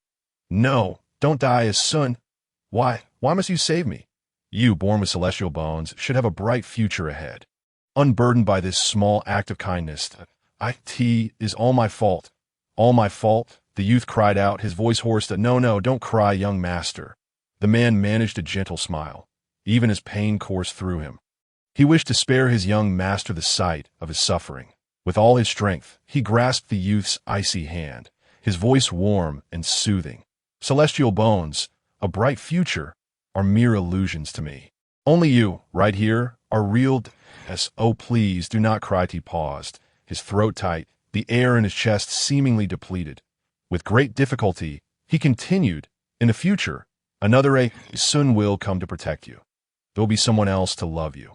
Speaker 1: "No, don't die as son. Why must you save me? You, born with celestial bones, should have a bright future ahead. Unburdened by this small act of kindness, it is all my fault. All my fault," the youth cried out, his voice hoarse. No, don't cry, young master." The man managed a gentle smile, even as pain coursed through him. He wished to spare his young master the sight of his suffering. With all his strength, he grasped the youth's icy hand, his voice warm and soothing. "Celestial bones, a bright future, are mere illusions to me. Only you, right here, are real. Oh, please, do not cry." He paused, his throat tight, the air in his chest seemingly depleted. With great difficulty, he continued, "In the future, another Sun will come to protect you. There will be someone else to love you."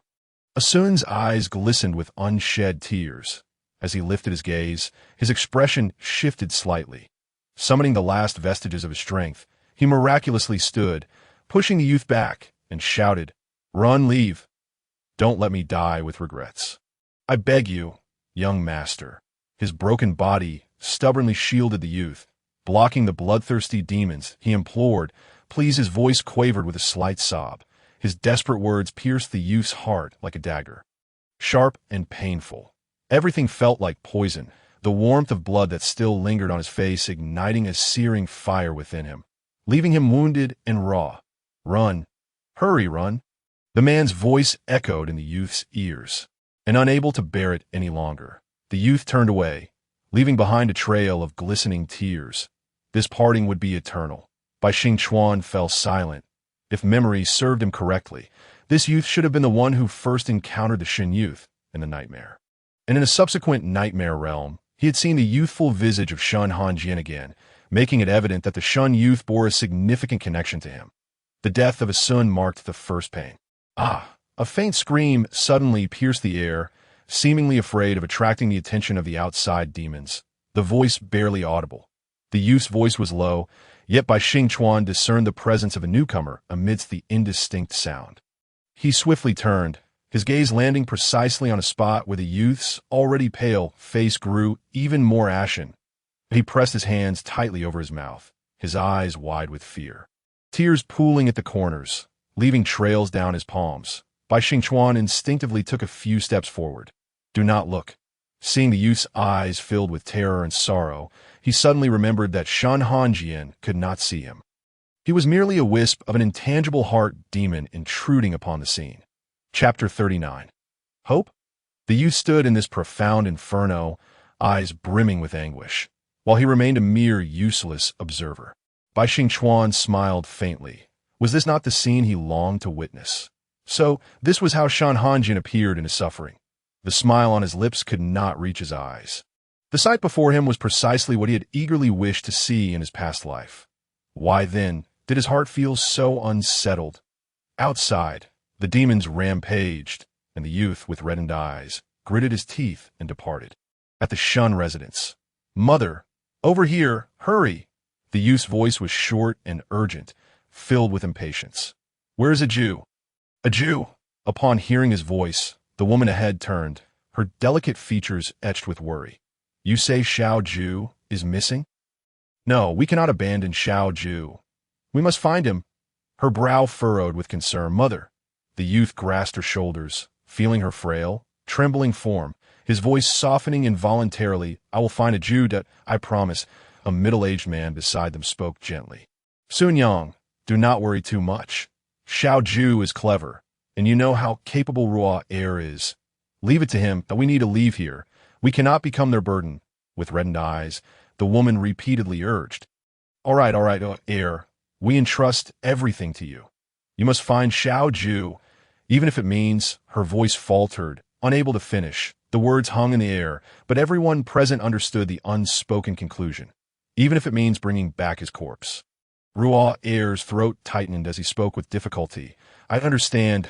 Speaker 1: Asun's eyes glistened with unshed tears. As he lifted his gaze, his expression shifted slightly. Summoning the last vestiges of his strength, he miraculously stood, pushing the youth back, and shouted, "Run, leave. Don't let me die with regrets. I beg you, young master." His broken body stubbornly shielded the youth, blocking the bloodthirsty demons. He implored, please. His voice quavered with a slight sob. His desperate words pierced the youth's heart like a dagger. Sharp and painful. Everything felt like poison, the warmth of blood that still lingered on his face igniting a searing fire within him, leaving him wounded and raw. "Run. Hurry, run." The man's voice echoed in the youth's ears, and unable to bear it any longer, the youth turned away, leaving behind a trail of glistening tears. This parting would be eternal. Bai Xingchuan fell silent. If memory served him correctly, this youth should have been the one who first encountered the Shen youth in the nightmare. And in a subsequent nightmare realm, he had seen the youthful visage of Shen Hanjian again, making it evident that the Shen youth bore a significant connection to him. The death of his son marked the first pain. A faint scream suddenly pierced the air, seemingly afraid of attracting the attention of the outside demons, the voice barely audible. The youth's voice was low, yet Bai Xingchuan discerned the presence of a newcomer amidst the indistinct sound. He swiftly turned, his gaze landing precisely on a spot where the youth's already pale face grew even more ashen. He pressed his hands tightly over his mouth, his eyes wide with fear. Tears pooling at the corners, leaving trails down his palms. Bai Xingchuan instinctively took a few steps forward. "Do not look." Seeing the youth's eyes filled with terror and sorrow, he suddenly remembered that Shen Hanjian could not see him. He was merely a wisp of an intangible heart demon intruding upon the scene. Chapter 39. Hope? The youth stood in this profound inferno, eyes brimming with anguish, while he remained a mere useless observer. Bai Xingchuan smiled faintly, Was this not the scene he longed to witness? So, this was how Shen Hanjian appeared in his suffering. The smile on his lips could not reach his eyes. The sight before him was precisely what he had eagerly wished to see in his past life. Why then did his heart feel so unsettled? Outside, the demons rampaged, and the youth with reddened eyes gritted his teeth and departed. At the Shun residence, "Mother, over here, hurry!" The youth's voice was short and urgent, filled with impatience. "Where is a Jew?" "A Jew!" Upon hearing his voice, the woman ahead turned, her delicate features etched with worry. "You say Xiao Ju is missing?" "No, we cannot abandon Xiao Ju. We must find him." Her brow furrowed with concern. "Mother." The youth grasped her shoulders, feeling her frail, trembling form, his voice softening involuntarily. "I will find a Jew that, I promise." A middle-aged man beside them spoke gently. "Sun Yang, do not worry too much. Xiao Ju is clever, and you know how capable Rua Air is. Leave it to him, that we need to leave here. We cannot become their burden." With reddened eyes, the woman repeatedly urged. All right, Air. We entrust everything to you. You must find Xiao Ju, even if it means—" Her voice faltered, unable to finish. The words hung in the air, but everyone present understood the unspoken conclusion. "Even if it means bringing back his corpse." Rua Air's throat tightened as he spoke with difficulty. "I understand."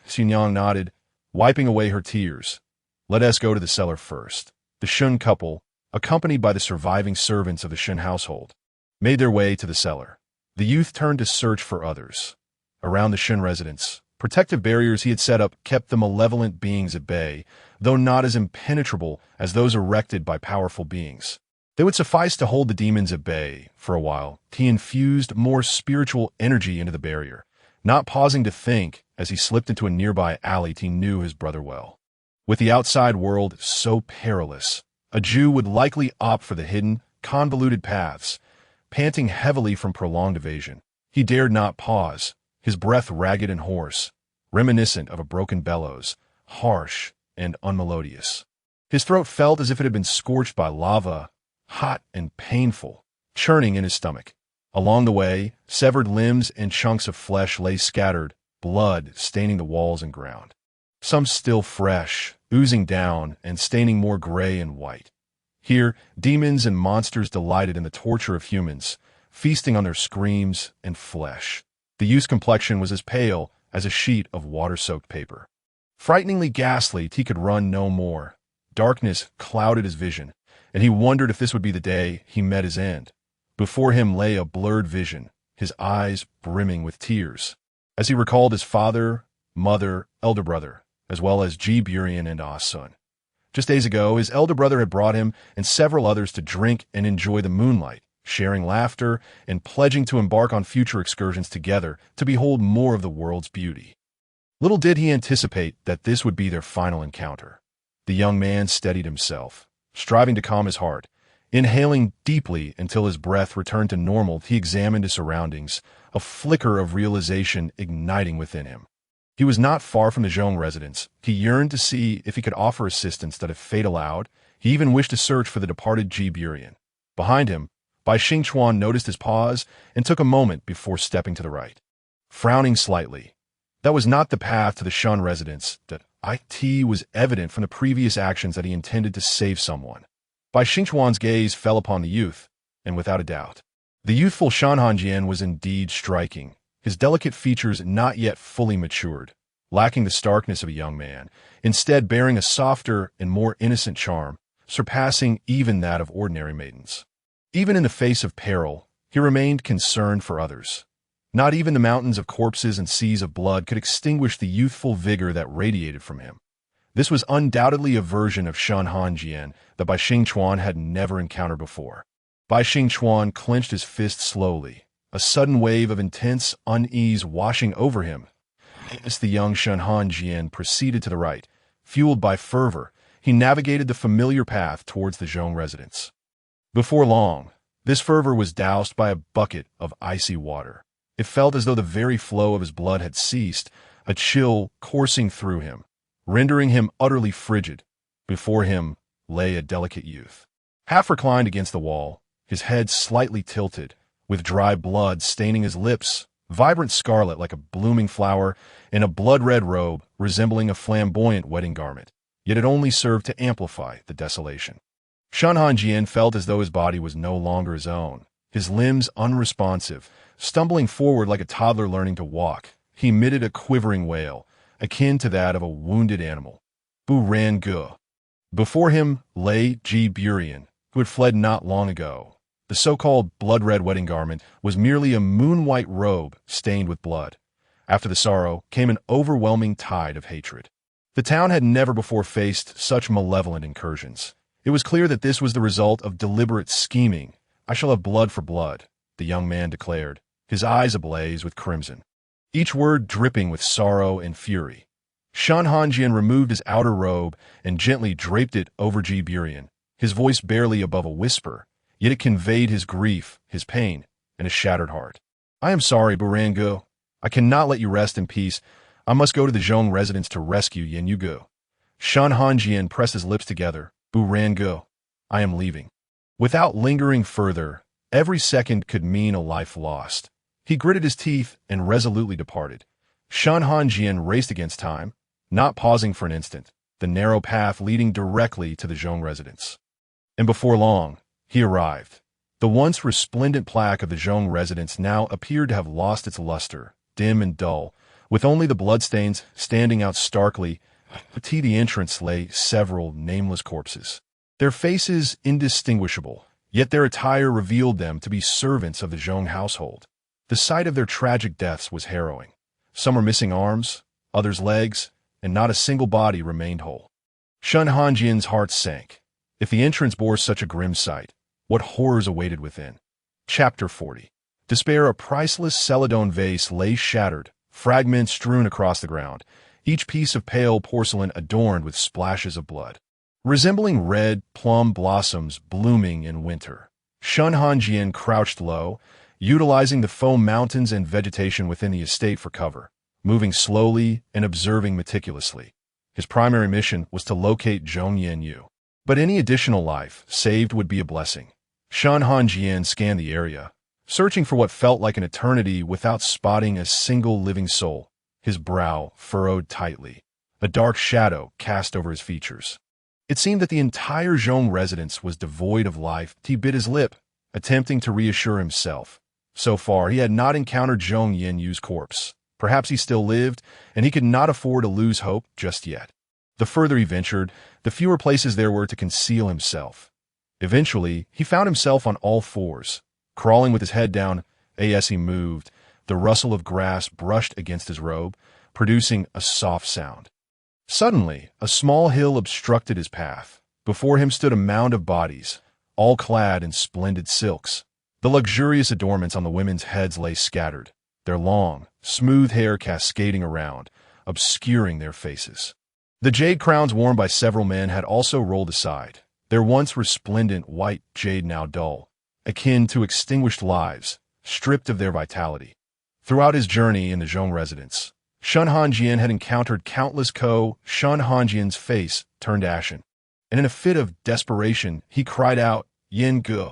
Speaker 1: Xinjiang nodded, wiping away her tears. "Let us go to the cellar first." The Shun couple, accompanied by the surviving servants of the Shen household, made their way to the cellar. The youth turned to search for others. Around the Shen residence, protective barriers he had set up kept the malevolent beings at bay, though not as impenetrable as those erected by powerful beings. They would suffice to hold the demons at bay for a while. He infused more spiritual energy into the barrier, not pausing to think as he slipped into a nearby alley. He knew his brother well. With the outside world so perilous, a Jew would likely opt for the hidden, convoluted paths. Panting heavily from prolonged evasion, he dared not pause, his breath ragged and hoarse, reminiscent of a broken bellows, harsh and unmelodious. His throat felt as if it had been scorched by lava, hot and painful, churning in his stomach. Along the way, severed limbs and chunks of flesh lay scattered, blood staining the walls and ground. Some still fresh, oozing down and staining more gray and white. Here, demons and monsters delighted in the torture of humans, feasting on their screams and flesh. The youth's complexion was as pale as a sheet of water-soaked paper. Frighteningly ghastly, he could run no more. Darkness clouded his vision, and he wondered if this would be the day he met his end. Before him lay a blurred vision, his eyes brimming with tears, as he recalled his father, mother, elder brother, as well as Ji Burian and Ah Sun. Just days ago, his elder brother had brought him and several others to drink and enjoy the moonlight, sharing laughter and pledging to embark on future excursions together to behold more of the world's beauty. Little did he anticipate that this would be their final encounter. The young man steadied himself, striving to calm his heart. Inhaling deeply until his breath returned to normal, he examined his surroundings, a flicker of realization igniting within him. He was not far from the Zhong residence. He yearned to see if he could offer assistance that if fate allowed, he even wished to search for the departed Ji Burian. Behind him, Bai Xingchuan noticed his pause and took a moment before stepping to the right. Frowning slightly, that was not the path to the Shun residence. That it was evident from the previous actions that he intended to save someone. Bai Xingchuan's gaze fell upon the youth, and without a doubt, the youthful Shen Hanjian was indeed striking, his delicate features not yet fully matured, lacking the starkness of a young man, instead bearing a softer and more innocent charm, surpassing even that of ordinary maidens. Even in the face of peril, he remained concerned for others. Not even the mountains of corpses and seas of blood could extinguish the youthful vigor that radiated from him. This was undoubtedly a version of Shen Hanjian that Bai Xingchuan had never encountered before. Bai Xingchuan clenched his fist slowly, a sudden wave of intense unease washing over him. As the young Shen Hanjian proceeded to the right, fueled by fervor, he navigated the familiar path towards the Zhong residence. Before long, this fervor was doused by a bucket of icy water. It felt as though the very flow of his blood had ceased, a chill coursing through him, rendering him utterly frigid. Before him lay a delicate youth, half reclined against the wall, his head slightly tilted, with dry blood staining his lips, vibrant scarlet like a blooming flower, in a blood-red robe resembling a flamboyant wedding garment. Yet it only served to amplify the desolation. Shen Hanjian felt as though his body was no longer his own, his limbs unresponsive, stumbling forward like a toddler learning to walk. He emitted a quivering wail, akin to that of a wounded animal. Bu ran gu. Before him lay Ji Burian, who had fled not long ago. The so-called blood-red wedding garment was merely a moon-white robe stained with blood. After the sorrow came an overwhelming tide of hatred. The town had never before faced such malevolent incursions. It was clear that this was the result of deliberate scheming. "I shall have blood for blood," the young man declared, his eyes ablaze with crimson, each word dripping with sorrow and fury. Shen Hanjian removed his outer robe and gently draped it over Ji Burian, his voice barely above a whisper, yet it conveyed his grief, his pain, and his shattered heart. "I am sorry, Burangu. I cannot let you rest in peace. I must go to the Zhong residence to rescue Yin Yugu." Shen Hanjian pressed his lips together. "Burangu, I am leaving." Without lingering further, every second could mean a life lost. He gritted his teeth and resolutely departed. Shen Hanjian raced against time, not pausing for an instant, the narrow path leading directly to the Zhong residence. And before long, he arrived. The once resplendent plaque of the Zhong residence now appeared to have lost its luster, dim and dull, with only the bloodstains standing out starkly. At the entrance lay several nameless corpses, their faces indistinguishable, yet their attire revealed them to be servants of the Zhong household. The sight of their tragic deaths was harrowing. Some were missing arms, others legs, and not a single body remained whole. Shen Hanjian's heart sank. If the entrance bore such a grim sight, what horrors awaited within? Chapter 40. Despair. A priceless celadon vase lay shattered, fragments strewn across the ground, each piece of pale porcelain adorned with splashes of blood, resembling red plum blossoms blooming in winter. Shen Hanjian crouched low, utilizing the foam mountains and vegetation within the estate for cover, moving slowly and observing meticulously. His primary mission was to locate Zhong Yanyu, but any additional life saved would be a blessing. Shen Hanjian scanned the area, searching for what felt like an eternity without spotting a single living soul. His brow furrowed tightly, a dark shadow cast over his features. It seemed that the entire Zhong residence was devoid of life. He bit his lip, attempting to reassure himself. So far, he had not encountered Zhong Yinyu's corpse. Perhaps he still lived, and he could not afford to lose hope just yet. The further he ventured, the fewer places there were to conceal himself. Eventually, he found himself on all fours, crawling with his head down. As he moved, the rustle of grass brushed against his robe, producing a soft sound. Suddenly, a small hill obstructed his path. Before him stood a mound of bodies, all clad in splendid silks. The luxurious adornments on the women's heads lay scattered, their long, smooth hair cascading around, obscuring their faces. The jade crowns worn by several men had also rolled aside, their once resplendent white jade now dull, akin to extinguished lives, stripped of their vitality. Throughout his journey in the Zhong residence, Shen Hanjian had encountered countless Shen Hanjian's face turned ashen, and in a fit of desperation, he cried out, "Yin Gu,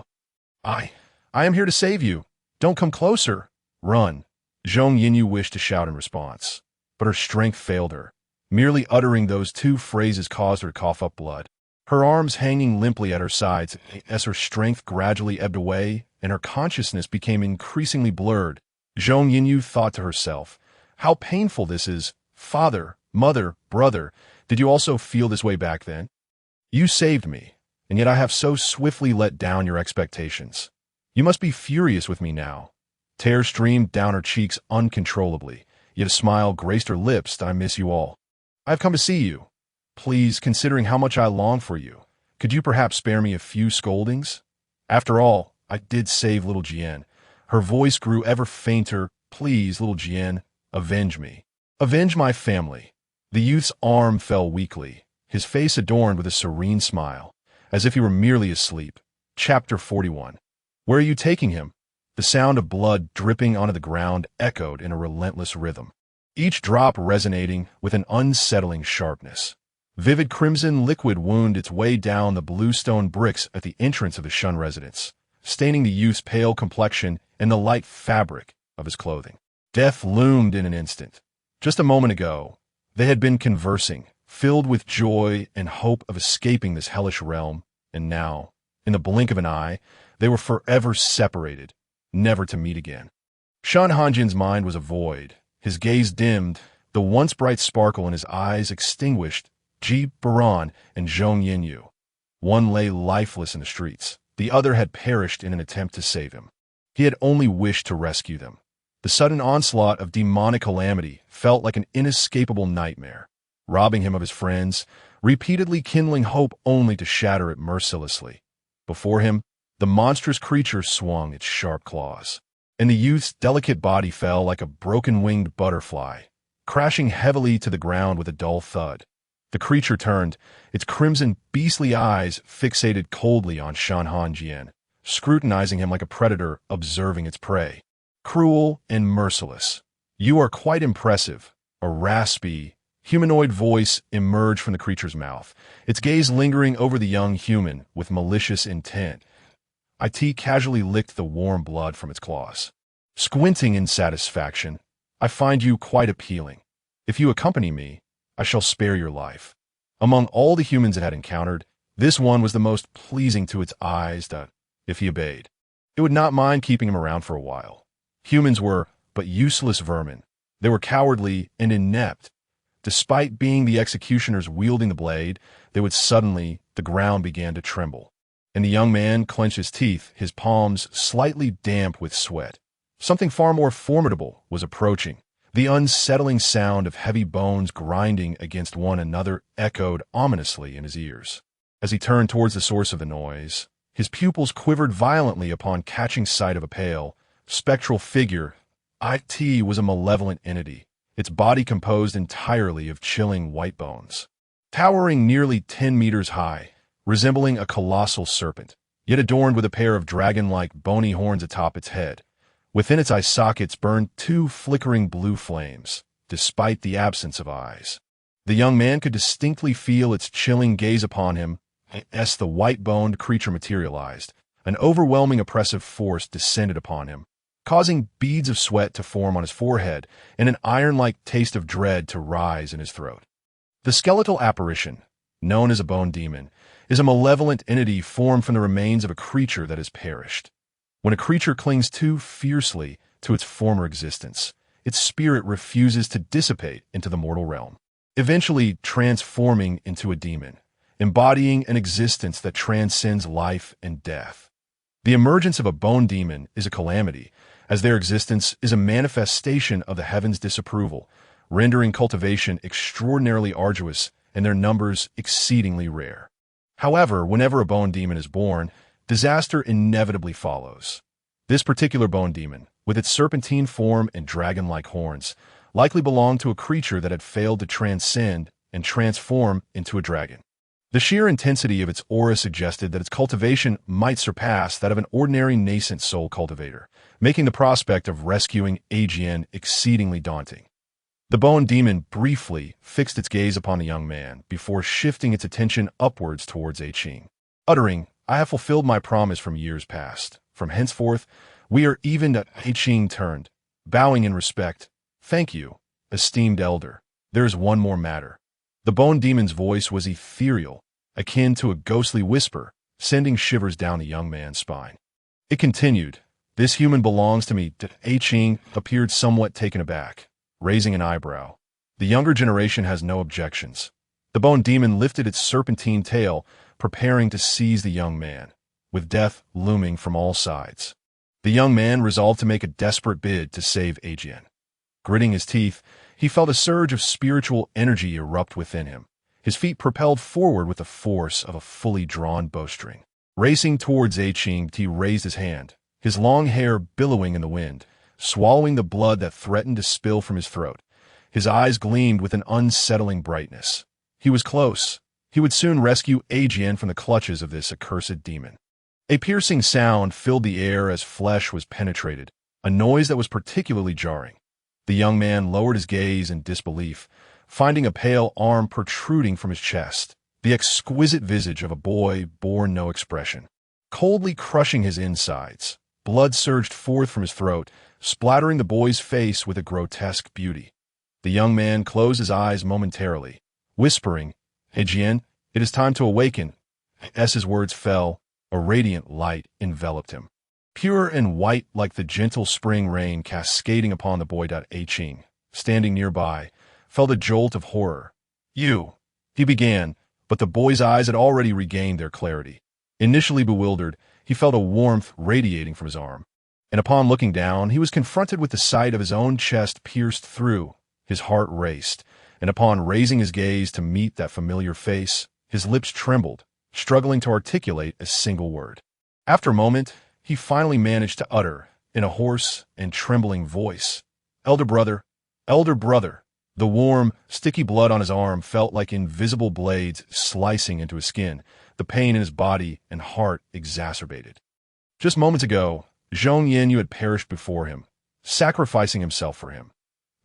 Speaker 1: I am here to save you. Don't come closer. Run." Zhong Yinyu wished to shout in response, but her strength failed her. Merely uttering those two phrases caused her to cough up blood. Her arms hanging limply at her sides as her strength gradually ebbed away and her consciousness became increasingly blurred. Zhong Yinyu thought to herself, "How painful this is. Father, mother, brother, did you also feel this way back then? You saved me, and yet I have so swiftly let down your expectations. You must be furious with me now." Tears streamed down her cheeks uncontrollably, yet a smile graced her lips. "I miss you all. I have come to see you. Please, considering how much I long for you, could you perhaps spare me a few scoldings? After all, I did save little Jian." Her voice grew ever fainter. "Please, little Jian, avenge me. Avenge my family." The youth's arm fell weakly, his face adorned with a serene smile, as if he were merely asleep. Chapter 41. "Where are you taking him?" The sound of blood dripping onto the ground echoed in a relentless rhythm, each drop resonating with an unsettling sharpness. Vivid crimson liquid wound its way down the bluestone bricks at the entrance of the Shun residence, staining the youth's pale complexion and the light fabric of his clothing. Death loomed in an instant. Just a moment ago, they had been conversing, filled with joy and hope of escaping this hellish realm, and now, in the blink of an eye, they were forever separated, never to meet again. Shen Hanjian's mind was a void, his gaze dimmed, the once bright sparkle in his eyes extinguished. Ji Baran and Zhong Yinyu. One lay lifeless in the streets, the other had perished in an attempt to save him. He had only wished to rescue them. The sudden onslaught of demonic calamity felt like an inescapable nightmare, robbing him of his friends, repeatedly kindling hope only to shatter it mercilessly. Before him, the monstrous creature swung its sharp claws, and the youth's delicate body fell like a broken-winged butterfly, crashing heavily to the ground with a dull thud. The creature turned, its crimson, beastly eyes fixated coldly on Shen Hanjian, scrutinizing him like a predator observing its prey. Cruel and merciless. "You are quite impressive." A raspy, humanoid voice emerged from the creature's mouth, its gaze lingering over the young human with malicious intent. It casually licked the warm blood from its claws. Squinting in satisfaction, "I find you quite appealing. If you accompany me, I shall spare your life." Among all the humans it had encountered, this one was the most pleasing to its eyes that, if he obeyed, it would not mind keeping him around for a while. Humans were but useless vermin. They were cowardly and inept. Despite being the executioners wielding the blade, the ground began to tremble. And the young man clenched his teeth, his palms slightly damp with sweat. Something far more formidable was approaching. The unsettling sound of heavy bones grinding against one another echoed ominously in his ears. As he turned towards the source of the noise, his pupils quivered violently upon catching sight of a pale, spectral figure. It was a malevolent entity, its body composed entirely of chilling white bones. Towering nearly 10 meters high, resembling a colossal serpent, yet adorned with a pair of dragon-like bony horns atop its head. Within its eye sockets burned 2 flickering blue flames, despite the absence of eyes. The young man could distinctly feel its chilling gaze upon him as the white-boned creature materialized. An overwhelming oppressive force descended upon him, causing beads of sweat to form on his forehead and an iron-like taste of dread to rise in his throat. The skeletal apparition, known as a bone demon, is a malevolent entity formed from the remains of a creature that has perished. When a creature clings too fiercely to its former existence, its spirit refuses to dissipate into the mortal realm, eventually transforming into a demon, embodying an existence that transcends life and death. The emergence of a bone demon is a calamity, as their existence is a manifestation of the heavens' disapproval, rendering cultivation extraordinarily arduous and their numbers exceedingly rare. However, whenever a bone demon is born, disaster inevitably follows. This particular bone demon, with its serpentine form and dragon-like horns, likely belonged to a creature that had failed to transcend and transform into a dragon. The sheer intensity of its aura suggested that its cultivation might surpass that of an ordinary nascent soul cultivator, making the prospect of rescuing Ajian exceedingly daunting. The bone demon briefly fixed its gaze upon the young man before shifting its attention upwards towards Qing, uttering, "I have fulfilled my promise from years past. From henceforth, we are even." Qing turned, bowing in respect. "Thank you, esteemed elder. There is one more matter." The bone demon's voice was ethereal, akin to a ghostly whisper, sending shivers down the young man's spine. It continued, "This human belongs to me." Qing appeared somewhat taken aback, raising an eyebrow. The younger generation has no objections. The bone demon lifted its serpentine tail, preparing to seize the young man, with death looming from all sides. The young man resolved to make a desperate bid to save Ajian. Gritting his teeth, he felt a surge of spiritual energy erupt within him. His feet propelled forward with the force of a fully drawn bowstring. Racing towards Qing, he raised his hand, his long hair billowing in the wind, swallowing the blood that threatened to spill from his throat. His eyes gleamed with an unsettling brightness. He was close. He would soon rescue Ajian from the clutches of this accursed demon. A piercing sound filled the air as flesh was penetrated, a noise that was particularly jarring. The young man lowered his gaze in disbelief, finding a pale arm protruding from his chest. The exquisite visage of a boy bore no expression. Coldly crushing his insides, Blood surged forth from his throat, splattering the boy's face with a grotesque beauty. The young man closed his eyes momentarily, whispering, "Hanjian, it is time to awaken." As his words fell, a radiant light enveloped him. Pure and white like the gentle spring rain cascading upon the boy. Qing, standing nearby, felt a jolt of horror. "You," he began, but the boy's eyes had already regained their clarity. Initially bewildered, he felt a warmth radiating from his arm. And upon looking down, he was confronted with the sight of his own chest pierced through. His heart raced, and upon raising his gaze to meet that familiar face, his lips trembled, struggling to articulate a single word. After a moment, he finally managed to utter, in a hoarse and trembling voice, "Elder brother, elder brother." The warm, sticky blood on his arm felt like invisible blades slicing into his skin, the pain in his body and heart exacerbated. Just moments ago, Zhong Yin had perished before him, sacrificing himself for him.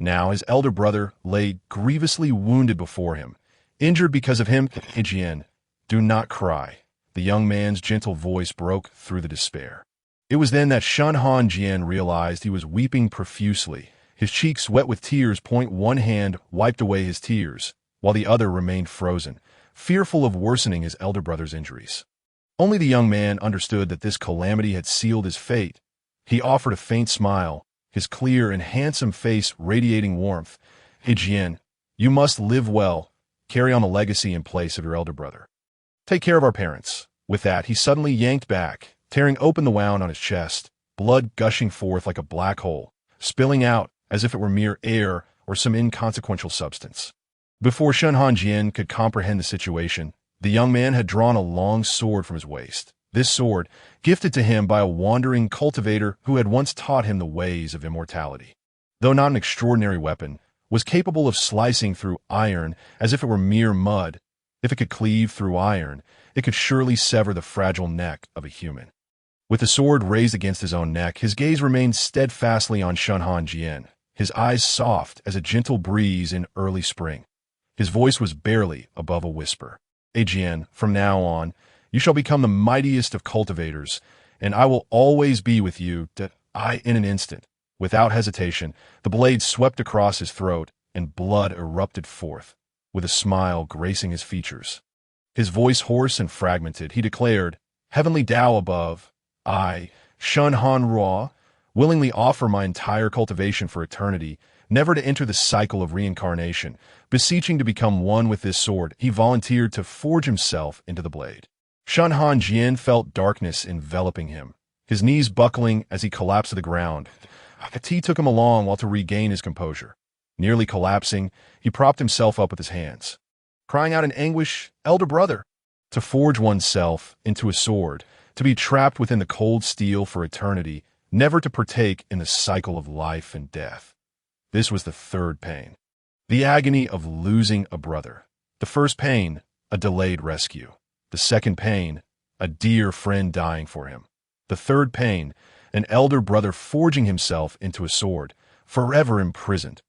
Speaker 1: Now his elder brother lay grievously wounded before him, injured because of him. "Hanjian, do not cry." The young man's gentle voice broke through the despair. It was then that Shen Hanjian realized he was weeping profusely. His cheeks wet with tears. One hand wiped away his tears, while the other remained frozen, fearful of worsening his elder brother's injuries. Only the young man understood that this calamity had sealed his fate. He offered a faint smile, his clear and handsome face radiating warmth. "Hanjian, you must live well, carry on the legacy in place of your elder brother. Take care of our parents." With that, he suddenly yanked back, tearing open the wound on his chest, blood gushing forth like a black hole, spilling out as if it were mere air or some inconsequential substance. Before Shen Hanjian could comprehend the situation, the young man had drawn a long sword from his waist. This sword, gifted to him by a wandering cultivator who had once taught him the ways of immortality. Though not an extraordinary weapon, was capable of slicing through iron as if it were mere mud. If it could cleave through iron, it could surely sever the fragile neck of a human. With the sword raised against his own neck, his gaze remained steadfastly on Shen Hanjian, his eyes soft as a gentle breeze in early spring. His voice was barely above a whisper. "Hanjian, from now on, you shall become the mightiest of cultivators, and I will always be with you." In an instant, without hesitation, the blade swept across his throat, and blood erupted forth, with a smile gracing his features. His voice hoarse and fragmented, he declared, "Heavenly Tao above, I, Shen Han, willingly offer my entire cultivation for eternity, never to enter the cycle of reincarnation, beseeching to become one with this sword." He volunteered to forge himself into the blade. Shen Hanjian felt darkness enveloping him, his knees buckling as he collapsed to the ground. Tea took him a long while to regain his composure. Nearly collapsing, he propped himself up with his hands, crying out in anguish, "Elder brother!" To forge oneself into a sword, to be trapped within the cold steel for eternity, never to partake in the cycle of life and death. This was the third pain. The agony of losing a brother. The first pain, a delayed rescue. The second pain, a dear friend dying for him. The third pain, an elder brother forging himself into a sword, forever imprisoned.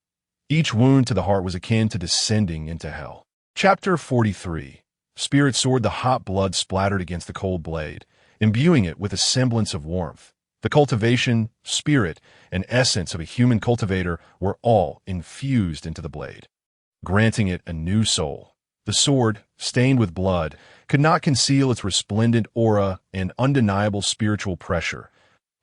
Speaker 1: Each wound to the heart was akin to descending into hell. Chapter 43. Spirit sword. The hot blood splattered against the cold blade, imbuing it with a semblance of warmth. The cultivation, spirit, and essence of a human cultivator were all infused into the blade, granting it a new soul. The sword, stained with blood, could not conceal its resplendent aura and undeniable spiritual pressure.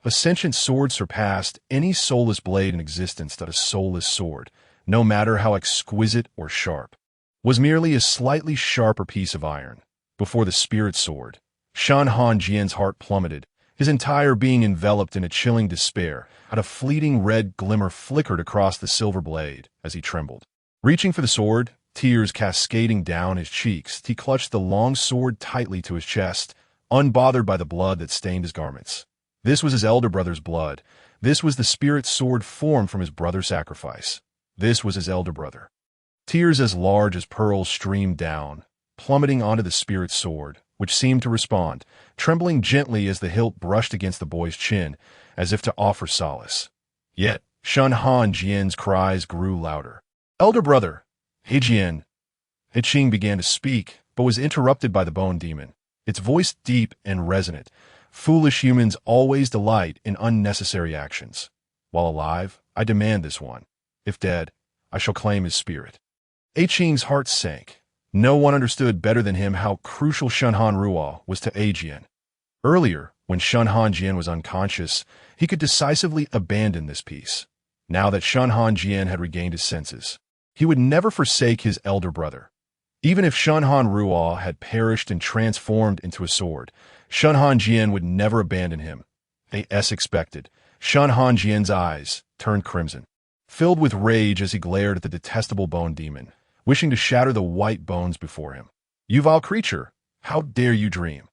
Speaker 1: A sentient sword surpassed any soulless blade in existence. That a soulless sword, no matter how exquisite or sharp, was merely a slightly sharper piece of iron. Before the spirit sword, Shen Hanjian's heart plummeted, his entire being enveloped in a chilling despair. A fleeting red glimmer flickered across the silver blade as he trembled. Reaching for the sword, tears cascading down his cheeks, he clutched the long sword tightly to his chest, unbothered by the blood that stained his garments. This was his elder brother's blood. This was the spirit sword formed from his brother's sacrifice. This was his elder brother. Tears as large as pearls streamed down, plummeting onto the spirit sword, which seemed to respond, trembling gently as the hilt brushed against the boy's chin, as if to offer solace. Yet, Shen Hanjian's cries grew louder. "Elder brother! Hanjian!" Qing began to speak, but was interrupted by the bone demon, its voice deep and resonant, Foolish humans always delight in unnecessary actions. While alive, I demand this one. If dead, I shall claim his spirit. A Qing's heart sank. No one understood better than him how crucial Shen Hanjian was to Ajian. Earlier, when Shen Hanjian was unconscious, he could decisively abandon this peace. Now that Shen Hanjian had regained his senses, he would never forsake his elder brother. Even if Shen Hanjian had perished and transformed into a sword, Shen Hanjian would never abandon him. As expected, Shen Hanjian's eyes turned crimson, filled with rage as he glared at the detestable bone demon, wishing to shatter the white bones before him. "You vile creature, how dare you dream?"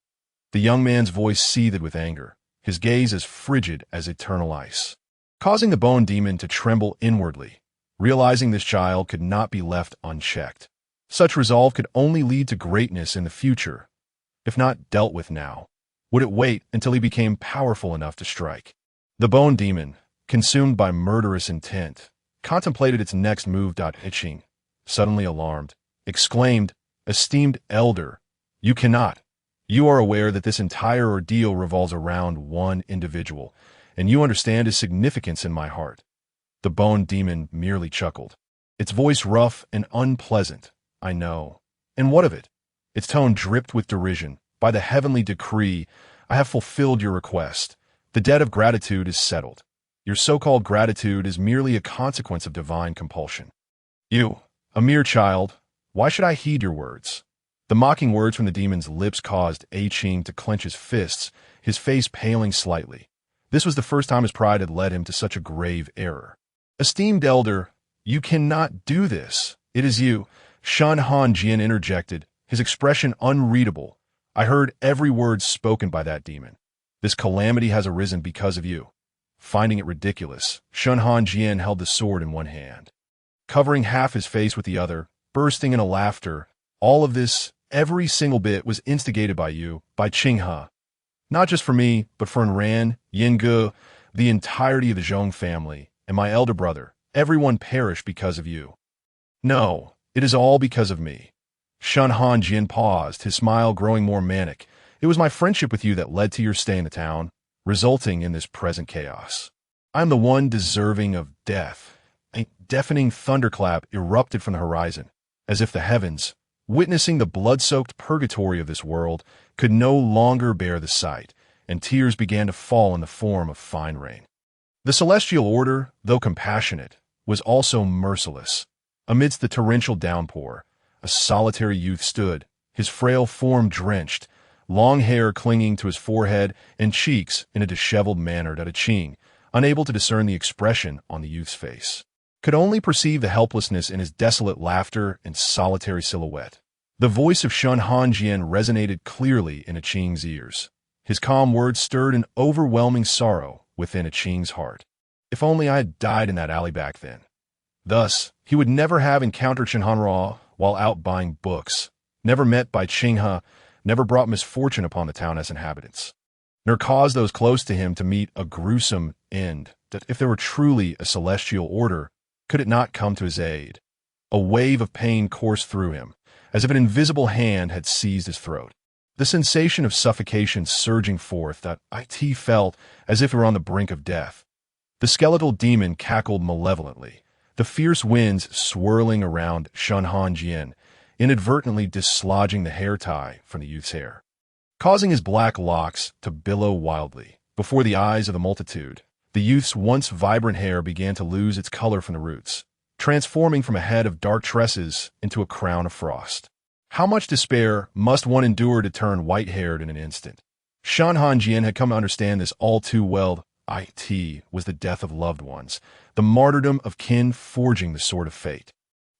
Speaker 1: The young man's voice seethed with anger, his gaze as frigid as eternal ice, causing the bone demon to tremble inwardly, realizing this child could not be left unchecked. Such resolve could only lead to greatness in the future. If not dealt with now, would it wait until he became powerful enough to strike? The bone demon, consumed by murderous intent, contemplated its next move. Qing, suddenly alarmed, exclaimed, "Esteemed elder, you cannot. You are aware that this entire ordeal revolves around one individual, and you understand his significance in my heart." The bone demon merely chuckled, its voice rough and unpleasant. "I know. And what of it?" Its tone dripped with derision. "By the heavenly decree, I have fulfilled your request. The debt of gratitude is settled. Your so-called gratitude is merely a consequence of divine compulsion. You, a mere child, why should I heed your words?" The mocking words from the demon's lips caused A Qing to clench his fists, his face paling slightly. This was the first time his pride had led him to such a grave error. "Esteemed elder, you cannot do this. It is you." Shen Hanjian interjected, his expression unreadable. "I heard every word spoken by that demon. This calamity has arisen because of you." Finding it ridiculous, Shen Hanjian held the sword in one hand, covering half his face with the other, bursting into laughter. "All of this, every single bit, was instigated by you, by Qinghe. Not just for me, but for Enran, Yinge, the entirety of the Zhong family, and my elder brother. Everyone perished because of you." "No, it is all because of me." Shen Hanjian paused, his smile growing more manic. "It was my friendship with you that led to your stay in the town, resulting in this present chaos. I am the one deserving of death." A deafening thunderclap erupted from the horizon, as if the heavens, witnessing the blood-soaked purgatory of this world, could no longer bear the sight, and tears began to fall in the form of fine rain. The celestial order, though compassionate, was also merciless. Amidst the torrential downpour, a solitary youth stood, his frail form drenched, long hair clinging to his forehead and cheeks in a disheveled manner that Qing, unable to discern the expression on the youth's face, could only perceive the helplessness in his desolate laughter and solitary silhouette. The voice of Shen Hanjian resonated clearly in Qing's ears. His calm words stirred an overwhelming sorrow within Qing's heart. If only I had died in that alley back then. Thus, he would never have encountered Shen Hanjian while out buying books, never met Bai Xingchuan, never brought misfortune upon the town's inhabitants, nor caused those close to him to meet a gruesome end. That if there were truly a celestial order, could it not come to his aid? A wave of pain coursed through him, as if an invisible hand had seized his throat. The sensation of suffocation surging forth that it felt as if he were on the brink of death. The skeletal demon cackled malevolently, the fierce winds swirling around Shen Hanjian, inadvertently dislodging the hair tie from the youth's hair, causing his black locks to billow wildly. Before the eyes of the multitude, the youth's once vibrant hair began to lose its color from the roots, transforming from a head of dark tresses into a crown of frost. How much despair must one endure to turn white-haired in an instant? Shen Hanjian had come to understand this all too well. It was the death of loved ones, the martyrdom of kin forging the sword of fate,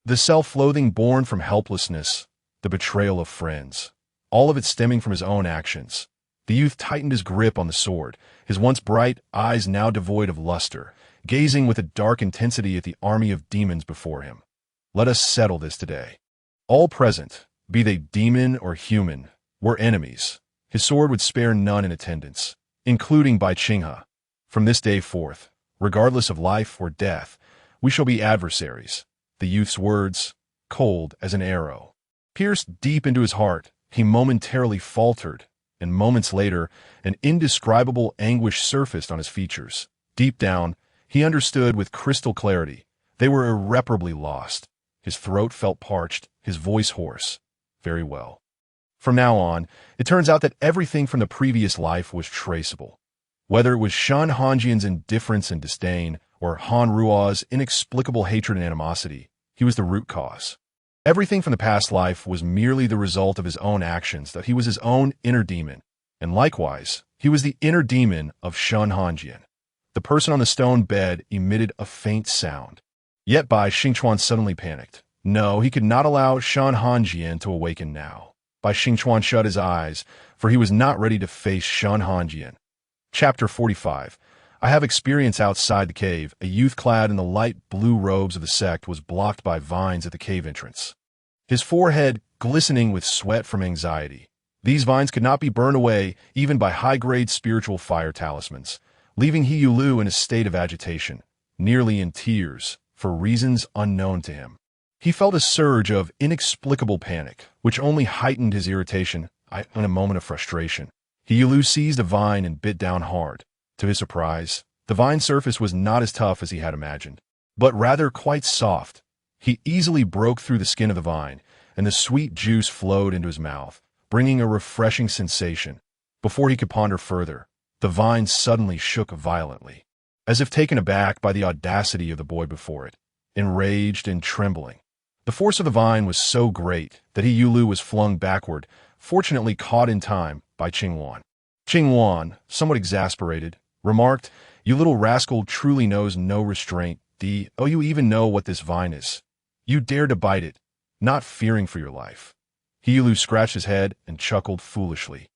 Speaker 1: the self-loathing born from helplessness, the betrayal of friends, all of it stemming from his own actions. The youth tightened his grip on the sword, his once bright eyes now devoid of luster, gazing with a dark intensity at the army of demons before him. "Let us settle this today. All present, be they demon or human, were enemies. His sword would spare none in attendance, including Bai Xingchuan. From this day forth, regardless of life or death, we shall be adversaries." The youth's words, cold as an arrow, pierced deep into his heart. He momentarily faltered, and moments later, an indescribable anguish surfaced on his features. Deep down, he understood with crystal clarity. They were irreparably lost. His throat felt parched, his voice hoarse. Very well. From now on, it turns out that everything from the previous life was traceable. Whether it was Shen Hanjian's indifference and disdain, or Han Ruo's inexplicable hatred and animosity, he was the root cause. Everything from the past life was merely the result of his own actions, that he was his own inner demon. And likewise, he was the inner demon of Shen Hanjian. The person on the stone bed emitted a faint sound. Yet Bai Xingchuan suddenly panicked. No, he could not allow Shen Hanjian to awaken now. Bai Xingchuan shut his eyes, for he was not ready to face Shen Hanjian. Chapter 45. I have experience outside the cave. A youth clad in the light blue robes of the sect was blocked by vines at the cave entrance. His forehead glistening with sweat from anxiety. These vines could not be burned away even by high-grade spiritual fire talismans, leaving He Yulu in a state of agitation, nearly in tears, for reasons unknown to him. He felt a surge of inexplicable panic, which only heightened his irritation in a moment of frustration. He Yulu seized a vine and bit down hard. To his surprise, the vine surface was not as tough as he had imagined, but rather quite soft. He easily broke through the skin of the vine, and the sweet juice flowed into his mouth, bringing a refreshing sensation. Before he could ponder further, the vine suddenly shook violently, as if taken aback by the audacity of the boy before it, enraged and trembling. The force of the vine was so great that He Yulu was flung backward, fortunately caught in time by Qingwan. Qingwan, somewhat exasperated, remarked, "You little rascal truly knows no restraint. Oh, you even know what this vine is. You dare to bite it, not fearing for your life." He Yulu scratched his head and chuckled foolishly.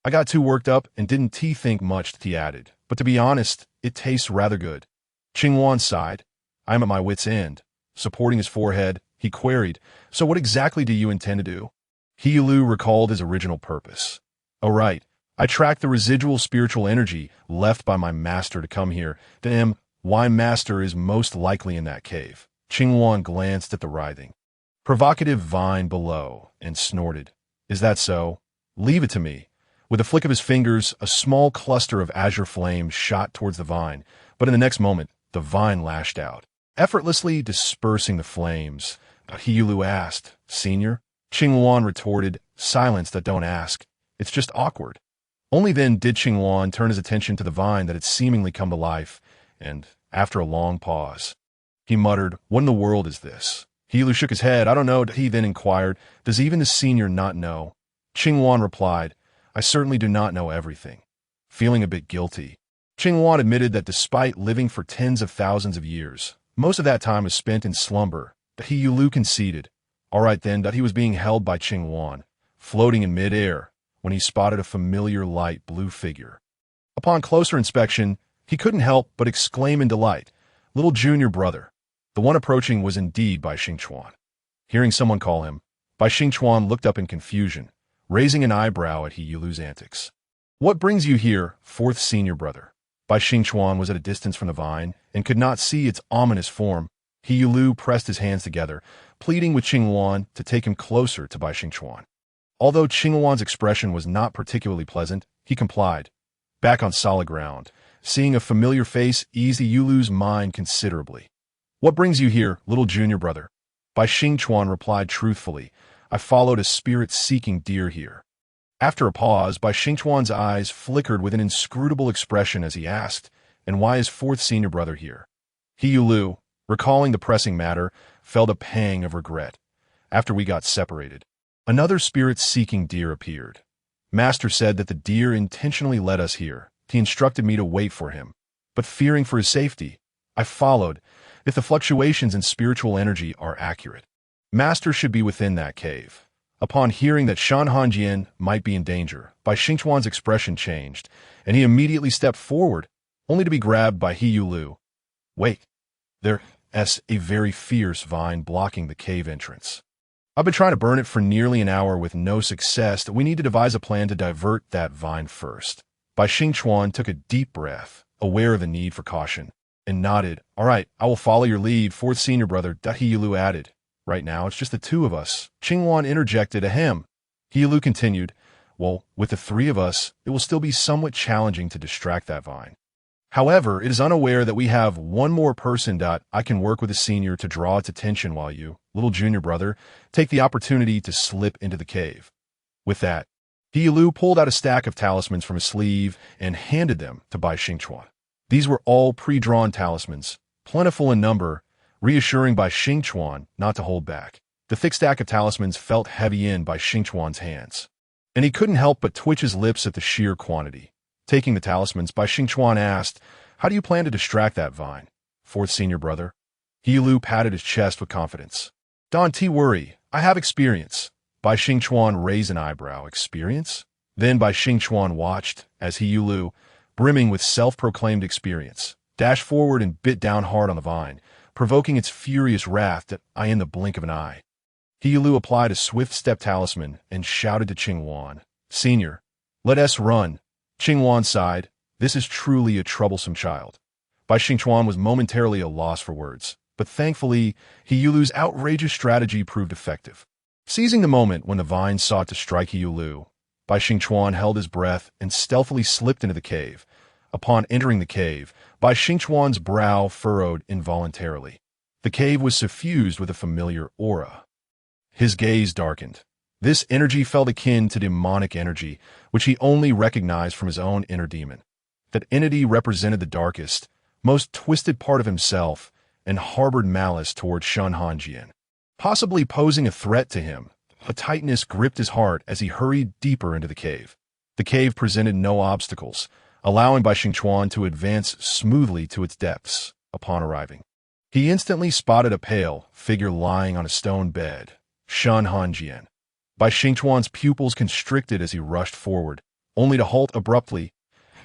Speaker 1: "I got too worked up and didn't think much," he added, "but to be honest, it tastes rather good." Qingwan sighed. "I'm at my wit's end." Supporting his forehead, he queried, "So what exactly do you intend to do?" He Yulu recalled his original purpose. "Oh right, I tracked the residual spiritual energy left by my master to come here. Why master is most likely in that cave." Qingwan glanced at the writhing, provocative vine below and snorted. "Is that so? Leave it to me." With a flick of his fingers, a small cluster of azure flame shot towards the vine, but in the next moment, the vine lashed out, effortlessly dispersing the flames. He Yulu asked, "Senior?" Qingwan retorted, "Silence that don't ask. It's just awkward." Only then did Qingwan turn his attention to the vine that had seemingly come to life, and, after a long pause, he muttered, "What in the world is this?" He Yulu shook his head. "I don't know," he then inquired. "Does even the senior not know?" Qingwan replied, "I certainly do not know everything." Feeling a bit guilty, Qingwan admitted that despite living for tens of thousands of years, most of that time was spent in slumber. He Yulu conceded. All right then, that he was being held by Qingwan, floating in mid-air, when he spotted a familiar light blue figure. Upon closer inspection, he couldn't help but exclaim in delight, "Little junior brother." The one approaching was indeed Bai Xingchuan. Hearing someone call him, Bai Xingchuan looked up in confusion, raising an eyebrow at He Yulu's antics. "What brings you here, fourth senior brother?" Bai Xingchuan was at a distance from the vine and could not see its ominous form. He Yulu pressed his hands together, pleading with Qingwan to take him closer to Bai Xingchuan. Although Qingwan's expression was not particularly pleasant, he complied. Back on solid ground, seeing a familiar face eased He Yulu's mind considerably. "What brings you here, little junior brother?" Bai Xingchuan replied truthfully, "I followed a spirit-seeking deer here." After a pause, Bai Xingchuan's eyes flickered with an inscrutable expression as he asked, "And why is fourth senior brother here?" He Yulu, recalling the pressing matter, felt a pang of regret. "After we got separated, another spirit-seeking deer appeared. Master said that the deer intentionally led us here. He instructed me to wait for him. But fearing for his safety, I followed, if the fluctuations in spiritual energy are accurate. Master should be within that cave." Upon hearing that Shen Hanjian might be in danger, Bai Xingchuan's expression changed, and he immediately stepped forward, only to be grabbed by He Yulu. "Wait, there's a very fierce vine blocking the cave entrance. I've been trying to burn it for nearly an hour with no success. We need to devise a plan to divert that vine first." Bai Xingchuan took a deep breath, aware of the need for caution, and nodded. "All right, I will follow your lead, fourth senior brother," He Yulu added. "Right now, it's just the two of us." Qingwan interjected, "Ahem." He Yulu continued, well, with the three of us, it will still be somewhat challenging to distract that vine. However, it is unaware that we have one more person that I can work with a senior to draw its attention while you, little junior brother, take the opportunity to slip into the cave. With that, He Lu pulled out a stack of talismans from his sleeve and handed them to Bai Xingchuan. These were all pre-drawn talismans, plentiful in number, reassuring Bai Xingchuan not to hold back. The thick stack of talismans felt heavy in Bai Xingchuan's hands, and he couldn't help but twitch his lips at the sheer quantity. Taking the talismans, Bai Xingchuan asked, "How do you plan to distract that vine, fourth senior brother?" He Lu patted his chest with confidence. "Don't worry, I have experience." Bai Xingchuan raised an eyebrow. Experience? Then Bai Xingchuan watched as He Lu, brimming with self-proclaimed experience, dashed forward and bit down hard on the vine, provoking its furious wrath in the blink of an eye. He Lu applied a swift step talisman and shouted to Qingwan, "Senior, let us run." Qingwan sighed. "This is truly a troublesome child." Bai Xingchuan was momentarily at a loss for words, but thankfully, He Lu's outrageous strategy proved effective. Seizing the moment when the vine sought to strike He Lu, Bai Xingchuan held his breath and stealthily slipped into the cave. Upon entering the cave, Bai Xingchuan's brow furrowed involuntarily. The cave was suffused with a familiar aura. His gaze darkened. This energy felt akin to demonic energy, which he only recognized from his own inner demon. That entity represented the darkest, most twisted part of himself and harbored malice toward Shen Hanjian. Possibly posing a threat to him, a tightness gripped his heart as he hurried deeper into the cave. The cave presented no obstacles, allowing Bai Xingchuan to advance smoothly to its depths. Upon arriving, he instantly spotted a pale figure lying on a stone bed, Shen Hanjian. Bai Xingchuan's pupils constricted as he rushed forward, only to halt abruptly.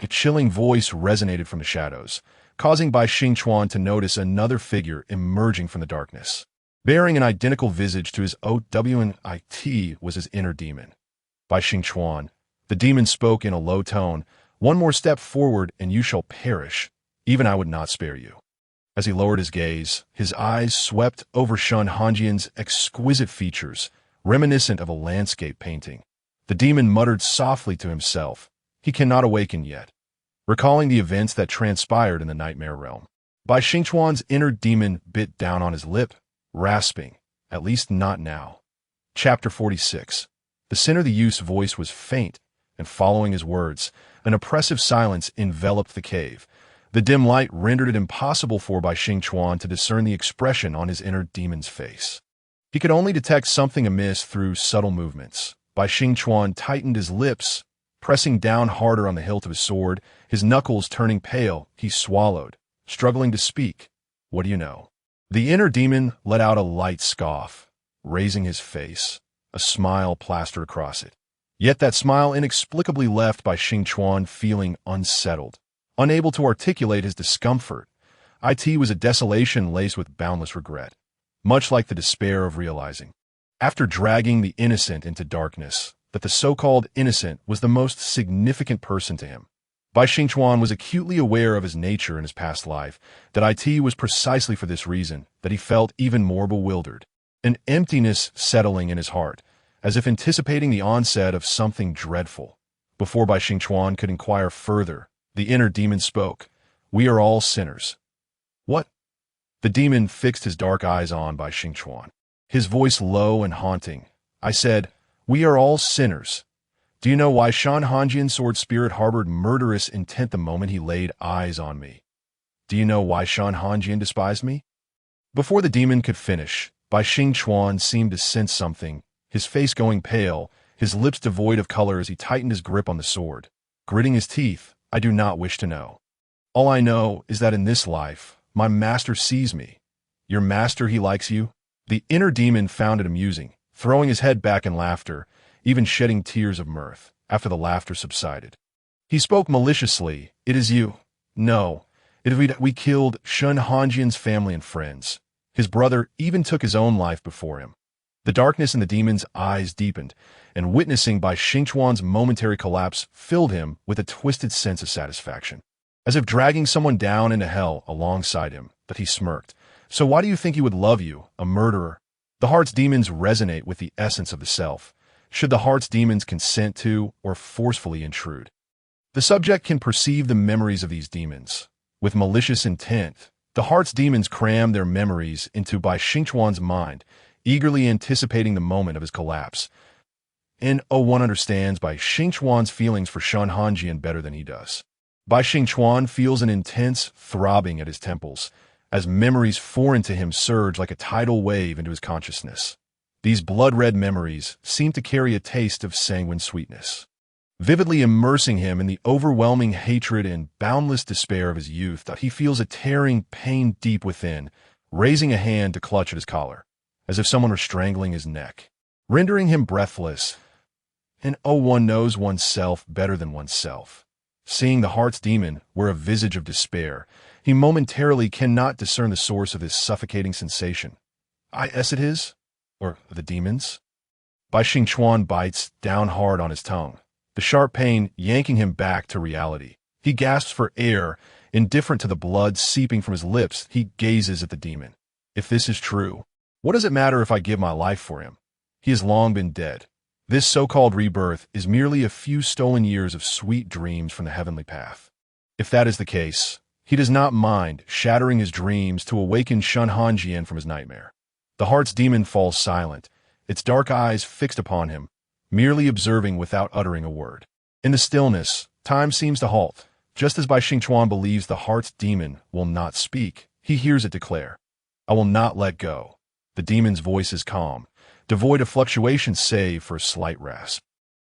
Speaker 1: A chilling voice resonated from the shadows, causing Bai Xingchuan to notice another figure emerging from the darkness. Bearing an identical visage to his OWNIT was his inner demon. Bai Xingchuan, the demon spoke in a low tone, "One more step forward and you shall perish. Even I would not spare you." As he lowered his gaze, his eyes swept over Shen Hanjian's exquisite features, reminiscent of a landscape painting. The demon muttered softly to himself, "He cannot awaken yet," recalling the events that transpired in the nightmare realm. Bai Xingchuan's inner demon bit down on his lip, rasping, "At least not now." Chapter 46. The center of the youth's voice was faint, and following his words, an oppressive silence enveloped the cave. The dim light rendered it impossible for Bai Xingchuan to discern the expression on his inner demon's face. He could only detect something amiss through subtle movements. Bai Xingchuan tightened his lips, pressing down harder on the hilt of his sword, his knuckles turning pale. He swallowed, struggling to speak. "What do you know?" The inner demon let out a light scoff, raising his face, a smile plastered across it. Yet that smile inexplicably left Bai Xingchuan feeling unsettled, unable to articulate his discomfort. It was a desolation laced with boundless regret, much like the despair of realizing, after dragging the innocent into darkness, that the so-called innocent was the most significant person to him. Bai Xingchuan was acutely aware of his nature in his past life, that it was precisely for this reason that he felt even more bewildered, an emptiness settling in his heart, as if anticipating the onset of something dreadful. Before Bai Xingchuan could inquire further, the inner demon spoke, "We are all sinners." "What?" The demon fixed his dark eyes on Bai Xingchuan, his voice low and haunting. "I said, we are all sinners. Do you know why Shen Hanjian's sword spirit harbored murderous intent the moment he laid eyes on me? Do you know why Shen Hanjian despised me?" Before the demon could finish, Bai Xingchuan seemed to sense something, his face going pale, his lips devoid of color as he tightened his grip on the sword. Gritting his teeth, "I do not wish to know. All I know is that in this life, my master sees me." "Your master, he likes you?" The inner demon found it amusing, throwing his head back in laughter, even shedding tears of mirth, after the laughter subsided. He spoke maliciously, "It is you. No, it is we killed Shen Hanjian's family and friends. His brother even took his own life before him." The darkness in the demon's eyes deepened, and witnessing Bai Xingchuan's momentary collapse filled him with a twisted sense of satisfaction. As if dragging someone down into hell alongside him, that he smirked. "So why do you think he would love you, a murderer?" The heart's demons resonate with the essence of the self. should the heart's demons consent to or forcefully intrude. The subject can perceive the memories of these demons. With malicious intent, the heart's demons cram their memories into Bai Xingchuan's mind, eagerly anticipating the moment of his collapse. N01 understands Bai Xingchuan's feelings for Shen Hanjian better than he does. Bai Xingchuan feels an intense throbbing at his temples, as memories foreign to him surge like a tidal wave into his consciousness. These blood-red memories seem to carry a taste of sanguine sweetness, vividly immersing him in the overwhelming hatred and boundless despair of his youth. He feels a tearing pain deep within, raising a hand to clutch at his collar, as if someone were strangling his neck, rendering him breathless. And one knows oneself better than oneself. Seeing the heart's demon wear a visage of despair, he momentarily cannot discern the source of this suffocating sensation. Is it his? Or the demons? Bai Xingchuan bites down hard on his tongue, the sharp pain yanking him back to reality. He gasps for air, indifferent to the blood seeping from his lips. He gazes at the demon. If this is true, what does it matter if I give my life for him? He has long been dead. This so-called rebirth is merely a few stolen years of sweet dreams from the heavenly path. If that is the case, he does not mind shattering his dreams to awaken Shen Hanjian from his nightmare. The heart's demon falls silent, its dark eyes fixed upon him, merely observing without uttering a word. In the stillness, time seems to halt. Just as Bai Xingchuan believes the heart's demon will not speak, he hears it declare, "I will not let go." The demon's voice is calm, devoid of fluctuation save for a slight rasp.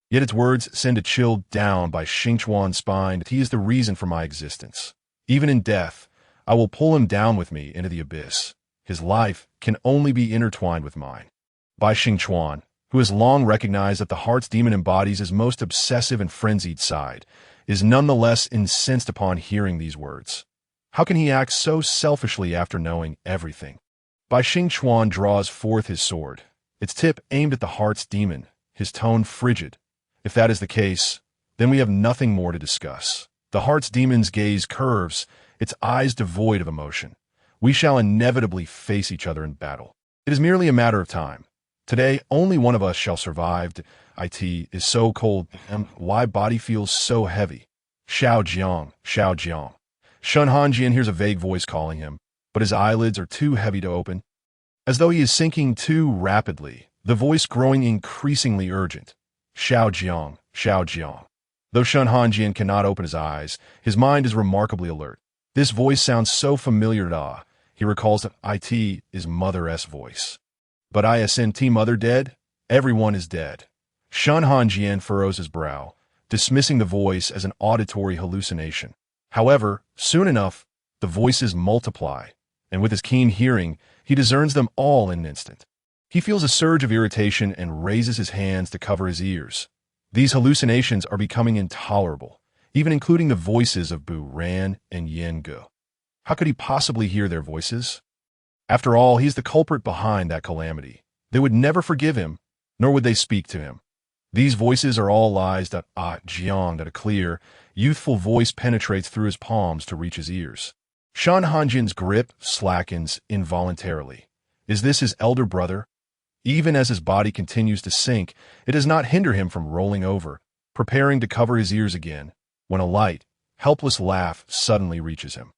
Speaker 1: Yet its words send a chill down Bai Xingchuan's spine. He is the reason for my existence. Even in death, I will pull him down with me into the abyss. His life can only be intertwined with mine. Bai Xingchuan, who has long recognized that the heart's demon embodies his most obsessive and frenzied side, is nonetheless incensed upon hearing these words. How can he act so selfishly after knowing everything? Bai Xingchuan draws forth his sword, its tip aimed at the heart's demon, his tone frigid. If that is the case, then we have nothing more to discuss. The heart's demon's gaze curves, its eyes devoid of emotion. We shall inevitably face each other in battle. It is merely a matter of time. Today, only one of us shall survive. It is so cold, and why body feels so heavy. Xiao Jiang, Xiao Jiang. Shen Hanjian hears a vague voice calling him, but his eyelids are too heavy to open. As though he is sinking too rapidly, the voice growing increasingly urgent. Xiao Jiang, Xiao Jiang. Though Shen Hanjian cannot open his eyes, his mind is remarkably alert. This voice sounds so familiar to he recalls that it is Mother-S voice. But isn't Mother dead? Everyone is dead. Shen Hanjian furrows his brow, dismissing the voice as an auditory hallucination. However, soon enough, the voices multiply, and with his keen hearing, he discerns them all in an instant. He feels a surge of irritation and raises his hands to cover his ears. These hallucinations are becoming intolerable, even including the voices of Bu Ran and Yen Ge. How could he possibly hear their voices? After all, he's the culprit behind that calamity. They would never forgive him, nor would they speak to him. These voices are all lies. Jiang, that a clear, youthful voice penetrates through his palms to reach his ears. Shen Hanjian's grip slackens involuntarily. Is this his elder brother? Even as his body continues to sink, it does not hinder him from rolling over, preparing to cover his ears again, when a light, helpless laugh suddenly reaches him.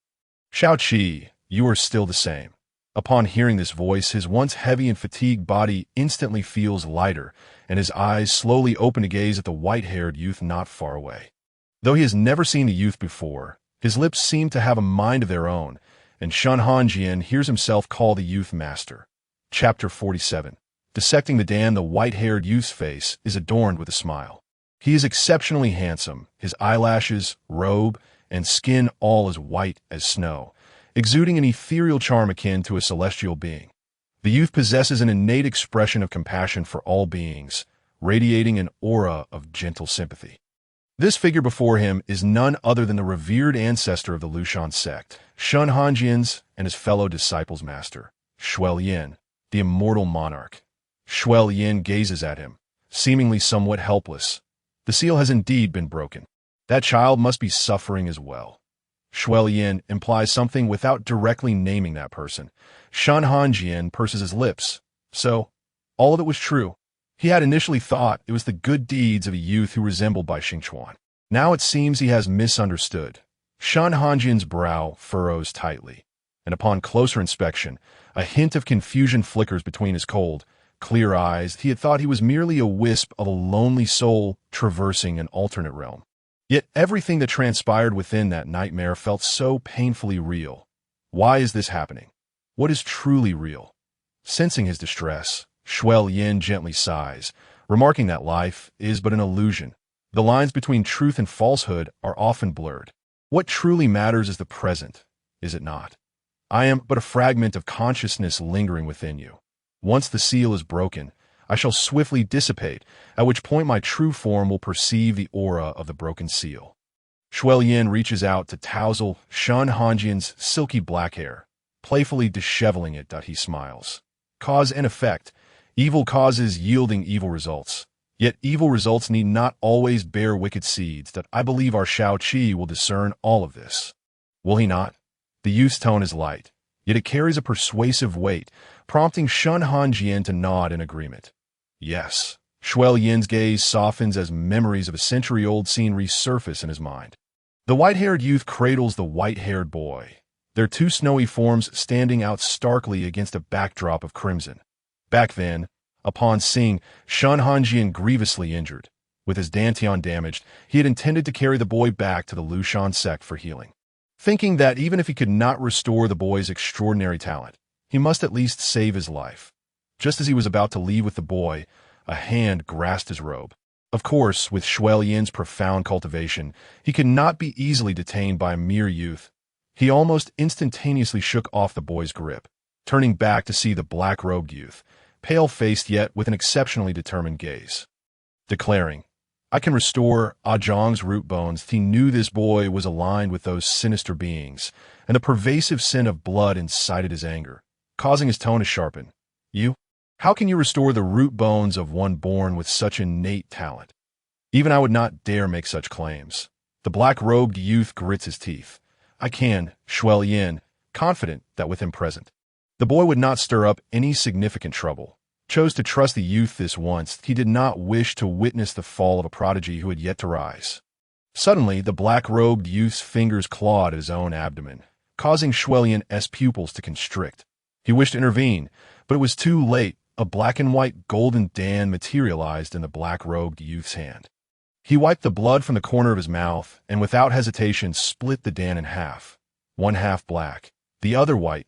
Speaker 1: Xiao Qi, you are still the same. Upon hearing this voice, his once heavy and fatigued body instantly feels lighter, and his eyes slowly open to gaze at the white-haired youth not far away. Though he has never seen the youth before, his lips seem to have a mind of their own, and Shen Hanjian hears himself call the youth master. Chapter 47. Dissecting the Dan, the white-haired youth's face is adorned with a smile. He is exceptionally handsome, his eyelashes, robe, and skin all as white as snow, exuding an ethereal charm akin to a celestial being. The youth possesses an innate expression of compassion for all beings, radiating an aura of gentle sympathy. This figure before him is none other than the revered ancestor of the Lushan sect, Shen Hanjian's and his fellow disciple's master, Shuel Yin, the immortal monarch. Shuel Yin gazes at him, seemingly somewhat helpless. The seal has indeed been broken. That child must be suffering as well. Shuel Yin implies something without directly naming that person. Shen Hanjian purses his lips. So, all of it was true. He had initially thought it was the good deeds of a youth who resembled Bai Xingchuan. Now it seems he has misunderstood. Shen Hanjian's brow furrows tightly, and upon closer inspection, a hint of confusion flickers between his cold, clear eyes. He had thought he was merely a wisp of a lonely soul traversing an alternate realm. Yet everything that transpired within that nightmare felt so painfully real. Why is this happening? What is truly real? Sensing his distress, Shuel Yin gently sighs, remarking that life is but an illusion. The lines between truth and falsehood are often blurred. What truly matters is the present, is it not? I am but a fragment of consciousness lingering within you. Once the seal is broken, I shall swiftly dissipate, at which point my true form will perceive the aura of the broken seal. Shuel Yin reaches out to tousle Shen Hanjian's silky black hair, playfully disheveling it. He smiles. Cause and effect. Evil causes yielding evil results. Yet evil results need not always bear wicked seeds. I believe our Shao Qi will discern all of this. Will he not? The youth's tone is light, yet it carries a persuasive weight, prompting Shen Hanjian to nod in agreement. Yes. Shuel Yin's gaze softens as memories of a century-old scene resurface in his mind. The white-haired youth cradles the white-haired boy, their two snowy forms standing out starkly against a backdrop of crimson. Back then, upon seeing Shen Hanjian grievously injured, with his dantian damaged, he had intended to carry the boy back to the Lushan sect for healing, thinking that even if he could not restore the boy's extraordinary talent, he must at least save his life. Just as he was about to leave with the boy, a hand grasped his robe. Of course, with Shuel Yin's profound cultivation, he could not be easily detained by a mere youth. He almost instantaneously shook off the boy's grip, turning back to see the black-robed youth, pale-faced yet with an exceptionally determined gaze, declaring, I can restore Zhang's root bones. He knew this boy was aligned with those sinister beings, and the pervasive sin of blood incited his anger, causing his tone to sharpen. You? How can you restore the root bones of one born with such innate talent? Even I would not dare make such claims. The black-robed youth grits his teeth. I can, Shuel Yin, confident that with him present, the boy would not stir up any significant trouble. Chose to trust the youth this once. He did not wish to witness the fall of a prodigy who had yet to rise. Suddenly, the black-robed youth's fingers clawed at his own abdomen, causing Shuel Yin's pupils to constrict. He wished to intervene, but it was too late. A black-and-white golden dan materialized in the black-robed youth's hand. He wiped the blood from the corner of his mouth and without hesitation split the dan in half, one half black, the other white.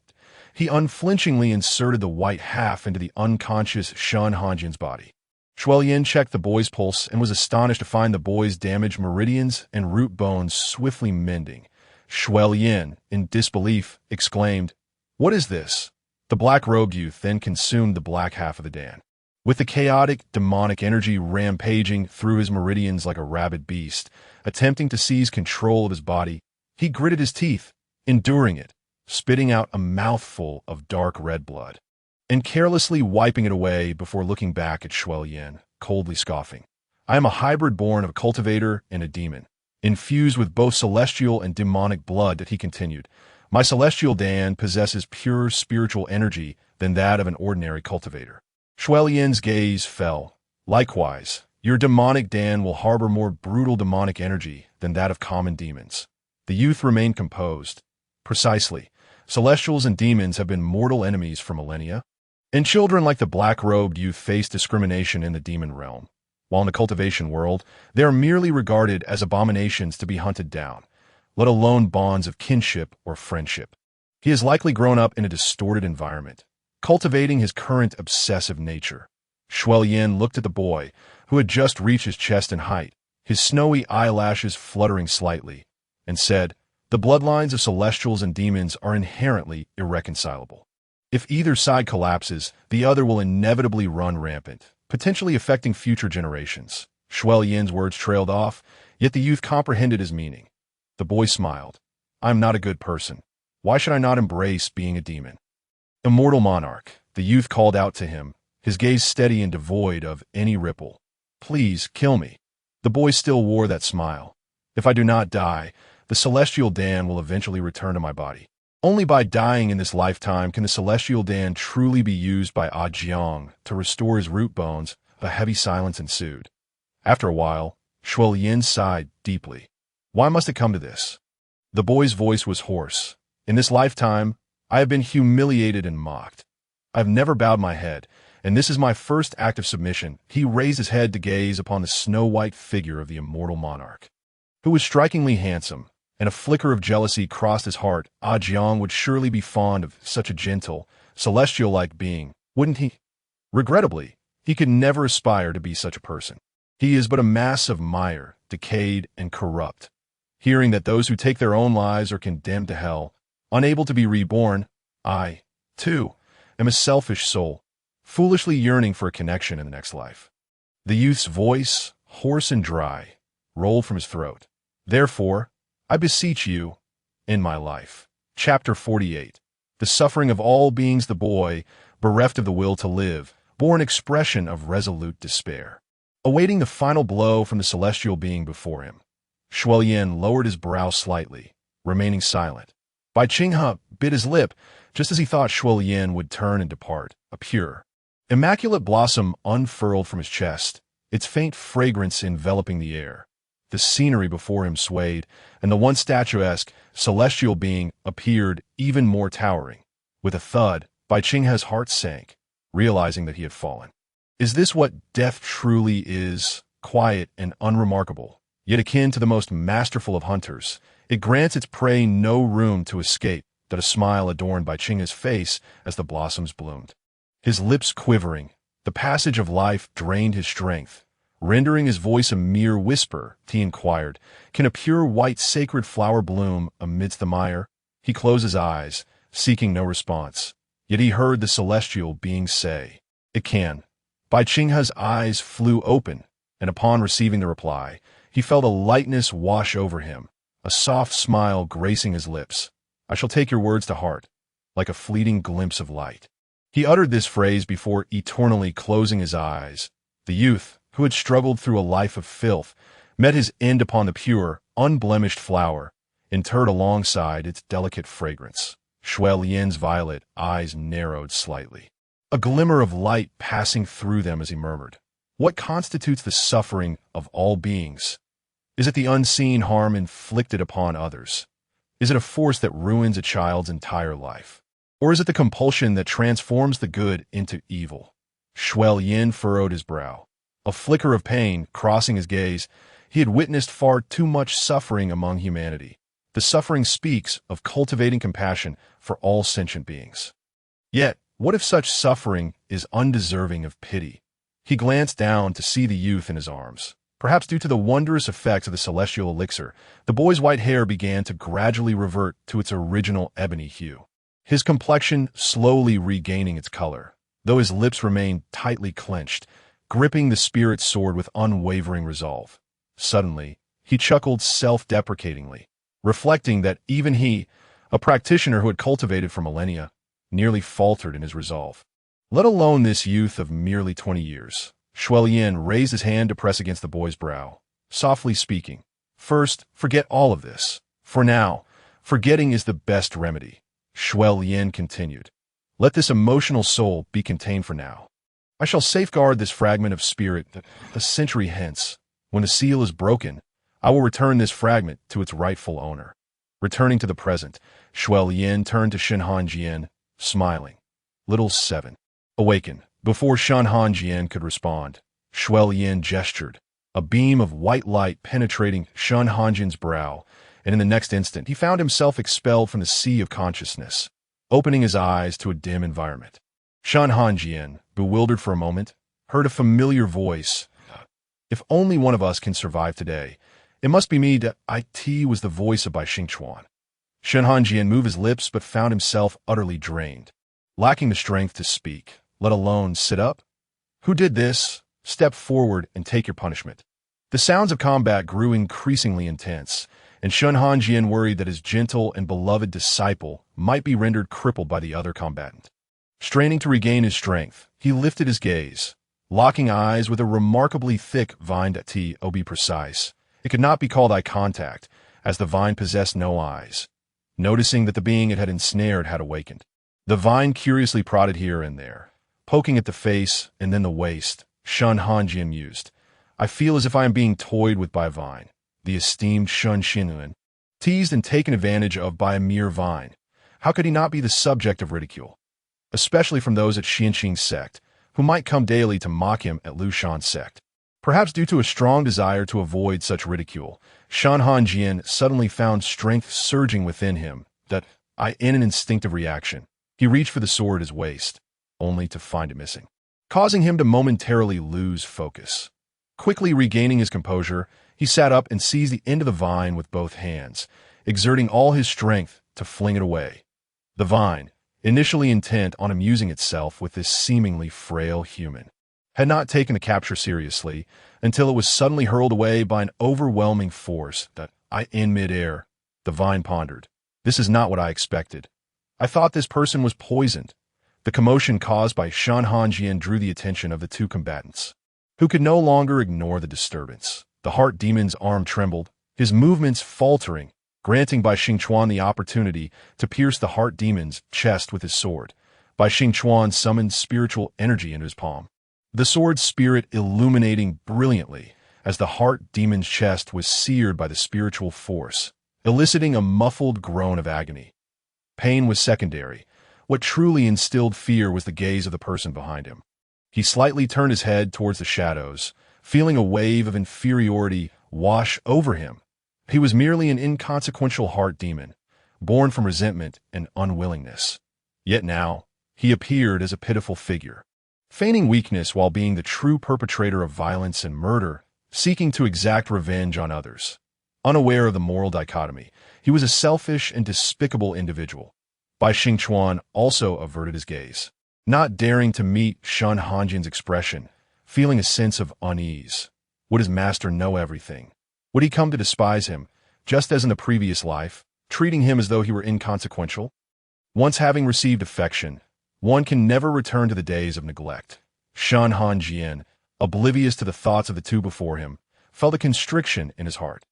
Speaker 1: He unflinchingly inserted the white half into the unconscious Shen Hanjian's body. Shuel Yin checked the boy's pulse and was astonished to find the boy's damaged meridians and root bones swiftly mending. Shuel Yin, in disbelief, exclaimed, What is this? The black-robed youth then consumed the black half of the dan. With the chaotic, demonic energy rampaging through his meridians like a rabid beast, attempting to seize control of his body, he gritted his teeth, enduring it, spitting out a mouthful of dark red blood, and carelessly wiping it away before looking back at Shuel Yin, coldly scoffing. I am a hybrid born of a cultivator and a demon, infused with both celestial and demonic blood. He continued. My celestial dan possesses purer spiritual energy than that of an ordinary cultivator. Shuel Yin's gaze fell. Likewise, your demonic dan will harbor more brutal demonic energy than that of common demons. The youth remained composed. Precisely. Celestials and demons have been mortal enemies for millennia, and children like the black-robed youth face discrimination in the demon realm, while in the cultivation world, they are merely regarded as abominations to be hunted down, let alone bonds of kinship or friendship. He has likely grown up in a distorted environment, cultivating his current obsessive nature. Shuel Yin looked at the boy, who had just reached his chest in height, his snowy eyelashes fluttering slightly, and said, The bloodlines of celestials and demons are inherently irreconcilable. If either side collapses, the other will inevitably run rampant, potentially affecting future generations. Shuel Yin's words trailed off, yet the youth comprehended his meaning. The boy smiled. I am not a good person. Why should I not embrace being a demon? Immortal monarch, the youth called out to him, his gaze steady and devoid of any ripple. Please, kill me. The boy still wore that smile. If I do not die, the celestial dan will eventually return to my body. Only by dying in this lifetime can the celestial dan truly be used by Zhang to restore his root bones A heavy silence ensued. After a while, Shuo sighed deeply. Why must it come to this? The boy's voice was hoarse. In this lifetime, I have been humiliated and mocked. I have never bowed my head, and this is my first act of submission. He raised his head to gaze upon the snow-white figure of the immortal monarch, who was strikingly handsome, and a flicker of jealousy crossed his heart. Ah Jiang would surely be fond of such a gentle, celestial-like being, wouldn't he? Regrettably, he could never aspire to be such a person. He is but a mass of mire, decayed and corrupt. Hearing that those who take their own lives are condemned to hell, unable to be reborn, I, too, am a selfish soul, foolishly yearning for a connection in the next life. The youth's voice, hoarse and dry, rolled from his throat. Therefore, I beseech you, in my life. Chapter 48. The suffering of all beings. The boy, bereft of the will to live, bore an expression of resolute despair, awaiting the final blow from the celestial being before him. Shuo lowered his brow slightly, remaining silent. Bai Xingchuan bit his lip, just as he thought Shuo would turn and depart. A pure, immaculate blossom unfurled from his chest, its faint fragrance enveloping the air. The scenery before him swayed, and the once statuesque, celestial being appeared even more towering. With a thud, Bai Xingchuan's heart sank, realizing that he had fallen. Is this what death truly is? Quiet and unremarkable, yet akin to the most masterful of hunters, it grants its prey no room to escape. That a smile adorned Bai Xingchuan's face as the blossoms bloomed. His lips quivering, the passage of life drained his strength. Rendering his voice a mere whisper, he inquired, "Can a pure white sacred flower bloom amidst the mire?" He closed his eyes, seeking no response. Yet he heard the celestial being say, "It can." Bai Xingchuan's eyes flew open, and upon receiving the reply, he felt a lightness wash over him, a soft smile gracing his lips. "I shall take your words to heart, like a fleeting glimpse of light." He uttered this phrase before eternally closing his eyes. The youth, who had struggled through a life of filth, met his end upon the pure, unblemished flower, interred alongside its delicate fragrance. Shuo violet eyes narrowed slightly, a glimmer of light passing through them as he murmured, "What constitutes the suffering of all beings? Is it the unseen harm inflicted upon others? Is it a force that ruins a child's entire life? Or is it the compulsion that transforms the good into evil?" Shuo furrowed his brow, a flicker of pain crossing his gaze. He had witnessed far too much suffering among humanity. The suffering speaks of cultivating compassion for all sentient beings. Yet, what if such suffering is undeserving of pity? He glanced down to see the youth in his arms. Perhaps due to the wondrous effects of the celestial elixir, the boy's white hair began to gradually revert to its original ebony hue, his complexion slowly regaining its color, though his lips remained tightly clenched, gripping the spirit sword with unwavering resolve. Suddenly, he chuckled self-deprecatingly, reflecting that even he, a practitioner who had cultivated for millennia, nearly faltered in his resolve. Let alone this youth of merely 20 years. Shuo raised his hand to press against the boy's brow, softly speaking, "First, forget all of this. For now, forgetting is the best remedy." Shuo continued, "Let this emotional soul be contained for now. I shall safeguard this fragment of spirit that a century hence, when the seal is broken, I will return this fragment to its rightful owner." Returning to the present, Shuo turned to Shen Hanjian, smiling. Little 7. Awaken. Before Shen Hanjian could respond, Shuo gestured, a beam of white light penetrating Shen Hanjian's brow, and in the next instant he found himself expelled from the sea of consciousness, opening his eyes to a dim environment. Shen Hanjian, bewildered for a moment, heard a familiar voice. "If only one of us can survive today, it must be me." It was the voice of Bai Xingchuan. Shen Hanjian moved his lips but found himself utterly drained, lacking the strength to speak, let alone sit up. "Who did this? Step forward and take your punishment." The sounds of combat grew increasingly intense, and Shen Hanjian worried that his gentle and beloved disciple might be rendered crippled by the other combatant. Straining to regain his strength, he lifted his gaze, locking eyes with a remarkably thick vine. To be precise, it could not be called eye contact, as the vine possessed no eyes. Noticing that the being it had ensnared had awakened, the vine curiously prodded here and there, poking at the face and then the waist. Shen Hanjian mused. I feel as if I am being toyed with by a vine. The esteemed Shen Hanjian, teased and taken advantage of by a mere vine. How could he not be the subject of ridicule? Especially from those at Xinjiang's sect, who might come daily to mock him at Lu Shan's sect. Perhaps due to a strong desire to avoid such ridicule, Shen Hanjian suddenly found strength surging within him, in an instinctive reaction. He reached for the sword at his waist, only to find it missing, causing him to momentarily lose focus. Quickly regaining his composure, he sat up and seized the end of the vine with both hands, exerting all his strength to fling it away. The vine, initially intent on amusing itself with this seemingly frail human, had not taken the capture seriously until it was suddenly hurled away by an overwhelming force in midair. The vine pondered. This is not what I expected. I thought this person was poisoned. The commotion caused by Shen Hanjian drew the attention of the two combatants, who could no longer ignore the disturbance. The heart demon's arm trembled, his movements faltering, granting Bai Xingchuan the opportunity to pierce the heart demon's chest with his sword. Bai Xingchuan summoned spiritual energy into his palm, the sword's spirit illuminating brilliantly as the heart demon's chest was seared by the spiritual force, eliciting a muffled groan of agony. Pain was secondary. What truly instilled fear was the gaze of the person behind him. He slightly turned his head towards the shadows, feeling a wave of inferiority wash over him. He was merely an inconsequential heart demon, born from resentment and unwillingness. Yet now, he appeared as a pitiful figure, feigning weakness while being the true perpetrator of violence and murder, seeking to exact revenge on others. Unaware of the moral dichotomy, he was a selfish and despicable individual. Bai Xingchuan also averted his gaze, not daring to meet Shen Hanjian's expression, feeling a sense of unease. Would his master know everything? Would he come to despise him, just as in the previous life, treating him as though he were inconsequential? Once having received affection, one can never return to the days of neglect. Shen Hanjian, oblivious to the thoughts of the two before him, felt a constriction in his heart.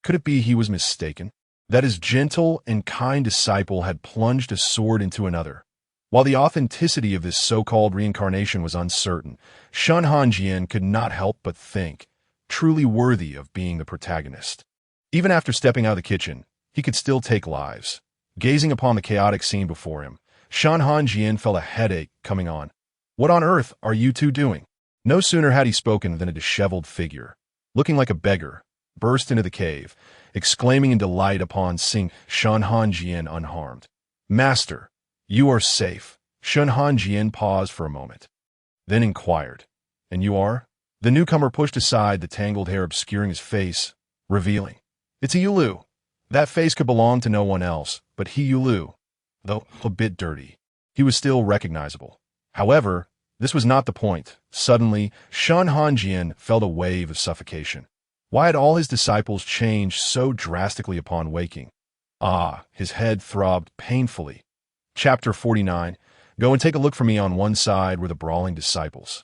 Speaker 1: Could it be he was mistaken? That his gentle and kind disciple had plunged a sword into another? While the authenticity of this so-called reincarnation was uncertain, Shen Hanjian could not help but think, truly worthy of being the protagonist. Even after stepping out of the kitchen, he could still take lives. Gazing upon the chaotic scene before him, Shen Hanjian felt a headache coming on. What on earth are you two doing? No sooner had he spoken than a disheveled figure, looking like a beggar, burst into the cave, exclaiming in delight upon seeing Shen Hanjian unharmed. Master, you are safe. Shen Hanjian paused for a moment, then inquired, And you are? The newcomer pushed aside the tangled hair obscuring his face, revealing, It's a Yulu. That face could belong to no one else, but he Yulu. Though a bit dirty, he was still recognizable. However, this was not the point. Suddenly, Shen Hanjian felt a wave of suffocation. Why had all his disciples changed so drastically upon waking? His head throbbed painfully. Chapter 49. Go and take a look for me. On one side were the brawling disciples,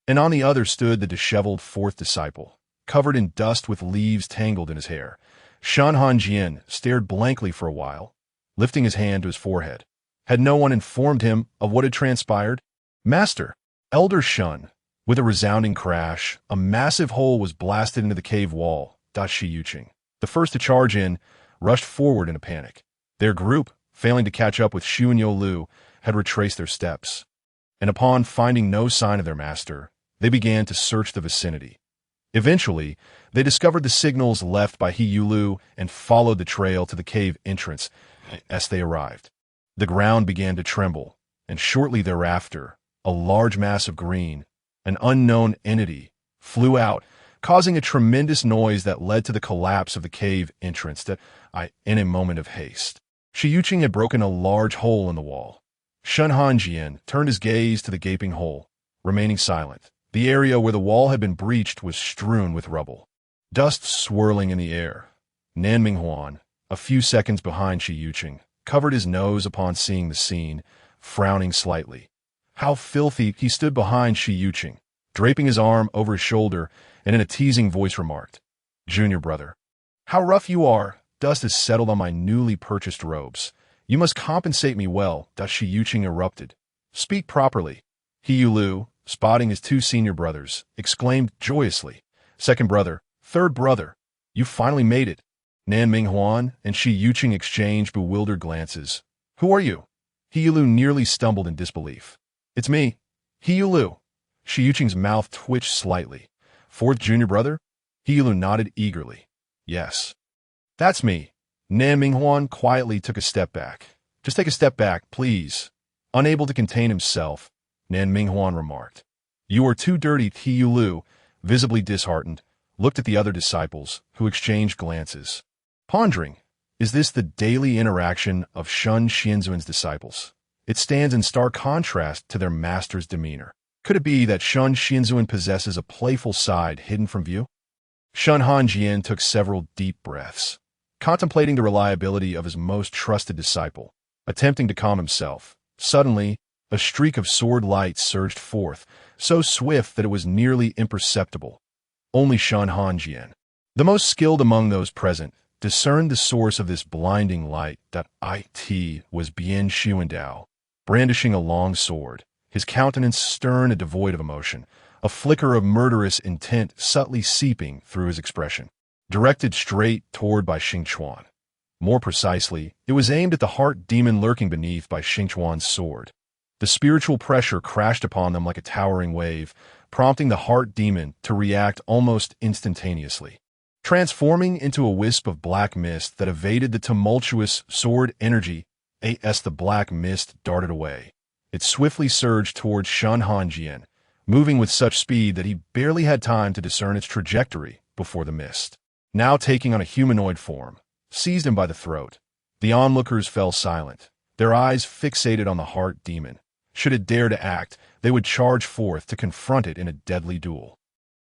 Speaker 1: and on the other stood the disheveled fourth disciple, covered in dust with leaves tangled in his hair. Shen Hanjian stared blankly for a while, lifting his hand to his forehead. Had no one informed him of what had transpired? Master, Elder Shen. With a resounding crash, a massive hole was blasted into the cave wall. Shi Yuqing, the first to charge in, rushed forward in a panic. Their group, failing to catch up with Xu and Yo Lu, had retraced their steps, and upon finding no sign of their master, they began to search the vicinity. Eventually, they discovered the signals left by He Yulu and followed the trail to the cave entrance. As they arrived, the ground began to tremble, and shortly thereafter, a large mass of green, an unknown entity, flew out, causing a tremendous noise that led to the collapse of the cave entrance in a moment of haste. Shi Yuqing had broken a large hole in the wall. Shen Hanjian turned his gaze to the gaping hole, remaining silent. The area where the wall had been breached was strewn with rubble, dust swirling in the air. Nan Minghuan, a few seconds behind Shi Yuqing, covered his nose upon seeing the scene, frowning slightly. How filthy! He stood behind Shi Yuqing, draping his arm over his shoulder, and in a teasing voice remarked, Junior brother, how rough you are! Dust has settled on my newly purchased robes. You must compensate me well. Shi Yuqing erupted. Speak properly. He Yulu, spotting his two senior brothers, exclaimed joyously, "Second brother, third brother, you finally made it." Nan Minghuan and Shi Yuqing exchanged bewildered glances. "Who are you?" He Yulu nearly stumbled in disbelief. "It's me, He Yulu." Shi Yuqing's mouth twitched slightly. "Fourth junior brother?" He Yulu nodded eagerly. "Yes." "That's me." Nan Minghuan quietly took a step back. "Just take a step back, please." Unable to contain himself, Nan Minghuan remarked. "You are too dirty." He Yulu, visibly disheartened, looked at the other disciples, who exchanged glances. Pondering, is this the daily interaction of Shen Hanjian's disciples? It stands in stark contrast to their master's demeanor. Could it be that Shen Hanjian possesses a playful side hidden from view? Shen Hanjian took several deep breaths, contemplating the reliability of his most trusted disciple, attempting to calm himself. Suddenly, a streak of sword light surged forth, so swift that it was nearly imperceptible. Only Shen Hanjian, the most skilled among those present, discerned the source of this blinding light. It was Bian Xuandao, brandishing a long sword, his countenance stern and devoid of emotion, a flicker of murderous intent subtly seeping through his expression, directed straight toward Bai Xingchuan. More precisely, it was aimed at the heart demon lurking beneath Bai Xingchuan's sword. The spiritual pressure crashed upon them like a towering wave, prompting the heart demon to react almost instantaneously. Transforming into a wisp of black mist that evaded the tumultuous sword energy, as the black mist darted away, it swiftly surged towards Shen Hanjian, moving with such speed that he barely had time to discern its trajectory before the mist, now taking on a humanoid form, seized him by the throat. The onlookers fell silent, their eyes fixated on the heart demon. Should it dare to act, they would charge forth to confront it in a deadly duel.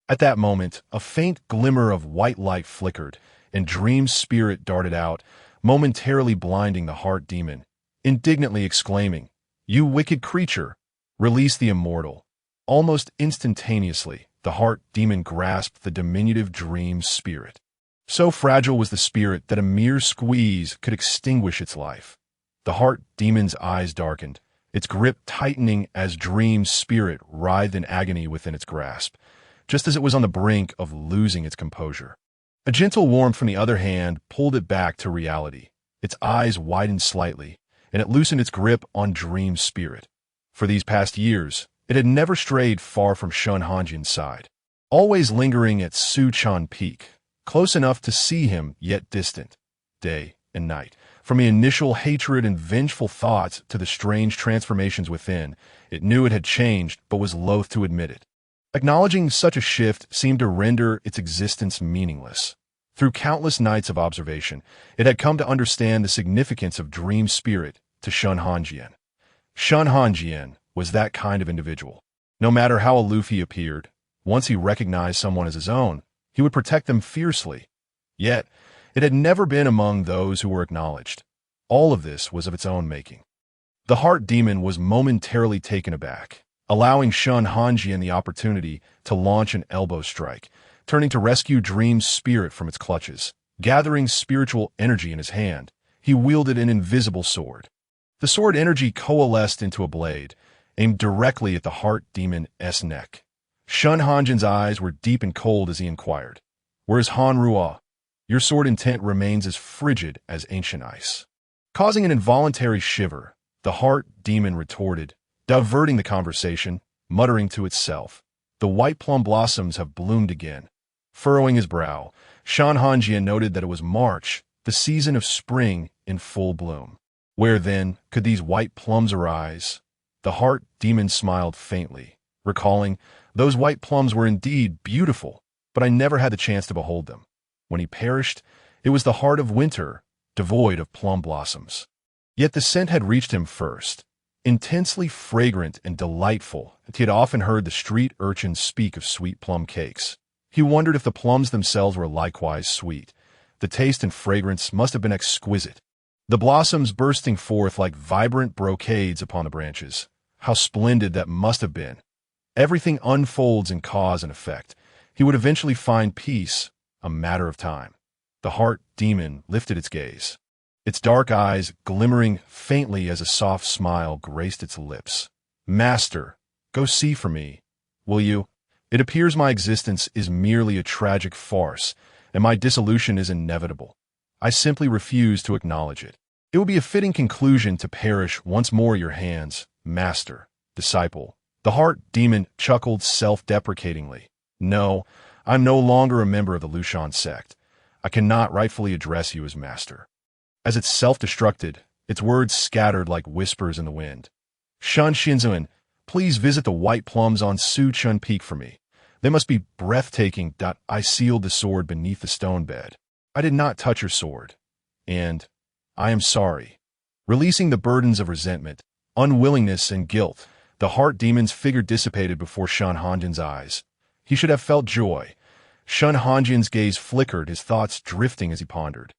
Speaker 1: At that moment, a faint glimmer of white light flickered, and Dream's spirit darted out, momentarily blinding the heart demon, indignantly exclaiming, "You wicked creature! Release the immortal." Almost instantaneously, the heart demon grasped the diminutive Dream's spirit. So fragile was the spirit that a mere squeeze could extinguish its life. The heart demon's eyes darkened, its grip tightening as Dream's spirit writhed in agony within its grasp, just as it was on the brink of losing its composure. A gentle warmth, from the other hand, pulled it back to reality. Its eyes widened slightly, and it loosened its grip on Dream's spirit. For these past years, it had never strayed far from Shen Hanjian's side, always lingering at Suchan Peak, close enough to see him yet distant, day and night. From the initial hatred and vengeful thoughts to the strange transformations within, it knew it had changed but was loath to admit it. Acknowledging such a shift seemed to render its existence meaningless. Through countless nights of observation, it had come to understand the significance of Dream spirit to Shen Hanjian. Shen Hanjian was that kind of individual. No matter how aloof he appeared, once he recognized someone as his own, he would protect them fiercely. Yet, it had never been among those who were acknowledged. All of this was of its own making. The heart demon was momentarily taken aback, allowing Shen Hanjian the opportunity to launch an elbow strike, turning to rescue Dream's spirit from its clutches. Gathering spiritual energy in his hand, he wielded an invisible sword. The sword energy coalesced into a blade, aimed directly at the heart demon's neck. Shen Hanjian's eyes were deep and cold as he inquired, "Where's Han Ruo? Your sword intent remains as frigid as ancient ice." Causing an involuntary shiver, the heart demon retorted, diverting the conversation, muttering to itself, "The white plum blossoms have bloomed again." Furrowing his brow, Shen Hanjian noted that it was March, the season of spring in full bloom. Where, then, could these white plums arise? The heart demon smiled faintly, recalling, "Those white plums were indeed beautiful, but I never had the chance to behold them. When he perished, it was the heart of winter, devoid of plum blossoms." Yet the scent had reached him first, intensely fragrant and delightful, and he had often heard the street urchins speak of sweet plum cakes. He wondered if the plums themselves were likewise sweet. The taste and fragrance must have been exquisite. The blossoms bursting forth like vibrant brocades upon the branches. How splendid that must have been. Everything unfolds in cause and effect. He would eventually find peace, a matter of time. The heart demon lifted its gaze, its dark eyes glimmering faintly as a soft smile graced its lips. "Master, go see for me will you? It appears my existence is merely a tragic farce, and my dissolution is inevitable. I simply refuse to acknowledge it. It will be a fitting conclusion to perish once more at your hands, master, disciple. The heart demon chuckled self-deprecatingly. No, I'm no longer a member of the Lushan sect. I cannot rightfully address you as master. As it self-destructed, its words scattered like whispers in the wind. Shen Hanjian, please visit the white plums on Suchun Peak for me. They must be breathtaking. I sealed the sword beneath the stone bed. I did not touch your sword. And I am sorry. Releasing the burdens of resentment, unwillingness, and guilt, the heart demon's figure dissipated before Shen Hanjian's eyes. He should have felt joy. Shen Hanjian's gaze flickered, his thoughts drifting as he pondered.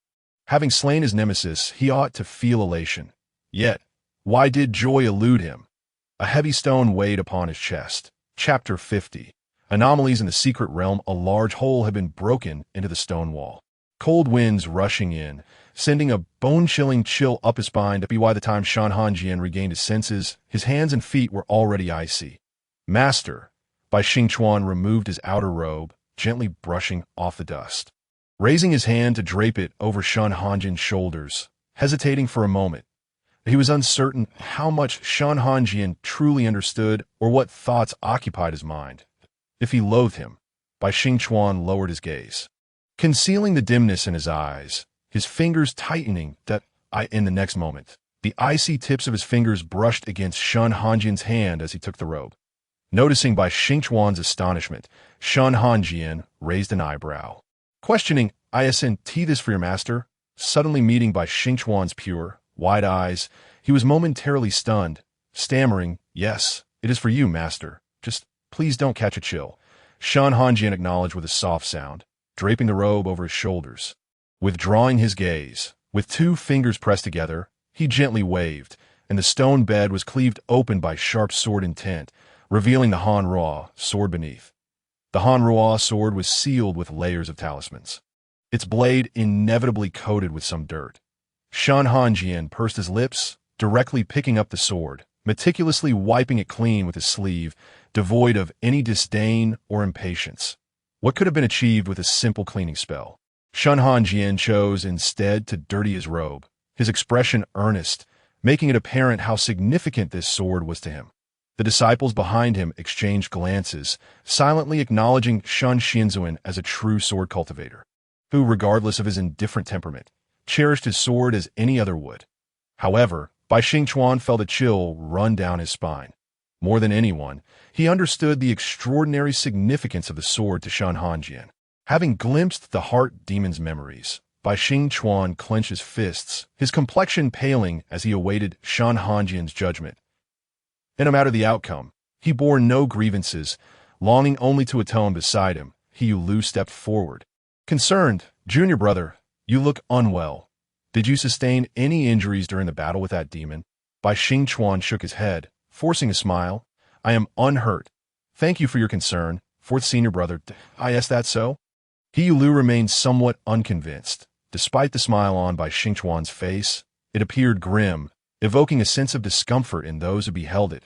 Speaker 1: Having slain his nemesis, he ought to feel elation. Yet, why did joy elude him? A heavy stone weighed upon his chest. Chapter 50. Anomalies in the secret realm. A large hole had been broken into the stone wall. Cold winds rushing in, sending a bone-chilling chill up his spine. By the time Shen Hanjian regained his senses, his hands and feet were already icy. Master, Bai Xingchuan removed his outer robe, gently brushing off the dust. Raising his hand to drape it over Shen Hanjian's shoulders, hesitating for a moment, he was uncertain how much Shen Hanjian truly understood or what thoughts occupied his mind. If he loathed him, Bai Xingchuan lowered his gaze, concealing the dimness in his eyes, his fingers tightening in the next moment. The icy tips of his fingers brushed against Shen Hanjian's hand as he took the robe. Noticing Bai Xingchuan's astonishment, Shen Hanjian raised an eyebrow. Questioning, "Isn't this for your master?" Suddenly meeting Bai Xingchuan's pure, wide eyes, he was momentarily stunned, stammering, "Yes, it is for you, master. Just please don't catch a chill." Shen Hanjian acknowledged with a soft sound, draping the robe over his shoulders. Withdrawing his gaze, with 2 fingers pressed together, he gently waved, and the stone bed was cleaved open by sharp sword intent, revealing the Hanruo sword beneath. The Hanruo sword was sealed with layers of talismans, its blade inevitably coated with some dirt. Shen Hanjian pursed his lips, directly picking up the sword, meticulously wiping it clean with his sleeve, devoid of any disdain or impatience. What could have been achieved with a simple cleaning spell? Shen Hanjian chose instead to dirty his robe, his expression earnest, making it apparent how significant this sword was to him. The disciples behind him exchanged glances, silently acknowledging Shen Hanjian as a true sword cultivator, who, regardless of his indifferent temperament, cherished his sword as any other would. However, Bai Xingchuan felt a chill run down his spine. More than anyone, he understood the extraordinary significance of the sword to Shen Hanjian. Having glimpsed the heart demon's memories, Bai Xingchuan clenched his fists, his complexion paling as he awaited Shen Hanjian's judgment. No matter the outcome, he bore no grievances, longing only to atone beside him. He Lu stepped forward. Concerned, "Junior brother, you look unwell. Did you sustain any injuries during the battle with that demon?" Bai Xingchuan shook his head, forcing a smile. "I am unhurt. Thank you for your concern, 4th senior brother." "Is that so?" Lu remained somewhat unconvinced. Despite the smile on Bai Xingchuan's face, it appeared grim, evoking a sense of discomfort in those who beheld it.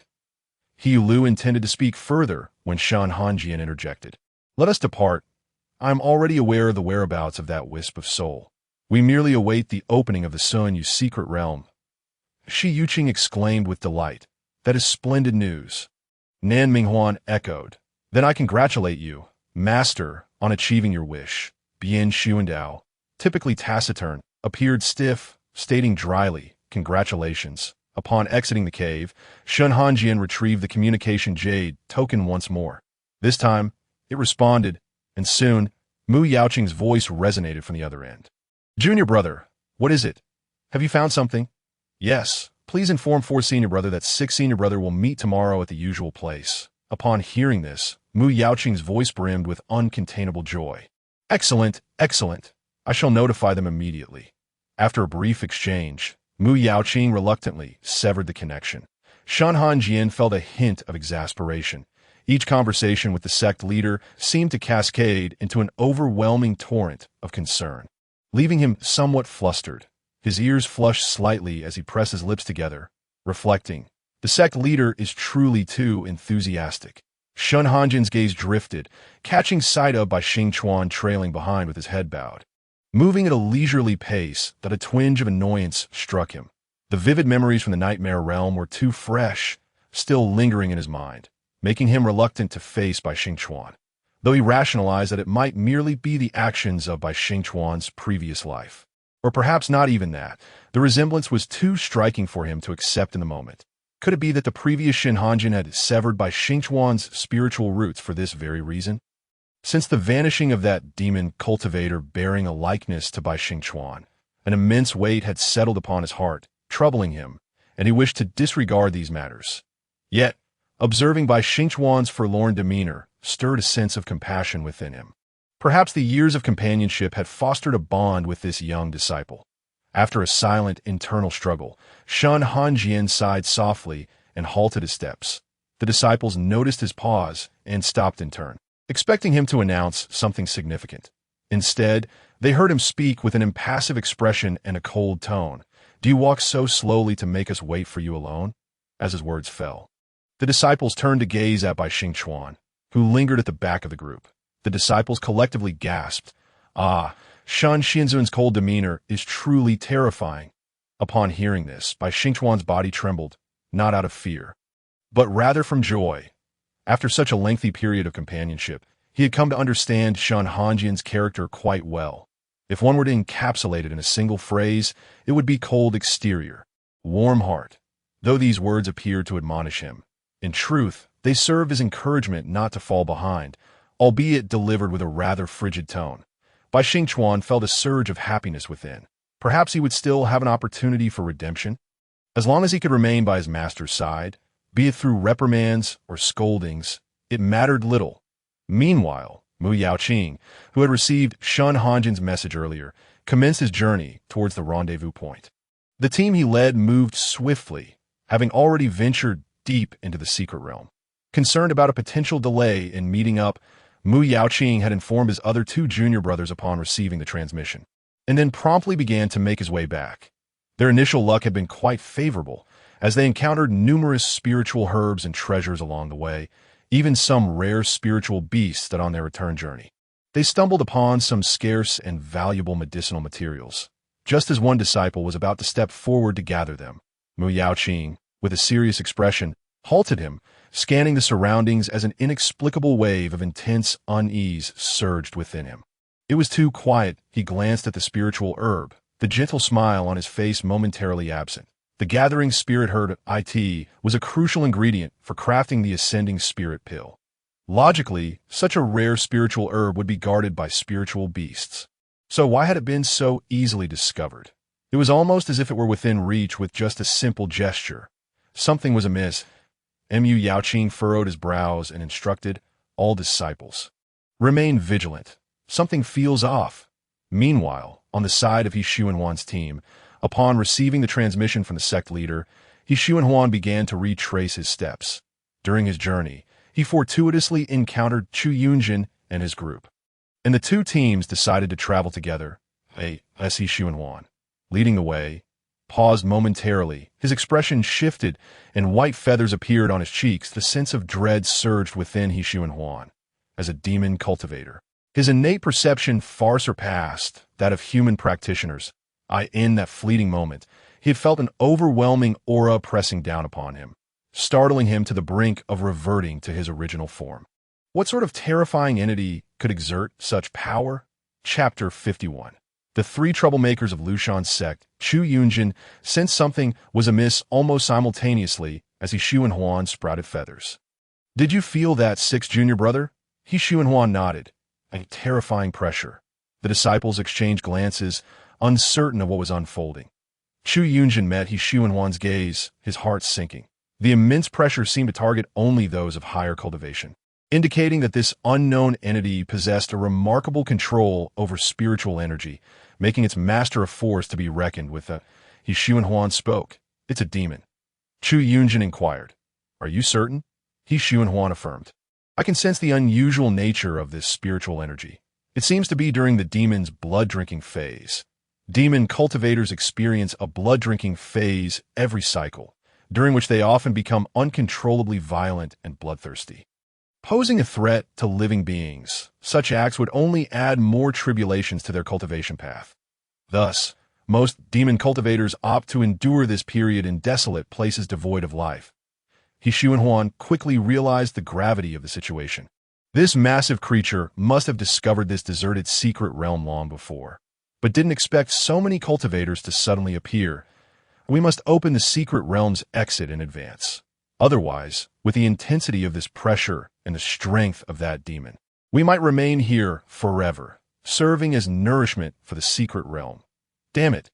Speaker 1: Lu intended to speak further when Shen Hanjian interjected. "Let us depart. I am already aware of the whereabouts of that wisp of soul. We merely await the opening of the Sun Yu's secret realm." Shi Yuqing exclaimed with delight. "That is splendid news." Nan Minghuan echoed. "Then I congratulate you, master, on achieving your wish." Bian Xuandao, typically taciturn, appeared stiff, stating dryly, "Congratulations." Upon exiting the cave, Shen Hanjian retrieved the communication jade token once more. This time, it responded, and soon, Mu Yaoqing's voice resonated from the other end. "Junior brother, what is it? Have you found something?" "Yes, please inform 4 senior brother that 6 senior brother will meet tomorrow at the usual place." Upon hearing this, Mu Yaoqing's voice brimmed with uncontainable joy. "Excellent, excellent. I shall notify them immediately." After a brief exchange, Mu Yaoqing reluctantly severed the connection. Shen Hanjian felt a hint of exasperation. Each conversation with the sect leader seemed to cascade into an overwhelming torrent of concern, leaving him somewhat flustered. His ears flushed slightly as he pressed his lips together, reflecting, "The sect leader is truly too enthusiastic. Shen Hanjian's gaze drifted, catching sight of Bai Xingchuan trailing behind with his head bowed, moving at a leisurely pace that a twinge of annoyance struck him. The vivid memories from the nightmare realm were too fresh, still lingering in his mind, making him reluctant to face Bai Xingchuan, though he rationalized that it might merely be the actions of Bai Xingchuan's previous life. Or perhaps not even that. The resemblance was too striking for him to accept in the moment. Could it be that the previous Shen Hanjian had severed Bai Xingchuan's spiritual roots for this very reason? Since the vanishing of that demon cultivator bearing a likeness to Bai Xingchuan, an immense weight had settled upon his heart, troubling him, and he wished to disregard these matters. Yet, observing Bai Xingchuan's forlorn demeanor stirred a sense of compassion within him. Perhaps the years of companionship had fostered a bond with this young disciple. After a silent internal struggle, Shen Hanjian sighed softly and halted his steps. The disciples noticed his pause and stopped in turn, expecting him to announce something significant. Instead, they heard him speak with an impassive expression and a cold tone. "Do you walk so slowly to make us wait for you alone?" As his words fell, the disciples turned to gaze at Bai Xingchuan, who lingered at the back of the group. The disciples collectively gasped. "Ah, Shen Hanjian's cold demeanor is truly terrifying." Upon hearing this, Bai Xingchuan's body trembled, not out of fear, but rather from joy. After such a lengthy period of companionship, he had come to understand Shen Hanjian's character quite well. If one were to encapsulate it in a single phrase, it would be cold exterior, warm heart. Though these words appeared to admonish him, in truth, they served as encouragement not to fall behind, albeit delivered with a rather frigid tone. Bai Xingchuan felt a surge of happiness within. Perhaps he would still have an opportunity for redemption. As long as he could remain by his master's side, be it through reprimands or scoldings, it mattered little. Meanwhile, Mu Yaoqing, who had received Shen Hanjian's message earlier, commenced his journey towards the rendezvous point. The team he led moved swiftly, having already ventured deep into the secret realm. Concerned about a potential delay in meeting up, Mu Yaoqing had informed his other two junior brothers upon receiving the transmission, and then promptly began to make his way back. Their initial luck had been quite favorable, as they encountered numerous spiritual herbs and treasures along the way, even some rare spiritual beasts that on their return journey. They stumbled upon some scarce and valuable medicinal materials. Just as one disciple was about to step forward to gather them, Mu Yaoqing, with a serious expression, halted him, scanning the surroundings as an inexplicable wave of intense unease surged within him. It was too quiet. He glanced at the spiritual herb, the gentle smile on his face momentarily absent. The gathering spirit herb IT was a crucial ingredient for crafting the ascending spirit pill. Logically, such a rare spiritual herb would be guarded by spiritual beasts. So why had it been so easily discovered? It was almost as if it were within reach with just a simple gesture. Something was amiss. Mu Yaoqing furrowed his brows and instructed all disciples, "Remain vigilant. Something feels off." Meanwhile, on the side of He Xuanhuan's team, upon receiving the transmission from the sect leader, He Xuanhuan began to retrace his steps. During his journey, he fortuitously encountered Chu Yunjin and his group, and the two teams decided to travel together. He Xuanhuan, leading the way, paused momentarily. His expression shifted, and white feathers appeared on his cheeks. The sense of dread surged within He Xuanhuan. As a demon cultivator, his innate perception far surpassed that of human practitioners. In that fleeting moment, he had felt an overwhelming aura pressing down upon him, startling him to the brink of reverting to his original form. What sort of terrifying entity could exert such power? Chapter 51. The three troublemakers of Lushan's sect, Chu Yunjin, sensed something was amiss almost simultaneously as He Xuanhuan sprouted feathers. "Did you feel that, sixth junior brother?" He Xuanhuan nodded. A terrifying pressure. The disciples exchanged glances, uncertain of what was unfolding. Chu Yunjin met He Xuanhuan's gaze, his heart sinking. The immense pressure seemed to target only those of higher cultivation, indicating that this unknown entity possessed a remarkable control over spiritual energy, making its master a force to be reckoned with. He Xuanhuan spoke. "It's a demon." Chu Yunjin inquired. "Are you certain?" He Xuanhuan affirmed. "I can sense the unusual nature of this spiritual energy. It seems to be during the demon's blood-drinking phase. Demon cultivators experience a blood-drinking phase every cycle, during which they often become uncontrollably violent and bloodthirsty. posing a threat to living beings. Such acts would only add more tribulations to their cultivation path. Thus, most demon cultivators opt to endure this period in desolate places devoid of life. Hypocrite quickly realized the gravity of the situation. This massive creature must have discovered this deserted secret realm long before, but didn't expect so many cultivators to suddenly appear. We must open the secret realm's exit in advance. Otherwise, with the intensity of this pressure and the strength of that demon, we might remain here forever, serving as nourishment for the secret realm. Damn it!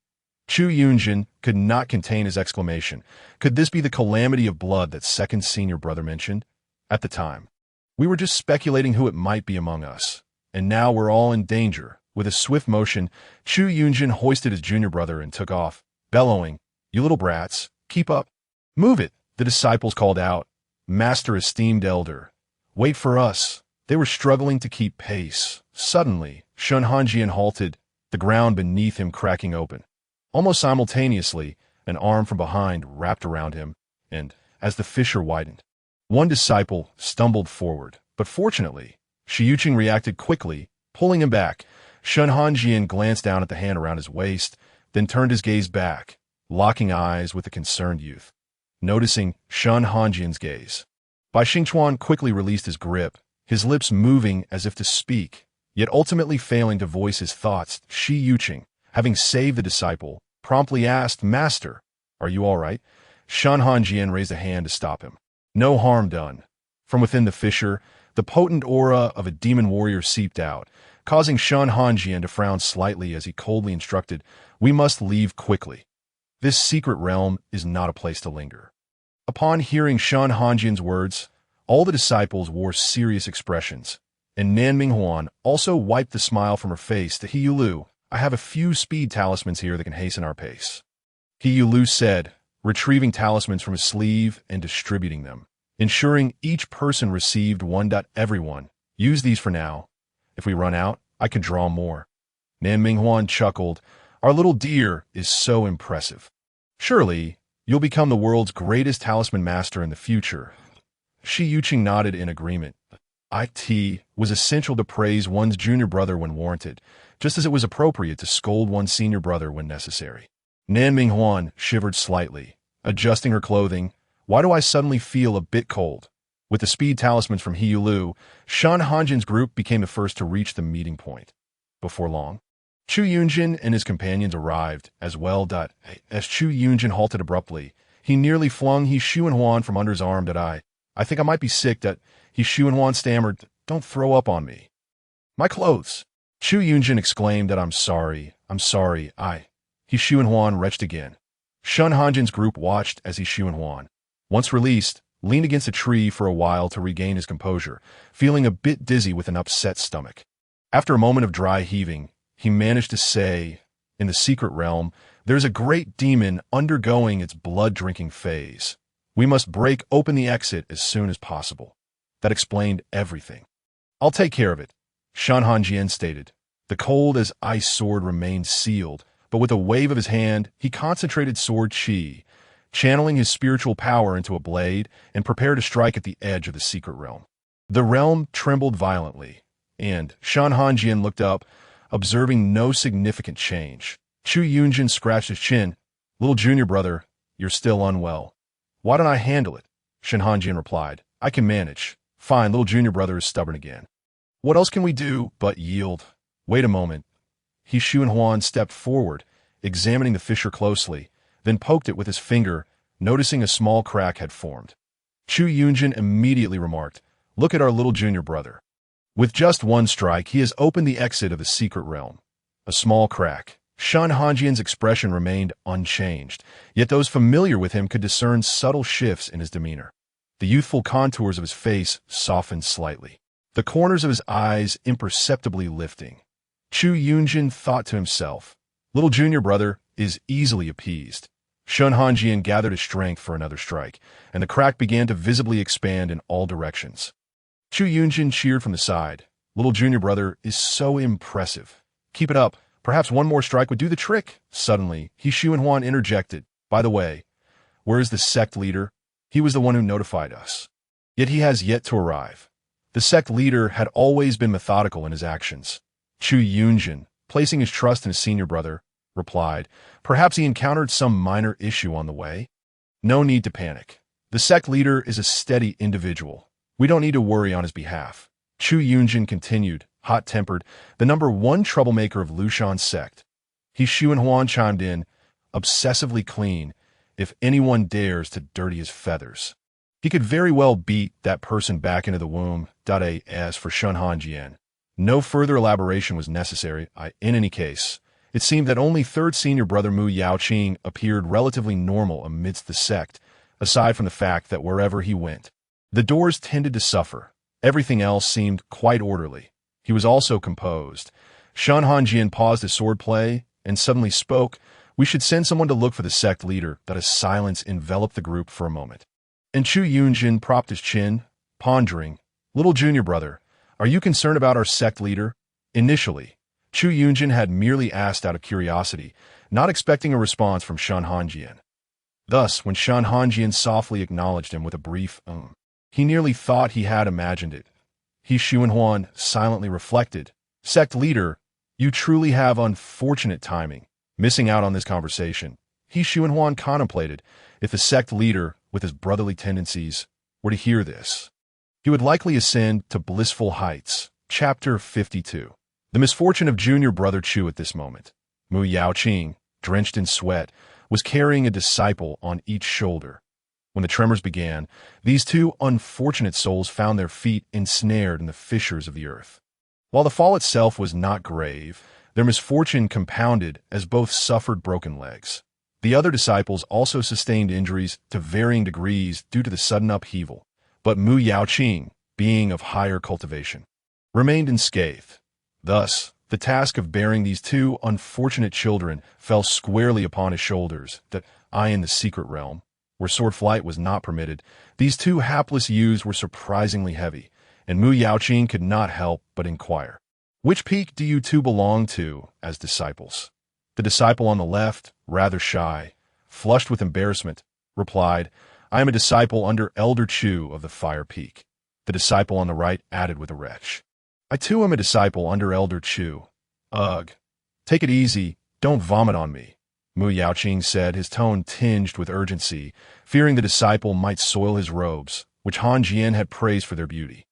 Speaker 1: Chu Yunjin could not contain his exclamation. Could this be the calamity of blood that second senior brother mentioned? At the time, we were just speculating who it might be among us, and now we're all in danger. With a swift motion, Chu Yunjin hoisted his junior brother and took off, bellowing, "You little brats, keep up! Move it!" The disciples called out, "Master, esteemed elder, wait for us." They were struggling to keep pace. Suddenly, Shen Hanjian halted, the ground beneath him cracking open. Almost simultaneously, an arm from behind wrapped around him, and, as the fissure widened, one disciple stumbled forward. But fortunately, Shiuqing reacted quickly, pulling him back. Shen Hanjian glanced down at the hand around his waist, then turned his gaze back, locking eyes with the concerned youth. Noticing Shen Hanjian's gaze, Bai Xingchuan quickly released his grip, his lips moving as if to speak, yet ultimately failing to voice his thoughts. Shiuqing, having saved the disciple, promptly asked, "Master, are you all right?" Shen Hanjian raised a hand to stop him. No harm done. From within the fissure, the potent aura of a demon warrior seeped out, causing Shen Hanjian to frown slightly as he coldly instructed, "We must leave quickly. This secret realm is not a place to linger." Upon hearing Shen Hanjian's words, all the disciples wore serious expressions, and Nanming Huan also wiped the smile from her face. To He Lu, "I have a few speed talismans here that can hasten our pace," He Lu said, retrieving talismans from his sleeve and distributing them, ensuring each person received one. "Everyone, use these for now. If we run out, I can draw more." Nanming Huan chuckled, "Our little dear is so impressive. Surely, you'll become the world's greatest talisman master in the future." Shiuqing nodded in agreement. It was essential to praise one's junior brother when warranted, just as it was appropriate to scold one's senior brother when necessary. Nanming Huan shivered slightly, adjusting her clothing. "Why do I suddenly feel a bit cold?" With the speed talismans from He Lu, Shen Hanjian's group became the first to reach the meeting point. Before long, Chu Yunjin and his companions arrived as well. As Chu Yunjin halted abruptly, he nearly flung Hypocrite from under his arm. I think I might be sick." Hypocrite stammered, "Don't throw up on me." "My clothes." Chu Yunjin exclaimed, "I'm sorry. Hypocrite retched again. Shen Hanjian's group watched as Hypocrite, once released, leaned against a tree for a while to regain his composure, feeling a bit dizzy with an upset stomach. After a moment of dry heaving, he managed to say, "In the secret realm, there's a great demon undergoing its blood-drinking phase. We must break open the exit as soon as possible." That explained everything. "I'll take care of it," Shen Hanjian stated. The cold as ice sword remained sealed, but with a wave of his hand, he concentrated sword chi, channeling his spiritual power into a blade, and prepared to strike at the edge of the secret realm. The realm trembled violently, and Shen Hanjian looked up, observing no significant change. Chu Yunjin scratched his chin. "Little junior brother, you're still unwell." "Why don't I handle it?" Shen Hanjian replied. "I can manage." "Fine, little junior brother is stubborn again. What else can we do but yield?" "Wait a moment." Hypocrite stepped forward, examining the fissure closely, then poked it with his finger, noticing a small crack had formed. Chu Yunjin immediately remarked, "Look at our little junior brother. With just one strike, he has opened the exit of the secret realm." A small crack. Shen Hanjian's expression remained unchanged, yet those familiar with him could discern subtle shifts in his demeanor. The youthful contours of his face softened slightly, the corners of his eyes imperceptibly lifting. Chu Yunjin thought to himself, "Little junior brother is easily appeased." Shen Hanjian gathered his strength for another strike, and the crack began to visibly expand in all directions. Chu Yunjin cheered from the side. "Little junior brother is so impressive. Keep it up. Perhaps one more strike would do the trick." Suddenly, Hypocrite interjected, "By the way, where is the sect leader? He was the one who notified us. Yet he has yet to arrive." The sect leader had always been methodical in his actions. Chu Yunjin, placing his trust in his senior brother, replied, "Perhaps he encountered some minor issue on the way? No need to panic. The sect leader is a steady individual. We don't need to worry on his behalf." Chu Yunjin continued, hot-tempered, the number one troublemaker of Lushan's sect. Shen Hanjian chimed in, obsessively clean, if anyone dares to dirty his feathers. He could very well beat that person back into the womb. As for Shen Hanjian, no further elaboration was necessary. In any case, it seemed that only third senior brother Mu Yaoqing appeared relatively normal amidst the sect, aside from the fact that wherever he went, the doors tended to suffer. Everything else seemed quite orderly. He was also composed. Shen Hanjian paused his swordplay and suddenly spoke, "We should send someone to look for the sect leader." That a silence enveloped the group for a moment. And Chu Yunjin propped his chin, pondering, "Little junior brother, are you concerned about our sect leader?" Initially, Chu Yunjin had merely asked out of curiosity, not expecting a response from Shen Hanjian. Thus, when Shen Hanjian softly acknowledged him with a brief he nearly thought he had imagined it. Shen silently reflected, "Sect leader, you truly have unfortunate timing, missing out on this conversation." Shen contemplated, if the sect leader, with his brotherly tendencies, were to hear this, he would likely ascend to blissful heights. Chapter 52. The misfortune of junior brother Chu at this moment. Mu Yaoqing, drenched in sweat, was carrying a disciple on each shoulder. When the tremors began, these two unfortunate souls found their feet ensnared in the fissures of the earth. While the fall itself was not grave, their misfortune compounded as both suffered broken legs. The other disciples also sustained injuries to varying degrees due to the sudden upheaval, but Mu Yaoqing, being of higher cultivation, remained unscathed. Thus, the task of bearing these two unfortunate children fell squarely upon his shoulders. In the secret realm, where sword flight was not permitted, these two hapless youths were surprisingly heavy, and Mu Yaoqing could not help but inquire, "Which peak do you two belong to as disciples?" The disciple on the left, rather shy, flushed with embarrassment, replied, "I am a disciple under Elder Chu of the Fire Peak." The disciple on the right added with a retch, "I too am a disciple under Elder Chu." "Ugh. Take it easy, don't vomit on me," Mu Yaoqing said, his tone tinged with urgency, fearing the disciple might soil his robes, which Hanjian had praised for their beauty.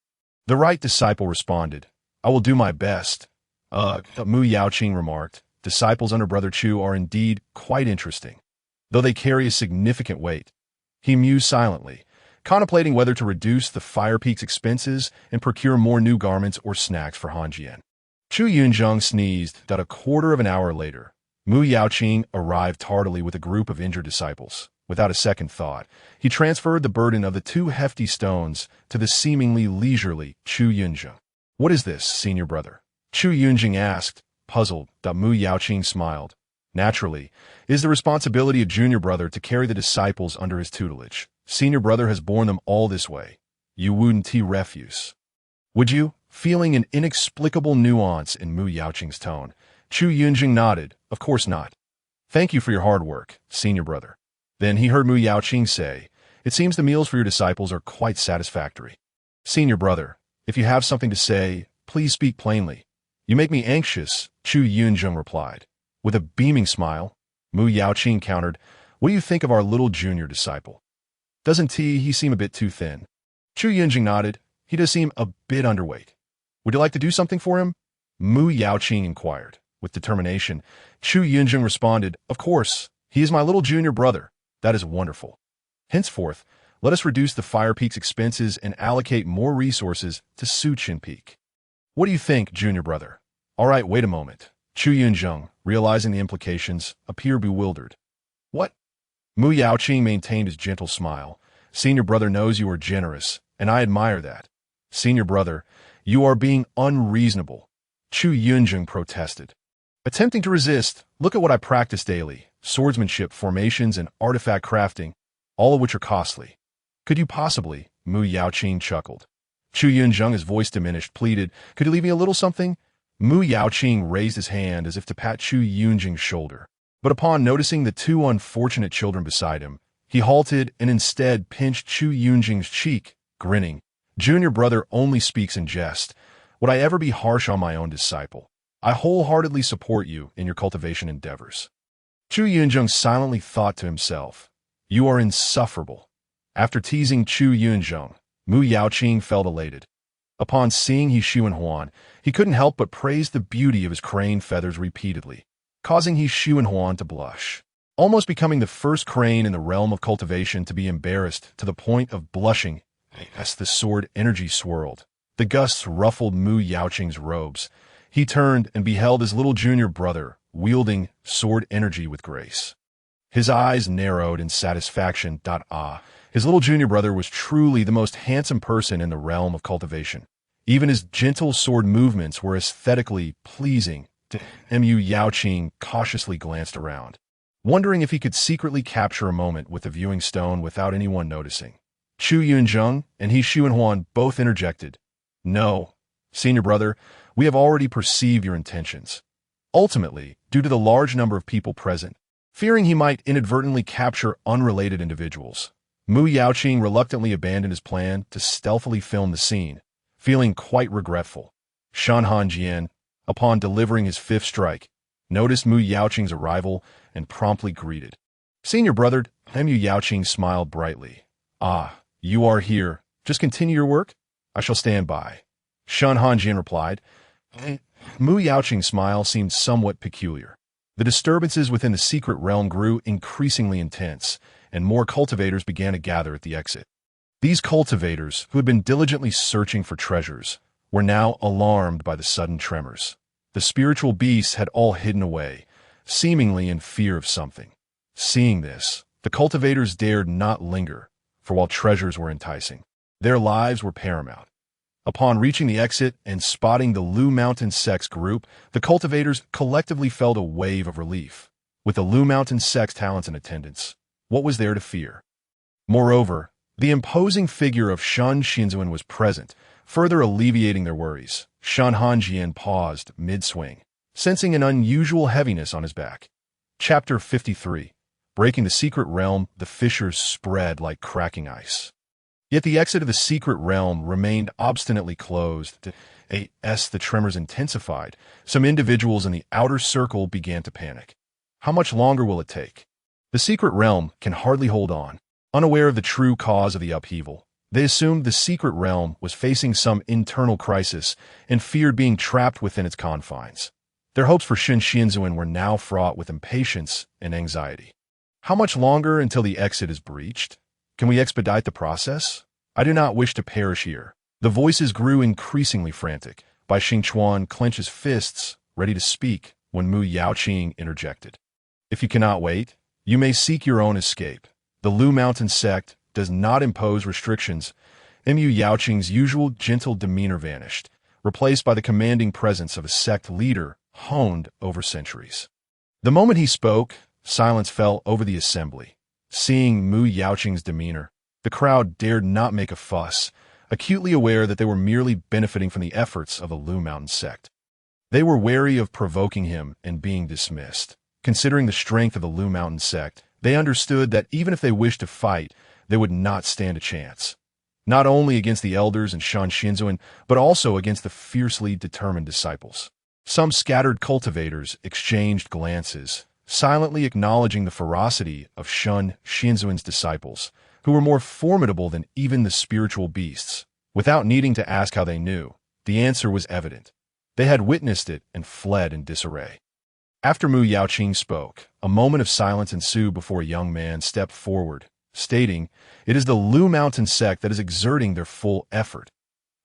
Speaker 1: The right disciple responded, "I will do my best." "Ugh," Mu Yaoqing remarked, "disciples under Brother Chu are indeed quite interesting, though they carry a significant weight." He mused silently, contemplating whether to reduce the Fire Peak's expenses and procure more new garments or snacks for Hanjian. Chu Yunjing sneezed. A quarter of an hour later, Mu Yaoqing arrived tardily with a group of injured disciples. Without a second thought, he transferred the burden of the two hefty stones to the seemingly leisurely Chu Yunjing. "What is this, senior brother?" Chu Yunjing asked, puzzled. Mu Yaoqing smiled. "Naturally, it is the responsibility of junior brother to carry the disciples under his tutelage. Senior brother has borne them all this way. You wouldn't refuse, would you?" Feeling an inexplicable nuance in Mu Yaoqing's tone, Chu Yunjing nodded. "Of course not. Thank you for your hard work, senior brother." Then he heard Mu Yaoqing say, "It seems the meals for your disciples are quite satisfactory. Senior brother, if you have something to say, please speak plainly." "You make me anxious," Chu Yunjing replied. With a beaming smile, Mu Yaoqing countered, "What do you think of our little junior disciple? Doesn't he seem a bit too thin?" Chu Yunjing nodded. "He does seem a bit underweight. Would you like to do something for him?" Mu Yaoqing inquired. With determination, Chu Yunjing responded, "Of course, he is my little junior brother. That is wonderful. Henceforth, let us reduce the Fire Peak's expenses and allocate more resources to Suchin Peak. What do you think, junior brother?" "All right, wait a moment." Chu Yunjing, realizing the implications, appeared bewildered. "What?" Mu Yaoqing maintained his gentle smile. "Senior brother knows you are generous, and I admire that." "Senior brother, you are being unreasonable," Chu Yunjing protested. Attempting to resist, "Look at what I practice daily: swordsmanship, formations, and artifact crafting, all of which are costly. Could you possibly?" Mu Yaoqing chuckled. Chu Yunjing, his voice diminished, pleaded, "Could you leave me a little something?" Mu Yaoqing raised his hand as if to pat Chu Yunjing's shoulder, but upon noticing the two unfortunate children beside him, he halted and instead pinched Chu Yunjing's cheek, grinning. Junior brother only speaks in jest. Would I ever be harsh on my own disciple? I wholeheartedly support you in your cultivation endeavors. Chu Yunzheng silently thought to himself, you are insufferable. After teasing Chu Yunzheng, Mu Yaoqing felt elated. Upon seeing He Xuanhuan, he couldn't help but praise the beauty of his crane feathers repeatedly, causing He Xuanhuan to blush, almost becoming the first crane in the realm of cultivation to be embarrassed to the point of blushing as the sword energy swirled. The gusts ruffled Mu Yaoqing's robes. He turned and beheld his little junior brother wielding sword energy with grace. His eyes narrowed in satisfaction. His little junior brother was truly the most handsome person in the realm of cultivation. Even his gentle sword movements were aesthetically pleasing. Mu Yaoqing cautiously glanced around, wondering if he could secretly capture a moment with the viewing stone without anyone noticing. Chu Yunzheng and He Xuanhuan both interjected, no, senior brother, we have already perceived your intentions. Ultimately, due to the large number of people present, fearing he might inadvertently capture unrelated individuals, Mu Yaoqing reluctantly abandoned his plan to stealthily film the scene, feeling quite regretful. Shen Hanjian, upon delivering his fifth strike, noticed Mu Yaoqing's arrival and promptly greeted. Senior brother, Mu Yaoqing smiled brightly. Ah, you are here. Just continue your work. I shall stand by. Shen Hanjian replied. Mu Yaoqing's smile seemed somewhat peculiar. The disturbances within the secret realm grew increasingly intense, and more cultivators began to gather at the exit. These cultivators, who had been diligently searching for treasures, were now alarmed by the sudden tremors. The spiritual beasts had all hidden away, seemingly in fear of something. Seeing this, the cultivators dared not linger, for while treasures were enticing, their lives were paramount. Upon reaching the exit and spotting the Lu Mountain sect's group, the cultivators collectively felt a wave of relief. With the Lu Mountain sect's talents in attendance, what was there to fear? Moreover, the imposing figure of Shen Hanjian was present, further alleviating their worries. Shen Hanjian paused mid-swing, sensing an unusual heaviness on his back. Chapter 53. Breaking the secret realm, the fissures spread like cracking ice. Yet the exit of the secret realm remained obstinately closed. As the tremors intensified, some individuals in the outer circle began to panic. How much longer will it take? The secret realm can hardly hold on. Unaware of the true cause of the upheaval, they assumed the secret realm was facing some internal crisis and feared being trapped within its confines. Their hopes for Shen Hanjian were now fraught with impatience and anxiety. How much longer until the exit is breached? Can we expedite the process? I do not wish to perish here. The voices grew increasingly frantic. Bai Xingchuan clenched his fists, ready to speak, when Mu Yaoqing interjected. If you cannot wait, you may seek your own escape. The Lu Mountain sect does not impose restrictions. Mu Yaoqing's usual gentle demeanor vanished, replaced by the commanding presence of a sect leader honed over centuries. The moment he spoke, silence fell over the assembly. Seeing Mu Yaoqing's demeanor, the crowd dared not make a fuss, acutely aware that they were merely benefiting from the efforts of the Lu Mountain sect. They were wary of provoking him and being dismissed. Considering the strength of the Lu Mountain sect, they understood that even if they wished to fight, they would not stand a chance. Not only against the elders and Shen Hanjian, but also against the fiercely determined disciples. Some scattered cultivators exchanged glances, silently acknowledging the ferocity of Shen Hanjian's disciples, who were more formidable than even the spiritual beasts. Without needing to ask how they knew, the answer was evident. They had witnessed it and fled in disarray. After Mu Yaoqing spoke, a moment of silence ensued before a young man stepped forward, stating, "It is the Lu Mountain sect that is exerting their full effort.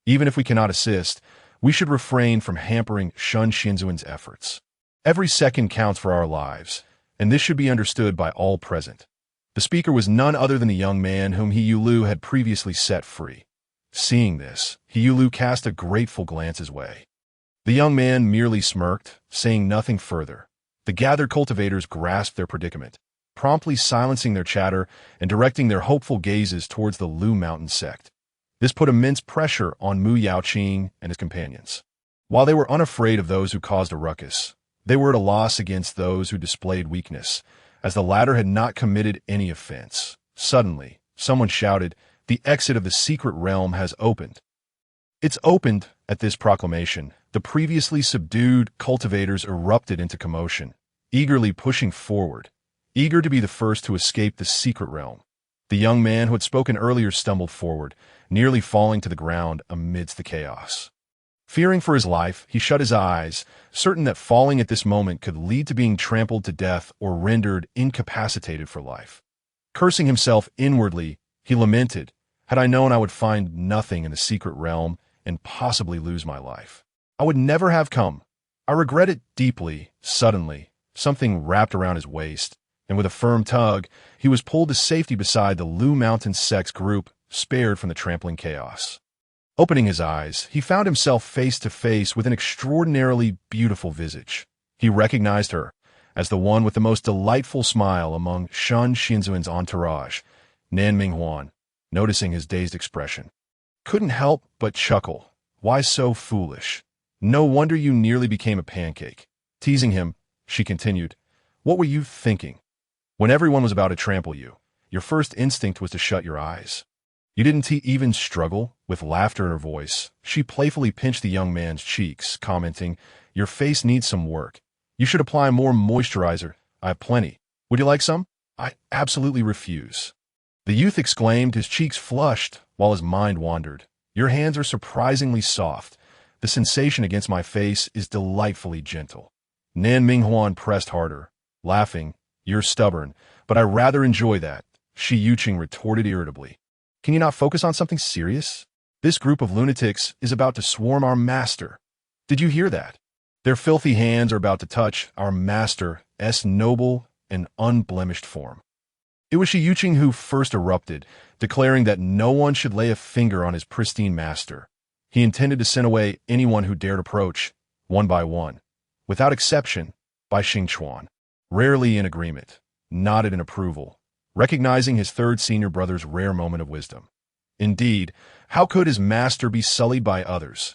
Speaker 1: Even if we cannot assist, we should refrain from hampering Shen Hanjian's efforts. Every second counts for our lives, and this should be understood by all present." The speaker was none other than the young man whom He Yulu had previously set free. Seeing this, He Yulu cast a grateful glance his way. The young man merely smirked, saying nothing further. The gathered cultivators grasped their predicament, promptly silencing their chatter and directing their hopeful gazes towards the Lu Mountain sect. This put immense pressure on Mu Yaoqing and his companions. While they were unafraid of those who caused a ruckus, they were at a loss against those who displayed weakness, as the latter had not committed any offense. Suddenly, someone shouted, The exit of the secret realm has opened. It's opened at this proclamation. The previously subdued cultivators erupted into commotion, eagerly pushing forward, eager to be the first to escape the secret realm. The young man who had spoken earlier stumbled forward, nearly falling to the ground amidst the chaos. Fearing for his life, he shut his eyes, certain that falling at this moment could lead to being trampled to death or rendered incapacitated for life. Cursing himself inwardly, he lamented, "Had I known I would find nothing in the secret realm and possibly lose my life, I would never have come. I regret it deeply." Suddenly, something wrapped around his waist, and with a firm tug, he was pulled to safety beside the Lu Mountain sect's group, spared from the trampling chaos. Opening his eyes, he found himself face to face with an extraordinarily beautiful visage. He recognized her as the one with the most delightful smile among Shen Hanjian's entourage, Nan Minghuan, noticing his dazed expression. Couldn't help but chuckle. "Why so foolish? No wonder you nearly became a pancake." Teasing him, she continued, "What were you thinking? When everyone was about to trample you, your first instinct was to shut your eyes. You didn't even struggle." With laughter in her voice, she playfully pinched the young man's cheeks, commenting, "Your face needs some work. You should apply more moisturizer. I have plenty. Would you like some?" "I absolutely refuse." The youth exclaimed, his cheeks flushed, while his mind wandered. "Your hands are surprisingly soft. The sensation against my face is delightfully gentle." Nan Minghuan pressed harder, laughing. "You're stubborn, but I rather enjoy that," Shi Yuqing retorted irritably. "Can you not focus on something serious? This group of lunatics is about to swarm our master. Did you hear that? Their filthy hands are about to touch our master's noble and unblemished form." It was Shi Yuqing who first erupted, declaring that no one should lay a finger on his pristine master. He intended to send away anyone who dared approach, one by one. Without exception, Bai Xingchuan, rarely in agreement, nodded in approval, recognizing his third senior brother's rare moment of wisdom. Indeed, how could his master be sullied by others?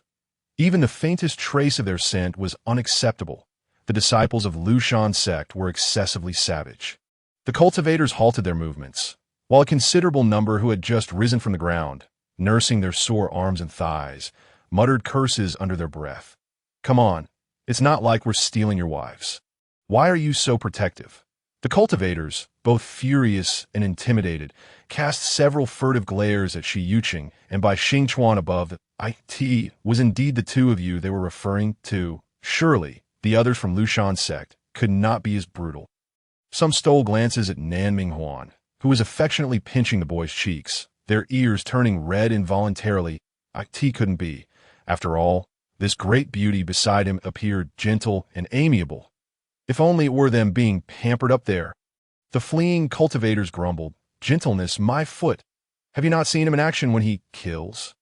Speaker 1: Even the faintest trace of their scent was unacceptable. The disciples of Lu Shan's sect were excessively savage. The cultivators halted their movements, while a considerable number who had just risen from the ground, nursing their sore arms and thighs, muttered curses under their breath. "Come on, it's not like we're stealing your wives. Why are you so protective?" The cultivators, both furious and intimidated, cast several furtive glares at Shi Yuqing and Bai Xingchuan above. "It was indeed the two of you they were referring to. Surely, the others from Lu Shan's sect could not be as brutal." Some stole glances at Nan Minghuan, who was affectionately pinching the boy's cheeks, their ears turning red involuntarily. It couldn't be. After all, this great beauty beside him appeared gentle and amiable. If only it were them being pampered up there. The fleeing cultivators grumbled, "Gentleness, my foot. Have you not seen him in action when he kills?"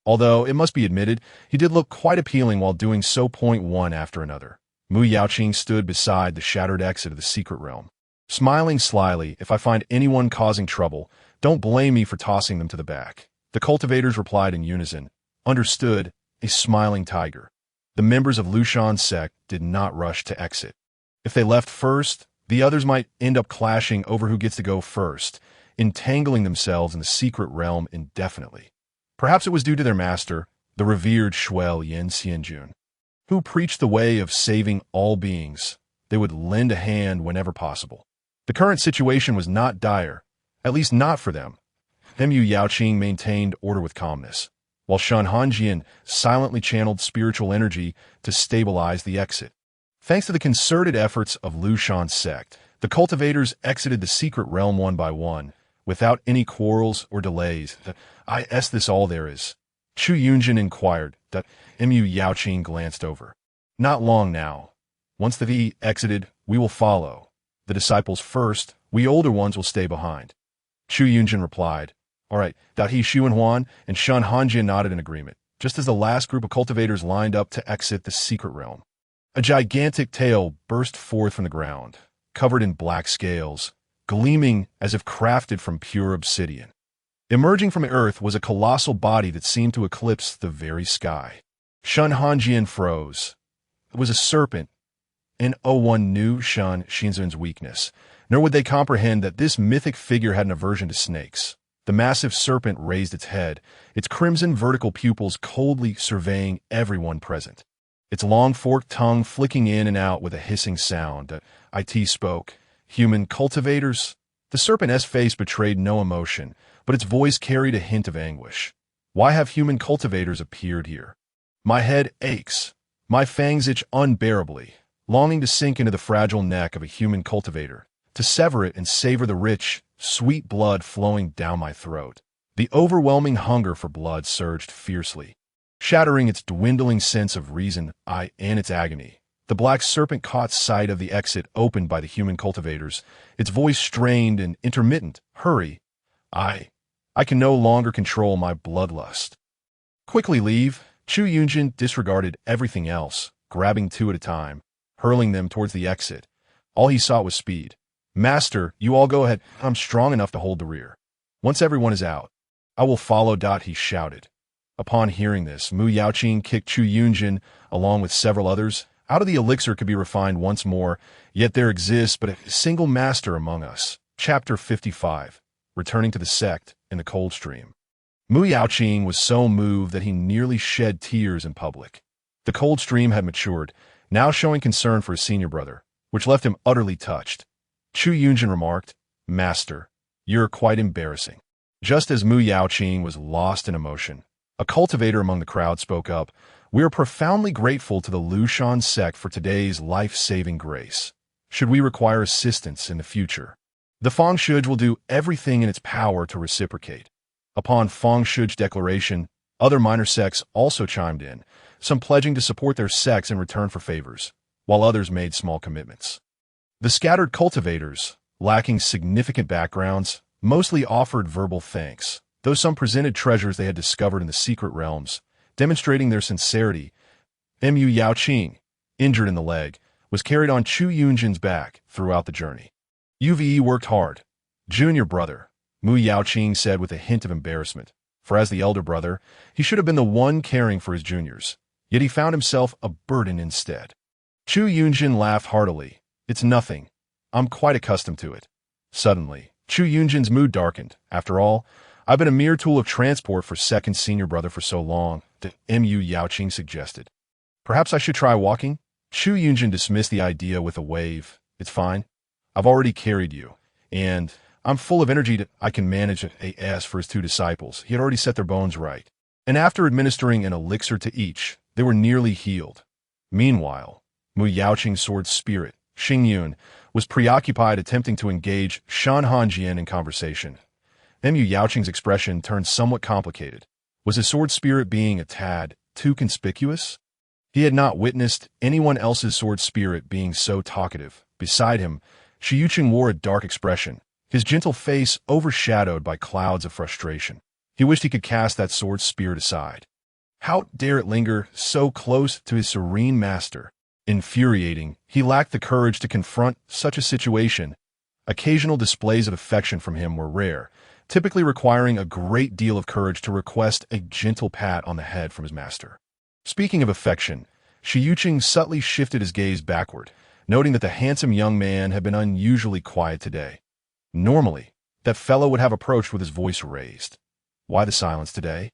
Speaker 1: Although, it must be admitted, he did look quite appealing while doing so. One after another. Mu Yaoqing stood beside the shattered exit of the secret realm, smiling slyly. "If I find anyone causing trouble, don't blame me for tossing them to the back." The cultivators replied in unison, "Understood," a smiling tiger. The members of Lu Shan's sect did not rush to exit. If they left first, the others might end up clashing over who gets to go first, entangling themselves in the secret realm indefinitely. Perhaps it was due to their master, the revered Shuel Yen Xianjun, who preached the way of saving all beings. They would lend a hand whenever possible. The current situation was not dire, at least not for them. Mu Yaoqing maintained order with calmness, while Shen Hanjian silently channeled spiritual energy to stabilize the exit. Thanks to the concerted efforts of Lu Shan's sect, the cultivators exited the secret realm one by one, without any quarrels or delays. "Is this all there is?" Chu Yunjin inquired. Mu Yaoqing glanced over. "Not long now. Once the V exited, we will follow. The disciples first, we older ones will stay behind." Chu Yunjin replied. "All right." He Xuanhuan and Shen Hanjian nodded in agreement, just as the last group of cultivators lined up to exit the secret realm. A gigantic tail burst forth from the ground, covered in black scales, gleaming as if crafted from pure obsidian. Emerging from the earth was a colossal body that seemed to eclipse the very sky. Shen Hanjian froze. It was a serpent, and no one knew Shen Hanjian's weakness, nor would they comprehend that this mythic figure had an aversion to snakes. The massive serpent raised its head, its crimson vertical pupils coldly surveying everyone present. Its long forked tongue flicking in and out with a hissing sound. It spoke. Human cultivators? The serpent's face betrayed no emotion, but its voice carried a hint of anguish. Why have human cultivators appeared here? My head aches. My fangs itch unbearably, longing to sink into the fragile neck of a human cultivator, to sever it and savor the rich, sweet blood flowing down my throat. The overwhelming hunger for blood surged fiercely, shattering its dwindling sense of reason and its agony. The black serpent caught sight of the exit opened by the human cultivators, its voice strained and intermittent. Hurry. I can no longer control my bloodlust. Quickly leave. Chu Yunjin disregarded everything else, grabbing two at a time, hurling them towards the exit. All he sought was speed. Master, you all go ahead. I'm strong enough to hold the rear. Once everyone is out, I will follow. He shouted. Upon hearing this, Mu Yaoqing kicked Chu Yunjin, along with several others. Out of the elixir could be refined once more, yet there exists but a single master among us. Chapter 55. Returning to the sect in the cold stream. Mu Yaoqing was so moved that he nearly shed tears in public. The cold stream had matured, now showing concern for his senior brother, which left him utterly touched. Chu Yunjin remarked, Master, you're quite embarrassing. Just as Mu Yaoqing was lost in emotion, a cultivator among the crowd spoke up. We are profoundly grateful to the Lushan sect for today's life-saving grace. Should we require assistance in the future, the Fengshuge will do everything in its power to reciprocate. Upon Fengshuge's declaration, other minor sects also chimed in, some pledging to support their sects in return for favors, while others made small commitments. The scattered cultivators, lacking significant backgrounds, mostly offered verbal thanks, though some presented treasures they had discovered in the secret realms, demonstrating their sincerity. Mu Yaoqing, injured in the leg, was carried on Chu Yunjin's back throughout the journey. Uve worked hard. Junior brother, Mu Yaoqing said with a hint of embarrassment, for as the elder brother, he should have been the one caring for his juniors, yet he found himself a burden instead. Chu Yunjin laughed heartily. It's nothing. I'm quite accustomed to it. Suddenly, Chu Yunjin's mood darkened. After all, I've been a mere tool of transport for second senior brother for so long, Mu Yaoqing suggested. Perhaps I should try walking? Chu Yunjin dismissed the idea with a wave. It's fine. I've already carried you, and I'm full of energy I can manage as for his two disciples. He had already set their bones right. And after administering an elixir to each, they were nearly healed. Meanwhile, Mu Yaoqing's sword spirit, Xingyun, was preoccupied attempting to engage Shen Hanjian in conversation. Mu Yaoqing's expression turned somewhat complicated. Was his sword spirit being a tad too conspicuous? He had not witnessed anyone else's sword spirit being so talkative. Beside him, Shi Yuqing wore a dark expression, his gentle face overshadowed by clouds of frustration. He wished he could cast that sword spirit aside. How dare it linger so close to his serene master? Infuriating, he lacked the courage to confront such a situation. Occasional displays of affection from him were rare, typically requiring a great deal of courage to request a gentle pat on the head from his master. Speaking of affection, Shi Yuqing subtly shifted his gaze backward, noting that the handsome young man had been unusually quiet today. Normally, that fellow would have approached with his voice raised. Why the silence today?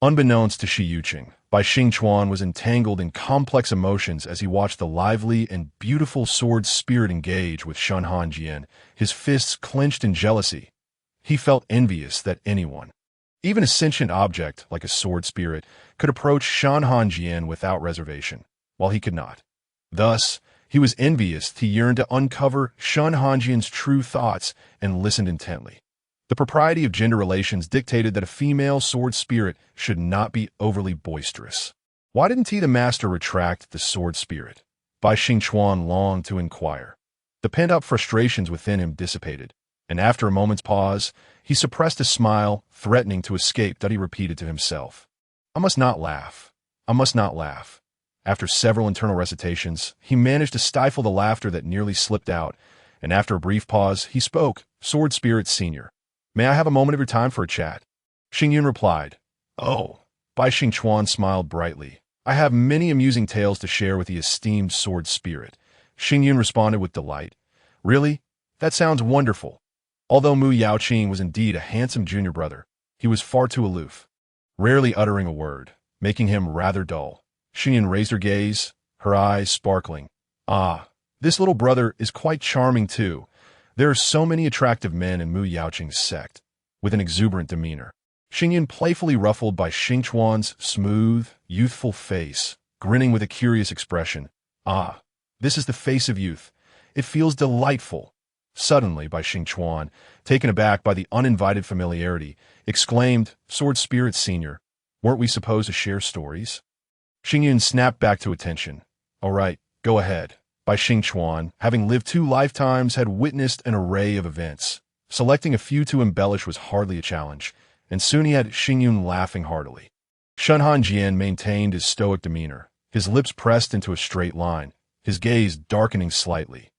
Speaker 1: Unbeknownst to Shi Yuqing, Bai Xingchuan was entangled in complex emotions as he watched the lively and beautiful sword spirit engage with Shen Hanjian, his fists clenched in jealousy. He felt envious that anyone, even a sentient object like a sword spirit, could approach Shen Hanjian without reservation, while he could not. Thus, he was envious. He yearned to uncover Shen Hanjian's true thoughts and listened intently. The propriety of gender relations dictated that a female sword spirit should not be overly boisterous. Why didn't the master retract the sword spirit? Bai Xingchuan longed to inquire. The pent-up frustrations within him dissipated, and after a moment's pause, he suppressed a smile, threatening to escape that he repeated to himself. I must not laugh. I must not laugh. After several internal recitations, he managed to stifle the laughter that nearly slipped out, and after a brief pause, he spoke, Sword Spirit Senior. May I have a moment of your time for a chat? Xingyun replied. Oh. Bai Xingchuan smiled brightly. I have many amusing tales to share with the esteemed Sword Spirit. Xingyun responded with delight. Really? That sounds wonderful. Although Mu Yaoqing was indeed a handsome junior brother, he was far too aloof, rarely uttering a word, making him rather dull. Xingyan raised her gaze, her eyes sparkling. Ah, this little brother is quite charming too. There are so many attractive men in Mu Yaoqing's sect, with an exuberant demeanor. Xingyan, playfully ruffled by Xingchuan's smooth, youthful face, grinning with a curious expression. Ah, this is the face of youth. It feels delightful. Suddenly, Bai Xingchuan, taken aback by the uninvited familiarity, exclaimed, Sword Spirit Senior, weren't we supposed to share stories? Xingyan snapped back to attention. All right, go ahead. Bai Xingchuan, having lived 2 lifetimes, had witnessed an array of events. Selecting a few to embellish was hardly a challenge, and soon he had Xingyan laughing heartily. Shen Hanjian maintained his stoic demeanor, his lips pressed into a straight line, his gaze darkening slightly.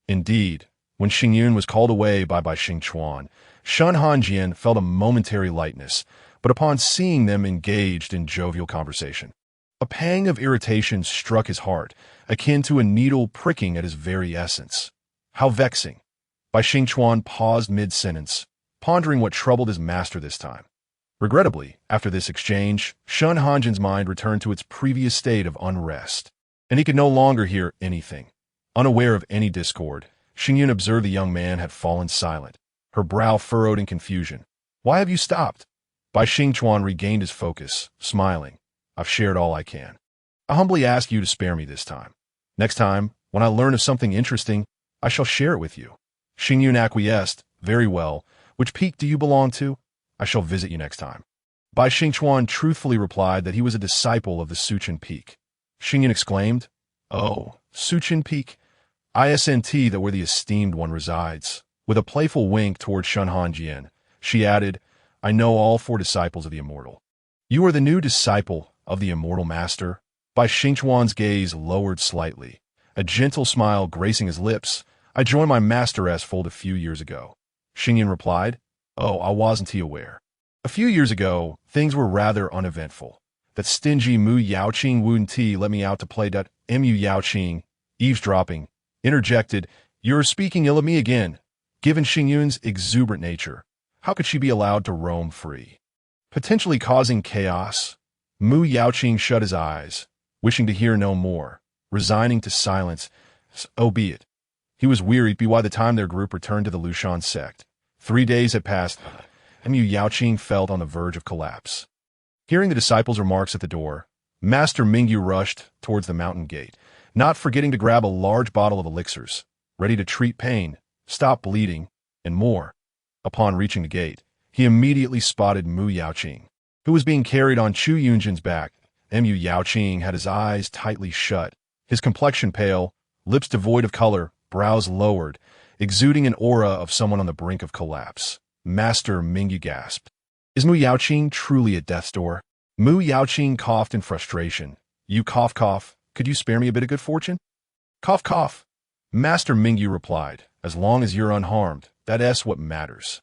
Speaker 1: Indeed, when Xingyan was called away by Bai Xingchuan, Shen Hanjian felt a momentary lightness, but upon seeing them engaged in jovial conversation, a pang of irritation struck his heart, akin to a needle pricking at his very essence. How vexing! Bai Xingchuan paused mid-sentence, pondering what troubled his master this time. Regrettably, after this exchange, Shen Hanjian's mind returned to its previous state of unrest, and he could no longer hear anything. Unaware of any discord, Xingyan observed the young man had fallen silent, her brow furrowed in confusion. Why have you stopped? Bai Xingchuan regained his focus, smiling. I've shared all I can. I humbly ask you to spare me this time. Next time, when I learn of something interesting, I shall share it with you. Xingyan acquiesced. Very well. Which peak do you belong to? I shall visit you next time. Bai Xingchuan truthfully replied that he was a disciple of the Suchin Peak. Xingyan exclaimed, Oh, Suchin Peak? ISNT, that where the esteemed one resides. With a playful wink toward Shen Hanjian, she added, I know all 4 disciples of the immortal. You are the new disciple of the immortal master? Bai Xingchuan's gaze lowered slightly, a gentle smile gracing his lips. I joined my master's fold a few years ago. Xingyan replied, Oh, I wasn't aware. A few years ago, things were rather uneventful. That stingy Mu Yaoqing wouldn't let me out to play that Mu Yaoqing, eavesdropping, interjected, You're speaking ill of me again. Given Xingyan's exuberant nature, how could she be allowed to roam free? Potentially causing chaos? Mu Yaoqing shut his eyes, wishing to hear no more, resigning to silence, albeit. He was wearied by the time their group returned to the Lushan sect. 3 days had passed, and Mu Yaoqing felt on the verge of collapse. Hearing the disciples' remarks at the door, Master Mingyu rushed towards the mountain gate, not forgetting to grab a large bottle of elixirs, ready to treat pain, stop bleeding, and more. Upon reaching the gate, he immediately spotted Mu Yaoqing, who was being carried on Chu Yunjin's back. Mu Yaoqing had his eyes tightly shut, his complexion pale, lips devoid of color, brows lowered, exuding an aura of someone on the brink of collapse. Master Mingyu gasped. Is Mu Yaoqing truly at death's door? Mu Yaoqing coughed in frustration. You cough. Could you spare me a bit of good fortune? Cough. Master Mingyu replied, As long as you're unharmed, that's what matters.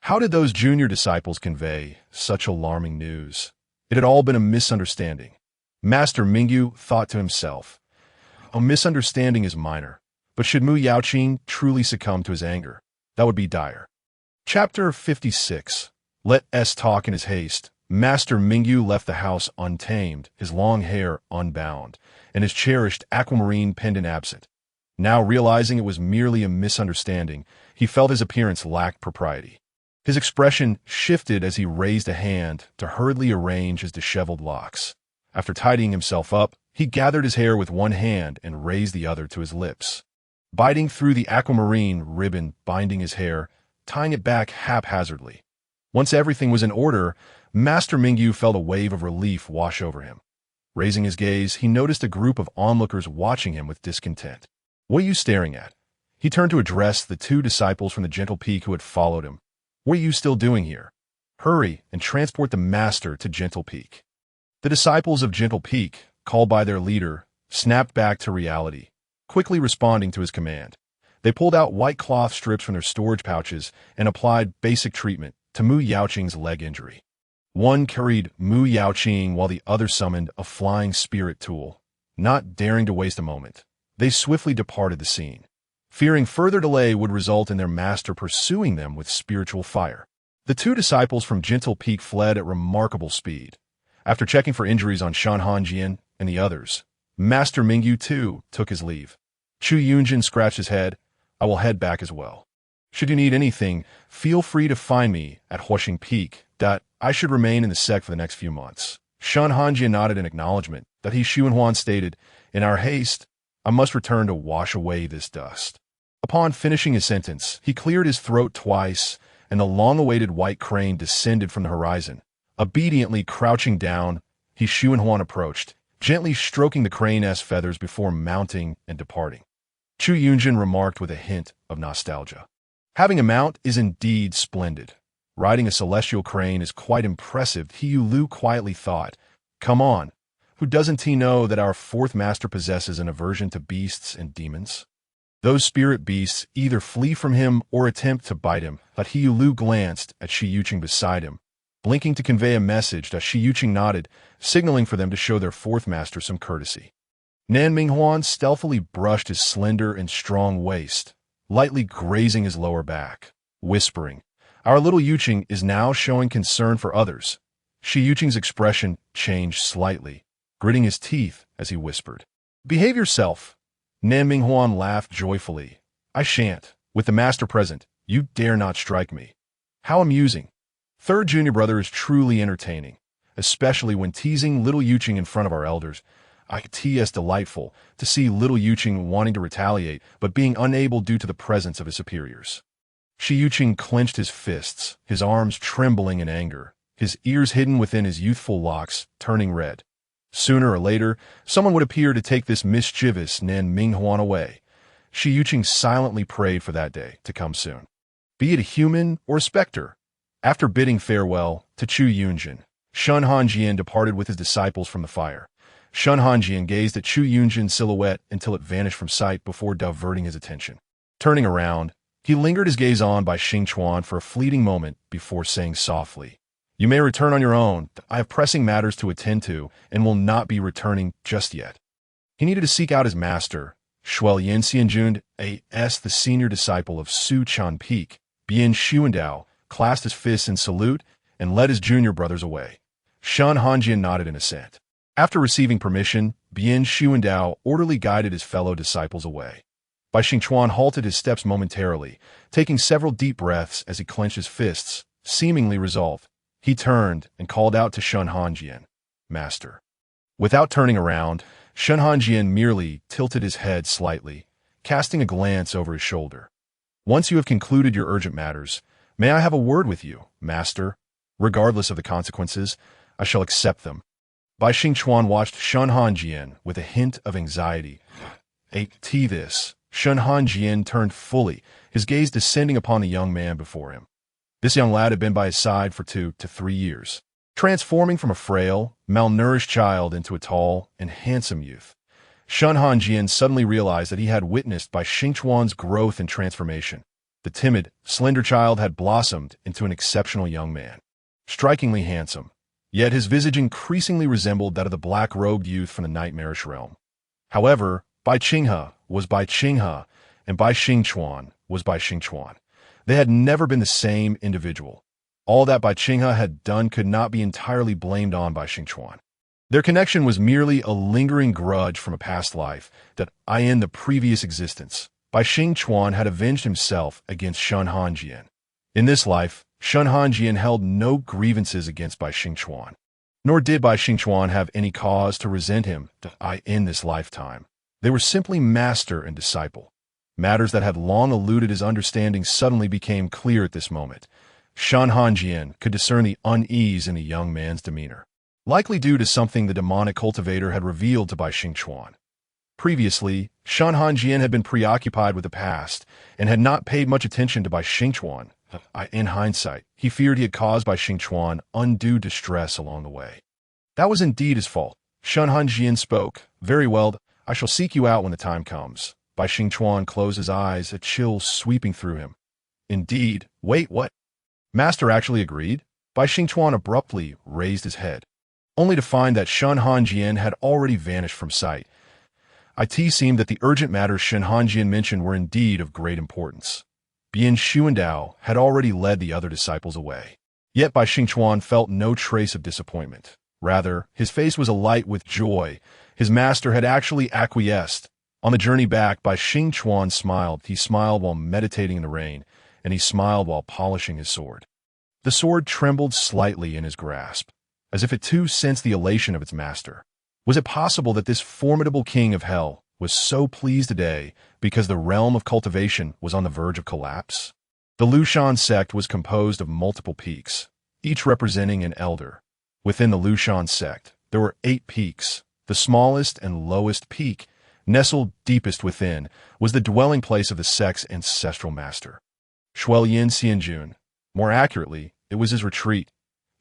Speaker 1: How did those junior disciples convey such alarming news? It had all been a misunderstanding. Master Mingyu thought to himself, A misunderstanding is minor, but should Mu Yaoqing truly succumb to his anger, that would be dire. Chapter 56. Let S talk in his haste. Master Mingyu left the house untamed, his long hair unbound, and his cherished aquamarine pendant absent. Now realizing it was merely a misunderstanding, he felt his appearance lacked propriety. His expression shifted as he raised a hand to hurriedly arrange his disheveled locks. After tidying himself up, he gathered his hair with one hand and raised the other to his lips. Biting through the aquamarine ribbon binding his hair, tying it back haphazardly. Once everything was in order, Master Mingyu felt a wave of relief wash over him. Raising his gaze, he noticed a group of onlookers watching him with discontent. What are you staring at? He turned to address the 2 disciples from the Gentle Peak who had followed him. What are you still doing here? Hurry and transport the master to Gentle Peak. The disciples of Gentle Peak, called by their leader, snapped back to reality, quickly responding to his command. They pulled out white cloth strips from their storage pouches and applied basic treatment to Mu Yaoqing's leg injury. One carried Mu Yaoqing while the other summoned a flying spirit tool. Not daring to waste a moment, they swiftly departed the scene. fearing further delay would result in their master pursuing them with spiritual fire. The two disciples from Gentle Peak fled at remarkable speed. After checking for injuries on Shen Hanjian and the others, Master Mingyu too took his leave. Chu Yunjin scratched his head. I will head back as well. Should you need anything, feel free to find me at Huoxing Peak. I should remain in the sect for the next few months. Shen Hanjian nodded in acknowledgement. He Xuanhuan stated, in our haste, I must return to wash away this dust. Upon finishing his sentence, he cleared his throat twice, and the long-awaited white crane descended from the horizon. Obediently crouching down, He Xuanhuan approached, gently stroking the crane's feathers before mounting and departing. Chu Yunjin remarked with a hint of nostalgia. Having a mount is indeed splendid. Riding a celestial crane is quite impressive, He Lu quietly thought. Come on, who doesn't he know that our fourth master possesses an aversion to beasts and demons? Those spirit beasts either flee from him or attempt to bite him. He Lu glanced at Shi Yuqing beside him, blinking to convey a message. Shi Yuqing nodded, signaling for them to show their fourth master some courtesy. Nan Minghuan stealthily brushed his slender and strong waist, lightly grazing his lower back, whispering, Our little Yuqing is now showing concern for others. Shi Yuqing's expression changed slightly, gritting his teeth as he whispered, Behave yourself. Nan Minghuan laughed joyfully. I shan't. With the master present, you dare not strike me. How amusing. Third junior brother is truly entertaining, especially when teasing little Yuqing in front of our elders. It's delightful to see little Yuqing wanting to retaliate, but being unable due to the presence of his superiors. Shi Yuqing clenched his fists, his arms trembling in anger, his ears hidden within his youthful locks, turning red. Sooner or later, someone would appear to take this mischievous Nan Minghuan away. Shi Yuqing silently prayed for that day to come soon. Be it a human or a specter. After bidding farewell to Chu Yunjin, Shen Hanjian departed with his disciples from the fire. Shen Hanjian gazed at Chu Yunjin's silhouette until it vanished from sight before diverting his attention. Turning around, he lingered his gaze on Bai Xingchuan for a fleeting moment before saying softly, You may return on your own. I have pressing matters to attend to and will not be returning just yet. He needed to seek out his master, Shuel Yanxianjun, the senior disciple of Su Chan Peak. Bian Xuandao clasped his fists in salute and led his junior brothers away. Shen Hanjian nodded in assent. After receiving permission, Bian Xuandao orderly guided his fellow disciples away. Bai Xingchuan halted his steps momentarily, taking several deep breaths as he clenched his fists, seemingly resolved. He turned and called out to Shen Hanjian, Master. Without turning around, Shen Hanjian merely tilted his head slightly, casting a glance over his shoulder. Once you have concluded your urgent matters, may I have a word with you, Master? Regardless of the consequences, I shall accept them. Bai Xingchuan watched Shen Hanjian with a hint of anxiety. This. Shen Hanjian turned fully, his gaze descending upon the young man before him. This young lad had been by his side for 2 to 3 years, transforming from a frail, malnourished child into a tall and handsome youth. Shen Hanjian suddenly realized that he had witnessed Bai Xingchuan's growth and transformation. The timid, slender child had blossomed into an exceptional young man, strikingly handsome, yet his visage increasingly resembled that of the black-robed youth from the nightmarish realm. However, Bai Qinghe was Bai Qinghe, and Bai Xingchuan was Bai Xingchuan. They had never been the same individual. All that Bai Qinghe had done could not be entirely blamed on Bai Xingchuan. Their connection was merely a lingering grudge from a past life that in the previous existence, Bai Xingchuan had avenged himself against Shen Hanjian. In this life, Shen Hanjian held no grievances against Bai Xingchuan, nor did Bai Xingchuan have any cause to resent him in this lifetime. They were simply master and disciple. Matters that had long eluded his understanding suddenly became clear at this moment. Shen Hanjian could discern the unease in the young man's demeanor, likely due to something the demonic cultivator had revealed to Bai Xingchuan. Previously, Shen Hanjian had been preoccupied with the past and had not paid much attention to Bai Xingchuan. In hindsight, he feared he had caused Bai Xingchuan undue distress along the way. That was indeed his fault. Shen Hanjian spoke. Very well, I shall seek you out when the time comes. Bai Xingchuan closed his eyes, a chill sweeping through him. Indeed. Wait, what? Master actually agreed? Bai Xingchuan abruptly raised his head, only to find that Shen Hanjian had already vanished from sight. It seemed that the urgent matters Shen Hanjian mentioned were indeed of great importance. Bai Xingchuan had already led the other disciples away. Yet Bai Xingchuan felt no trace of disappointment. Rather, his face was alight with joy. His master had actually acquiesced. On the journey back, Bai Xingchuan smiled. He smiled while meditating in the rain, and he smiled while polishing his sword. The sword trembled slightly in his grasp, as if it too sensed the elation of its master. Was it possible that this formidable king of hell was so pleased today because the realm of cultivation was on the verge of collapse? The Lushan sect was composed of multiple peaks, each representing an elder. Within the Lushan sect, there were 8 peaks. The smallest and lowest peak, nestled deepest within, was the dwelling place of the sect's ancestral master, Bai Xingchuan. More accurately, it was his retreat.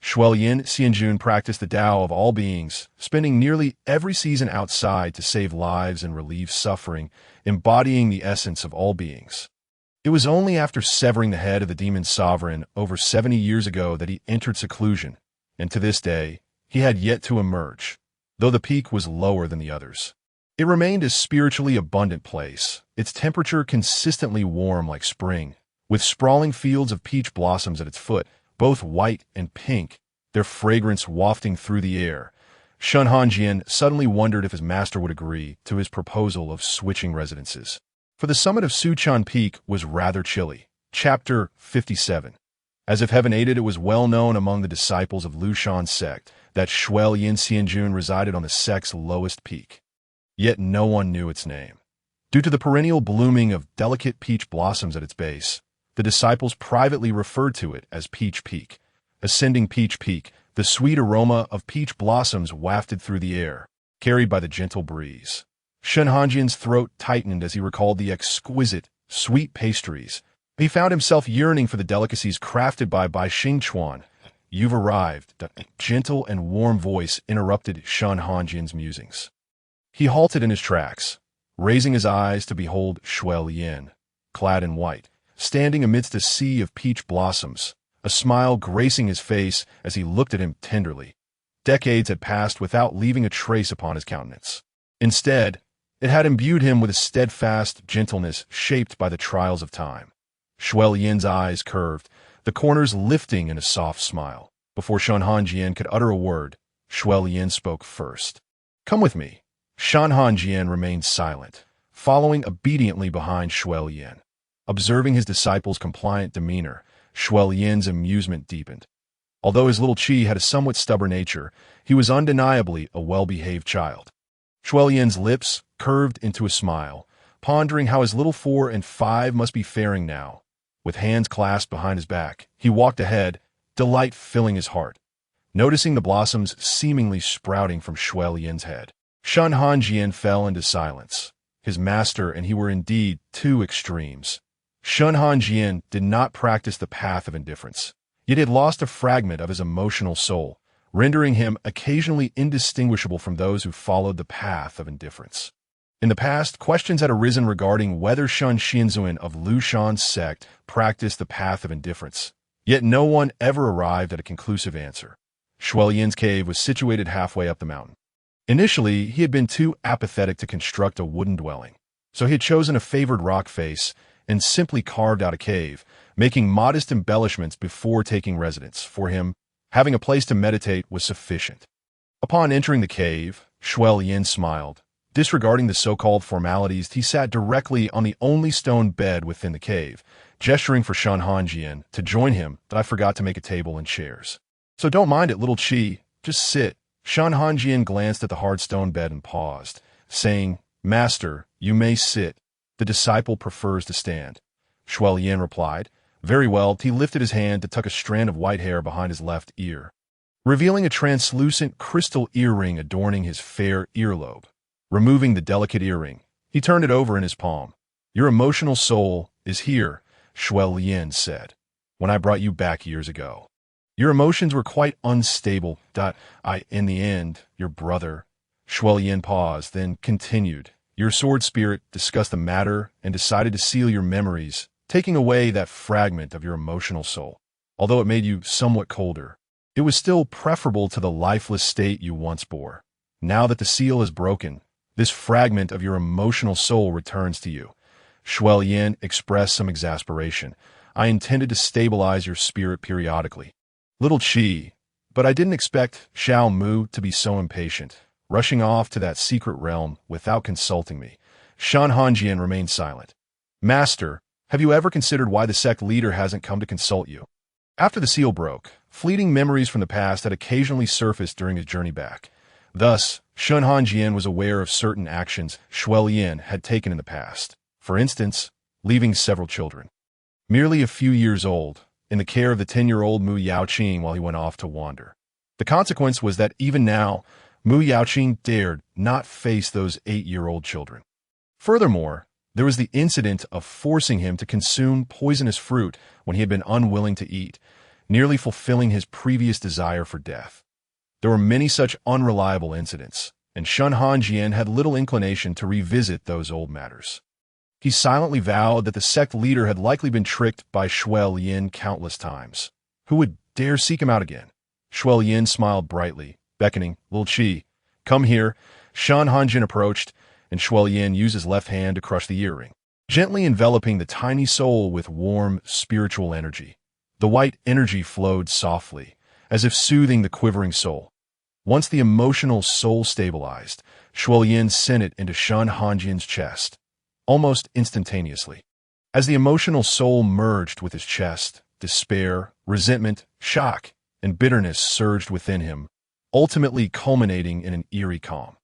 Speaker 1: Bai Xingchuan practiced the Tao of all beings, spending nearly every season outside to save lives and relieve suffering, embodying the essence of all beings. It was only after severing the head of the demon sovereign over 70 years ago that he entered seclusion, and to this day, he had yet to emerge, though the peak was lower than the others. It remained a spiritually abundant place, its temperature consistently warm like spring, with sprawling fields of peach blossoms at its foot, both white and pink, their fragrance wafting through the air. Shen Hanjian suddenly wondered if his master would agree to his proposal of switching residences. For the summit of Suchan Peak was rather chilly. Chapter 57. As if heaven aided, it was well known among the disciples of Lushan sect that Bai Xingchuan resided on the sect's lowest peak. Yet no one knew its name. Due to the perennial blooming of delicate peach blossoms at its base, the disciples privately referred to it as Peach Peak. Ascending Peach Peak, the sweet aroma of peach blossoms wafted through the air, carried by the gentle breeze. Shen Hanjian's throat tightened as he recalled the exquisite, sweet pastries. He found himself yearning for the delicacies crafted by Bai Xingchuan. "You've arrived," that gentle and warm voice interrupted Shen Hanjian's musings. He halted in his tracks, raising his eyes to behold Bai, clad in white, standing amidst a sea of peach blossoms, a smile gracing his face as he looked at him tenderly. Decades had passed without leaving a trace upon his countenance. Instead, it had imbued him with a steadfast gentleness shaped by the trials of time. Bai's eyes curved, the corners lifting in a soft smile. Before Shen Hanjian could utter a word, Bai spoke first. "Come with me." Shen Hanjian remained silent, following obediently behind Bai. Observing his disciple's compliant demeanor, Bai's amusement deepened. Although his little Qi had a somewhat stubborn nature, he was undeniably a well-behaved child. Bai's lips curved into a smile, pondering how his little 4 and 5 must be faring now. With hands clasped behind his back, he walked ahead, delight filling his heart, noticing the blossoms seemingly sprouting from Bai's head. Shen Hanjian fell into silence. His master and he were indeed 2 extremes. Shen Hanjian did not practice the path of indifference, yet he had lost a fragment of his emotional soul, rendering him occasionally indistinguishable from those who followed the path of indifference. In the past, questions had arisen regarding whether Shen Hanjian of Lushan sect practiced the path of indifference, yet no one ever arrived at a conclusive answer. Bai's cave was situated halfway up the mountain. Initially, he had been too apathetic to construct a wooden dwelling, so he had chosen a favored rock face and simply carved out a cave, making modest embellishments before taking residence. For him, having a place to meditate was sufficient. Upon entering the cave, Bai smiled. Disregarding the so-called formalities, he sat directly on the only stone bed within the cave, gesturing for Shen Hanjian to join him that I forgot to make a table and chairs. "So don't mind it, little Qi, just sit." Shen Hanjian glanced at the hard stone bed and paused, saying, "Master, you may sit. The disciple prefers to stand." Bai replied, "Very well." He lifted his hand to tuck a strand of white hair behind his left ear, revealing a translucent crystal earring adorning his fair earlobe. Removing the delicate earring, he turned it over in his palm. "Your emotional soul is here," Bai said, "when I brought you back years ago. Your emotions were quite unstable. In the end, your brother." Bai paused, then continued. "Your sword spirit discussed the matter and decided to seal your memories, taking away that fragment of your emotional soul. Although it made you somewhat colder, it was still preferable to the lifeless state you once bore. Now that the seal is broken, This fragment of your emotional soul returns to you. Shuai Yin expressed some exasperation. I intended to stabilize your spirit periodically. Little Qi, but I didn't expect Xiao Mu to be so impatient, rushing off to that secret realm without consulting me. Shen Hanjian remained silent. Master, have you ever considered why the sect leader hasn't come to consult you? After the seal broke, fleeting memories from the past had occasionally surfaced during his journey back. Thus, Shen Hanjian was aware of certain actions Shuai Yin had taken in the past. For instance, leaving several children, merely a few years old, in the care of the 10-year-old Mu Yaoqing while he went off to wander. The consequence was that even now, Mu Yaoqing dared not face those 8-year-old children. Furthermore, there was the incident of forcing him to consume poisonous fruit when he had been unwilling to eat, nearly fulfilling his previous desire for death. There were many such unreliable incidents, and Shen Hanjian had little inclination to revisit those old matters. He silently vowed that the sect leader had likely been tricked by Shuai Yin countless times. Who would dare seek him out again? Shuai Yin smiled brightly, beckoning, Little Qi, come here. Shen Hanjian approached, and Shuai Yin used his left hand to crush the earring, gently enveloping the tiny soul with warm, spiritual energy. The white energy flowed softly, as if soothing the quivering soul. Once the emotional soul stabilized, Shuai Yin sent it into Shen Hanjian's chest, almost instantaneously. As the emotional soul merged with his chest, despair, resentment, shock, and bitterness surged within him, ultimately culminating in an eerie calm.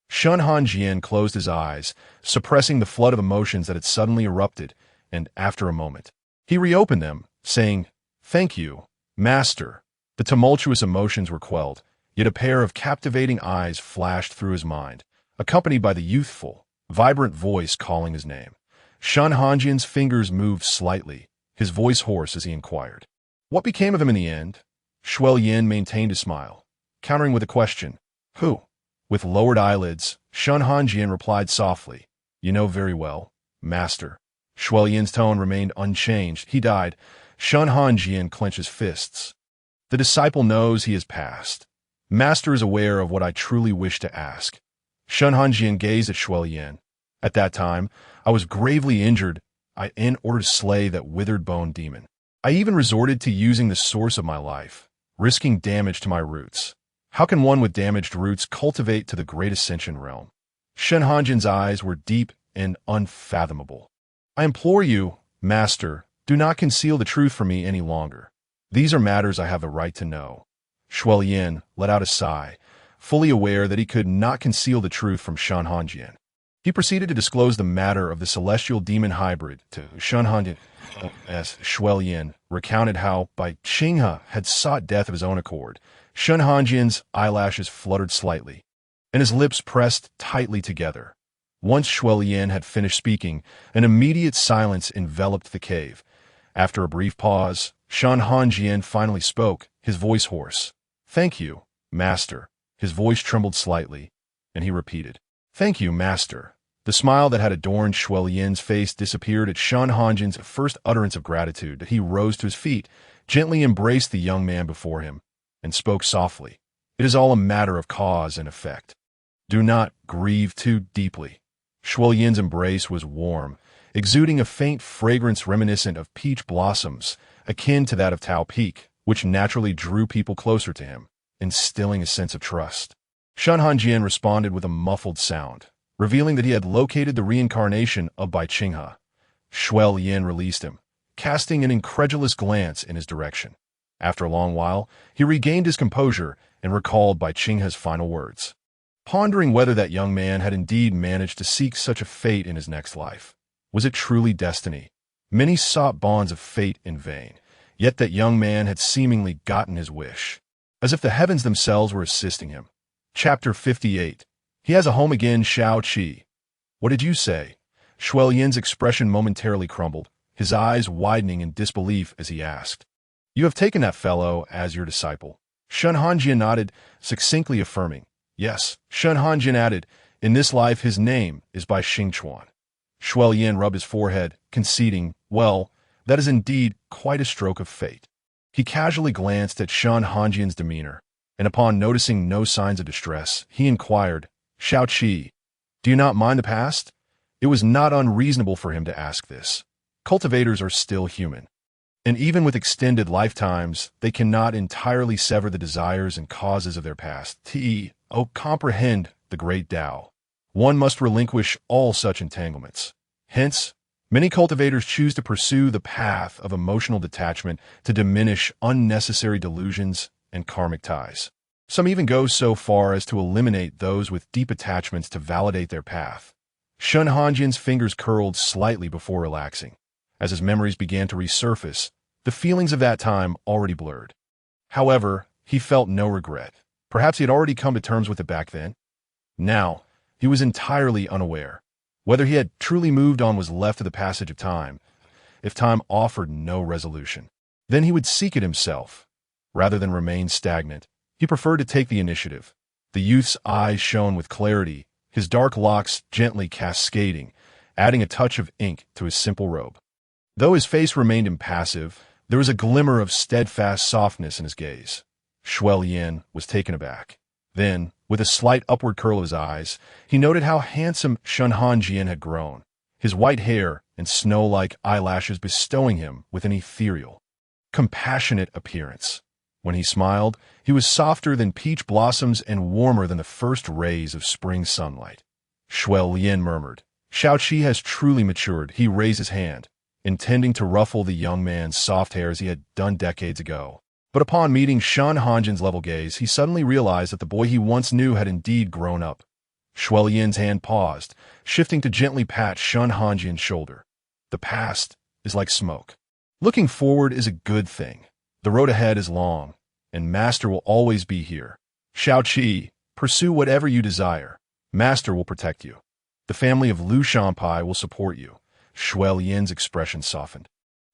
Speaker 1: Shen Hanjian closed his eyes, suppressing the flood of emotions that had suddenly erupted, and after a moment, he reopened them, saying, Thank you, Master. The tumultuous emotions were quelled, yet a pair of captivating eyes flashed through his mind, accompanied by the youthful, vibrant voice calling his name. Shen Hanjian's fingers moved slightly, his voice hoarse as he inquired. What became of him in the end? Shuai Yin maintained a smile, countering with a question. Who? With lowered eyelids, Shen Hanjian replied softly, You know very well, Master. Shuai Yin's tone remained unchanged. He died. Shen Hanjian clenched his fists. The disciple knows he has passed. Master is aware of what I truly wish to ask. Shen Hanjian gazed at Shuai Yin. At that time, I was gravely injured in order to slay that withered bone demon. I even resorted to using the source of my life, risking damage to my roots. How can one with damaged roots cultivate to the great ascension realm? Shen Hanjian's eyes were deep and unfathomable. I implore you, Master, do not conceal the truth from me any longer. These are matters I have a right to know. Shuai Yin let out a sigh, fully aware that he could not conceal the truth from Shen Hanjian. He proceeded to disclose the matter of the celestial demon hybrid to Shen Hanjian, as Shuai Yin recounted how Bai Xingchuan had sought death of his own accord. Shen Hanjian's eyelashes fluttered slightly, and his lips pressed tightly together. Once Shuai Yin had finished speaking, an immediate silence enveloped the cave. After a brief pause, Shen Hanjian finally spoke, his voice hoarse. Thank you, Master. His voice trembled slightly, and he repeated, Thank you, Master. The smile that had adorned Shuai Yin's face disappeared at Shen Hanjian's first utterance of gratitude. He rose to his feet, gently embraced the young man before him, and spoke softly. It is all a matter of cause and effect. Do not grieve too deeply. Shuai Yin's embrace was warm, exuding a faint fragrance reminiscent of peach blossoms, akin to that of Tao Peak, which naturally drew people closer to him, instilling a sense of trust. Shen Hanjian responded with a muffled sound, revealing that he had located the reincarnation of Bai Xingchuan. Shuai Yin released him, casting an incredulous glance in his direction. After a long while, he regained his composure and recalled Bai Xingchuan's final words, pondering whether that young man had indeed managed to seek such a fate in his next life. Was it truly destiny? Many sought bonds of fate in vain, yet that young man had seemingly gotten his wish, as if the heavens themselves were assisting him. Chapter 58. He has a home again, Shao Qi. What did you say? Shuai Yin's expression momentarily crumbled, his eyes widening in disbelief as he asked. You have taken that fellow as your disciple. Shen Hanjian nodded, succinctly affirming. Yes, Shen Hanjian added, in this life his name is Bai Xingchuan. Shuai Yin rubbed his forehead, conceding, well, that is indeed quite a stroke of fate. He casually glanced at Shen Hanjian's demeanor, and upon noticing no signs of distress, he inquired, Shao Qi, Do you not mind the past? It was not unreasonable for him to ask this. Cultivators are still human. And even with extended lifetimes, they cannot entirely sever the desires and causes of their past. Comprehend the great Tao. One must relinquish all such entanglements. Hence, many cultivators choose to pursue the path of emotional detachment to diminish unnecessary delusions and karmic ties. Some even go so far as to eliminate those with deep attachments to validate their path. Shen Hanjian's fingers curled slightly before relaxing. As his memories began to resurface, the feelings of that time already blurred. However, he felt no regret. Perhaps he had already come to terms with it back then. Now, he was entirely unaware. Whether he had truly moved on was left to the passage of time, if time offered no resolution. Then he would seek it himself. Rather than remain stagnant, he preferred to take the initiative. The youth's eyes shone with clarity, his dark locks gently cascading, adding a touch of ink to his simple robe. Though his face remained impassive, there was a glimmer of steadfast softness in his gaze. Shuai Yin was taken aback. Then, with a slight upward curl of his eyes, he noted how handsome Shen Hanjian had grown, his white hair and snow-like eyelashes bestowing him with an ethereal, compassionate appearance. When he smiled, he was softer than peach blossoms and warmer than the first rays of spring sunlight. Shuai Yin murmured, "Shao Qi has truly matured." He raised his hand, intending to ruffle the young man's soft hair as he had done decades ago. But upon meeting Shen Hanjian's level gaze, he suddenly realized that the boy he once knew had indeed grown up. Shuai Yin's hand paused, shifting to gently pat Shen Hanjian's shoulder. The past is like smoke. Looking forward is a good thing. The road ahead is long, and Master will always be here. Shao Qi, pursue whatever you desire. Master will protect you. The family of Lu Shanpai will support you. Shuai Yin's expression softened.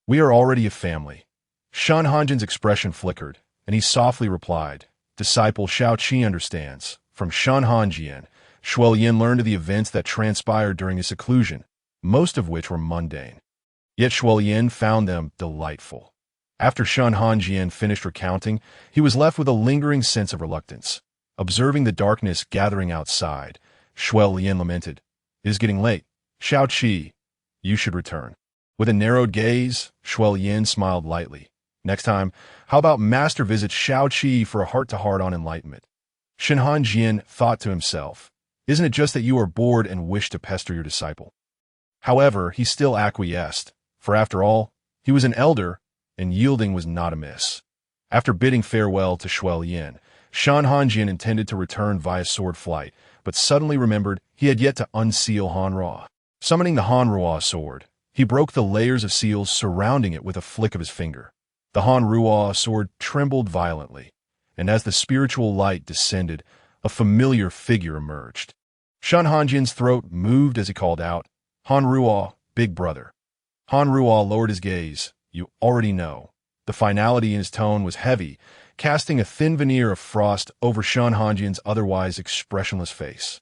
Speaker 1: We are already a family. Shen Hanjian's expression flickered, and he softly replied, "Disciple Shao Qi understands." From Shen Hanjian, Shuai Yin learned of the events that transpired during his seclusion, most of which were mundane. Yet Shuai Yin found them delightful. After Shen Hanjian finished recounting, he was left with a lingering sense of reluctance. Observing the darkness gathering outside, Shuai Yin lamented, "It is getting late. Shao Qi, you should return." With a narrowed gaze, Shuai Yin smiled lightly. "Next time, how about Master visits Shao Qi for a heart-to-heart on enlightenment?" Shen Hanjian thought to himself, "Isn't it just that you are bored and wish to pester your disciple?" However, he still acquiesced, for after all, he was an elder, and yielding was not amiss. After bidding farewell to Shuai Yin, Shen Hanjian intended to return via sword flight, but suddenly remembered he had yet to unseal Hanruo. Summoning the Hanruo sword, he broke the layers of seals surrounding it with a flick of his finger. The Hanruo sword trembled violently, and as the spiritual light descended, a familiar figure emerged. Shen Hanjian's throat moved as he called out, "Hanruo, big brother." Hanruo lowered his gaze. "You already know." The finality in his tone was heavy, casting a thin veneer of frost over Shen Hanjian's otherwise expressionless face.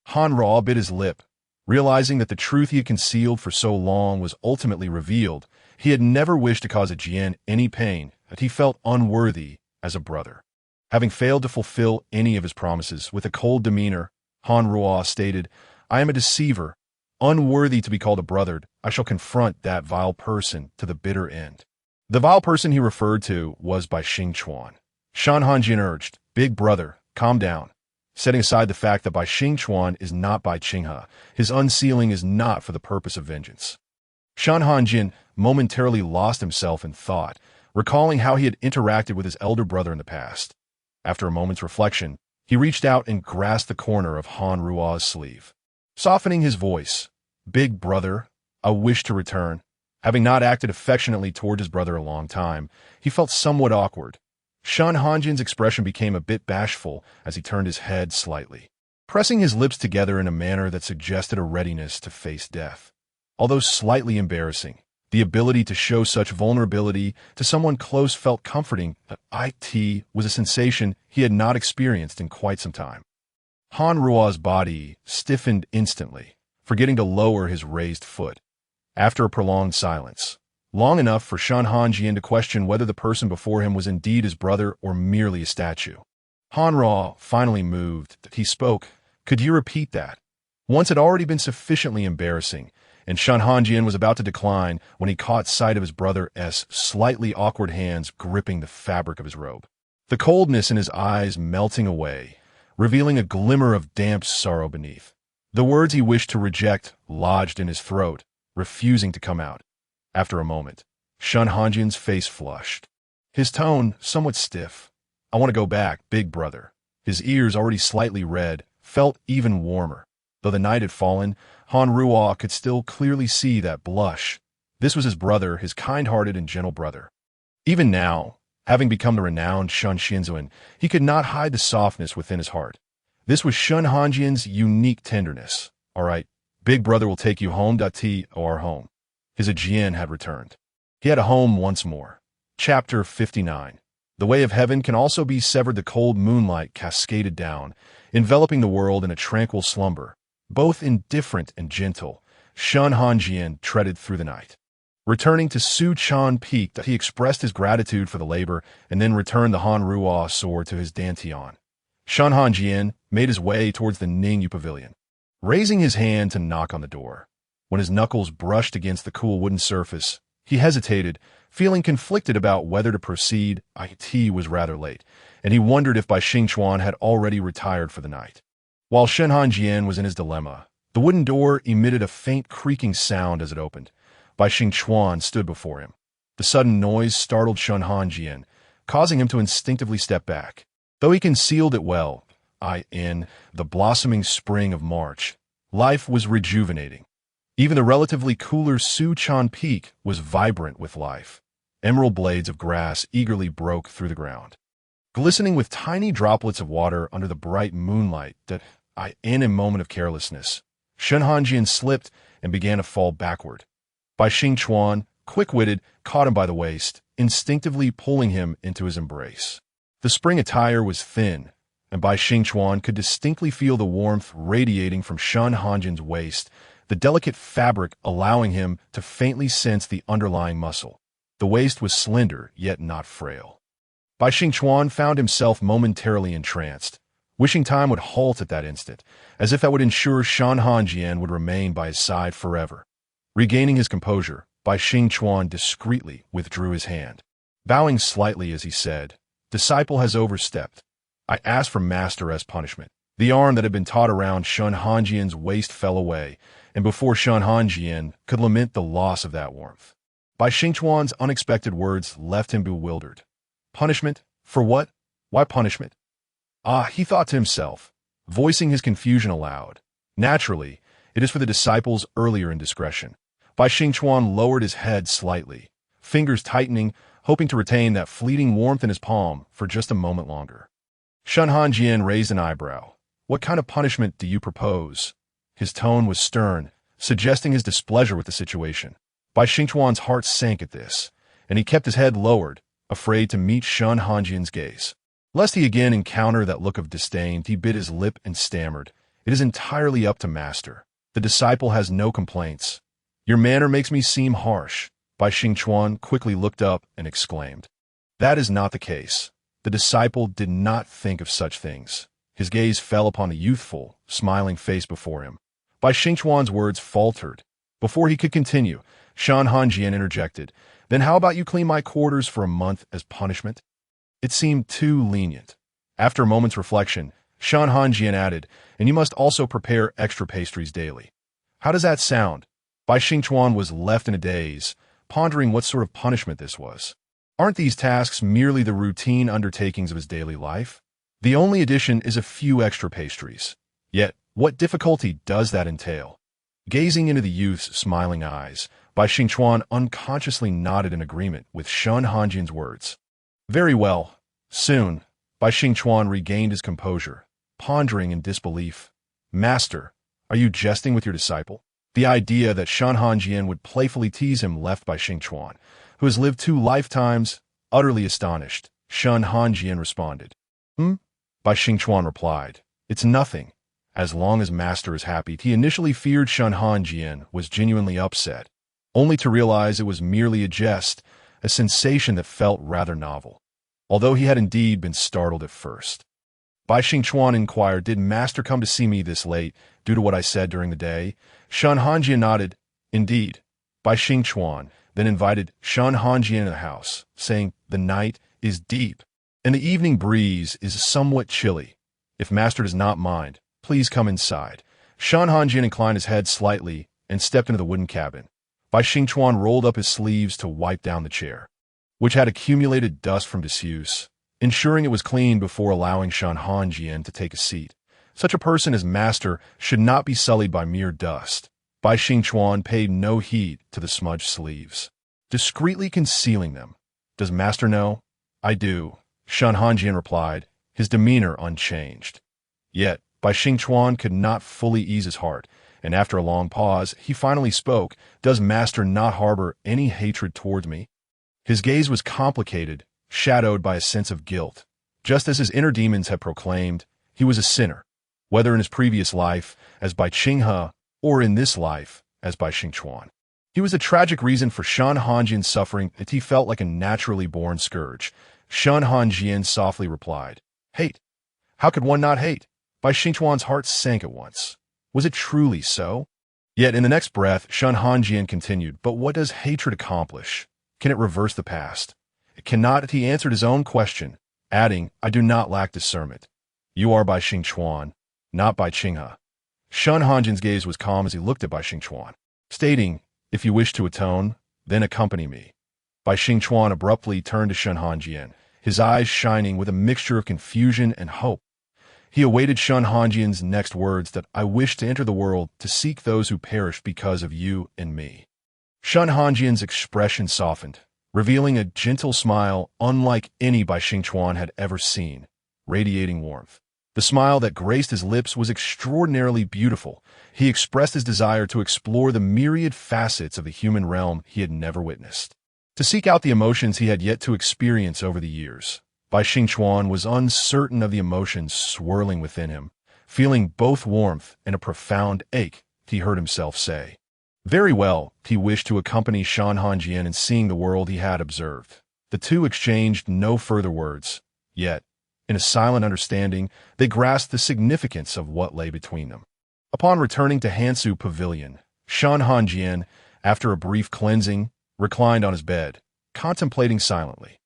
Speaker 1: Hanruo bit his lip. Realizing that the truth he had concealed for so long was ultimately revealed, he had never wished to cause a Jian any pain, that he felt unworthy as a brother. Having failed to fulfill any of his promises, with a cold demeanor, Hanruo stated, "I am a deceiver, unworthy to be called a brother. I shall confront that vile person to the bitter end." The vile person he referred to was Bai Xingchuan. Shen Hanjian urged, "Big brother, calm down." Setting aside the fact that Bai Xingchuan is not Bai Qinghe, his unsealing is not for the purpose of vengeance. Shen Hanjian momentarily lost himself in thought, recalling how he had interacted with his elder brother in the past. After a moment's reflection, he reached out and grasped the corner of Hanruo's sleeve. Softening his voice, "Big brother, I wish to return." Having not acted affectionately toward his brother a long time, he felt somewhat awkward. Shen Hanjian's expression became a bit bashful as he turned his head slightly, pressing his lips together in a manner that suggested a readiness to face death. Although slightly embarrassing, the ability to show such vulnerability to someone close felt comforting. It was a sensation he had not experienced in quite some time. Hanruo's body stiffened instantly, forgetting to lower his raised foot. After a prolonged silence, long enough for Shen Hanjian to question whether the person before him was indeed his brother or merely a statue, Hanruo finally moved. He spoke, "Could you repeat that?" Once had already been sufficiently embarrassing, and Shen Hanjian was about to decline when he caught sight of his brother's slightly awkward hands gripping the fabric of his robe. The coldness in his eyes melting away, revealing a glimmer of damp sorrow beneath. The words he wished to reject lodged in his throat, refusing to come out. After a moment, Shen Hanjian's face flushed. His tone somewhat stiff. "I want to go back, big brother." His ears, already slightly red, felt even warmer. Though the night had fallen, Han Ruo could still clearly see that blush. This was his brother, his kind-hearted and gentle brother. Even now, having become the renowned Shen Hanjian, he could not hide the softness within his heart. This was Shen Hanjian's unique tenderness. "All right, big brother will take you home to our home." His Aegean had returned. He had a home once more. Chapter 59. The way of heaven can also be severed. The cold moonlight cascaded down, enveloping the world in a tranquil slumber. Both indifferent and gentle, Shen Hanjian treaded through the night. Returning to Suchan Peak, he expressed his gratitude for the labor and then returned the Han Ruo sword to his dantian. Shen Hanjian made his way towards the Ningyu Pavilion, raising his hand to knock on the door. When his knuckles brushed against the cool wooden surface, he hesitated, feeling conflicted about whether to proceed. It was rather late, and he wondered if Bai Xingchuan had already retired for the night. While Shen Hanjian was in his dilemma, the wooden door emitted a faint creaking sound as it opened. Bai Xingchuan stood before him. The sudden noise startled Shen Hanjian, causing him to instinctively step back. Though he concealed it well, in the blossoming spring of March, life was rejuvenating. Even the relatively cooler Suchan Peak was vibrant with life. Emerald blades of grass eagerly broke through the ground, glistening with tiny droplets of water under the bright moonlight. In a moment of carelessness, Shen Hanjian slipped and began to fall backward. Bai Xingchuan, quick-witted, caught him by the waist, instinctively pulling him into his embrace. The spring attire was thin, and Bai Xingchuan could distinctly feel the warmth radiating from Shen Hanjian's waist, the delicate fabric allowing him to faintly sense the underlying muscle. The waist was slender, yet not frail. Bai Xingchuan found himself momentarily entranced, wishing time would halt at that instant, as if that would ensure Shen Hanjian would remain by his side forever. Regaining his composure, Bai Xingchuan discreetly withdrew his hand, bowing slightly as he said, "Disciple has overstepped. I asked for master as punishment." The arm that had been taut around Shen Hanjian's waist fell away, and before Shen Hanjian could lament the loss of that warmth, Bai Xingchuan's unexpected words left him bewildered. Punishment? For what? Why punishment? He thought to himself, voicing his confusion aloud. Naturally, it is for the disciple's earlier indiscretion. Bai Xingchuan lowered his head slightly, fingers tightening, hoping to retain that fleeting warmth in his palm for just a moment longer. Shen Hanjian raised an eyebrow. "What kind of punishment do you propose?" His tone was stern, suggesting his displeasure with the situation. Bai Xingchuan's heart sank at this, and he kept his head lowered, afraid to meet Shen Hanjian's gaze. Lest he again encounter that look of disdain, he bit his lip and stammered, "It is entirely up to master. The disciple has no complaints." "Your manner makes me seem harsh." Bai Xingchuan quickly looked up and exclaimed. "That is not the case." The disciple did not think of such things. His gaze fell upon the youthful, smiling face before him. Bai Xingchuan's words faltered. Before he could continue, Shen Hanjian interjected, "Then how about you clean my quarters for a month as punishment?" It seemed too lenient. After a moment's reflection, Shen Hanjian added, "And you must also prepare extra pastries daily." "How does that sound?" Bai Xingchuan was left in a daze, pondering what sort of punishment this was. Aren't these tasks merely the routine undertakings of his daily life? The only addition is a few extra pastries. Yet, what difficulty does that entail? Gazing into the youth's smiling eyes, Bai Xingchuan unconsciously nodded in agreement with Shen Hanjian's words. "Very well. Soon." Bai Xingchuan regained his composure, pondering in disbelief. "Master, are you jesting with your disciple?" The idea that Shen Hanjian would playfully tease him left Bai Xingchuan, who has lived 2 lifetimes, utterly astonished. Shen Hanjian responded. Bai Xingchuan replied, "It's nothing. As long as master is happy." He initially feared Shen Hanjian was genuinely upset, only to realize it was merely a jest, a sensation that felt rather novel, although he had indeed been startled at first. Bai Xingchuan inquired, "Did Master come to see me this late due to what I said during the day?" Shen Hanjian nodded. "Indeed." Bai Xingchuan then invited Shen Hanjian to the house, saying, "The night is deep, and the evening breeze is somewhat chilly. If Master does not mind, please come inside." Shen Hanjian inclined his head slightly and stepped into the wooden cabin. Bai Xingchuan rolled up his sleeves to wipe down the chair, which had accumulated dust from disuse, ensuring it was clean before allowing Shen Hanjian to take a seat. Such a person as Master should not be sullied by mere dust. Bai Xingchuan paid no heed to the smudged sleeves, discreetly concealing them. "Does Master know?" "I do," Shen Hanjian replied, his demeanor unchanged. Yet, Bai Xingchuan could not fully ease his heart, and after a long pause, he finally spoke. "Does Master not harbor any hatred towards me?" His gaze was complicated, shadowed by a sense of guilt. Just as his inner demons had proclaimed, he was a sinner, whether in his previous life as Bai Qinghe or in this life as Bai Xingchuan. He was a tragic reason for Shen Hanjian's suffering, and he felt like a naturally born scourge. Shen Hanjian softly replied, "Hate. How could one not hate?" Bai Xingchuan's heart sank at once. Was it truly so? Yet in the next breath, Shen Hanjian continued, "But what does hatred accomplish? Can it reverse the past?" "It cannot," he answered his own question, adding, "I do not lack discernment. You are Bai Xingchuan, not Bai Qinghe." Shen Hanjian's gaze was calm as he looked at Bai Xingchuan, stating, "If you wish to atone, then accompany me." Bai Xingchuan abruptly turned to Shen Hanjian, his eyes shining with a mixture of confusion and hope. He awaited Shen Hanjian's next words, that "I wish to enter the world to seek those who perished because of you and me." Shen Hanjian's expression softened, revealing a gentle smile unlike any Bai Xingchuan had ever seen, radiating warmth. The smile that graced his lips was extraordinarily beautiful. He expressed his desire to explore the myriad facets of the human realm he had never witnessed, to seek out the emotions he had yet to experience over the years. Bai Xingchuan was uncertain of the emotions swirling within him, feeling both warmth and a profound ache, he heard himself say. Very well, he wished to accompany Shen Hanjian in seeing the world he had observed. The two exchanged no further words, yet, in a silent understanding, they grasped the significance of what lay between them. Upon returning to Hansu Pavilion, Shen Hanjian, after a brief cleansing, reclined on his bed, contemplating silently.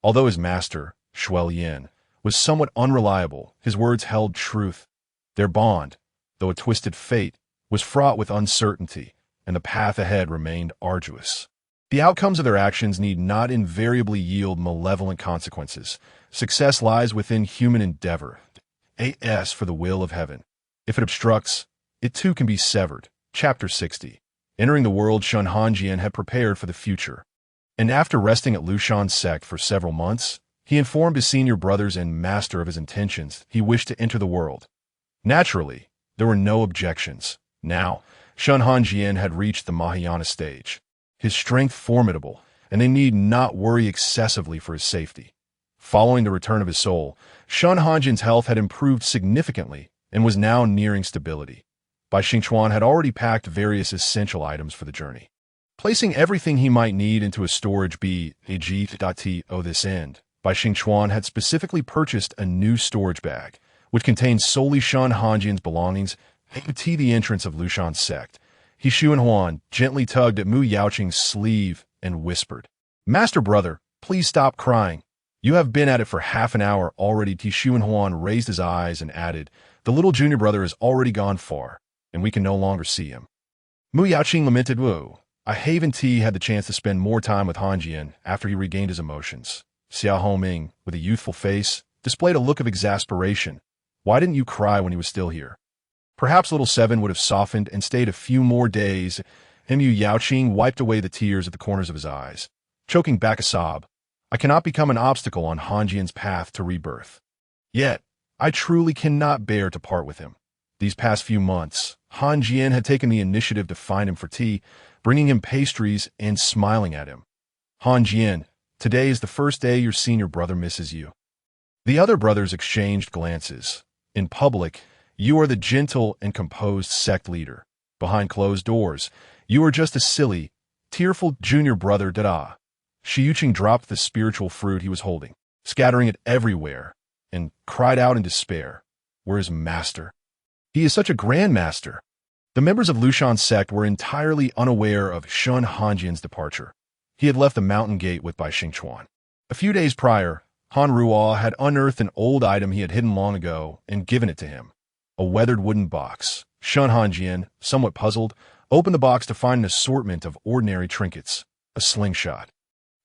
Speaker 1: Although his master, Shuai Yin, was somewhat unreliable, his words held truth. Their bond, though a twisted fate, was fraught with uncertainty, and the path ahead remained arduous. The outcomes of their actions need not invariably yield malevolent consequences. Success lies within human endeavor. As for the will of heaven, if it obstructs, it too can be severed. Chapter 60. Entering the world, Shen Hanjian had prepared for the future, and after resting at Lushan's sect for several months, he informed his senior brothers and master of his intentions. He wished to enter the world. Naturally, there were no objections. Now, Shen Hanjian had reached the Mahayana stage, his strength formidable, and they need not worry excessively for his safety. Following the return of his soul, Shen Hanjian's health had improved significantly and was now nearing stability. Bai Xingchuan had already packed various essential items for the journey, placing everything he might need into a storage bag. This end, Bai Xingchuan had specifically purchased a new storage bag, which contained solely Shen Hanjian's belongings. To the entrance of Lushan's sect, Shen Hanjian gently tugged at Mu Yaoqing's sleeve and whispered, "Master brother, please stop crying. You have been at it for half an hour already." Shen Hanjian raised his eyes and added, "The little junior brother has already gone far, and we can no longer see him." Mu Yaoqing lamented, "Whoa, I haven't had the chance to spend more time with Hanjian after he regained his emotions." Xiao Homing, with a youthful face, displayed a look of exasperation. "Why didn't you cry when he was still here?" Perhaps little Seven would have softened and stayed a few more days, and Mu Yaoqing wiped away the tears at the corners of his eyes, choking back a sob. "I cannot become an obstacle on Hanjian's path to rebirth. Yet, I truly cannot bear to part with him." These past few months, Hanjian had taken the initiative to find him for tea, bringing him pastries and smiling at him. "Hanjian, today is the first day your senior brother misses you." The other brothers exchanged glances. In public, you are the gentle and composed sect leader. Behind closed doors, you are just a silly, tearful junior brother. Shi Yuqing dropped the spiritual fruit he was holding, scattering it everywhere, and cried out in despair, "Where is Master? He is such a grand master." The members of Lushan's sect were entirely unaware of Shen Hanjian's departure. He had left the mountain gate with Bai Xingchuan. A few days prior, Han Ruo had unearthed an old item he had hidden long ago and given it to him, a weathered wooden box. Shen Hanjian, somewhat puzzled, opened the box to find an assortment of ordinary trinkets, a slingshot,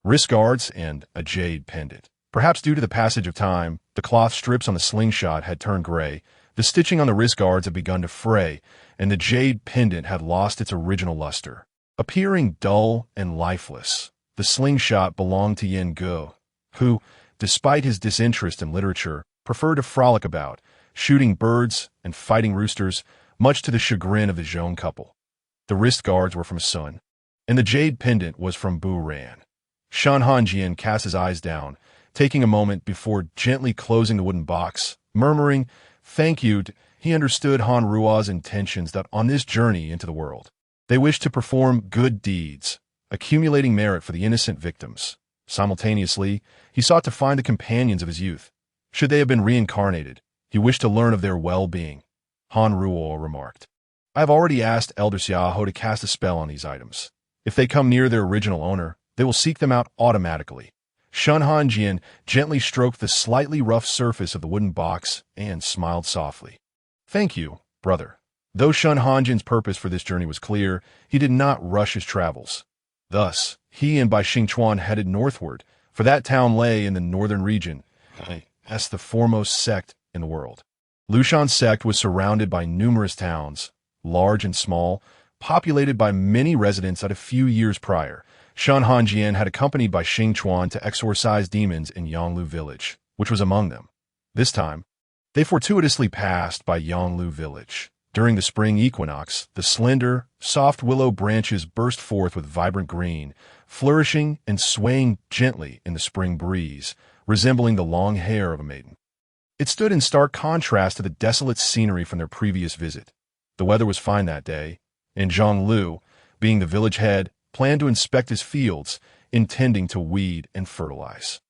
Speaker 1: wrist guards, and a jade pendant. Perhaps due to the passage of time, the cloth strips on the slingshot had turned gray, the stitching on the wrist guards had begun to fray, and the jade pendant had lost its original luster. Appearing dull and lifeless, the slingshot belonged to Yen Ge, who, despite his disinterest in literature, preferred to frolic about, shooting birds and fighting roosters, much to the chagrin of the Zhong couple. The wrist guards were from Sun, and the jade pendant was from Bu Ran. Shen Hanjian cast his eyes down, taking a moment before gently closing the wooden box, murmuring, "Thank you." He understood Han Ruo's intentions that on this journey into the world, they wished to perform good deeds, accumulating merit for the innocent victims. Simultaneously, he sought to find the companions of his youth. Should they have been reincarnated, he wished to learn of their well-being. Han Ruo remarked, "I have already asked Elder Xiaohou to cast a spell on these items. If they come near their original owner, they will seek them out automatically." Shen Hanjian gently stroked the slightly rough surface of the wooden box and smiled softly. "Thank you, brother." Though Shen Hanjian's purpose for this journey was clear, he did not rush his travels. Thus, he and Bai Xingchuan headed northward, for that town lay in the northern region, as the foremost sect in the world. Lushan's sect was surrounded by numerous towns, large and small, populated by many residents that a few years prior, Shen Hanjian had accompanied Bai Xingchuan to exorcise demons in Yonglu village, which was among them. This time, they fortuitously passed by Yonglu village. During the spring equinox, the slender, soft willow branches burst forth with vibrant green, flourishing and swaying gently in the spring breeze, resembling the long hair of a maiden. It stood in stark contrast to the desolate scenery from their previous visit. The weather was fine that day, and Zhang Lu, being the village head, planned to inspect his fields, intending to weed and fertilize.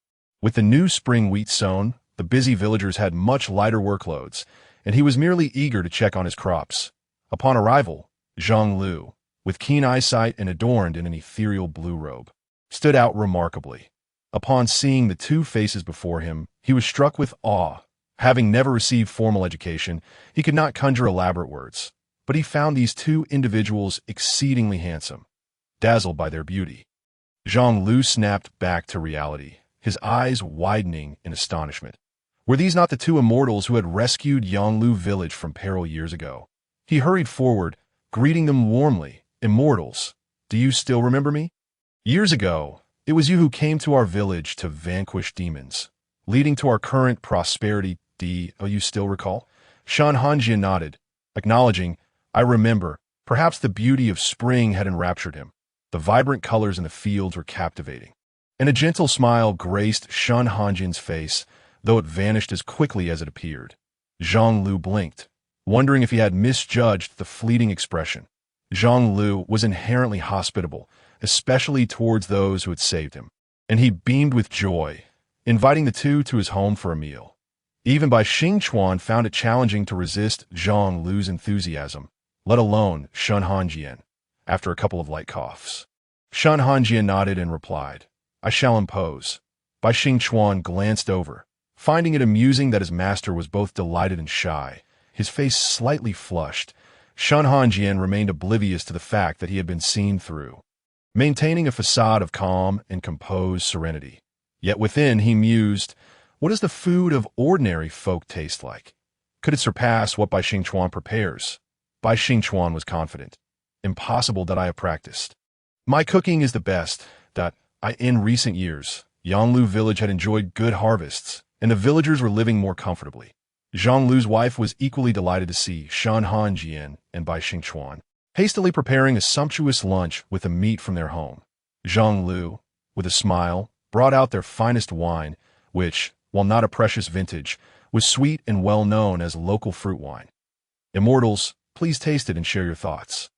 Speaker 1: With the new spring wheat sown, the busy villagers had much lighter workloads, and he was merely eager to check on his crops. Upon arrival, Zhang Lu, with keen eyesight and adorned in an ethereal blue robe, stood out remarkably. Upon seeing the two faces before him, he was struck with awe. Having never received formal education, he could not conjure elaborate words, but he found these two individuals exceedingly handsome, dazzled by their beauty. Zhang Lu snapped back to reality, his eyes widening in astonishment. Were these not the two immortals who had rescued Yonglu village from peril years ago? He hurried forward, greeting them warmly. "Immortals, do you still remember me? Years ago, it was you who came to our village to vanquish demons, leading to our current prosperity. Do you still recall?" Shen Hanjian nodded, acknowledging, "I remember." Perhaps the beauty of spring had enraptured him. The vibrant colors in the fields were captivating, and a gentle smile graced Shen Hanjian's face, though it vanished as quickly as it appeared. Zhang Lu blinked, wondering if he had misjudged the fleeting expression. Zhang Lu was inherently hospitable, especially towards those who had saved him, and he beamed with joy, inviting the two to his home for a meal. Even Bai Xingchuan found it challenging to resist Zhang Lu's enthusiasm, let alone Shen Hanjian, after a couple of light coughs. Shen Hanjian nodded and replied, "I shall impose." Bai Xingchuan glanced over, finding it amusing that his master was both delighted and shy, his face slightly flushed. Shen Hanjian remained oblivious to the fact that he had been seen through, maintaining a facade of calm and composed serenity. Yet within he mused, what does the food of ordinary folk taste like? Could it surpass what Bai Xingchuan prepares? Bai Xingchuan was confident. Impossible that I have practiced. My cooking is the best that in recent years, Yonglu village had enjoyed good harvests, and the villagers were living more comfortably. Zhang Lu's wife was equally delighted to see Shen Hanjian and Bai Xingchuan hastily preparing a sumptuous lunch with the meat from their home. Zhang Lu, with a smile, brought out their finest wine, which, while not a precious vintage, was sweet and well known as local fruit wine. "Immortals, please taste it and share your thoughts."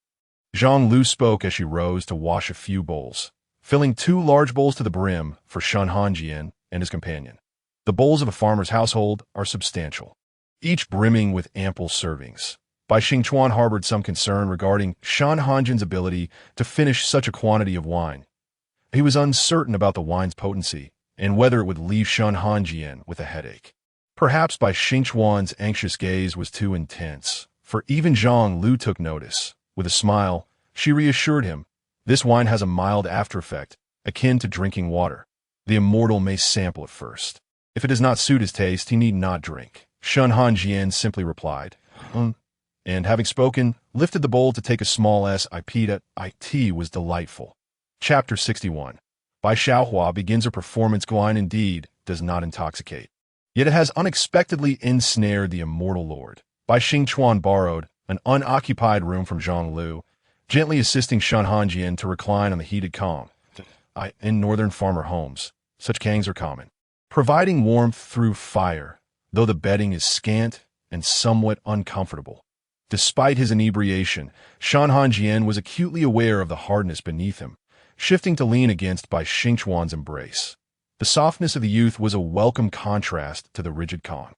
Speaker 1: Zhang Lu spoke as she rose to wash a few bowls, filling 2 large bowls to the brim for Shen Hanjian and his companion. The bowls of a farmer's household are substantial, each brimming with ample servings. Bai Xingchuan harbored some concern regarding Shen Hanjian's ability to finish such a quantity of wine. He was uncertain about the wine's potency and whether it would leave Shen Hanjian with a headache. Perhaps Bai Xingchuan's anxious gaze was too intense, for even Zhang Lu took notice. With a smile, she reassured him, "This wine has a mild after-effect, akin to drinking water. The immortal may sample it first. If it does not suit his taste, he need not drink." Shen Hanjian simply replied, and having spoken, lifted the bowl to take a small sip. It was delightful. Chapter 61. Bai Xiaohua begins a performance. Wine indeed does not intoxicate, yet it has unexpectedly ensnared the immortal lord. Bai Xingchuan borrowed an unoccupied room from Zhang Lu, gently assisting Shen Hanjian to recline on the heated kang. In northern farmer homes, such kangs are common, providing warmth through fire, though the bedding is scant and somewhat uncomfortable. Despite his inebriation, Shen Hanjian was acutely aware of the hardness beneath him, shifting to lean against Bai Xingchuan's embrace. The softness of the youth was a welcome contrast to the rigid kang.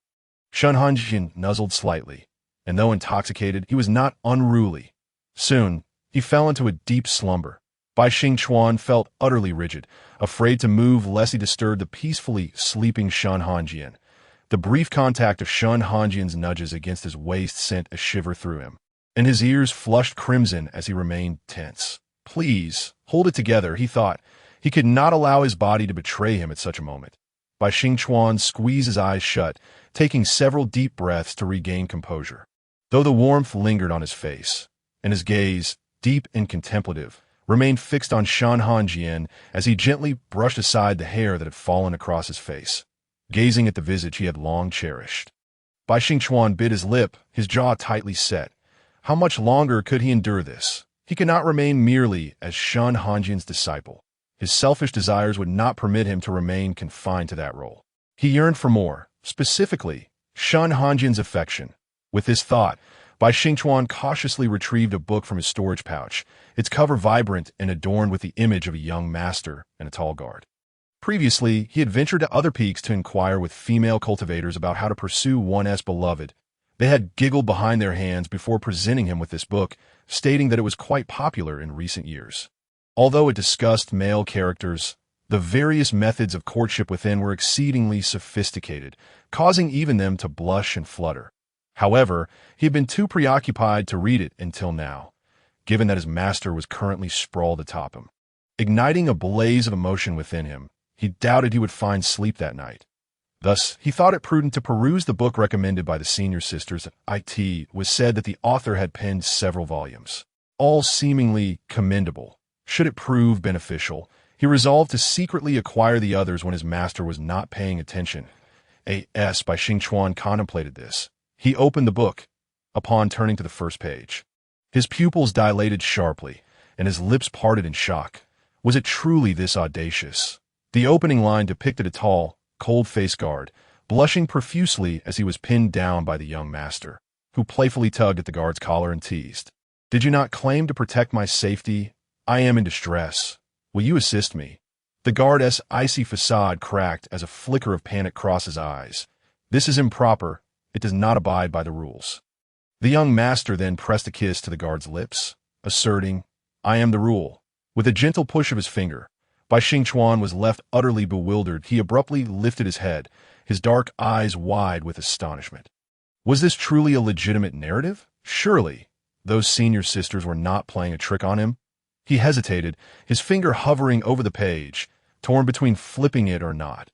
Speaker 1: Shen Hanjian nuzzled slightly, and though intoxicated, he was not unruly. Soon, he fell into a deep slumber. Bai Xingchuan felt utterly rigid, afraid to move lest he disturb the peacefully sleeping Shen Hanjian. The brief contact of Shen Hanjian's nudges against his waist sent a shiver through him, and his ears flushed crimson as he remained tense. Please, hold it together, he thought. He could not allow his body to betray him at such a moment. Bai Xingchuan squeezed his eyes shut, taking several deep breaths to regain composure. Though the warmth lingered on his face, and his gaze, deep and contemplative, remained fixed on Shen Hanjian as he gently brushed aside the hair that had fallen across his face, gazing at the visage he had long cherished. Bai Xingchuan bit his lip, his jaw tightly set. How much longer could he endure this? He could not remain merely as Shen Hanjian's disciple. His selfish desires would not permit him to remain confined to that role. He yearned for more, specifically, Shen Hanjian's affection. With this thought, Bai Xingchuan cautiously retrieved a book from his storage pouch, its cover vibrant and adorned with the image of a young master and a tall guard. Previously, he had ventured to other peaks to inquire with female cultivators about how to pursue one's beloved. They had giggled behind their hands before presenting him with this book, stating that it was quite popular in recent years. Although it discussed male characters, the various methods of courtship within were exceedingly sophisticated, causing even them to blush and flutter. However, he had been too preoccupied to read it until now, given that his master was currently sprawled atop him. Igniting a blaze of emotion within him, he doubted he would find sleep that night. Thus, he thought it prudent to peruse the book recommended by the senior sisters. It was said that the author had penned several volumes, all seemingly commendable. Should it prove beneficial, he resolved to secretly acquire the others when his master was not paying attention. Bai Xingchuan contemplated this. He opened the book, upon turning to the first page. His pupils dilated sharply, and his lips parted in shock. Was it truly this audacious? The opening line depicted a tall, cold-faced guard, blushing profusely as he was pinned down by the young master, who playfully tugged at the guard's collar and teased. "Did you not claim to protect my safety? I am in distress. Will you assist me?" The guard's icy facade cracked as a flicker of panic crossed his eyes. "This is improper. It does not abide by the rules." The young master then pressed a kiss to the guard's lips, asserting, "I am the rule." With a gentle push of his finger, Bai Xingchuan was left utterly bewildered. He abruptly lifted his head, his dark eyes wide with astonishment. Was this truly a legitimate narrative? Surely, those senior sisters were not playing a trick on him. He hesitated, his finger hovering over the page, torn between flipping it or not.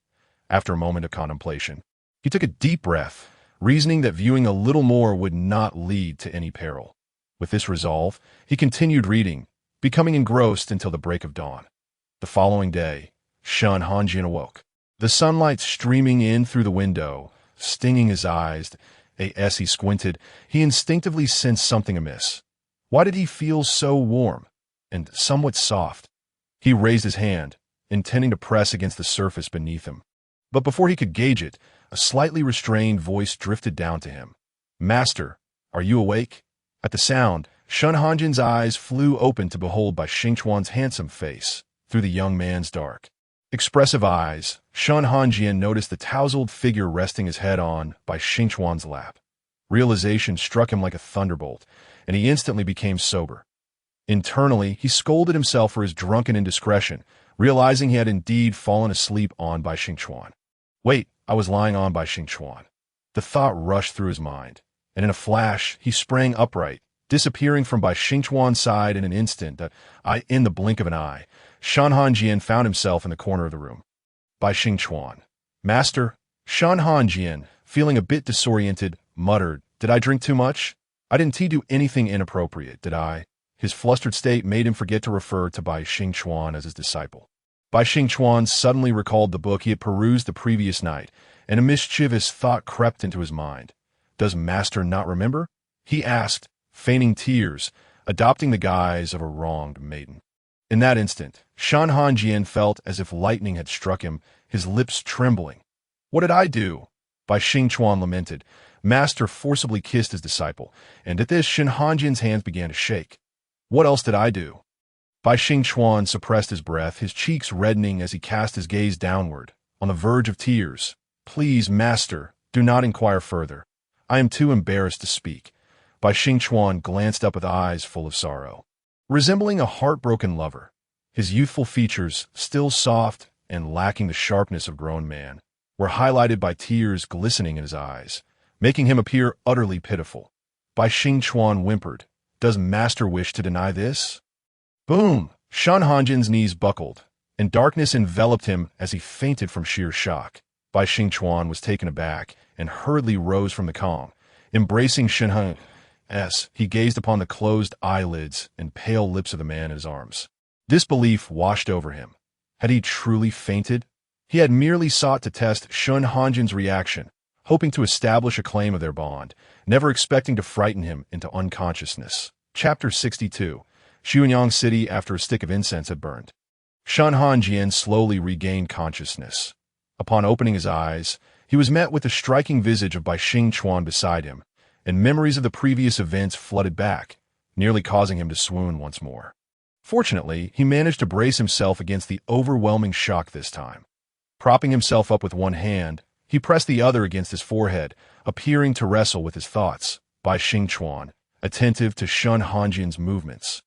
Speaker 1: After a moment of contemplation, he took a deep breath, reasoning that viewing a little more would not lead to any peril. With this resolve, he continued reading, becoming engrossed until the break of dawn. The following day, Shen Hanjian awoke, the sunlight streaming in through the window, stinging his eyes. As he squinted, he instinctively sensed something amiss. Why did he feel so warm and somewhat soft? He raised his hand, intending to press against the surface beneath him. But before he could gauge it, a slightly restrained voice drifted down to him. "Master, are you awake?" At the sound, Shen Hanjian's eyes flew open to behold Bai Xingchuan's handsome face through the young man's dark. Expressive eyes, Shen Hanjian noticed the tousled figure resting his head on Bai Xingchuan's lap. Realization struck him like a thunderbolt, and he instantly became sober. Internally, he scolded himself for his drunken indiscretion, realizing he had indeed fallen asleep on Bai Xingchuan. Wait, I was lying on Bai Xingchuan. The thought rushed through his mind, and in a flash, he sprang upright, disappearing from Bai Xingchuan's side in an instant in the blink of an eye. Shen Hanjian found himself in the corner of the room. Bai Xingchuan. Master, Shen Hanjian, feeling a bit disoriented, muttered, "Did I drink too much? I didn't do anything inappropriate, did I?" His flustered state made him forget to refer to Bai Xingchuan as his disciple. Bai Xingchuan suddenly recalled the book he had perused the previous night, and a mischievous thought crept into his mind. Does Master not remember? He asked, feigning tears, adopting the guise of a wronged maiden. In that instant, Shen Hanjian felt as if lightning had struck him, his lips trembling. "What did I do?" Bai Xingchuan lamented. Master forcibly kissed his disciple, and at this Shen Hanjian's hands began to shake. "What else did I do?" Bai Xingchuan suppressed his breath, his cheeks reddening as he cast his gaze downward, on the verge of tears. "Please, Master, do not inquire further. I am too embarrassed to speak." Bai Xingchuan glanced up with eyes full of sorrow. Resembling a heartbroken lover, his youthful features, still soft and lacking the sharpness of grown man, were highlighted by tears glistening in his eyes, making him appear utterly pitiful. Bai Xingchuan whimpered, "Does Master wish to deny this?" Boom! Shen Hanjian's knees buckled, and darkness enveloped him as he fainted from sheer shock. Bai Xingchuan was taken aback and hurriedly rose from the calm. Embracing Shen Hanjian, he gazed upon the closed eyelids and pale lips of the man in his arms. Disbelief washed over him. Had he truly fainted? He had merely sought to test Shen Hanjian's reaction, hoping to establish a claim of their bond, never expecting to frighten him into unconsciousness. Chapter 62. Xianyang City after a stick of incense had burned. Shen Hanjian slowly regained consciousness. Upon opening his eyes, he was met with the striking visage of Bai Xingchuan beside him, and memories of the previous events flooded back, nearly causing him to swoon once more. Fortunately, he managed to brace himself against the overwhelming shock this time. Propping himself up with one hand, he pressed the other against his forehead, appearing to wrestle with his thoughts. Bai Xingchuan, attentive to Shen Hanjian's movements,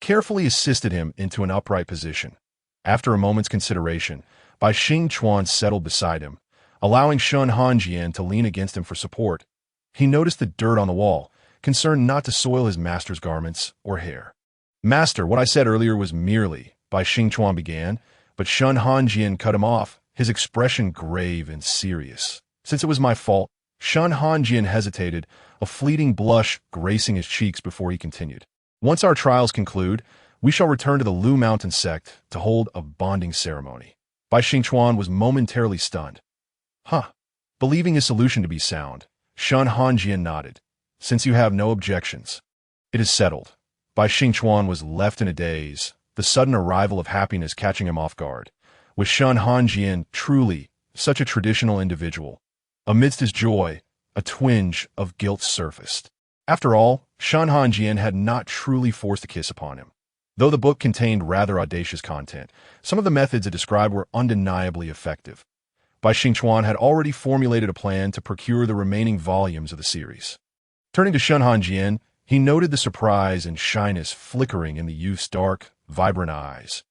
Speaker 1: carefully assisted him into an upright position. After a moment's consideration, Bai Xingchuan settled beside him, allowing Shen Hanjian to lean against him for support. He noticed the dirt on the wall, concerned not to soil his master's garments or hair. "Master, what I said earlier was merely," Bai Xingchuan began, but Shen Hanjian cut him off, his expression grave and serious. "Since it was my fault," Shen Hanjian hesitated, a fleeting blush gracing his cheeks before he continued. "Once our trials conclude, we shall return to the Lu Mountain sect to hold a bonding ceremony." Bai Xingchuan was momentarily stunned. Believing his solution to be sound, Shen Hanjian nodded. "Since you have no objections, it is settled." Bai Xingchuan was left in a daze, the sudden arrival of happiness catching him off guard. Was Shen Hanjian truly such a traditional individual? Amidst his joy, a twinge of guilt surfaced. After all, Shen Hanjian had not truly forced a kiss upon him. Though the book contained rather audacious content, some of the methods it described were undeniably effective. Bai Xingchuan had already formulated a plan to procure the remaining volumes of the series. Turning to Shen Hanjian, he noted the surprise and shyness flickering in the youth's dark, vibrant eyes.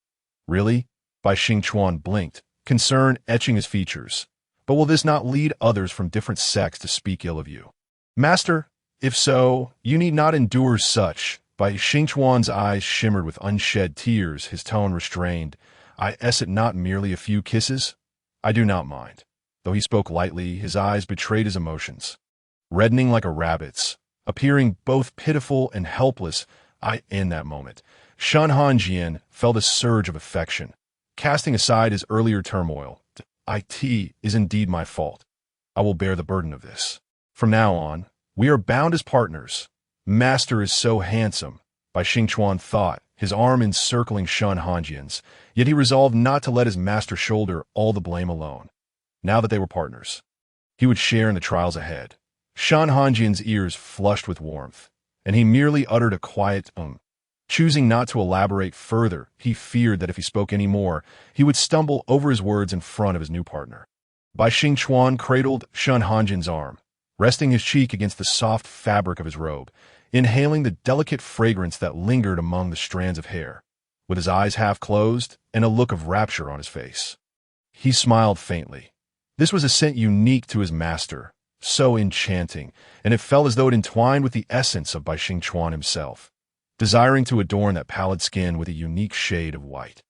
Speaker 1: "Really?" Bai Xingchuan blinked, concern etching his features. "But will this not lead others from different sects to speak ill of you?" "Master, if so, you need not endure such." Bai Xingchuan's eyes shimmered with unshed tears, his tone restrained. "Is it not merely a few kisses? I do not mind." Though he spoke lightly, his eyes betrayed his emotions. Reddening like a rabbit's, appearing both pitiful and helpless, in that moment, Shen Hanjian felt a surge of affection. Casting aside his earlier turmoil, "It is indeed my fault. I will bear the burden of this. From now on, we are bound as partners. Master is so handsome," Bai Xingchuan thought, his arm encircling Shen Hanjian's, yet he resolved not to let his master shoulder all the blame alone. Now that they were partners, he would share in the trials ahead. Shen Hanjian's ears flushed with warmth, and he merely uttered a quiet Choosing not to elaborate further, he feared that if he spoke any more, he would stumble over his words in front of his new partner. Bai Xingchuan cradled Shen Hanjian's arm, resting his cheek against the soft fabric of his robe, inhaling the delicate fragrance that lingered among the strands of hair, with his eyes half closed and a look of rapture on his face. He smiled faintly. This was a scent unique to his master, so enchanting, and it felt as though it entwined with the essence of Bai Xingchuan himself, desiring to adorn that pallid skin with a unique shade of white.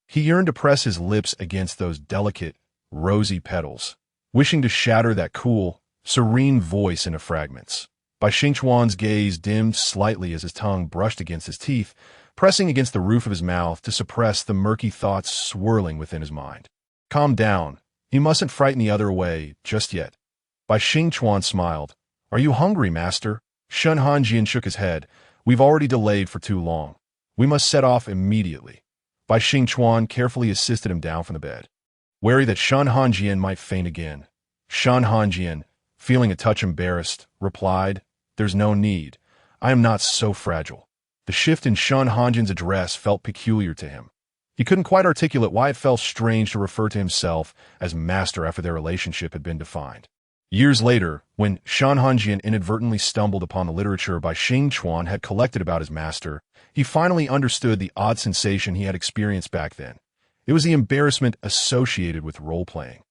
Speaker 1: He yearned to press his lips against those delicate, rosy petals, wishing to shatter that cool, serene voice into fragments. Bai Xingchuan's gaze dimmed slightly as his tongue brushed against his teeth, pressing against the roof of his mouth to suppress the murky thoughts swirling within his mind. Calm down. You mustn't frighten the other away just yet. Bai Xingchuan smiled. Are you hungry, master? Shen Hanjian shook his head. We've already delayed for too long. We must set off immediately. Bai Xingchuan carefully assisted him down from the bed, wary that Shen Hanjian might faint again. Shen Hanjian, feeling a touch embarrassed, replied, There's no need. I am not so fragile. The shift in Shen Hanjian's address felt peculiar to him. He couldn't quite articulate why it felt strange to refer to himself as master after their relationship had been defined. Years later, when Shen Hanjian inadvertently stumbled upon the literature Bai Xingchuan had collected about his master, he finally understood the odd sensation he had experienced back then. It was the embarrassment associated with role-playing.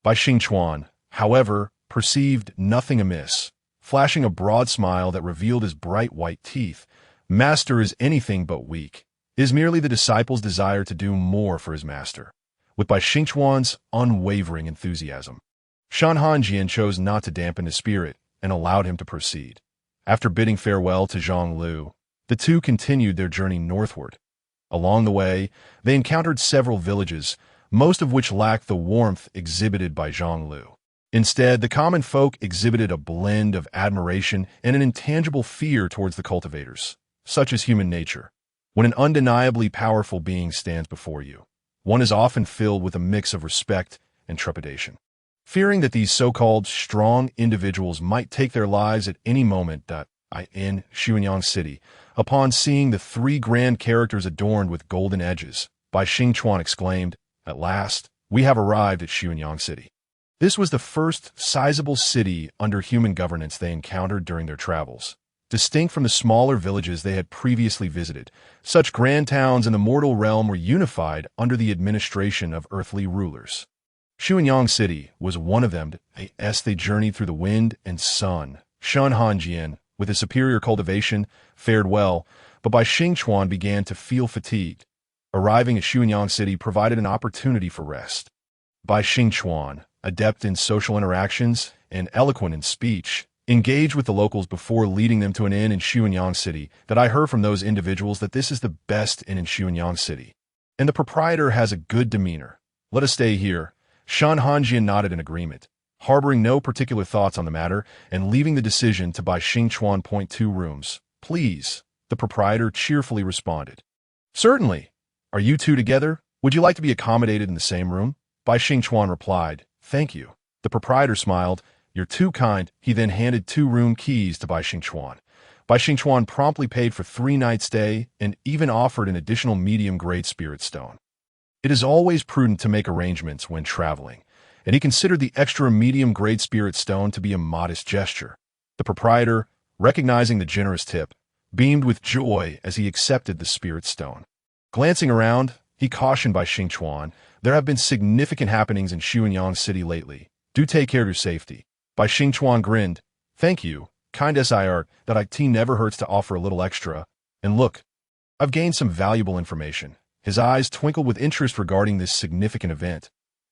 Speaker 1: Bai Xingchuan, however, perceived nothing amiss, flashing a broad smile that revealed his bright white teeth. Master is anything but weak. It is merely the disciple's desire to do more for his master, with Bai Xingchuan's unwavering enthusiasm. Shen Hanjian chose not to dampen his spirit and allowed him to proceed. After bidding farewell to Zhonglu, the two continued their journey northward. Along the way, they encountered several villages, most of which lacked the warmth exhibited by Zhonglu. Instead, the common folk exhibited a blend of admiration and an intangible fear towards the cultivators, such as human nature. When an undeniably powerful being stands before you, one is often filled with a mix of respect and trepidation, fearing that these so-called strong individuals might take their lives at any moment. In Xianyang City, upon seeing the three grand characters adorned with golden edges, Bai Xingchuan exclaimed, At last, we have arrived at Xianyang City. This was the first sizable city under human governance they encountered during their travels. Distinct from the smaller villages they had previously visited, such grand towns in the mortal realm were unified under the administration of earthly rulers. Xianyang City was one of them. As they journeyed through the wind and sun, Shen Hanjian, with his superior cultivation, fared well, but Bai Xingchuan began to feel fatigued. Arriving at Xianyang City provided an opportunity for rest. Bai Xingchuan, adept in social interactions and eloquent in speech, engaged with the locals before leading them to an inn in Xianyang City. That I heard from those individuals that this is the best inn in Xianyang City, and the proprietor has a good demeanor. Let us stay here. Shen Hanjian nodded in agreement, harboring no particular thoughts on the matter and leaving the decision to Bai Xingchuan. 2 rooms, please, the proprietor cheerfully responded. Certainly. Are you two together? Would you like to be accommodated in the same room? Bai Xingchuan replied, Thank you. The proprietor smiled. You're too kind. He then handed 2 room keys to Bai Xingchuan. Bai Xingchuan promptly paid for 3 nights' stay and even offered an additional medium-grade spirit stone. It is always prudent to make arrangements when traveling, and he considered the extra medium-grade spirit stone to be a modest gesture. The proprietor, recognizing the generous tip, beamed with joy as he accepted the spirit stone. Glancing around, he cautioned Bai Xingchuan, There have been significant happenings in Xianyang City lately. Do take care of your safety. Bai Xingchuan grinned. Thank you, kind sir, that IT never hurts to offer a little extra. And look, I've gained some valuable information. His eyes twinkled with interest regarding this significant event.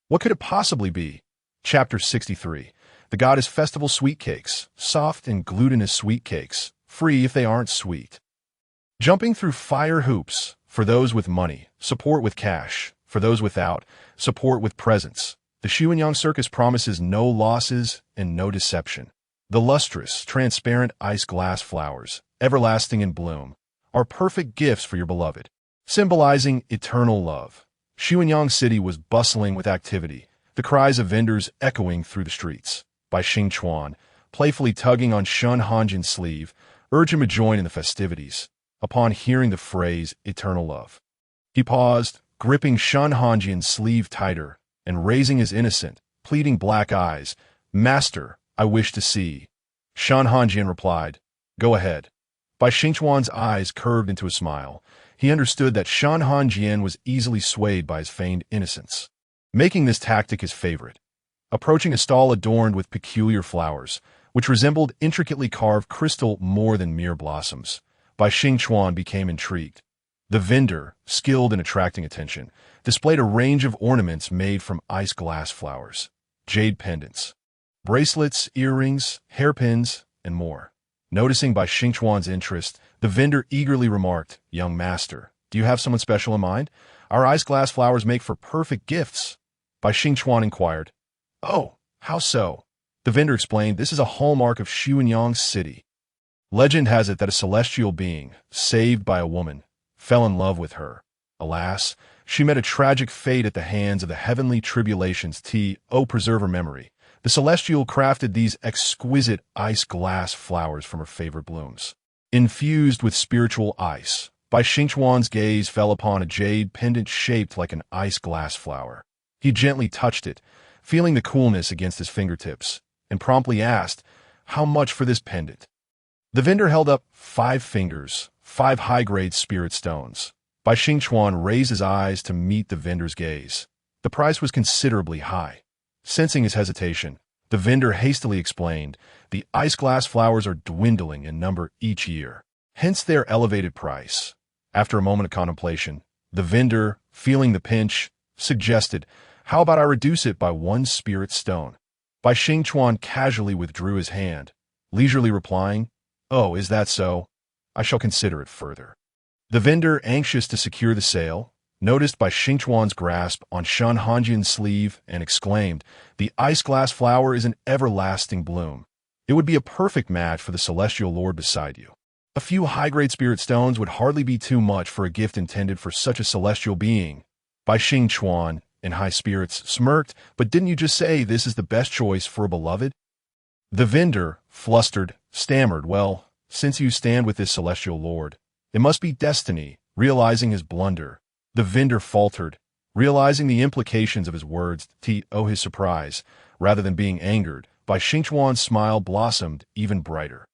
Speaker 1: What could it possibly be? Chapter 63. The Goddess Festival Sweet Cakes. Soft and glutinous sweet cakes. Free if they aren't sweet. Jumping through fire hoops. For those with money, support with cash. For those without, support with presents. The Xianyang Circus promises no losses and no deception. The lustrous, transparent ice glass flowers, everlasting in bloom, are perfect gifts for your beloved, symbolizing eternal love. Xianyang City was bustling with activity, the cries of vendors echoing through the streets. Bai Xingchuan, playfully tugging on Shen Hanjian's sleeve, urged him to join in the festivities. upon hearing the phrase eternal love. He paused, gripping Shen Hanjian's sleeve tighter, and raising his innocent, pleading black eyes. "Master, I wish to see." Shen Hanjian replied, "Go ahead." Bai Xingchuan's eyes curved into a smile. He understood that Shen Hanjian was easily swayed by his feigned innocence, making this tactic his favorite. Approaching a stall adorned with peculiar flowers, which resembled intricately carved crystal more than mere blossoms, Bai Xingchuan became intrigued. The vendor, skilled in attracting attention, displayed a range of ornaments made from ice glass flowers, jade pendants, bracelets, earrings, hairpins, and more. Noticing Bai Xingchuan's interest, the vendor eagerly remarked, "Young master, do you have someone special in mind? Our ice glass flowers make for perfect gifts." Bai Xingchuan inquired, "Oh, how so?" The vendor explained, "This is a hallmark of Xianyang City. Legend has it that a celestial being, saved by a woman, fell in love with her. Alas, she met a tragic fate at the hands of the heavenly tribulations. O preserve her memory. The celestial crafted these exquisite ice glass flowers from her favorite blooms, infused with spiritual ice." Bai Xingchuan's gaze fell upon a jade pendant shaped like an ice glass flower. He gently touched it, feeling the coolness against his fingertips, and promptly asked, "How much for this pendant?" The vendor held up 5 fingers, 5 high-grade spirit stones. Bai Xingchuan raised his eyes to meet the vendor's gaze. The price was considerably high. Sensing his hesitation, the vendor hastily explained, "The ice glass flowers are dwindling in number each year, hence their elevated price." After a moment of contemplation, the vendor, feeling the pinch, suggested, "How about I reduce it by 1 spirit stone?" Bai Xingchuan casually withdrew his hand, leisurely replying, "Oh, is that so? I shall consider it further." The vendor, anxious to secure the sale, noticed Bai Xingchuan's grasp on Shen Hanjian's sleeve and exclaimed, "The ice glass flower is an everlasting bloom. It would be a perfect match for the celestial lord beside you. A few high-grade spirit stones would hardly be too much for a gift intended for such a celestial being." Bai Xingchuan, in high spirits, smirked, "But didn't you just say this is the best choice for a beloved?" The vendor, flustered, stammered, "Well, since you stand with this celestial lord, it must be destiny." Realizing his blunder, the vendor faltered, realizing the implications of his words. His surprise, rather than being angered, Bai Xingchuan's smile blossomed even brighter.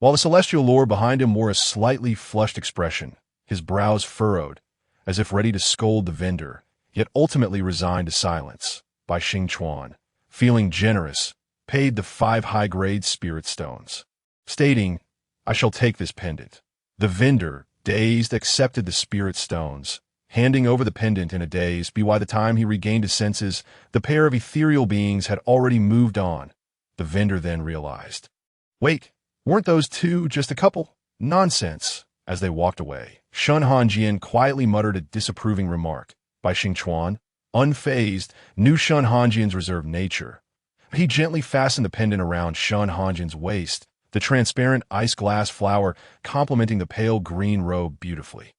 Speaker 1: While the celestial lord behind him wore a slightly flushed expression, his brows furrowed, as if ready to scold the vendor, yet ultimately resigned to silence. Bai Xingchuan, feeling generous, paid the 5 high-grade spirit stones, stating, "I shall take this pendant." The vendor, dazed, accepted the spirit stones, handing over the pendant in a daze. By the time he regained his senses, the pair of ethereal beings had already moved on. The vendor then realized, "Wait, weren't those 2 just a couple? Nonsense." As they walked away, Shen Hanjian quietly muttered a disapproving remark. Bai Xingchuan, unfazed, knew Shen Hanjian's reserved nature. He gently fastened the pendant around Shen Hanjian's waist, the transparent ice glass flower complementing the pale green robe beautifully.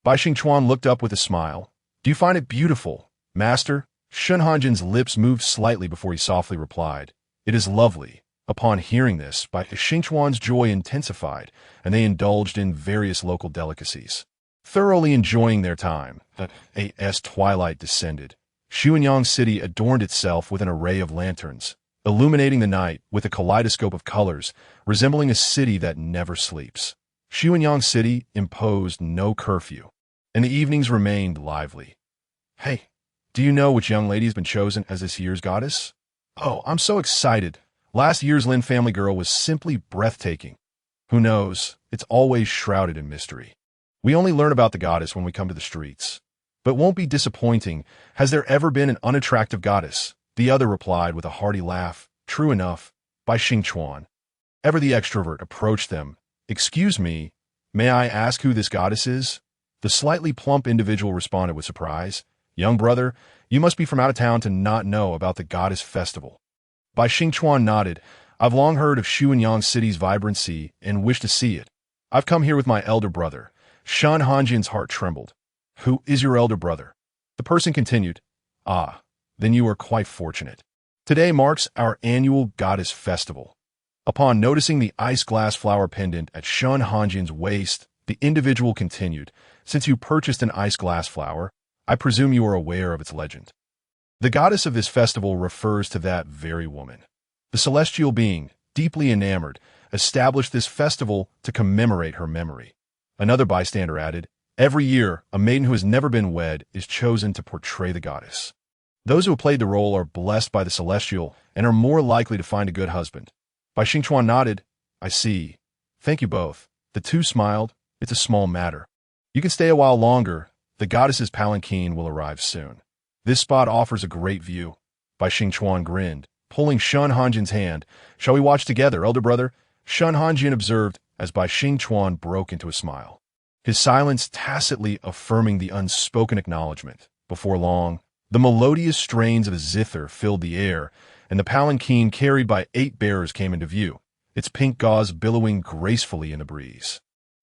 Speaker 1: Bai Xingchuan looked up with a smile. "Do you find it beautiful, master?" Shen Hanjian's lips moved slightly before he softly replied, "It is lovely." Upon hearing this, Bai Xingchuan's joy intensified, and they indulged in various local delicacies. Thoroughly enjoying their time, as twilight descended, Xianyang City adorned itself with an array of lanterns, illuminating the night with a kaleidoscope of colors, resembling a city that never sleeps. Xianyang City imposed no curfew, and the evenings remained lively. "Hey, do you know which young lady has been chosen as this year's goddess?" "Oh, I'm so excited. Last year's Lin family girl was simply breathtaking." "Who knows? It's always shrouded in mystery. We only learn about the goddess when we come to the streets. But won't be disappointing. Has there ever been an unattractive goddess?" The other replied with a hearty laugh. "True enough." Bai Xingchuan, ever the extrovert, approached them. "Excuse me, may I ask who this goddess is?" The slightly plump individual responded with surprise. "Young brother, you must be from out of town to not know about the goddess festival." Bai Xingchuan nodded. "I've long heard of Xianyang City's vibrancy and wish to see it. I've come here with my elder brother." Shen Hanjian's heart trembled. "Who is your elder brother?" The person continued, "Ah, then you are quite fortunate. Today marks our annual goddess festival." Upon noticing the ice glass flower pendant at Shen Hanjian's waist, The individual continued, "Since you purchased an ice glass flower, I presume you are aware of its legend." The goddess of this festival refers to that very woman. The celestial being, deeply enamored, established this festival to commemorate her memory. Another bystander added, "Every year, a maiden who has never been wed is chosen to portray the goddess. Those who have played the role are blessed by the celestial and are more likely to find a good husband." Bai Xingchuan nodded. "I see. Thank you both." The two smiled. "It's a small matter. You can stay a while longer. The goddess's palanquin will arrive soon. This spot offers a great view." Bai Xingchuan grinned, pulling Shen Hanjian's hand. "Shall we watch together, elder brother?" Shen Hanjian observed as Bai Xingchuan broke into a smile, his silence tacitly affirming the unspoken acknowledgement. Before long, the melodious strains of a zither filled the air, and the palanquin carried by 8 bearers came into view, its pink gauze billowing gracefully in the breeze,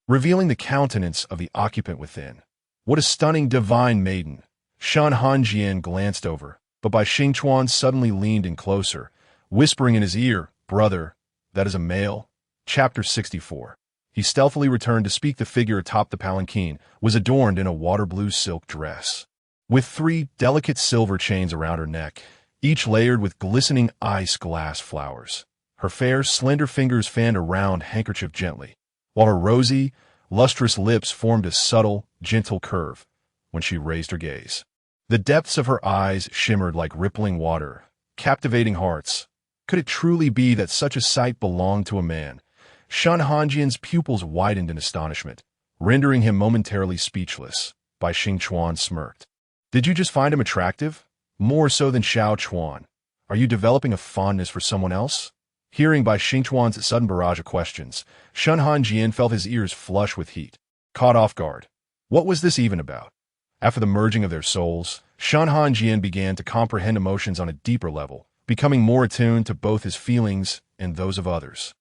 Speaker 1: revealing the countenance of the occupant within. "What a stunning divine maiden!" Shen Hanjian glanced over, but Bai Xingchuan suddenly leaned in closer, whispering in his ear, "Brother, that is a male." Chapter 64. He stealthily returned to speak. The figure atop the palanquin was adorned in a water-blue silk dress, with 3 delicate silver chains around her neck, each layered with glistening ice glass flowers. Her fair, slender fingers fanned a round handkerchief gently, while her rosy, lustrous lips formed a subtle, gentle curve when she raised her gaze. The depths of her eyes shimmered like rippling water, captivating hearts. Could it truly be that such a sight belonged to a man? Shen Hanjian's pupils widened in astonishment, rendering him momentarily speechless. Bai Xingchuan smirked. "Did you just find him attractive? More so than Xiao Chuan. Are you developing a fondness for someone else?" Hearing Bai Xingchuan's sudden barrage of questions, Shen Hanjian felt his ears flush with heat. Caught off guard. What was this even about? After the merging of their souls, Shen Hanjian began to comprehend emotions on a deeper level, becoming more attuned to both his feelings and those of others.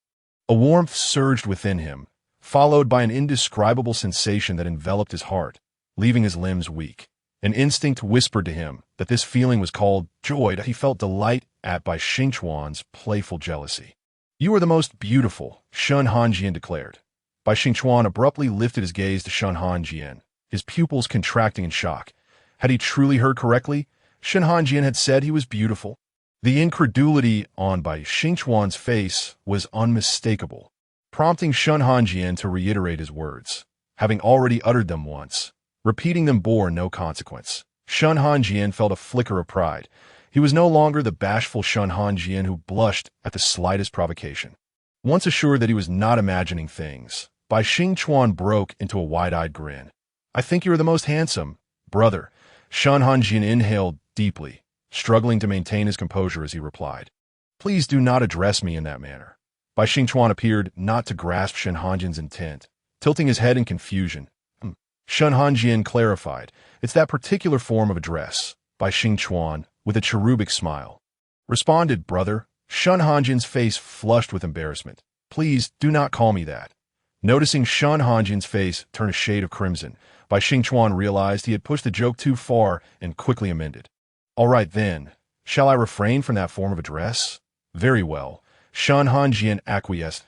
Speaker 1: A warmth surged within him, followed by an indescribable sensation that enveloped his heart, leaving his limbs weak. An instinct whispered to him that this feeling was called joy. He felt delight at Bai Xingchuan's playful jealousy. "You are the most beautiful," Shen Hanjian declared. Bai Xingchuan abruptly lifted his gaze to Shen Hanjian, his pupils contracting in shock. Had he truly heard correctly? Shen Hanjian had said he was beautiful. The incredulity on Bai Xingchuan's face was unmistakable, prompting Shen Hanjian to reiterate his words. Having already uttered them once, repeating them bore no consequence. Shen Hanjian felt a flicker of pride. He was no longer the bashful Shen Hanjian who blushed at the slightest provocation. Once assured that he was not imagining things, Bai Xingchuan broke into a wide-eyed grin. "I think you are the most handsome, brother." Shen Hanjian inhaled deeply, struggling to maintain his composure as he replied, "Please do not address me in that manner." Bai Xingchuan appeared not to grasp Shen Hanjian's intent, tilting his head in confusion. Shen Hanjian clarified, "It's that particular form of address." Bai Xingchuan, with a cherubic smile, responded, "Brother." Shen Hanjian's face flushed with embarrassment. "Please do not call me that." Noticing Shen Hanjian's face turn a shade of crimson, Bai Xingchuan realized he had pushed the joke too far and quickly amended. "All right then, shall I refrain from that form of address?" "Very well." Shen Hanjian acquiesced.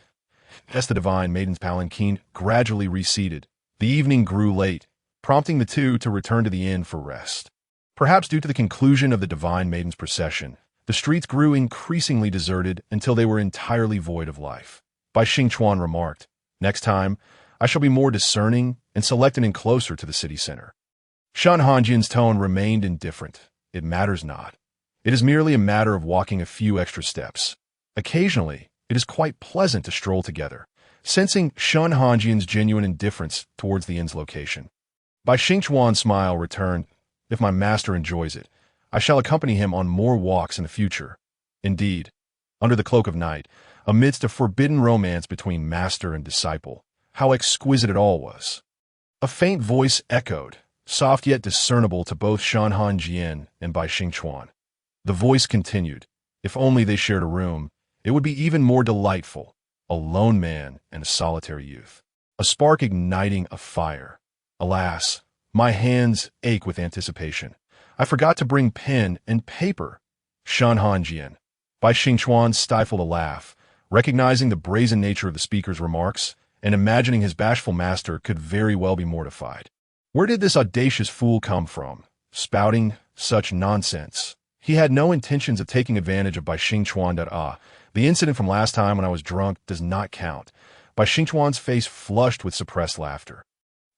Speaker 1: As the divine maiden's palanquin gradually receded, the evening grew late, prompting the two to return to the inn for rest. Perhaps due to the conclusion of the divine maiden's procession, the streets grew increasingly deserted until they were entirely void of life. Bai Xingchuan remarked, "Next time, I shall be more discerning and select an inn closer to the city center." Shen Hanjian's tone remained indifferent. "It matters not. It is merely a matter of walking a few extra steps. Occasionally, it is quite pleasant to stroll together." Sensing Shen Hanjian's genuine indifference towards the inn's location, Bai Xingchuan's smile returned. "If my master enjoys it, I shall accompany him on more walks in the future." Indeed, under the cloak of night, amidst a forbidden romance between master and disciple, how exquisite it all was. A faint voice echoed, soft yet discernible to both Shen Hanjian and Bai Xingchuan. The voice continued, "If only they shared a room, it would be even more delightful. A lone man and a solitary youth. A spark igniting a fire. Alas, my hands ache with anticipation. I forgot to bring pen and paper." Shen Hanjian. Bai Xingchuan stifled a laugh, recognizing the brazen nature of the speaker's remarks, and imagining his bashful master could very well be mortified. Where did this audacious fool come from, spouting such nonsense? He had no intentions of taking advantage of Bai Xingchuan. The incident from last time when I was drunk does not count. Bai Xingchuan's face flushed with suppressed laughter.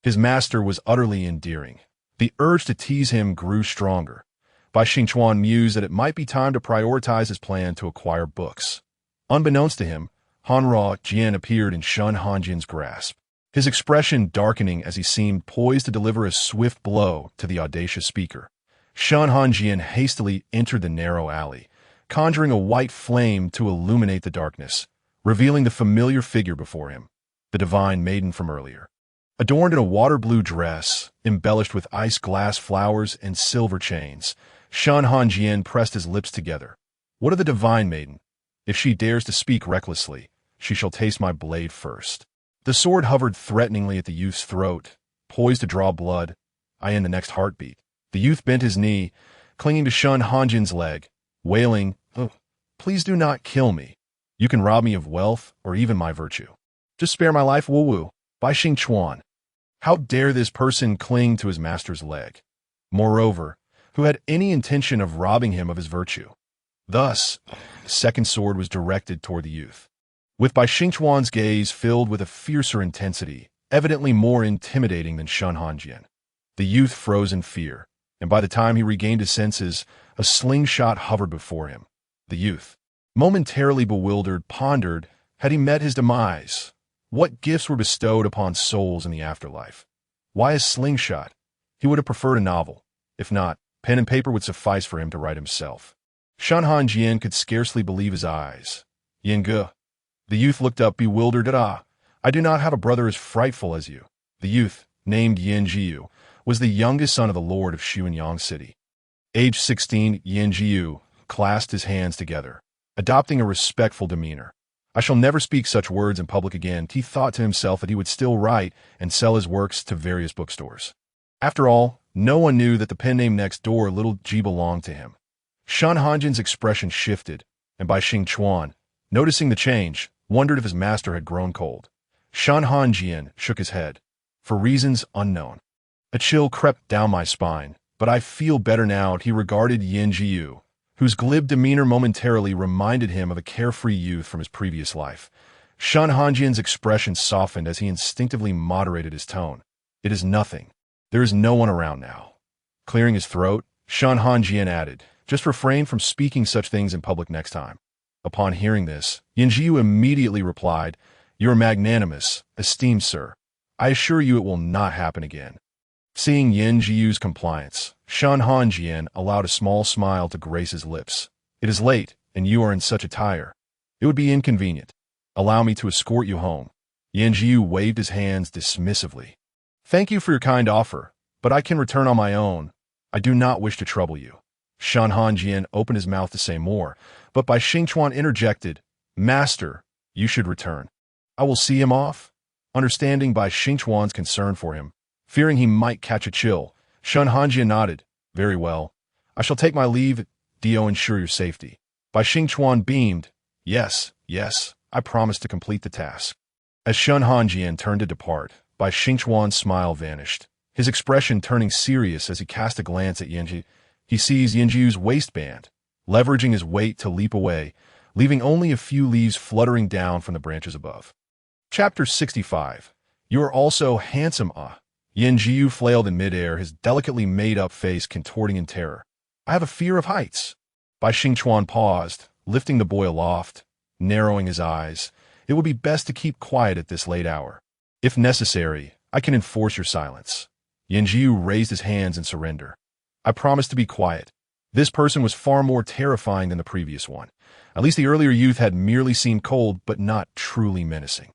Speaker 1: His master was utterly endearing. The urge to tease him grew stronger. Bai Xingchuan mused that it might be time to prioritize his plan to acquire books. Unbeknownst to him, Jian appeared in Shen Hanjian's grasp, his expression darkening as he seemed poised to deliver a swift blow to the audacious speaker. Shen Hanjian hastily entered the narrow alley, conjuring a white flame to illuminate the darkness, revealing the familiar figure before him, the divine maiden from earlier. Adorned in a water-blue dress, embellished with ice-glass flowers and silver chains, Shen Hanjian pressed his lips together. What of the divine maiden? If she dares to speak recklessly, she shall taste my blade first. The sword hovered threateningly at the youth's throat, poised to draw blood. In the next heartbeat. The youth bent his knee, clinging to Shen Hanjian's leg, wailing, "Oh, please do not kill me. You can rob me of wealth or even my virtue. Just spare my life, woo-woo." Bai Xingchuan. How dare this person cling to his master's leg? Moreover, who had any intention of robbing him of his virtue? Thus, the second sword was directed toward the youth. With Bai Xingchuan's gaze filled with a fiercer intensity, evidently more intimidating than Shen Hanjian. The youth froze in fear, and by the time he regained his senses, a slingshot hovered before him. The youth, momentarily bewildered, pondered, had he met his demise? What gifts were bestowed upon souls in the afterlife? Why a slingshot? He would have preferred a novel. If not, pen and paper would suffice for him to write himself. Shen Hanjian could scarcely believe his eyes. "Yenge." The youth looked up bewildered. "I do not have a brother as frightful as you." The youth, named Yanjiu, was the youngest son of the lord of Xuanyang City. Age 16, Yanjiu clasped his hands together, adopting a respectful demeanor. "I shall never speak such words in public again." He thought to himself that he would still write and sell his works to various bookstores. After all, no one knew that the pen name next door, Little G, belonged to him. Shen Hanjian's expression shifted, and Bai Xingchuan, noticing the change, wondered if his master had grown cold. Shen Hanjian shook his head. "For reasons unknown." A chill crept down my spine, but I feel better now. He regarded Yanjiu, whose glib demeanor momentarily reminded him of a carefree youth from his previous life. Shen Hanjian's expression softened as he instinctively moderated his tone. "It is nothing. There is no one around now." Clearing his throat, Shen Hanjian added, "Just refrain from speaking such things in public next time." Upon hearing this, Yanjiu immediately replied, "You are magnanimous, esteemed sir. I assure you it will not happen again." Seeing Yanjiu's compliance, Shen Hanjian allowed a small smile to grace his lips. "It is late, and you are in such attire. It would be inconvenient. Allow me to escort you home." Yanjiu waved his hands dismissively. "Thank you for your kind offer, but I can return on my own. I do not wish to trouble you." Shen Hanjian opened his mouth to say more, but Bai Xingchuan interjected, "Master, you should return. I will see him off." Understanding Bai Xingchuan's concern for him, fearing he might catch a chill, Shen Hanjian nodded. "Very well. I shall take my leave. Do ensure your safety." Bai Xingchuan beamed. Yes, I promise to complete the task." As Shen Hanjian turned to depart, Bai Xingchuan's smile vanished, his expression turning serious as he cast a glance at Yanji. He seized Yanjiu's waistband, leveraging his weight to leap away, leaving only a few leaves fluttering down from the branches above. Chapter 65. "You are also handsome, Yanjiu flailed in midair, his delicately made-up face contorting in terror. "I have a fear of heights." Bai Xingchuan paused, lifting the boy aloft, narrowing his eyes. "It would be best to keep quiet at this late hour. If necessary, I can enforce your silence." Yanjiu raised his hands in surrender. "I promise to be quiet." This person was far more terrifying than the previous one. At least the earlier youth had merely seemed cold, but not truly menacing.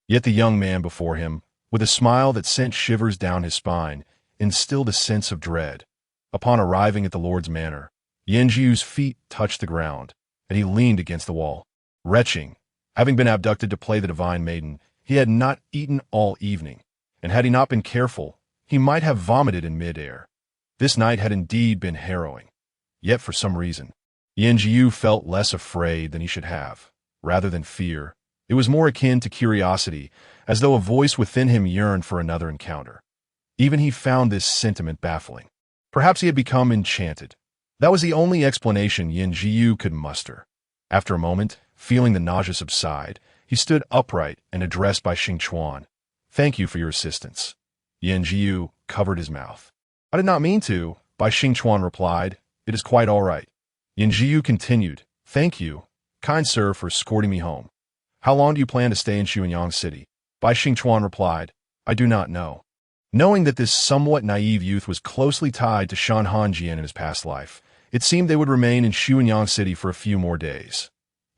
Speaker 1: Yet the young man before him, with a smile that sent shivers down his spine, instilled a sense of dread. Upon arriving at the Lord's manor, Yanjiu's feet touched the ground, and he leaned against the wall. Retching, having been abducted to play the divine maiden, he had not eaten all evening, and had he not been careful, he might have vomited in midair. This night had indeed been harrowing. Yet for some reason, Yanjiu felt less afraid than he should have. Rather than fear, It was more akin to curiosity, as though a voice within him yearned for another encounter. Even he found this sentiment baffling. Perhaps he had become enchanted. That was the only explanation Yin Jiyu could muster. After a moment, feeling the nausea subside, he stood upright and addressed Bai Xingchuan. "Thank you for your assistance." Yin Jiyu covered his mouth. "I did not mean to," Bai Xingchuan replied. "It is quite all right." Yin Jiyu continued. "Thank you, kind sir, for escorting me home. How long do you plan to stay in Xuanyang City?" Bai Xingchuan replied. "I do not know." Knowing that this somewhat naive youth was closely tied to Shen Hanjian in his past life, it seemed they would remain in Xuanyang City for a few more days.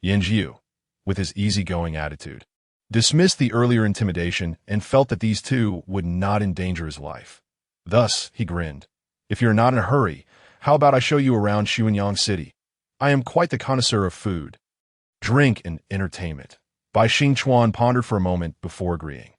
Speaker 1: Yin Jiyu, with his easygoing attitude, dismissed the earlier intimidation and felt that these two would not endanger his life. Thus, he grinned. "If you're not in a hurry, how about I show you around Xuanyang City? I am quite the connoisseur of food, drink, and entertainment." Bai Xingchuan pondered for a moment before agreeing.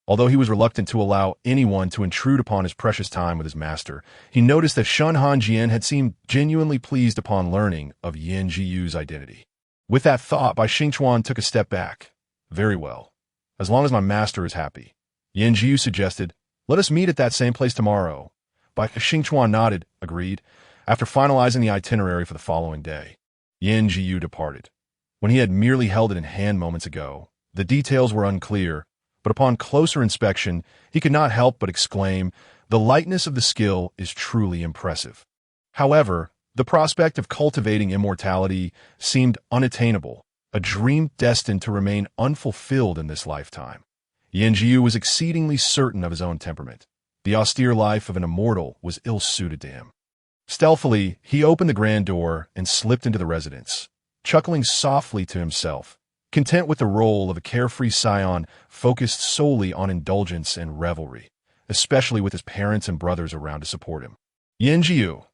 Speaker 1: Although he was reluctant to allow anyone to intrude upon his precious time with his master, he noticed that Shen Hanjian had seemed genuinely pleased upon learning of Yin Jiyu's identity. With that thought, Bai Xingchuan took a step back. "Very well. As long as my master is happy." Yin Jiyu suggested, "Let us meet at that same place tomorrow." Bai Xingchuan nodded, agreed. After finalizing the itinerary for the following day, Yin Jiyu departed. When he had merely held it in hand moments ago, the details were unclear, but upon closer inspection, he could not help but exclaim, "The lightness of the skill is truly impressive." However, the prospect of cultivating immortality seemed unattainable, a dream destined to remain unfulfilled in this lifetime. Yin Jiyu was exceedingly certain of his own temperament. The austere life of an immortal was ill-suited to him. Stealthily, he opened the grand door and slipped into the residence, chuckling softly to himself, content with the role of a carefree scion focused solely on indulgence and revelry, especially with his parents and brothers around to support him. "Yin Jiyu!"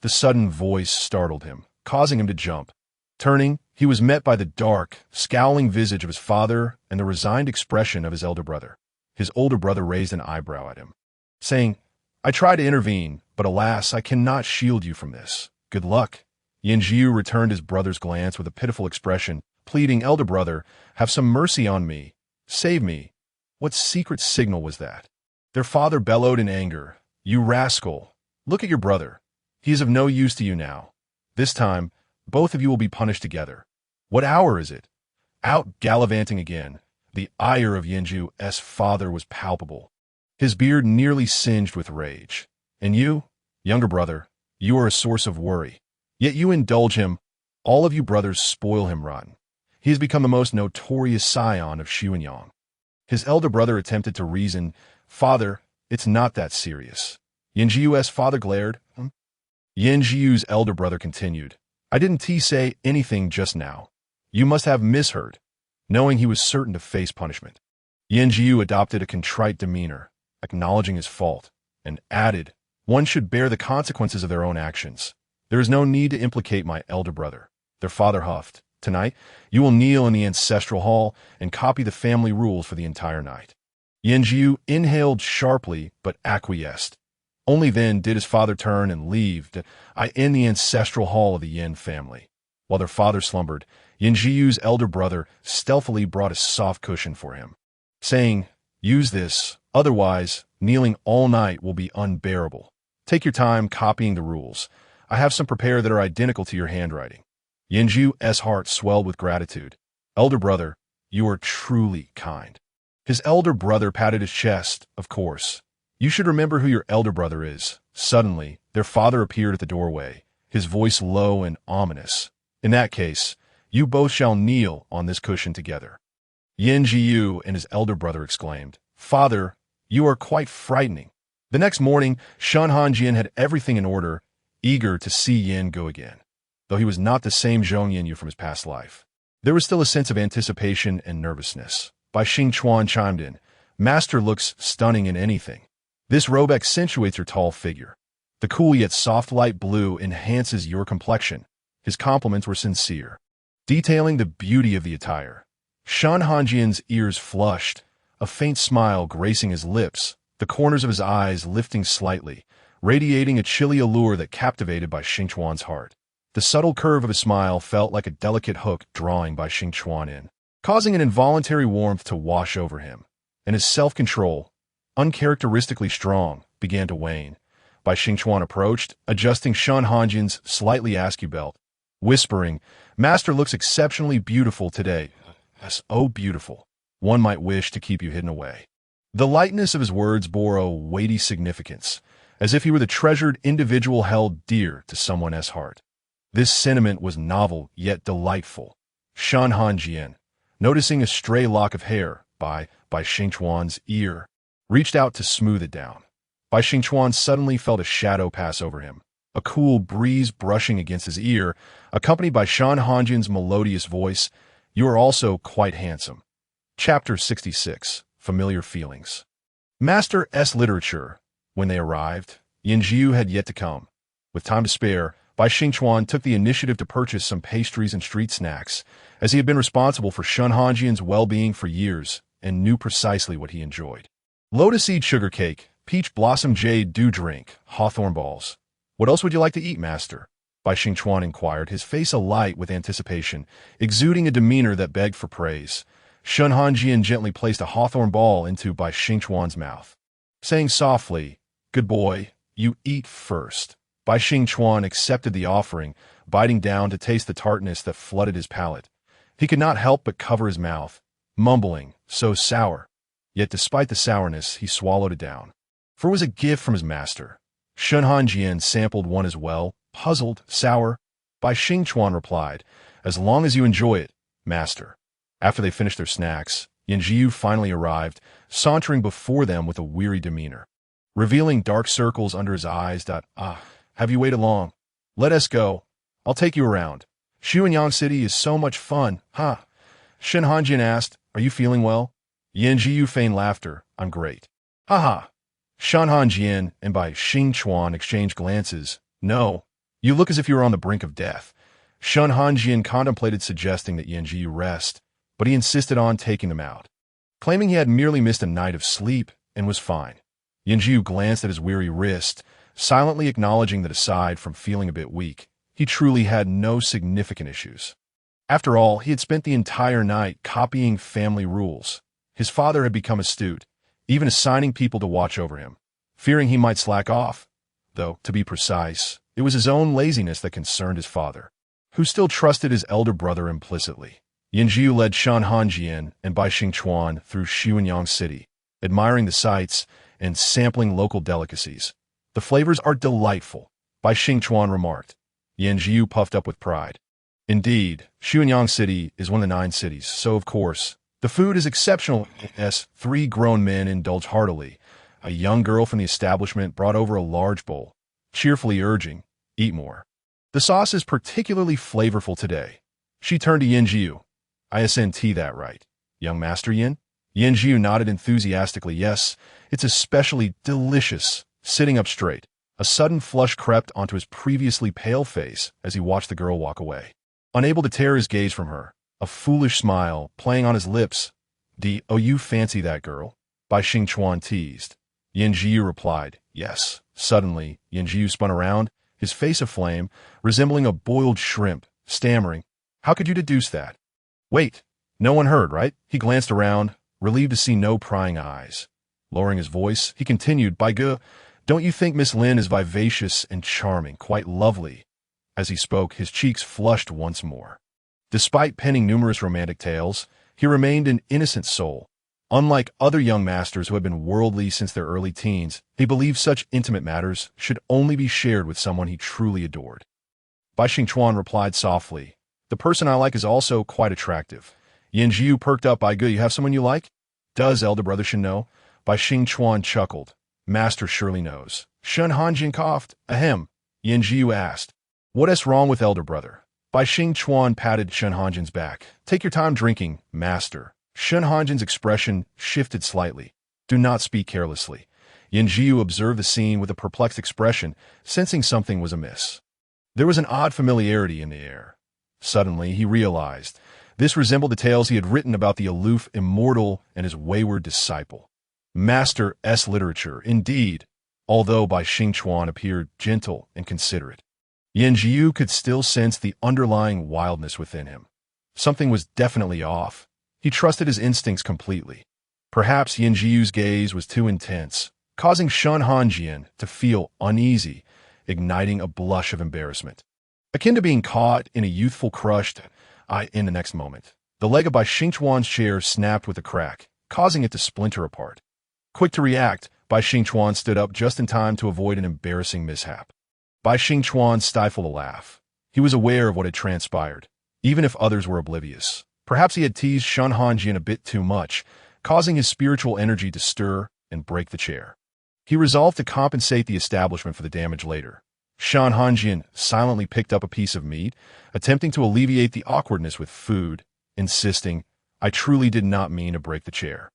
Speaker 1: The sudden voice startled him, causing him to jump. Turning, he was met by the dark, scowling visage of his father and the resigned expression of his elder brother. His older brother raised an eyebrow at him, saying, "I try to intervene, but alas, I cannot shield you from this. Good luck." Yin Jiyu returned his brother's glance with a pitiful expression, pleading, "Elder brother, have some mercy on me. Save me." What secret signal was that? Their father bellowed in anger, "You rascal! Look at your brother. He is of no use to you now. This time, both of you will be punished together. What hour is it?" Out gallivanting again, the ire of Yin Jiyu's father was palpable, his beard nearly singed with rage. "And you, younger brother, you are a source of worry. Yet you indulge him. All of you brothers spoil him rotten. He has become the most notorious scion of Xuanyang." His elder brother attempted to reason, "Father, it's not that serious." Yin Jiyu's father glared. Yin Jiyu's elder brother continued, "I didn't say anything just now. You must have misheard," knowing he was certain to face punishment. Yin Jiyu adopted a contrite demeanor, acknowledging his fault, and added, "One should bear the consequences of their own actions. There is no need to implicate my elder brother." Their father huffed, "Tonight, you will kneel in the ancestral hall and copy the family rules for the entire night." Yin Jiyu inhaled sharply but acquiesced. Only then did his father turn and leave in the ancestral hall of the Yin family. While their father slumbered, Yin Jiyu's elder brother stealthily brought a soft cushion for him, saying, "Use this, otherwise, kneeling all night will be unbearable. Take your time copying the rules. I have some prepared that are identical to your handwriting." Yin Jiyu's heart swelled with gratitude. "Elder brother, you are truly kind." His elder brother patted his chest. "Of course. You should remember who your elder brother is." Suddenly, their father appeared at the doorway, his voice low and ominous. "In that case, you both shall kneel on this cushion together." Yin Jiyu and his elder brother exclaimed, "Father, you are quite frightening." The next morning, Shen Hanjian had everything in order, eager to see Yin go again. Though he was not the same Zhong Yinyu from his past life, there was still a sense of anticipation and nervousness. Bai Xingchuan chimed in, "Master looks stunning in anything. This robe accentuates your tall figure. The cool yet soft light blue enhances your complexion." His compliments were sincere, detailing the beauty of the attire. Shen Hanjian's ears flushed, a faint smile gracing his lips, the corners of his eyes lifting slightly, radiating a chilly allure that captivated Bai Xingchuan's heart. The subtle curve of his smile felt like a delicate hook drawing Bai Xingchuan in. causing an involuntary warmth to wash over him, and his self-control, uncharacteristically strong, began to wane. Bai Xingchuan approached, adjusting Shen Hanjian's slightly askew belt, whispering, "Master looks exceptionally beautiful today. Yes, oh beautiful. One might wish to keep you hidden away." The lightness of his words bore a weighty significance, as if he were the treasured individual held dear to someone's heart. This sentiment was novel yet delightful. Shen Hanjian, noticing a stray lock of hair by Xingchuan's ear, reached out to smooth it down. Bai Xingchuan suddenly felt a shadow pass over him, a cool breeze brushing against his ear, accompanied by Shen Hanjian's melodious voice, "You are also quite handsome." Chapter 66, Familiar Feelings. Master S. Literature. When they arrived, Yanjiu had yet to come. With time to spare, Bai Xingchuan took the initiative to purchase some pastries and street snacks, as he had been responsible for Shen Hanjian's well-being for years and knew precisely what he enjoyed. Lotus seed sugar cake, peach blossom jade dew drink, hawthorn balls. "What else would you like to eat, master?" Bai Xingchuan inquired, his face alight with anticipation, exuding a demeanor that begged for praise. Shen Hanjian gently placed a hawthorn ball into Bai Xingchuan's mouth, saying softly, "Good boy, you eat first." Bai Xingchuan accepted the offering, biting down to taste the tartness that flooded his palate. He could not help but cover his mouth, mumbling, "So sour." Yet despite the sourness, he swallowed it down. For it was a gift from his master. Shen Hanjian sampled one as well, puzzled, sour. Bai Xingchuan replied, "As long as you enjoy it, master." After they finished their snacks, Yanjiu finally arrived, sauntering before them with a weary demeanor, revealing dark circles under his eyes. Have you waited long? Let us go. I'll take you around. Xianyang City is so much fun, huh?" Shen Hanjian asked, "Are you feeling well?" Yanjiu feigned laughter. "I'm great." "Ha ha." Shen Hanjian and Bai Xingchuan exchanged glances. "No, you look as if you were on the brink of death." Shen Hanjian contemplated suggesting that Yanjiu rest, but he insisted on taking them out, claiming he had merely missed a night of sleep and was fine. Yanjiu glanced at his weary wrist, silently acknowledging that aside from feeling a bit weak, he truly had no significant issues. After all, he had spent the entire night copying family rules. His father had become astute, even assigning people to watch over him, fearing he might slack off. Though, to be precise, it was his own laziness that concerned his father, who still trusted his elder brother implicitly. Yanjiu led Shen Hanjian and Bai Xingchuan through Xianyang City, admiring the sights and sampling local delicacies. "The flavors are delightful," Bai Xingchuan remarked. Yanjiu puffed up with pride. "Indeed, Xianyang City is one of the 9 cities, so of course, the food is exceptional." As 3 grown men indulged heartily, a young girl from the establishment brought over a large bowl, cheerfully urging, "Eat more. The sauce is particularly flavorful today." She turned to Yanjiu. "ISNT that right, young Master Yin?" Yanjiu nodded enthusiastically. "Yes, it's especially delicious." Sitting up straight, a sudden flush crept onto his previously pale face as he watched the girl walk away. Unable to tear his gaze from her, a foolish smile playing on his lips. "Oh, you fancy that girl?" Bai Xingchuan teased. Yanjiu replied, "Yes." Suddenly, Yanjiu spun around, his face aflame, resembling a boiled shrimp, stammering, "How could you deduce that?" "Wait, no one heard, right?" He glanced around, relieved to see no prying eyes. Lowering his voice, he continued, "By Ge, don't you think Miss Lin is vivacious and charming, quite lovely?" As he spoke, his cheeks flushed once more. Despite penning numerous romantic tales, he remained an innocent soul. Unlike other young masters who had been worldly since their early teens, he believed such intimate matters should only be shared with someone he truly adored. Bai Xingchuan replied softly, "The person I like is also quite attractive." Yanjiu perked up. "By Ge, you have someone you like?" "Does elder brother Shen know?" Bai Xingchuan chuckled. "Master surely knows." Shen Hanjian coughed. "Ahem." Yanjiu asked, "What's wrong with elder brother?" Bai Xingchuan patted Shen Hanjian's back. "Take your time drinking, master." Shen Hanjian's expression shifted slightly. "Do not speak carelessly." Yanjiu observed the scene with a perplexed expression, sensing something was amiss. There was an odd familiarity in the air. Suddenly, he realized this resembled the tales he had written about the aloof immortal and his wayward disciple. Master S. Literature, indeed, although Bai Xingchuan appeared gentle and considerate. Yanjiu could still sense the underlying wildness within him. Something was definitely off. He trusted his instincts completely. Perhaps Yanjiu's gaze was too intense, causing Shen Hanjian to feel uneasy, igniting a blush of embarrassment. Akin to being caught in a youthful crushed eye in the next moment. The leg of Bai Xingchuan's chair snapped with a crack, causing it to splinter apart. Quick to react, Bai Xingchuan stood up just in time to avoid an embarrassing mishap. Bai Xingchuan stifled a laugh. He was aware of what had transpired, even if others were oblivious. Perhaps he had teased Shen Hanjian a bit too much, causing his spiritual energy to stir and break the chair. He resolved to compensate the establishment for the damage later. Shen Hanjian silently picked up a piece of meat, attempting to alleviate the awkwardness with food, insisting, "I truly did not mean to break the chair."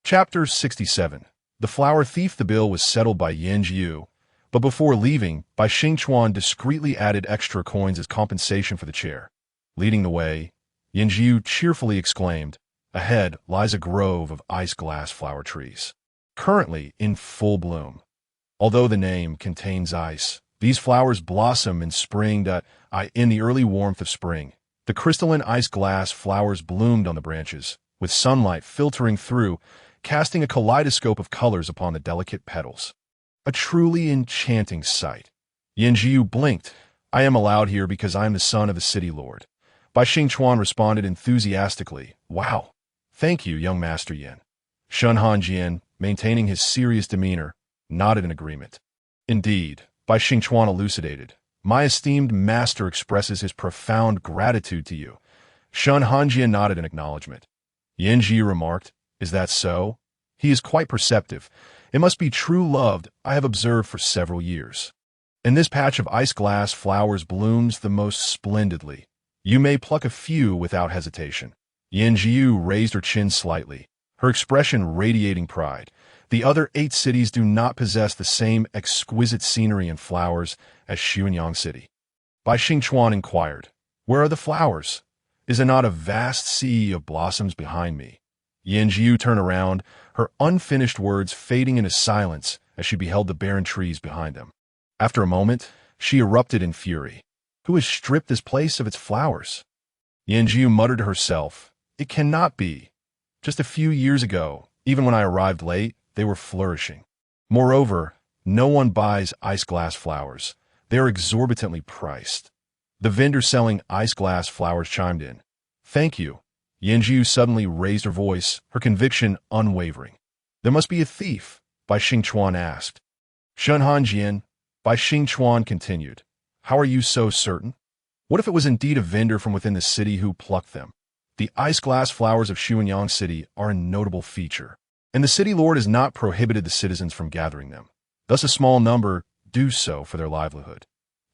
Speaker 1: Chapter 67. The Flower Thief. The bill was settled by Yanjiu, but before leaving, Bai Xingchuan discreetly added extra coins as compensation for the chair. Leading the way, Yanjiu cheerfully exclaimed, "Ahead lies a grove of ice glass flower trees, currently in full bloom. Although the name contains ice, these flowers blossom in spring in the early warmth of spring. The crystalline ice glass flowers bloomed on the branches, with sunlight filtering through, casting a kaleidoscope of colors upon the delicate petals. A truly enchanting sight." Yanjiu blinked. "I am allowed here because I am the son of the city lord." Bai Xingchuan responded enthusiastically, "Wow, thank you, young Master Yan." Shen Hanjian, maintaining his serious demeanor, nodded in agreement. "Indeed," Bai Xingchuan elucidated, "my esteemed master expresses his profound gratitude to you." Shen Hanjian nodded in acknowledgement. Yanji remarked, "Is that so? He is quite perceptive. It must be true love I have observed for several years. And this patch of ice glass flowers blooms the most splendidly. You may pluck a few without hesitation." Yanjiu raised her chin slightly, her expression radiating pride. "The other 8 cities do not possess the same exquisite scenery and flowers as Xuanyang City." Bai Xingchuan inquired, "Where are the flowers? Is there not a vast sea of blossoms behind me?" Yanjiu turned around, her unfinished words fading into silence as she beheld the barren trees behind them. After a moment, she erupted in fury. "Who has stripped this place of its flowers?" Yanjiu muttered to herself, "It cannot be. Just a few years ago, even when I arrived late, they were flourishing. Moreover, no one buys ice glass flowers. They are exorbitantly priced." The vendor selling ice glass flowers chimed in. "Thank you." Yanjiu suddenly raised her voice, her conviction unwavering. "There must be a thief," Bai Xingchuan asked. "Shen Hanjian," Bai Xingchuan continued, "how are you so certain? What if it was indeed a vendor from within the city who plucked them? The ice glass flowers of Xuanyang City are a notable feature, and the city lord has not prohibited the citizens from gathering them. Thus a small number do so for their livelihood."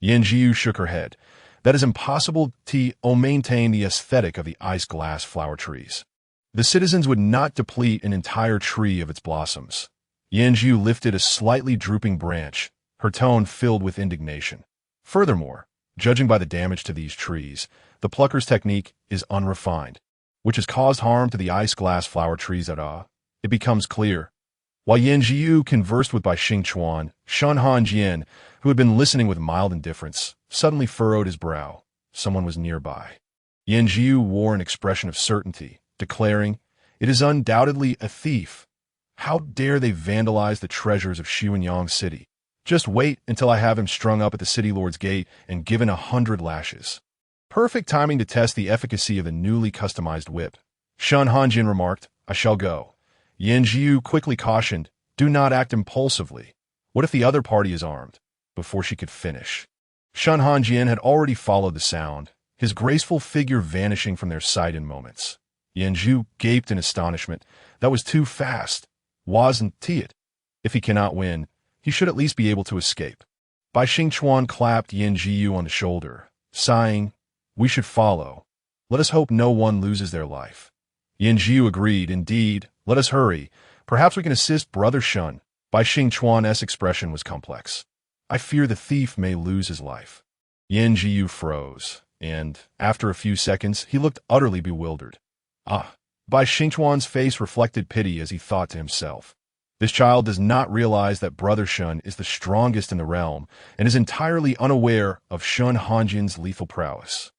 Speaker 1: Yanjiu shook her head. "That is impossible to maintain the aesthetic of the ice glass flower trees. The citizens would not deplete an entire tree of its blossoms." Yanjiu lifted a slightly drooping branch, her tone filled with indignation. "Furthermore, judging by the damage to these trees, the plucker's technique is unrefined, which has caused harm to the ice glass flower trees it becomes clear." While Yanjiu conversed with Bai Xingchuan, Shen Hanjian, who had been listening with mild indifference, suddenly furrowed his brow. Someone was nearby. Yanjiu wore an expression of certainty, declaring, "It is undoubtedly a thief. How dare they vandalize the treasures of Xuanyang City? Just wait until I have him strung up at the city lord's gate and given 100 lashes." "Perfect timing to test the efficacy of the newly customized whip," Shen Hanjian remarked. "I shall go." Yanjiu quickly cautioned, "Do not act impulsively. What if the other party is armed?" Before she could finish, Shen Hanjian had already followed the sound, his graceful figure vanishing from their sight in moments. Yanjiu gaped in astonishment. That was too fast. Wasn't it? If he cannot win, he should at least be able to escape. Bai Xingchuan clapped Yanjiu on the shoulder, sighing, "We should follow. Let us hope no one loses their life." Yanjiu agreed, "Indeed, let us hurry. Perhaps we can assist Brother Shen." Bai Xingchuan's expression was complex. "I fear the thief may lose his life." Yanjiu froze, and, after a few seconds, he looked utterly bewildered. Bai Xingchuan's face reflected pity as he thought to himself, "This child does not realize that Brother Shen is the strongest in the realm and is entirely unaware of Shen Hanjian's lethal prowess."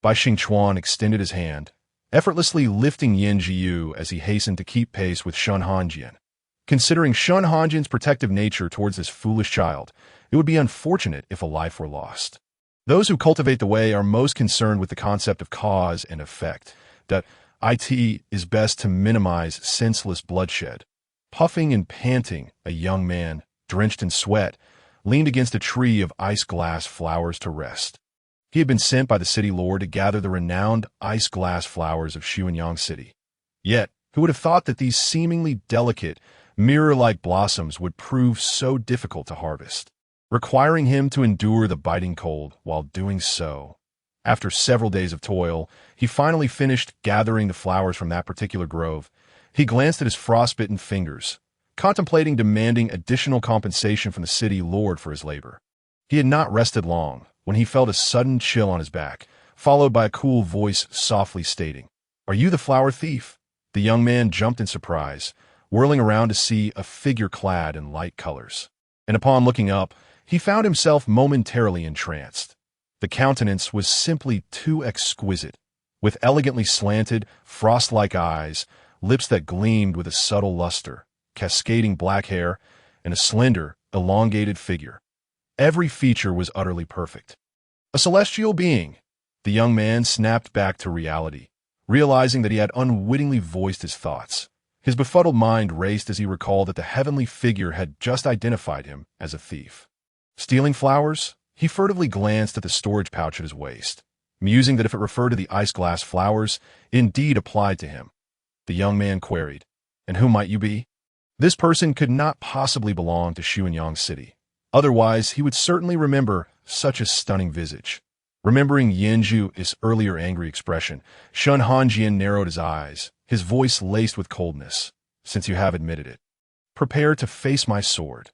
Speaker 1: Bai Xingchuan extended his hand, effortlessly lifting Yin Jiu as he hastened to keep pace with Shen Hanjian. Considering Shen Hanjian's protective nature towards this foolish child, it would be unfortunate if a life were lost. Those who cultivate the way are most concerned with the concept of cause and effect, that it is best to minimize senseless bloodshed. Puffing and panting, a young man, drenched in sweat, leaned against a tree of ice-glass flowers to rest. He had been sent by the city lord to gather the renowned ice-glass flowers of Xuanyang City. Yet, who would have thought that these seemingly delicate, mirror-like blossoms would prove so difficult to harvest, requiring him to endure the biting cold while doing so. After several days of toil, he finally finished gathering the flowers from that particular grove. He glanced at his frostbitten fingers, contemplating demanding additional compensation from the city lord for his labor. He had not rested long when he felt a sudden chill on his back, followed by a cool voice softly stating, "Are you the flower thief?" The young man jumped in surprise, whirling around to see a figure clad in light colors. And upon looking up, he found himself momentarily entranced. The countenance was simply too exquisite, with elegantly slanted, frost-like eyes, lips that gleamed with a subtle luster, cascading black hair, and a slender, elongated figure. Every feature was utterly perfect. A celestial being. The young man snapped back to reality, realizing that he had unwittingly voiced his thoughts. His befuddled mind raced as he recalled that the heavenly figure had just identified him as a thief. Stealing flowers? He furtively glanced at the storage pouch at his waist, musing that if it referred to the ice-glass flowers, it indeed applied to him. The young man queried, "And who might you be?" This person could not possibly belong to Xuanyang City. Otherwise, he would certainly remember such a stunning visage. Remembering Yanju's earlier angry expression, Shen Hanjian narrowed his eyes, his voice laced with coldness. "Since you have admitted it, prepare to face my sword.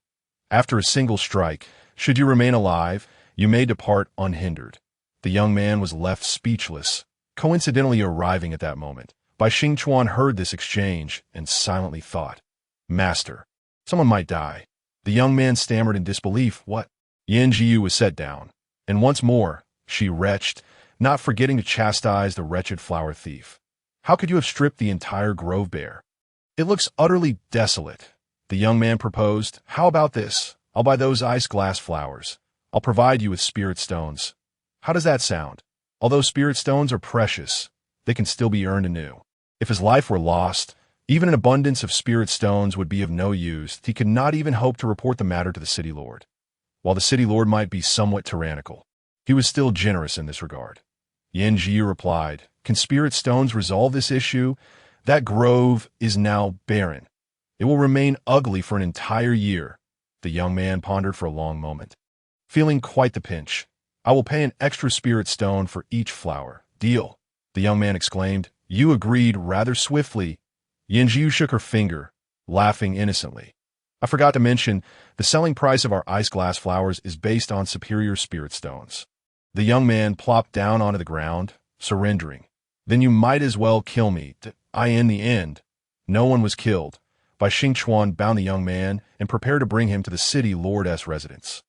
Speaker 1: After a single strike, should you remain alive, you may depart unhindered." The young man was left speechless, coincidentally arriving at that moment. Bai Xingchuan heard this exchange and silently thought, "Master, someone might die." The young man stammered in disbelief. "What?" Yin Jiu was set down, and once more, she retched, not forgetting to chastise the wretched flower thief. "How could you have stripped the entire grove bare? It looks utterly desolate." The young man proposed, "How about this? I'll buy those ice-glass flowers. I'll provide you with spirit stones. How does that sound? Although spirit stones are precious, they can still be earned anew. If his life were lost, even an abundance of spirit stones would be of no use. He could not even hope to report the matter to the city lord. While the city lord might be somewhat tyrannical, he was still generous in this regard." Yin Jiu replied, "Can spirit stones resolve this issue? That grove is now barren. It will remain ugly for an entire year." The young man pondered for a long moment, feeling quite the pinch. "I will pay an extra spirit stone for each flower. Deal." The young man exclaimed. "You agreed rather swiftly." Yin Jiu shook her finger, laughing innocently. "I forgot to mention, the selling price of our ice-glass flowers is based on superior spirit stones." The young man plopped down onto the ground, surrendering. "Then you might as well kill me. In the end." No one was killed. Bai Xingchuan bound the young man and prepared to bring him to the city lord's residence.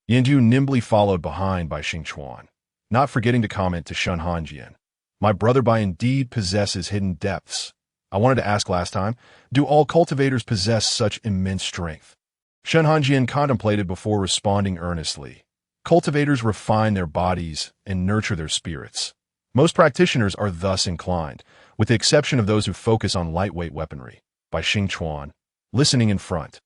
Speaker 1: Yanju nimbly followed behind Bai Xingchuan, not forgetting to comment to Shen Hanjian, "My brother Bai indeed possesses hidden depths. I wanted to ask last time, do all cultivators possess such immense strength?" Shen Hanjian contemplated before responding earnestly. Cultivators refine their bodies and nurture their spirits. Most practitioners are thus inclined, with the exception of those who focus on lightweight weaponry. Bai Xingchuan, listening in front,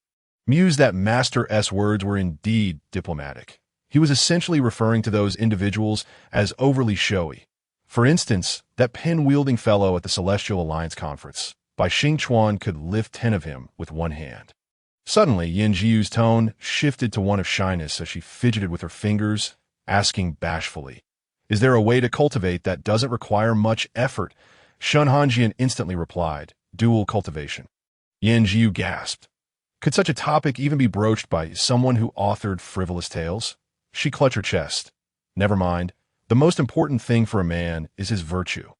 Speaker 1: mused that Master S words were indeed diplomatic. He was essentially referring to those individuals as overly showy. For instance, that pen-wielding fellow at the Celestial Alliance conference. Bai Xingchuan could lift 10 of him with one hand. Suddenly, Yin Jiu's tone shifted to one of shyness as she fidgeted with her fingers, asking bashfully, "Is there a way to cultivate that doesn't require much effort?" Shen Hanjian instantly replied, "Dual cultivation." Yin Jiu gasped. Could such a topic even be broached by someone who authored frivolous tales? She clutched her chest. "Never mind. The most important thing for a man is his virtue.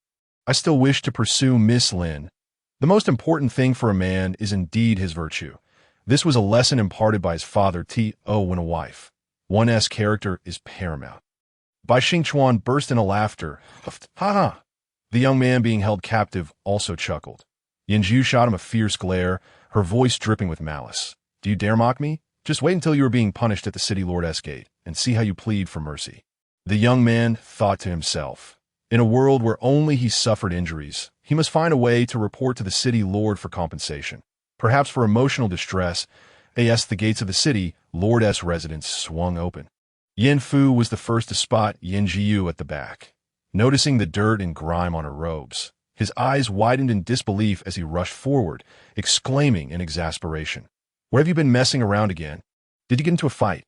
Speaker 1: I still wish to pursue Miss Lin. The most important thing for a man is indeed his virtue. This was a lesson imparted by his father when a wife. One's character is paramount." Bai Xingchuan burst into laughter. "Ha ha!" The young man being held captive also chuckled. Yanju shot him a fierce glare, her voice dripping with malice. Do you dare mock me? Just wait until you are being punished at the city lord's gate, and see how you plead for mercy. The young man thought to himself. In a world where only he suffered injuries, he must find a way to report to the city lord for compensation. Perhaps for emotional distress, as the gates of the city lord's residence swung open. Yin Fu was the first to spot Yin Jiu at the back. Noticing the dirt and grime on her robes, his eyes widened in disbelief as he rushed forward, exclaiming in exasperation. Where have you been messing around again? Did you get into a fight?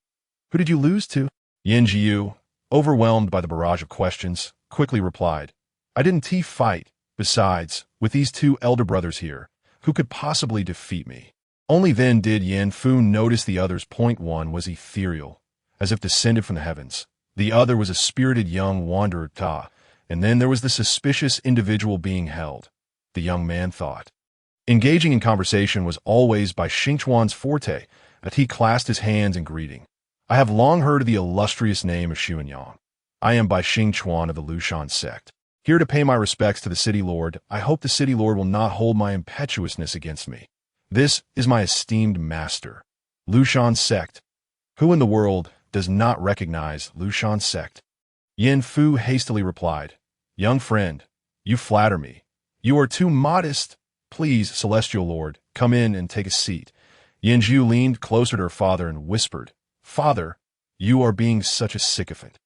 Speaker 1: Who did you lose to? Yin Jiu, overwhelmed by the barrage of questions, quickly replied, I didn't fight. Besides, with these two elder brothers here, who could possibly defeat me? Only then did Yin Fu notice the other's point. One was ethereal, as if descended from the heavens. The other was a spirited young wanderer, and then there was the suspicious individual being held. The young man thought. Engaging in conversation was always Bai Xingchuan's forte, that he clasped his hands in greeting. I have long heard of the illustrious name of Xuanyang. I am Bai Xingchuan of the Lushan sect. Here to pay my respects to the city lord, I hope the city lord will not hold my impetuousness against me. This is my esteemed master. Lushan sect. Who in the world does not recognize Lushan sect? Yin Fu hastily replied, Young friend, you flatter me. You are too modest. Please, celestial lord, come in and take a seat. Yin Jiu leaned closer to her father and whispered, Father, you are being such a sycophant.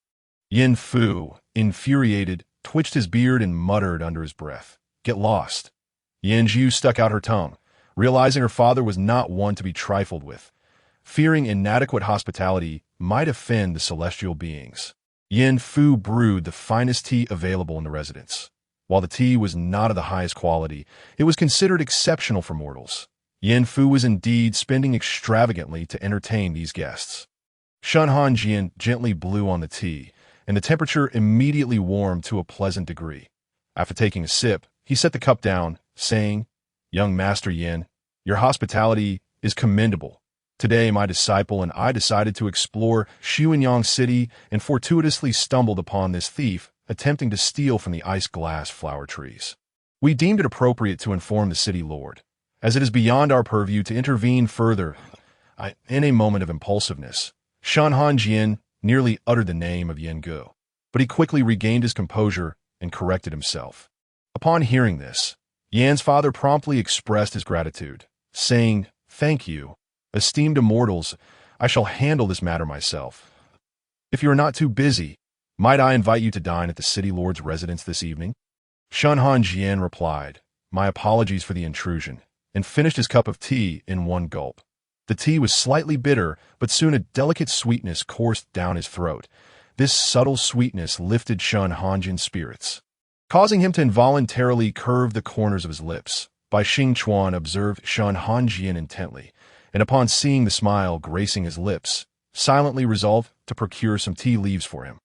Speaker 1: Yin Fu, infuriated, twitched his beard and muttered under his breath, Get lost. Yin Jiu stuck out her tongue, realizing her father was not one to be trifled with, fearing inadequate hospitality might offend the celestial beings. Yin Fu brewed the finest tea available in the residence. While the tea was not of the highest quality, it was considered exceptional for mortals. Yin Fu was indeed spending extravagantly to entertain these guests. Shen Hanjian gently blew on the tea, and the temperature immediately warmed to a pleasant degree. After taking a sip, he set the cup down, saying, Young Master Yin, your hospitality is commendable. Today, my disciple and I decided to explore Xuanyang City and fortuitously stumbled upon this thief attempting to steal from the ice-glass flower trees. We deemed it appropriate to inform the city lord, as it is beyond our purview to intervene further. In a moment of impulsiveness, Shen Hanjian nearly uttered the name of Yin Gu, but he quickly regained his composure and corrected himself. Upon hearing this, Yan's father promptly expressed his gratitude, saying, Thank you, esteemed immortals, I shall handle this matter myself. If you are not too busy, might I invite you to dine at the city lord's residence this evening? Shen Hanjian replied, My apologies for the intrusion, and finished his cup of tea in one gulp. The tea was slightly bitter, but soon a delicate sweetness coursed down his throat. This subtle sweetness lifted Shen Hanjian's spirits, causing him to involuntarily curve the corners of his lips. Bai Xingchuan observed Shen Hanjian intently, and upon seeing the smile gracing his lips, silently resolved to procure some tea leaves for him.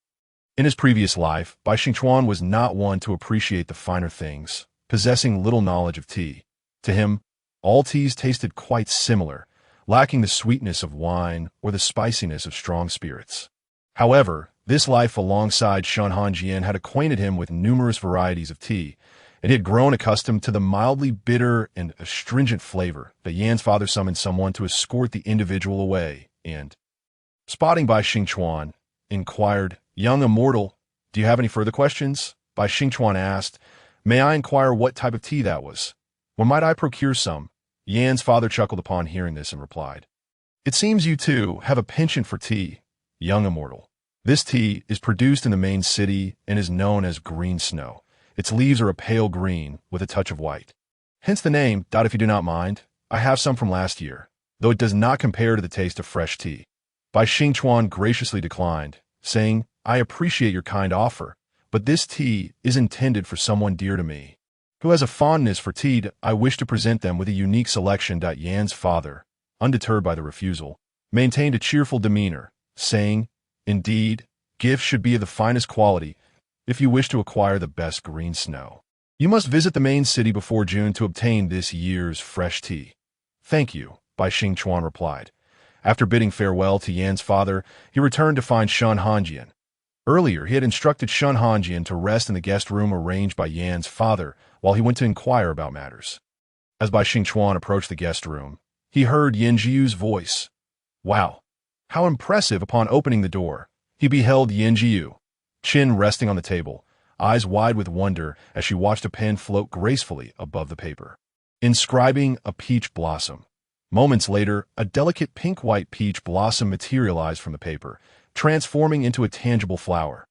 Speaker 1: In his previous life, Bai Xingchuan was not one to appreciate the finer things, possessing little knowledge of tea. To him, all teas tasted quite similar, lacking the sweetness of wine or the spiciness of strong spirits. However, this life alongside Shen Hanjian had acquainted him with numerous varieties of tea, and he had grown accustomed to the mildly bitter and astringent flavor that Yan's father summoned someone to escort the individual away, and, spotting Bai Xingchuan, inquired, Young immortal, do you have any further questions? Bai Xingchuan asked, May I inquire what type of tea that was? Or might I procure some? Yan's father chuckled upon hearing this and replied, It seems you too have a penchant for tea, young immortal. This tea is produced in the main city and is known as green snow. Its leaves are a pale green with a touch of white. Hence the name, if you do not mind. I have some from last year, though it does not compare to the taste of fresh tea. Bai Xingchuan graciously declined, saying, I appreciate your kind offer, but this tea is intended for someone dear to me, who has a fondness for tea. I wish to present them with a unique selection. Yan's father, undeterred by the refusal, maintained a cheerful demeanor, saying, Indeed, gifts should be of the finest quality. If you wish to acquire the best green snow, you must visit the main city before June to obtain this year's fresh tea. Thank you, Bai Xingchuan replied. After bidding farewell to Yan's father, he returned to find Shen Hanjian. Earlier, he had instructed Shen Hanjian to rest in the guest room arranged by Yan's father while he went to inquire about matters. As Bai Xingchuan approached the guest room, he heard Yin Jiu's voice. Wow! How impressive! Upon opening the door, he beheld Yin Jiu, chin resting on the table, eyes wide with wonder as she watched a pen float gracefully above the paper, inscribing a peach blossom. Moments later, a delicate pink-white peach blossom materialized from the paper, transforming into a tangible flower.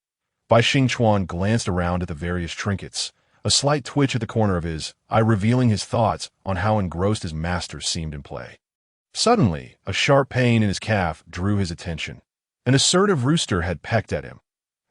Speaker 1: Bai Xingchuan glanced around at the various trinkets, a slight twitch at the corner of his eye revealing his thoughts on how engrossed his master seemed in play. Suddenly, a sharp pain in his calf drew his attention. An assertive rooster had pecked at him.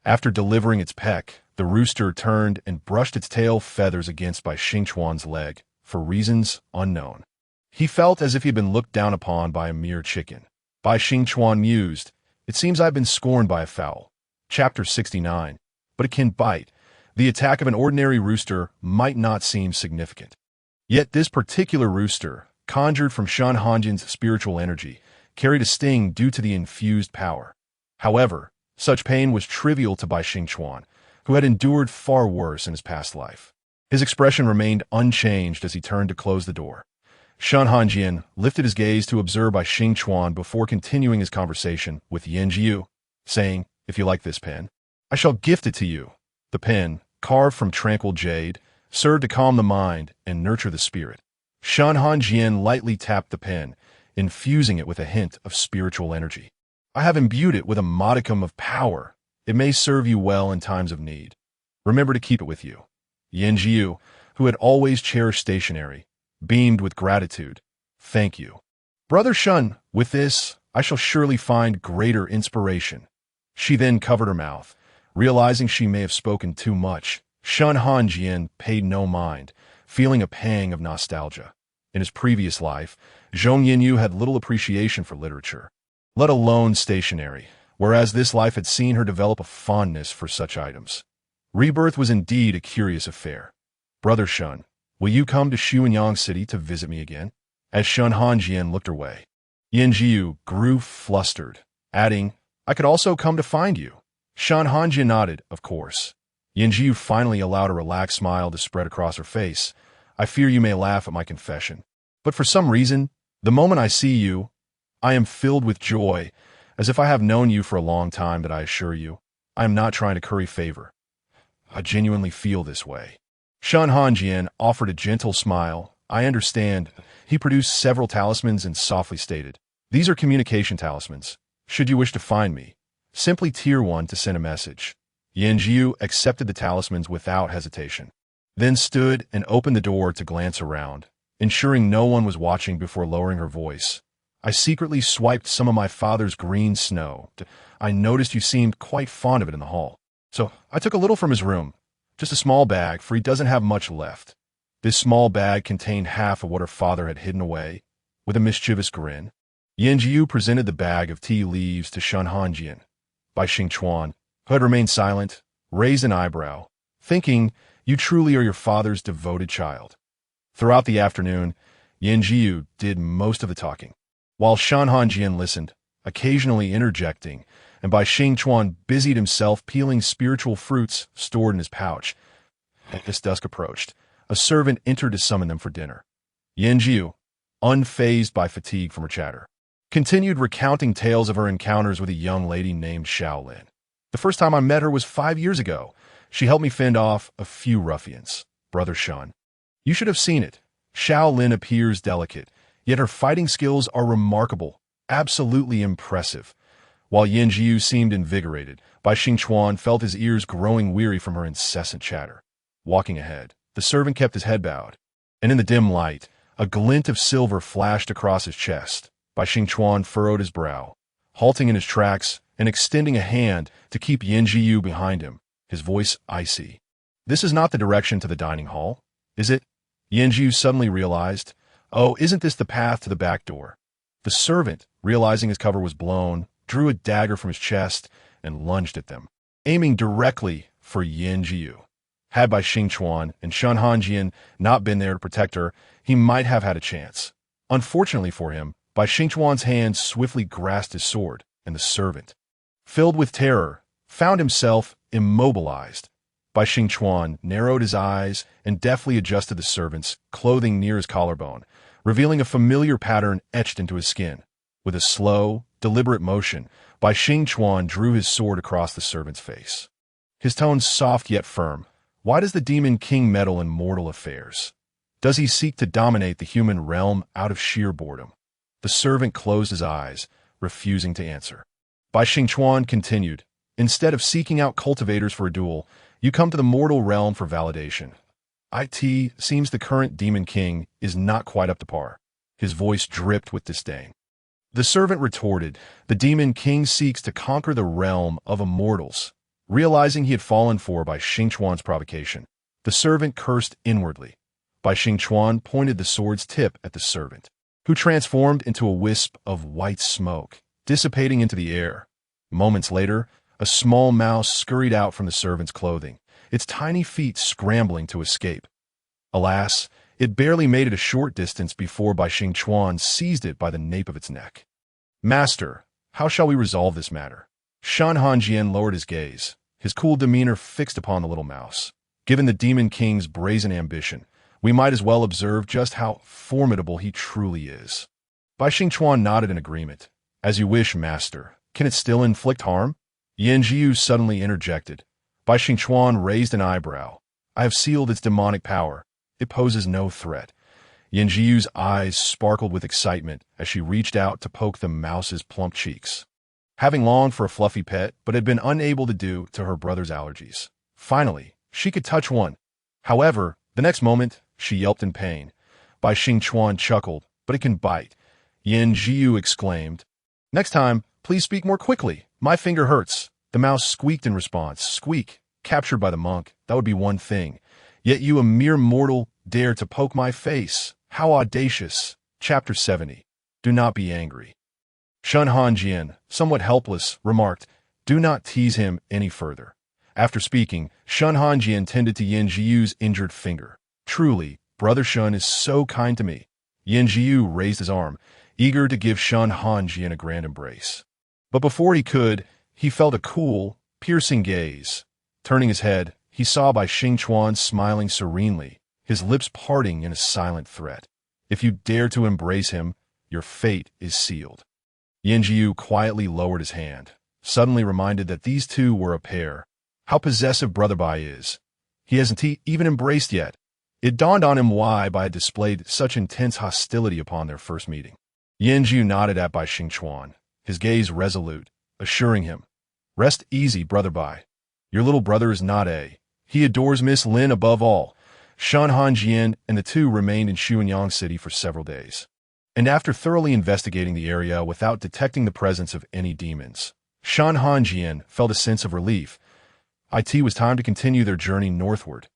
Speaker 1: After delivering its peck, the rooster turned and brushed its tail feathers against Bai Xingchuan's leg, for reasons unknown. He felt as if he had been looked down upon by a mere chicken. Bai Xingchuan mused, "It seems I have been scorned by a fowl." Chapter 69. But it can bite. The attack of an ordinary rooster might not seem significant. Yet this particular rooster, conjured from Shen Hanjian's spiritual energy, carried a sting due to the infused power. However, such pain was trivial to Bai Xingchuan, who had endured far worse in his past life. His expression remained unchanged as he turned to close the door. Shen Hanjian lifted his gaze to observe Bai Xingchuan before continuing his conversation with Yin Jiu, saying, "If you like this pen, I shall gift it to you." The pen, carved from tranquil jade, served to calm the mind and nurture the spirit. Shen Hanjian lightly tapped the pen, infusing it with a hint of spiritual energy. "I have imbued it with a modicum of power. It may serve you well in times of need. Remember to keep it with you." Yin Jiu, who had always cherished stationery, beamed with gratitude. "Thank you, Brother Shen. With this, I shall surely find greater inspiration." She then covered her mouth, realizing she may have spoken too much. Shen Hanjian paid no mind, feeling a pang of nostalgia. In his previous life, Zhong Yinyu had little appreciation for literature, let alone stationery, whereas this life had seen her develop a fondness for such items. Rebirth was indeed a curious affair. "Brother Shen, will you come to Xuanyang City to visit me again?" As Shen Hanjian looked her way, Yin Jiu grew flustered, adding, "I could also come to find you." Shen Hanjian nodded, of course. Yin Jiu finally allowed a relaxed smile to spread across her face. "I fear you may laugh at my confession, but for some reason, the moment I see you, I am filled with joy, as if I have known you for a long time. That I assure you, I am not trying to curry favor. I genuinely feel this way." Shen Hanjian offered a gentle smile. "I understand." He produced several talismans and softly stated, "These are communication talismans. Should you wish to find me, simply tier 1 to send a message." Yin Jiu accepted the talismans without hesitation, then stood and opened the door to glance around, ensuring no one was watching before lowering her voice. "I secretly swiped some of my father's green snow. I noticed you seemed quite fond of it in the hall, so I took a little from his room. Just a small bag, for he doesn't have much left." This small bag contained half of what her father had hidden away. With a mischievous grin, Yin Jiu presented the bag of tea leaves to Shen Hanjian. Bai Xingchuan, who had remained silent, raised an eyebrow, thinking, "You truly are your father's devoted child." Throughout the afternoon, Yin Jiu did most of the talking, while Shen Hanjian listened, occasionally interjecting, and Bai Xingchuan busied himself peeling spiritual fruits stored in his pouch. As dusk approached, a servant entered to summon them for dinner. Yin Jiu, unfazed by fatigue from her chatter, continued recounting tales of her encounters with a young lady named Shaolin. "The first time I met her was 5 years ago. She helped me fend off a few ruffians. Brother Shen, you should have seen it. Shaolin appears delicate, yet her fighting skills are remarkable, absolutely impressive." While Yin Jiu seemed invigorated, Bai Xingchuan felt his ears growing weary from her incessant chatter. Walking ahead, the servant kept his head bowed, and in the dim light, a glint of silver flashed across his chest. Bai Xingchuan furrowed his brow, halting in his tracks and extending a hand to keep Yin Jiu behind him, his voice icy. "This is not the direction to the dining hall, is it?" Yin Jiu suddenly realized, "Oh, isn't this the path to the back door?" The servant, realizing his cover was blown, drew a dagger from his chest and lunged at them, aiming directly for Yin Jiu. Had Bai Xingchuan and Shen Hanjian not been there to protect her, he might have had a chance. Unfortunately for him, Bai Xingchuan's hand swiftly grasped his sword, and the servant, filled with terror, found himself immobilized. Bai Xingchuan narrowed his eyes and deftly adjusted the servant's clothing near his collarbone, revealing a familiar pattern etched into his skin. With a slow, deliberate motion, Bai Xingchuan drew his sword across the servant's face. His tone soft yet firm. Why does the demon king meddle in mortal affairs? Does he seek to dominate the human realm out of sheer boredom? The servant closed his eyes, refusing to answer. Bai Xingchuan continued, instead of seeking out cultivators for a duel, you come to the mortal realm for validation. It seems the current demon king is not quite up to par. His voice dripped with disdain. The servant retorted, the demon king seeks to conquer the realm of immortals. Realizing he had fallen for Bai Xingchuan's provocation, the servant cursed inwardly. Bai Xingchuan pointed the sword's tip at the servant, who transformed into a wisp of white smoke, dissipating into the air. Moments later, a small mouse scurried out from the servant's clothing, its tiny feet scrambling to escape. Alas, it barely made it a short distance before Bai Xingchuan seized it by the nape of its neck. Master, how shall we resolve this matter? Shen Hanjian lowered his gaze, his cool demeanor fixed upon the little mouse. Given the demon king's brazen ambition, we might as well observe just how formidable he truly is. Bai Xingchuan nodded in agreement. As you wish, master. Can it still inflict harm? Yanjiu suddenly interjected. Bai Xingchuan raised an eyebrow. I have sealed its demonic power. It poses no threat. Yanjiu's eyes sparkled with excitement as she reached out to poke the mouse's plump cheeks. Having longed for a fluffy pet, but had been unable to due to her brother's allergies. Finally, she could touch one. However, the next moment, she yelped in pain. Bai Xingchuan chuckled, but it can bite. Yanjiu exclaimed, next time, please speak more quickly. My finger hurts. The mouse squeaked in response. Squeak. Captured by the monk, that would be one thing. Yet you, a mere mortal, dare to poke my face. How audacious. Chapter 70. Do not be angry. Shen Hanjian, somewhat helpless, remarked, do not tease him any further. After speaking, Shen Hanjian tended to Yanjiu's injured finger. Truly, Brother Shen is so kind to me. Yanjiu raised his arm, eager to give Shen Hanjian a grand embrace. But before he could, he felt a cool, piercing gaze. Turning his head, he saw Bai Xingchuan smiling serenely, his lips parting in a silent threat. If you dare to embrace him, your fate is sealed. Yanjiu quietly lowered his hand, suddenly reminded that these two were a pair. How possessive Brother Bai is. He hasn't even embraced yet. It dawned on him why Bai had displayed such intense hostility upon their first meeting. Yanjiu nodded at Bai Xingchuan, his gaze resolute, assuring him, rest easy, Brother Bai. Your little brother is not a. He adores Miss Lin above all. Shen Hanjian and the two remained in Xuanyang City for several days. And after thoroughly investigating the area without detecting the presence of any demons, Shen Hanjian felt a sense of relief. It was time to continue their journey northward.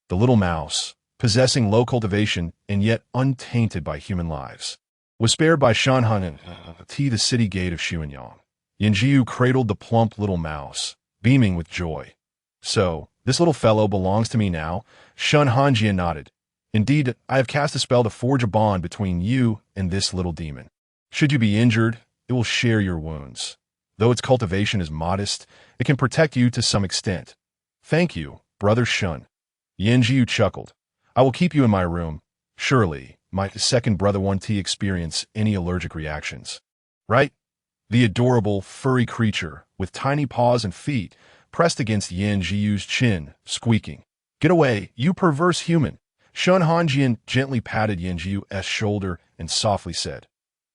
Speaker 1: The little mouse, possessing low cultivation and yet untainted by human lives, was spared by Shen Hanjian, the city gate of Xuanyang. Yanjiu cradled the plump little mouse, beaming with joy. So, this little fellow belongs to me now? Shen Hanjian nodded. Indeed, I have cast a spell to forge a bond between you and this little demon. Should you be injured, it will share your wounds. Though its cultivation is modest, it can protect you to some extent. Thank you, Brother Shen. Yanjiu chuckled. I will keep you in my room. Surely, my second brother won't experience any allergic reactions. Right? The adorable, furry creature, with tiny paws and feet, pressed against Yanjiu's chin, squeaking. Get away, you perverse human. Shen Hanjian gently patted Yanjiu's shoulder and softly said,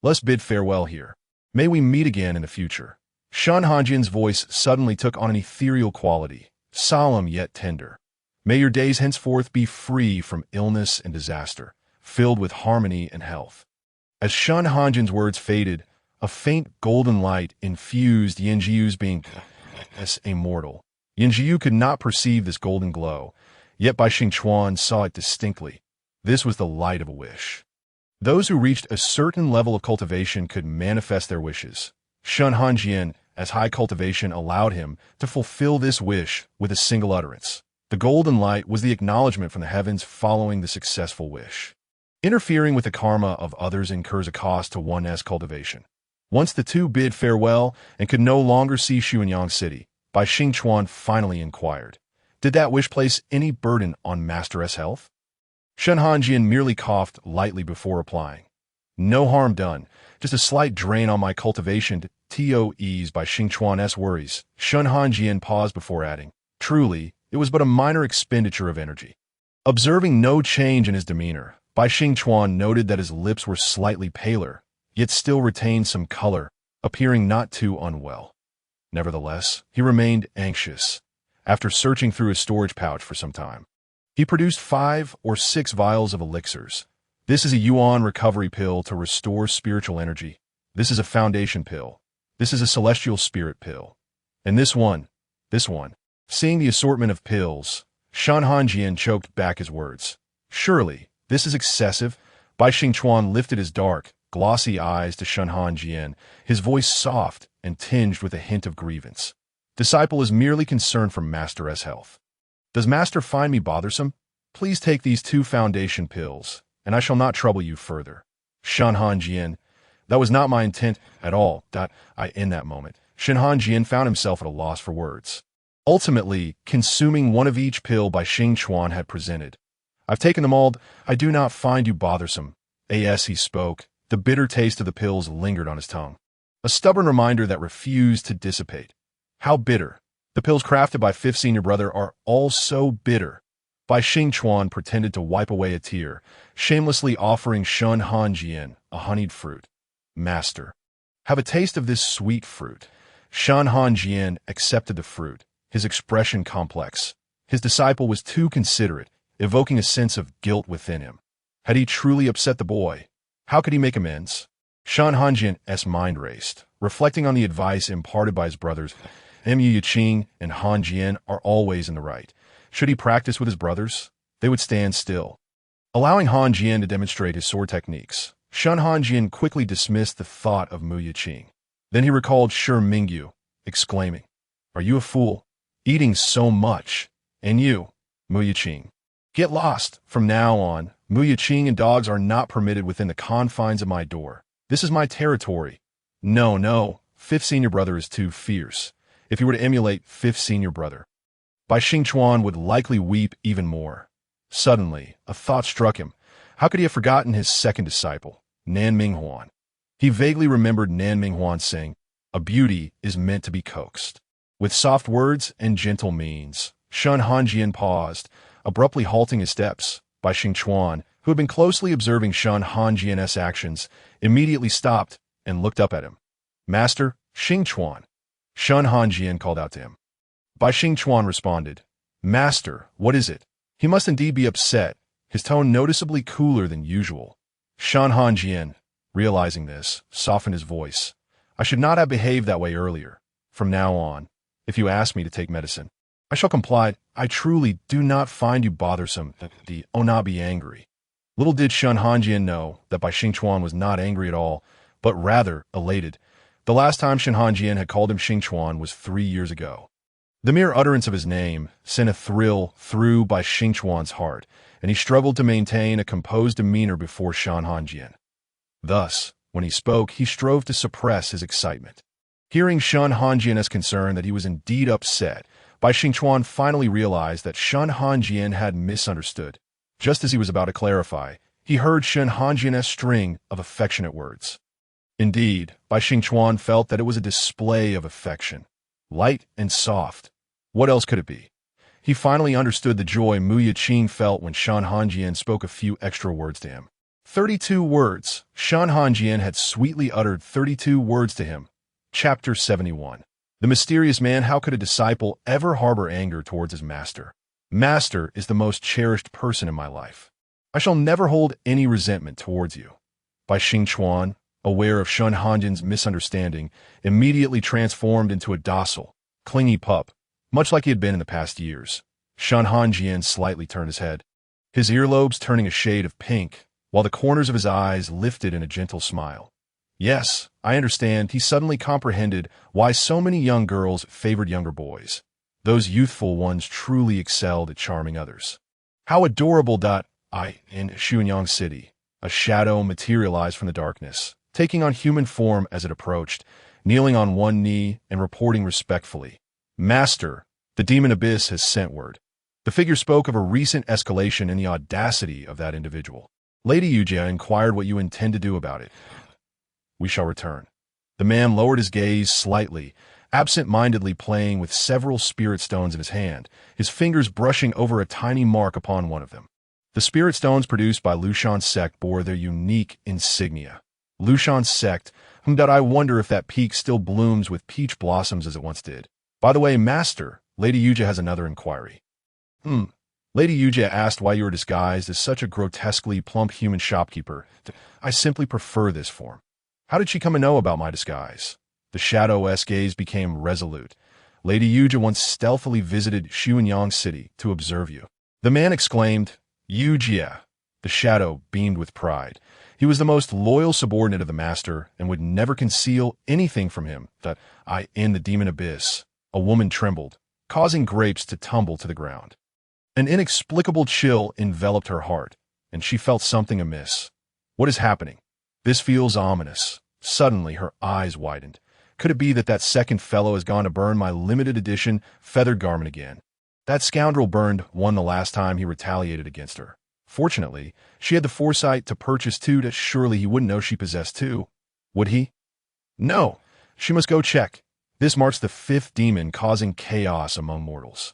Speaker 1: let's bid farewell here. May we meet again in the future. Shen Hanjian's voice suddenly took on an ethereal quality, solemn yet tender. May your days henceforth be free from illness and disaster, filled with harmony and health. As Shen Hanjian's words faded, a faint golden light infused Yanjiu's being as a mortal. Yanjiu could not perceive this golden glow, yet Bai Xingchuan saw it distinctly. This was the light of a wish. Those who reached a certain level of cultivation could manifest their wishes. Shen Hanjian, as high cultivation allowed him to fulfill this wish with a single utterance. The golden light was the acknowledgement from the heavens following the successful wish. Interfering with the karma of others incurs a cost to one's cultivation. Once the two bid farewell and could no longer see Xuanyang City, Bai Xingchuan finally inquired. Did that wish place any burden on Master's health? Shen Hanjian merely coughed lightly before replying. No harm done, just a slight drain on my cultivation to ease Bai Xingchuan's worries. Shen Hanjian paused before adding, truly, it was but a minor expenditure of energy. Observing no change in his demeanor, Bai Xingchuan noted that his lips were slightly paler, yet still retained some color, appearing not too unwell. Nevertheless, he remained anxious. After searching through his storage pouch for some time, he produced 5 or 6 vials of elixirs. This is a Yuan recovery pill to restore spiritual energy. This is a foundation pill. This is a celestial spirit pill. And this one. Seeing the assortment of pills, Shen Hanjian choked back his words. Surely, this is excessive. Bai Xingchuan lifted his dark, glossy eyes to Shen Hanjian, his voice soft and tinged with a hint of grievance. Disciple is merely concerned for Master's health. Does Master find me bothersome? Please take these 2 foundation pills, and I shall not trouble you further. Shen Hanjian, that was not my intent at all. In that moment, Shen Hanjian found himself at a loss for words. Ultimately, consuming one of each pill Bai Xingchuan had presented. I've taken them all. I do not find you bothersome. As he spoke, the bitter taste of the pills lingered on his tongue. A stubborn reminder that refused to dissipate. How bitter. The pills crafted by 5th senior brother are all so bitter. Bai Xingchuan pretended to wipe away a tear, shamelessly offering Shen Hanjian a honeyed fruit. Master, have a taste of this sweet fruit. Shen Hanjian accepted the fruit, his expression complex. His disciple was too considerate, evoking a sense of guilt within him. Had he truly upset the boy? How could he make amends? Shen Hanjian's mind raced, reflecting on the advice imparted by his brothers. Mu Yiqing and Hanjian are always in the right. Should he practice with his brothers? They would stand still. Allowing Hanjian to demonstrate his sword techniques, Shen Hanjian quickly dismissed the thought of Mu Yiqing. Then he recalled Shi Mingyu, exclaiming, "Are you a fool? Eating so much. And you, Mu Yiqing. Get lost. From now on, Mu Yiqing and dogs are not permitted within the confines of my door. This is my territory. No, 5th senior brother is too fierce. If he were to emulate 5th senior brother, Bai Xingchuan would likely weep even more. Suddenly, a thought struck him. How could he have forgotten his second disciple, Nan Minghuan? He vaguely remembered Nan Minghuan saying, "A beauty is meant to be coaxed." With soft words and gentle means, Shen Hanjian paused, abruptly halting his steps. Bai Xingchuan, who had been closely observing Shen Hanjian's actions, immediately stopped and looked up at him. "Master, Xingchuan." Shen Hanjian called out to him. Bai Xingchuan responded, "Master, what is it?" He must indeed be upset, his tone noticeably cooler than usual. Shen Hanjian, realizing this, softened his voice. "I should not have behaved that way earlier. From now on, if you ask me to take medicine, I shall comply. I truly do not find you bothersome. Not be angry." Little did Shen Hanjian know that Bai Xingchuan was not angry at all, but rather elated. The last time Shen Hanjian had called him Xingchuan was 3 years ago. The mere utterance of his name sent a thrill through Bai Xingchuan's heart, and he struggled to maintain a composed demeanor before Shen Hanjian. Thus, when he spoke, he strove to suppress his excitement. Hearing Shen Hanjian's concern that he was indeed upset, Bai Xingchuan finally realized that Shen Hanjian had misunderstood. Just as he was about to clarify, he heard Shen Hanjian's string of affectionate words. Indeed, Bai Xingchuan felt that it was a display of affection, light and soft. What else could it be? He finally understood the joy Mu Yiqing felt when Shen Hanjian spoke a few extra words to him. 32 words. Shen Hanjian had sweetly uttered 32 words to him. Chapter 71. The mysterious man. How could a disciple ever harbor anger towards his master? Master is the most cherished person in my life. I shall never hold any resentment towards you. Bai Xingchuan, aware of Shen Hanjian's misunderstanding, immediately transformed into a docile, clingy pup, much like he had been in the past years. Shen Hanjian slightly turned his head, his earlobes turning a shade of pink, while the corners of his eyes lifted in a gentle smile. Yes, I understand. He suddenly comprehended why so many young girls favored younger boys. Those youthful ones truly excelled at charming others. How adorable! In Xuanyang City, a shadow materialized from the darkness, taking on human form as it approached, kneeling on one knee and reporting respectfully. Master, the demon abyss has sent word. The figure spoke of a recent escalation in the audacity of that individual. Lady Yujia inquired what you intend to do about it. We shall return. The man lowered his gaze slightly, absent-mindedly playing with several spirit stones in his hand, his fingers brushing over a tiny mark upon one of them. The spirit stones produced by Lushan's sect bore their unique insignia. Lushan's sect, that I wonder if that peak still blooms with peach blossoms as it once did. By the way, Master, Lady Yujia has another inquiry. Lady Yujia asked why you were disguised as such a grotesquely plump human shopkeeper. I simply prefer this form. How did she come to know about my disguise? The Shadow-esque gaze became resolute. Lady Yujia once stealthily visited Xuanyang City to observe you. The man exclaimed, Yujia. The Shadow beamed with pride. He was the most loyal subordinate of the Master and would never conceal anything from him. That I in the demon abyss. A woman trembled, causing grapes to tumble to the ground. An inexplicable chill enveloped her heart, and she felt something amiss. What is happening? This feels ominous. Suddenly, her eyes widened. Could it be that second fellow has gone to burn my limited edition feathered garment again? That scoundrel burned one the last time he retaliated against her. Fortunately, she had the foresight to purchase two that surely he wouldn't know she possessed two. Would he? No. She must go check. This marks the fifth demon causing chaos among mortals.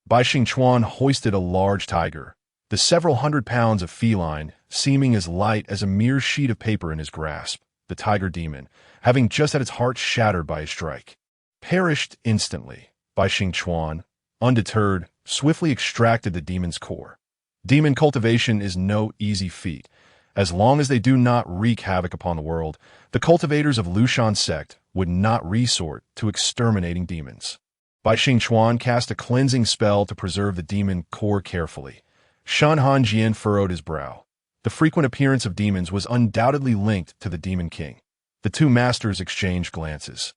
Speaker 1: Bai Xingchuan hoisted a large tiger, the several hundred pounds of feline seeming as light as a mere sheet of paper in his grasp. The tiger demon, having just had its heart shattered by a strike, perished instantly. Bai Xingchuan, undeterred, swiftly extracted the demon's core. Demon cultivation is no easy feat. As long as they do not wreak havoc upon the world, the cultivators of Lushan's sect would not resort to exterminating demons. Bai Xingchuan cast a cleansing spell to preserve the demon core carefully. Shen Hanjian furrowed his brow. The frequent appearance of demons was undoubtedly linked to the Demon King. The two masters exchanged glances,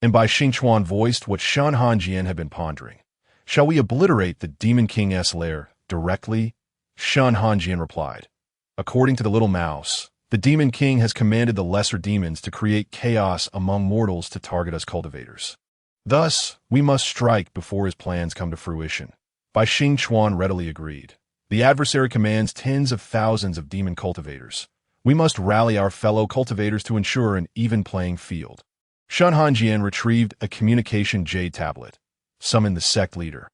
Speaker 1: and Bai Xingchuan voiced what Shen Hanjian had been pondering. Shall we obliterate the Demon King's lair directly? Shen Hanjian replied. According to the little mouse, the Demon King has commanded the lesser demons to create chaos among mortals to target us cultivators. Thus, we must strike before his plans come to fruition. Bai Xingchuan readily agreed. The adversary commands tens of thousands of demon cultivators. We must rally our fellow cultivators to ensure an even playing field. Shen Hanjian retrieved a communication jade tablet, summoned the sect leader.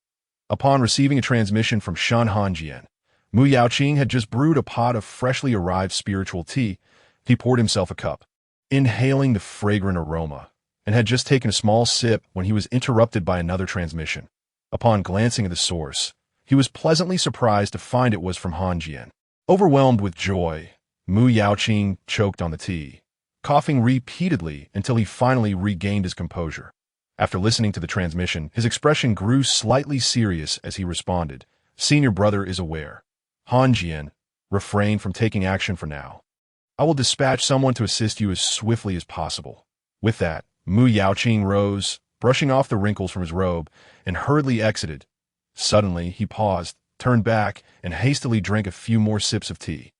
Speaker 1: Upon receiving a transmission from Shen Hanjian, Mu Yaoqing had just brewed a pot of freshly arrived spiritual tea. He poured himself a cup, inhaling the fragrant aroma, and had just taken a small sip when he was interrupted by another transmission. Upon glancing at the source, he was pleasantly surprised to find it was from Hanjian. Overwhelmed with joy, Mu Yaoqing choked on the tea, coughing repeatedly until he finally regained his composure. After listening to the transmission, his expression grew slightly serious as he responded, Senior brother is aware. Hanjian, refrain from taking action for now. I will dispatch someone to assist you as swiftly as possible. With that, Mu Yaoqing rose, brushing off the wrinkles from his robe, and hurriedly exited. Suddenly, he paused, turned back, and hastily drank a few more sips of tea.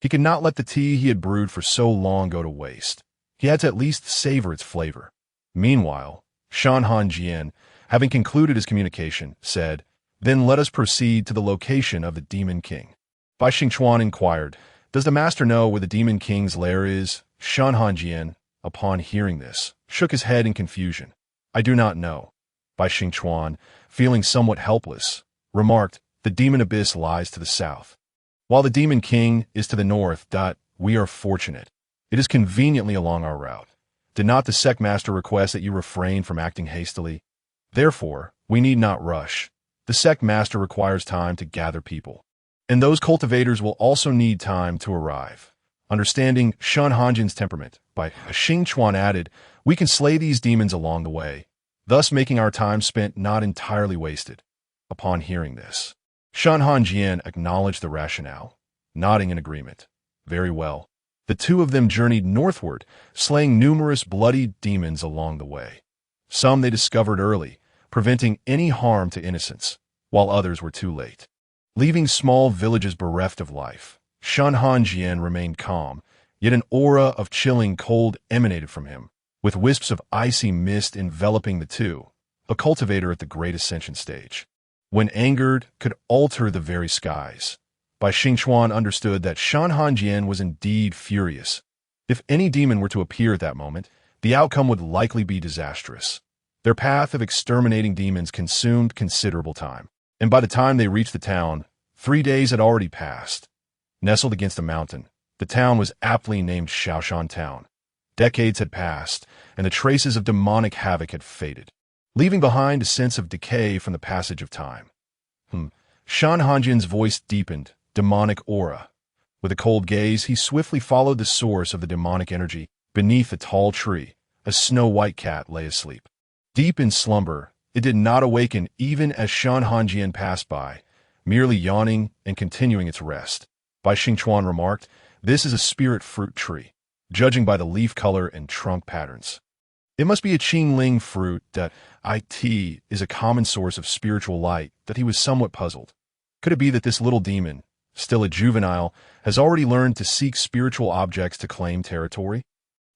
Speaker 1: He could not let the tea he had brewed for so long go to waste. He had to at least savor its flavor. Meanwhile, Shen Hanjian, having concluded his communication, said, Then let us proceed to the location of the Demon King. Bai Xingchuan inquired, Does the master know where the Demon King's lair is? Shen Hanjian, upon hearing this, shook his head in confusion. I do not know. Bai Xingchuan, feeling somewhat helpless, remarked, The demon abyss lies to the south, while the Demon King is to the north. We are fortunate. It is conveniently along our route. Did not the sect master request that you refrain from acting hastily? Therefore, we need not rush. The sect master requires time to gather people, and those cultivators will also need time to arrive. Understanding Shen Hanjian's temperament, Bai Xingchuan added, We can slay these demons along the way, thus making our time spent not entirely wasted. Upon hearing this, Shen Hanjian acknowledged the rationale, nodding in agreement. Very well. The two of them journeyed northward, slaying numerous bloody demons along the way. Some they discovered early, preventing any harm to innocents, while others were too late. Leaving small villages bereft of life, Shen Hanjian remained calm, yet an aura of chilling cold emanated from him, with wisps of icy mist enveloping the two. a cultivator at the great ascension stage. When angered, could alter the very skies. Bai Xingchuan understood that Shen Hanjian was indeed furious. If any demon were to appear at that moment, the outcome would likely be disastrous. Their path of exterminating demons consumed considerable time, and by the time they reached the town, 3 days had already passed. Nestled against a mountain, the town was aptly named Shaoshan Town. Decades had passed, and the traces of demonic havoc had faded, leaving behind a sense of decay from the passage of time. Shen Hanjian's voice deepened, demonic aura. With a cold gaze, he swiftly followed the source of the demonic energy. Beneath a tall tree, a snow-white cat lay asleep. Deep in slumber, it did not awaken even as Shen Hanjian passed by, merely yawning and continuing its rest. Bai Xingchuan remarked, "This is a spirit fruit tree, judging by the leaf color and trunk patterns. It must be a Qingling fruit that is a common source of spiritual light." That he was somewhat puzzled. Could it be that this little demon, still a juvenile, has already learned to seek spiritual objects to claim territory?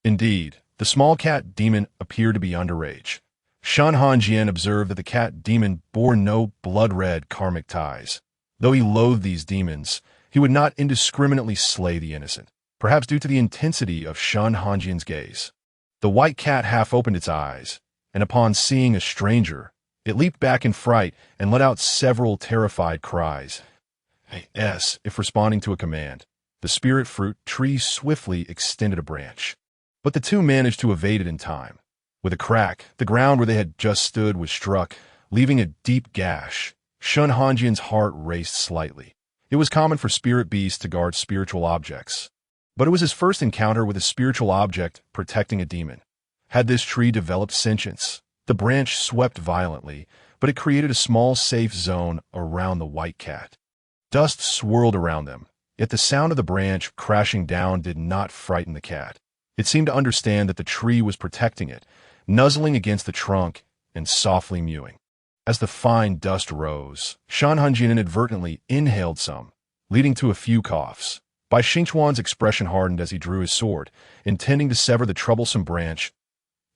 Speaker 1: Indeed, the small cat demon appeared to be underage. Shen Hanjian observed that the cat demon bore no blood-red karmic ties. Though he loathed these demons, he would not indiscriminately slay the innocent, perhaps due to the intensity of Shen Hanjian's gaze. The white cat half opened its eyes, and upon seeing a stranger, it leaped back in fright and let out several terrified cries. If responding to a command, the spirit fruit tree swiftly extended a branch. But the two managed to evade it in time. With a crack, the ground where they had just stood was struck, leaving a deep gash. Shen Hanjian's heart raced slightly. It was common for spirit beasts to guard spiritual objects, but it was his first encounter with a spiritual object protecting a demon. Had this tree developed sentience? The branch swept violently, but it created a small safe zone around the white cat. Dust swirled around them, yet the sound of the branch crashing down did not frighten the cat. It seemed to understand that the tree was protecting it, nuzzling against the trunk and softly mewing. As the fine dust rose, Shen Hanjian inadvertently inhaled some, leading to a few coughs. Bai Xingchuan's expression hardened as he drew his sword, intending to sever the troublesome branch.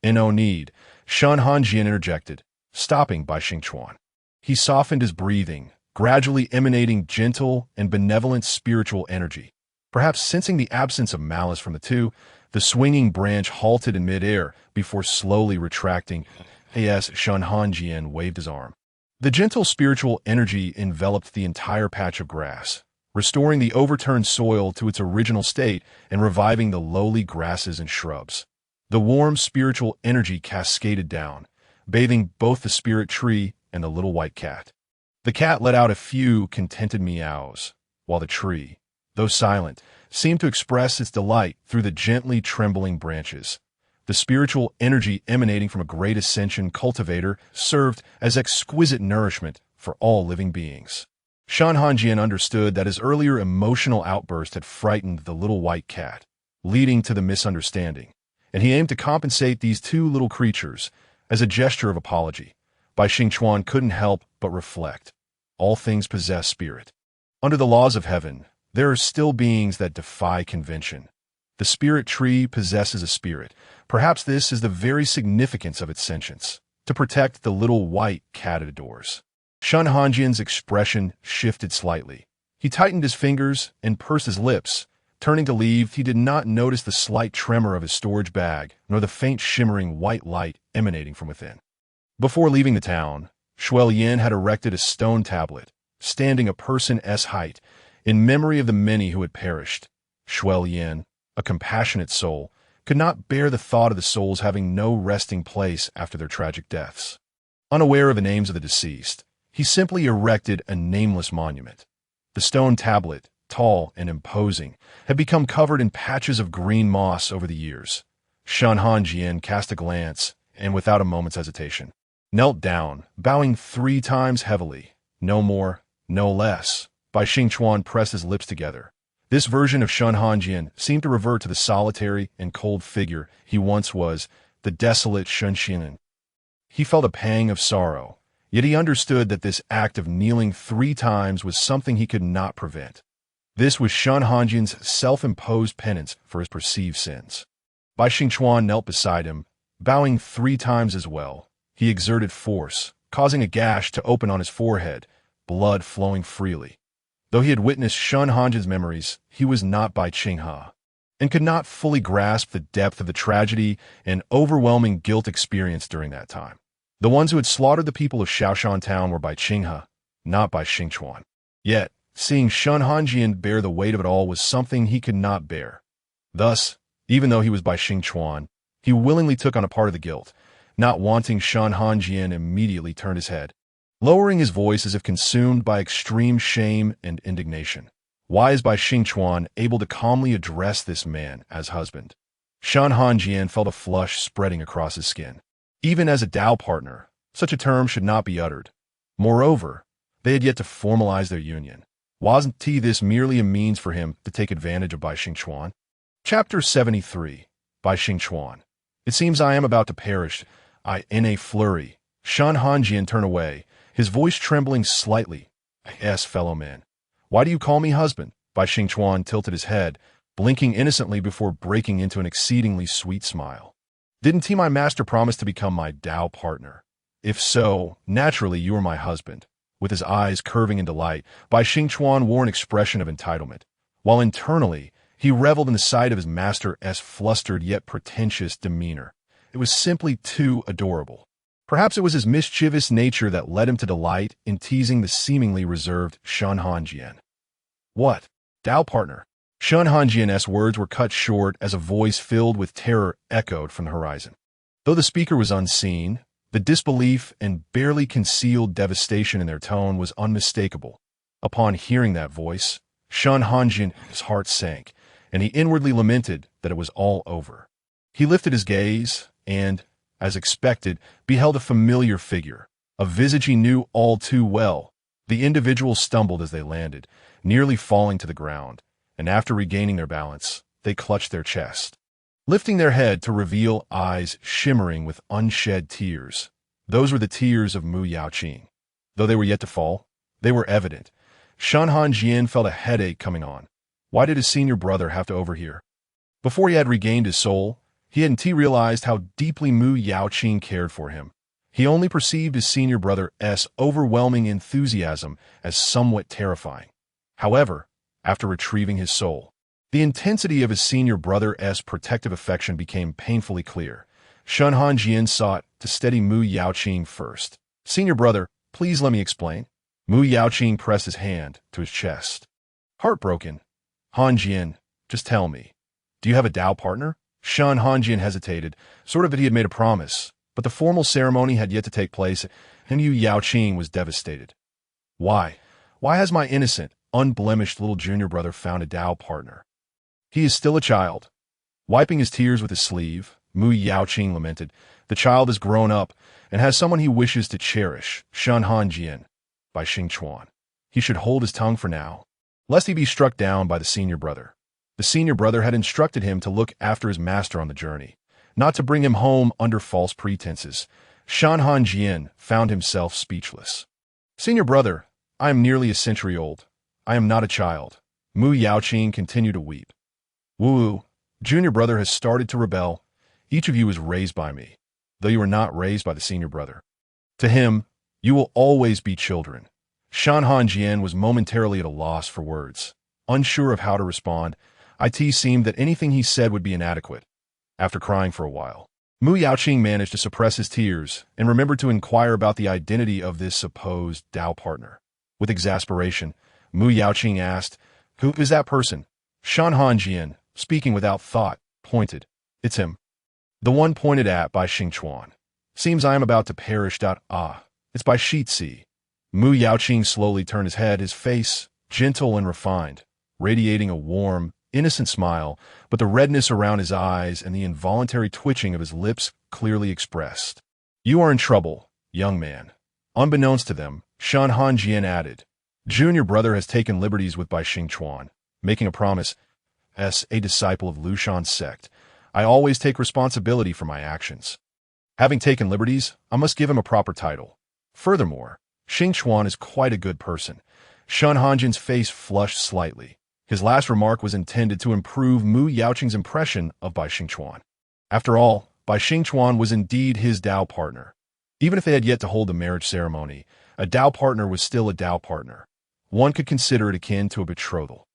Speaker 1: "No need," Shen Hanjian interjected, stopping Bai Xingchuan. He softened his breathing, gradually emanating gentle and benevolent spiritual energy. Perhaps sensing the absence of malice from the two, the swinging branch halted in midair before slowly retracting. Shen Hanjian waved his arm. The gentle spiritual energy enveloped the entire patch of grass, restoring the overturned soil to its original state and reviving the lowly grasses and shrubs. The warm spiritual energy cascaded down, bathing both the spirit tree and the little white cat. The cat let out a few contented meows, while the tree, though silent, seemed to express its delight through the gently trembling branches. The spiritual energy emanating from a great ascension cultivator served as exquisite nourishment for all living beings. Shen Hanjian understood that his earlier emotional outburst had frightened the little white cat, leading to the misunderstanding, and he aimed to compensate these two little creatures as a gesture of apology. Bai Xingchuan couldn't help but reflect. All things possess spirit. Under the laws of heaven, there are still beings that defy convention. The spirit tree possesses a spirit. Perhaps this is the very significance of its sentience, to protect the little white cat it adores. Shen Hanjian's expression shifted slightly. He tightened his fingers and pursed his lips. Turning to leave, he did not notice the slight tremor of his storage bag, nor the faint shimmering white light emanating from within. Before leaving the town, Shuel Yin had erected a stone tablet, standing a person's height, in memory of the many who had perished. Shuel Yin, a compassionate soul, could not bear the thought of the souls having no resting place after their tragic deaths. Unaware of the names of the deceased, he simply erected a nameless monument. The stone tablet, tall and imposing, had become covered in patches of green moss over the years. Shen Hanjian cast a glance, and without a moment's hesitation, knelt down, bowing 3 times heavily. No more, no less. Bai Xingchuan pressed his lips together. This version of Shen Hanjian seemed to revert to the solitary and cold figure he once was, the desolate Shen Hanjian. He felt a pang of sorrow, yet he understood that this act of kneeling 3 times was something he could not prevent. This was Shen Hanjian's self-imposed penance for his perceived sins. Bai Xingchuan knelt beside him, bowing 3 times as well. He exerted force, causing a gash to open on his forehead, blood flowing freely. Though he had witnessed Shen Hanjian's memories, he was not Bai Xingchuan, and could not fully grasp the depth of the tragedy and overwhelming guilt experienced during that time. The ones who had slaughtered the people of Shaoshan town were Bai Xinghe, not Bai Xingchuan. Yet, seeing Shen Hanjian bear the weight of it all was something he could not bear. Thus, even though he was Bai Xingchuan, he willingly took on a part of the guilt. Not wanting, Shen Hanjian immediately turned his head, lowering his voice as if consumed by extreme shame and indignation. Why is Bai Xingchuan able to calmly address this man as husband? Shen Hanjian felt a flush spreading across his skin. Even as a Dao partner, such a term should not be uttered. Moreover, they had yet to formalize their union. Wasn't this merely a means for him to take advantage of Bai Xingchuan? Chapter 73. Bai Xingchuan. It seems I am about to perish. In a flurry, Shen Hanjian turned away, his voice trembling slightly. Yes, fellow man. Why do you call me husband? Bai Xingchuan tilted his head, blinking innocently before breaking into an exceedingly sweet smile. Didn't my master promise to become my Dao partner? If so, naturally you are my husband. With his eyes curving in delight, Bai Xingchuan wore an expression of entitlement, while internally he reveled in the sight of his master's flustered yet pretentious demeanor. It was simply too adorable. Perhaps it was his mischievous nature that led him to delight in teasing the seemingly reserved Shen Hanjian. What? Dao partner? Shen Hanjian's words were cut short as a voice filled with terror echoed from the horizon. Though the speaker was unseen, the disbelief and barely concealed devastation in their tone was unmistakable. Upon hearing that voice, Shen Hanjian's heart sank, and he inwardly lamented that it was all over. He lifted his gaze and, as expected, beheld a familiar figure, a visage he knew all too well. The individual stumbled as they landed, nearly falling to the ground, and after regaining their balance, they clutched their chest, lifting their head to reveal eyes shimmering with unshed tears. Those were the tears of Mu Yaoqing. Though they were yet to fall, they were evident. Shen Hanjian felt a headache coming on. Why did his senior brother have to overhear? Before he had regained his soul, he hadn't realized how deeply Mu Yaoqing cared for him. He only perceived his senior brother's overwhelming enthusiasm as somewhat terrifying. However, after retrieving his soul, the intensity of his senior brother's protective affection became painfully clear. Shen Hanjian sought to steady Mu Yaoqing first. Senior brother, please let me explain. Mu Yaoqing pressed his hand to his chest. Heartbroken. Hanjian, just tell me. Do you have a Dao partner? Shen Hanjian hesitated, sort of that he had made a promise, but the formal ceremony had yet to take place, and Mu Yaoqing was devastated. Why? Why has my innocent, unblemished little junior brother found a Dao partner? He is still a child. Wiping his tears with his sleeve, Mu Yaoqing lamented, the child is grown up and has someone he wishes to cherish, Shen Hanjian, Bai Xingchuan. He should hold his tongue for now, lest he be struck down by the senior brother. The senior brother had instructed him to look after his master on the journey, not to bring him home under false pretenses. Shen Hanjian found himself speechless. Senior brother, I am nearly a century old. I am not a child. Mu Yaoqing continued to weep. Woo, junior brother has started to rebel. Each of you is raised by me, though you are not raised by the senior brother. To him, you will always be children. Shen Hanjian was momentarily at a loss for words. Unsure of how to respond, it seemed that anything he said would be inadequate. After crying for a while, Mu Yaoqing managed to suppress his tears and remembered to inquire about the identity of this supposed Dao partner. With exasperation, Mu Yaoqing asked, Who is that person? Shen Hanjian, speaking without thought, pointed. It's him. The one pointed at Bai Xingchuan. Seems I am about to perish. It's Bai Xingchuan. Mu Yaoqing slowly turned his head, his face, gentle and refined, radiating a warm, innocent smile, but the redness around his eyes and the involuntary twitching of his lips clearly expressed. You are in trouble, young man. Unbeknownst to them, Shen Hanjian added, Junior brother has taken liberties with Bai Xingchuan, making a promise. As a disciple of Lushan's sect, I always take responsibility for my actions. Having taken liberties, I must give him a proper title. Furthermore, Xingchuan is quite a good person. Shen Hanjian's face flushed slightly. His last remark was intended to improve Mu Yaoqing's impression of Bai Xingchuan. After all, Bai Xingchuan was indeed his Dao partner. Even if they had yet to hold the marriage ceremony, a Tao partner was still a Tao partner. One could consider it akin to a betrothal.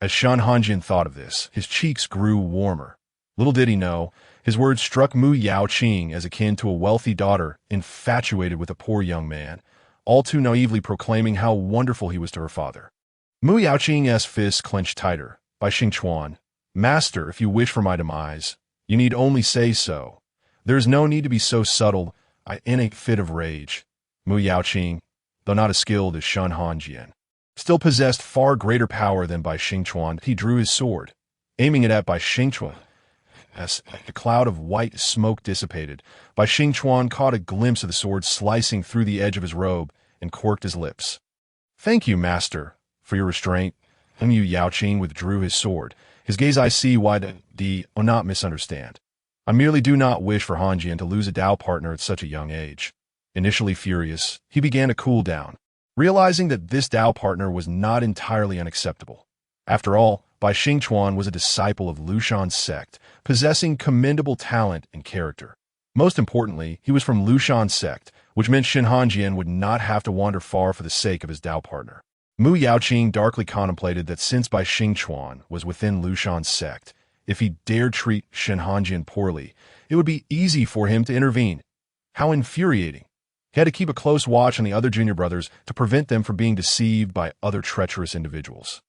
Speaker 1: As Shen Hanjian thought of this, his cheeks grew warmer. Little did he know, his words struck Mu Yaoqing as akin to a wealthy daughter infatuated with a poor young man, all too naively proclaiming how wonderful he was to her father. Mu Yaoqing's fists clenched tighter. Bai Xingchuan, Master, if you wish for my demise, you need only say so. There is no need to be so subtle. In a fit of rage, Mu Yaoqing, though not as skilled as Shen Hanjian, still possessed far greater power than Bai Xingchuan. He drew his sword, aiming it at Bai Xingchuan. As the cloud of white smoke dissipated, Bai Xingchuan caught a glimpse of the sword slicing through the edge of his robe and corked his lips. Thank you, Master, for your restraint. Mu Yaoqing withdrew his sword. His gaze I see why not misunderstand. I merely do not wish for Hanjian to lose a Tao partner at such a young age. Initially furious, he began to cool down, realizing that this Tao partner was not entirely unacceptable. After all, Bai Xingchuan was a disciple of Lushan's sect, possessing commendable talent and character. Most importantly, he was from Lushan's sect, which meant Shen Hanjian would not have to wander far for the sake of his Tao partner. Mu Yaoqing darkly contemplated that since Bai Xingchuan was within Lushan's sect, if he dared treat Shen Hanjian poorly, it would be easy for him to intervene. How infuriating. He had to keep a close watch on the other junior brothers to prevent them from being deceived by other treacherous individuals.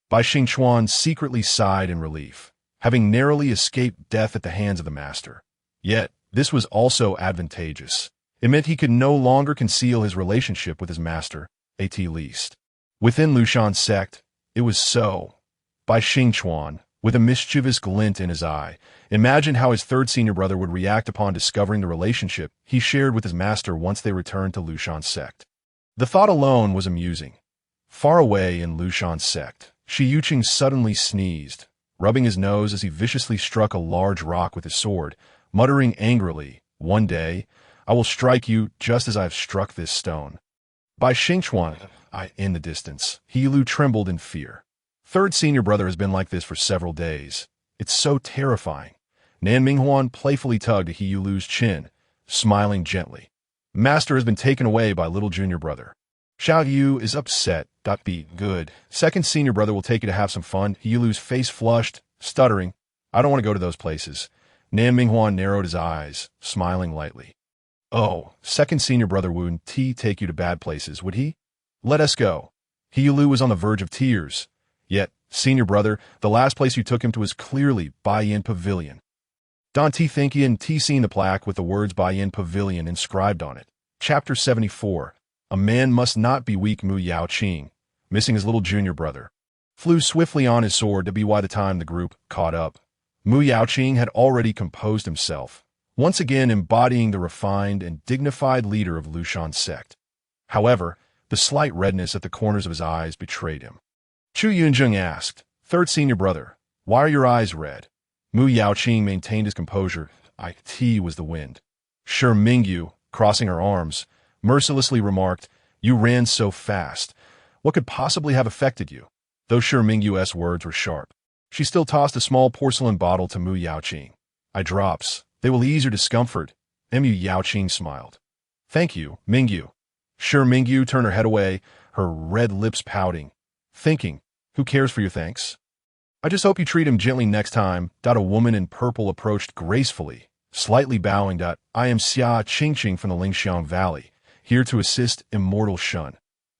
Speaker 1: Bai Xingchuan secretly sighed in relief, having narrowly escaped death at the hands of the master. Yet, this was also advantageous. It meant he could no longer conceal his relationship with his master, at least. Within Lushan's sect, it was so. Bai Xingchuan, with a mischievous glint in his eye, imagined how his third senior brother would react upon discovering the relationship he shared with his master once they returned to Lushan's sect. The thought alone was amusing. Far away in Lushan's sect, Shi Yuqing suddenly sneezed, rubbing his nose as he viciously struck a large rock with his sword, muttering angrily, "One day, I will strike you just as I have struck this stone." Bai Xingchuan, in the distance, He Lu trembled in fear. Third senior brother has been like this for several days. It's so terrifying. Nan Minghuan playfully tugged at He Lu's chin, smiling gently. Master has been taken away by little junior brother. Xiao Yu is upset. Be good. Second senior brother will take you to have some fun. He Lu's face flushed, stuttering. I don't want to go to those places. Nan Minghuan narrowed his eyes, smiling lightly. Oh, second senior brother wouldn't take you to bad places, would he? Let us go. He Lu was on the verge of tears. Yet, senior brother, the last place you took him to was clearly Bai Yin Pavilion. Don T Thinkian T seen the plaque with the words Bai Yin Pavilion inscribed on it. Chapter 74. A man must not be weak. Mu Yaoqing, missing his little junior brother, flew swiftly on his sword to be by the time the group caught up. Mu Yaoqing had already composed himself, once again embodying the refined and dignified leader of Lushan's sect. However, the slight redness at the corners of his eyes betrayed him. Chu Yunzheng asked, "Third senior brother, why are your eyes red?" Mu Yaoqing maintained his composure. It was the wind. Shi Mingyu, crossing her arms, mercilessly remarked, "You ran so fast. What could possibly have affected you?" Though Shi Mingyu's words were sharp, she still tossed a small porcelain bottle to Mu Yaoqing. "Eye drops. They will ease your discomfort." Mu Yaoqing smiled. "Thank you, Mingyu." Shi Mingyu turned her head away, her red lips pouting, thinking, "Who cares for your thanks? I just hope you treat him gently next time." A woman in purple approached gracefully, slightly bowing. "I am Xia Qingqing from the Lingxiang Valley, here to assist immortal Shen."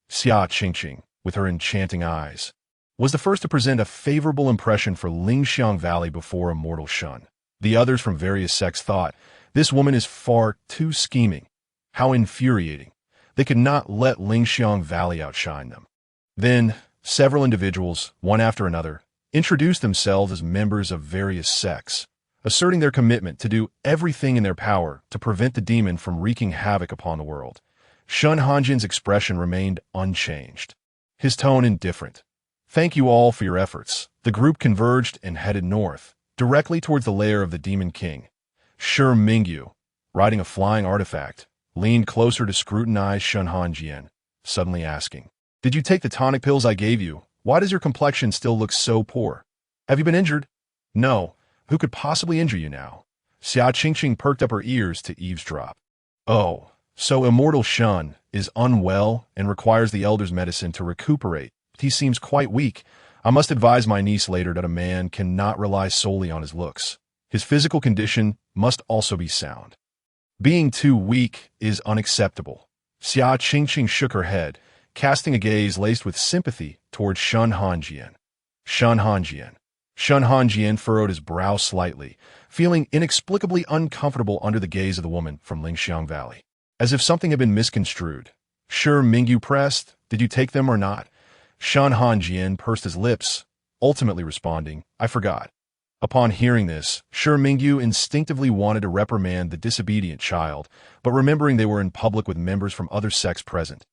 Speaker 1: Xia Qingqing, with her enchanting eyes, was the first to present a favorable impression for Lingxiang Valley before immortal Shen. The others from various sects thought, this woman is far too scheming. How infuriating. They could not let Lingxiang Valley outshine them. Then, several individuals, one after another, introduced themselves as members of various sects, asserting their commitment to do everything in their power to prevent the demon from wreaking havoc upon the world. Shen Hanjian's expression remained unchanged, his tone indifferent. "Thank you all for your efforts." The group converged and headed north, directly towards the lair of the Demon King. Shi Mingyu, riding a flying artifact, leaned closer to scrutinize Shen Hanjian, suddenly asking, "Did you take the tonic pills I gave you? Why does your complexion still look so poor? Have you been injured?" "No. Who could possibly injure you now?" Xia Qingqing perked up her ears to eavesdrop. "Oh, So immortal Shen is unwell and requires the elder's medicine to recuperate. He seems quite weak. I must advise my niece later that a man cannot rely solely on his looks. His physical condition must also be sound. Being too weak is unacceptable. Xia Qingqing shook her head, casting a gaze laced with sympathy towards Shen Hanjian. Shen Hanjian. Shen Hanjian furrowed his brow slightly, feeling inexplicably uncomfortable under the gaze of the woman from Lingxiang Valley. As if something had been misconstrued. Sure, Mingyu pressed, did you take them or not? Shen Hanjian pursed his lips, ultimately responding, I forgot. Upon hearing this, Sure Mingyu instinctively wanted to reprimand the disobedient child, but remembering they were in public with members from other sects present.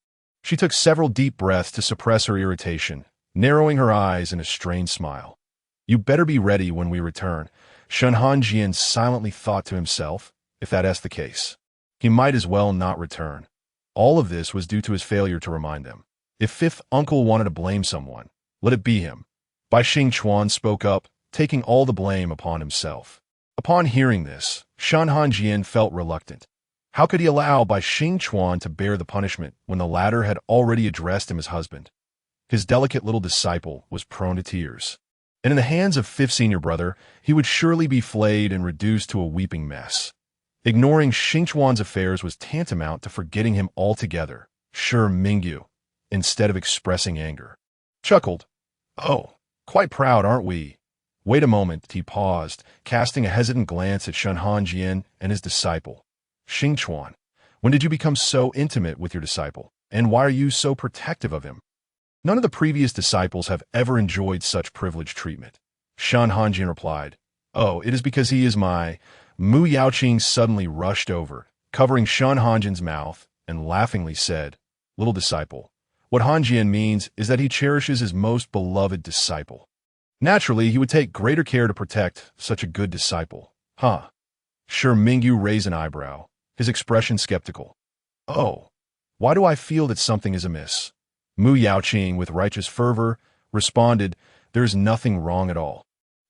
Speaker 1: She took several deep breaths to suppress her irritation, narrowing her eyes in a strained smile. You better be ready when we return. Shen Hanjian silently thought to himself, if that's the case, he might as well not return. All of this was due to his failure to remind them. If fifth uncle wanted to blame someone, let it be him. Bai Xingchuan spoke up, taking all the blame upon himself. Upon hearing this, Shen Hanjian felt reluctant. How could he allow Bai Xingchuan to bear the punishment when the latter had already addressed him as husband? His delicate little disciple was prone to tears. And in the hands of fifth senior brother, he would surely be flayed and reduced to a weeping mess. Ignoring Xingchuan's affairs was tantamount to forgetting him altogether. Sure Mingyu, instead of expressing anger, chuckled. Oh, quite proud, aren't we? Wait a moment, he paused, casting a hesitant glance at Shen Hanjian and his disciple. Xingchuan, when did you become so intimate with your disciple, and why are you so protective of him? None of the previous disciples have ever enjoyed such privileged treatment. Shen Hanjian replied, Oh, it is because he is my... Mu Yaoqing suddenly rushed over, covering Shen Hanjian's mouth, and laughingly said, Little disciple, what Hanjian means is that he cherishes his most beloved disciple. Naturally, he would take greater care to protect such a good disciple. Huh? Sure Mingyu raised an eyebrow, his expression skeptical. Oh, why do I feel that something is amiss? Mu Yaoqing, with righteous fervor, responded, There is nothing wrong at all.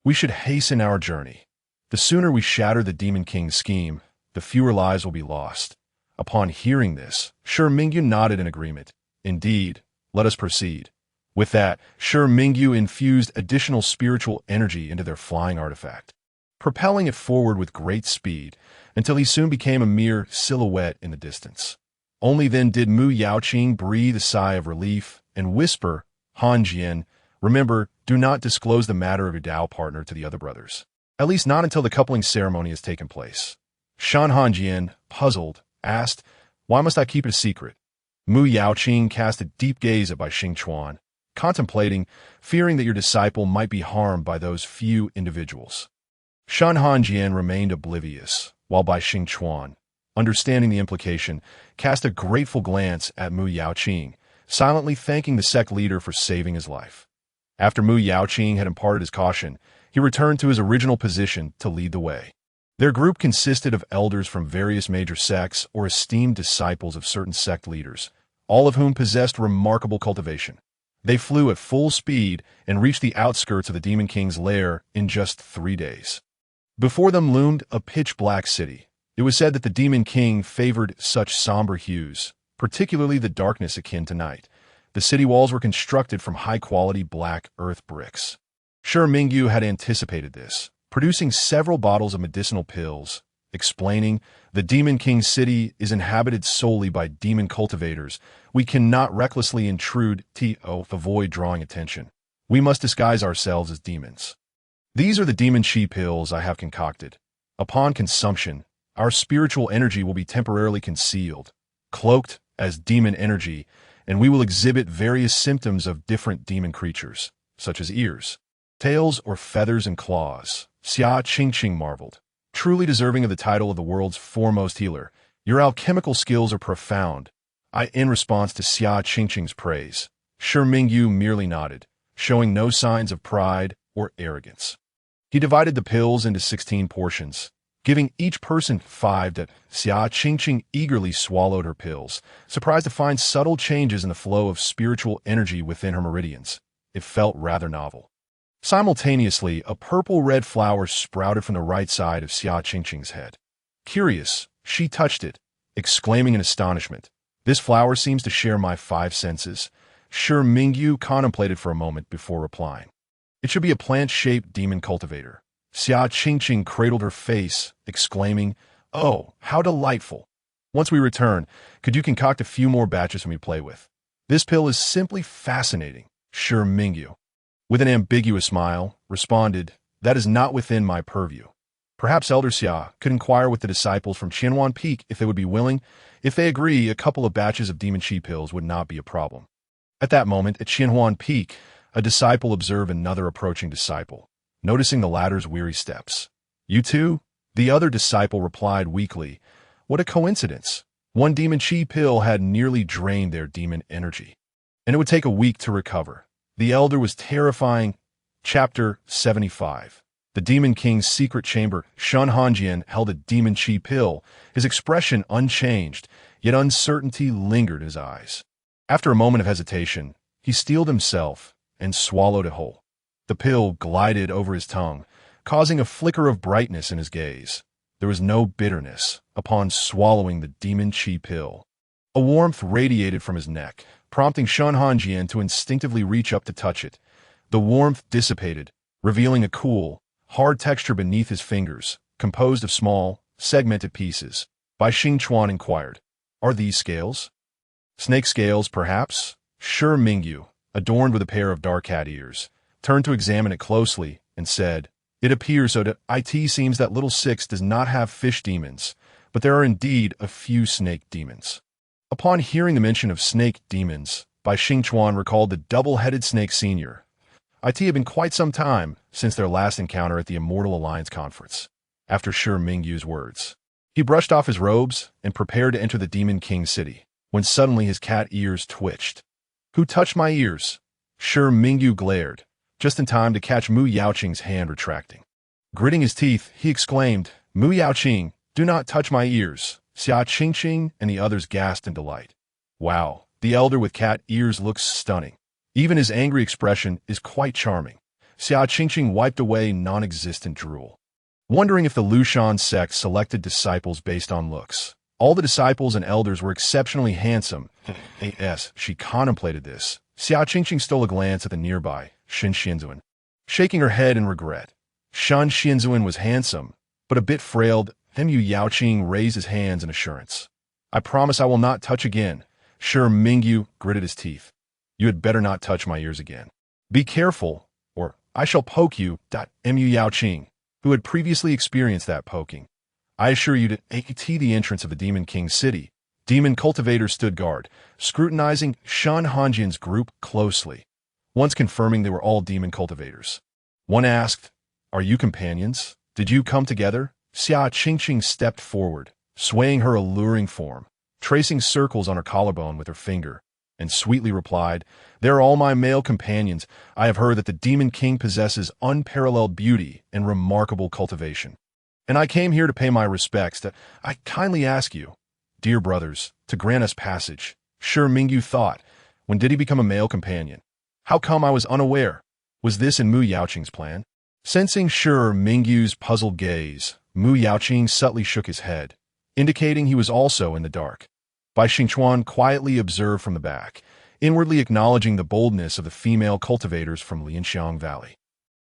Speaker 1: We should hasten our journey. The sooner we shatter the Demon King's scheme, the fewer lives will be lost. Upon hearing this, Sure Mingyu nodded in agreement. Indeed, let us proceed. With that, Sure Mingyu infused additional spiritual energy into their flying artifact, propelling it forward with great speed until he soon became a mere silhouette in the distance. Only then did Mu Yaoqing breathe a sigh of relief and whisper, Hanjian, remember, do not disclose the matter of your Tao partner to the other brothers. At least not until the coupling ceremony has taken place. Shen Hanjian, puzzled, asked, Why must I keep it a secret? Mu Yaoqing cast a deep gaze at Bai Xingchuan, contemplating, fearing that your disciple might be harmed by those few individuals. Shen Hanjian remained oblivious, while Bai Xingchuan, understanding the implication, cast a grateful glance at Mu Yaoqing, silently thanking the sect leader for saving his life. After Mu Yaoqing had imparted his caution, he returned to his original position to lead the way. Their group consisted of elders from various major sects or esteemed disciples of certain sect leaders, all of whom possessed remarkable cultivation. They flew at full speed and reached the outskirts of the Demon King's lair in just 3 days. Before them loomed a pitch-black city. It was said that the Demon King favored such somber hues, particularly the darkness akin to night. The city walls were constructed from high-quality black earth bricks. Sure Mingyu had anticipated this, producing several bottles of medicinal pills, explaining, the Demon King's city is inhabited solely by demon cultivators. We cannot recklessly intrude to avoid drawing attention. We must disguise ourselves as demons. These are the demon chi pills I have concocted. Upon consumption, our spiritual energy will be temporarily concealed, cloaked as demon energy, and we will exhibit various symptoms of different demon creatures, such as ears, tails, or feathers and claws. Xia Qingqing marveled. Truly deserving of the title of the world's foremost healer, your alchemical skills are profound. In response to Xia Qingqing's praise, Sure Mingyu merely nodded, showing no signs of pride or arrogance. He divided the pills into 16 portions, giving each person 5 that Xia Qingqing eagerly swallowed her pills, surprised to find subtle changes in the flow of spiritual energy within her meridians. It felt rather novel. Simultaneously, a purple-red flower sprouted from the right side of Xia Qingqing's head. Curious, she touched it, exclaiming in astonishment. This flower seems to share my five senses. Shi Mingyu contemplated for a moment before replying. It should be a plant-shaped demon cultivator. Xia Qingqing cradled her face, exclaiming, "Oh, how delightful! Once we return, could you concoct a few more batches for me to play with? This pill is simply fascinating." Shi Mingyu, with an ambiguous smile, responded, "That is not within my purview. Perhaps Elder Xia could inquire with the disciples from Qianhuan Peak if they would be willing. If they agree, a couple of batches of demon chi pills would not be a problem." At that moment, at Qianhuan Peak, a disciple observed another approaching disciple, noticing the latter's weary steps. "You too?" The other disciple replied weakly, "What a coincidence. One demon chi pill had nearly drained their demon energy, and it would take a week to recover." The elder was terrifying. Chapter 75. The Demon King's secret chamber. Shen Hanjian held a demon chi pill, his expression unchanged, yet uncertainty lingered in his eyes. After a moment of hesitation, he steeled himself and swallowed it whole. The pill glided over his tongue, causing a flicker of brightness in his gaze. There was no bitterness upon swallowing the demon chi pill. A warmth radiated from his neck, prompting Shen Hanjian to instinctively reach up to touch it. The warmth dissipated, revealing a cool, hard texture beneath his fingers, composed of small, segmented pieces. Bai Xingchuan inquired, "Are these scales?" "Snake scales, perhaps?" Shi Mingyu, adorned with a pair of dark cat ears, turned to examine it closely and said, "It appears so. It seems that Little Six does not have fish demons, but there are indeed a few snake demons." Upon hearing the mention of snake demons, Bai Xingchuan recalled the double-headed snake senior. It had been quite some time since their last encounter at the Immortal Alliance conference. After Shi Mingyu's words, he brushed off his robes and prepared to enter the Demon King city, when suddenly his cat ears twitched. "Who touched my ears?" Shi Mingyu glared, just in time to catch Mu Yaoqing's hand retracting. Gritting his teeth, he exclaimed, "Mu Yaoqing, do not touch my ears." Xia Qingqing and the others gasped in delight. Wow, the elder with cat ears looks stunning. Even his angry expression is quite charming. Xia Qingqing wiped away non-existent drool, wondering if the Lushan sect selected disciples based on looks. All the disciples and elders were exceptionally handsome. As she contemplated this, Xia Qingqing stole a glance at the nearby Shen Hanjian, shaking her head in regret. Shen Hanjian was handsome, but a bit frail. Mu Yaoqing raised his hands in assurance. "I promise I will not touch again." Shi Mingyu gritted his teeth. "You had better not touch my ears again. Be careful, or I shall poke you." Mu Yaoqing, who had previously experienced that poking, I assure you to the entrance of the Demon King's city. Demon cultivators stood guard, scrutinizing Shen Hanjian's group closely. Once confirming they were all demon cultivators, one asked, "Are you companions? Did you come together?" Xia Qingqing stepped forward, swaying her alluring form, tracing circles on her collarbone with her finger, and sweetly replied, "They are all my male companions. I have heard that the Demon King possesses unparalleled beauty and remarkable cultivation, and I came here to pay my respects. I kindly ask you, dear brothers, to grant us passage." Shi Mingyu thought, when did he become a male companion? How come I was unaware? Was this in Mu Yaoqing's plan? Sensing Shi Mingyu's puzzled gaze, Mu Yaoqing subtly shook his head, indicating he was also in the dark. Bai Xingchuan quietly observed from the back, inwardly acknowledging the boldness of the female cultivators from Lianxiang Valley.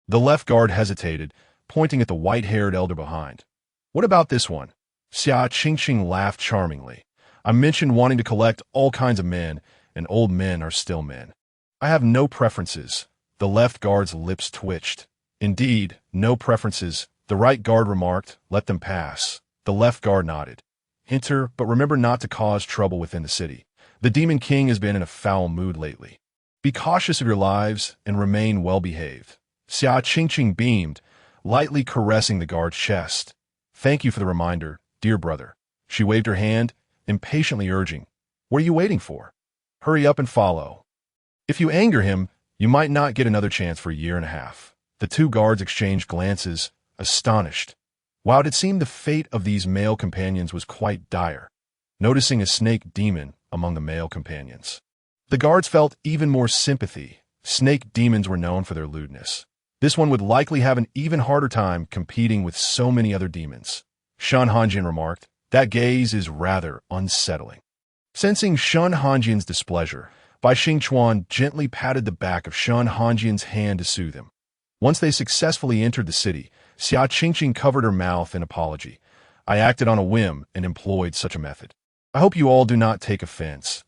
Speaker 1: The left guard hesitated, pointing at the white-haired elder behind. "What about this one?" Xia Qingqing laughed charmingly. "I mentioned wanting to collect all kinds of men, and old men are still men. I have no preferences." The left guard's lips twitched. "Indeed, no preferences." The right guard remarked, "Let them pass." The left guard nodded. "Enter, but remember not to cause trouble within the city. The Demon King has been in a foul mood lately. Be cautious of your lives and remain well-behaved." Xia Qingqing beamed, lightly caressing the guard's chest. "Thank you for the reminder, dear brother." She waved her hand, impatiently urging, "What are you waiting for? Hurry up and follow. If you anger him, you might not get another chance for a year and a half." The two guards exchanged glances, astonished. Wow, it seemed the fate of these male companions was quite dire, noticing a snake demon among the male companions. The guards felt even more sympathy. Snake demons were known for their lewdness. This one would likely have an even harder time competing with so many other demons. Shen Hanjian remarked, That gaze is rather unsettling. Sensing Shen Hanjian's displeasure, Bai Xingchuan gently patted the back of Shen Hanjian's hand to soothe him. Once they successfully entered the city, Xia Qingqing covered her mouth in apology. I acted on a whim and employed such a method. I hope you all do not take offense.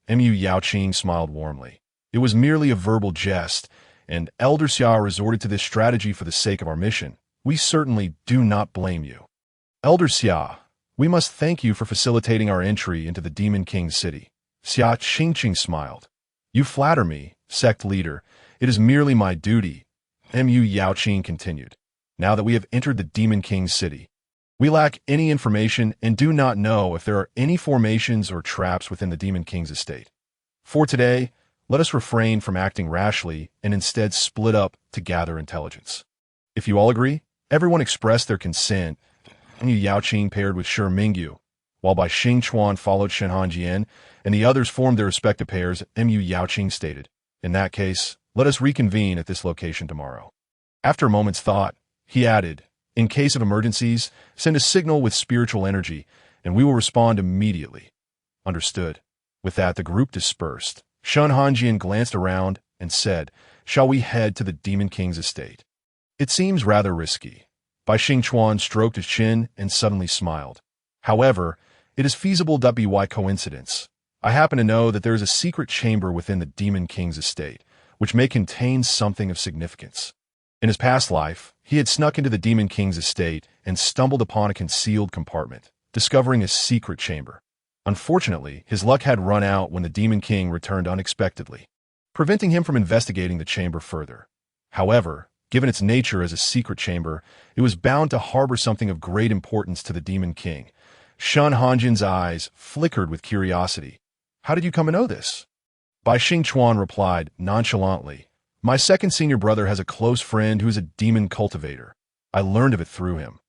Speaker 1: Mu Yaoqing smiled warmly. It was merely a verbal jest, and Elder Xia resorted to this strategy for the sake of our mission. We certainly do not blame you. Elder Xia, we must thank you for facilitating our entry into the Demon King's city. Xia Qingqing smiled. You flatter me, sect leader. It is merely my duty. Mu Yaoqing continued. Now that we have entered the Demon King's city, we lack any information and do not know if there are any formations or traps within the Demon King's estate. For today, let us refrain from acting rashly and instead split up to gather intelligence. If you all agree, everyone expressed their consent. Mu Yaoqing paired with Shi Mingyu, while Bai Xingchuan followed Shen Hanjian, and the others formed their respective pairs. Mu Yaoqing stated, in that case, let us reconvene at this location tomorrow. After a moment's thought, he added, in case of emergencies, send a signal with spiritual energy, and we will respond immediately. Understood. With that, the group dispersed. Shen Hanjian glanced around and said, shall we head to the Demon King's estate? It seems rather risky. Bai Xingchuan stroked his chin and suddenly smiled. However, it is feasible that be by coincidence. I happen to know that there is a secret chamber within the Demon King's estate, which may contain something of significance. In his past life, he had snuck into the Demon King's estate and stumbled upon a concealed compartment, discovering a secret chamber. Unfortunately, his luck had run out when the Demon King returned unexpectedly, preventing him from investigating the chamber further. However, given its nature as a secret chamber, it was bound to harbor something of great importance to the Demon King. Shen Hanjian's eyes flickered with curiosity. How did you come to know this? Bai Xingchuan replied nonchalantly. My second senior brother has a close friend who is a demon cultivator. I learned of it through him.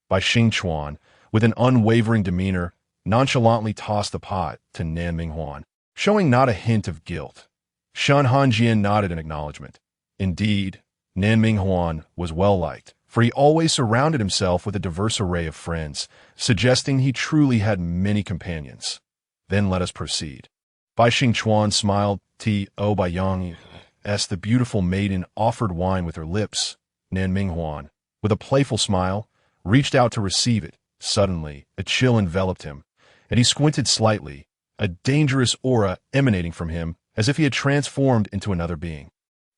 Speaker 1: Bai Xingchuan, with an unwavering demeanor, nonchalantly tossed the pot to Nanming Huan, showing not a hint of guilt. Shen Hanjian nodded in acknowledgement. Indeed, Nanming Huan was well liked, for he always surrounded himself with a diverse array of friends, suggesting he truly had many companions. Then let us proceed. Bai Xingchuan smiled. T.O. Bai Yang, as the beautiful maiden offered wine with her lips, Nanming Huan, with a playful smile, reached out to receive it. Suddenly, a chill enveloped him, and he squinted slightly, a dangerous aura emanating from him as if he had transformed into another being.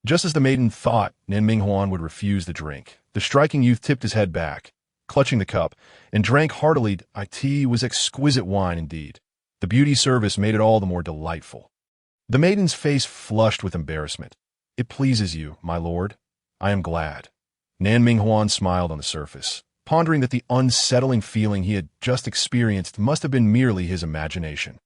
Speaker 1: Just as the maiden thought Nanming Huan would refuse the drink, the striking youth tipped his head back, clutching the cup, and drank heartily. It was exquisite wine indeed. The beauty service made it all the more delightful. The maiden's face flushed with embarrassment. It pleases you, my lord. I am glad. Nanming Huan smiled on the surface, pondering that the unsettling feeling he had just experienced must have been merely his imagination.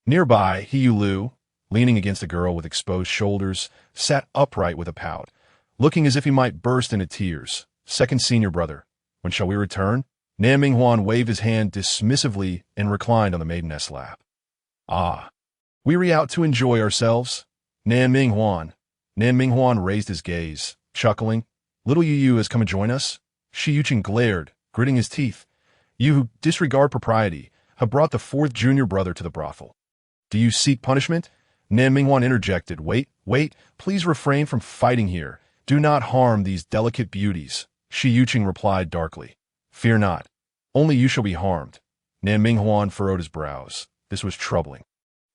Speaker 1: Nearby, He Lu, leaning against a girl with exposed shoulders, sat upright with a pout, looking as if he might burst into tears. Second senior brother, when shall we return? Nanming Huan waved his hand dismissively and reclined on the maiden's lap. Ah, we re out to enjoy ourselves? Nanming Huan raised his gaze, chuckling. Little Yu has come to join us? Shi Yuqing glared, gritting his teeth. You who disregard propriety have brought the fourth junior brother to the brothel. Do you seek punishment? Nanming Huan interjected. Wait, please refrain from fighting here. Do not harm these delicate beauties. Shi Yuqing replied darkly. Fear not. Only you shall be harmed. Nanming Huan furrowed his brows. This was troubling.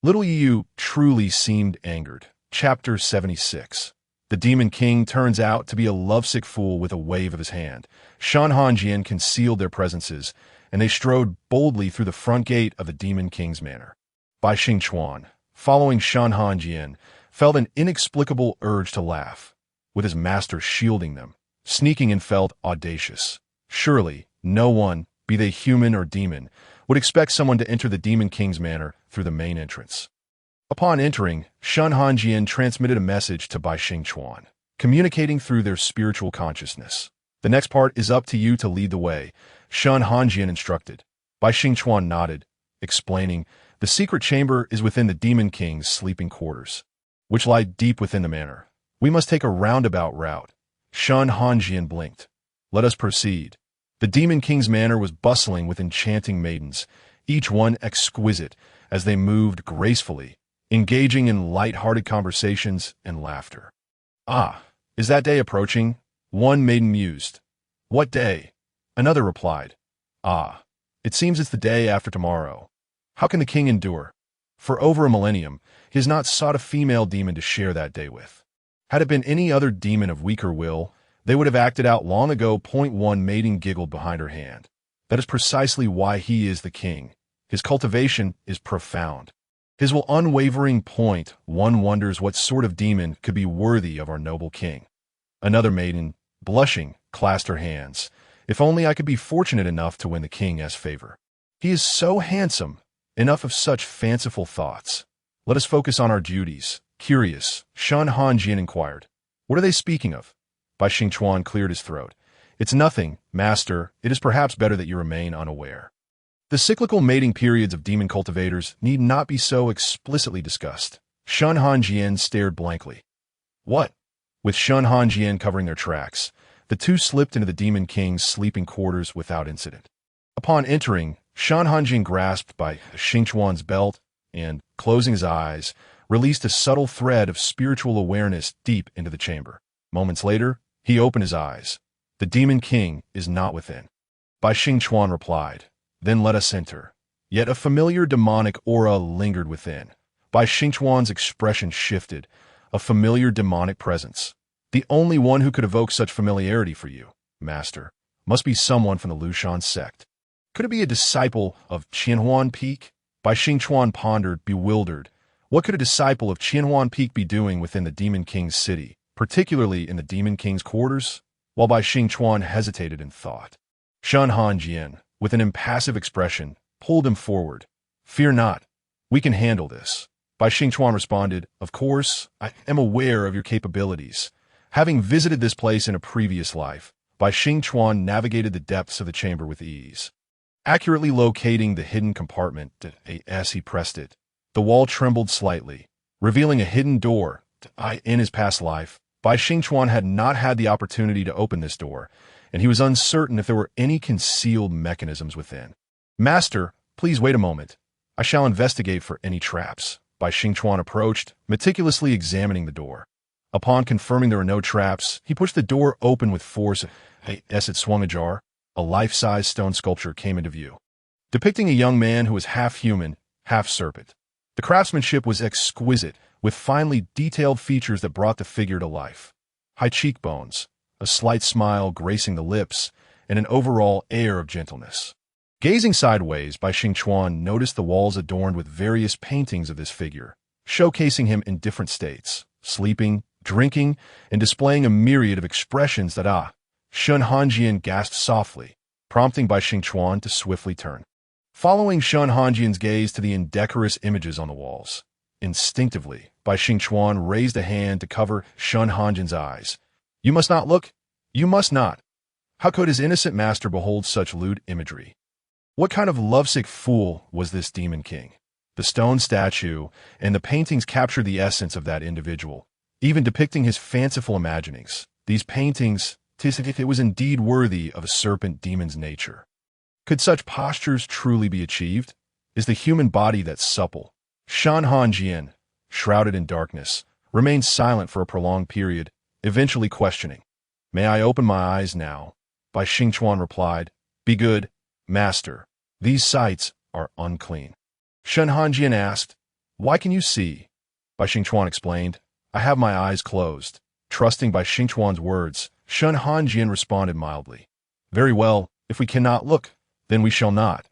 Speaker 1: Little Yu truly seemed angered. Chapter 76. The Demon King turns out to be a lovesick fool with a wave of his hand. Shen Hanjian concealed their presences, and they strode boldly through the front gate of the Demon King's manor. Bai Xingchuan, following Shen Hanjian, felt an inexplicable urge to laugh, with his master shielding them. Sneaking in felt audacious. Surely, no one, be they human or demon, would expect someone to enter the Demon King's manor through the main entrance. Upon entering, Shen Hanjian transmitted a message to Bai Xingchuan, communicating through their spiritual consciousness. The next part is up to you to lead the way, Shen Hanjian instructed. Bai Xingchuan nodded, explaining, the secret chamber is within the Demon King's sleeping quarters, which lie deep within the manor. We must take a roundabout route. Shen Hanjian blinked. Let us proceed. The Demon King's manor was bustling with enchanting maidens, each one exquisite as they moved gracefully, engaging in light-hearted conversations and laughter. "Ah, is that day approaching?" one maiden mused. "What day?" Another replied. "Ah, it seems it's the day after tomorrow. How can the king endure? For over a millennium, he has not sought a female demon to share that day with. Had it been any other demon of weaker will, they would have acted out long ago." One maiden giggled behind her hand. "That is precisely why he is the king. His cultivation is profound. His will unwavering point. One wonders what sort of demon could be worthy of our noble king." Another maiden, blushing, clasped her hands. "If only I could be fortunate enough to win the king's favor. He is so handsome." Enough of such fanciful thoughts. Let us focus on our duties. Curious, Shen Hanjian inquired. "What are they speaking of?" Bai Xingchuan cleared his throat. "It's nothing, master. It is perhaps better that you remain unaware." The cyclical mating periods of demon cultivators need not be so explicitly discussed. Shen Hanjian stared blankly. "What?" With Shen Hanjian covering their tracks, the two slipped into the Demon King's sleeping quarters without incident. Upon entering, Shen Hanjian grasped Bai Xingchuan's belt and, closing his eyes, released a subtle thread of spiritual awareness deep into the chamber. Moments later, he opened his eyes. "The Demon King is not within." Bai Xingchuan replied. "Then let us enter." Yet a familiar demonic aura lingered within. Bai Xingchuan's expression shifted. A familiar demonic presence. "The only one who could evoke such familiarity for you, master, must be someone from the Lushan sect. Could it be a disciple of Qianhuan Peak?" Bai Xingchuan pondered, bewildered. What could a disciple of Qianhuan Peak be doing within the Demon King's city, particularly in the Demon King's quarters? While Bai Xingchuan hesitated in thought, Shen Hanjian, with an impassive expression, pulled him forward. "Fear not. We can handle this." Bai Xingchuan responded, "Of course, I am aware of your capabilities." Having visited this place in a previous life, Bai Xingchuan navigated the depths of the chamber with ease. Accurately locating the hidden compartment, as he pressed it, the wall trembled slightly, revealing a hidden door. In his past life, Bai Xingchuan had not had the opportunity to open this door, and he was uncertain if there were any concealed mechanisms within. "Master, please wait a moment. I shall investigate for any traps." Bai Xingchuan approached, meticulously examining the door. Upon confirming there were no traps, he pushed the door open with force. As it swung ajar, a life-size stone sculpture came into view, depicting a young man who was half human, half serpent. The craftsmanship was exquisite, with finely detailed features that brought the figure to life. High cheekbones, a slight smile gracing the lips, and an overall air of gentleness. Gazing sideways, Bai Xingchuan noticed the walls adorned with various paintings of this figure, showcasing him in different states, sleeping, drinking, and displaying a myriad of expressions that Shen Hanjian gasped softly, prompting Bai Xingchuan to swiftly turn. Following Shen Hanjian's gaze to the indecorous images on the walls, instinctively, Bai Xingchuan raised a hand to cover Shen Hanjian's eyes. "You must not look. You must not." How could his innocent master behold such lewd imagery? What kind of lovesick fool was this Demon King? The stone statue and the paintings captured the essence of that individual, even depicting his fanciful imaginings. These paintings, if it was indeed worthy of a serpent demon's nature. Could such postures truly be achieved? Is the human body that supple? Shen Hanjian, shrouded in darkness, remained silent for a prolonged period, eventually questioning. "May I open my eyes now?" Bai Xingchuan replied. "Be good, master. These sights are unclean." Shen Hanjian asked, "Why can you see?" Bai Xingchuan explained, "I have my eyes closed." Trusting Bai Xingchuan's words, Shen Hanjian responded mildly. "Very well, if we cannot look, then we shall not."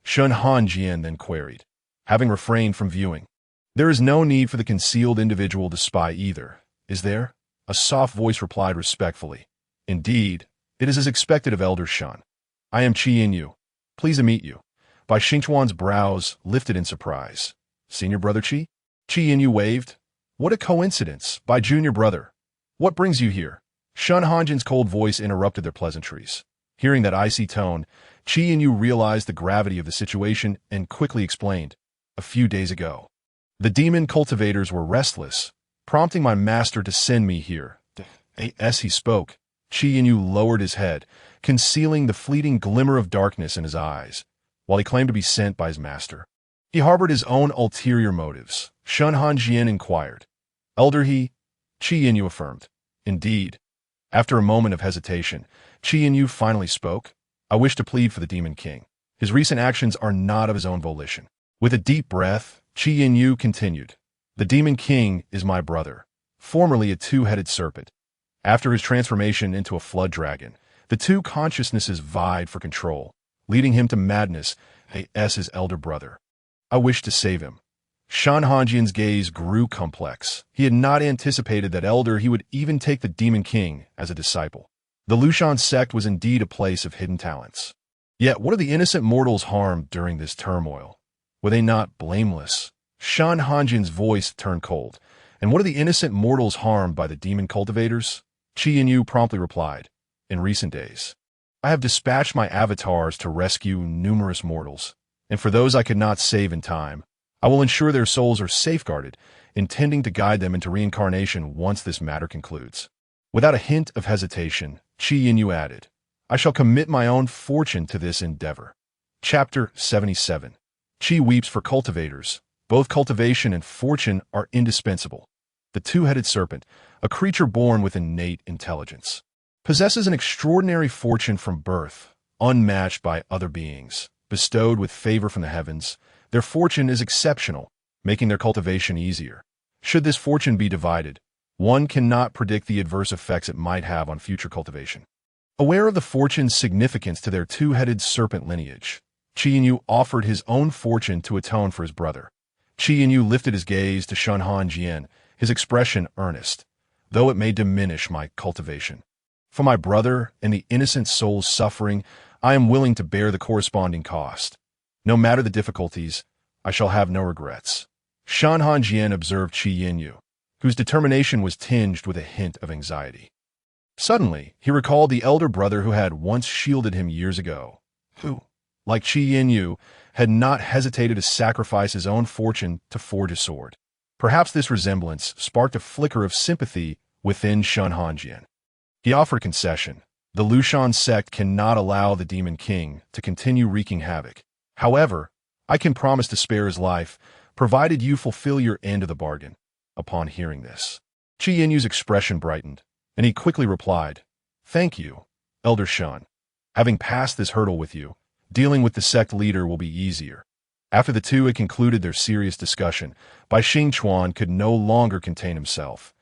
Speaker 1: Shen Hanjian then queried, having refrained from viewing. "There is no need for the concealed individual to spy either, is there?" A soft voice replied respectfully. "Indeed, it is as expected of Elder Shen. I am Qi Yinyu. Pleased to meet you." Bai Xingchuan's brows lifted in surprise. "Senior brother Qi?" Qi Yinyu waved. "What a coincidence, Bai Junior brother. What brings you here?" Shen Hanjian's cold voice interrupted their pleasantries. Hearing that icy tone, Qi Yinyu realized the gravity of the situation and quickly explained. "A few days ago, the demon cultivators were restless, prompting my master to send me here." As he spoke, Qi Yinyu lowered his head, concealing the fleeting glimmer of darkness in his eyes, while he claimed to be sent by his master. He harbored his own ulterior motives. Shen Hanjian inquired. Elder he? Qi Yinyu affirmed. Indeed. After a moment of hesitation, Qi Yinyu finally spoke. I wish to plead for the Demon King. His recent actions are not of his own volition. With a deep breath, Qi Yinyu continued. The Demon King is my brother, formerly a two-headed serpent. After his transformation into a flood dragon, the two consciousnesses vied for control, leading him to madness as his elder brother. I wish to save him. Shen Hanjian's gaze grew complex. He had not anticipated that elder he would even take the Demon King as a disciple. The Lushan sect was indeed a place of hidden talents. Yet what are the innocent mortals harmed during this turmoil? Were they not blameless? Shen Hanjian's voice turned cold. And what are the innocent mortals harmed by the demon cultivators? Qi Yinyu promptly replied. In recent days, I have dispatched my avatars to rescue numerous mortals, and for those I could not save in time, I will ensure their souls are safeguarded, intending to guide them into reincarnation once this matter concludes. Without a hint of hesitation, Qi Yinyu added, I shall commit my own fortune to this endeavor. Chapter 77. Qi weeps for cultivators. Both cultivation and fortune are indispensable. The two-headed serpent, a creature born with innate intelligence, possesses an extraordinary fortune from birth, unmatched by other beings. Bestowed with favor from the heavens, their fortune is exceptional, making their cultivation easier. Should this fortune be divided, one cannot predict the adverse effects it might have on future cultivation. Aware of the fortune's significance to their two-headed serpent lineage, Qi Yinyu offered his own fortune to atone for his brother. Qi Yinyu lifted his gaze to Shen Hanjian, his expression earnest, though it may diminish my cultivation. For my brother and the innocent soul's suffering, I am willing to bear the corresponding cost. No matter the difficulties, I shall have no regrets. Shen Hanjian observed Qi Yinyu, whose determination was tinged with a hint of anxiety. Suddenly, he recalled the elder brother who had once shielded him years ago, who, like Qi Yinyu, had not hesitated to sacrifice his own fortune to forge a sword. Perhaps this resemblance sparked a flicker of sympathy within Shen Hanjian. He offered a concession. The Lushan sect cannot allow the Demon King to continue wreaking havoc. However, I can promise to spare his life, provided you fulfill your end of the bargain. Upon hearing this, Qi Yinyu's expression brightened, and he quickly replied, Thank you, Elder Shen. Having passed this hurdle with you, dealing with the sect leader will be easier. After the two had concluded their serious discussion, Bai Xingchuan could no longer contain himself.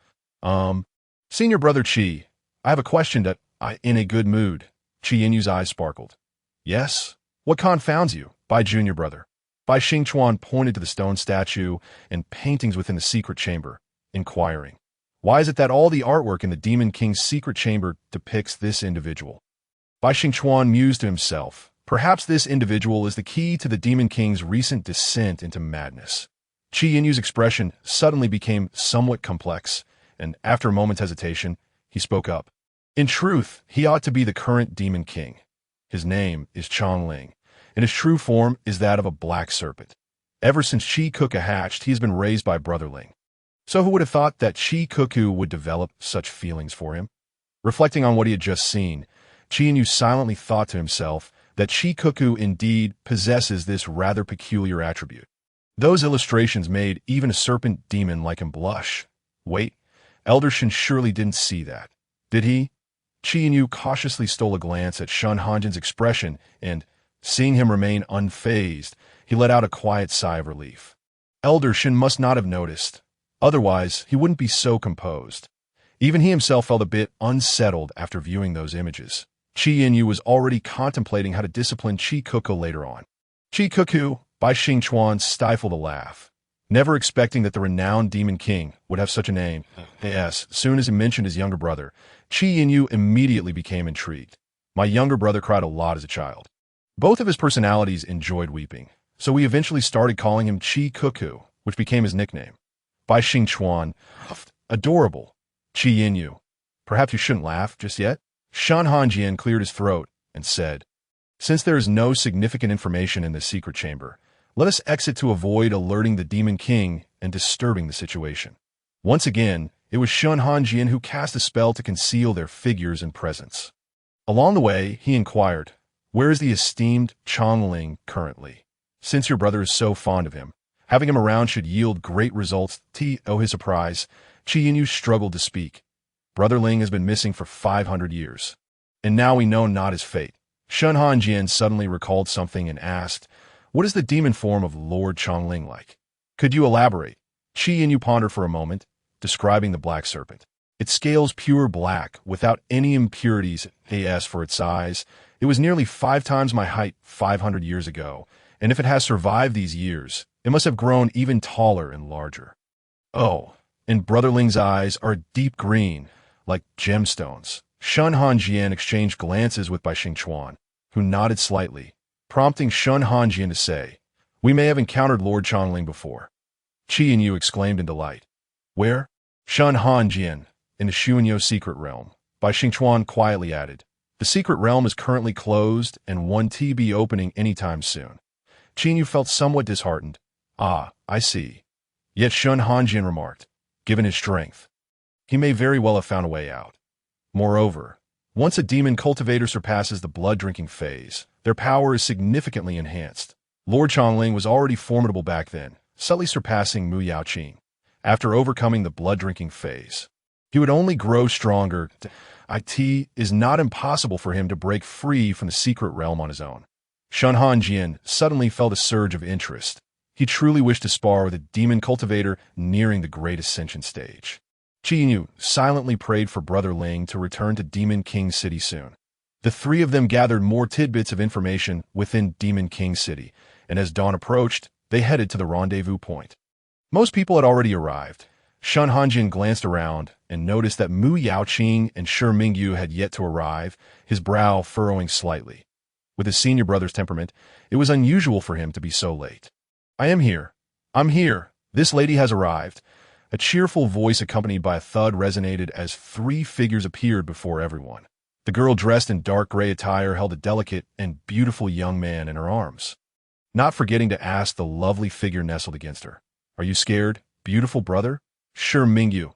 Speaker 1: Senior Brother Qi, I have a question that in a good mood. Qi Yinyu's eyes sparkled. Yes? What confounds you, Bai Junior Brother? Bai Xingchuan pointed to the stone statue and paintings within the secret chamber, inquiring, Why is it that all the artwork in the Demon King's secret chamber depicts this individual? Bai Xingchuan mused to himself, Perhaps this individual is the key to the Demon King's recent descent into madness. Qi Yinyu's expression suddenly became somewhat complex, and after a moment's hesitation, he spoke up. In truth, he ought to be the current Demon King. His name is Chongling, and his true form is that of a black serpent. Ever since Qi Kuka hatched, he has been raised by Brotherling. So who would have thought that Qi Kuku would develop such feelings for him? Reflecting on what he had just seen, Qi Yinyu silently thought to himself that Qi Kuku indeed possesses this rather peculiar attribute. Those illustrations made even a serpent demon like him blush. Wait, Elder Shen surely didn't see that. Did he? Qi Yinyu cautiously stole a glance at Shen Hanjian's expression and, seeing him remain unfazed, he let out a quiet sigh of relief. Elder Shen must not have noticed. Otherwise, he wouldn't be so composed. Even he himself felt a bit unsettled after viewing those images. Qi Yinyu was already contemplating how to discipline Qi Kuku later on. Qi Kuku, Bai Xingchuan stifled a laugh, never expecting that the renowned Demon King would have such a name. Yes, as soon as he mentioned his younger brother, Qi Yinyu immediately became intrigued. My younger brother cried a lot as a child. Both of his personalities enjoyed weeping, so we eventually started calling him Qi Kuku, which became his nickname. Bai Xingchuan, adorable. Qi Yinyu, perhaps you shouldn't laugh just yet? Shen Hanjian cleared his throat and said, Since there is no significant information in the secret chamber, let us exit to avoid alerting the Demon King and disturbing the situation. Once again, It was Shen Hanjian who cast a spell to conceal their figures and presence. Along the way, he inquired, "Where is the esteemed Chongling currently? Since your brother is so fond of him, having him around should yield great results." To his surprise, Qi Yinyu struggled to speak. "Brother Ling has been missing for 500 years, and now we know not his fate." Shen Hanjian suddenly recalled something and asked, "What is the demon form of Lord Chongling like? Could you elaborate?" Qi Yinyu pondered for a moment, describing the black serpent. "Its scales pure black, without any impurities. As for its size, it was nearly 5 times my height 500 years ago, and if it has survived these years, it must have grown even taller and larger. Oh, and Brother Ling's eyes are deep green, like gemstones." Shen Hanjian exchanged glances with Bai Xingchuan, who nodded slightly, prompting Shen Hanjian to say, "We may have encountered Lord Chongling before." Qi Yinyu exclaimed in delight. "Where?" Shen Hanjian, "In the Xuanyo secret realm." Bai Xingchuan quietly added, "The secret realm is currently closed and won't be opening anytime soon." Qi Yinyu felt somewhat disheartened. "Ah, I see." Yet Shen Hanjian remarked, "Given his strength, he may very well have found a way out." Moreover, once a demon cultivator surpasses the blood-drinking phase, their power is significantly enhanced. Lord Chongling was already formidable back then, subtly surpassing Mu Yaoqing. After overcoming the blood-drinking phase, he would only grow stronger. It is not impossible for him to break free from the secret realm on his own. Shen Hanjian suddenly felt a surge of interest. He truly wished to spar with a demon cultivator nearing the great ascension stage. Qi Yinyu silently prayed for Brother Ling to return to Demon King City soon. The three of them gathered more tidbits of information within Demon King City, and as dawn approached, they headed to the rendezvous point. Most people had already arrived. Shen Hanjian glanced around and noticed that Mu Yaoqing and Shi Mingyu had yet to arrive, his brow furrowing slightly. With his senior brother's temperament, it was unusual for him to be so late. "I am here. I'm here. This lady has arrived." A cheerful voice accompanied by a thud resonated as 3 figures appeared before everyone. The girl dressed in dark gray attire held a delicate and beautiful young man in her arms, not forgetting to ask the lovely figure nestled against her, "Are you scared, beautiful brother?" "Shi Mingyu.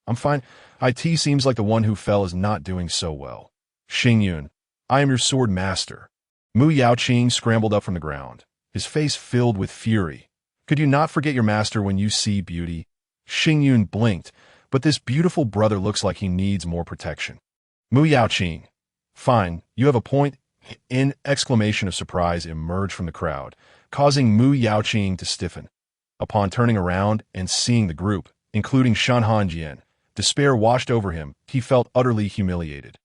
Speaker 1: I'm fine. It seems like the one who fell is not doing so well." "Xingyun, I am your sword master." Mu Yaoqing scrambled up from the ground, his face filled with fury. "Could you not forget your master when you see beauty?" Xingyun blinked, but this beautiful brother looks like he needs more protection. Mu Yaoqing, "Fine, you have a point." An exclamation of surprise emerged from the crowd, causing Mu Yaoqing to stiffen. Upon turning around and seeing the group, including Shen Hanjian, despair washed over him. He felt utterly humiliated.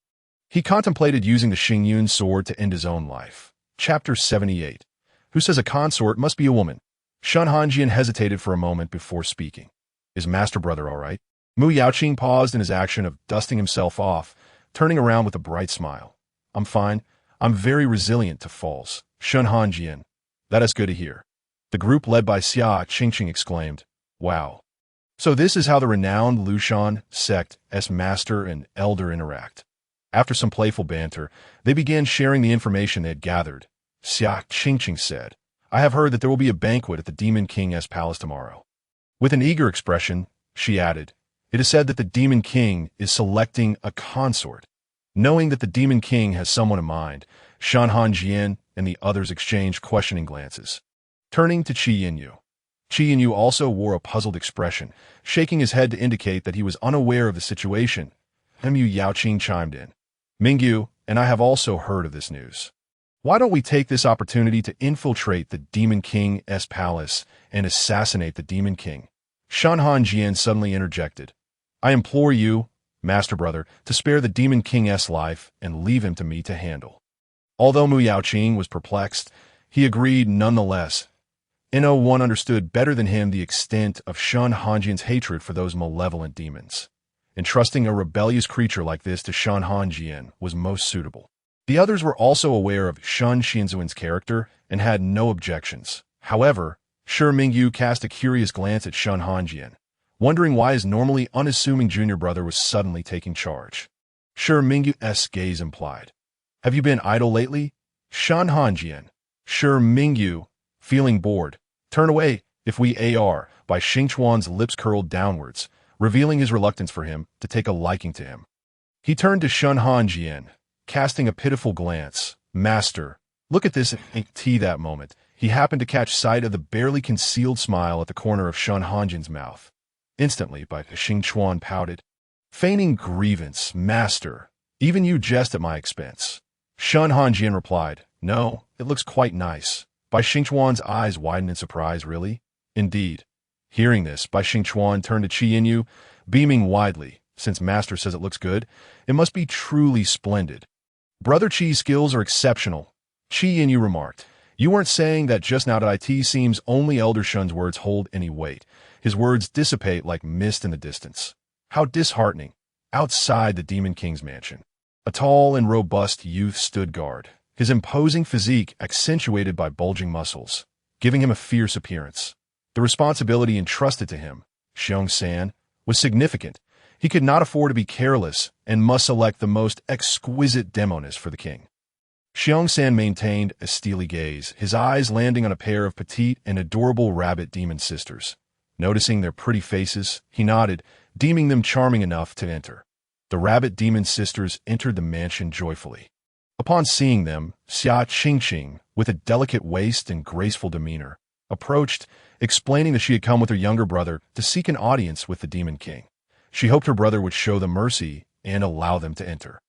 Speaker 1: He contemplated using the Xingyun sword to end his own life. Chapter 78. Who says a consort must be a woman? Shen Hanjian hesitated for a moment before speaking. "Is Master Brother all right?" Mu Yaoqing paused in his action of dusting himself off, turning around with a bright smile. "I'm fine. I'm very resilient to falls." Shen Hanjian, "That is good to hear." The group led by Bai Xingchuan exclaimed, "Wow. So this is how the renowned Lushan sect's master and elder interact." After some playful banter, they began sharing the information they had gathered. Bai Xingchuan said, "I have heard that there will be a banquet at the Demon King's palace tomorrow." With an eager expression, she added, "It is said that the Demon King is selecting a consort." Knowing that the Demon King has someone in mind, Shen Hanjian and the others exchanged questioning glances. Turning to Qi Yinyu. Qi Yinyu also wore a puzzled expression, shaking his head to indicate that he was unaware of the situation. Mu Yaoqing chimed in. "Mingyu and I have also heard of this news. Why don't we take this opportunity to infiltrate the Demon King's palace and assassinate the Demon King?" Shen Hanjian suddenly interjected. "I implore you, Master Brother, to spare the Demon King's life and leave him to me to handle." Although Mu Yaoqing was perplexed, he agreed nonetheless. No one understood better than him the extent of Shen Hanjian's hatred for those malevolent demons. Entrusting a rebellious creature like this to Shen Hanjian was most suitable. The others were also aware of Shen Hanjian's character and had no objections. However, Shi Mingyu cast a curious glance at Shen Hanjian, wondering why his normally unassuming junior brother was suddenly taking charge. Shi Mingyu's gaze implied, "Have you been idle lately?" Shen Hanjian, Shi Mingyu, feeling bored. "Turn away, if we are." Bai Xingchuan's lips curled downwards, revealing his reluctance for him to take a liking to him. He turned to Shen Hanjian, casting a pitiful glance. "Master, look at this." At that moment, he happened to catch sight of the barely concealed smile at the corner of Shen Hanjian's mouth. Instantly, Bai Xingchuan pouted, feigning grievance. "Master, even you jest at my expense." Shen Hanjian replied, "No, it looks quite nice." Bai Xingchuan's eyes widened in surprise. "Really?" "Indeed." Hearing this, Bai Xingchuan turned to Qi Yinyu, beaming widely. "Since Master says it looks good, it must be truly splendid." "Brother Qi's skills are exceptional," Qi Yinyu remarked. "You weren't saying that just now. It seems only Elder Shun's words hold any weight. His words dissipate like mist in the distance." How disheartening. Outside the Demon King's mansion, a tall and robust youth stood guard, his imposing physique accentuated by bulging muscles, giving him a fierce appearance. The responsibility entrusted to him, Xiong San, was significant. He could not afford to be careless and must select the most exquisite demoness for the king. Xiong San maintained a steely gaze, his eyes landing on a pair of petite and adorable rabbit demon sisters. Noticing their pretty faces, he nodded, deeming them charming enough to enter. The rabbit demon sisters entered the mansion joyfully. Upon seeing them, Xia Qingqing, with a delicate waist and graceful demeanor, approached, explaining that she had come with her younger brother to seek an audience with the Demon King. She hoped her brother would show them mercy and allow them to enter.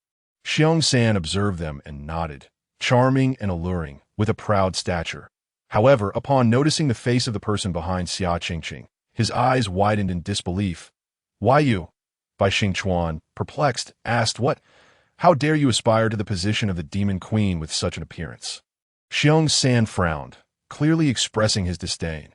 Speaker 1: Xiong San observed them and nodded, charming and alluring, with a proud stature. However, upon noticing the face of the person behind Xia Qingqing, his eyes widened in disbelief. "Why you?" Bai Xingchuan, perplexed, asked, "What? How dare you aspire to the position of the Demon Queen with such an appearance?" Xiong San frowned, clearly expressing his disdain.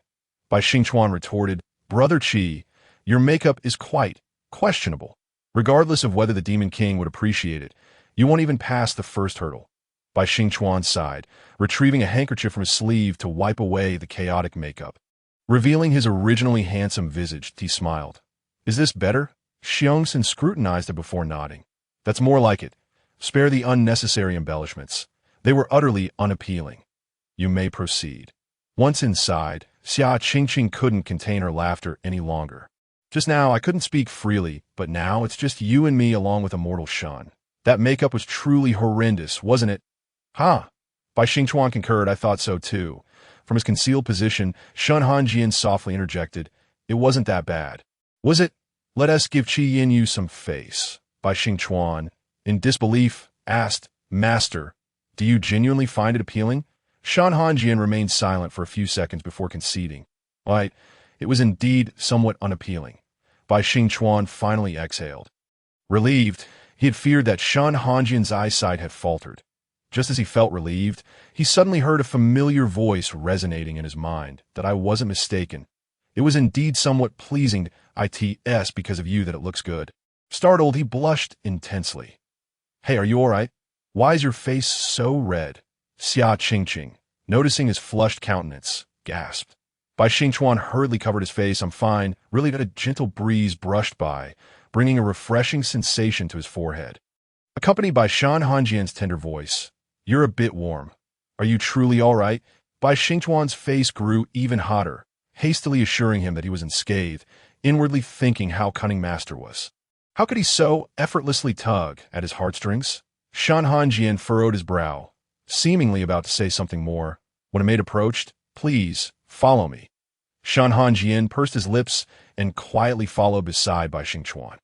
Speaker 1: Bai Xingchuan retorted, "Brother Qi, your makeup is quite questionable. Regardless of whether the Demon King would appreciate it, you won't even pass the first hurdle." Bai Xingchuan sighed, retrieving a handkerchief from his sleeve to wipe away the chaotic makeup. Revealing his originally handsome visage, he smiled. "Is this better?" Xiong San scrutinized it before nodding. "That's more like it. Spare the unnecessary embellishments. They were utterly unappealing. You may proceed." Once inside, Xia Qingqing couldn't contain her laughter any longer. "Just now I couldn't speak freely, but now it's just you and me along with immortal Shun. That makeup was truly horrendous, wasn't it?" "Huh?" Bai Xingchuan concurred. "I thought so too." From his concealed position, Shen Hanjian softly interjected, "It wasn't that bad." "Was it? Let us give Qi Yinyu some face." Bai Xingchuan, in disbelief, asked, "Master, do you genuinely find it appealing?" Shen Hanjian remained silent for a few seconds before conceding. "Right, it was indeed somewhat unappealing." Bai Xingchuan finally exhaled. Relieved, he had feared that Shen Hanjian's eyesight had faltered. Just as he felt relieved, he suddenly heard a familiar voice resonating in his mind, that I wasn't mistaken. It was indeed somewhat pleasing. "It's because of you that it looks good." Startled, he blushed intensely. "Hey, are you all right? Why is your face so red?" Xia Qingqing, noticing his flushed countenance, gasped. Bai Xingchuan hurriedly covered his face. "I'm fine." Really, that a gentle breeze brushed by, bringing a refreshing sensation to his forehead. Accompanied by Shen Hanjian's tender voice, "You're a bit warm. Are you truly all right?" Bai Xingchuan's face grew even hotter, hastily assuring him that he was unscathed, inwardly thinking how cunning Master was. How could he so effortlessly tug at his heartstrings? Shen Hanjian furrowed his brow, seemingly about to say something more, when a maid approached. "Please, follow me." Shen Hanjian pursed his lips and quietly followed beside Bai Xingchuan.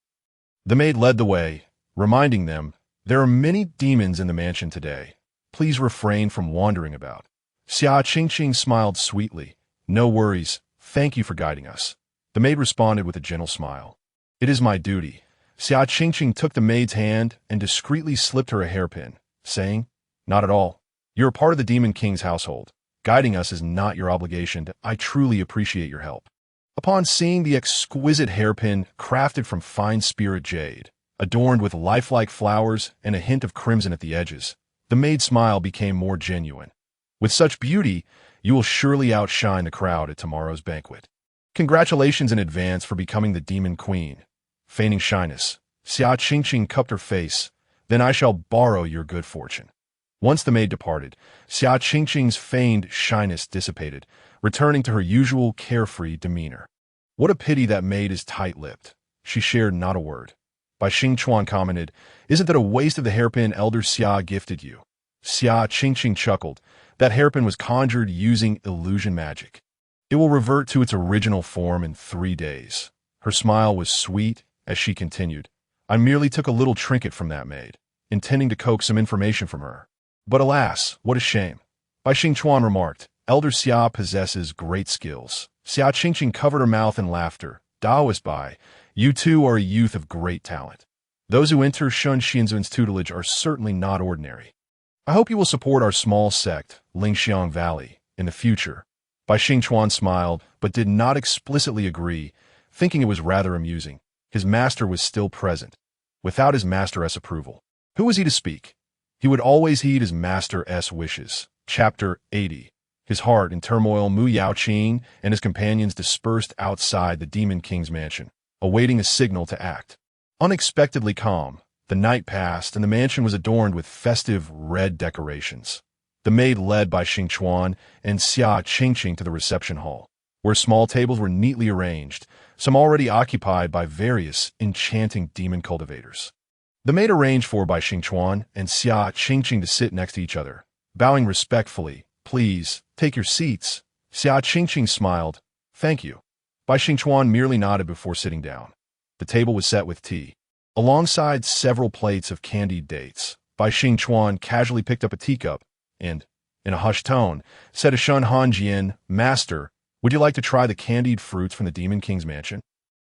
Speaker 1: The maid led the way, reminding them, "There are many demons in the mansion today. Please refrain from wandering about." Xia Qingqing smiled sweetly. "No worries. Thank you for guiding us." The maid responded with a gentle smile. "It is my duty." Xia Qingqing took the maid's hand and discreetly slipped her a hairpin, saying, "Not at all. You're a part of the Demon King's household. Guiding us is not your obligation. I truly appreciate your help." Upon seeing the exquisite hairpin crafted from fine spirit jade, adorned with lifelike flowers and a hint of crimson at the edges, the maid's smile became more genuine. "With such beauty, you will surely outshine the crowd at tomorrow's banquet. Congratulations in advance for becoming the Demon Queen." Feigning shyness, Xia Qingqing cupped her face. "Then I shall borrow your good fortune." Once the maid departed, Xia Qingqing's feigned shyness dissipated, returning to her usual carefree demeanor. "What a pity that maid is tight-lipped." she shared not a word. Bai Xingchuan commented, "Isn't that a waste of the hairpin Elder Xia gifted you?" Xia Qingqing chuckled. "That hairpin was conjured using illusion magic. It will revert to its original form in 3 days." Her smile was sweet as she continued, "I merely took a little trinket from that maid, intending to coax some information from her. But alas, what a shame." Bai Xingchuan remarked, "Elder Xia possesses great skills." Xia Qingqing covered her mouth in laughter. "Taoist Bai, you too are a youth of great talent. Those who enter Shen Hanjian's tutelage are certainly not ordinary. I hope you will support our small sect, Lingxiang Valley, in the future." Bai Xingchuan smiled, but did not explicitly agree, thinking it was rather amusing. His master was still present, without his master's approval. Who was he to speak? He would always heed his master's wishes. Chapter 80. His heart in turmoil, Mu Yaoqing and his companions dispersed outside the Demon King's mansion, awaiting a signal to act. Unexpectedly calm, the night passed and the mansion was adorned with festive red decorations. The maid led Bai Xingchuan and Xia Qingqing to the reception hall, where small tables were neatly arranged, some already occupied by various enchanting demon cultivators. The maid arranged for Bai Xingchuan and Xia Qingqing to sit next to each other, bowing respectfully. "Please, take your seats." Xia Qingqing smiled. "Thank you." Bai Xingchuan merely nodded before sitting down. The table was set with tea, alongside several plates of candied dates. Bai Xingchuan casually picked up a teacup and, in a hushed tone, said to Shen Hanjian, "Master, would you like to try the candied fruits from the Demon King's mansion?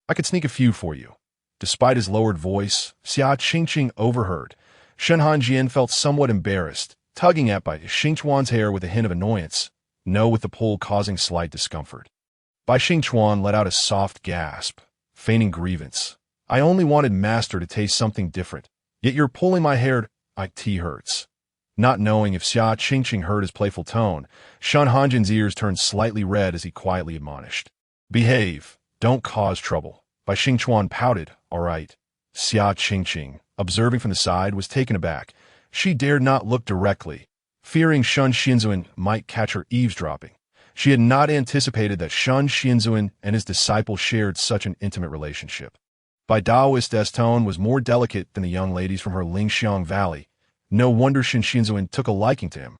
Speaker 1: I could sneak a few for you." Despite his lowered voice, Xia Qingqing overheard. Shen Hanjian felt somewhat embarrassed, tugging at Bai Xingchuan's hair with a hint of annoyance, no with the pull causing slight discomfort. Bai Xingchuan let out a soft gasp, feigning grievance. "I only wanted Master to taste something different, yet you're pulling my hair. Tea hurts." Not knowing if Xia Qingqing heard his playful tone, Shen Hanjian's ears turned slightly red as he quietly admonished, "Behave, don't cause trouble." Bai Xingchuan pouted, "All right." Xia Qingqing, observing from the side, was taken aback. She dared not look directly, fearing Shen Hanjian might catch her eavesdropping. She had not anticipated that Shen Hanjian and his disciple shared such an intimate relationship. Bai Daoist's tone was more delicate than the young ladies from her Lingxiang Valley. No wonder Shen Hanjian took a liking to him.